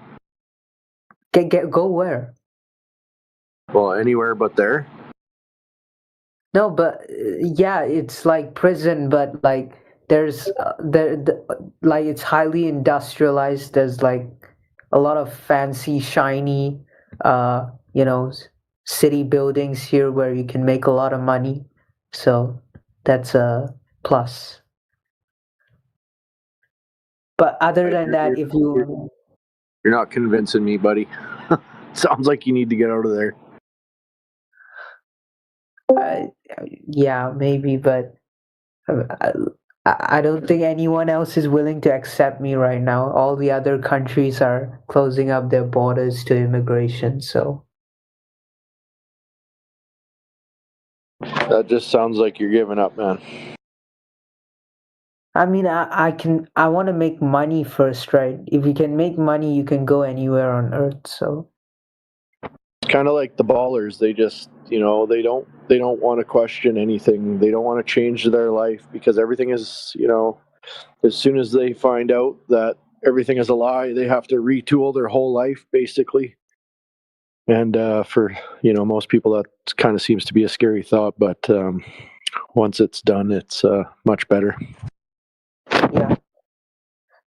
Go where? Well, anywhere but there. No, but yeah, it's like prison, but like there's like it's highly industrialized. There's like a lot of fancy, shiny, city buildings here where you can make a lot of money. So that's a plus. But other than that, if you You're not convincing me, buddy. Sounds like you need to get out of there. yeah, maybe, but I don't think anyone else is willing to accept me right now. All the other countries are closing up their borders to immigration, so. That just sounds like you're giving up, man. I mean, I want to make money first, right? If you can make money, you can go anywhere on earth, so. It's kind of like the ballers. They just, they don't want to question anything. They don't want to change their life because everything is, as soon as they find out that everything is a lie, they have to retool their whole life, basically. And for, most people, that kind of seems to be a scary thought, but once it's done, it's much better. Yeah.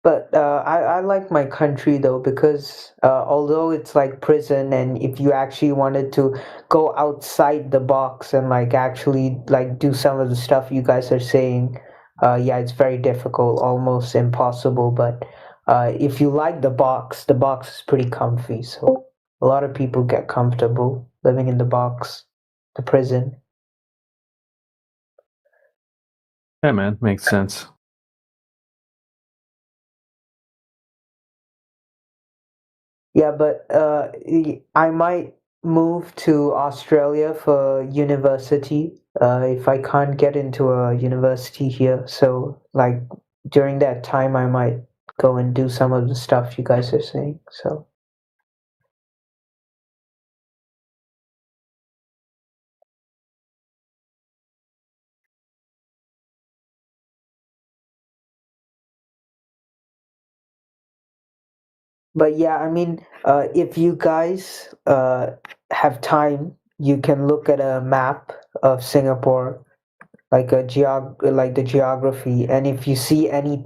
But I like my country though, because although it's like prison, and if you actually wanted to go outside the box and like actually like do some of the stuff you guys are saying, yeah, it's very difficult, almost impossible. But if you like the box is pretty comfy. So a lot of people get comfortable living in the box, the prison. Yeah, man, makes sense. Yeah, but I might move to Australia for university if I can't get into a university here. So, like, during that time, I might go and do some of the stuff you guys are saying. So. But yeah, I mean, if you guys have time, you can look at a map of Singapore, like the geography, and if you see any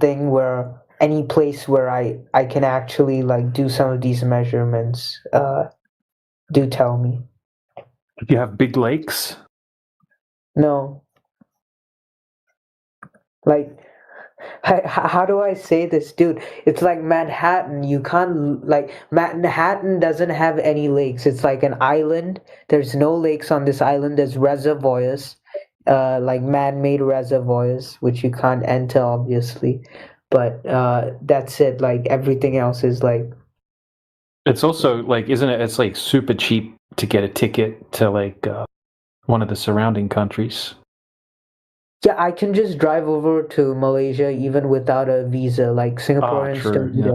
place where I can actually like do some of these measurements, do tell me. Do you have big lakes? No. Like, how do I say this, dude? It's like Manhattan. You can't, like, Manhattan doesn't have any lakes. It's like an island. There's no lakes on this island. There's reservoirs, like man-made reservoirs, which you can't enter, obviously. But that's it. Like, everything else is like. It's also like, isn't it? It's like super cheap to get a ticket to like one of the surrounding countries. Yeah, I can just drive over to Malaysia even without a visa. Like Singaporeans don't need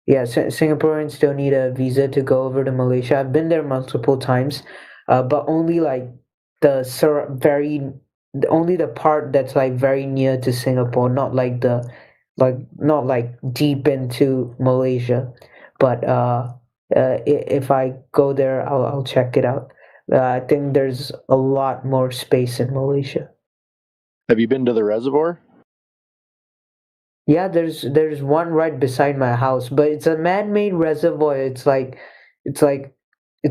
Singaporeans don't need a visa to go over to Malaysia. I've been there multiple times, but only like only the part that's like very near to Singapore, not like deep into Malaysia. But if I go there, I'll check it out. I think there's a lot more space in Malaysia. Have you been to the reservoir? Yeah, there's one right beside my house, but it's a man-made reservoir. It's a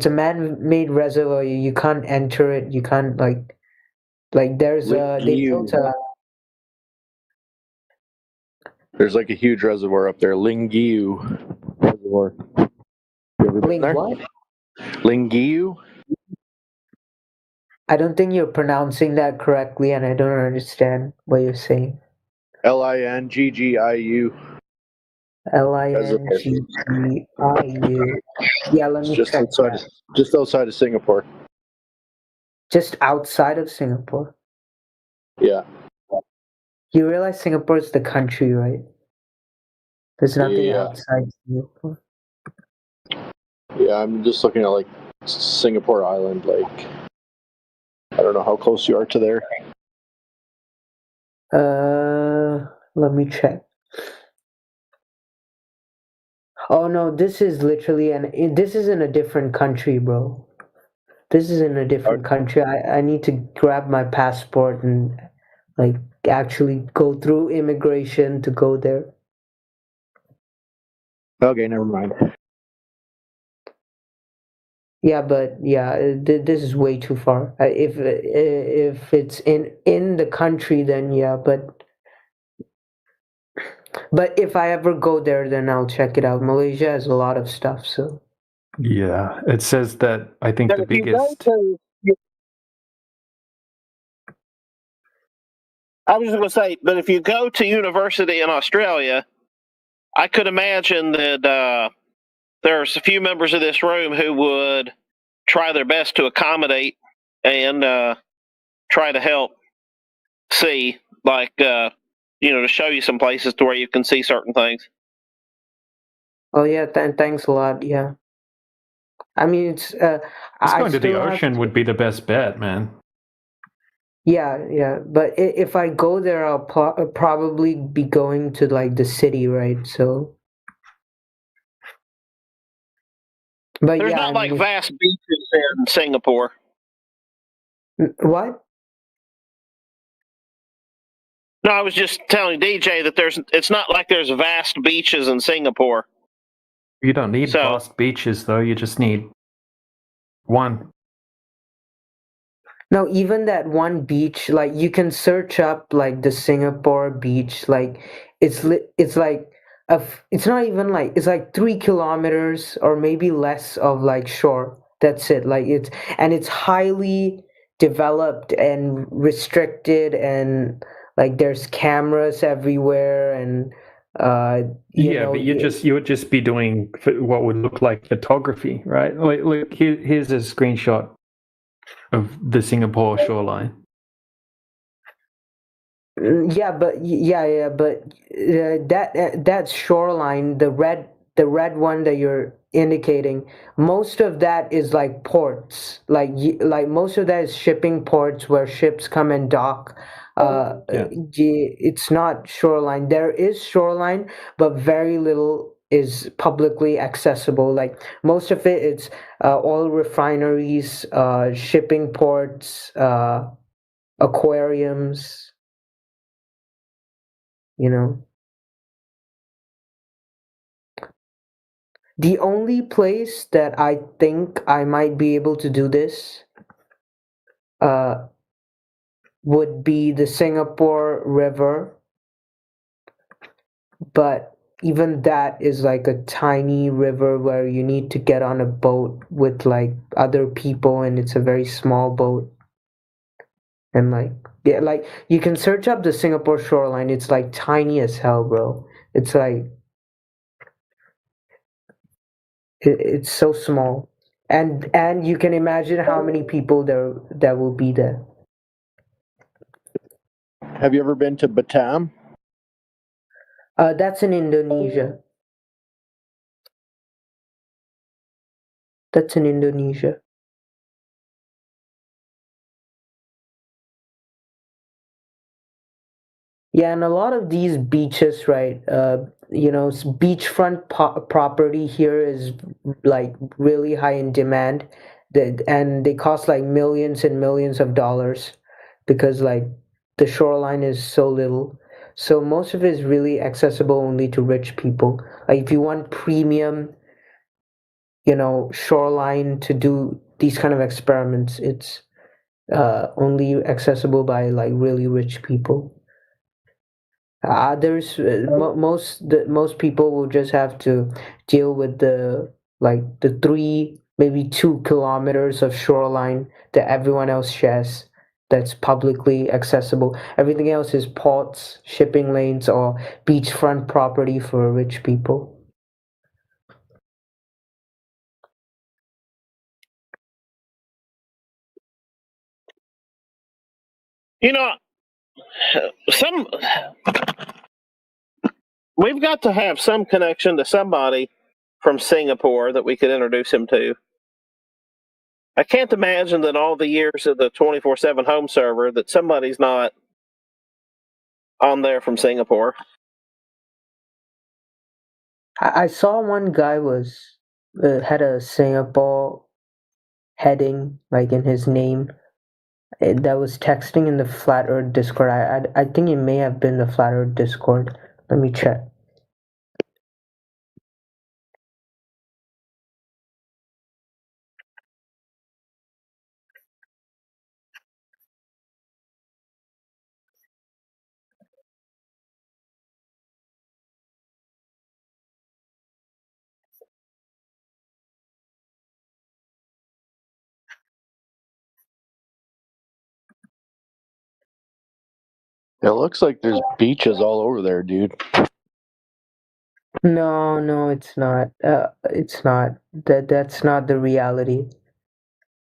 man-made reservoir. You can't enter it. You can't like there's they built a There's like a huge reservoir up there, Lingiu Reservoir. You ever been there? what? Lingiu? I don't think you're pronouncing that correctly, and I don't understand what you're saying. Linggiu. Linggiu. Yeah, let me Just check outside, that. just outside of Singapore. Just outside of Singapore. Yeah. You realize Singapore is the country, right? There's nothing Yeah. outside Singapore. Yeah, I'm just looking at like Singapore Island. Like, I don't know how close you are to there. Let me check. Oh no, this is literally this is in a different country, bro. This is in a different country. I need to grab my passport and like actually go through immigration to go there. Okay, never mind. Yeah, but yeah, this is way too far. If it's in the country, then yeah, but if I ever go there, then I'll check it out. Malaysia has a lot of stuff, so. Yeah, it says that I think But the if you go biggest. to, I was going to say, but if you go to university in Australia, I could imagine that there's a few members of this room who would try their best to accommodate and try to help see, like, to show you some places to where you can see certain things. Oh yeah, thanks a lot. Yeah, I mean it's. Going to the ocean would be the best bet, man. Yeah, but if I go there, I'll probably be going to like the city, right? So. But There's yeah, not like vast beaches in Singapore. What? No, I was just telling DJ that it's not like there's vast beaches in Singapore. You don't need vast beaches, though. You just need one. No, even that one beach, like you can search up like the Singapore beach, like it's like it's not even like it's like 3 kilometers or maybe less of like shore. That's it. Like it's highly developed and restricted, and like there's cameras everywhere, and but you would just be doing what would look like photography, right? Like, look, here's a screenshot of the Singapore shoreline. Yeah, but that shoreline, the red one that you're indicating, most of that is like ports, like most of that is shipping ports where ships come and dock. It's not shoreline. There is shoreline, but very little is publicly accessible. Like most of it's oil refineries, shipping ports, aquariums. The only place that I think I might be able to do this would be the Singapore River, but even that is like a tiny river where you need to get on a boat with like other people, and it's a very small boat. And like you can search up the Singapore shoreline. It's like tiny as hell, bro. It's like it's so small, and you can imagine how many people that will be there. Have you ever been to Batam? That's in Indonesia. Yeah, and a lot of these beaches, right? Beachfront property here is like really high in demand, and they cost like millions and millions of dollars, because like the shoreline is so little. So most of it is really accessible only to rich people. Like if you want premium, shoreline to do these kind of experiments, it's only accessible by like really rich people. Others, most people will just have to deal with the 3, maybe 2 kilometers of shoreline that everyone else shares. That's publicly accessible. Everything else is ports, shipping lanes, or beachfront property for rich people. We've got to have some connection to somebody from Singapore that we could introduce him to. I can't imagine that all the years of the 24/7 home server that somebody's not on there from Singapore. I saw one guy had a Singapore heading like in his name. That was texting in the Flat Earth Discord. I think it may have been the Flat Earth Discord. Let me check. It looks like there's beaches all over there, dude. No, it's not. It's not. That's not the reality.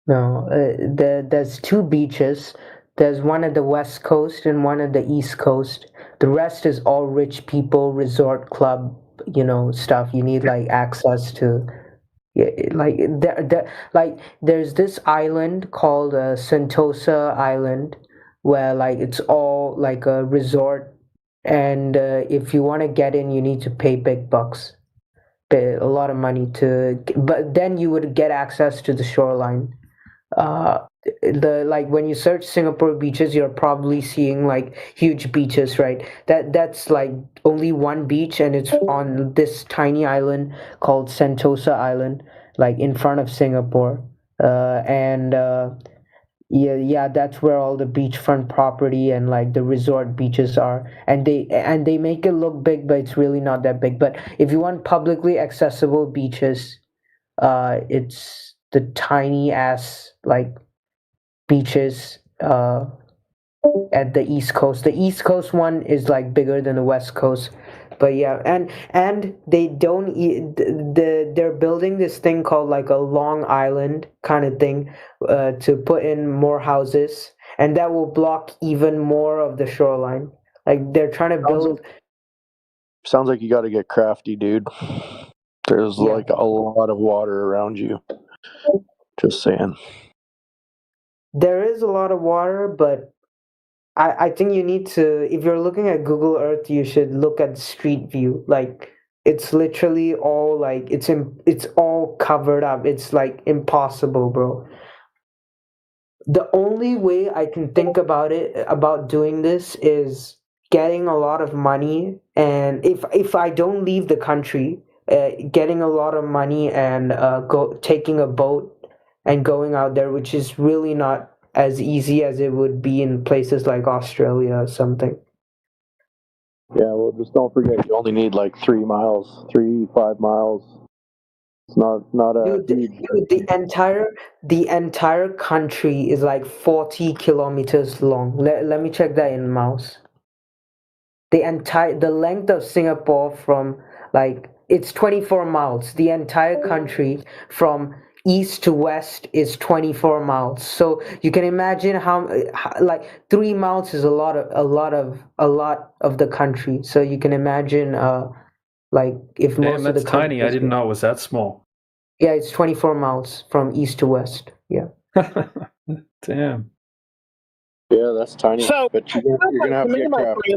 No, there's 2 beaches. There's one at the west coast and one at the east coast. The rest is all rich people, resort club, stuff. You need like access to. Like there's this island called Sentosa Island, where like it's all like a resort, and if you want to get in, you need to pay big bucks, pay a lot of money but then you would get access to the shoreline. When you search Singapore beaches, you're probably seeing like huge beaches, right? That's like only one beach, and it's on this tiny island called Sentosa Island, like in front of Singapore. Yeah, that's where all the beachfront property and like the resort beaches are, and they make it look big, but it's really not that big. But if you want publicly accessible beaches, it's the tiny ass like beaches at the East Coast. The East Coast one is like bigger than the West Coast. But yeah, and they don't they're building this thing called like a Long Island kind of thing to put in more houses, and that will block even more of the shoreline. Like they're trying to build. Sounds like you got to get crafty, dude. There's like a lot of water around you. Just saying. There is a lot of water, but I think you need to, if you're looking at Google Earth, you should look at Street View. Like it's literally all like it's all covered up. It's like impossible, bro. The only way I can think about doing this is getting a lot of money, and if I don't leave the country, getting a lot of money and taking a boat and going out there, which is really not as easy as it would be in places like Australia or something. Yeah, well, just don't forget, you only need like 5 miles. It's not a huge. The entire country is like 40 kilometers long. Let me check that in mouse. The length of Singapore from like it's 24 miles. The entire country from east to west is 24 miles. So you can imagine how like 3 miles is a lot of the country. So you can imagine like if most that's of the tiny. I didn't know it was that small. Yeah, it's 24 miles from east to west. Yeah. Damn. Yeah, that's tiny. So, but you're gonna have to get crafty.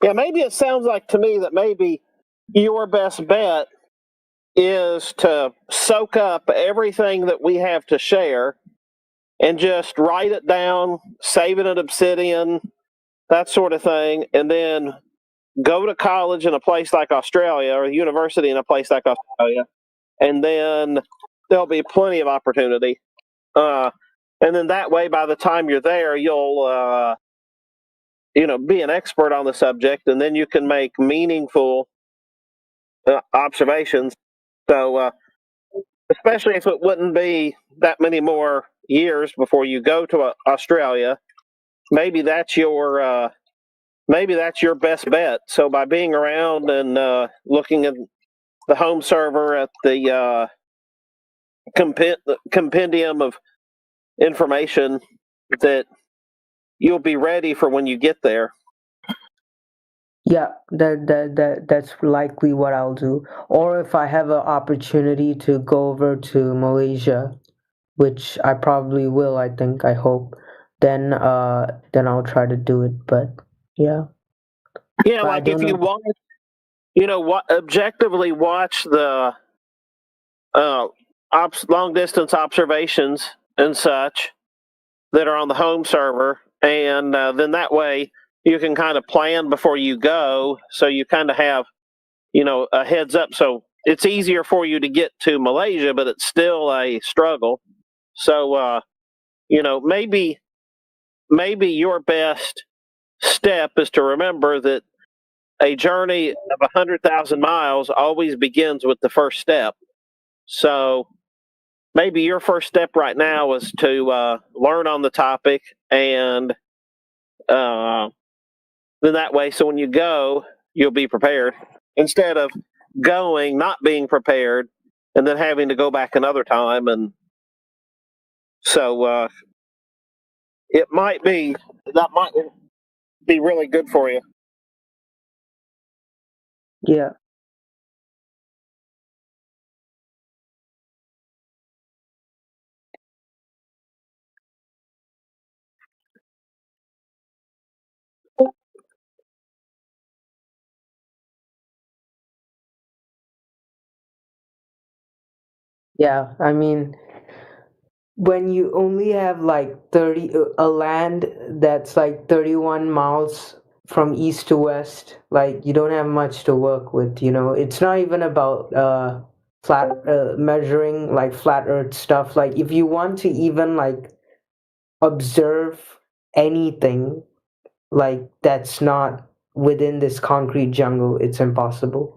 Yeah, maybe it sounds like to me that maybe your best bet is to soak up everything that we have to share and just write it down, save it in Obsidian, that sort of thing, and then go to college in a place like Australia or university in a place like Australia, and then there'll be plenty of opportunity. And then that way, by the time you're there, you'll be an expert on the subject, and then you can make meaningful observations. So, especially if it wouldn't be that many more years before you go to Australia, maybe that's your best bet. So by being around and looking at the home server at the compendium of information, that you'll be ready for when you get there. Yeah, that's likely what I'll do. Or if I have an opportunity to go over to Malaysia, which I probably will, I hope, then I'll try to do it. But yeah. Yeah, like if you want, objectively watch the long distance observations and such that are on the home server, and then that way you can kind of plan before you go, so you kind of have a heads up. So it's easier for you to get to Malaysia, but it's still a struggle. So maybe your best step is to remember that a journey of 100,000 miles always begins with the first step. So maybe your first step right now is to learn on the topic, and then that way, so when you go, you'll be prepared, instead of going, not being prepared, and then having to go back another time. And so that might be really good for you. Yeah. Yeah, I mean, when you only have like a land that's like 31 miles from east to west, like you don't have much to work with. It's not even about measuring like flat earth stuff. Like if you want to even like observe anything like that's not within this concrete jungle, it's impossible.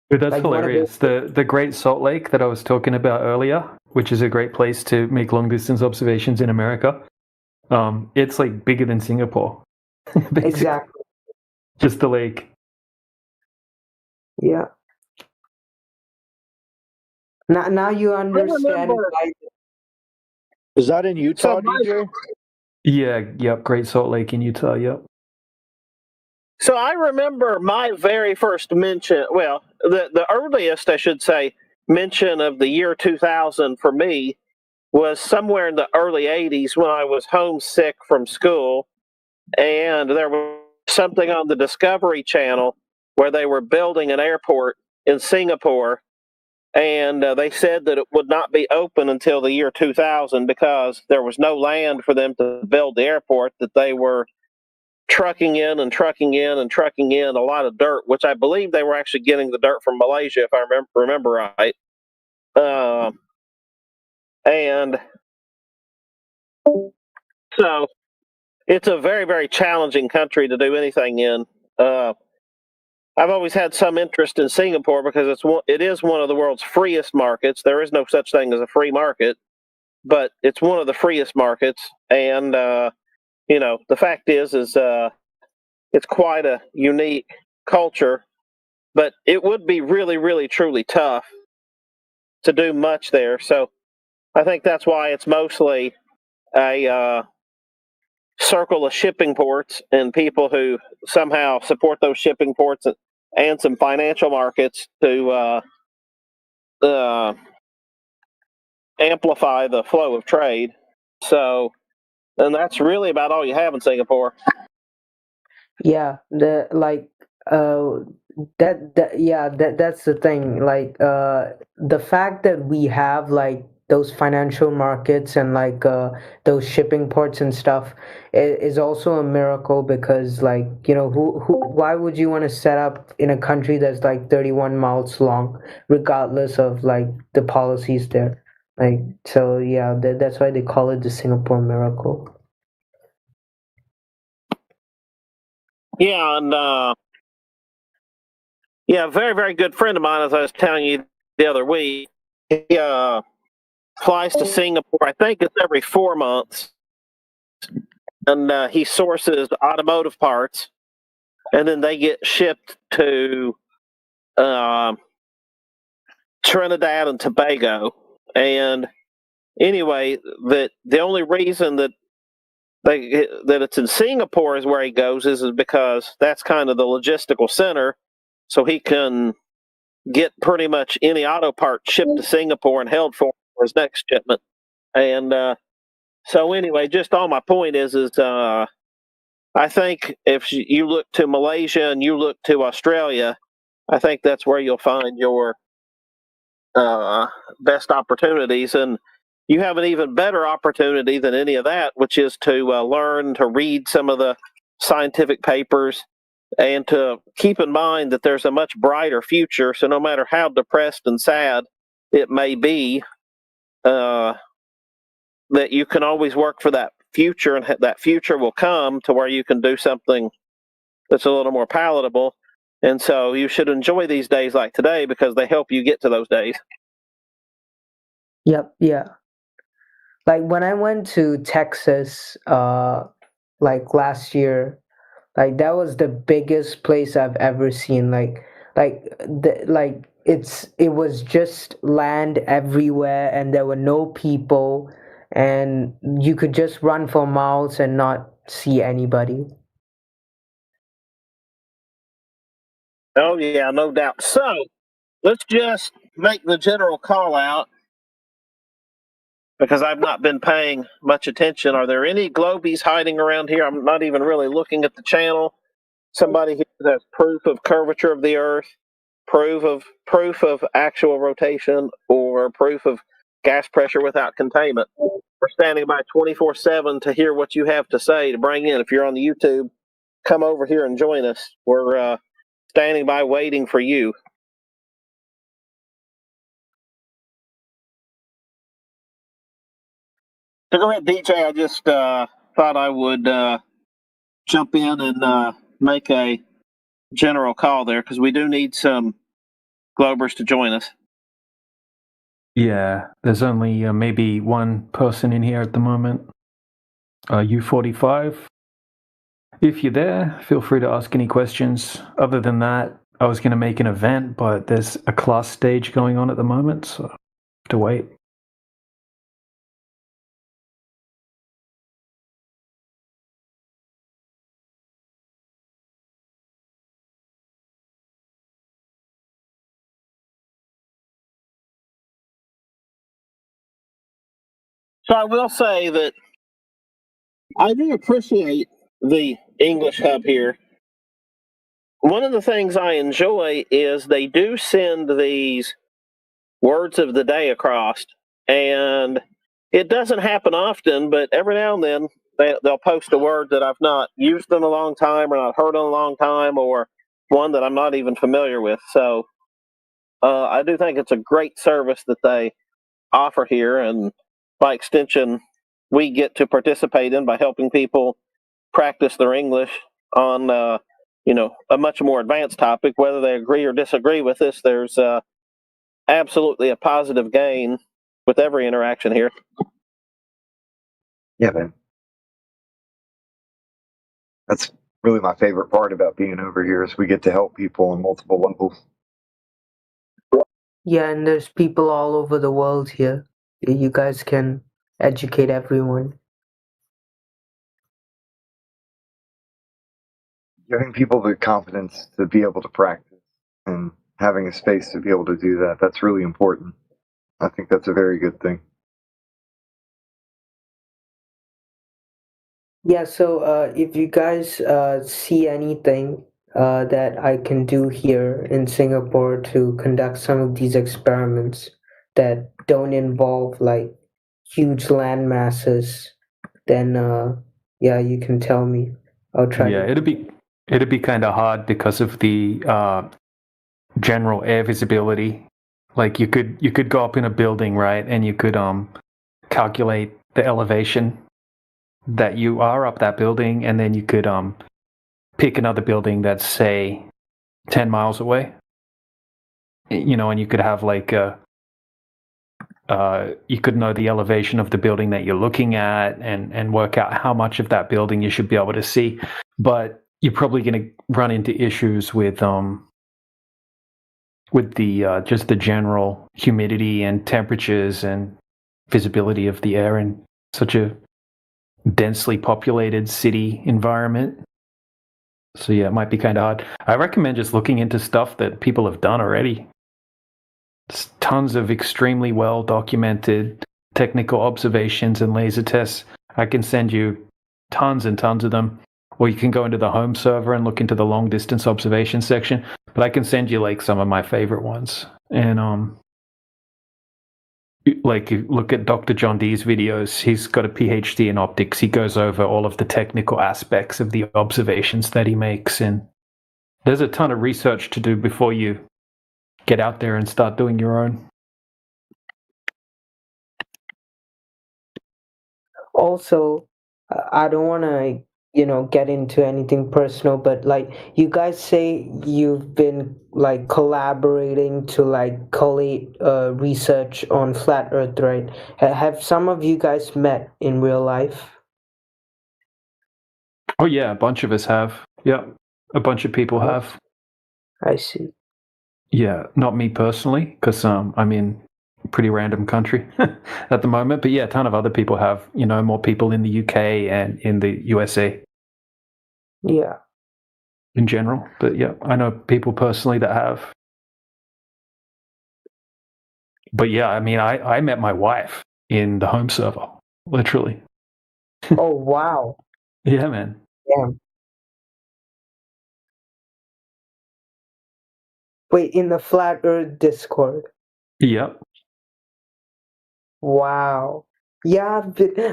Dude, that's hilarious. The Great Salt Lake that I was talking about earlier, which is a great place to make long distance observations in America, it's like bigger than Singapore. Exactly. Just the lake. Yeah. Now you understand. Is that in Utah, DJ? Yeah, yep, Great Salt Lake in Utah, yep. So I remember my very first mention, well, the earliest, I should say, mention of the year 2000 for me was somewhere in the early 80s when I was homesick from school, and there was something on the Discovery Channel where they were building an airport in Singapore, and they said that it would not be open until the year 2000 because there was no land for them to build the airport, that they were trucking in a lot of dirt, which I believe they were actually getting the dirt from Malaysia, if I remember right. And so it's a very, very challenging country to do anything in. I've always had some interest in Singapore because it is one of the world's freest markets. There is no such thing as a free market, but it's one of the freest markets. And the fact is it's quite a unique culture, but it would be really, really, truly tough to do much there. So I think that's why it's mostly a circle of shipping ports and people who somehow support those shipping ports and some financial markets to amplify the flow of trade. So, and that's really about all you have in Singapore. Yeah, that's the thing. Like the fact that we have like those financial markets and like those shipping ports and stuff is also a miracle because like who why would you want to set up in a country that's like 31 miles long regardless of like the policies there, like, so yeah, that's why they call it the Singapore miracle. Yeah, and yeah, a very, very good friend of mine, as I was telling you the other week, he flies to Singapore, I think it's every 4 months, and he sources automotive parts, and then they get shipped to Trinidad and Tobago. And anyway, the only reason that it's in Singapore is where he goes is because that's kind of the logistical center, so he can get pretty much any auto part shipped to Singapore and held for his next shipment. And so anyway, just all my point is I think if you look to Malaysia and you look to Australia, I think that's where you'll find your best opportunities. And you have an even better opportunity than any of that, which is to learn to read some of the scientific papers and to keep in mind that there's a much brighter future. So no matter how depressed and sad it may be, that you can always work for that future, and that future will come to where you can do something that's a little more palatable. And so you should enjoy these days like today because they help you get to those days. Yep, yeah. Like when I went to Texas like last year, like that was the biggest place I've ever seen. It was just land everywhere, and there were no people, and you could just run for miles and not see anybody. Oh yeah, no doubt. So let's just make the general call out, because I've not been paying much attention. Are there any globies hiding around here? I'm not even really looking at the channel. Somebody here that has proof of curvature of the Earth, proof of actual rotation, or proof of gas pressure without containment. We're standing by 24/7 to hear what you have to say, to bring in. If you're on the YouTube, come over here and join us. We're standing by waiting for you. So go ahead, DJ. I just thought I would jump in and make a general call there, because we do need some Globers to join us. Yeah, there's only maybe one person in here at the moment. U45. If you're there, feel free to ask any questions. Other than that, I was going to make an event, but there's a class stage going on at the moment, so I have to wait. So I will say that I do appreciate the English Hub here. One of the things I enjoy is they do send these words of the day across, and it doesn't happen often, but every now and then they'll post a word that I've not used in a long time, or not heard in a long time, or one that I'm not even familiar with. So I do think it's a great service that they offer here, and by extension, we get to participate in by helping people practice their English on a much more advanced topic. Whether they agree or disagree with us, there's absolutely a positive gain with every interaction here. Yeah, man. That's really my favorite part about being over here, is we get to help people on multiple levels. Yeah, and there's people all over the world here. You guys can educate everyone. Giving people the confidence to be able to practice and having a space to be able to do that, that's really important. I think that's a very good thing. Yeah, so if you guys see anything that I can do here in Singapore to conduct some of these experiments, that don't involve like huge land masses, then yeah, you can tell me. I'll try. Yeah, it'd be kind of hard because of the general air visibility. Like you could go up in a building, right, and you could calculate the elevation that you are up that building, and then you could pick another building that's say 10 miles away. You know, and you could have like you could know the elevation of the building that you're looking at and work out how much of that building you should be able to see. But you're probably going to run into issues with the just the general humidity and temperatures and visibility of the air in such a densely populated city environment. So yeah, it might be kind of hard. I recommend just looking into stuff that people have done already. There's tons of extremely well documented technical observations and laser tests. I can send you tons and tons of them. Or you can go into the home server and look into the long distance observation section. But I can send you like some of my favorite ones. And like look at Dr. John Dee's videos. He's got a PhD in optics. He goes over all of the technical aspects of the observations that he makes. And there's a ton of research to do before you get out there and start doing your own. Also, I don't want to, get into anything personal, but like you guys say you've been like collaborating to like collate research on flat Earth, right? Have some of you guys met in real life? Oh yeah, a bunch of us have. Yeah, a bunch of people have. I see. Yeah, not me personally, because I'm in a pretty random country at the moment. But yeah, a ton of other people have. More people in the UK and in the USA. Yeah. In general, but yeah, I know people personally that have. But yeah, I mean, I met my wife in the home server, literally. Oh wow. Yeah, man. Yeah. Wait, in the Flat Earth Discord? Yep. Wow. Yeah,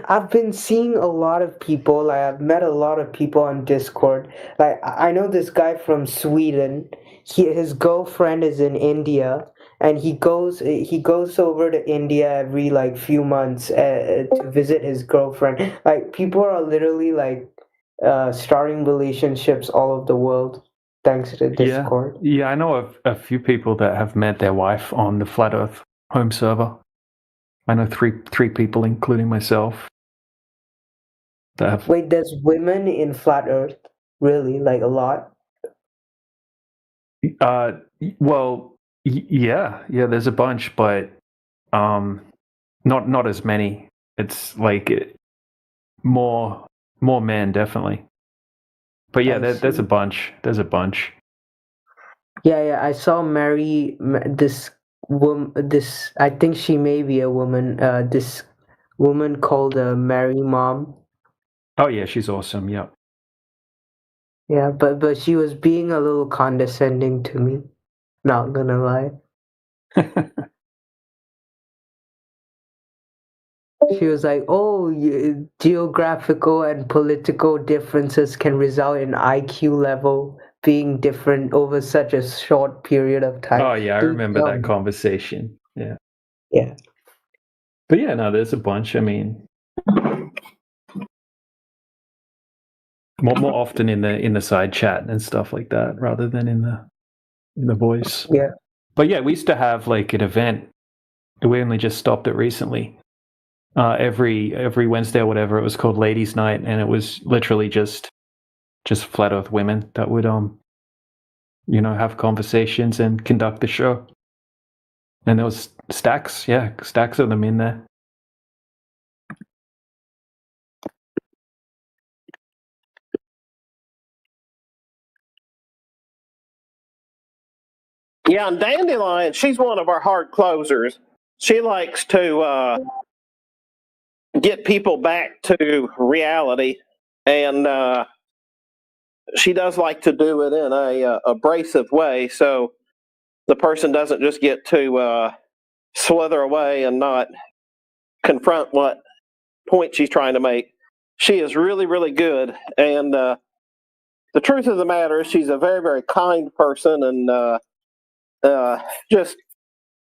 I've been seeing a lot of people. Like I've met a lot of people on Discord. Like I know this guy from Sweden. His girlfriend is in India, and he goes over to India every like few months to visit his girlfriend. Like people are literally like starting relationships all over the world thanks to Discord. Yeah, I know a few people that have met their wife on the Flat Earth home server. I know three people, including myself, that have. Wait, there's women in Flat Earth? Really? Like a lot? Well, yeah, there's a bunch, but not as many. It's like more men, definitely. But yeah, there's a bunch. There's a bunch. Yeah. I saw this woman. I think she may be a woman. This woman called Mary Mom. Oh yeah, she's awesome. Yeah. Yeah, but she was being a little condescending to me. Not gonna lie. She was like, "Oh, geographical and political differences can result in IQ level being different over such a short period of time." Oh yeah, I remember that conversation. Yeah. Yeah. But yeah, no, there's a bunch. I mean, more often in the side chat and stuff like that, rather than in the voice. Yeah. But yeah, we used to have like an event. We only just stopped it recently. Every Wednesday or whatever, it was called Ladies' Night, and it was literally just flat Earth women that would have conversations and conduct the show. And there was stacks of them in there. Yeah, and Dandelion, she's one of our hard closers. She likes to get people back to reality, and she does like to do it in a abrasive way, so the person doesn't just get to slither away and not confront what point she's trying to make. She is really, really good. And the truth of the matter is she's a very, very kind person and just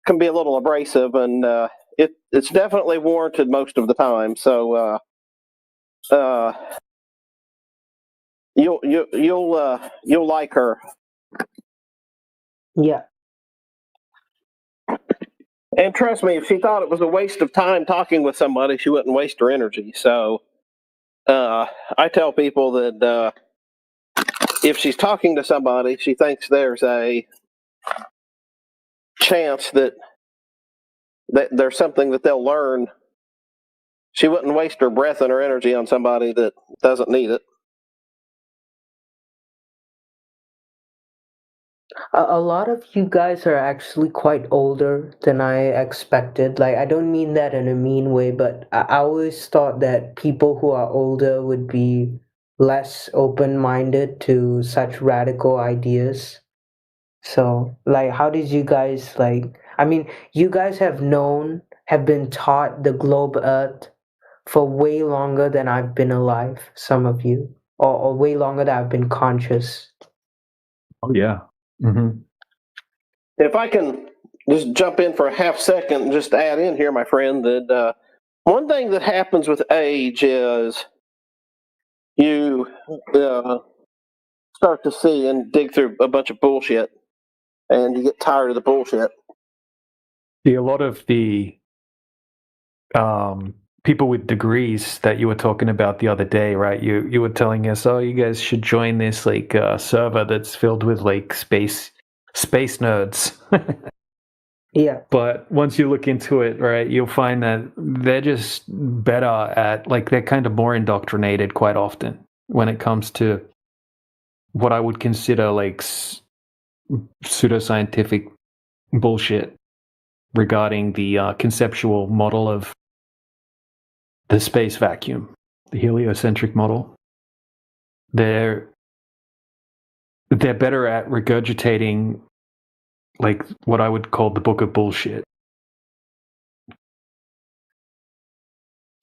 can be a little abrasive. And it's definitely warranted most of the time. So you'll like her. Yeah. And trust me, if she thought it was a waste of time talking with somebody, she wouldn't waste her energy. So I tell people that if she's talking to somebody, she thinks there's a chance that there's something that they'll learn. She wouldn't waste her breath and her energy on somebody that doesn't need it. A lot of you guys are actually quite older than I expected. Like, I don't mean that in a mean way, but I always thought that people who are older would be less open-minded to such radical ideas. So, like, how did you guys, like, I mean, you guys have been taught the globe Earth for way longer than I've been alive, some of you, or way longer than I've been conscious. Oh, yeah. Mm-hmm. If I can just jump in for a half second and just add in here, my friend, that one thing that happens with age is you start to see and dig through a bunch of bullshit, and you get tired of the bullshit. See, a lot of the people with degrees that you were talking about the other day, right? You were telling us, oh, you guys should join this like server that's filled with like space nerds. Yeah. But once you look into it, right, you'll find that they're just better at, like, they're kind of more indoctrinated quite often when it comes to what I would consider like pseudoscientific bullshit regarding the conceptual model of the space vacuum, the heliocentric model. They're better at regurgitating like what I would call the book of bullshit.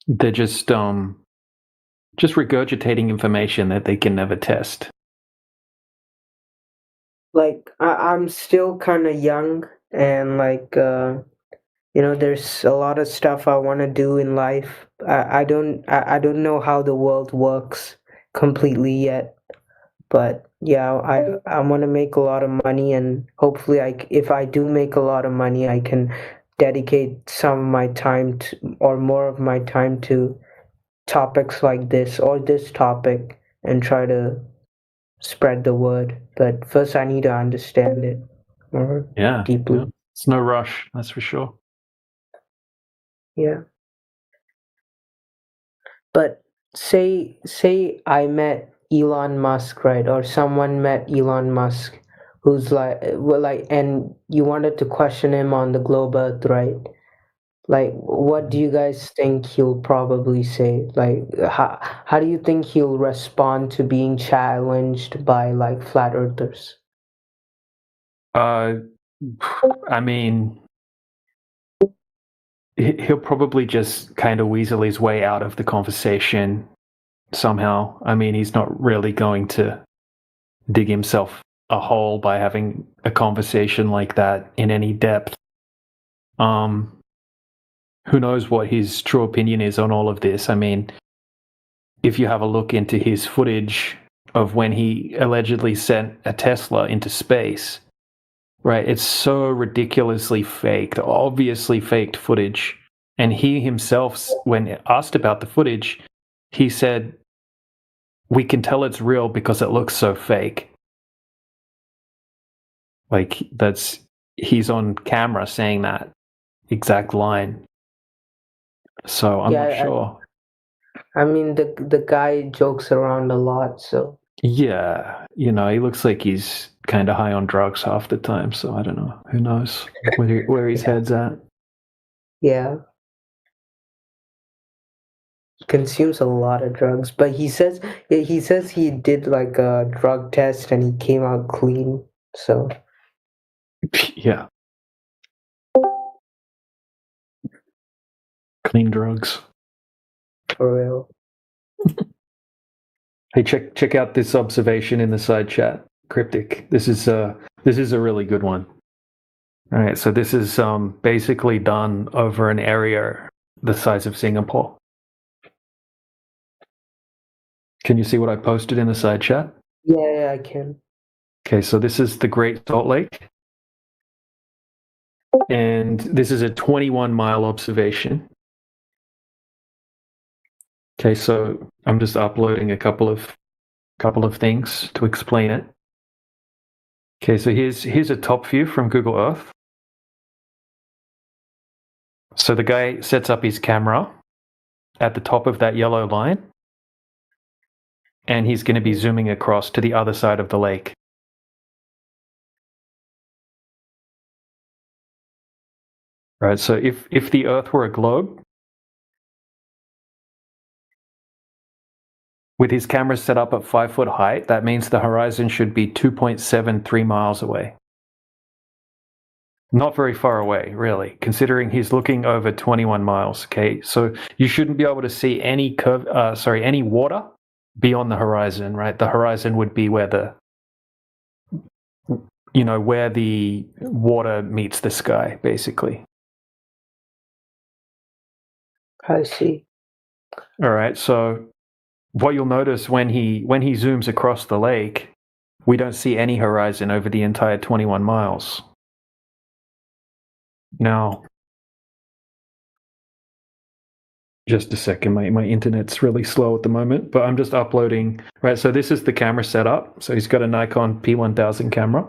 They're just regurgitating information that they can never test. Like, I'm still kind of young, and like there's a lot of stuff I want to do in life. I don't know how the world works completely yet, but yeah, I want to make a lot of money, and hopefully if I do make a lot of money, I can dedicate some of my time or more of my time to topics like this or this topic and try to spread the word. But first I need to understand it more deeply. Yeah. It's no rush, that's for sure. Yeah. But say I met Elon Musk, right? Or someone met Elon Musk who's and you wanted to question him on the globe Earth, right? Like, what do you guys think he'll probably say? Like, how do you think he'll respond to being challenged by like flat earthers? I mean, he'll probably just kind of weasel his way out of the conversation somehow. I mean, he's not really going to dig himself a hole by having a conversation like that in any depth. Who knows what his true opinion is on all of this? I mean, if you have a look into his footage of when he allegedly sent a Tesla into space, right? It's so ridiculously faked, obviously faked footage. And he himself, when asked about the footage, he said, "We can tell it's real because it looks so fake." Like, he's on camera saying that exact line. So I'm not sure. I mean, the guy jokes around a lot, so. Yeah, he looks like he's kind of high on drugs half the time, so I don't know. Who knows where his head's at? Yeah. He consumes a lot of drugs, but he says he did like a drug test and he came out clean, so. Yeah. clean drugs. For real. Hey, check out this observation in the side chat, Cryptic. This is a really good one. All right, so this is basically done over an area the size of Singapore. Can you see what I posted in the side chat? Yeah, I can. Okay, so this is the Great Salt Lake. And this is a 21-mile observation. Okay, so I'm just uploading a couple of things to explain it. Okay, so here's a top view from Google Earth. So the guy sets up his camera at the top of that yellow line, and he's going to be zooming across to the other side of the lake. Right, so if the Earth were a globe, with his camera set up at 5 foot height, that means the horizon should be 2.73 miles away. Not very far away, really, considering he's looking over 21 miles. Okay, so you shouldn't be able to see any any water beyond the horizon, right? The horizon would be where where the water meets the sky, basically. I see. All right, so what you'll notice when he zooms across the lake, we don't see any horizon over the entire 21 miles. Now, just a second, my internet's really slow at the moment, but I'm just uploading. Right, so this is the camera setup. So he's got a Nikon P1000 camera,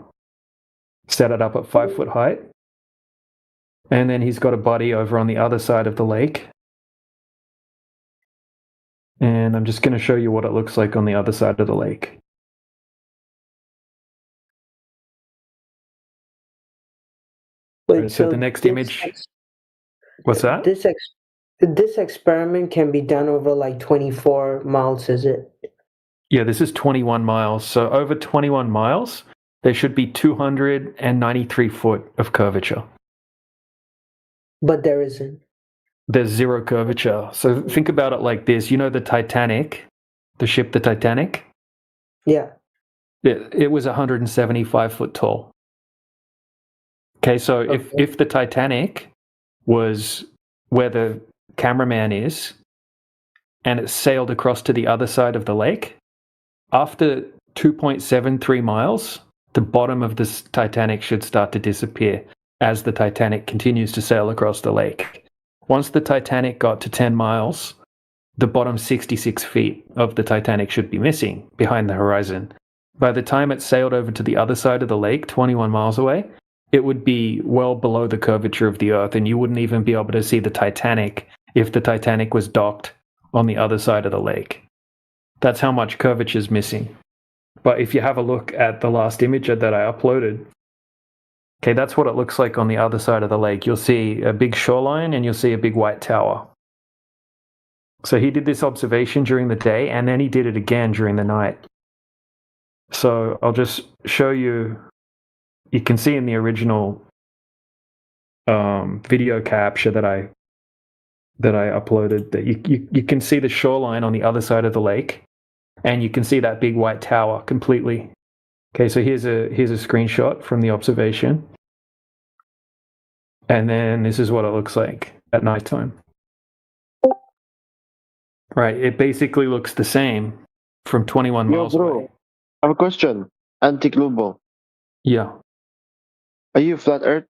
set it up at 5 foot height. And then he's got a buddy over on the other side of the lake. And I'm just going to show you what it looks like on the other side of the lake. Wait, Right, so the next image. What's that? This experiment can be done over like 24 miles, is it? Yeah, this is 21 miles. So over 21 miles, there should be 293 foot of curvature. But there isn't. There's zero curvature. So think about it like this. You know the Titanic, the ship, the Titanic? Yeah. It was 175 foot tall. Okay, so if the Titanic was where the cameraman is and it sailed across to the other side of the lake, after 2.73 miles, the bottom of this Titanic should start to disappear as the Titanic continues to sail across the lake. Once the Titanic got to 10 miles, the bottom 66 feet of the Titanic should be missing behind the horizon. By the time it sailed over to the other side of the lake, 21 miles away, it would be well below the curvature of the Earth, and you wouldn't even be able to see the Titanic if the Titanic was docked on the other side of the lake. That's how much curvature is missing. But if you have a look at the last image that I uploaded, okay, that's what it looks like on the other side of the lake. You'll see a big shoreline and you'll see a big white tower. So he did this observation during the day, and then he did it again during the night. So I'll just show you. You can see in the original video capture that I uploaded that you can see the shoreline on the other side of the lake, and you can see that big white tower completely. Okay, so here's a screenshot from the observation, and then this is what it looks like at nighttime. Right, it basically looks the same from 21 miles away. I have a question. Anti-Globo. Yeah. Are you flat Earth?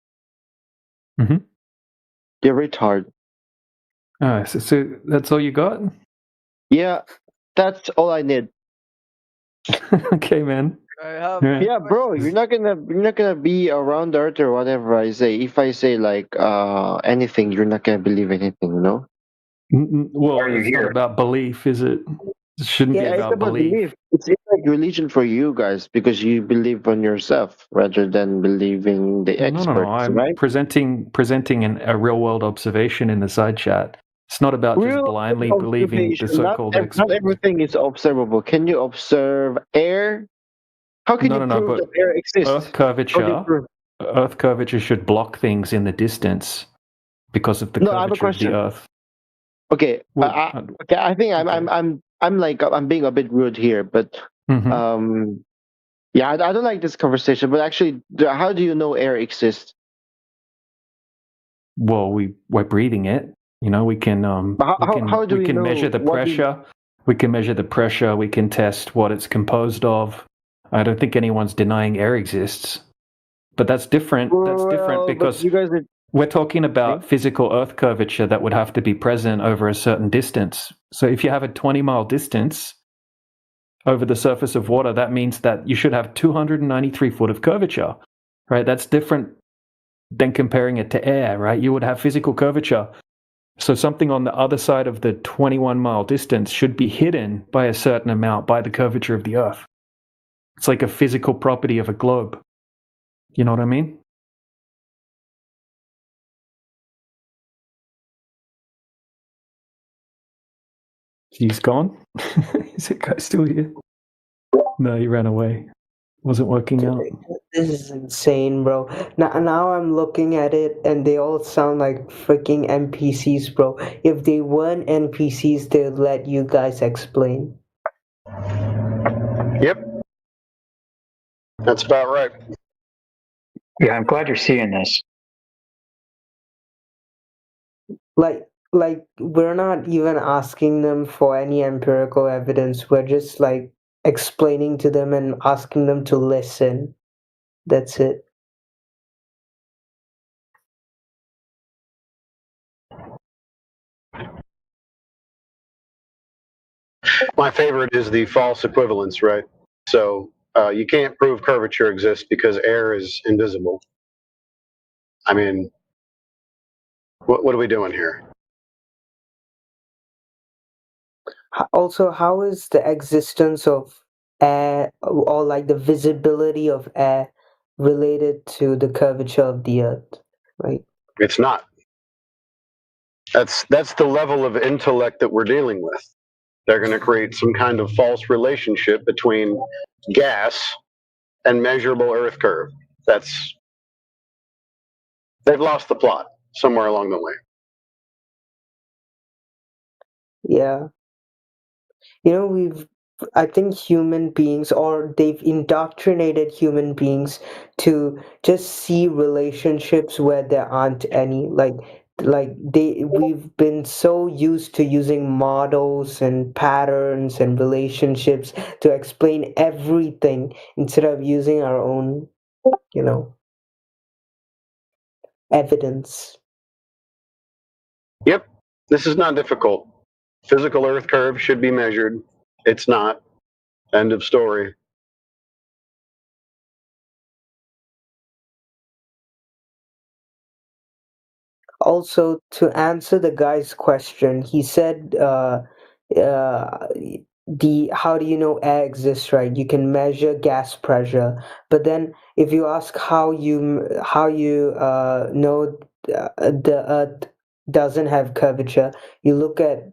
Mm-hmm. You're retard. So that's all you got? Yeah, that's all I need. Okay, man. Yeah, bro, you're not gonna be around Earth or whatever I say. If I say like anything, you're not gonna believe anything, you know? Well, it's not about belief, is it? It shouldn't be It's about about belief. It's like religion for you guys because you believe on yourself rather than believing the experts, No. I'm right? presenting a real world observation in the side chat. It's not about just blindly believing the so-called experts. Not everything is observable. Can you observe air? How can you prove but that air exists? Earth curvature should block things in the distance because of the No, I have a curvature of the question. Earth. Okay, I think I'm being a bit rude here, but yeah, I don't like this conversation. But actually, how do you know air exists? Well, we're breathing it. You know, we can how do we know measure the pressure. We can measure the pressure. We can test what it's composed of. I don't think anyone's denying air exists, but that's different. That's different because you guys we're talking about physical Earth curvature that would have to be present over a certain distance. So if you have a 20-mile distance over the surface of water, that means that you should have 293 foot of curvature, right? That's different than comparing it to air, right? You would have physical curvature. So something on the other side of the 21-mile distance should be hidden by a certain amount by the curvature of the Earth. It's like a physical property of a globe. You know what I mean? He's gone? Is that guy still here? No, he ran away. Wasn't working out. This is insane, bro. Now I'm looking at it and they all sound like freaking NPCs, bro. If they weren't NPCs, they'd let you guys explain. Yep. That's about right. Yeah, I'm glad you're seeing this. Like we're not even asking them for any empirical evidence. We're just like explaining to them and asking them to listen. That's it. My favorite is the false equivalence, right? So you can't prove curvature exists because air is invisible. I mean, what are we doing here? Also, how is the existence of air or like the visibility of air related to the curvature of the Earth, right? It's not. That's the level of intellect that we're dealing with. They're going to create some kind of false relationship between gas and measurable Earth curve. They've lost the plot somewhere along the way. Yeah. You know, I think human beings, or they've indoctrinated human beings to just see relationships where there aren't any. We've been so used to using models and patterns and relationships to explain everything instead of using our own, evidence. Yep, this is not difficult. Physical Earth curve should be measured. It's not. End of story. Also, to answer the guy's question, he said, how do you know air exists, right? You can measure gas pressure, but then if you ask how you know the Earth doesn't have curvature, you look at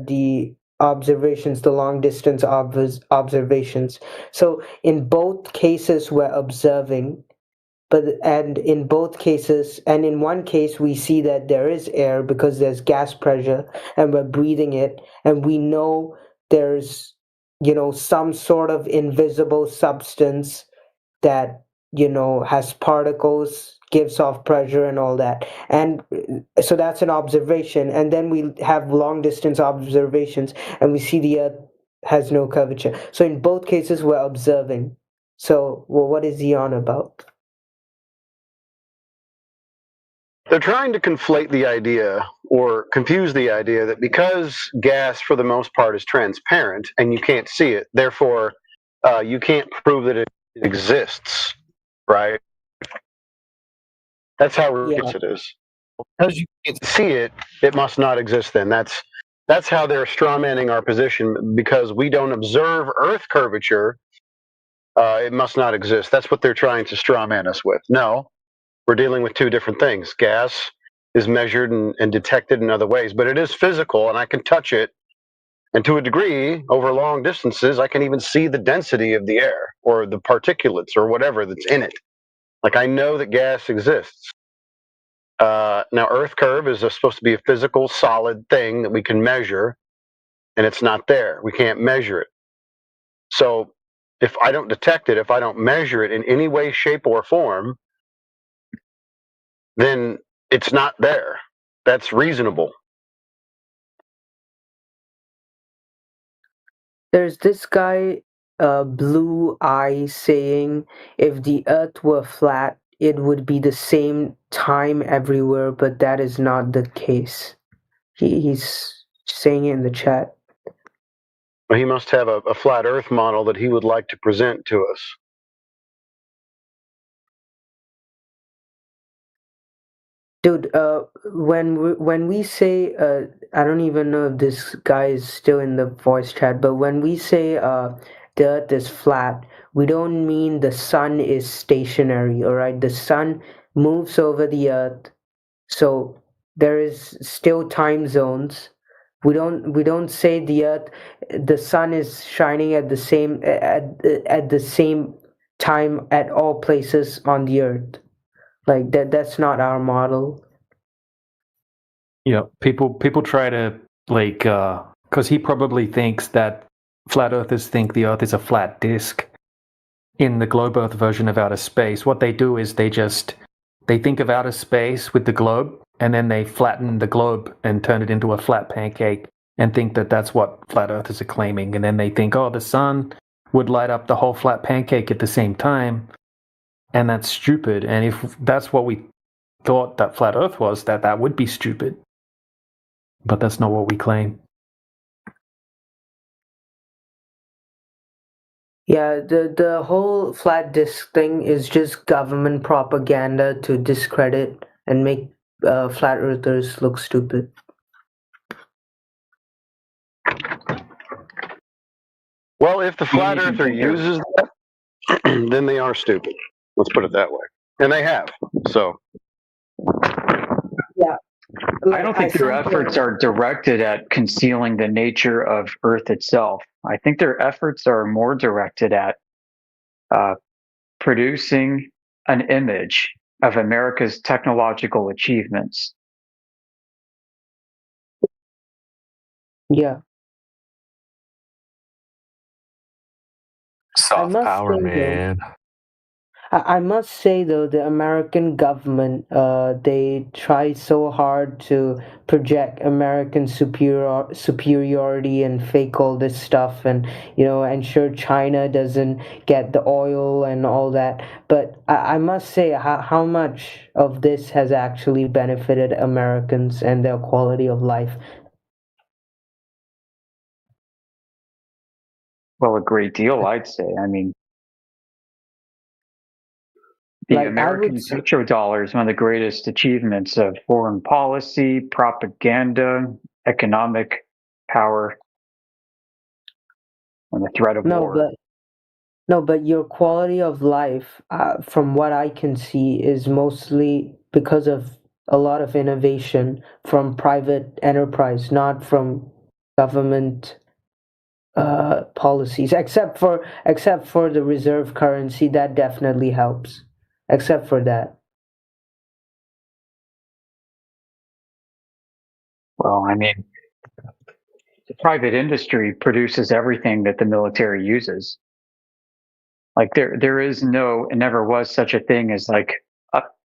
the observations, the long distance observations. So in both cases, we're observing. And in both cases, and in one case, we see that there is air because there's gas pressure and we're breathing it. And we know there's, some sort of invisible substance that, has particles, gives off pressure and all that. And so that's an observation. And then we have long distance observations and we see the Earth has no curvature. So in both cases, we're observing. So, what is he on about? They're trying to conflate the idea or confuse the idea that because gas, for the most part, is transparent and you can't see it, therefore you can't prove that it exists, right? That's how ridiculous it is. Because you can't see it, it must not exist then. That's how they're strawmanning our position. Because we don't observe Earth curvature, it must not exist. That's what they're trying to strawman us with. No. We're dealing with two different things. Gas is measured and detected in other ways, but it is physical and I can touch it. And to a degree, over long distances, I can even see the density of the air or the particulates or whatever that's in it. Like I know that gas exists. Now, Earth curve is supposed to be a physical, solid thing that we can measure, and it's not there. We can't measure it. So if I don't detect it, if I don't measure it in any way, shape, or form, then it's not there. That's reasonable. There's this guy, Blue Eye, saying if the Earth were flat, it would be the same time everywhere, but that is not the case. He's saying it in the chat. Well, he must have a flat Earth model that he would like to present to us. Dude, when we say, I don't even know if this guy is still in the voice chat, but when we say the Earth is flat, we don't mean the sun is stationary, all right? The sun moves over the Earth, so there is still time zones. We don't say the sun is shining at the same time at all places on the Earth. Like that's not our model. Yeah, people try to because he probably thinks that flat earthers think the Earth is a flat disk. In the globe Earth version of outer space, what they do is they think of outer space with the globe, and then they flatten the globe and turn it into a flat pancake, and think that that's what flat earthers are claiming. And then they think, oh, the sun would light up the whole flat pancake at the same time. And that's stupid. And if that's what we thought that flat Earth was, that would be stupid. But that's not what we claim. Yeah, the whole flat disk thing is just government propaganda to discredit and make flat earthers look stupid. Well, if the flat earther uses that, then they are stupid. Let's put it that way. And they have. So. Yeah. I don't think their efforts are directed at concealing the nature of Earth itself. I think their efforts are more directed at producing an image of America's technological achievements. Yeah. Soft power, man. I must say though, the American government, they try so hard to project American superiority and fake all this stuff, and ensure China doesn't get the oil and all that. But I must say, how much of this has actually benefited Americans and their quality of life? Well, a great deal, I'd say. I mean, the American petrodollar is one of the greatest achievements of foreign policy, propaganda, economic power, and the threat of war. But your quality of life, from what I can see, is mostly because of a lot of innovation from private enterprise, not from government policies. Except for the reserve currency, that definitely helps. Except for that. Well, I mean, the private industry produces everything that the military uses. Like there is no and never was such a thing as like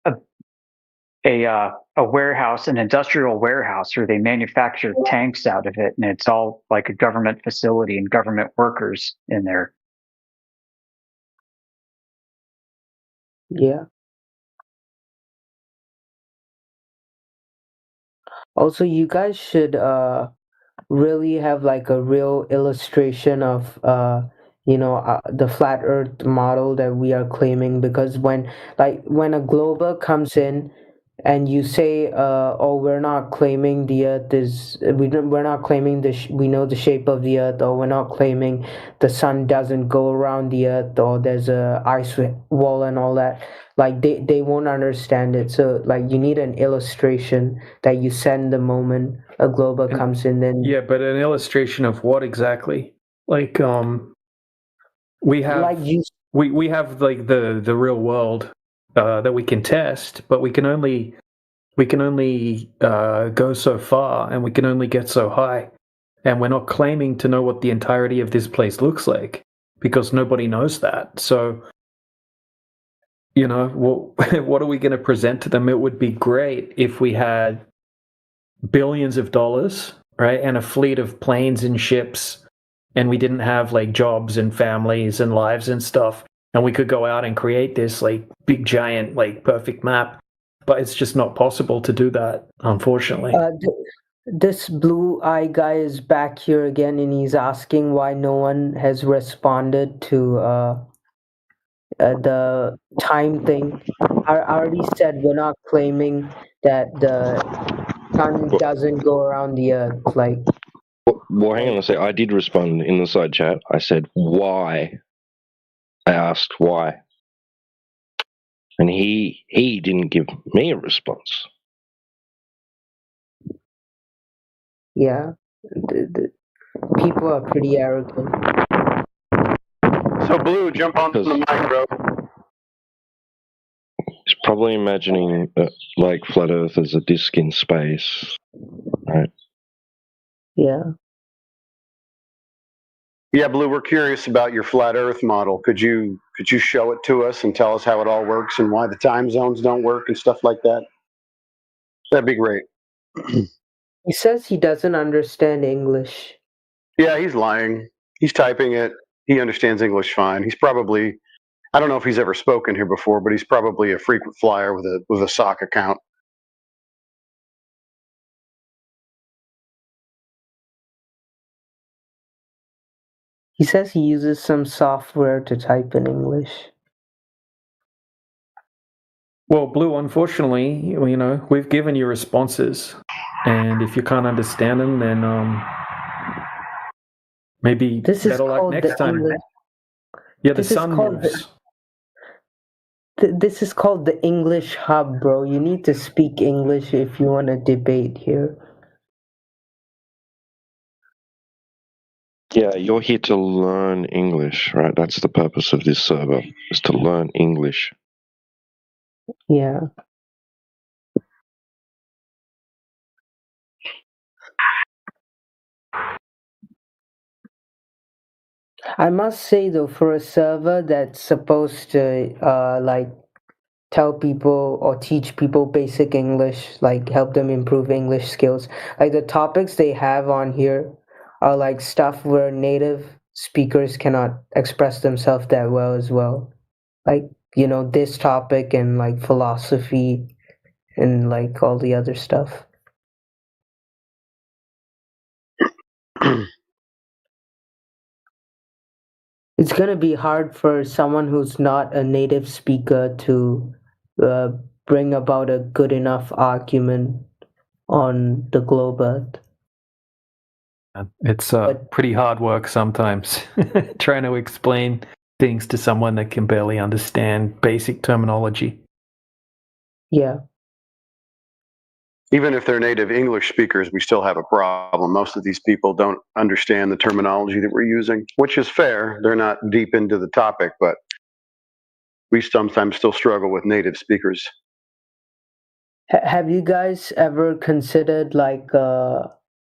a warehouse, an industrial warehouse, where they manufacture tanks out of it, and it's all like a government facility and government workers in there. Yeah. Also, you guys should really have like a real illustration of the flat Earth model that we are claiming, because when a globe comes in and you say, oh, we're not claiming the Earth is we're not claiming we know the shape of the Earth, or we're not claiming the sun doesn't go around the Earth, or there's a ice wall and all that. Like they won't understand it. So like you need an illustration that you send the moment a globe comes in. Then but an illustration of what exactly? Like we have we have like the real world that we can test, but we can only we can only go so far, and we can only get so high. And we're not claiming to know what the entirety of this place looks like, because nobody knows that. So, you know, what are we going to present to them? It would be great if we had billions of dollars, right, and a fleet of planes and ships, and we didn't have like jobs and families and lives and stuff, and we could go out and create this like big giant like perfect map. But it's just not possible to do that, unfortunately. This blue eye guy is back here again, and he's asking why no one has responded to the time thing. I already said we're not claiming that the sun doesn't go around the earth. Like, well, hang on a sec. I did respond in the side chat. I said why. I asked why, and he didn't give me a response. yeah, the people are pretty arrogant. So, Blue, jump on the mic, bro. He's probably imagining like flat Earth as a disc in space, right? Yeah. Yeah, Blue, we're curious about your flat Earth model. Could you show it to us and tell us how it all works and why the time zones don't work and stuff like that? That'd be great. He says he doesn't understand English. Yeah, he's lying. He's typing it. He understands English fine. He's probably, I don't know if he's ever spoken here before, but he's probably a frequent flyer with a sock account. He says he uses some software to type in English. Well, Blue, unfortunately, you know, we've given you responses, and if you can't understand them, then maybe better luck next time. Yeah, the sun moves. This is called the English Hub, bro. You need to speak English if you want to debate here. Yeah, you're here to learn English, right? That's the purpose of this server, is to learn English. Yeah. I must say though, for a server that's supposed to like tell people or teach people basic English, like help them improve English skills, like the topics they have on here are like stuff where native speakers cannot express themselves that well as well. Like, you know, this topic and like philosophy and like all the other stuff. It's going to be hard for someone who's not a native speaker to bring about a good enough argument on the globe Earth. It's pretty hard work sometimes, trying to explain things to someone that can barely understand basic terminology. Yeah. Even if they're native English speakers, we still have a problem. Most of these people don't understand the terminology that we're using, which is fair. They're not deep into the topic, but we sometimes still struggle with native speakers. Have you guys ever considered like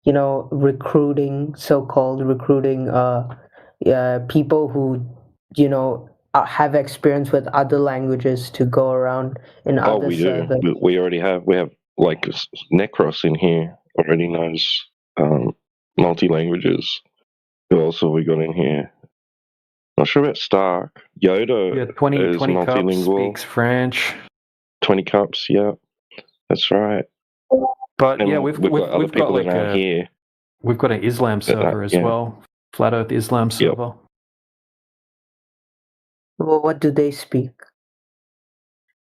you know, recruiting, so-called recruiting people who, you know, have experience with other languages to go around in other servers? Do. We already have. We have like Necros in here already knows multi-languages. Who else have we got in here? Not sure about Stark. Yoda Yeah, 20 is Cups multilingual. speaks French. 20 Cups, yeah. That's right. But And yeah, we've got other people like that aren't here. we've got an Islam server as yeah. well. Flat Earth Islam server. Well, what do they speak?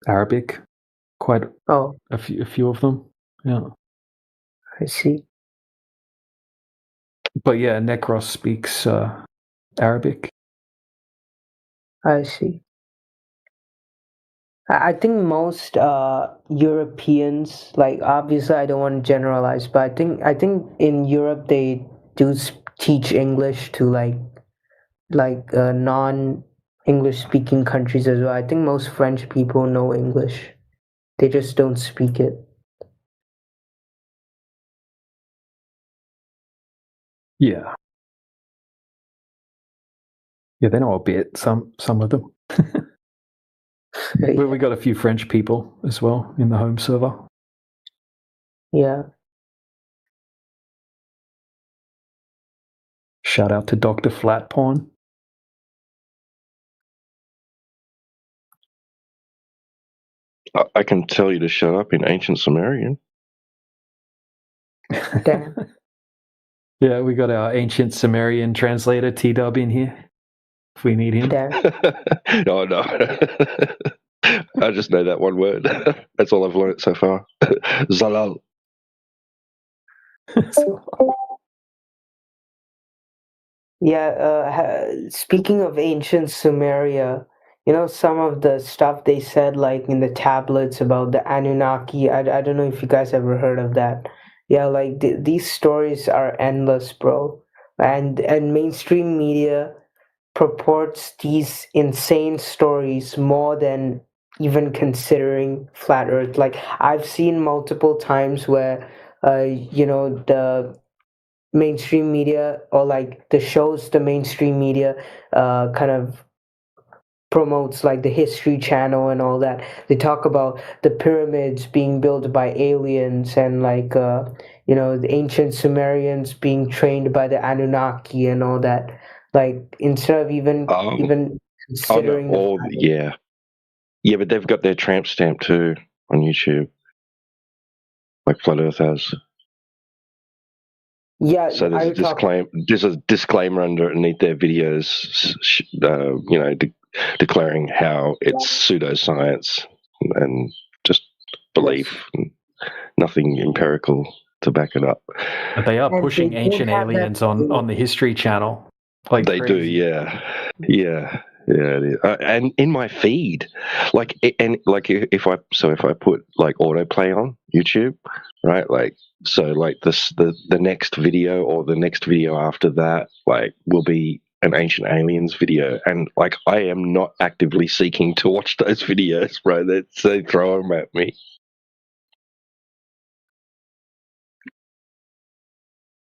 Arabic. Quite a few of them. Yeah. I see. But yeah, Necros speaks Arabic. I see. I think most Europeans, like obviously I don't want to generalize, but I think in Europe they do teach English to like non-English speaking countries as well. I think most French people know English. They just don't speak it. Yeah. Yeah, they know a bit. Some of them. We got a few French people as well in the home server. Yeah. Shout out to Dr. Flatpawn. I can tell you to shut up in ancient Sumerian. Damn. Yeah, we got our ancient Sumerian translator T-Dub in here. If we need him. Oh no. I just know that one word. That's all I've learned so far. Zalal. Yeah, speaking of ancient Sumeria, you know, some of the stuff they said, like in the tablets about the Anunnaki. I don't know if you guys ever heard of that. Yeah, like these stories are endless, bro. And mainstream media purports these insane stories more than even considering flat Earth. Like I've seen multiple times where, you know, the mainstream media or like the shows the mainstream media kind of promotes, like the History Channel and all that. They talk about the pyramids being built by aliens and like you know, the ancient Sumerians being trained by the Anunnaki and all that. Like instead of even considering yeah, but they've got their tramp stamp too on YouTube, like Flat Earth has. Yeah, so there's a disclaimer underneath their videos, you know, declaring how it's pseudoscience and just belief, and nothing empirical to back it up. But they are pushing ancient aliens on the History Channel. Like they crazy. do, yeah. And in my feed, like, and like if I put like autoplay on YouTube, right? Like, so like the next video or the next video after that, like, will be an ancient aliens video, and like I am not actively seeking to watch those videos, bro. They throw them at me.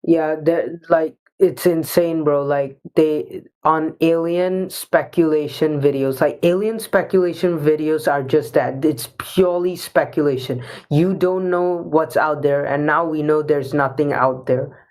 Yeah, like it's insane, bro. Like they on alien speculation videos, like alien speculation videos are just that. It's purely speculation. You don't know what's out there, and now we know there's nothing out there,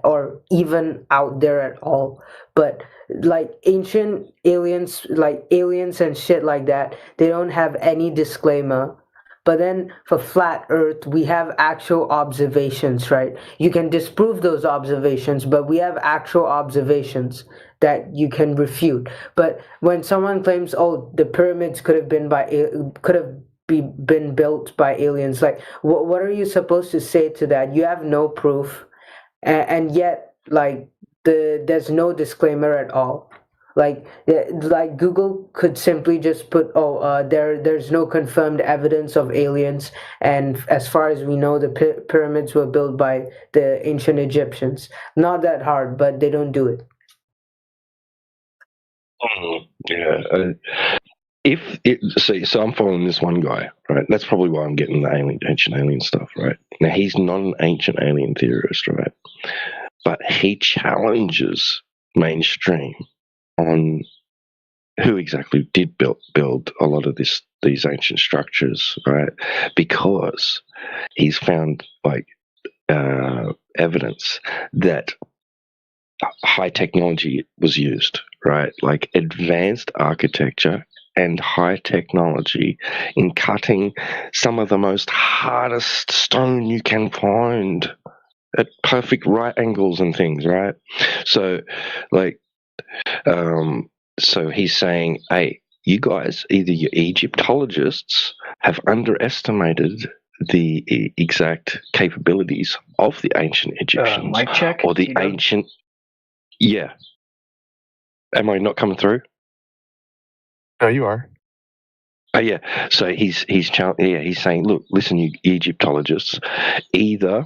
or even out there at all. But like ancient aliens, like aliens and shit like that, they don't have any disclaimer. But then for flat Earth, we have actual observations, right? You can disprove those observations, but we have actual observations that you can refute. But when someone claims, "Oh, the pyramids could have been been built by aliens," like what are you supposed to say to that? You have no proof, and yet like there's no disclaimer at all. Like Google could simply just put, there's no confirmed evidence of aliens, and as far as we know, the pyramids were built by the ancient Egyptians. Not that hard, but they don't do it. Yeah. So I'm following this one guy, right? That's probably why I'm getting the ancient alien stuff, right? Now, he's not an ancient alien theorist, right? But he challenges mainstream on who exactly did build a lot of these ancient structures, right? Because he's found like evidence that high technology was used, right? Like advanced architecture and high technology in cutting some of the most hardest stone you can find at perfect right angles and things, right? So, like, so he's saying, hey, you guys, either you Egyptologists have underestimated the exact capabilities of the ancient Egyptians, mic check, or the ancient. Yeah. Am I not coming through? Oh, you are. Oh yeah. So he's saying, look, listen, you Egyptologists, either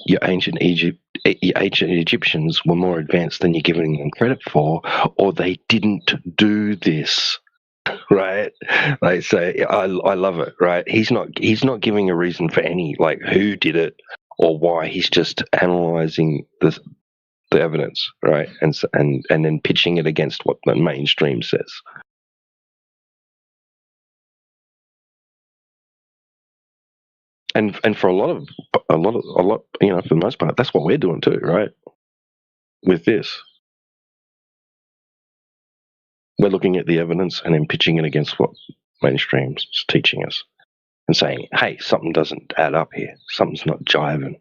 your ancient Egyptians were more advanced than you're giving them credit for, or they didn't do this, right? Like, so I love it, right? He's not giving a reason for any, like, who did it or why. He's just analyzing the the evidence, right? And then pitching it against what the mainstream says. And for a lot, you know, for the most part, that's what we're doing too, right? With this, we're looking at the evidence and then pitching it against what mainstream's teaching us, and saying, "Hey, something doesn't add up here. Something's not jiving."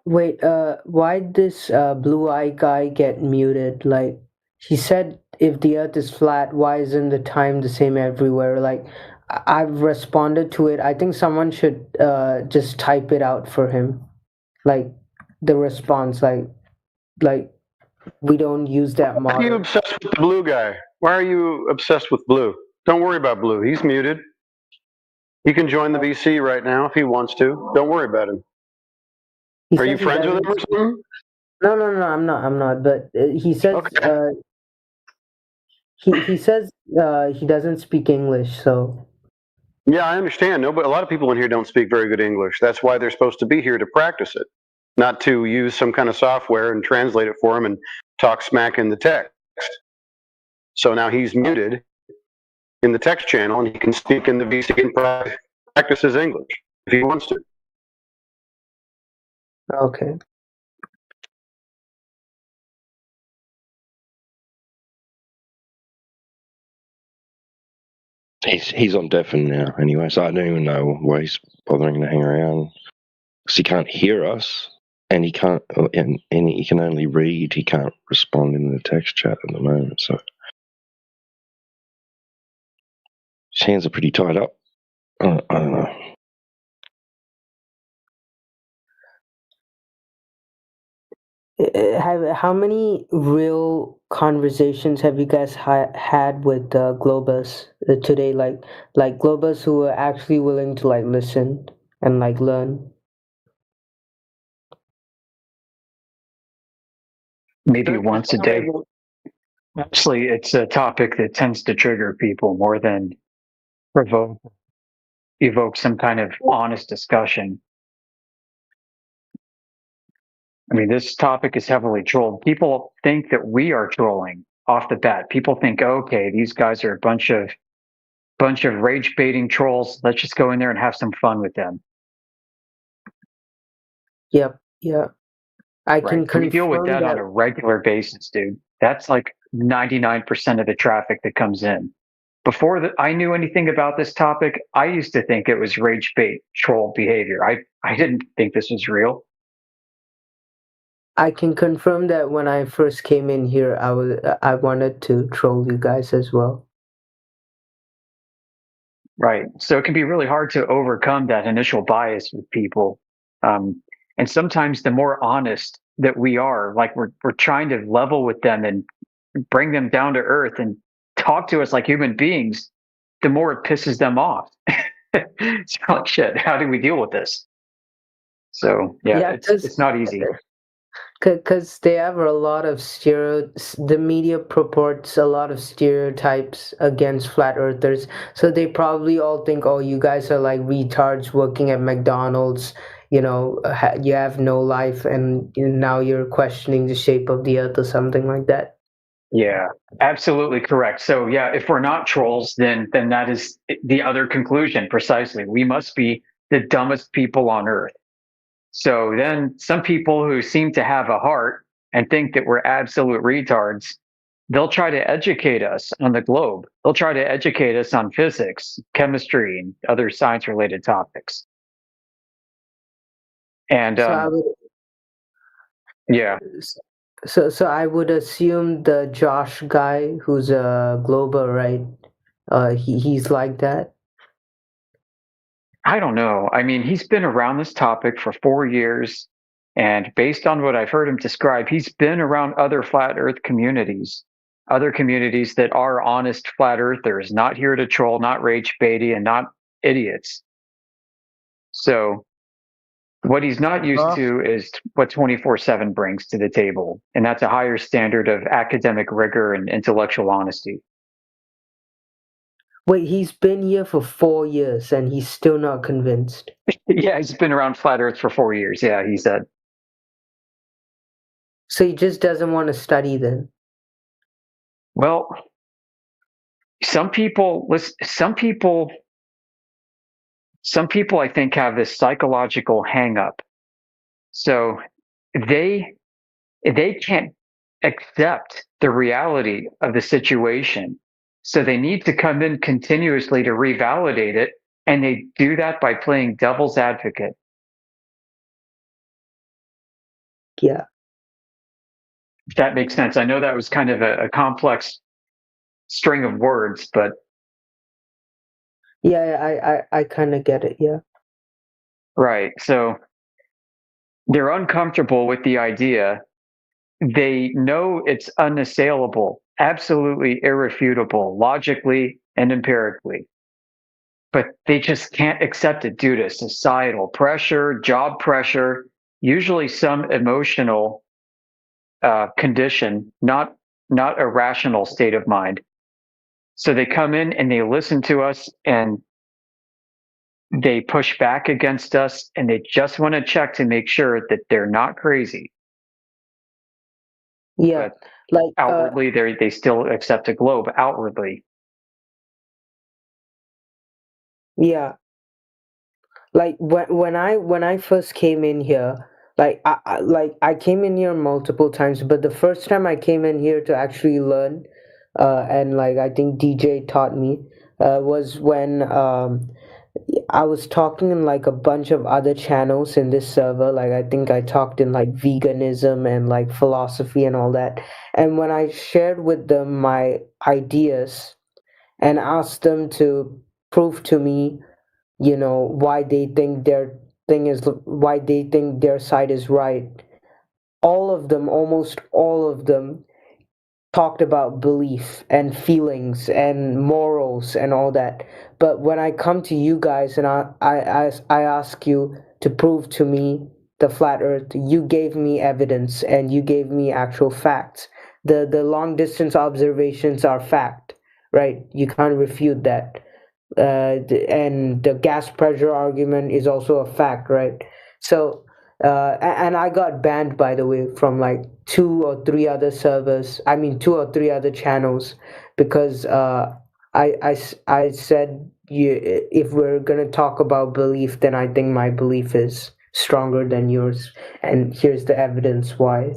Wait, why did this blue eye guy get muted? Like, he said if the earth is flat, why isn't the time the same everywhere? Like, I've responded to it. I think someone should just type it out for him. Like, the response, like we don't use that Why are you model. obsessed with the blue guy? Why are you obsessed with blue? Don't worry about blue. He's muted. He can join the VC right now if he wants to. Don't worry about him. He Are you says he friends with him or doesn't. something? No, I'm not. But he says he says he doesn't speak English, so. Yeah, I understand. No, but a lot of people in here don't speak very good English. That's why they're supposed to be here to practice it, not to use some kind of software and translate it for them and talk smack in the text. So now he's muted in the text channel, and he can speak in the VC and practice his English if he wants to. Okay. He's on deafen now anyway, so I don't even know why he's bothering to hang around. Because he can't hear us, and he can't, and he can only read. He can't respond in the text chat at the moment. So his hands are pretty tied up. I don't know. How many real conversations have you guys had with Globus today? Like Globus who are actually willing to like listen and like learn. Maybe once a day. Actually, it's a topic that tends to trigger people more than evoke some kind of honest discussion. I mean, this topic is heavily trolled. People think that we are trolling off the bat. People think, okay, these guys are a bunch of rage baiting trolls. Let's just go in there and have some fun with them. Yep. I can We deal with that on a regular basis, dude. That's like 99% of the traffic that comes in. Before I knew anything about this topic, I used to think it was rage bait troll behavior. I didn't think this was real. I can confirm that when I first came in here, I wanted to troll you guys as well. Right. So it can be really hard to overcome that initial bias with people. And sometimes the more honest that we are, like we're trying to level with them and bring them down to earth and talk to us like human beings, the more it pisses them off. It's like, shit, how do we deal with this? So yeah, it's not easy. Because they have a lot of the media purports a lot of stereotypes against flat earthers. So they probably all think, oh, you guys are like retards working at McDonald's. You know, you have no life, and now you're questioning the shape of the earth or something like that. Yeah, absolutely correct. So yeah, if we're not trolls, then that is the other conclusion precisely. We must be the dumbest people on earth. So then some people who seem to have a heart and think that we're absolute retards, they'll try to educate us on the globe. They'll try to educate us on physics, chemistry, and other science-related topics. And yeah. So I would assume the Josh guy who's a Glober, right? He's like that. I don't know. I mean, he's been around this topic for 4 years, and based on what I've heard him describe, he's been around other flat Earth communities, other communities that are honest flat Earthers, not here to troll, not rage baity, and not idiots. So what he's not used to is what 24/7 brings to the table, and that's a higher standard of academic rigor and intellectual honesty. Wait, he's been here for 4 years and he's still not convinced. Yeah, he's been around flat Earth for 4 years. Yeah, he said. So he just doesn't want to study then. Well, some people, I think, have this psychological hang-up. So they can't accept the reality of the situation. So they need to come in continuously to revalidate it, and they do that by playing devil's advocate. Yeah. If that makes sense. I know that was kind of a complex string of words, but Yeah, I kind of get it. Yeah. right. So they're uncomfortable with the idea. They know it's unassailable, absolutely irrefutable, logically and empirically. But they just can't accept it due to societal pressure, job pressure, usually some emotional condition, not a rational state of mind. So they come in and they listen to us and they push back against us, and they just want to check to make sure that they're not crazy. Yeah, but like outwardly, they still accept a globe outwardly. Yeah, like when I first came in here, like I came in here multiple times, but the first time I came in here to actually learn, and like I think DJ taught me, was when I was talking in like a bunch of other channels in this server. Like I think I talked in like veganism and like philosophy and all that. And when I shared with them my ideas and asked them to prove to me, why they think why they think their side is right, almost all of them talked about belief and feelings and morals and all that. But when I come to you guys and I ask you to prove to me the flat earth, you gave me evidence and you gave me actual facts. The long distance observations are fact, right? You can't refute that. And the gas pressure argument is also a fact, right? So and I got banned, by the way, from like 2 or 3 other servers. I mean, 2 or 3 other channels, because I said, if we're gonna talk about belief, then I think my belief is stronger than yours, and here's the evidence why.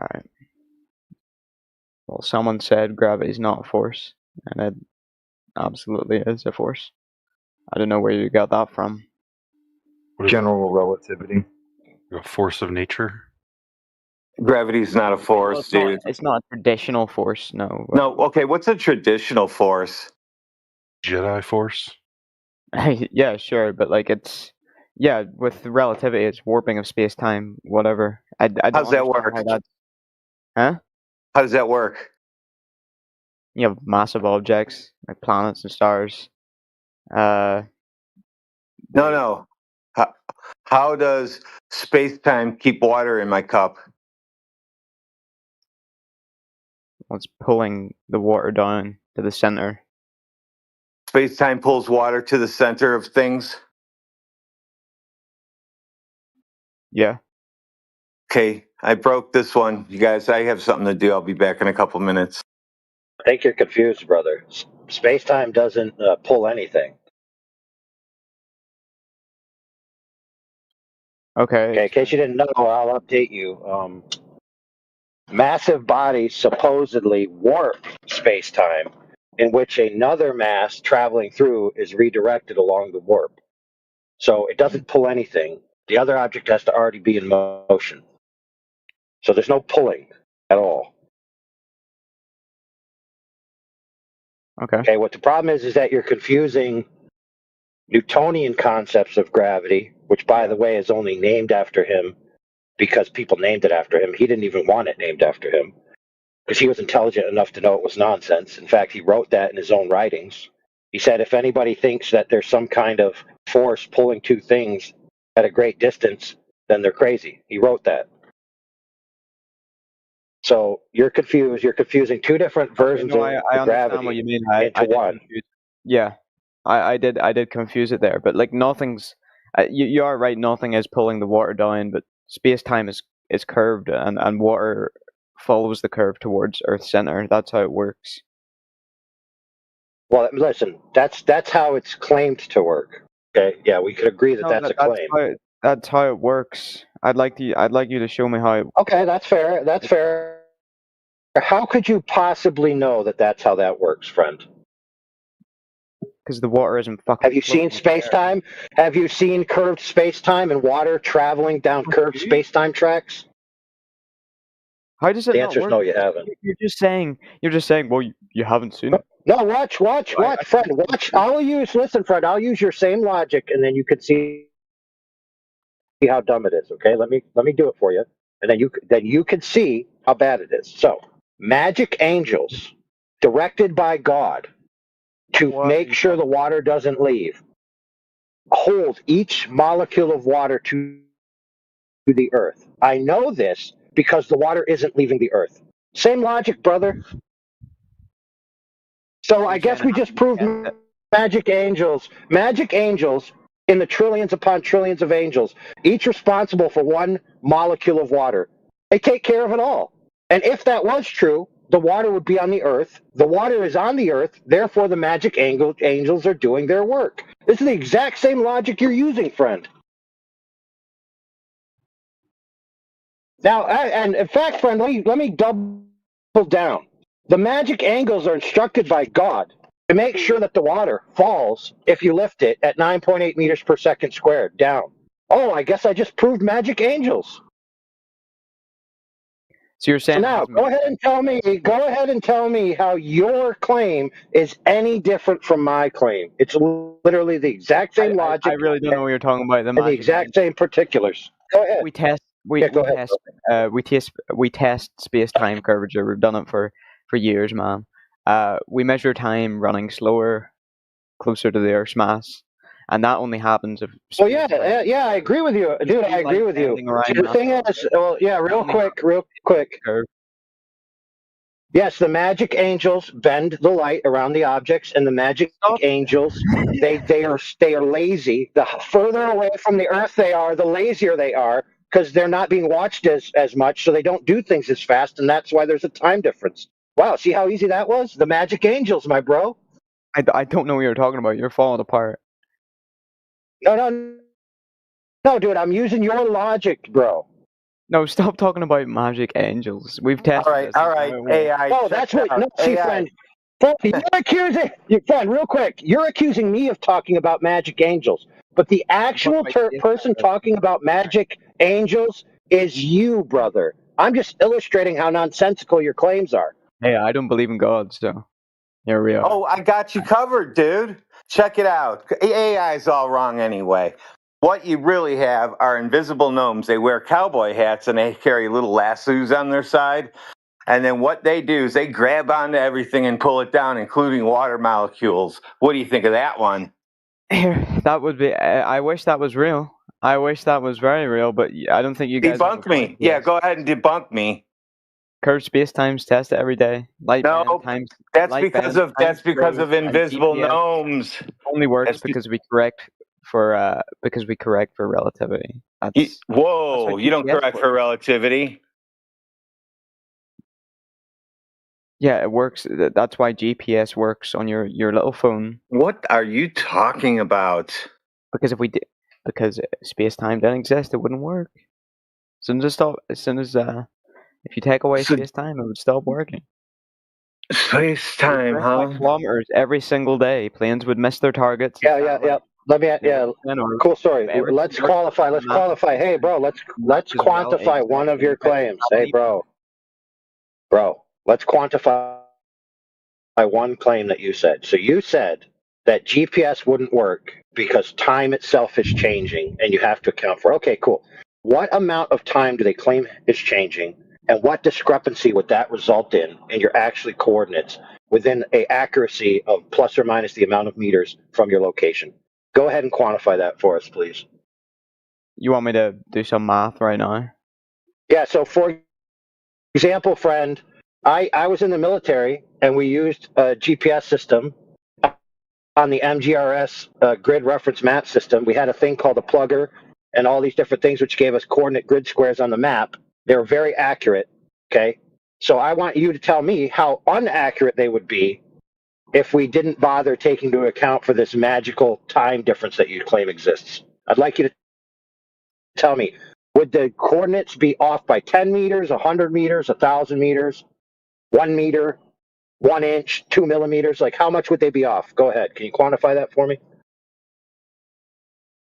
All right. Well, someone said gravity's not a force, and it absolutely is a force. I don't know where you got that from. General relativity. A force of nature. Gravity's not a force, Well, dude. It's not a traditional force, no. No, okay, what's a traditional force? Jedi force? Yeah, sure, but like with relativity, it's warping of space-time, whatever. I don't How's that understand work? how that... Huh? How does that work? You have massive objects, like planets and stars. No. How does space-time keep water in my cup? It's pulling the water down to the center. Space-time pulls water to the center of things? Yeah. Okay, I broke this one. You guys, I have something to do. I'll be back in a couple minutes. I think you're confused, brother. Space-time doesn't pull anything. Okay. In case you didn't know, I'll update you. Massive bodies supposedly warp space-time, in which another mass traveling through is redirected along the warp. So it doesn't pull anything. The other object has to already be in motion. So there's no pulling at all. Okay. Okay, what the problem is that you're confusing Newtonian concepts of gravity, which, by the way, is only named after him because people named it after him. He didn't even want it named after him because he was intelligent enough to know it was nonsense. In fact, he wrote that in his own writings. He said, if anybody thinks that there's some kind of force pulling two things at a great distance, then they're crazy. He wrote that. So you're confused. You're confusing two different versions No, of I understand gravity what you mean. into one. Yeah, I did confuse it there, but like nothing's. You are right. Nothing is pulling the water down, but space time is curved, and water follows the curve towards Earth's center. That's how it works. Well, listen, that's how it's claimed to work. Okay, yeah, we could agree that No, that's a claim. That's how it works. I'd like you to show me how it. Okay, that's fair. That's fair. How could you possibly know that that's how that works, friend? Because the water isn't fucking. Have you seen space-time? Have you seen curved space-time and water traveling down curved space-time tracks? How does it The not answer is work? no, you haven't. You're just saying. Well, you haven't seen it. No, watch, friend. Watch. Listen, friend. I'll use your same logic, and then you could see how dumb it is. Okay, let me do it for you, and then you can see how bad it is. So, magic angels, directed by God, to make sure the water doesn't leave, hold each molecule of water to the earth. I know this because the water isn't leaving the earth. Same logic, brother. So I guess we just proved magic angels. Magic angels, in the trillions upon trillions of angels, each responsible for one molecule of water. They take care of it all. And if that was true, the water would be on the earth. The water is on the earth. Therefore, the magic angels are doing their work. This is the exact same logic you're using, friend. Now, and in fact, friend, let me double down. The magic angels are instructed by God to make sure that the water falls if you lift it at 9.8 meters per second squared down. Oh, I guess I just proved magic angels. So you're saying? So now, go ahead and tell me how your claim is any different from my claim. It's literally the exact same logic. I really don't know what you're talking about. And the exact same particulars. Go ahead. We test space-time curvature. We've done it for years, man. We measure time running slower, closer to the Earth's mass, and that only happens if. Well, yeah, I agree with you, dude. I agree with you. The thing is, real quick. Yes, the magic angels bend the light around the objects, and the magic angels they are lazy. The further away from the Earth they are, the lazier they are, because they're not being watched as much, so they don't do things as fast, and that's why there's a time difference. Wow, see how easy that was? The magic angels, my bro. I don't know what you're talking about. You're falling apart. No, dude, I'm using your logic, bro. No, stop talking about magic angels. We've tested. All right, AI. Oh, that's what. No, see, friend, you're accusing. Friend, real quick, you're accusing me of talking about magic angels, but the actual person talking about magic angels is you, brother. I'm just illustrating how nonsensical your claims are. Hey, I don't believe in God, so here we are. Oh, I got you covered, dude. Check it out. AI is all wrong anyway. What you really have are invisible gnomes. They wear cowboy hats and they carry little lassos on their side. And then what they do is they grab onto everything and pull it down, including water molecules. What do you think of that one? That would be. I wish that was real. I wish that was very real, but I don't think you guys debunk me. Yeah, go ahead and debunk me. Curved space times test it every day. That's because of invisible gnomes. Only works because we correct for relativity. Whoa! You don't correct for relativity. Yeah, it works. That's why GPS works on your little phone. What are you talking about? Because because space time didn't exist, it wouldn't work. If you take away space time, it would stop working. Space time, huh? Kilometers every single day. Planes would miss their targets. Yeah. Cool story. Let's qualify. Hey, bro, let's quantify one of your claims. Hey, bro, let's quantify one claim that you said. So you said that GPS wouldn't work because time itself is changing and you have to account for, okay, cool. What amount of time do they claim is changing, and what discrepancy would that result in your actually coordinates within a accuracy of plus or minus the amount of meters from your location? Go ahead and quantify that for us, please. You want me to do some math right now? Yeah, so for example, friend, I was in the military and we used a GPS system on the MGRS grid reference map system. We had a thing called a plugger and all these different things which gave us coordinate grid squares on the map. They were very accurate, okay? So I want you to tell me how inaccurate they would be if we didn't bother taking into account for this magical time difference that you claim exists. I'd like you to tell me, would the coordinates be off by 10 meters, 100 meters, 1,000 meters, 1 meter, 1 inch, 2 millimeters? Like, how much would they be off? Go ahead. Can you quantify that for me?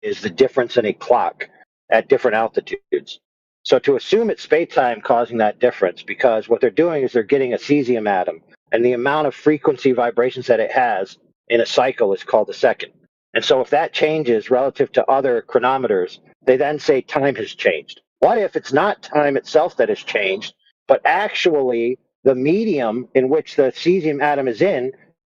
Is the difference in a clock at different altitudes. So to assume it's space-time causing that difference, because what they're doing is they're getting a cesium atom, and the amount of frequency vibrations that it has in a cycle is called a second. And so if that changes relative to other chronometers, they then say time has changed. What if it's not time itself that has changed, but actually the medium in which the cesium atom is in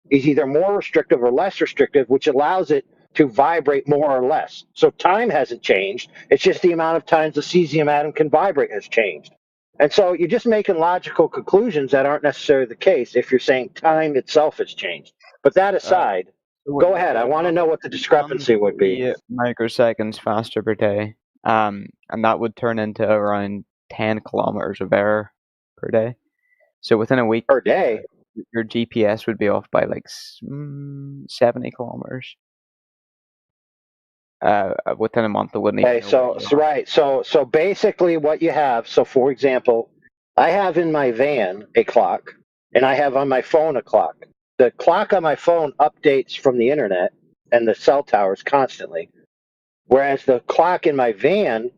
is either more restrictive or less restrictive, which allows it to vibrate more or less. So time hasn't changed. It's just the amount of times the cesium atom can vibrate has changed. And so you're just making logical conclusions that aren't necessarily the case if you're saying time itself has changed. But that aside, go ahead. I want to know what the discrepancy would be. Microseconds faster per day. And that would turn into around 10 kilometers of error per day. So within a week per day, your GPS would be off by like 70 kilometers. Within a month, it wouldn't. Okay, so basically, what you have. So, for example, I have in my van a clock, and I have on my phone a clock. The clock on my phone updates from the internet and the cell towers constantly, whereas the clock in my van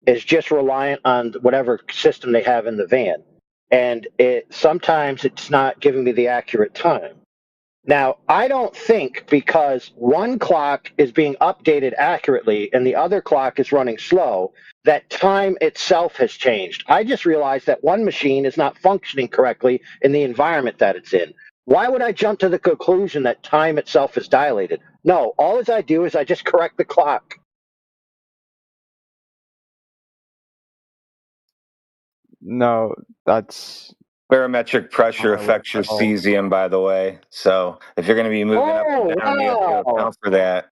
is just reliant on whatever system they have in the van, and sometimes it's not giving me the accurate time. Now, I don't think because one clock is being updated accurately and the other clock is running slow, that time itself has changed. I just realized that one machine is not functioning correctly in the environment that it's in. Why would I jump to the conclusion that time itself is dilated? No, all I do is I just correct the clock. No, that's... Barometric pressure affects your cesium, by the way. So if you're going to be moving up and down, you have to account for that.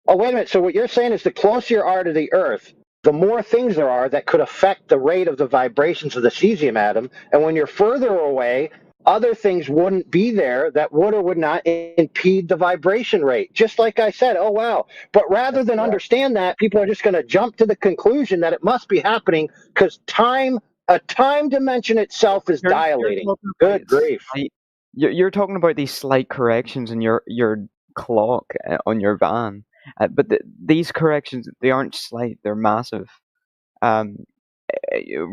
Oh, wait a minute. So what you're saying is the closer you are to the Earth, the more things there are that could affect the rate of the vibrations of the cesium atom. And when you're further away, other things wouldn't be there that would or would not impede the vibration rate. Just like I said, oh, wow. But rather than understand that, people are just going to jump to the conclusion that it must be happening because a time dimension itself is dilating. Good grief. You're talking about these slight corrections in your clock on your van. But these corrections, they aren't slight, they're massive. Bring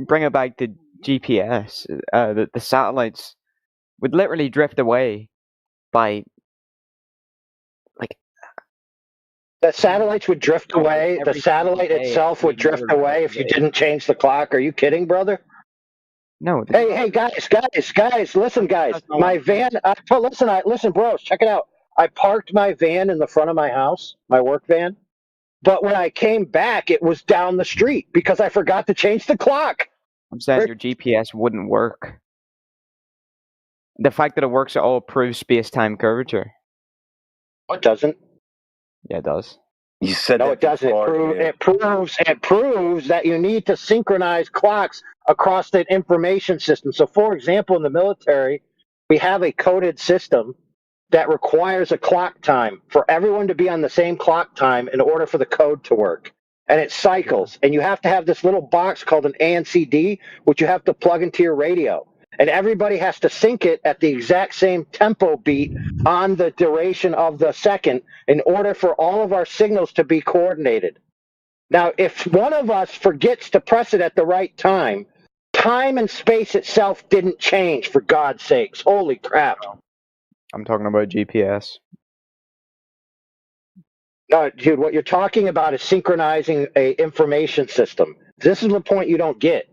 it back to GPS. The satellites would literally drift away by... The satellites would drift away. The satellite itself would drift away if you didn't change the clock. Are you kidding, brother? No. Hey, guys, listen, guys. My van. Listen, bros, check it out. I parked my van in the front of my house, my work van. But when I came back, it was down the street because I forgot to change the clock. I'm saying your GPS wouldn't work. The fact that it works at all proves space-time curvature. It doesn't. Yeah, it does. You said no, it doesn't. It proves that you need to synchronize clocks across that information system. So, for example, in the military, we have a coded system that requires a clock time for everyone to be on the same clock time in order for the code to work. And it cycles. And you have to have this little box called an ANCD, which you have to plug into your radio. And everybody has to sync it at the exact same tempo beat on the duration of the second in order for all of our signals to be coordinated. Now, if one of us forgets to press it at the right time, time and space itself didn't change, for God's sakes. Holy crap. I'm talking about GPS. No, dude, what you're talking about is synchronizing a information system. This is the point you don't get.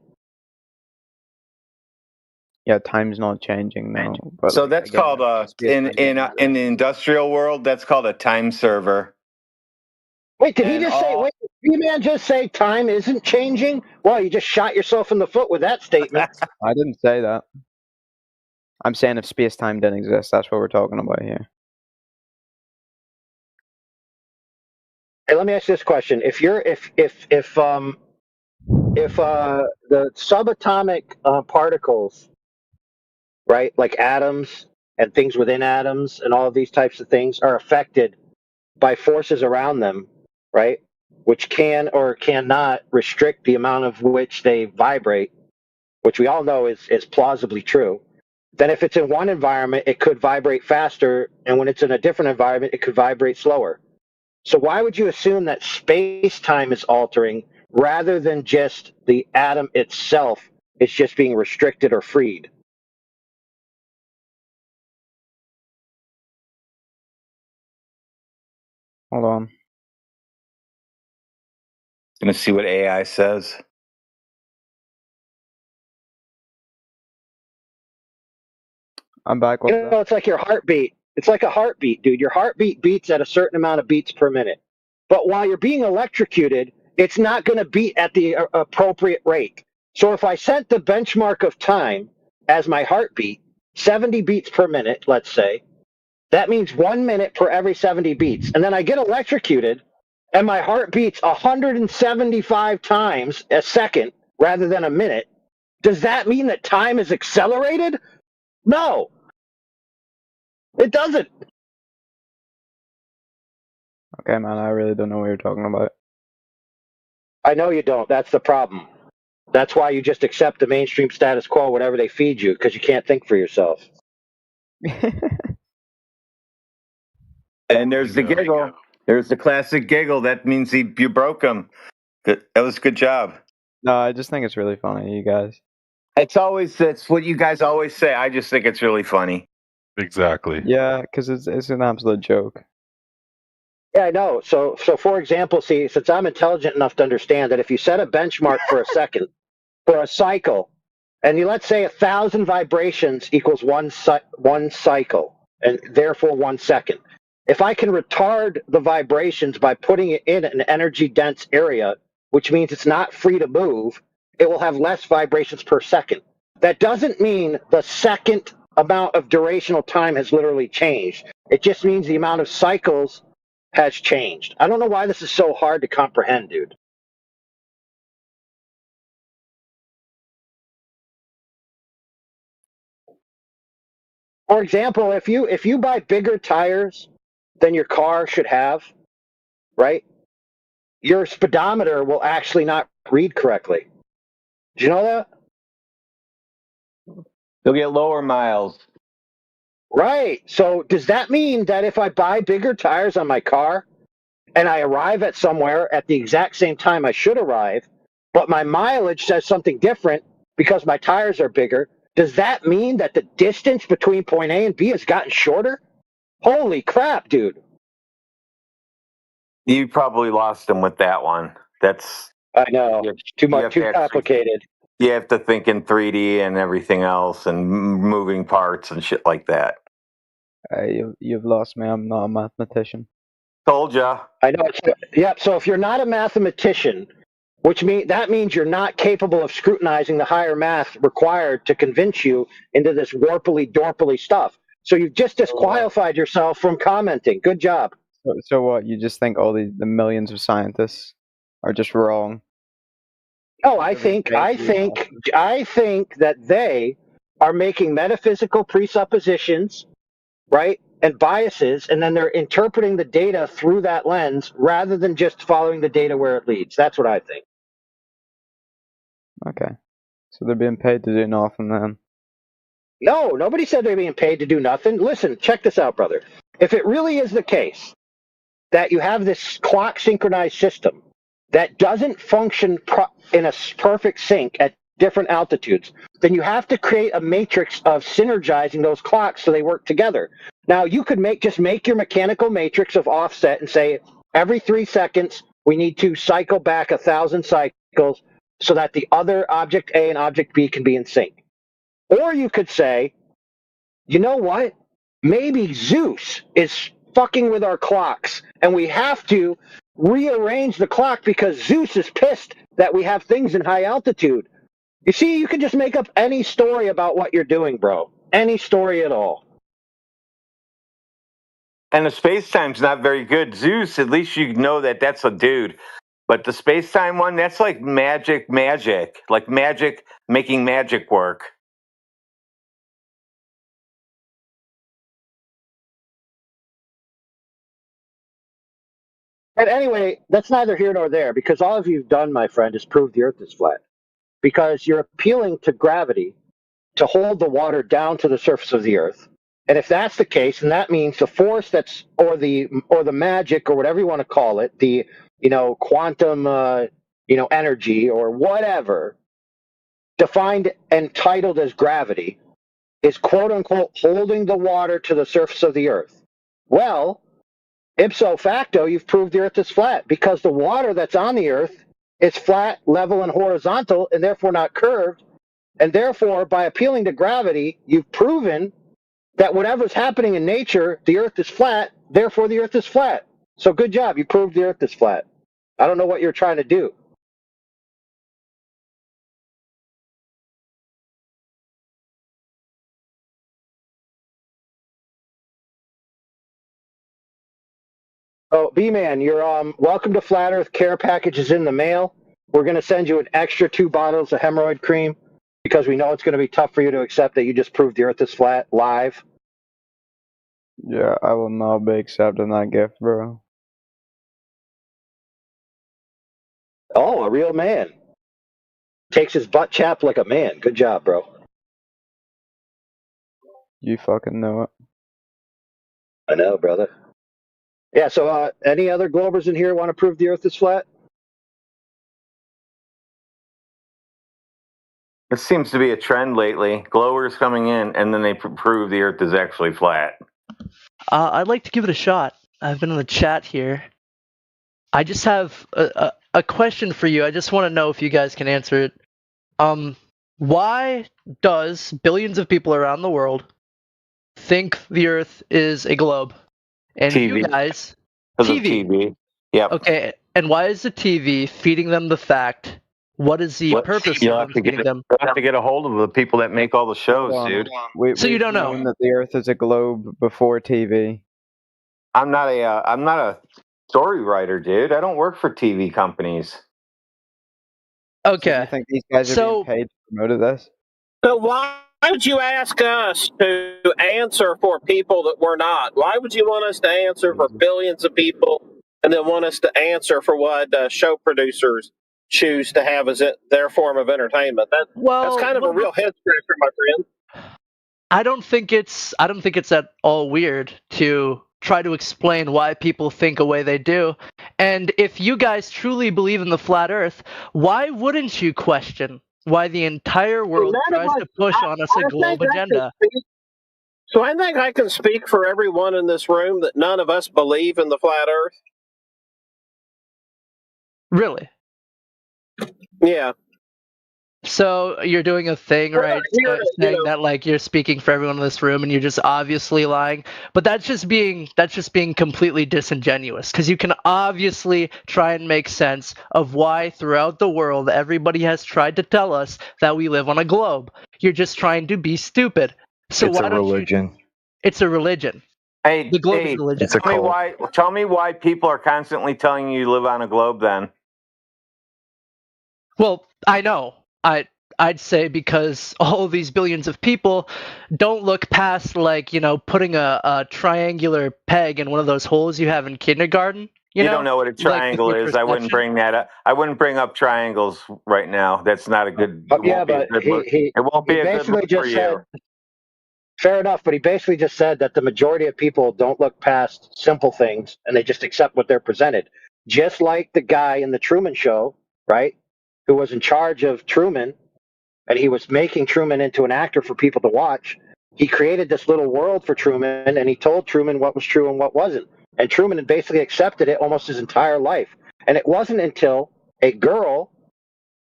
Yeah, time's not changing now. But So like, that's again, called in the industrial world, that's called a time server. Wait, did he just say? Wait, did B-Man just say time isn't changing? Well, you just shot yourself in the foot with that statement. I didn't say that. I'm saying if space-time didn't exist, that's what we're talking about here. Hey, let me ask you this question: if the subatomic particles, right, like atoms and things within atoms and all of these types of things are affected by forces around them, right, which can or cannot restrict the amount of which they vibrate, which we all know is plausibly true, then if it's in one environment, it could vibrate faster, and when it's in a different environment, it could vibrate slower. So why would you assume that space-time is altering rather than just the atom itself is just being restricted or freed? Hold on. Gonna see what AI says. I'm back. You know, it's like your heartbeat. It's like a heartbeat, dude. Your heartbeat beats at a certain amount of beats per minute. But while you're being electrocuted, it's not going to beat at the appropriate rate. So if I set the benchmark of time as my heartbeat, 70 beats per minute, let's say, that means 1 minute per every 70 beats. And then I get electrocuted and my heart beats 175 times a second rather than a minute. Does that mean that time is accelerated? No, it doesn't. Okay, man, I really don't know what you're talking about. I know you don't. That's the problem. That's why you just accept the mainstream status quo, whatever they feed you, because you can't think for yourself. And there's the giggle. There's the classic giggle. That means you broke him. Good. That was a good job. No, I just think it's really funny, you guys. It's what you guys always say. I just think it's really funny. Exactly. Yeah, because it's an absolute joke. Yeah, I know. So for example, see, since I'm intelligent enough to understand that if you set a benchmark for a second, for a cycle, and let's say 1,000 vibrations equals one cycle, and therefore 1 second. If I can retard the vibrations by putting it in an energy-dense area, which means it's not free to move, it will have less vibrations per second. That doesn't mean the second amount of durational time has literally changed. It just means the amount of cycles has changed. I don't know why this is so hard to comprehend, dude. For example, if you buy bigger tires than your car should have, right? Your speedometer will actually not read correctly. Did you know that? You'll get lower miles. Right. So does that mean that if I buy bigger tires on my car and I arrive at somewhere at the exact same time I should arrive, but my mileage says something different because my tires are bigger, does that mean that the distance between point A and B has gotten shorter? Holy crap, dude. You probably lost him with that one. I know. Too complicated. You have to think in 3D and everything else and moving parts and shit like that. You've lost me. I'm not a mathematician. Told ya. I know. Yeah. So if you're not a mathematician, that means you're not capable of scrutinizing the higher math required to convince you into this warpily dorpily stuff. So you've just disqualified yourself from commenting. Good job. So what? You just think all the millions of scientists are just wrong? No, I think that they are making metaphysical presuppositions, right, and biases, and then they're interpreting the data through that lens rather than just following the data where it leads. That's what I think. Okay. So they're being paid to do nothing then? No, nobody said they're being paid to do nothing. Listen, check this out, brother. If it really is the case that you have this clock synchronized system that doesn't function in a perfect sync at different altitudes, then you have to create a matrix of synergizing those clocks so they work together. Now you could just make your mechanical matrix of offset and say every 3 seconds we need to cycle back 1,000 cycles so that the other object A and object B can be in sync. Or you could say, you know what? Maybe Zeus is fucking with our clocks and we have to rearrange the clock because Zeus is pissed that we have things in high altitude. You see, you can just make up any story about what you're doing, bro. Any story at all. And the space-time's not very good. Zeus, at least you know that that's a dude. But the space-time one, that's like magic. Like magic making magic work. But anyway, that's neither here nor there, because all of you've done, my friend, is prove the Earth is flat. Because you're appealing to gravity to hold the water down to the surface of the Earth. And if that's the case, then that means the force that's or the magic or whatever you want to call it, the quantum energy or whatever, defined and titled as gravity, is quote unquote holding the water to the surface of the Earth. Well, ipso facto, you've proved the Earth is flat because the water that's on the Earth is flat, level, and horizontal, and therefore not curved. And therefore, by appealing to gravity, you've proven that whatever's happening in nature, the Earth is flat, therefore the Earth is flat. So good job, you proved the Earth is flat. I don't know what you're trying to do. Oh, B-Man, you're welcome to Flat Earth. Care packages in the mail. We're going to send you an extra 2 bottles of hemorrhoid cream because we know it's going to be tough for you to accept that you just proved the Earth is flat live. Yeah, I will not be accepting that gift, bro. Oh, a real man. Takes his butt chap like a man. Good job, bro. You fucking know it. I know, brother. Yeah, so any other Globers in here want to prove the Earth is flat? It seems to be a trend lately. Glowers coming in, and then they prove the Earth is actually flat. I'd like to give it a shot. I've been in the chat here. I just have a question for you. I just want to know if you guys can answer it. Why does billions of people around the world think the Earth is a globe? And TV. you guys... TV. Yep. Okay, and why is the TV feeding them the fact? What is the purpose You'll of have to feeding them? You'll have to get a hold of the people that make all the shows, dude. So you don't know? That the Earth is a globe before TV. I'm not a story writer, dude. I don't work for TV companies. Okay. So you think these guys are being paid to promote this? So why would you ask us to answer for people that we're not? Why would you want us to answer for billions of people and then want us to answer for what show producers choose to have as their form of entertainment? That's kind of a real head scratcher, my friend. I don't think it's at all weird to try to explain why people think a way they do. And if you guys truly believe in the flat Earth, why wouldn't you question why the entire world tries to push on us a globe agenda? So I think I can speak for everyone in this room that none of us believe in the flat Earth. Really? Yeah. So you're doing a thing, right? Saying that like you're speaking for everyone in this room and you're just obviously lying. But that's just being completely disingenuous, because you can obviously try and make sense of why throughout the world everybody has tried to tell us that we live on a globe. You're just trying to be stupid. So it's a religion. It's a religion. Hey, the globe is a religion. Tell me why people are constantly telling you you live on a globe then. Well, I know. I'd say because all of these billions of people don't look past, like, putting a triangular peg in one of those holes you have in kindergarten. You don't know what a triangle is. I wouldn't bring that up. I wouldn't bring up triangles right now. That's not a good. It won't be a good look for you. Fair enough, but he basically just said that the majority of people don't look past simple things and they just accept what they're presented. Just like the guy in the Truman Show, right, who was in charge of Truman, and he was making Truman into an actor for people to watch. he created this little world for Truman, and he told Truman what was true and what wasn't. And Truman had basically accepted it almost his entire life. And it wasn't until a girl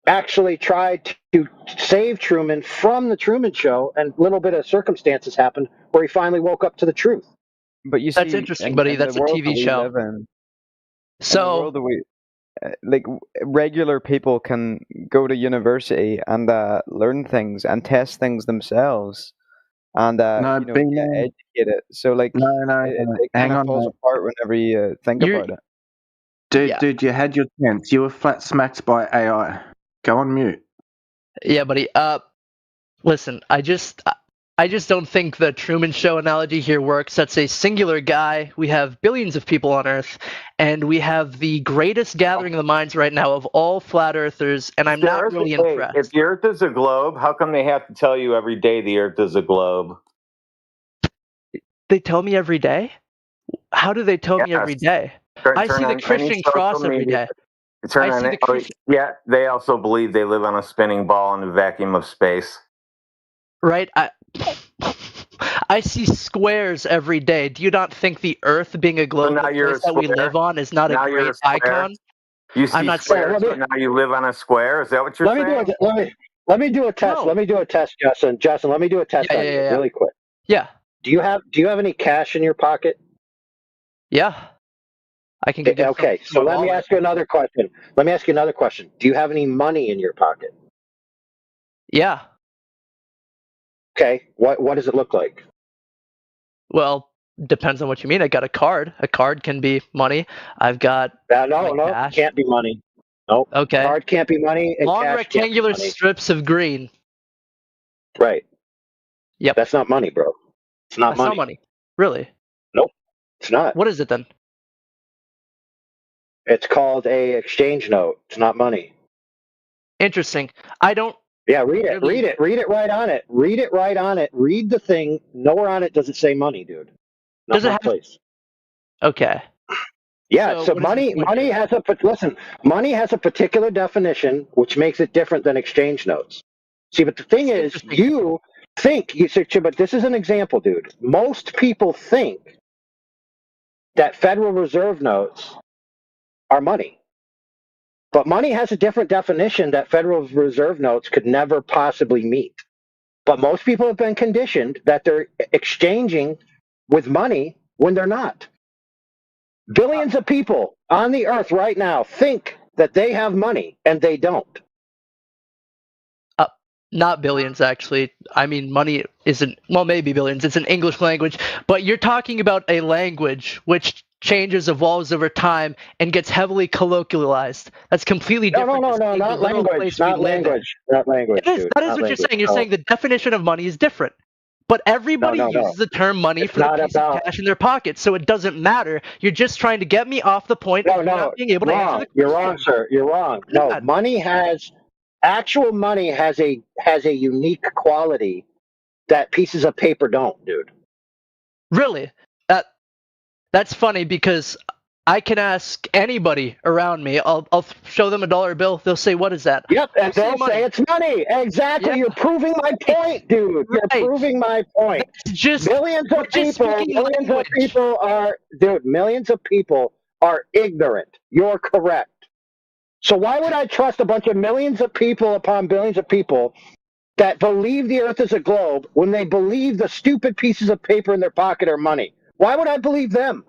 actually tried to save Truman from the Truman Show, and a little bit of circumstances happened where he finally woke up to the truth. But you see, That's interesting, buddy. That's a TV show. So, like, regular people can go to university and learn things and test things themselves, and get educated. So, like, it kind of falls apart whenever you think about it. Dude, you had your chance. You were flat smacked by AI. Go on mute. Yeah, buddy. Listen, I just don't think the Truman Show analogy here works. That's a singular guy. We have billions of people on Earth, and we have the greatest gathering of the minds right now of all flat earthers, and I'm not really impressed. If the Earth is a globe, how come they have to tell you every day the Earth is a globe? They tell me every day? How do they tell me every day? I see the Christian cross every day. Yeah, they also believe they live on a spinning ball in a vacuum of space. Right? I see squares every day. Do you not think the Earth being a globe, the place that we live on, is not a great icon? You see I'm not squares, so now you live on a square? Is that what you're saying? Let me do a test. No. Let me do a test, Justin. Justin, let me do a test on you really quick. Yeah. Do you have any cash in your pocket? Yeah. I can get okay, so let me ask you another question. Do you have any money in your pocket? Yeah. Okay. What does it look like? Well, depends on what you mean. I got a card. A card can be money. I've got no, cash. Can't be money. Nope. Okay. Card can't be money. And long cash rectangular can't be money. strips of green. Right. Yep. That's not money, bro. It's not money. Not money. Really? Nope. It's not. What is it then? It's called a exchange note. It's not money. Interesting. I don't. Yeah, read it. Read it. Read it right on it. Read it right on it. Read the thing. Nowhere on it does it say money, dude. Not does it have place? Okay. Yeah. So money has money has a particular definition, which makes it different than exchange notes. See, but the thing is, but this is an example, dude. Most people think that Federal Reserve notes are money. But money has a different definition that Federal Reserve notes could never possibly meet. But most people have been conditioned that they're exchanging with money when they're not. Billions of people on the earth right now think that they have money, and they don't. Not billions, actually. I mean, money isn't, well, maybe billions. It's an English language. But you're talking about a language which changes, evolves over time, and gets heavily colloquialized. That's completely different. No, not language. Not language. It is. That is what you're saying. You're saying the definition of money is different. But everybody uses the term money for the piece of cash in their pocket, so it doesn't matter. You're just trying to get me off the point of not being able to answer the question. You're wrong, sir. You're wrong. No, actual money has a unique quality that pieces of paper don't, dude. Really? That's funny because I can ask anybody around me. I'll show them a dollar bill. They'll say, "What is that?" Yep, and they'll say it's money. Exactly. Yeah. You're proving my point, dude. You're proving my point. Millions of people are ignorant. You're correct. So why would I trust a bunch of millions of people upon billions of people that believe the Earth is a globe when they believe the stupid pieces of paper in their pocket are money? Why would I believe them?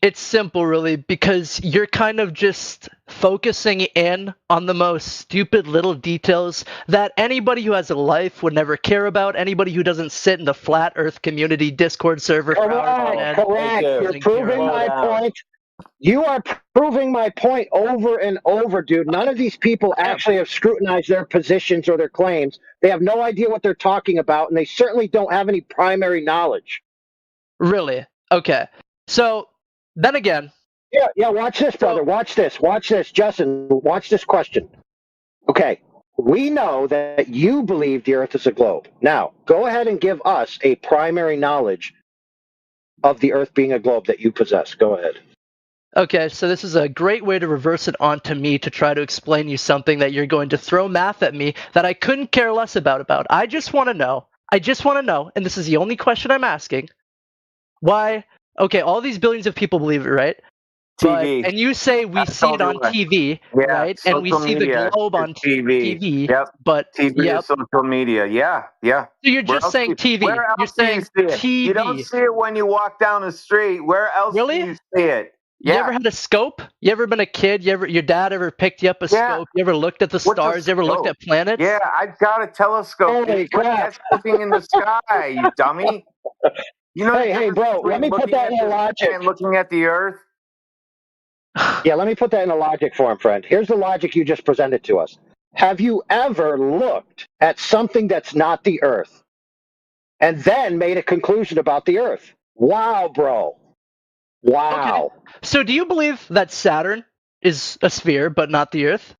It's simple, really, because you're kind of just focusing in on the most stupid little details that anybody who has a life would never care about. Anybody who doesn't sit in the Flat Earth community Discord server. Correct. You're proving my point. You are proving my point over and over, dude. None of these people actually have scrutinized their positions or their claims. They have no idea what they're talking about, and they certainly don't have any primary knowledge. Really? Okay. So, then again. Yeah, watch this, brother. Watch this, Justin. Watch this question. Okay, we know that you believe the Earth is a globe. Now, go ahead and give us a primary knowledge of the Earth being a globe that you possess. Go ahead. Okay, so this is a great way to reverse it onto me to try to explain you something that you're going to throw math at me that I couldn't care less about. I just want to know, I just want to know, and this is the only question I'm asking, why? Okay, all these billions of people believe it, right? TV. And you say we That's see it on totally TV, Yeah, right? And we social see the media globe is on TV. TV, Yep. but TV yep. is social media. Yeah, yeah. So you're Where just else saying do TV. Where You're else do you saying see it? You don't TV. see it when you walk down the street. Where else do Really? you see it? You Yeah. ever had a scope? You ever been a kid? Your dad ever picked you up a Yeah. scope? You ever looked at the What's a stars? You ever looked scope? at planets? Yeah, I've got a telescope. Holy It's like crap. that's looking in the sky, you dummy. You know the Hey, difference bro, between let me put looking that at in a the logic. sky and looking at the earth? Yeah, let me put that in a logic form, friend. Here's the logic you just presented to us. Have you ever looked at something that's not the Earth and then made a conclusion about the Earth? Wow, bro. Wow. So do you believe that Saturn is a sphere but not the Earth?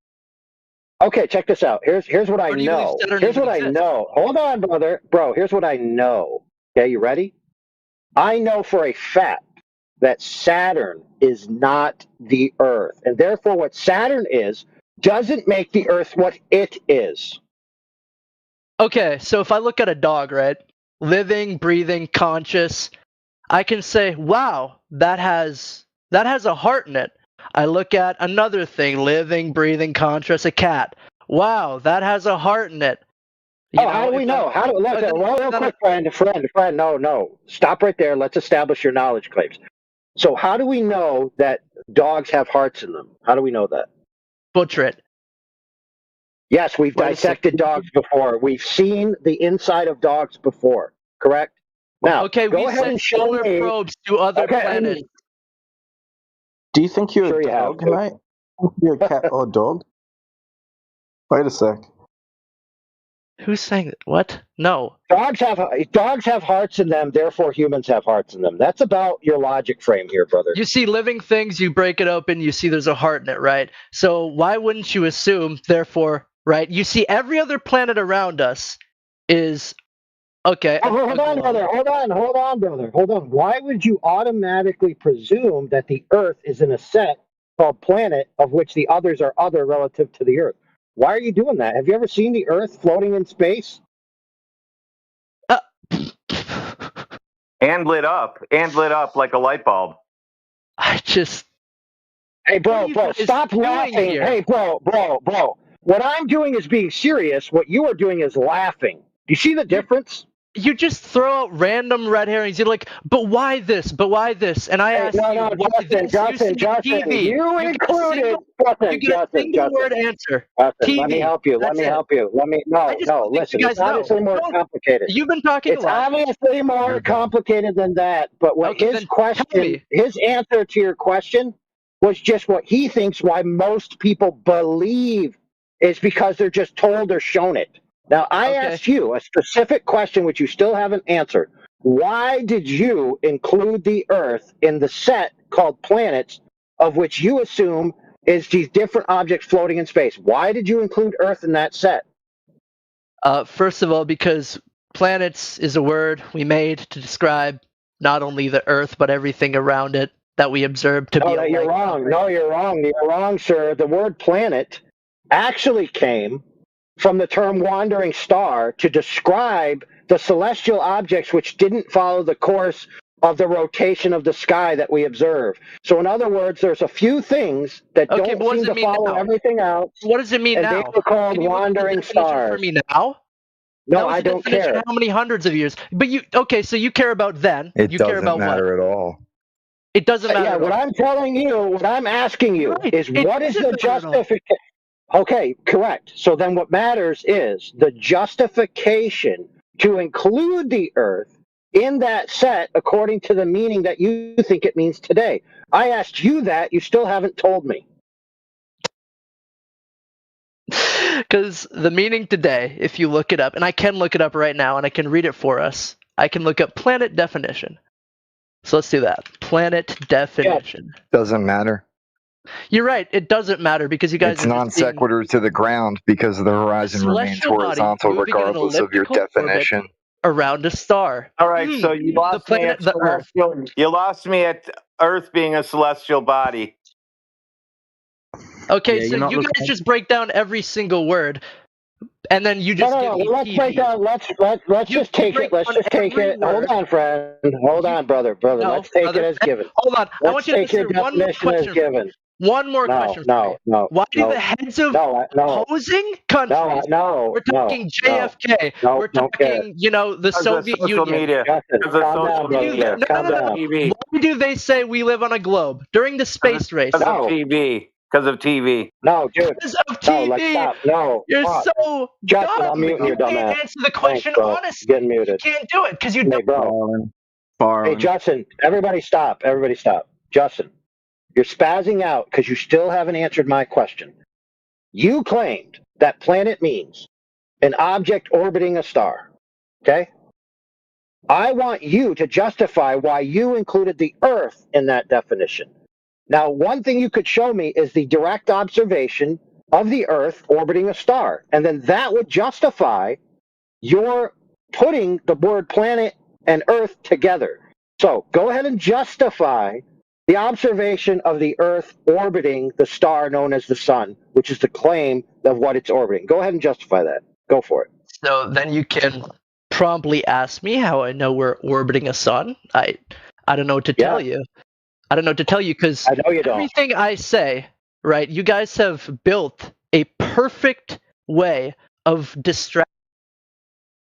Okay, check this out. Here's what I Or do you believe know. Saturn Here's even what I exists? know. Hold on, brother. Bro, here's what I know. Okay, you ready? I know for a fact that Saturn is not the Earth. And therefore, what Saturn is doesn't make the Earth what it is. Okay, so if I look at a dog, right? Living, breathing, conscious, I can say, wow, that has a heart in it. I look at another thing, living, breathing, conscious, a cat. Wow, that has a heart in it. You How do we if know? I- How do look, then- real quick, friend, no. Stop right there. Let's establish your knowledge claims. So how do we know that dogs have hearts in them? How do we know that? Butcher it. Yes, we've Wait a dissected dogs before. We've seen the inside of dogs before, correct? Now, Okay, go we ahead sent and show solar me. probes to other Okay, planets. Do you think you're Sure a you have, dog, Bill. mate? You're a cat or a dog? Wait a sec. Who's saying that? What? No. Dogs have hearts in them, therefore humans have hearts in them. That's about your logic frame here, brother. You see living things, you break it open, you see there's a heart in it, right? So why wouldn't you assume, therefore, right? You see every other planet around us is okay. Hold on, brother. Hold on, brother. Hold on. Why would you automatically presume that the Earth is in a set called planet of which the others are other relative to the Earth? Why are you doing that? Have you ever seen the Earth floating in space? And lit up like a light bulb. I just. Hey, bro, stop laughing. here? Hey, bro. What I'm doing is being serious. What you are doing is laughing. Do you see the difference? You just throw out random red herrings. You're like, but why this? But why this? And I ask you, why this? Justin, TV. you included. You get a single word answer. Justin, TV. let me help you. That's it. Listen. you It's guys know. obviously more complicated. You've been talking It's a lot. obviously more complicated than that. But what his question, his answer to your question, was just what he thinks. Why most people believe is because they're just told or shown it. Now, I asked you a specific question which you still haven't answered. Why did you include the Earth in the set called planets, of which you assume is these different objects floating in space? Why did you include Earth in that set? First of all, because planets is a word we made to describe not only the Earth, but everything around it that we observe to be a You're wrong. No, you're wrong. You're wrong, sir. The word planet actually came from the term wandering star to describe the celestial objects which didn't follow the course of the rotation of the sky that we observe. So in other words, there's a few things that don't seem to follow everything else. What does it mean and now? they were called Can you look at the wandering definition stars. For me now? No, That was I the don't definition care. How many hundreds of years? But you so you care about then? It you care doesn't about matter what? at all. It doesn't matter. Yeah, at what all. I'm telling you, what I'm asking you is It what is doesn't the matter at all. justification? Okay, correct. So then what matters is the justification to include the Earth in that set according to the meaning that you think it means today. I asked you that, you still haven't told me. Because the meaning today, if you look it up, and I can look it up right now, and I can read it for us. I can look up planet definition. So let's do that. Planet definition. Doesn't matter. You're right. It doesn't matter because you guys It's are non just being sequitur to the ground because the horizon remains celestial body horizontal moving in an regardless of your elliptical orbit definition. around a star. All right, so you lost the me planet, at the Earth. celestial. You lost me at Earth being a celestial body. Okay, Yeah, so you're not you guys looking- just break down every single word. and then you just give me Let's TV. break down. Let's just take it. Let's just take it. Hold on, friend. Hold on, brother. No, let's take brother. it as given. Hold on. I want Let's you to take your answer one more definition as question. given. One more question. For me. Why do the heads of opposing countries? We're talking JFK. We're talking, the Soviet social Union. media. Because of social media. No. TV. Why do they say we live on a globe during the space race? Because of TV. Because of TV. No, dude. Because of TV. Stop. No. You're Fuck. so Justin, dumb. I'm muting You you, can't dumbass. answer the question Thanks, bro. honestly. Getting muted. You can't do it because you don't. Bro. Hey, Justin, everybody stop. Everybody stop. Justin, you're spazzing out because you still haven't answered my question. You claimed that planet means an object orbiting a star. Okay? I want you to justify why you included the Earth in that definition. Now, one thing you could show me is the direct observation of the Earth orbiting a star. And then that would justify your putting the word planet and Earth together. So go ahead and justify the observation of the Earth orbiting the star known as the Sun, which is the claim of what it's orbiting. Go ahead and justify that. Go for it. So then you can promptly ask me how I know we're orbiting a sun. I don't know what to tell you. I don't know what to tell you because everything I say, right, you guys have built a perfect way of distracting.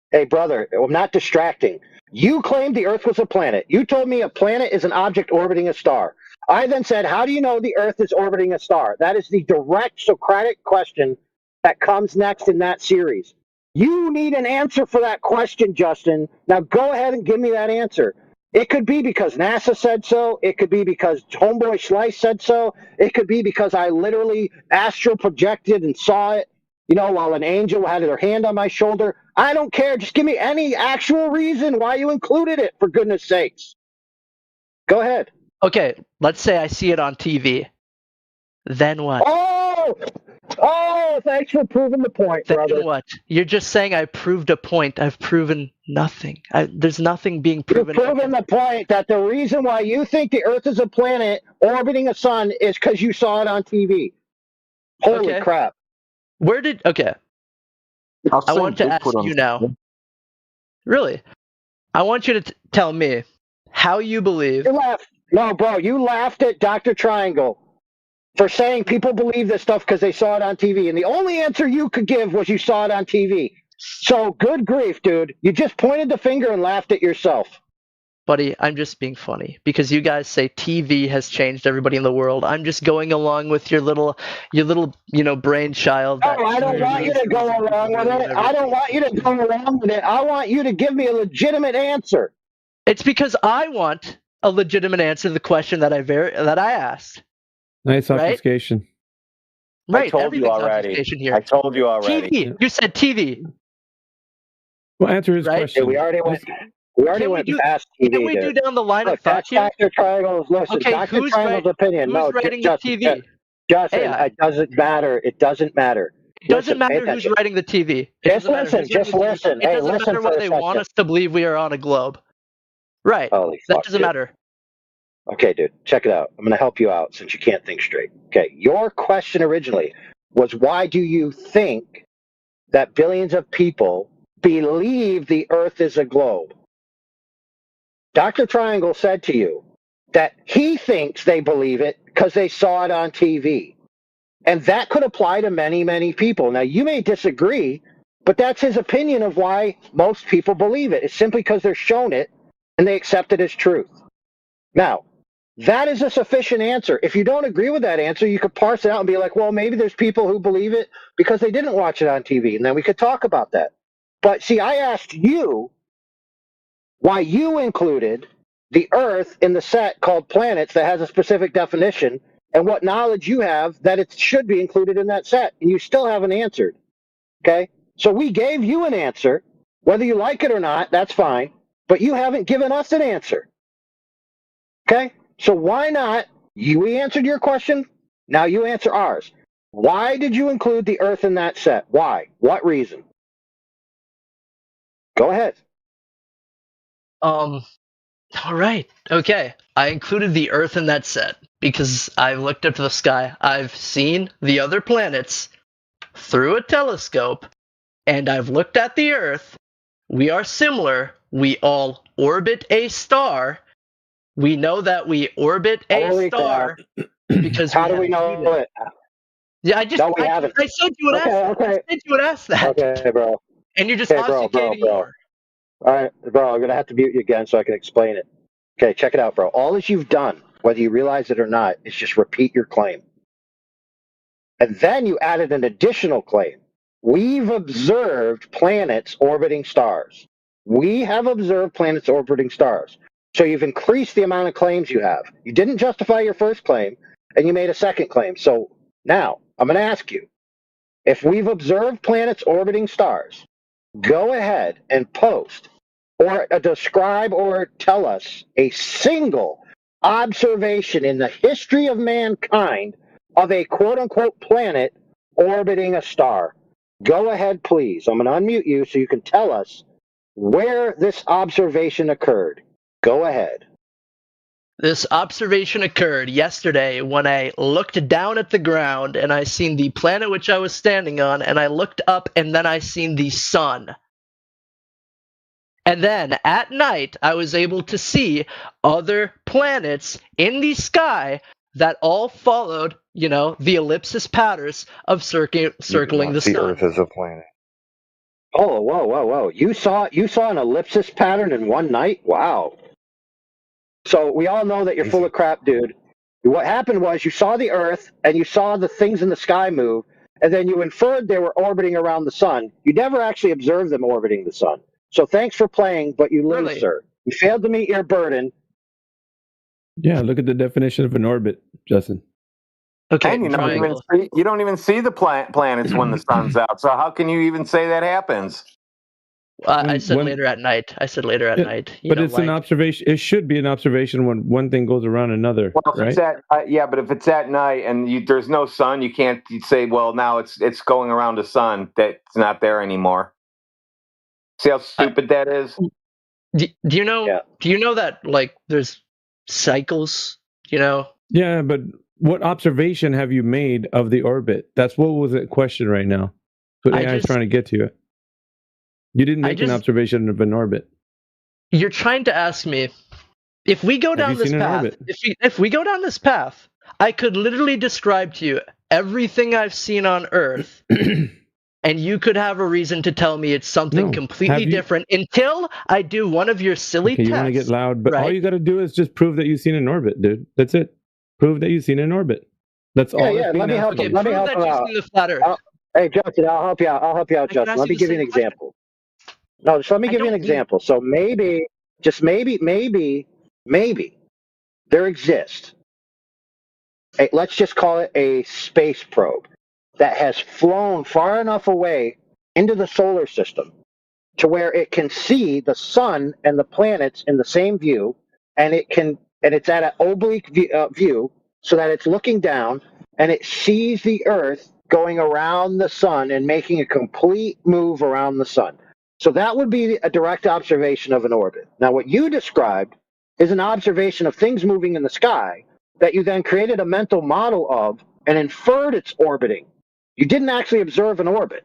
Hey, brother, I'm not distracting. You claimed the Earth was a planet. You told me a planet is an object orbiting a star. I then said, how do you know the Earth is orbiting a star? That is the direct Socratic question that comes next in that series. You need an answer for that question, Justin. Now go ahead and give me that answer. It could be because NASA said so. It could be because Homeboy Slice said so. It could be because I literally astral projected and saw it, while an angel had their hand on my shoulder. I don't care. Just give me any actual reason why you included it, for goodness sakes. Go ahead. Okay, let's say I see it on TV. Then what? Oh, thanks for proving the point, brother. Then what? You're just saying I proved a point. I've proven nothing. There's nothing being proven. You've proven the point that the reason why you think the Earth is a planet orbiting a sun is because you saw it on TV. Holy crap. Okay. I want to ask you now. Really? I want you to tell me how you believe. You laughed. No, bro, you laughed at Dr. Triangle for saying people believe this stuff because they saw it on TV. And the only answer you could give was you saw it on TV. So good grief, dude. You just pointed the finger and laughed at yourself. Buddy, I'm just being funny because you guys say TV has changed everybody in the world. I'm just going along with your little, brainchild. No, I don't want you to go along with it. I don't want you to go along with it. I want you to give me a legitimate answer. It's because I want a legitimate answer to the question that I asked. Nice obfuscation. Right, I told you already. Here. I told you already. TV. You said TV. Well, answer his question. Yeah, we already went past TV. Can we do down the line of thought here? Dr. Triangle's listen. Okay, Dr. Triangle's opinion. Who's writing the TV? Justin, it doesn't matter. It doesn't matter. It doesn't matter who's writing the TV. Just listen. Just listen. It doesn't matter whether they want us to believe we are on a globe. Right. That doesn't matter. Okay, dude, check it out. I'm going to help you out since you can't think straight. Okay, your question originally was why do you think that billions of people believe the Earth is a globe? Dr. Triangle said to you that he thinks they believe it because they saw it on TV. And that could apply to many, many people. Now, you may disagree, but that's his opinion of why most people believe it. It's simply because they're shown it and they accept it as truth. Now, that is a sufficient answer. If you don't agree with that answer, you could parse it out and be like, well, maybe there's people who believe it because they didn't watch it on TV, and then we could talk about that. But see, I asked you why you included the Earth in the set called planets that has a specific definition and what knowledge you have that it should be included in that set, and you still haven't answered. Okay? So we gave you an answer. Whether you like it or not, that's fine, but you haven't given us an answer. Okay? So why not? We answered your question. Now you answer ours. Why did you include the Earth in that set? Why? What reason? Go ahead. All right. Okay. I included the Earth in that set because I've looked up to the sky. I've seen the other planets through a telescope, and I've looked at the Earth. We are similar. We all orbit a star. We know that we orbit a star because how do we know it? Yeah, I said you would ask that. I said you would ask that. Okay, bro. And you're just obfuscating more. All right, bro, I'm going to have to mute you again so I can explain it. Okay, check it out, bro. All that you've done, whether you realize it or not, is just repeat your claim. And then you added an additional claim. We've observed planets orbiting stars. We have observed planets orbiting stars. So you've increased the amount of claims you have. You didn't justify your first claim, and you made a second claim. So now, I'm going to ask you, if we've observed planets orbiting stars, go ahead and post or describe or tell us a single observation in the history of mankind of a quote-unquote planet orbiting a star. Go ahead, please. I'm going to unmute you so you can tell us where this observation occurred. Go ahead. This observation occurred yesterday when I looked down at the ground and I seen the planet which I was standing on, and I looked up and then I seen the sun. And then at night, I was able to see other planets in the sky that all followed, the ellipsis patterns of circling the sun. The Earth is a planet. Oh, whoa. You saw an ellipsis pattern in one night? Wow. So we all know that you're full of crap, dude. What happened was you saw the Earth and you saw the things in the sky move, and then you inferred they were orbiting around the sun. You never actually observed them orbiting the sun. So thanks for playing, but you lose, Really? sir. You failed to meet your burden. Yeah, look at the definition of an orbit, Justin. Okay, And you don't even see the planets when the sun's out. So how can you even say that happens? I said later at night. night. But it's an observation. It should be an observation when one thing goes around another, Well, if right? it's but if it's at night and there's no sun, you can't say, well, now it's going around the sun that's not there anymore. See how stupid that is? Do you know? Yeah. Do you know that there's cycles? Yeah, but what observation have you made of the orbit? That's what was the question right now. But AI is trying to get to you. You didn't make an observation of an orbit. You're trying to ask me if we go down this path. If we go down this path, I could literally describe to you everything I've seen on Earth. And you could have a reason to tell me it's something completely different until I do one of your silly tests. You want to get loud, but all you got to do is just prove that you've seen an orbit, dude. That's it. Prove that you've seen an orbit. That's all. Yeah, let me help you. Let me help you out. Hey, Justin, I'll help you out. Justin. Let me give you an example. No, just let me give you an example. So maybe, just maybe, there exists. Let's just call it a space probe that has flown far enough away into the solar system to where it can see the sun and the planets in the same view, and it's at an oblique view so that it's looking down and it sees the Earth going around the sun and making a complete move around the sun. So that would be a direct observation of an orbit. Now, what you described is an observation of things moving in the sky that you then created a mental model of and inferred it's orbiting. You didn't actually observe an orbit.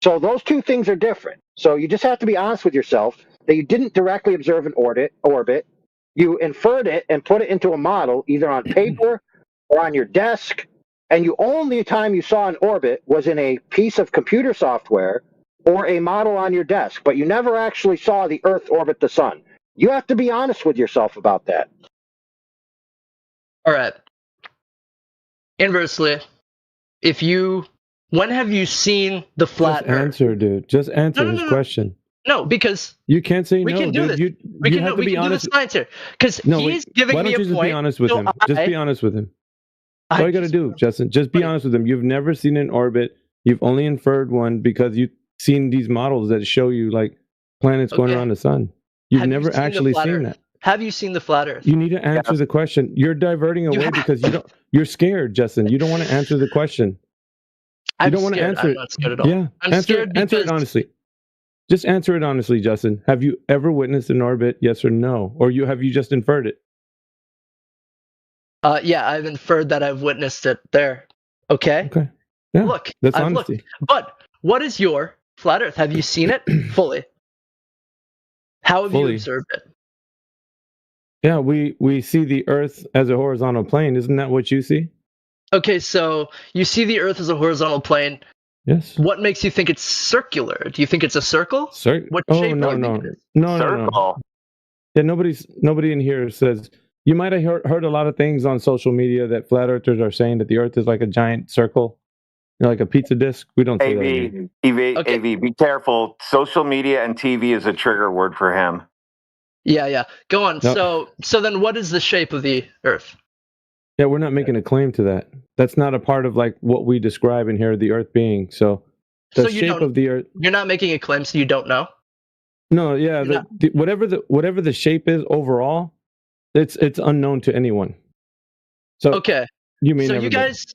So those two things are different. So you just have to be honest with yourself that you didn't directly observe an orbit. You inferred it and put it into a model, either on paper or on your desk. And the only time you saw an orbit was in a piece of computer software or a model on your desk, but you never actually saw the Earth orbit the sun. You have to be honest with yourself about that. All right. Inversely, when have you seen the flat Earth? Answer, dude. Just answer his question. No, because you can't say we no. Can do dude. this. We can do the science here. Because he's giving me a point. Why don't you just be honest with him? Just be honest with him. That's all you got to do, Justin. Just be honest with him. You've never seen an orbit. You've only inferred one because you've seen these models that show you planets going around the sun. You've never actually seen that. Have you seen the flat Earth? You need to answer the question. You're diverting away because you're scared, Justin. You don't want to answer the question. You don't want to answer it. I'm not scared at all. Yeah, answer it honestly. Just answer it honestly, Justin. Have you ever witnessed an orbit? Yes or no? Or have you just inferred it? Yeah, I've inferred that I've witnessed it there. Okay. Yeah, Look, that's I've honesty. looked. But what is your flat Earth? Have you seen it fully? How have you Fully. observed it? Yeah, we see the Earth as a horizontal plane. Isn't that what you see? Okay, so you see the Earth as a horizontal plane. Yes. What makes you think it's circular? Do you think it's a circle? What shape no, do you no, think it is? no. Yeah, nobody in here says. You might have heard a lot of things on social media that flat earthers are saying that the Earth is like a giant circle, like a pizza disc. We don't say that in here. AV, be careful. Social media and TV is a trigger word for him. Yeah. Go on. No. So then what is the shape of the Earth? Yeah, we're not making a claim to that. That's not a part of like what we describe in here, the Earth being. So the shape of the Earth. You're not making a claim, so you don't know? No, yeah, whatever the shape is overall, it's unknown to anyone. So okay, you may so never you guys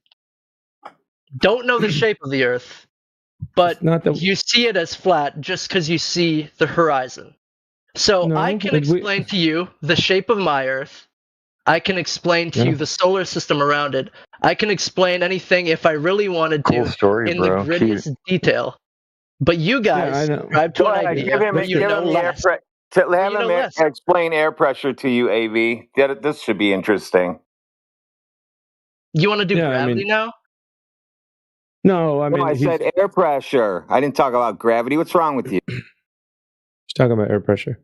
don't know the shape of the Earth, but you see it as flat just because you see the horizon. So I can explain to you the shape of my Earth. I can explain to you the solar system around it. I can explain anything if I really wanted to story, in bro. the grittiest detail. But you guys subscribe to an idea Give him explain air pressure to you, AV. This should be interesting. You want to do gravity now? No, I mean I said air pressure. I didn't talk about gravity. What's wrong with you? Just talking about air pressure.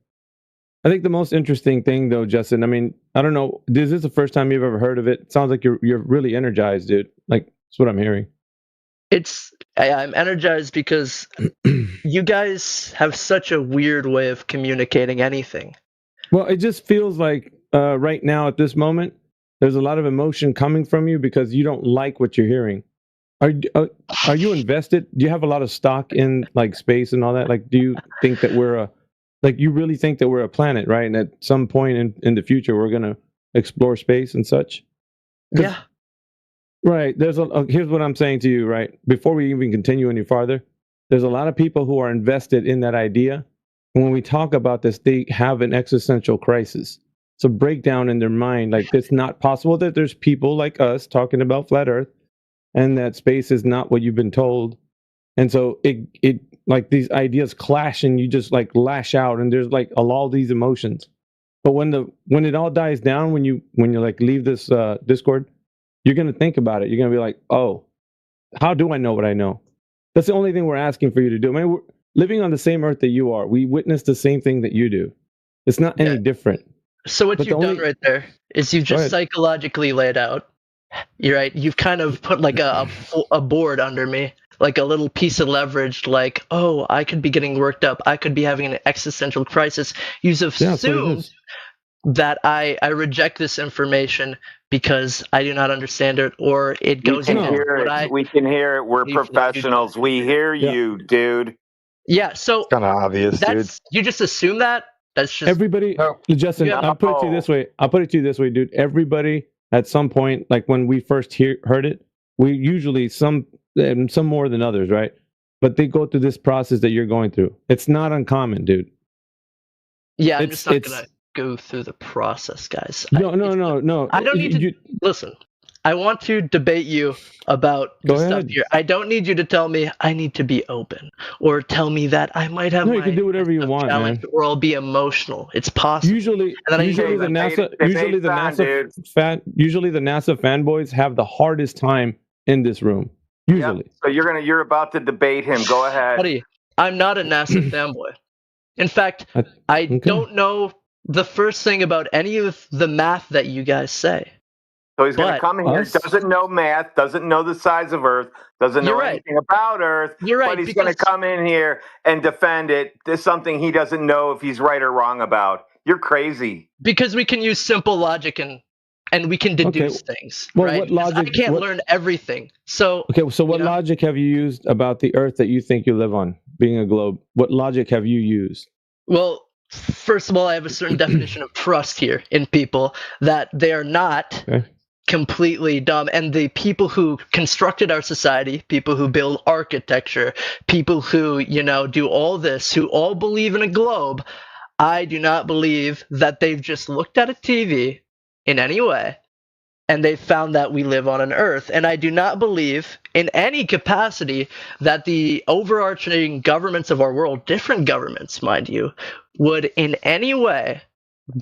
I think the most interesting thing, though, Justin. I mean, I don't know. Is this the first time you've ever heard of it? It sounds like you're really energized, dude. Like that's what I'm hearing. I'm energized because you guys have such a weird way of communicating anything. Well, it just feels like right now at this moment, there's a lot of emotion coming from you because you don't like what you're hearing. Are you invested? Do you have a lot of stock in like space and all that? Like, do you think that you really think that we're a planet, right? And at some point in the future, we're going to explore space and such? Yeah. Right. Here's what I'm saying to you, right? Before we even continue any farther, there's a lot of people who are invested in that idea. And when we talk about this, they have an existential crisis. It's a breakdown in their mind. Like, it's not possible that there's people like us talking about flat Earth and that space is not what you've been told. And so it like these ideas clash and you just like lash out and there's like all these emotions. But when it all dies down, when you like leave this Discord, you're going to think about it. You're going to be like, oh, how do I know what I know? That's the only thing we're asking for you to do. I mean, we're living on the same Earth that you are. We witness the same thing that you do. It's not any different. So what you've done right there is you've just psychologically laid out. You're right. You've kind of put like a board under me, like a little piece of leverage, like, oh, I could be getting worked up. I could be having an existential crisis. You've assumed that I reject this information because I do not understand it, or it goes into what we can hear it. We're professionals. We hear you, dude. Yeah, so kind of obvious, dude. You just assume that? That's just everybody. Justin, I'll put it to you this way, dude. Everybody at some point, like when we first heard it, we usually some more than others, right? But they go through this process that you're going through. It's not uncommon, dude. Yeah, I'm just not gonna go through the process, guys. No. I don't need to listen. I want to debate you about the stuff here. I don't need you to tell me I need to be open or tell me that I might have. No, you can do whatever you want, man. Or I'll be emotional. It's possible. Usually the NASA fanboys have the hardest time in this room. Usually. Yep. So you're about to debate him. Go ahead. Buddy, I'm not a NASA fanboy. In fact, I don't know the first thing about any of the math that you guys say. So he's going to come in here, doesn't know math, doesn't know the size of Earth, doesn't know anything about Earth, but he's going to come in here and defend it. There's something he doesn't know if he's right or wrong about. You're crazy. Because we can use simple logic and we can deduce things. Well, right? what logic? I can't learn everything. So what logic have you used about the Earth that you think you live on, being a globe? What logic have you used? Well, first of all, I have a certain definition of trust here in people, that they are not completely dumb. And the people who constructed our society, people who build architecture, people who, do all this, who all believe in a globe, I do not believe that they've just looked at a TV in any way and they found that we live on an Earth. And I do not believe in any capacity that the overarching governments of our world, different governments, mind you, would in any way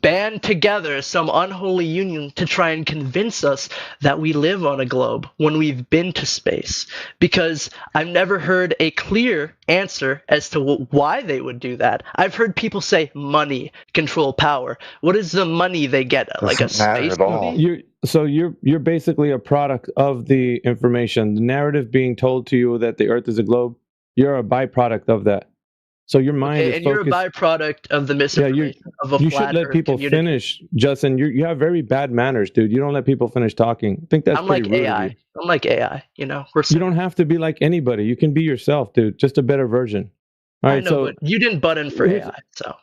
band together some unholy union to try and convince us that we live on a globe when we've been to space. Because I've never heard a clear answer as to why they would do that. I've heard people say money, control power. What is the money they get? Like a space movie? You're basically a product of the information. The narrative being told to you that the Earth is a globe, you're a byproduct of that. So your mind is and focused. You're a byproduct of the misinformation of a You flat should let Earth people community. finish, Justin. You have very bad manners, dude. You don't let people finish talking. I think that's I'm pretty like rude of AI. you. I'm like AI. You know, You don't have to be like anybody. You can be yourself, dude. Just a better version. All I right, know, so but you didn't butt in for here's- AI, so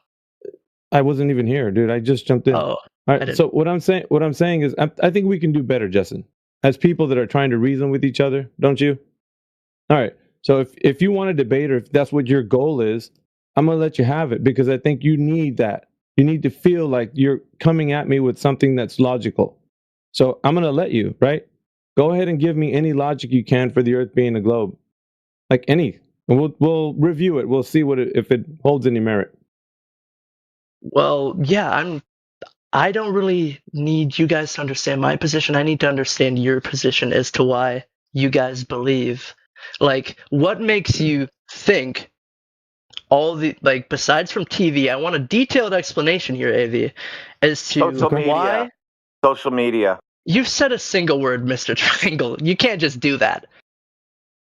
I wasn't even here, dude. I just jumped in. Oh, All I right. didn't. So what I'm saying is, I think we can do better, Justin, as people that are trying to reason with each other, don't you? All right. So if you want to debate, or if that's what your goal is, I'm gonna let you have it, because I think you need that. You need to feel like you're coming at me with something that's logical. So I'm gonna let you, right? Go ahead and give me any logic you can for the Earth being a globe, like any. And we'll review it. We'll see if it holds any merit. Well, yeah, I don't really need you guys to understand my position. I need to understand your position as to why you guys believe. Like, what makes you think all the, like, besides from TV, I want a detailed explanation here, AV, as to Social media. why Social media. you've said a single word, Mr. Triangle. You can't just do that.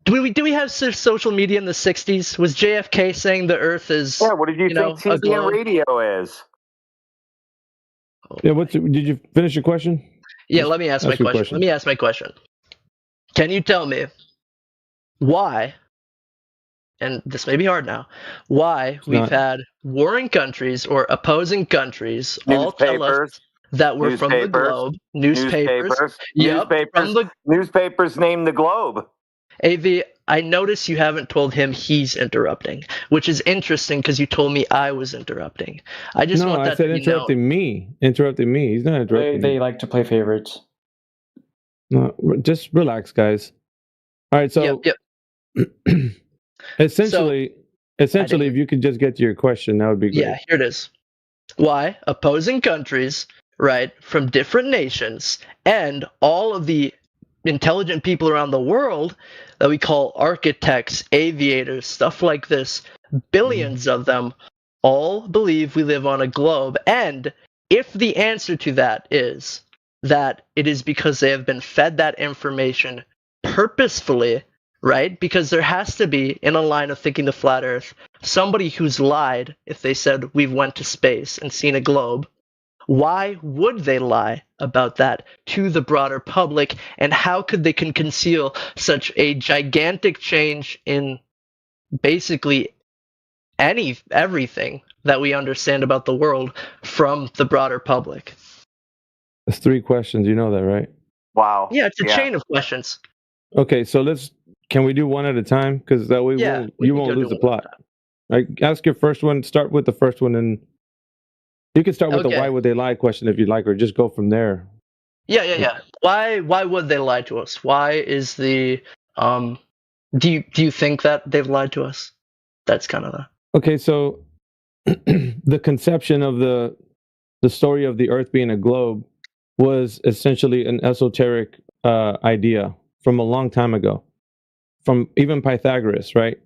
Do we have social media in the 60s? Was JFK saying the Earth is, Yeah, what did you know, think a TV and globe? radio is? Yeah. Did you finish your question? Yeah, let me ask my Ask your question. question. Let me ask my question. Can you tell me why, and this may be hard now, why we've not. had warring countries or opposing countries all tell us Newspapers. that we're from the Newspapers. globe? Newspapers. Yep, Newspapers. from the Newspapers name the globe. AV, I notice you haven't told him he's interrupting, which is interesting because you told me I was interrupting. I just No, want that I said to be interrupting me. Interrupting me. He's not interrupting They me. like to play favorites. No, just relax, guys. All right, so Yep. essentially, if you could just get to your question, that would be great. Yeah, here it is. Why opposing countries, right, from different nations and all of the intelligent people around the world that we call architects, aviators, stuff like this, billions of them all believe we live on a globe. And if the answer to that is that it is because they have been fed that information purposefully, right? Because there has to be, in a line of thinking the flat earth, somebody who's lied if they said we've went to space and seen a globe. Why would they lie about that to the broader public, and how could they conceal such a gigantic change in basically everything that we understand about the world from the broader public? That's 3 questions. You know that, right? Wow. Yeah, it's a chain of questions. Okay, so can we do one at a time? Because that way Yeah, you won't lose the plot. Right, ask your first one. Start with the first one, and you can start with the Okay. why would they lie question if you'd like, or just go from there. Yeah. Why would they lie to us? Why is the do you think that they've lied to us? That's kind of the Okay, so the conception of the story of the Earth being a globe was essentially an esoteric idea from a long time ago, from even Pythagoras, right?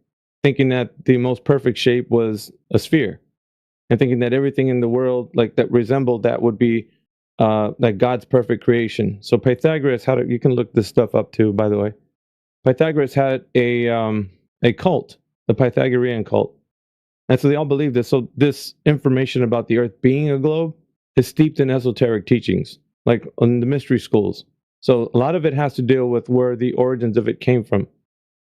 Thinking that the most perfect shape was a sphere, and thinking that everything in the world like that resembled that would be like God's perfect creation. So Pythagoras had you can look this stuff up too, by the way. Pythagoras had a cult, the Pythagorean cult. And so they all believe this. So this information about the Earth being a globe is steeped in esoteric teachings, like in the mystery schools. So a lot of it has to deal with where the origins of it came from.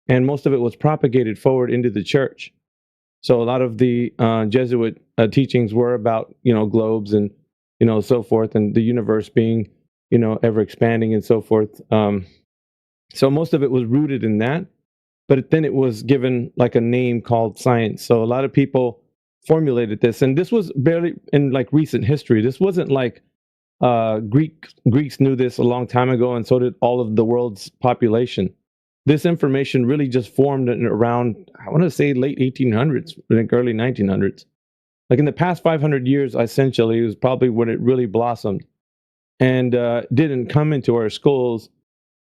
And most of it was propagated forward into the church. So a lot of the Jesuit teachings were about, globes and, so forth, and the universe being, ever expanding and so forth. So most of it was rooted in that. But then it was given like a name called science. So a lot of people formulated this. And this was barely in like recent history. This wasn't like Greeks knew this a long time ago, and so did all of the world's population. This information really just formed in around, I want to say, late 1800s, I think early 1900s. Like in the past 500 years, essentially, it was probably when it really blossomed, and didn't come into our schools,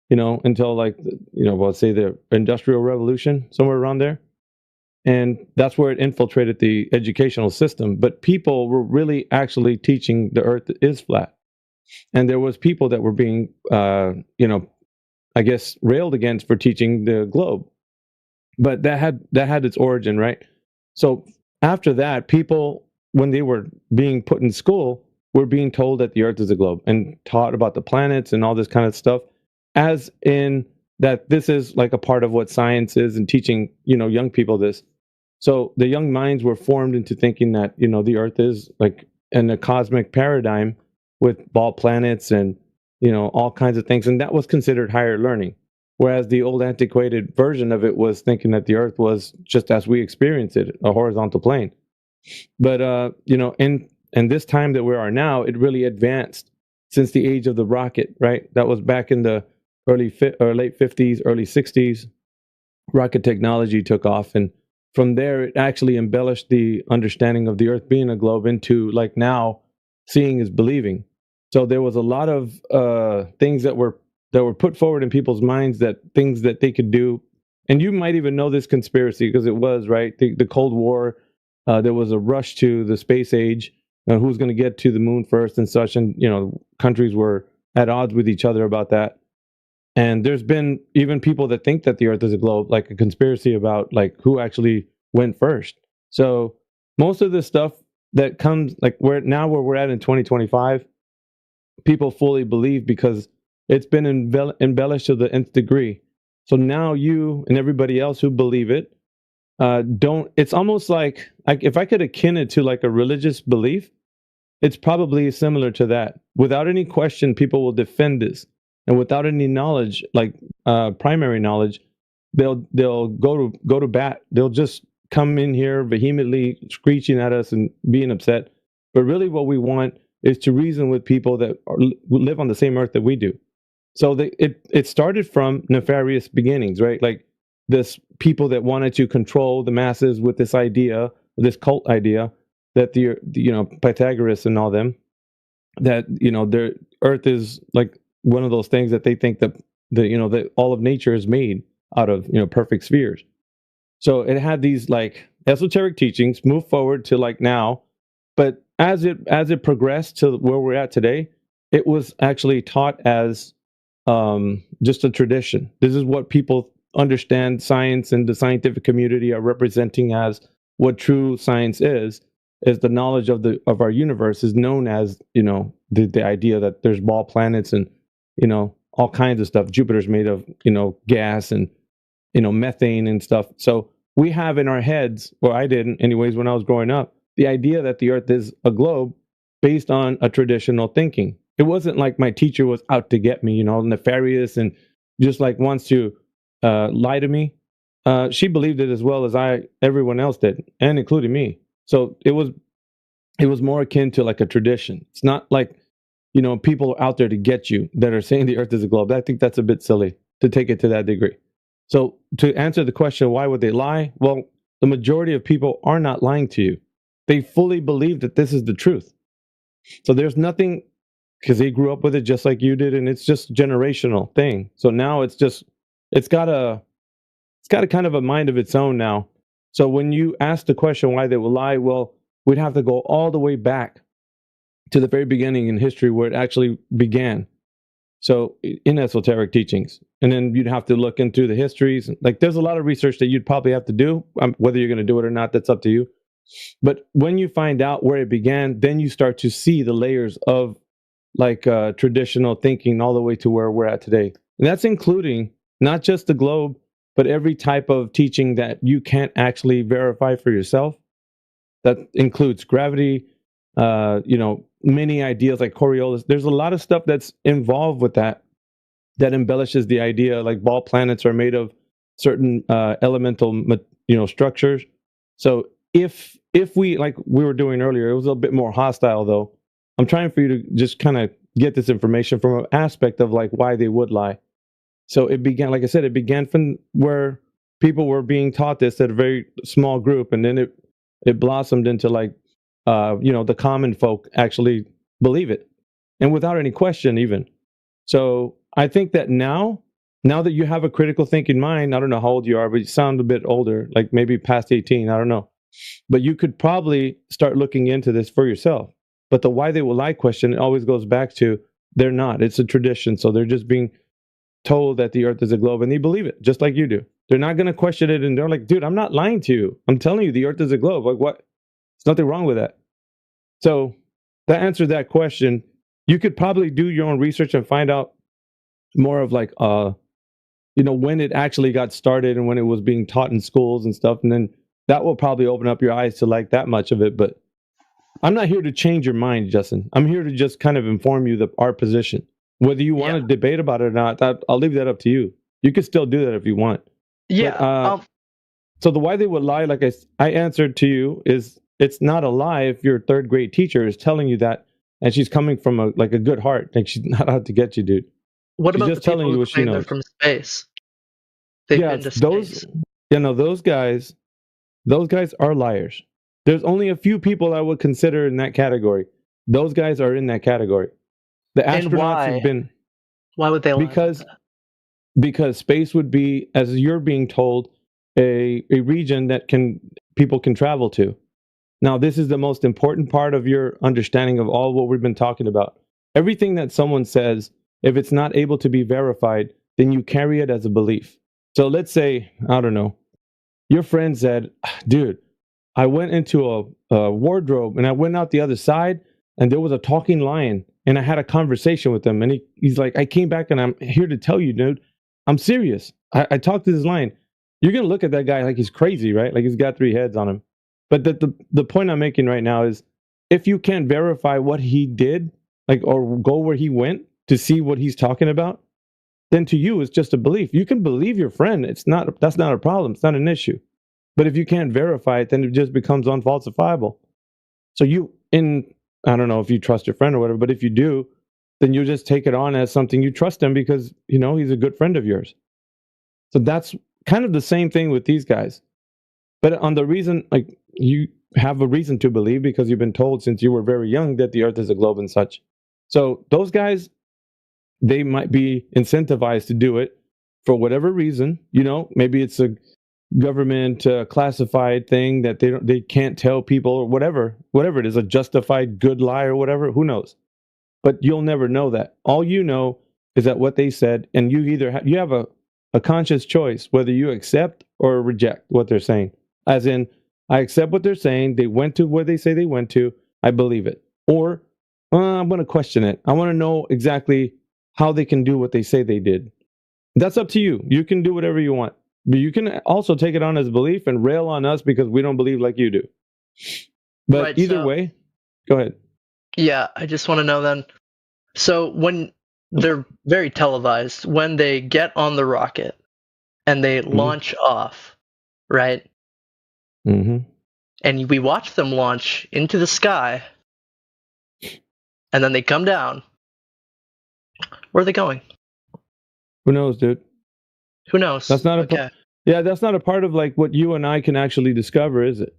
until like, let's say the Industrial Revolution, somewhere around there. And that's where it infiltrated the educational system. But people were really actually teaching the Earth is flat. And there was people that were being, I guess, railed against for teaching the globe. But that had its origin, right? So after that, people, when they were being put in school, were being told that the Earth is a globe and taught about the planets and all this kind of stuff, as in that this is like a part of what science is, and teaching, young people this. So the young minds were formed into thinking that, the Earth is like in a cosmic paradigm with ball planets and, all kinds of things. And that was considered higher learning. Whereas the old antiquated version of it was thinking that the Earth was just as we experience it, a horizontal plane. But, in this time that we are now, it really advanced since the age of the rocket, right? That was back in the late 50s, early 60s. Rocket technology took off, and from there, it actually embellished the understanding of the Earth being a globe into, like, now seeing is believing. So there was a lot of things that were put forward in people's minds, that things that they could do. And you might even know this conspiracy because it was, right, the Cold War. There was a rush to the space age, who's going to get to the moon first and such. And, countries were at odds with each other about that. And there's been even people that think that the Earth is a globe, like a conspiracy about like who actually went first. So most of the stuff that comes, like where we're at in 2025, people fully believe because it's been embellished to the nth degree. So now you and everybody else who believe it, it's almost like if I could akin it to like a religious belief, it's probably similar to that. Without any question, people will defend this. And without any knowledge, like primary knowledge, they'll go to bat. They'll just come in here vehemently screeching at us and being upset. But really, what we want is to reason with people that live on the same Earth that we do. So it started from nefarious beginnings, right? Like this people that wanted to control the masses with this idea, this cult idea that the Pythagoras and all them, that their Earth is like one of those things that they think that that all of nature is made out of perfect spheres. So it had these like esoteric teachings move forward to like now, but as it progressed to where we're at today, it was actually taught as just a tradition. This is what people understand science and the scientific community are representing as what true science is the knowledge of our universe is known as the idea that there's ball planets and all kinds of stuff. Jupiter's made of, gas and, methane and stuff. So we have in our heads, or I didn't anyways, when I was growing up, the idea that the Earth is a globe based on a traditional thinking. It wasn't like my teacher was out to get me, nefarious and just like wants to lie to me. She believed it as well as everyone else did, and including me. So it was more akin to like a tradition. It's not like, people out there to get you that are saying the Earth is a globe. I think that's a bit silly to take it to that degree. So to answer the question, why would they lie? Well, the majority of people are not lying to you. They fully believe that this is the truth. So there's nothing, because they grew up with it just like you did, and it's just a generational thing. So now it's got a kind of a mind of its own now. So when you ask the question why they will lie, well, we'd have to go all the way back to the very beginning in history where it actually began. So in esoteric teachings. And then you'd have to look into the histories. Like there's a lot of research that you'd probably have to do. Whether you're going to do it or not, that's up to you. But when you find out where it began, then you start to see the layers of like traditional thinking all the way to where we're at today. And that's including not just the globe, but every type of teaching that you can't actually verify for yourself. That includes gravity, many ideas like Coriolis. There's a lot of stuff that's involved with that embellishes the idea, like ball planets are made of certain elemental, structures. So if we, like we were doing earlier, it was a bit more hostile though. I'm trying for you to just kind of get this information from an aspect of like why they would lie. So it began, like I said, it began from where people were being taught this at a very small group, and then it blossomed into like, the common folk actually believe it, and without any question even. So I think that now that you have a critical thinking mind, I don't know how old you are, but you sound a bit older, like maybe past 18, I don't know. But you could probably start looking into this for yourself. But the why they will lie question, it always goes back to they're not. It's a tradition. So they're just being told that the earth is a globe, and they believe it just like you do. They're not going to question it, and they're like, dude, I'm not lying to you. I'm telling you the earth is a globe. Like, what? There's nothing wrong with that. So that answers that question. You could probably do your own research and find out more of like, when it actually got started and when it was being taught in schools and stuff. And then that will probably open up your eyes to like that much of it. But I'm not here to change your mind, Justin. I'm here to just kind of inform you our position. Whether you want to debate about it or not, I'll leave that up to you. You could still do that if you want. Yeah. But, so the why they would lie, like I answered to you, is it's not a lie if your third grade teacher is telling you that, and she's coming from a good heart. Like, she's not out to get you, dude. What She's about just the telling people you who what she claim they're knows. from space? They've been to space. Those guys are liars. There's only a few people I would consider in that category. Those guys are in that category. The And astronauts why? have been Why would they lie? because space would be, as you're being told, a region that people can travel to. Now, this is the most important part of your understanding of all what we've been talking about. Everything that someone says, if it's not able to be verified, then you carry it as a belief. So let's say, I don't know, your friend said, dude, I went into a wardrobe and I went out the other side and there was a talking lion and I had a conversation with him. And he's like, I came back and I'm here to tell you, dude, I'm serious. I talked to this lion. You're going to look at that guy like he's crazy, right? Like he's got 3 heads on him. But the point I'm making right now is if you can't verify what he did, or go where he went to see what he's talking about, then to you it's just a belief. You can believe your friend. That's not a problem. It's not an issue. But if you can't verify it, then it just becomes unfalsifiable. So I don't know if you trust your friend or whatever, but if you do, then you just take it on as something you trust him because, he's a good friend of yours. So that's kind of the same thing with these guys. But on the reason, you have a reason to believe because you've been told since you were very young that the earth is a globe and such. So those guys, they might be incentivized to do it for whatever reason. Maybe it's a government classified thing that they can't tell people, or whatever it is, a justified good lie or whatever, who knows. But you'll never know that. All you know is that what they said, and you either you have a conscious choice whether you accept or reject what they're saying. As in, I accept what they're saying, they went to where they say they went to, I believe it. Or I'm going to question it. I want to know exactly how they can do what they say they did. That's up to you. You can do whatever you want. But you can also take it on as belief and rail on us because we don't believe like you do. But Right, either way, go ahead. Yeah, I just want to know then. So when they're very televised, when they get on the rocket and they launch off, right? Mm-hmm. And we watch them launch into the sky, and then they come down. Where are they going? Who knows, dude? Who knows? That's not that's not a part of like what you and I can actually discover, is it?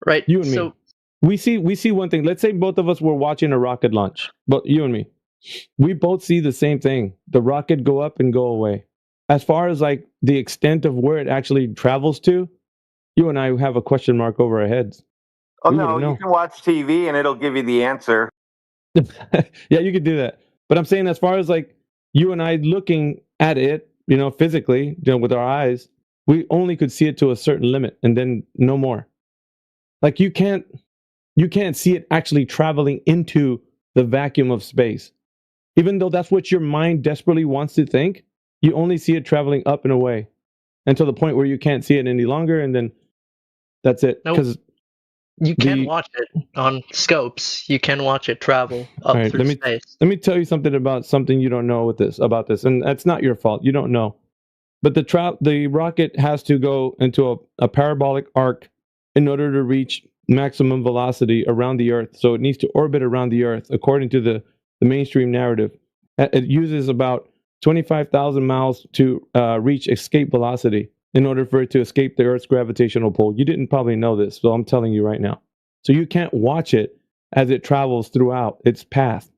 Right. You and me. We see one thing. Let's say both of us were watching a rocket launch, but you and me, we both see the same thing. The rocket go up and go away. As far as like the extent of where it actually travels to, you and I have a question mark over our heads. Oh, no, you can watch TV and it'll give you the answer. Yeah, you could do that. But I'm saying as far as like you and I looking at it, physically, with our eyes, we only could see it to a certain limit and then no more. Like you can't see it actually traveling into the vacuum of space. Even though that's what your mind desperately wants to think, you only see it traveling up and away until the point where you can't see it any longer, and then that's it. Because you can watch it on scopes. You can watch it travel up through space. Let me tell you something about something you don't know about this, and that's not your fault. You don't know. But the rocket has to go into a parabolic arc in order to reach maximum velocity around the Earth. So it needs to orbit around the Earth according to the mainstream narrative. It uses about 25,000 miles to reach escape velocity in order for it to escape the Earth's gravitational pull. You didn't probably know this, so I'm telling you right now. So you can't watch it as it travels throughout its path.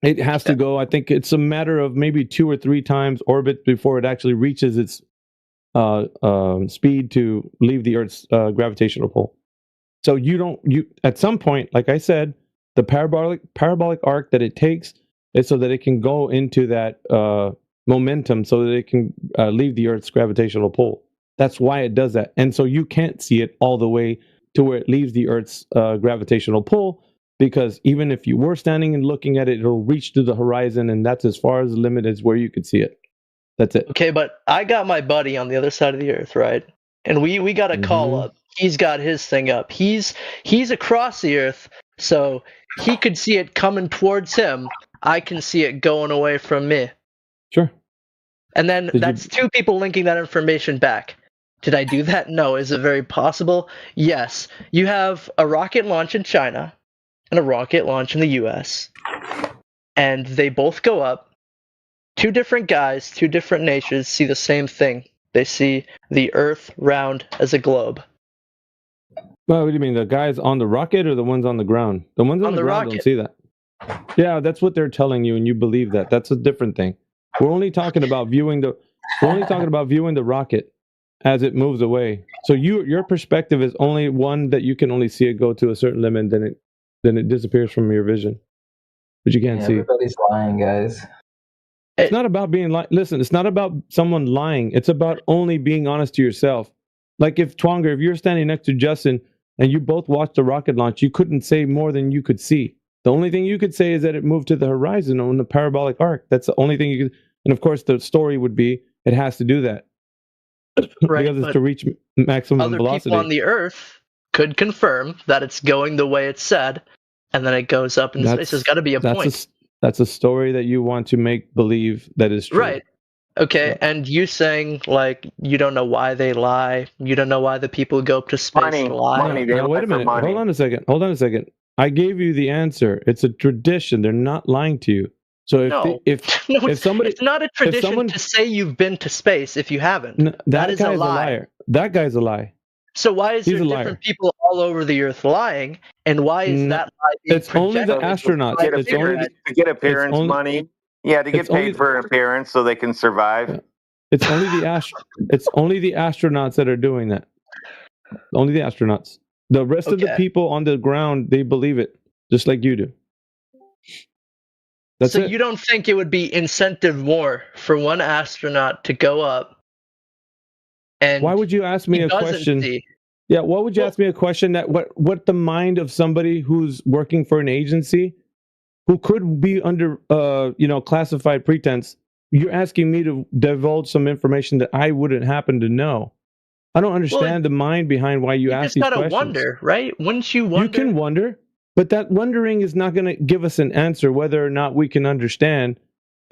It has to go, I think it's a matter of maybe 2 or 3 times orbit before it actually reaches its speed to leave the Earth's gravitational pull. So you at some point, like I said, the parabolic arc that it takes is so that it can go into that momentum so that it can leave the Earth's gravitational pull. That's why it does that. And so you can't see it all the way to where it leaves the Earth's gravitational pull, because even if you were standing and looking at it, it'll reach to the horizon, and that's as far as the limit is where you could see it. That's it. Okay, but I got my buddy on the other side of the Earth, right? And we got a call up. He's got his thing up. He's across the Earth, so he could see it coming towards him. I can see it going away from me. Sure. And then that's 2 people linking that information back. Did I do that? No. Is it very possible? Yes. You have a rocket launch in China and a rocket launch in the US. And they both go up. 2 different guys, 2 different nations see the same thing. They see the Earth round as a globe. Well, what do you mean? The guys on the rocket or the ones on the ground? The ones on the ground don't see that. Yeah, that's what they're telling you, and you believe that. That's a different thing. We're only talking about viewing the rocket as it moves away. So your perspective is only one that you can only see it go to a certain limit, then it disappears from your vision. But you can't see. Everybody's lying, guys. It's not about being listen, it's not about someone lying. It's about only being honest to yourself. Like if Twonger, if you're standing next to Justin and you both watched the rocket launch, you couldn't say more than you could see. The only thing you could say is that it moved to the horizon on the parabolic arc. That's the only thing you could. And of course, the story would be it has to do that. Right, because it's to reach maximum velocity. Other people on the Earth could confirm that it's going the way it's said, and then it goes up in space. There's got to be a point. That's a story that you want to make believe that is true. Right. Okay, and you saying, like, you don't know why they lie. You don't know why the people who go up to space lie. Now, wait a minute. Hold on a second. I gave you the answer. It's a tradition. They're not lying to you. So if somebody, it's not a tradition to say you've been to space if you haven't. That is guy's a lie. liar. That guy's a lie. So why is He's there a liar. different people all over the Earth lying, and why is that lie being It's only the astronauts. To get appearance money. Yeah, to get paid for an appearance so they can survive. It's only the astronauts that are doing that. Only the astronauts. The rest of the people on the ground, they believe it, just like you do. That's so it. you don't think it would be incentive more for one astronaut to go up? And why would you ask me a question? Yeah, why would you ask me a question that what the mind of somebody who's working for an agency who could be under classified pretense? You're asking me to divulge some information that I wouldn't happen to know. I don't understand the mind behind why you ask these questions. You just gotta wonder, right? Wouldn't you wonder? You can wonder, but that wondering is not going to give us an answer whether or not we can understand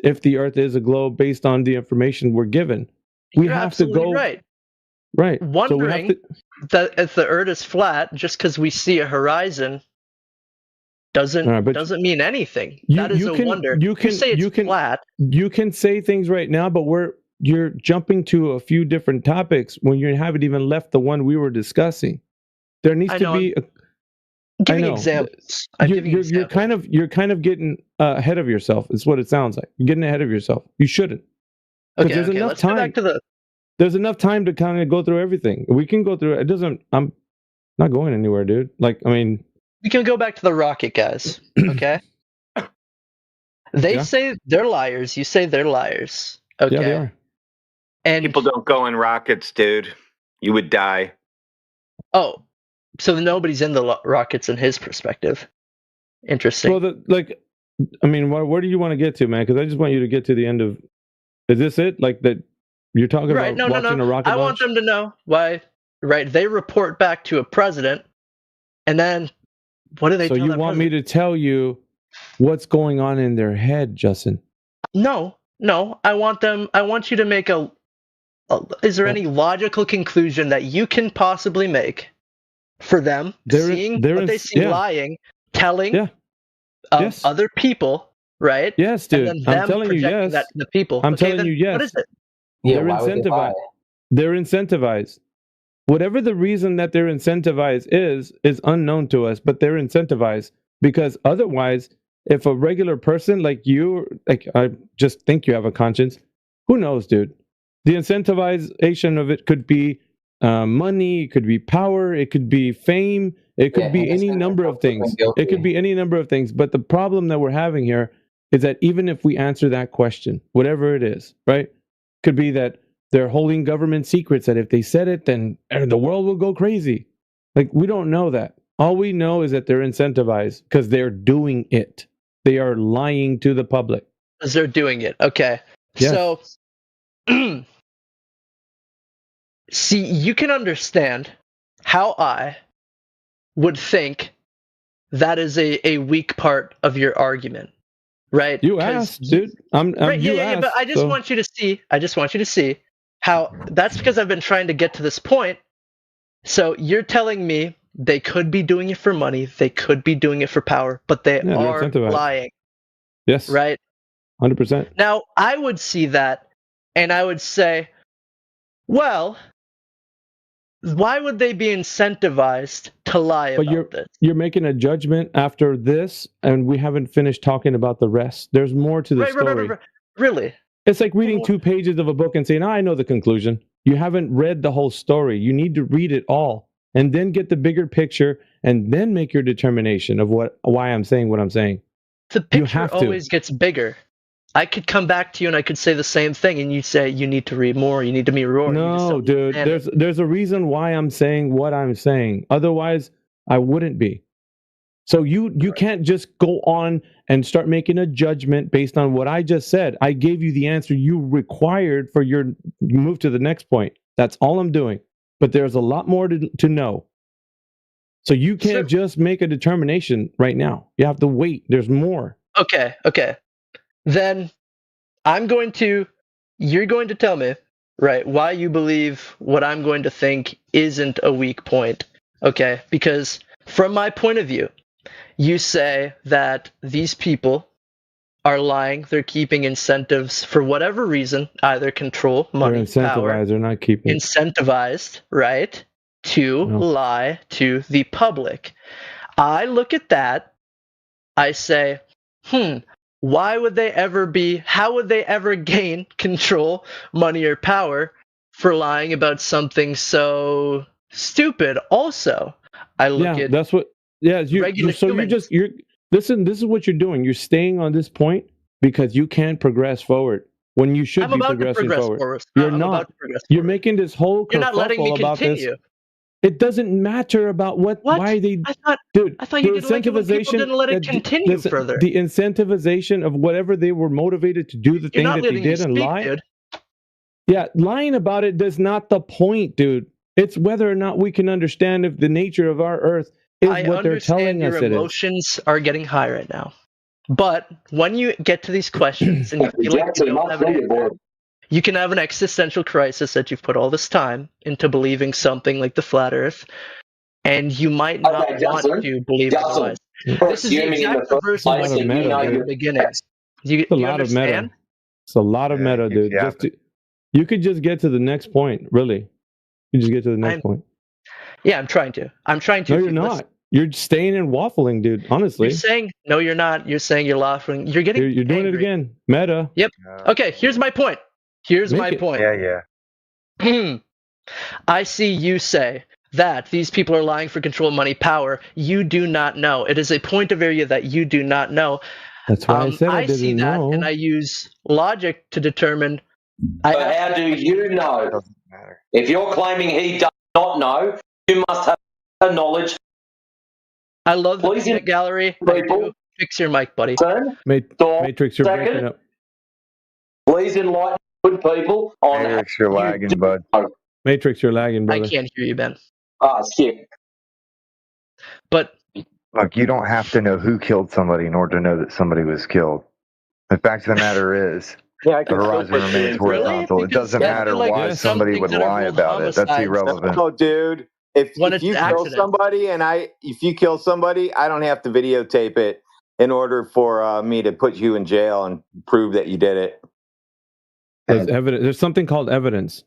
if the Earth is a globe based on the information we're given. We You're have to go right. Right. Wondering that if the Earth is flat, just because we see a horizon, doesn't mean anything. That is a wonder. You say it's flat. You can say things right now, but you're jumping to a few different topics when you haven't even left the one we were discussing. There needs to be. Give me examples. You're kind of getting ahead of yourself. Is what it sounds like. You're getting ahead of yourself. You shouldn't. Okay. Let's go back to the. There's enough time to kind of go through everything. We can go through it. I'm not going anywhere, dude. Like, I mean, we can go back to the rocket guys. Okay. They say they're liars. You say they're liars. Okay. Yeah, they are. And people don't go in rockets, dude. You would die. Oh, so nobody's in the rockets in his perspective. Interesting. Well, where do you want to get to, man? Because I just want you to get to the end of. Is this it? Like that? You're talking about watching a rocket launch? I want them to know why. Right? They report back to a president, and then what do they? So you want me to tell you what's going on in their head, Justin? No. I want you to make is there any logical conclusion that you can possibly make for them, seeing what they see lying, telling other people, right? Yes, dude. And then I'm them telling you, projecting yes. that to the people. I'm Okay, telling then you, yes. what is it? They're incentivized. They're incentivized. Whatever the reason that they're incentivized is unknown to us, but they're incentivized because otherwise, if a regular person like you, like I just think you have a conscience, who knows, dude? The incentivization of it could be money, it could be power, it could be fame, it could be any number of things. It could be any number of things. But the problem that we're having here is that even if we answer that question, whatever it is, right, could be that they're holding government secrets that if they said it, then the world will go crazy. Like, we don't know that. All we know is that they're incentivized because they're doing it. They are lying to the public. Because they're doing it. Okay. Yes. So, see, you can understand how I would think that is a weak part of your argument, right? You asked, dude. Right, you yeah, asked, but I just want you to see. I just want you to see how that's because I've been trying to get to this point. So you're telling me they could be doing it for money, they could be doing it for power, but they they're are incentivized. lying. Yes. Right? 100%. Now, I would see that and I would say, well, why would they be incentivized to lie But about this? you're making a judgment after this, and we haven't finished talking about the rest. There's more to the story. Right. Really? It's like reading 2 pages of a book and saying, I know the conclusion. You haven't read the whole story. You need to read it all and then get the bigger picture and then make your determination of why I'm saying what I'm saying. The picture always gets bigger. I could come back to you and I could say the same thing, and you'd say you need to read more. You need to meet more. No, dude. There's a reason why I'm saying what I'm saying. Otherwise, I wouldn't be. So you can't just go on and start making a judgment based on what I just said. I gave you the answer you required for your move to the next point. That's all I'm doing. But there's a lot more to know. So you can't just make a determination right now. You have to wait. There's more. Okay. Then you're going to tell me, right, why you believe what I'm going to think isn't a weak point. Okay? Because from my point of view, you say that these people are lying. They're keeping incentives for whatever reason, either control, money, they're incentivized. power. They're not keeping Incentivized, right, to lie to the public. I look at that. I say, why would they ever how would they ever gain control, money, or power for lying about something so stupid? Also, I look at that's what. Yeah, you're listen. This is what you're doing. You're staying on this point because you can't progress forward when you should be progressing forward. You're not. You're making this whole. You're not letting me about continue. This. It doesn't matter about why they. I thought you didn't like it when people didn't let it continue further. The incentivization of whatever they were motivated to do the thing that they did and lie. Dude. Yeah, lying about it is not the point, dude. It's whether or not we can understand if the nature of our Earth is what they're telling us it is. Your emotions are getting high right now. But when you get to these questions and you feel like you don't have an answer, you can have an existential crisis that you've put all this time into believing something like the flat Earth, and you might not want to believe otherwise. This is the exact reverse of what you mean in the beginning. It's a lot of meta. It's a lot of meta, dude. You could just get to the next point, really. You just get to the next point. Yeah, I'm trying to. No, you're not. You're staying and waffling, dude. Honestly. You're saying no, you're not. You're saying you're laughing. You're getting. You're doing it again. Meta. Yep. Okay. Here's my point. Yeah. I see you say that these people are lying for control, money, power. You do not know. It is a point of area that you do not know. That's why I said I didn't see that, know. and I use logic to determine. But how do you know? If you're claiming he does not know, you must have the knowledge. I love the Internet Gallery. Fix your mic, buddy. Matrix, you're breaking up. Please enlighten good people on. Matrix, you're lagging, bud. Matrix, you're lagging, brother. I can't hear you, Ben. Skip. But look, you don't have to know who killed somebody in order to know that somebody was killed. The fact of the matter is, the horizon remains horizontal. It doesn't matter why somebody would lie about it. That's irrelevant. No, dude. if when if it's you kill accident. somebody if you kill somebody, I don't have to videotape it in order for me to put you in jail and prove that you did it. There's evidence. There's something called evidence.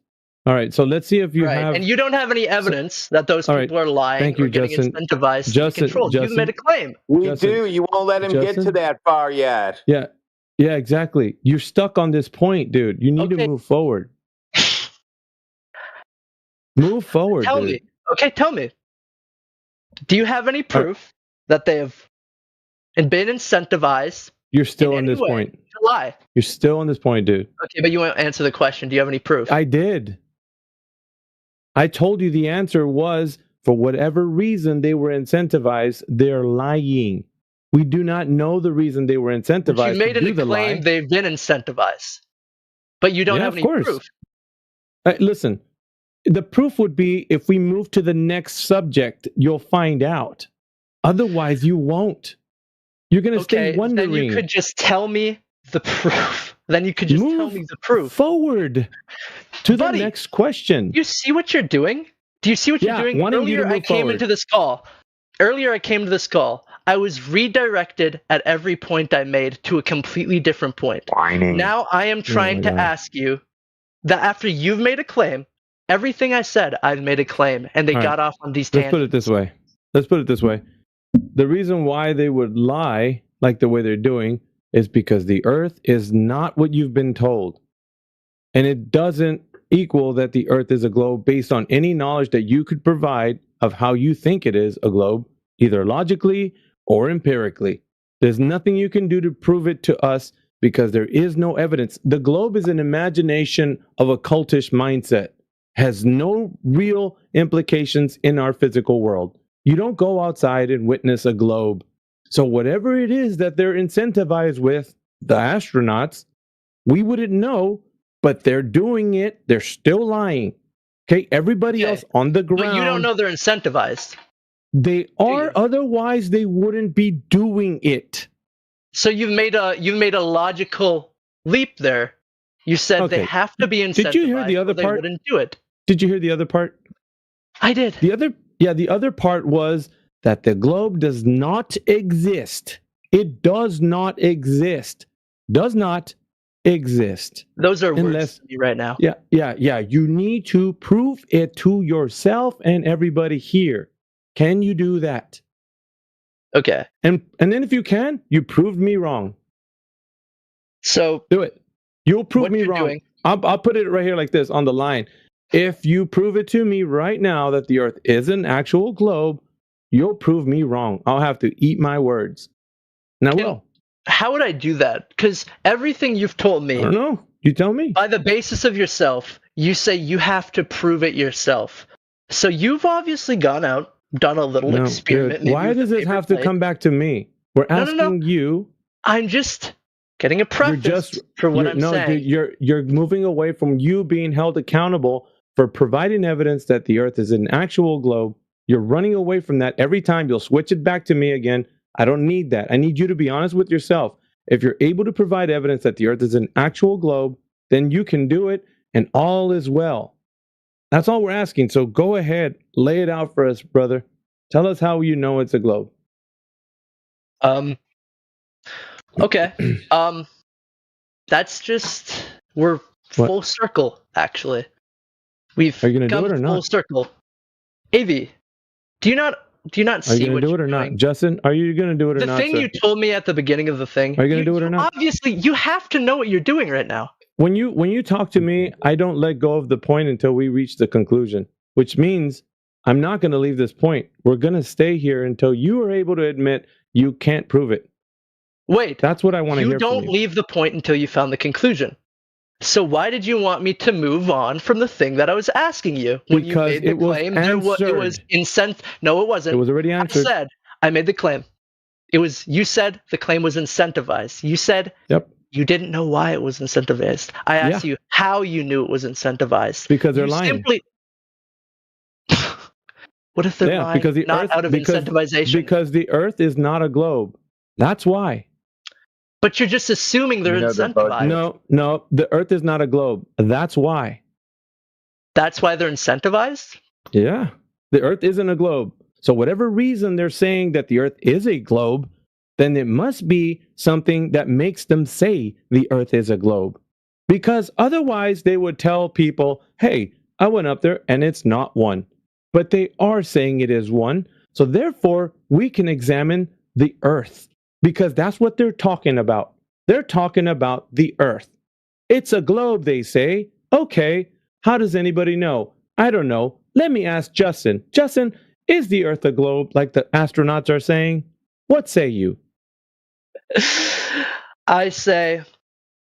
All right, so let's see if you Right, have. and you don't have any evidence that those All people right, are lying thank you, or getting Justin. incentivized to Justin, be controlled. You've Justin. made a claim. We Justin. do. You won't let him get Justin? to that far yet. Yeah, exactly. You're stuck on this point, dude. You need to move forward. Move forward, Tell dude. me. Okay, tell me. Do you have any proof that they have been incentivized You're still in on any this way point. to lie? You're still on this point, dude. Okay, but you won't answer the question. Do you have any proof? I did. I told you the answer was, for whatever reason they were incentivized, they're lying. We do not know the reason they were But incentivized you made to do a the claim lie. they've been incentivized, but you don't Yeah, have of any course. proof. Listen, the proof would be if we move to the next subject, you'll find out. Otherwise, you won't. You're going to Okay, stay wondering. then you could just tell me the proof. Then you could just tell me the proof. Forward to Buddy, the next question. You see what you're doing? Do you see what Yeah, you're doing? wanting you to Earlier, I move came forward. into this call. I was redirected at every point I made to a completely different point. Whining. Now I am trying to God. ask you that after you've made a claim, everything I said, I've made a claim, and they All right. got off on these Let's put tangents. it this way. The reason why they would lie like the way they're doing is because the earth is not what you've been told. And it doesn't equal that the earth is a globe based on any knowledge that you could provide of how you think it is a globe, either logically or empirically. There's nothing you can do to prove it to us because there is no evidence. The globe is an imagination of a cultish mindset, has no real implications in our physical world. You don't go outside and witness a globe. So whatever it is that they're incentivized with, the astronauts, we wouldn't know, but they're doing it. They're still lying. Okay, everybody else on the ground. But you don't know they're incentivized. They are, otherwise they wouldn't be doing it. So you've made a logical leap there. You said they Okay. have to be incentivized. Did you hear the other or they part? wouldn't do it. Did you hear the other part? I did. The other part was that the globe does not exist. It does not exist. Does not exist. Those are words Unless- to me right now. Yeah. You need to prove it to yourself and everybody here. Can you do that? Okay. And then if you can, you proved me wrong. So do it. You'll prove what me you're wrong. doing- I'll put it right here like this on the line. If you prove it to me right now that the earth is an actual globe, you'll prove me wrong. I'll have to eat my words. And I will. How would I do that? Because everything you've told me, I don't know. You tell me. by the basis of yourself, you say you have to prove it yourself. So you've obviously gone out, done a little No, experiment. dude, maybe why with does a it paper have to plate. come back to me? We're No, asking no. you. I'm just getting a preface for what I'm saying. Dude, you're moving away from you being held accountable for providing evidence that the earth is an actual globe. You're running away from that every time. You'll switch it back to me again. I don't need that. I need you to be honest with yourself. If you're able to provide evidence that the earth is an actual globe, then you can do it and all is well. That's all we're asking. So go ahead, lay it out for us, brother. Tell us how you know it's a globe. Okay. That's just we're full circle. Actually, we've Are you gonna do come it or full not? circle. Avi, do you not Are you see going what to do you're it or not? doing? Justin, are you going to do it or The not? thing sir? you told me at the beginning of the thing. Are you going to do it or not? Obviously, you have to know what you're doing right now. When you talk to me, I don't let go of the point until we reach the conclusion, which means I'm not going to leave this point. We're going to stay here until you are able to admit you can't prove it. Wait, that's what I want to You hear from don't you. leave the point until you found the conclusion. So why did you want me to move on from the thing that I was asking you when Because you made the it was claim? It was answered. No, it wasn't. It was already answered. I said I made the claim. You said the claim was incentivized. You said you didn't know why it was incentivized. I asked you how you knew it was incentivized. Because they're You lying. Simply... What if they're lying? because the not earth, out of because, incentivization. Because the earth is not a globe. That's why. But you're just assuming they're incentivized. No, the earth is not a globe. That's why. That's why they're incentivized? Yeah. The Earth isn't a globe. So whatever reason they're saying that the Earth is a globe, then it must be something that makes them say the Earth is a globe. Because otherwise they would tell people, hey, I went up there and it's not one. But they are saying it is one. So therefore, we can examine the Earth. Because that's what they're talking about. They're talking about the Earth. It's a globe, they say. Okay, how does anybody know? I don't know. Let me ask Justin. Justin, is the Earth a globe like the astronauts are saying? What say you? I say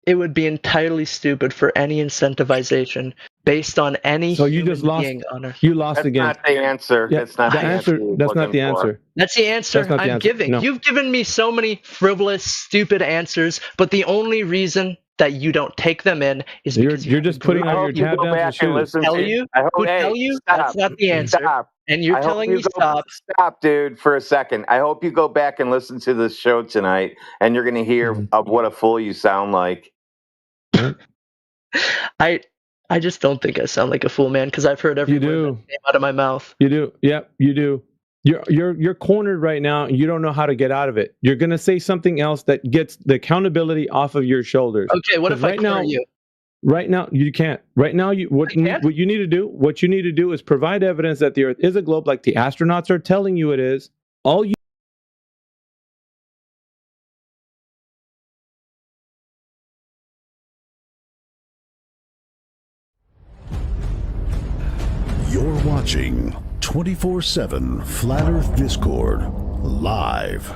it would be entirely stupid for any incentivization based on any So you human just lost. being on Earth. You lost That's again. not the answer. Yeah, That's not the answer. That's not the answer. That's the answer That's not the I'm answer. giving. No. You've given me so many frivolous, stupid answers, but the only reason that you don't take them in is because You're just putting on your You tab go dance back and shoes. listen tell to you, I hope, who hey, tell you stop, that's not the answer, Stop. and you're I hope telling you me go- stop. Stop, dude, for a second. I hope you go back and listen to this show tonight, and you're going to hear of what a fool you sound like. I just don't think I sound like a fool, man, because I've heard every word that came out of my mouth. You do. Yep, you do. You're cornered right now and you don't know how to get out of it. You're gonna say something else that gets the accountability off of your shoulders. Okay, what if I corner you? Right now you can't. Right now what you need to do is provide evidence that the Earth is a globe like the astronauts are telling you it is. All you You're watching 24/7 Flat Earth Discord live.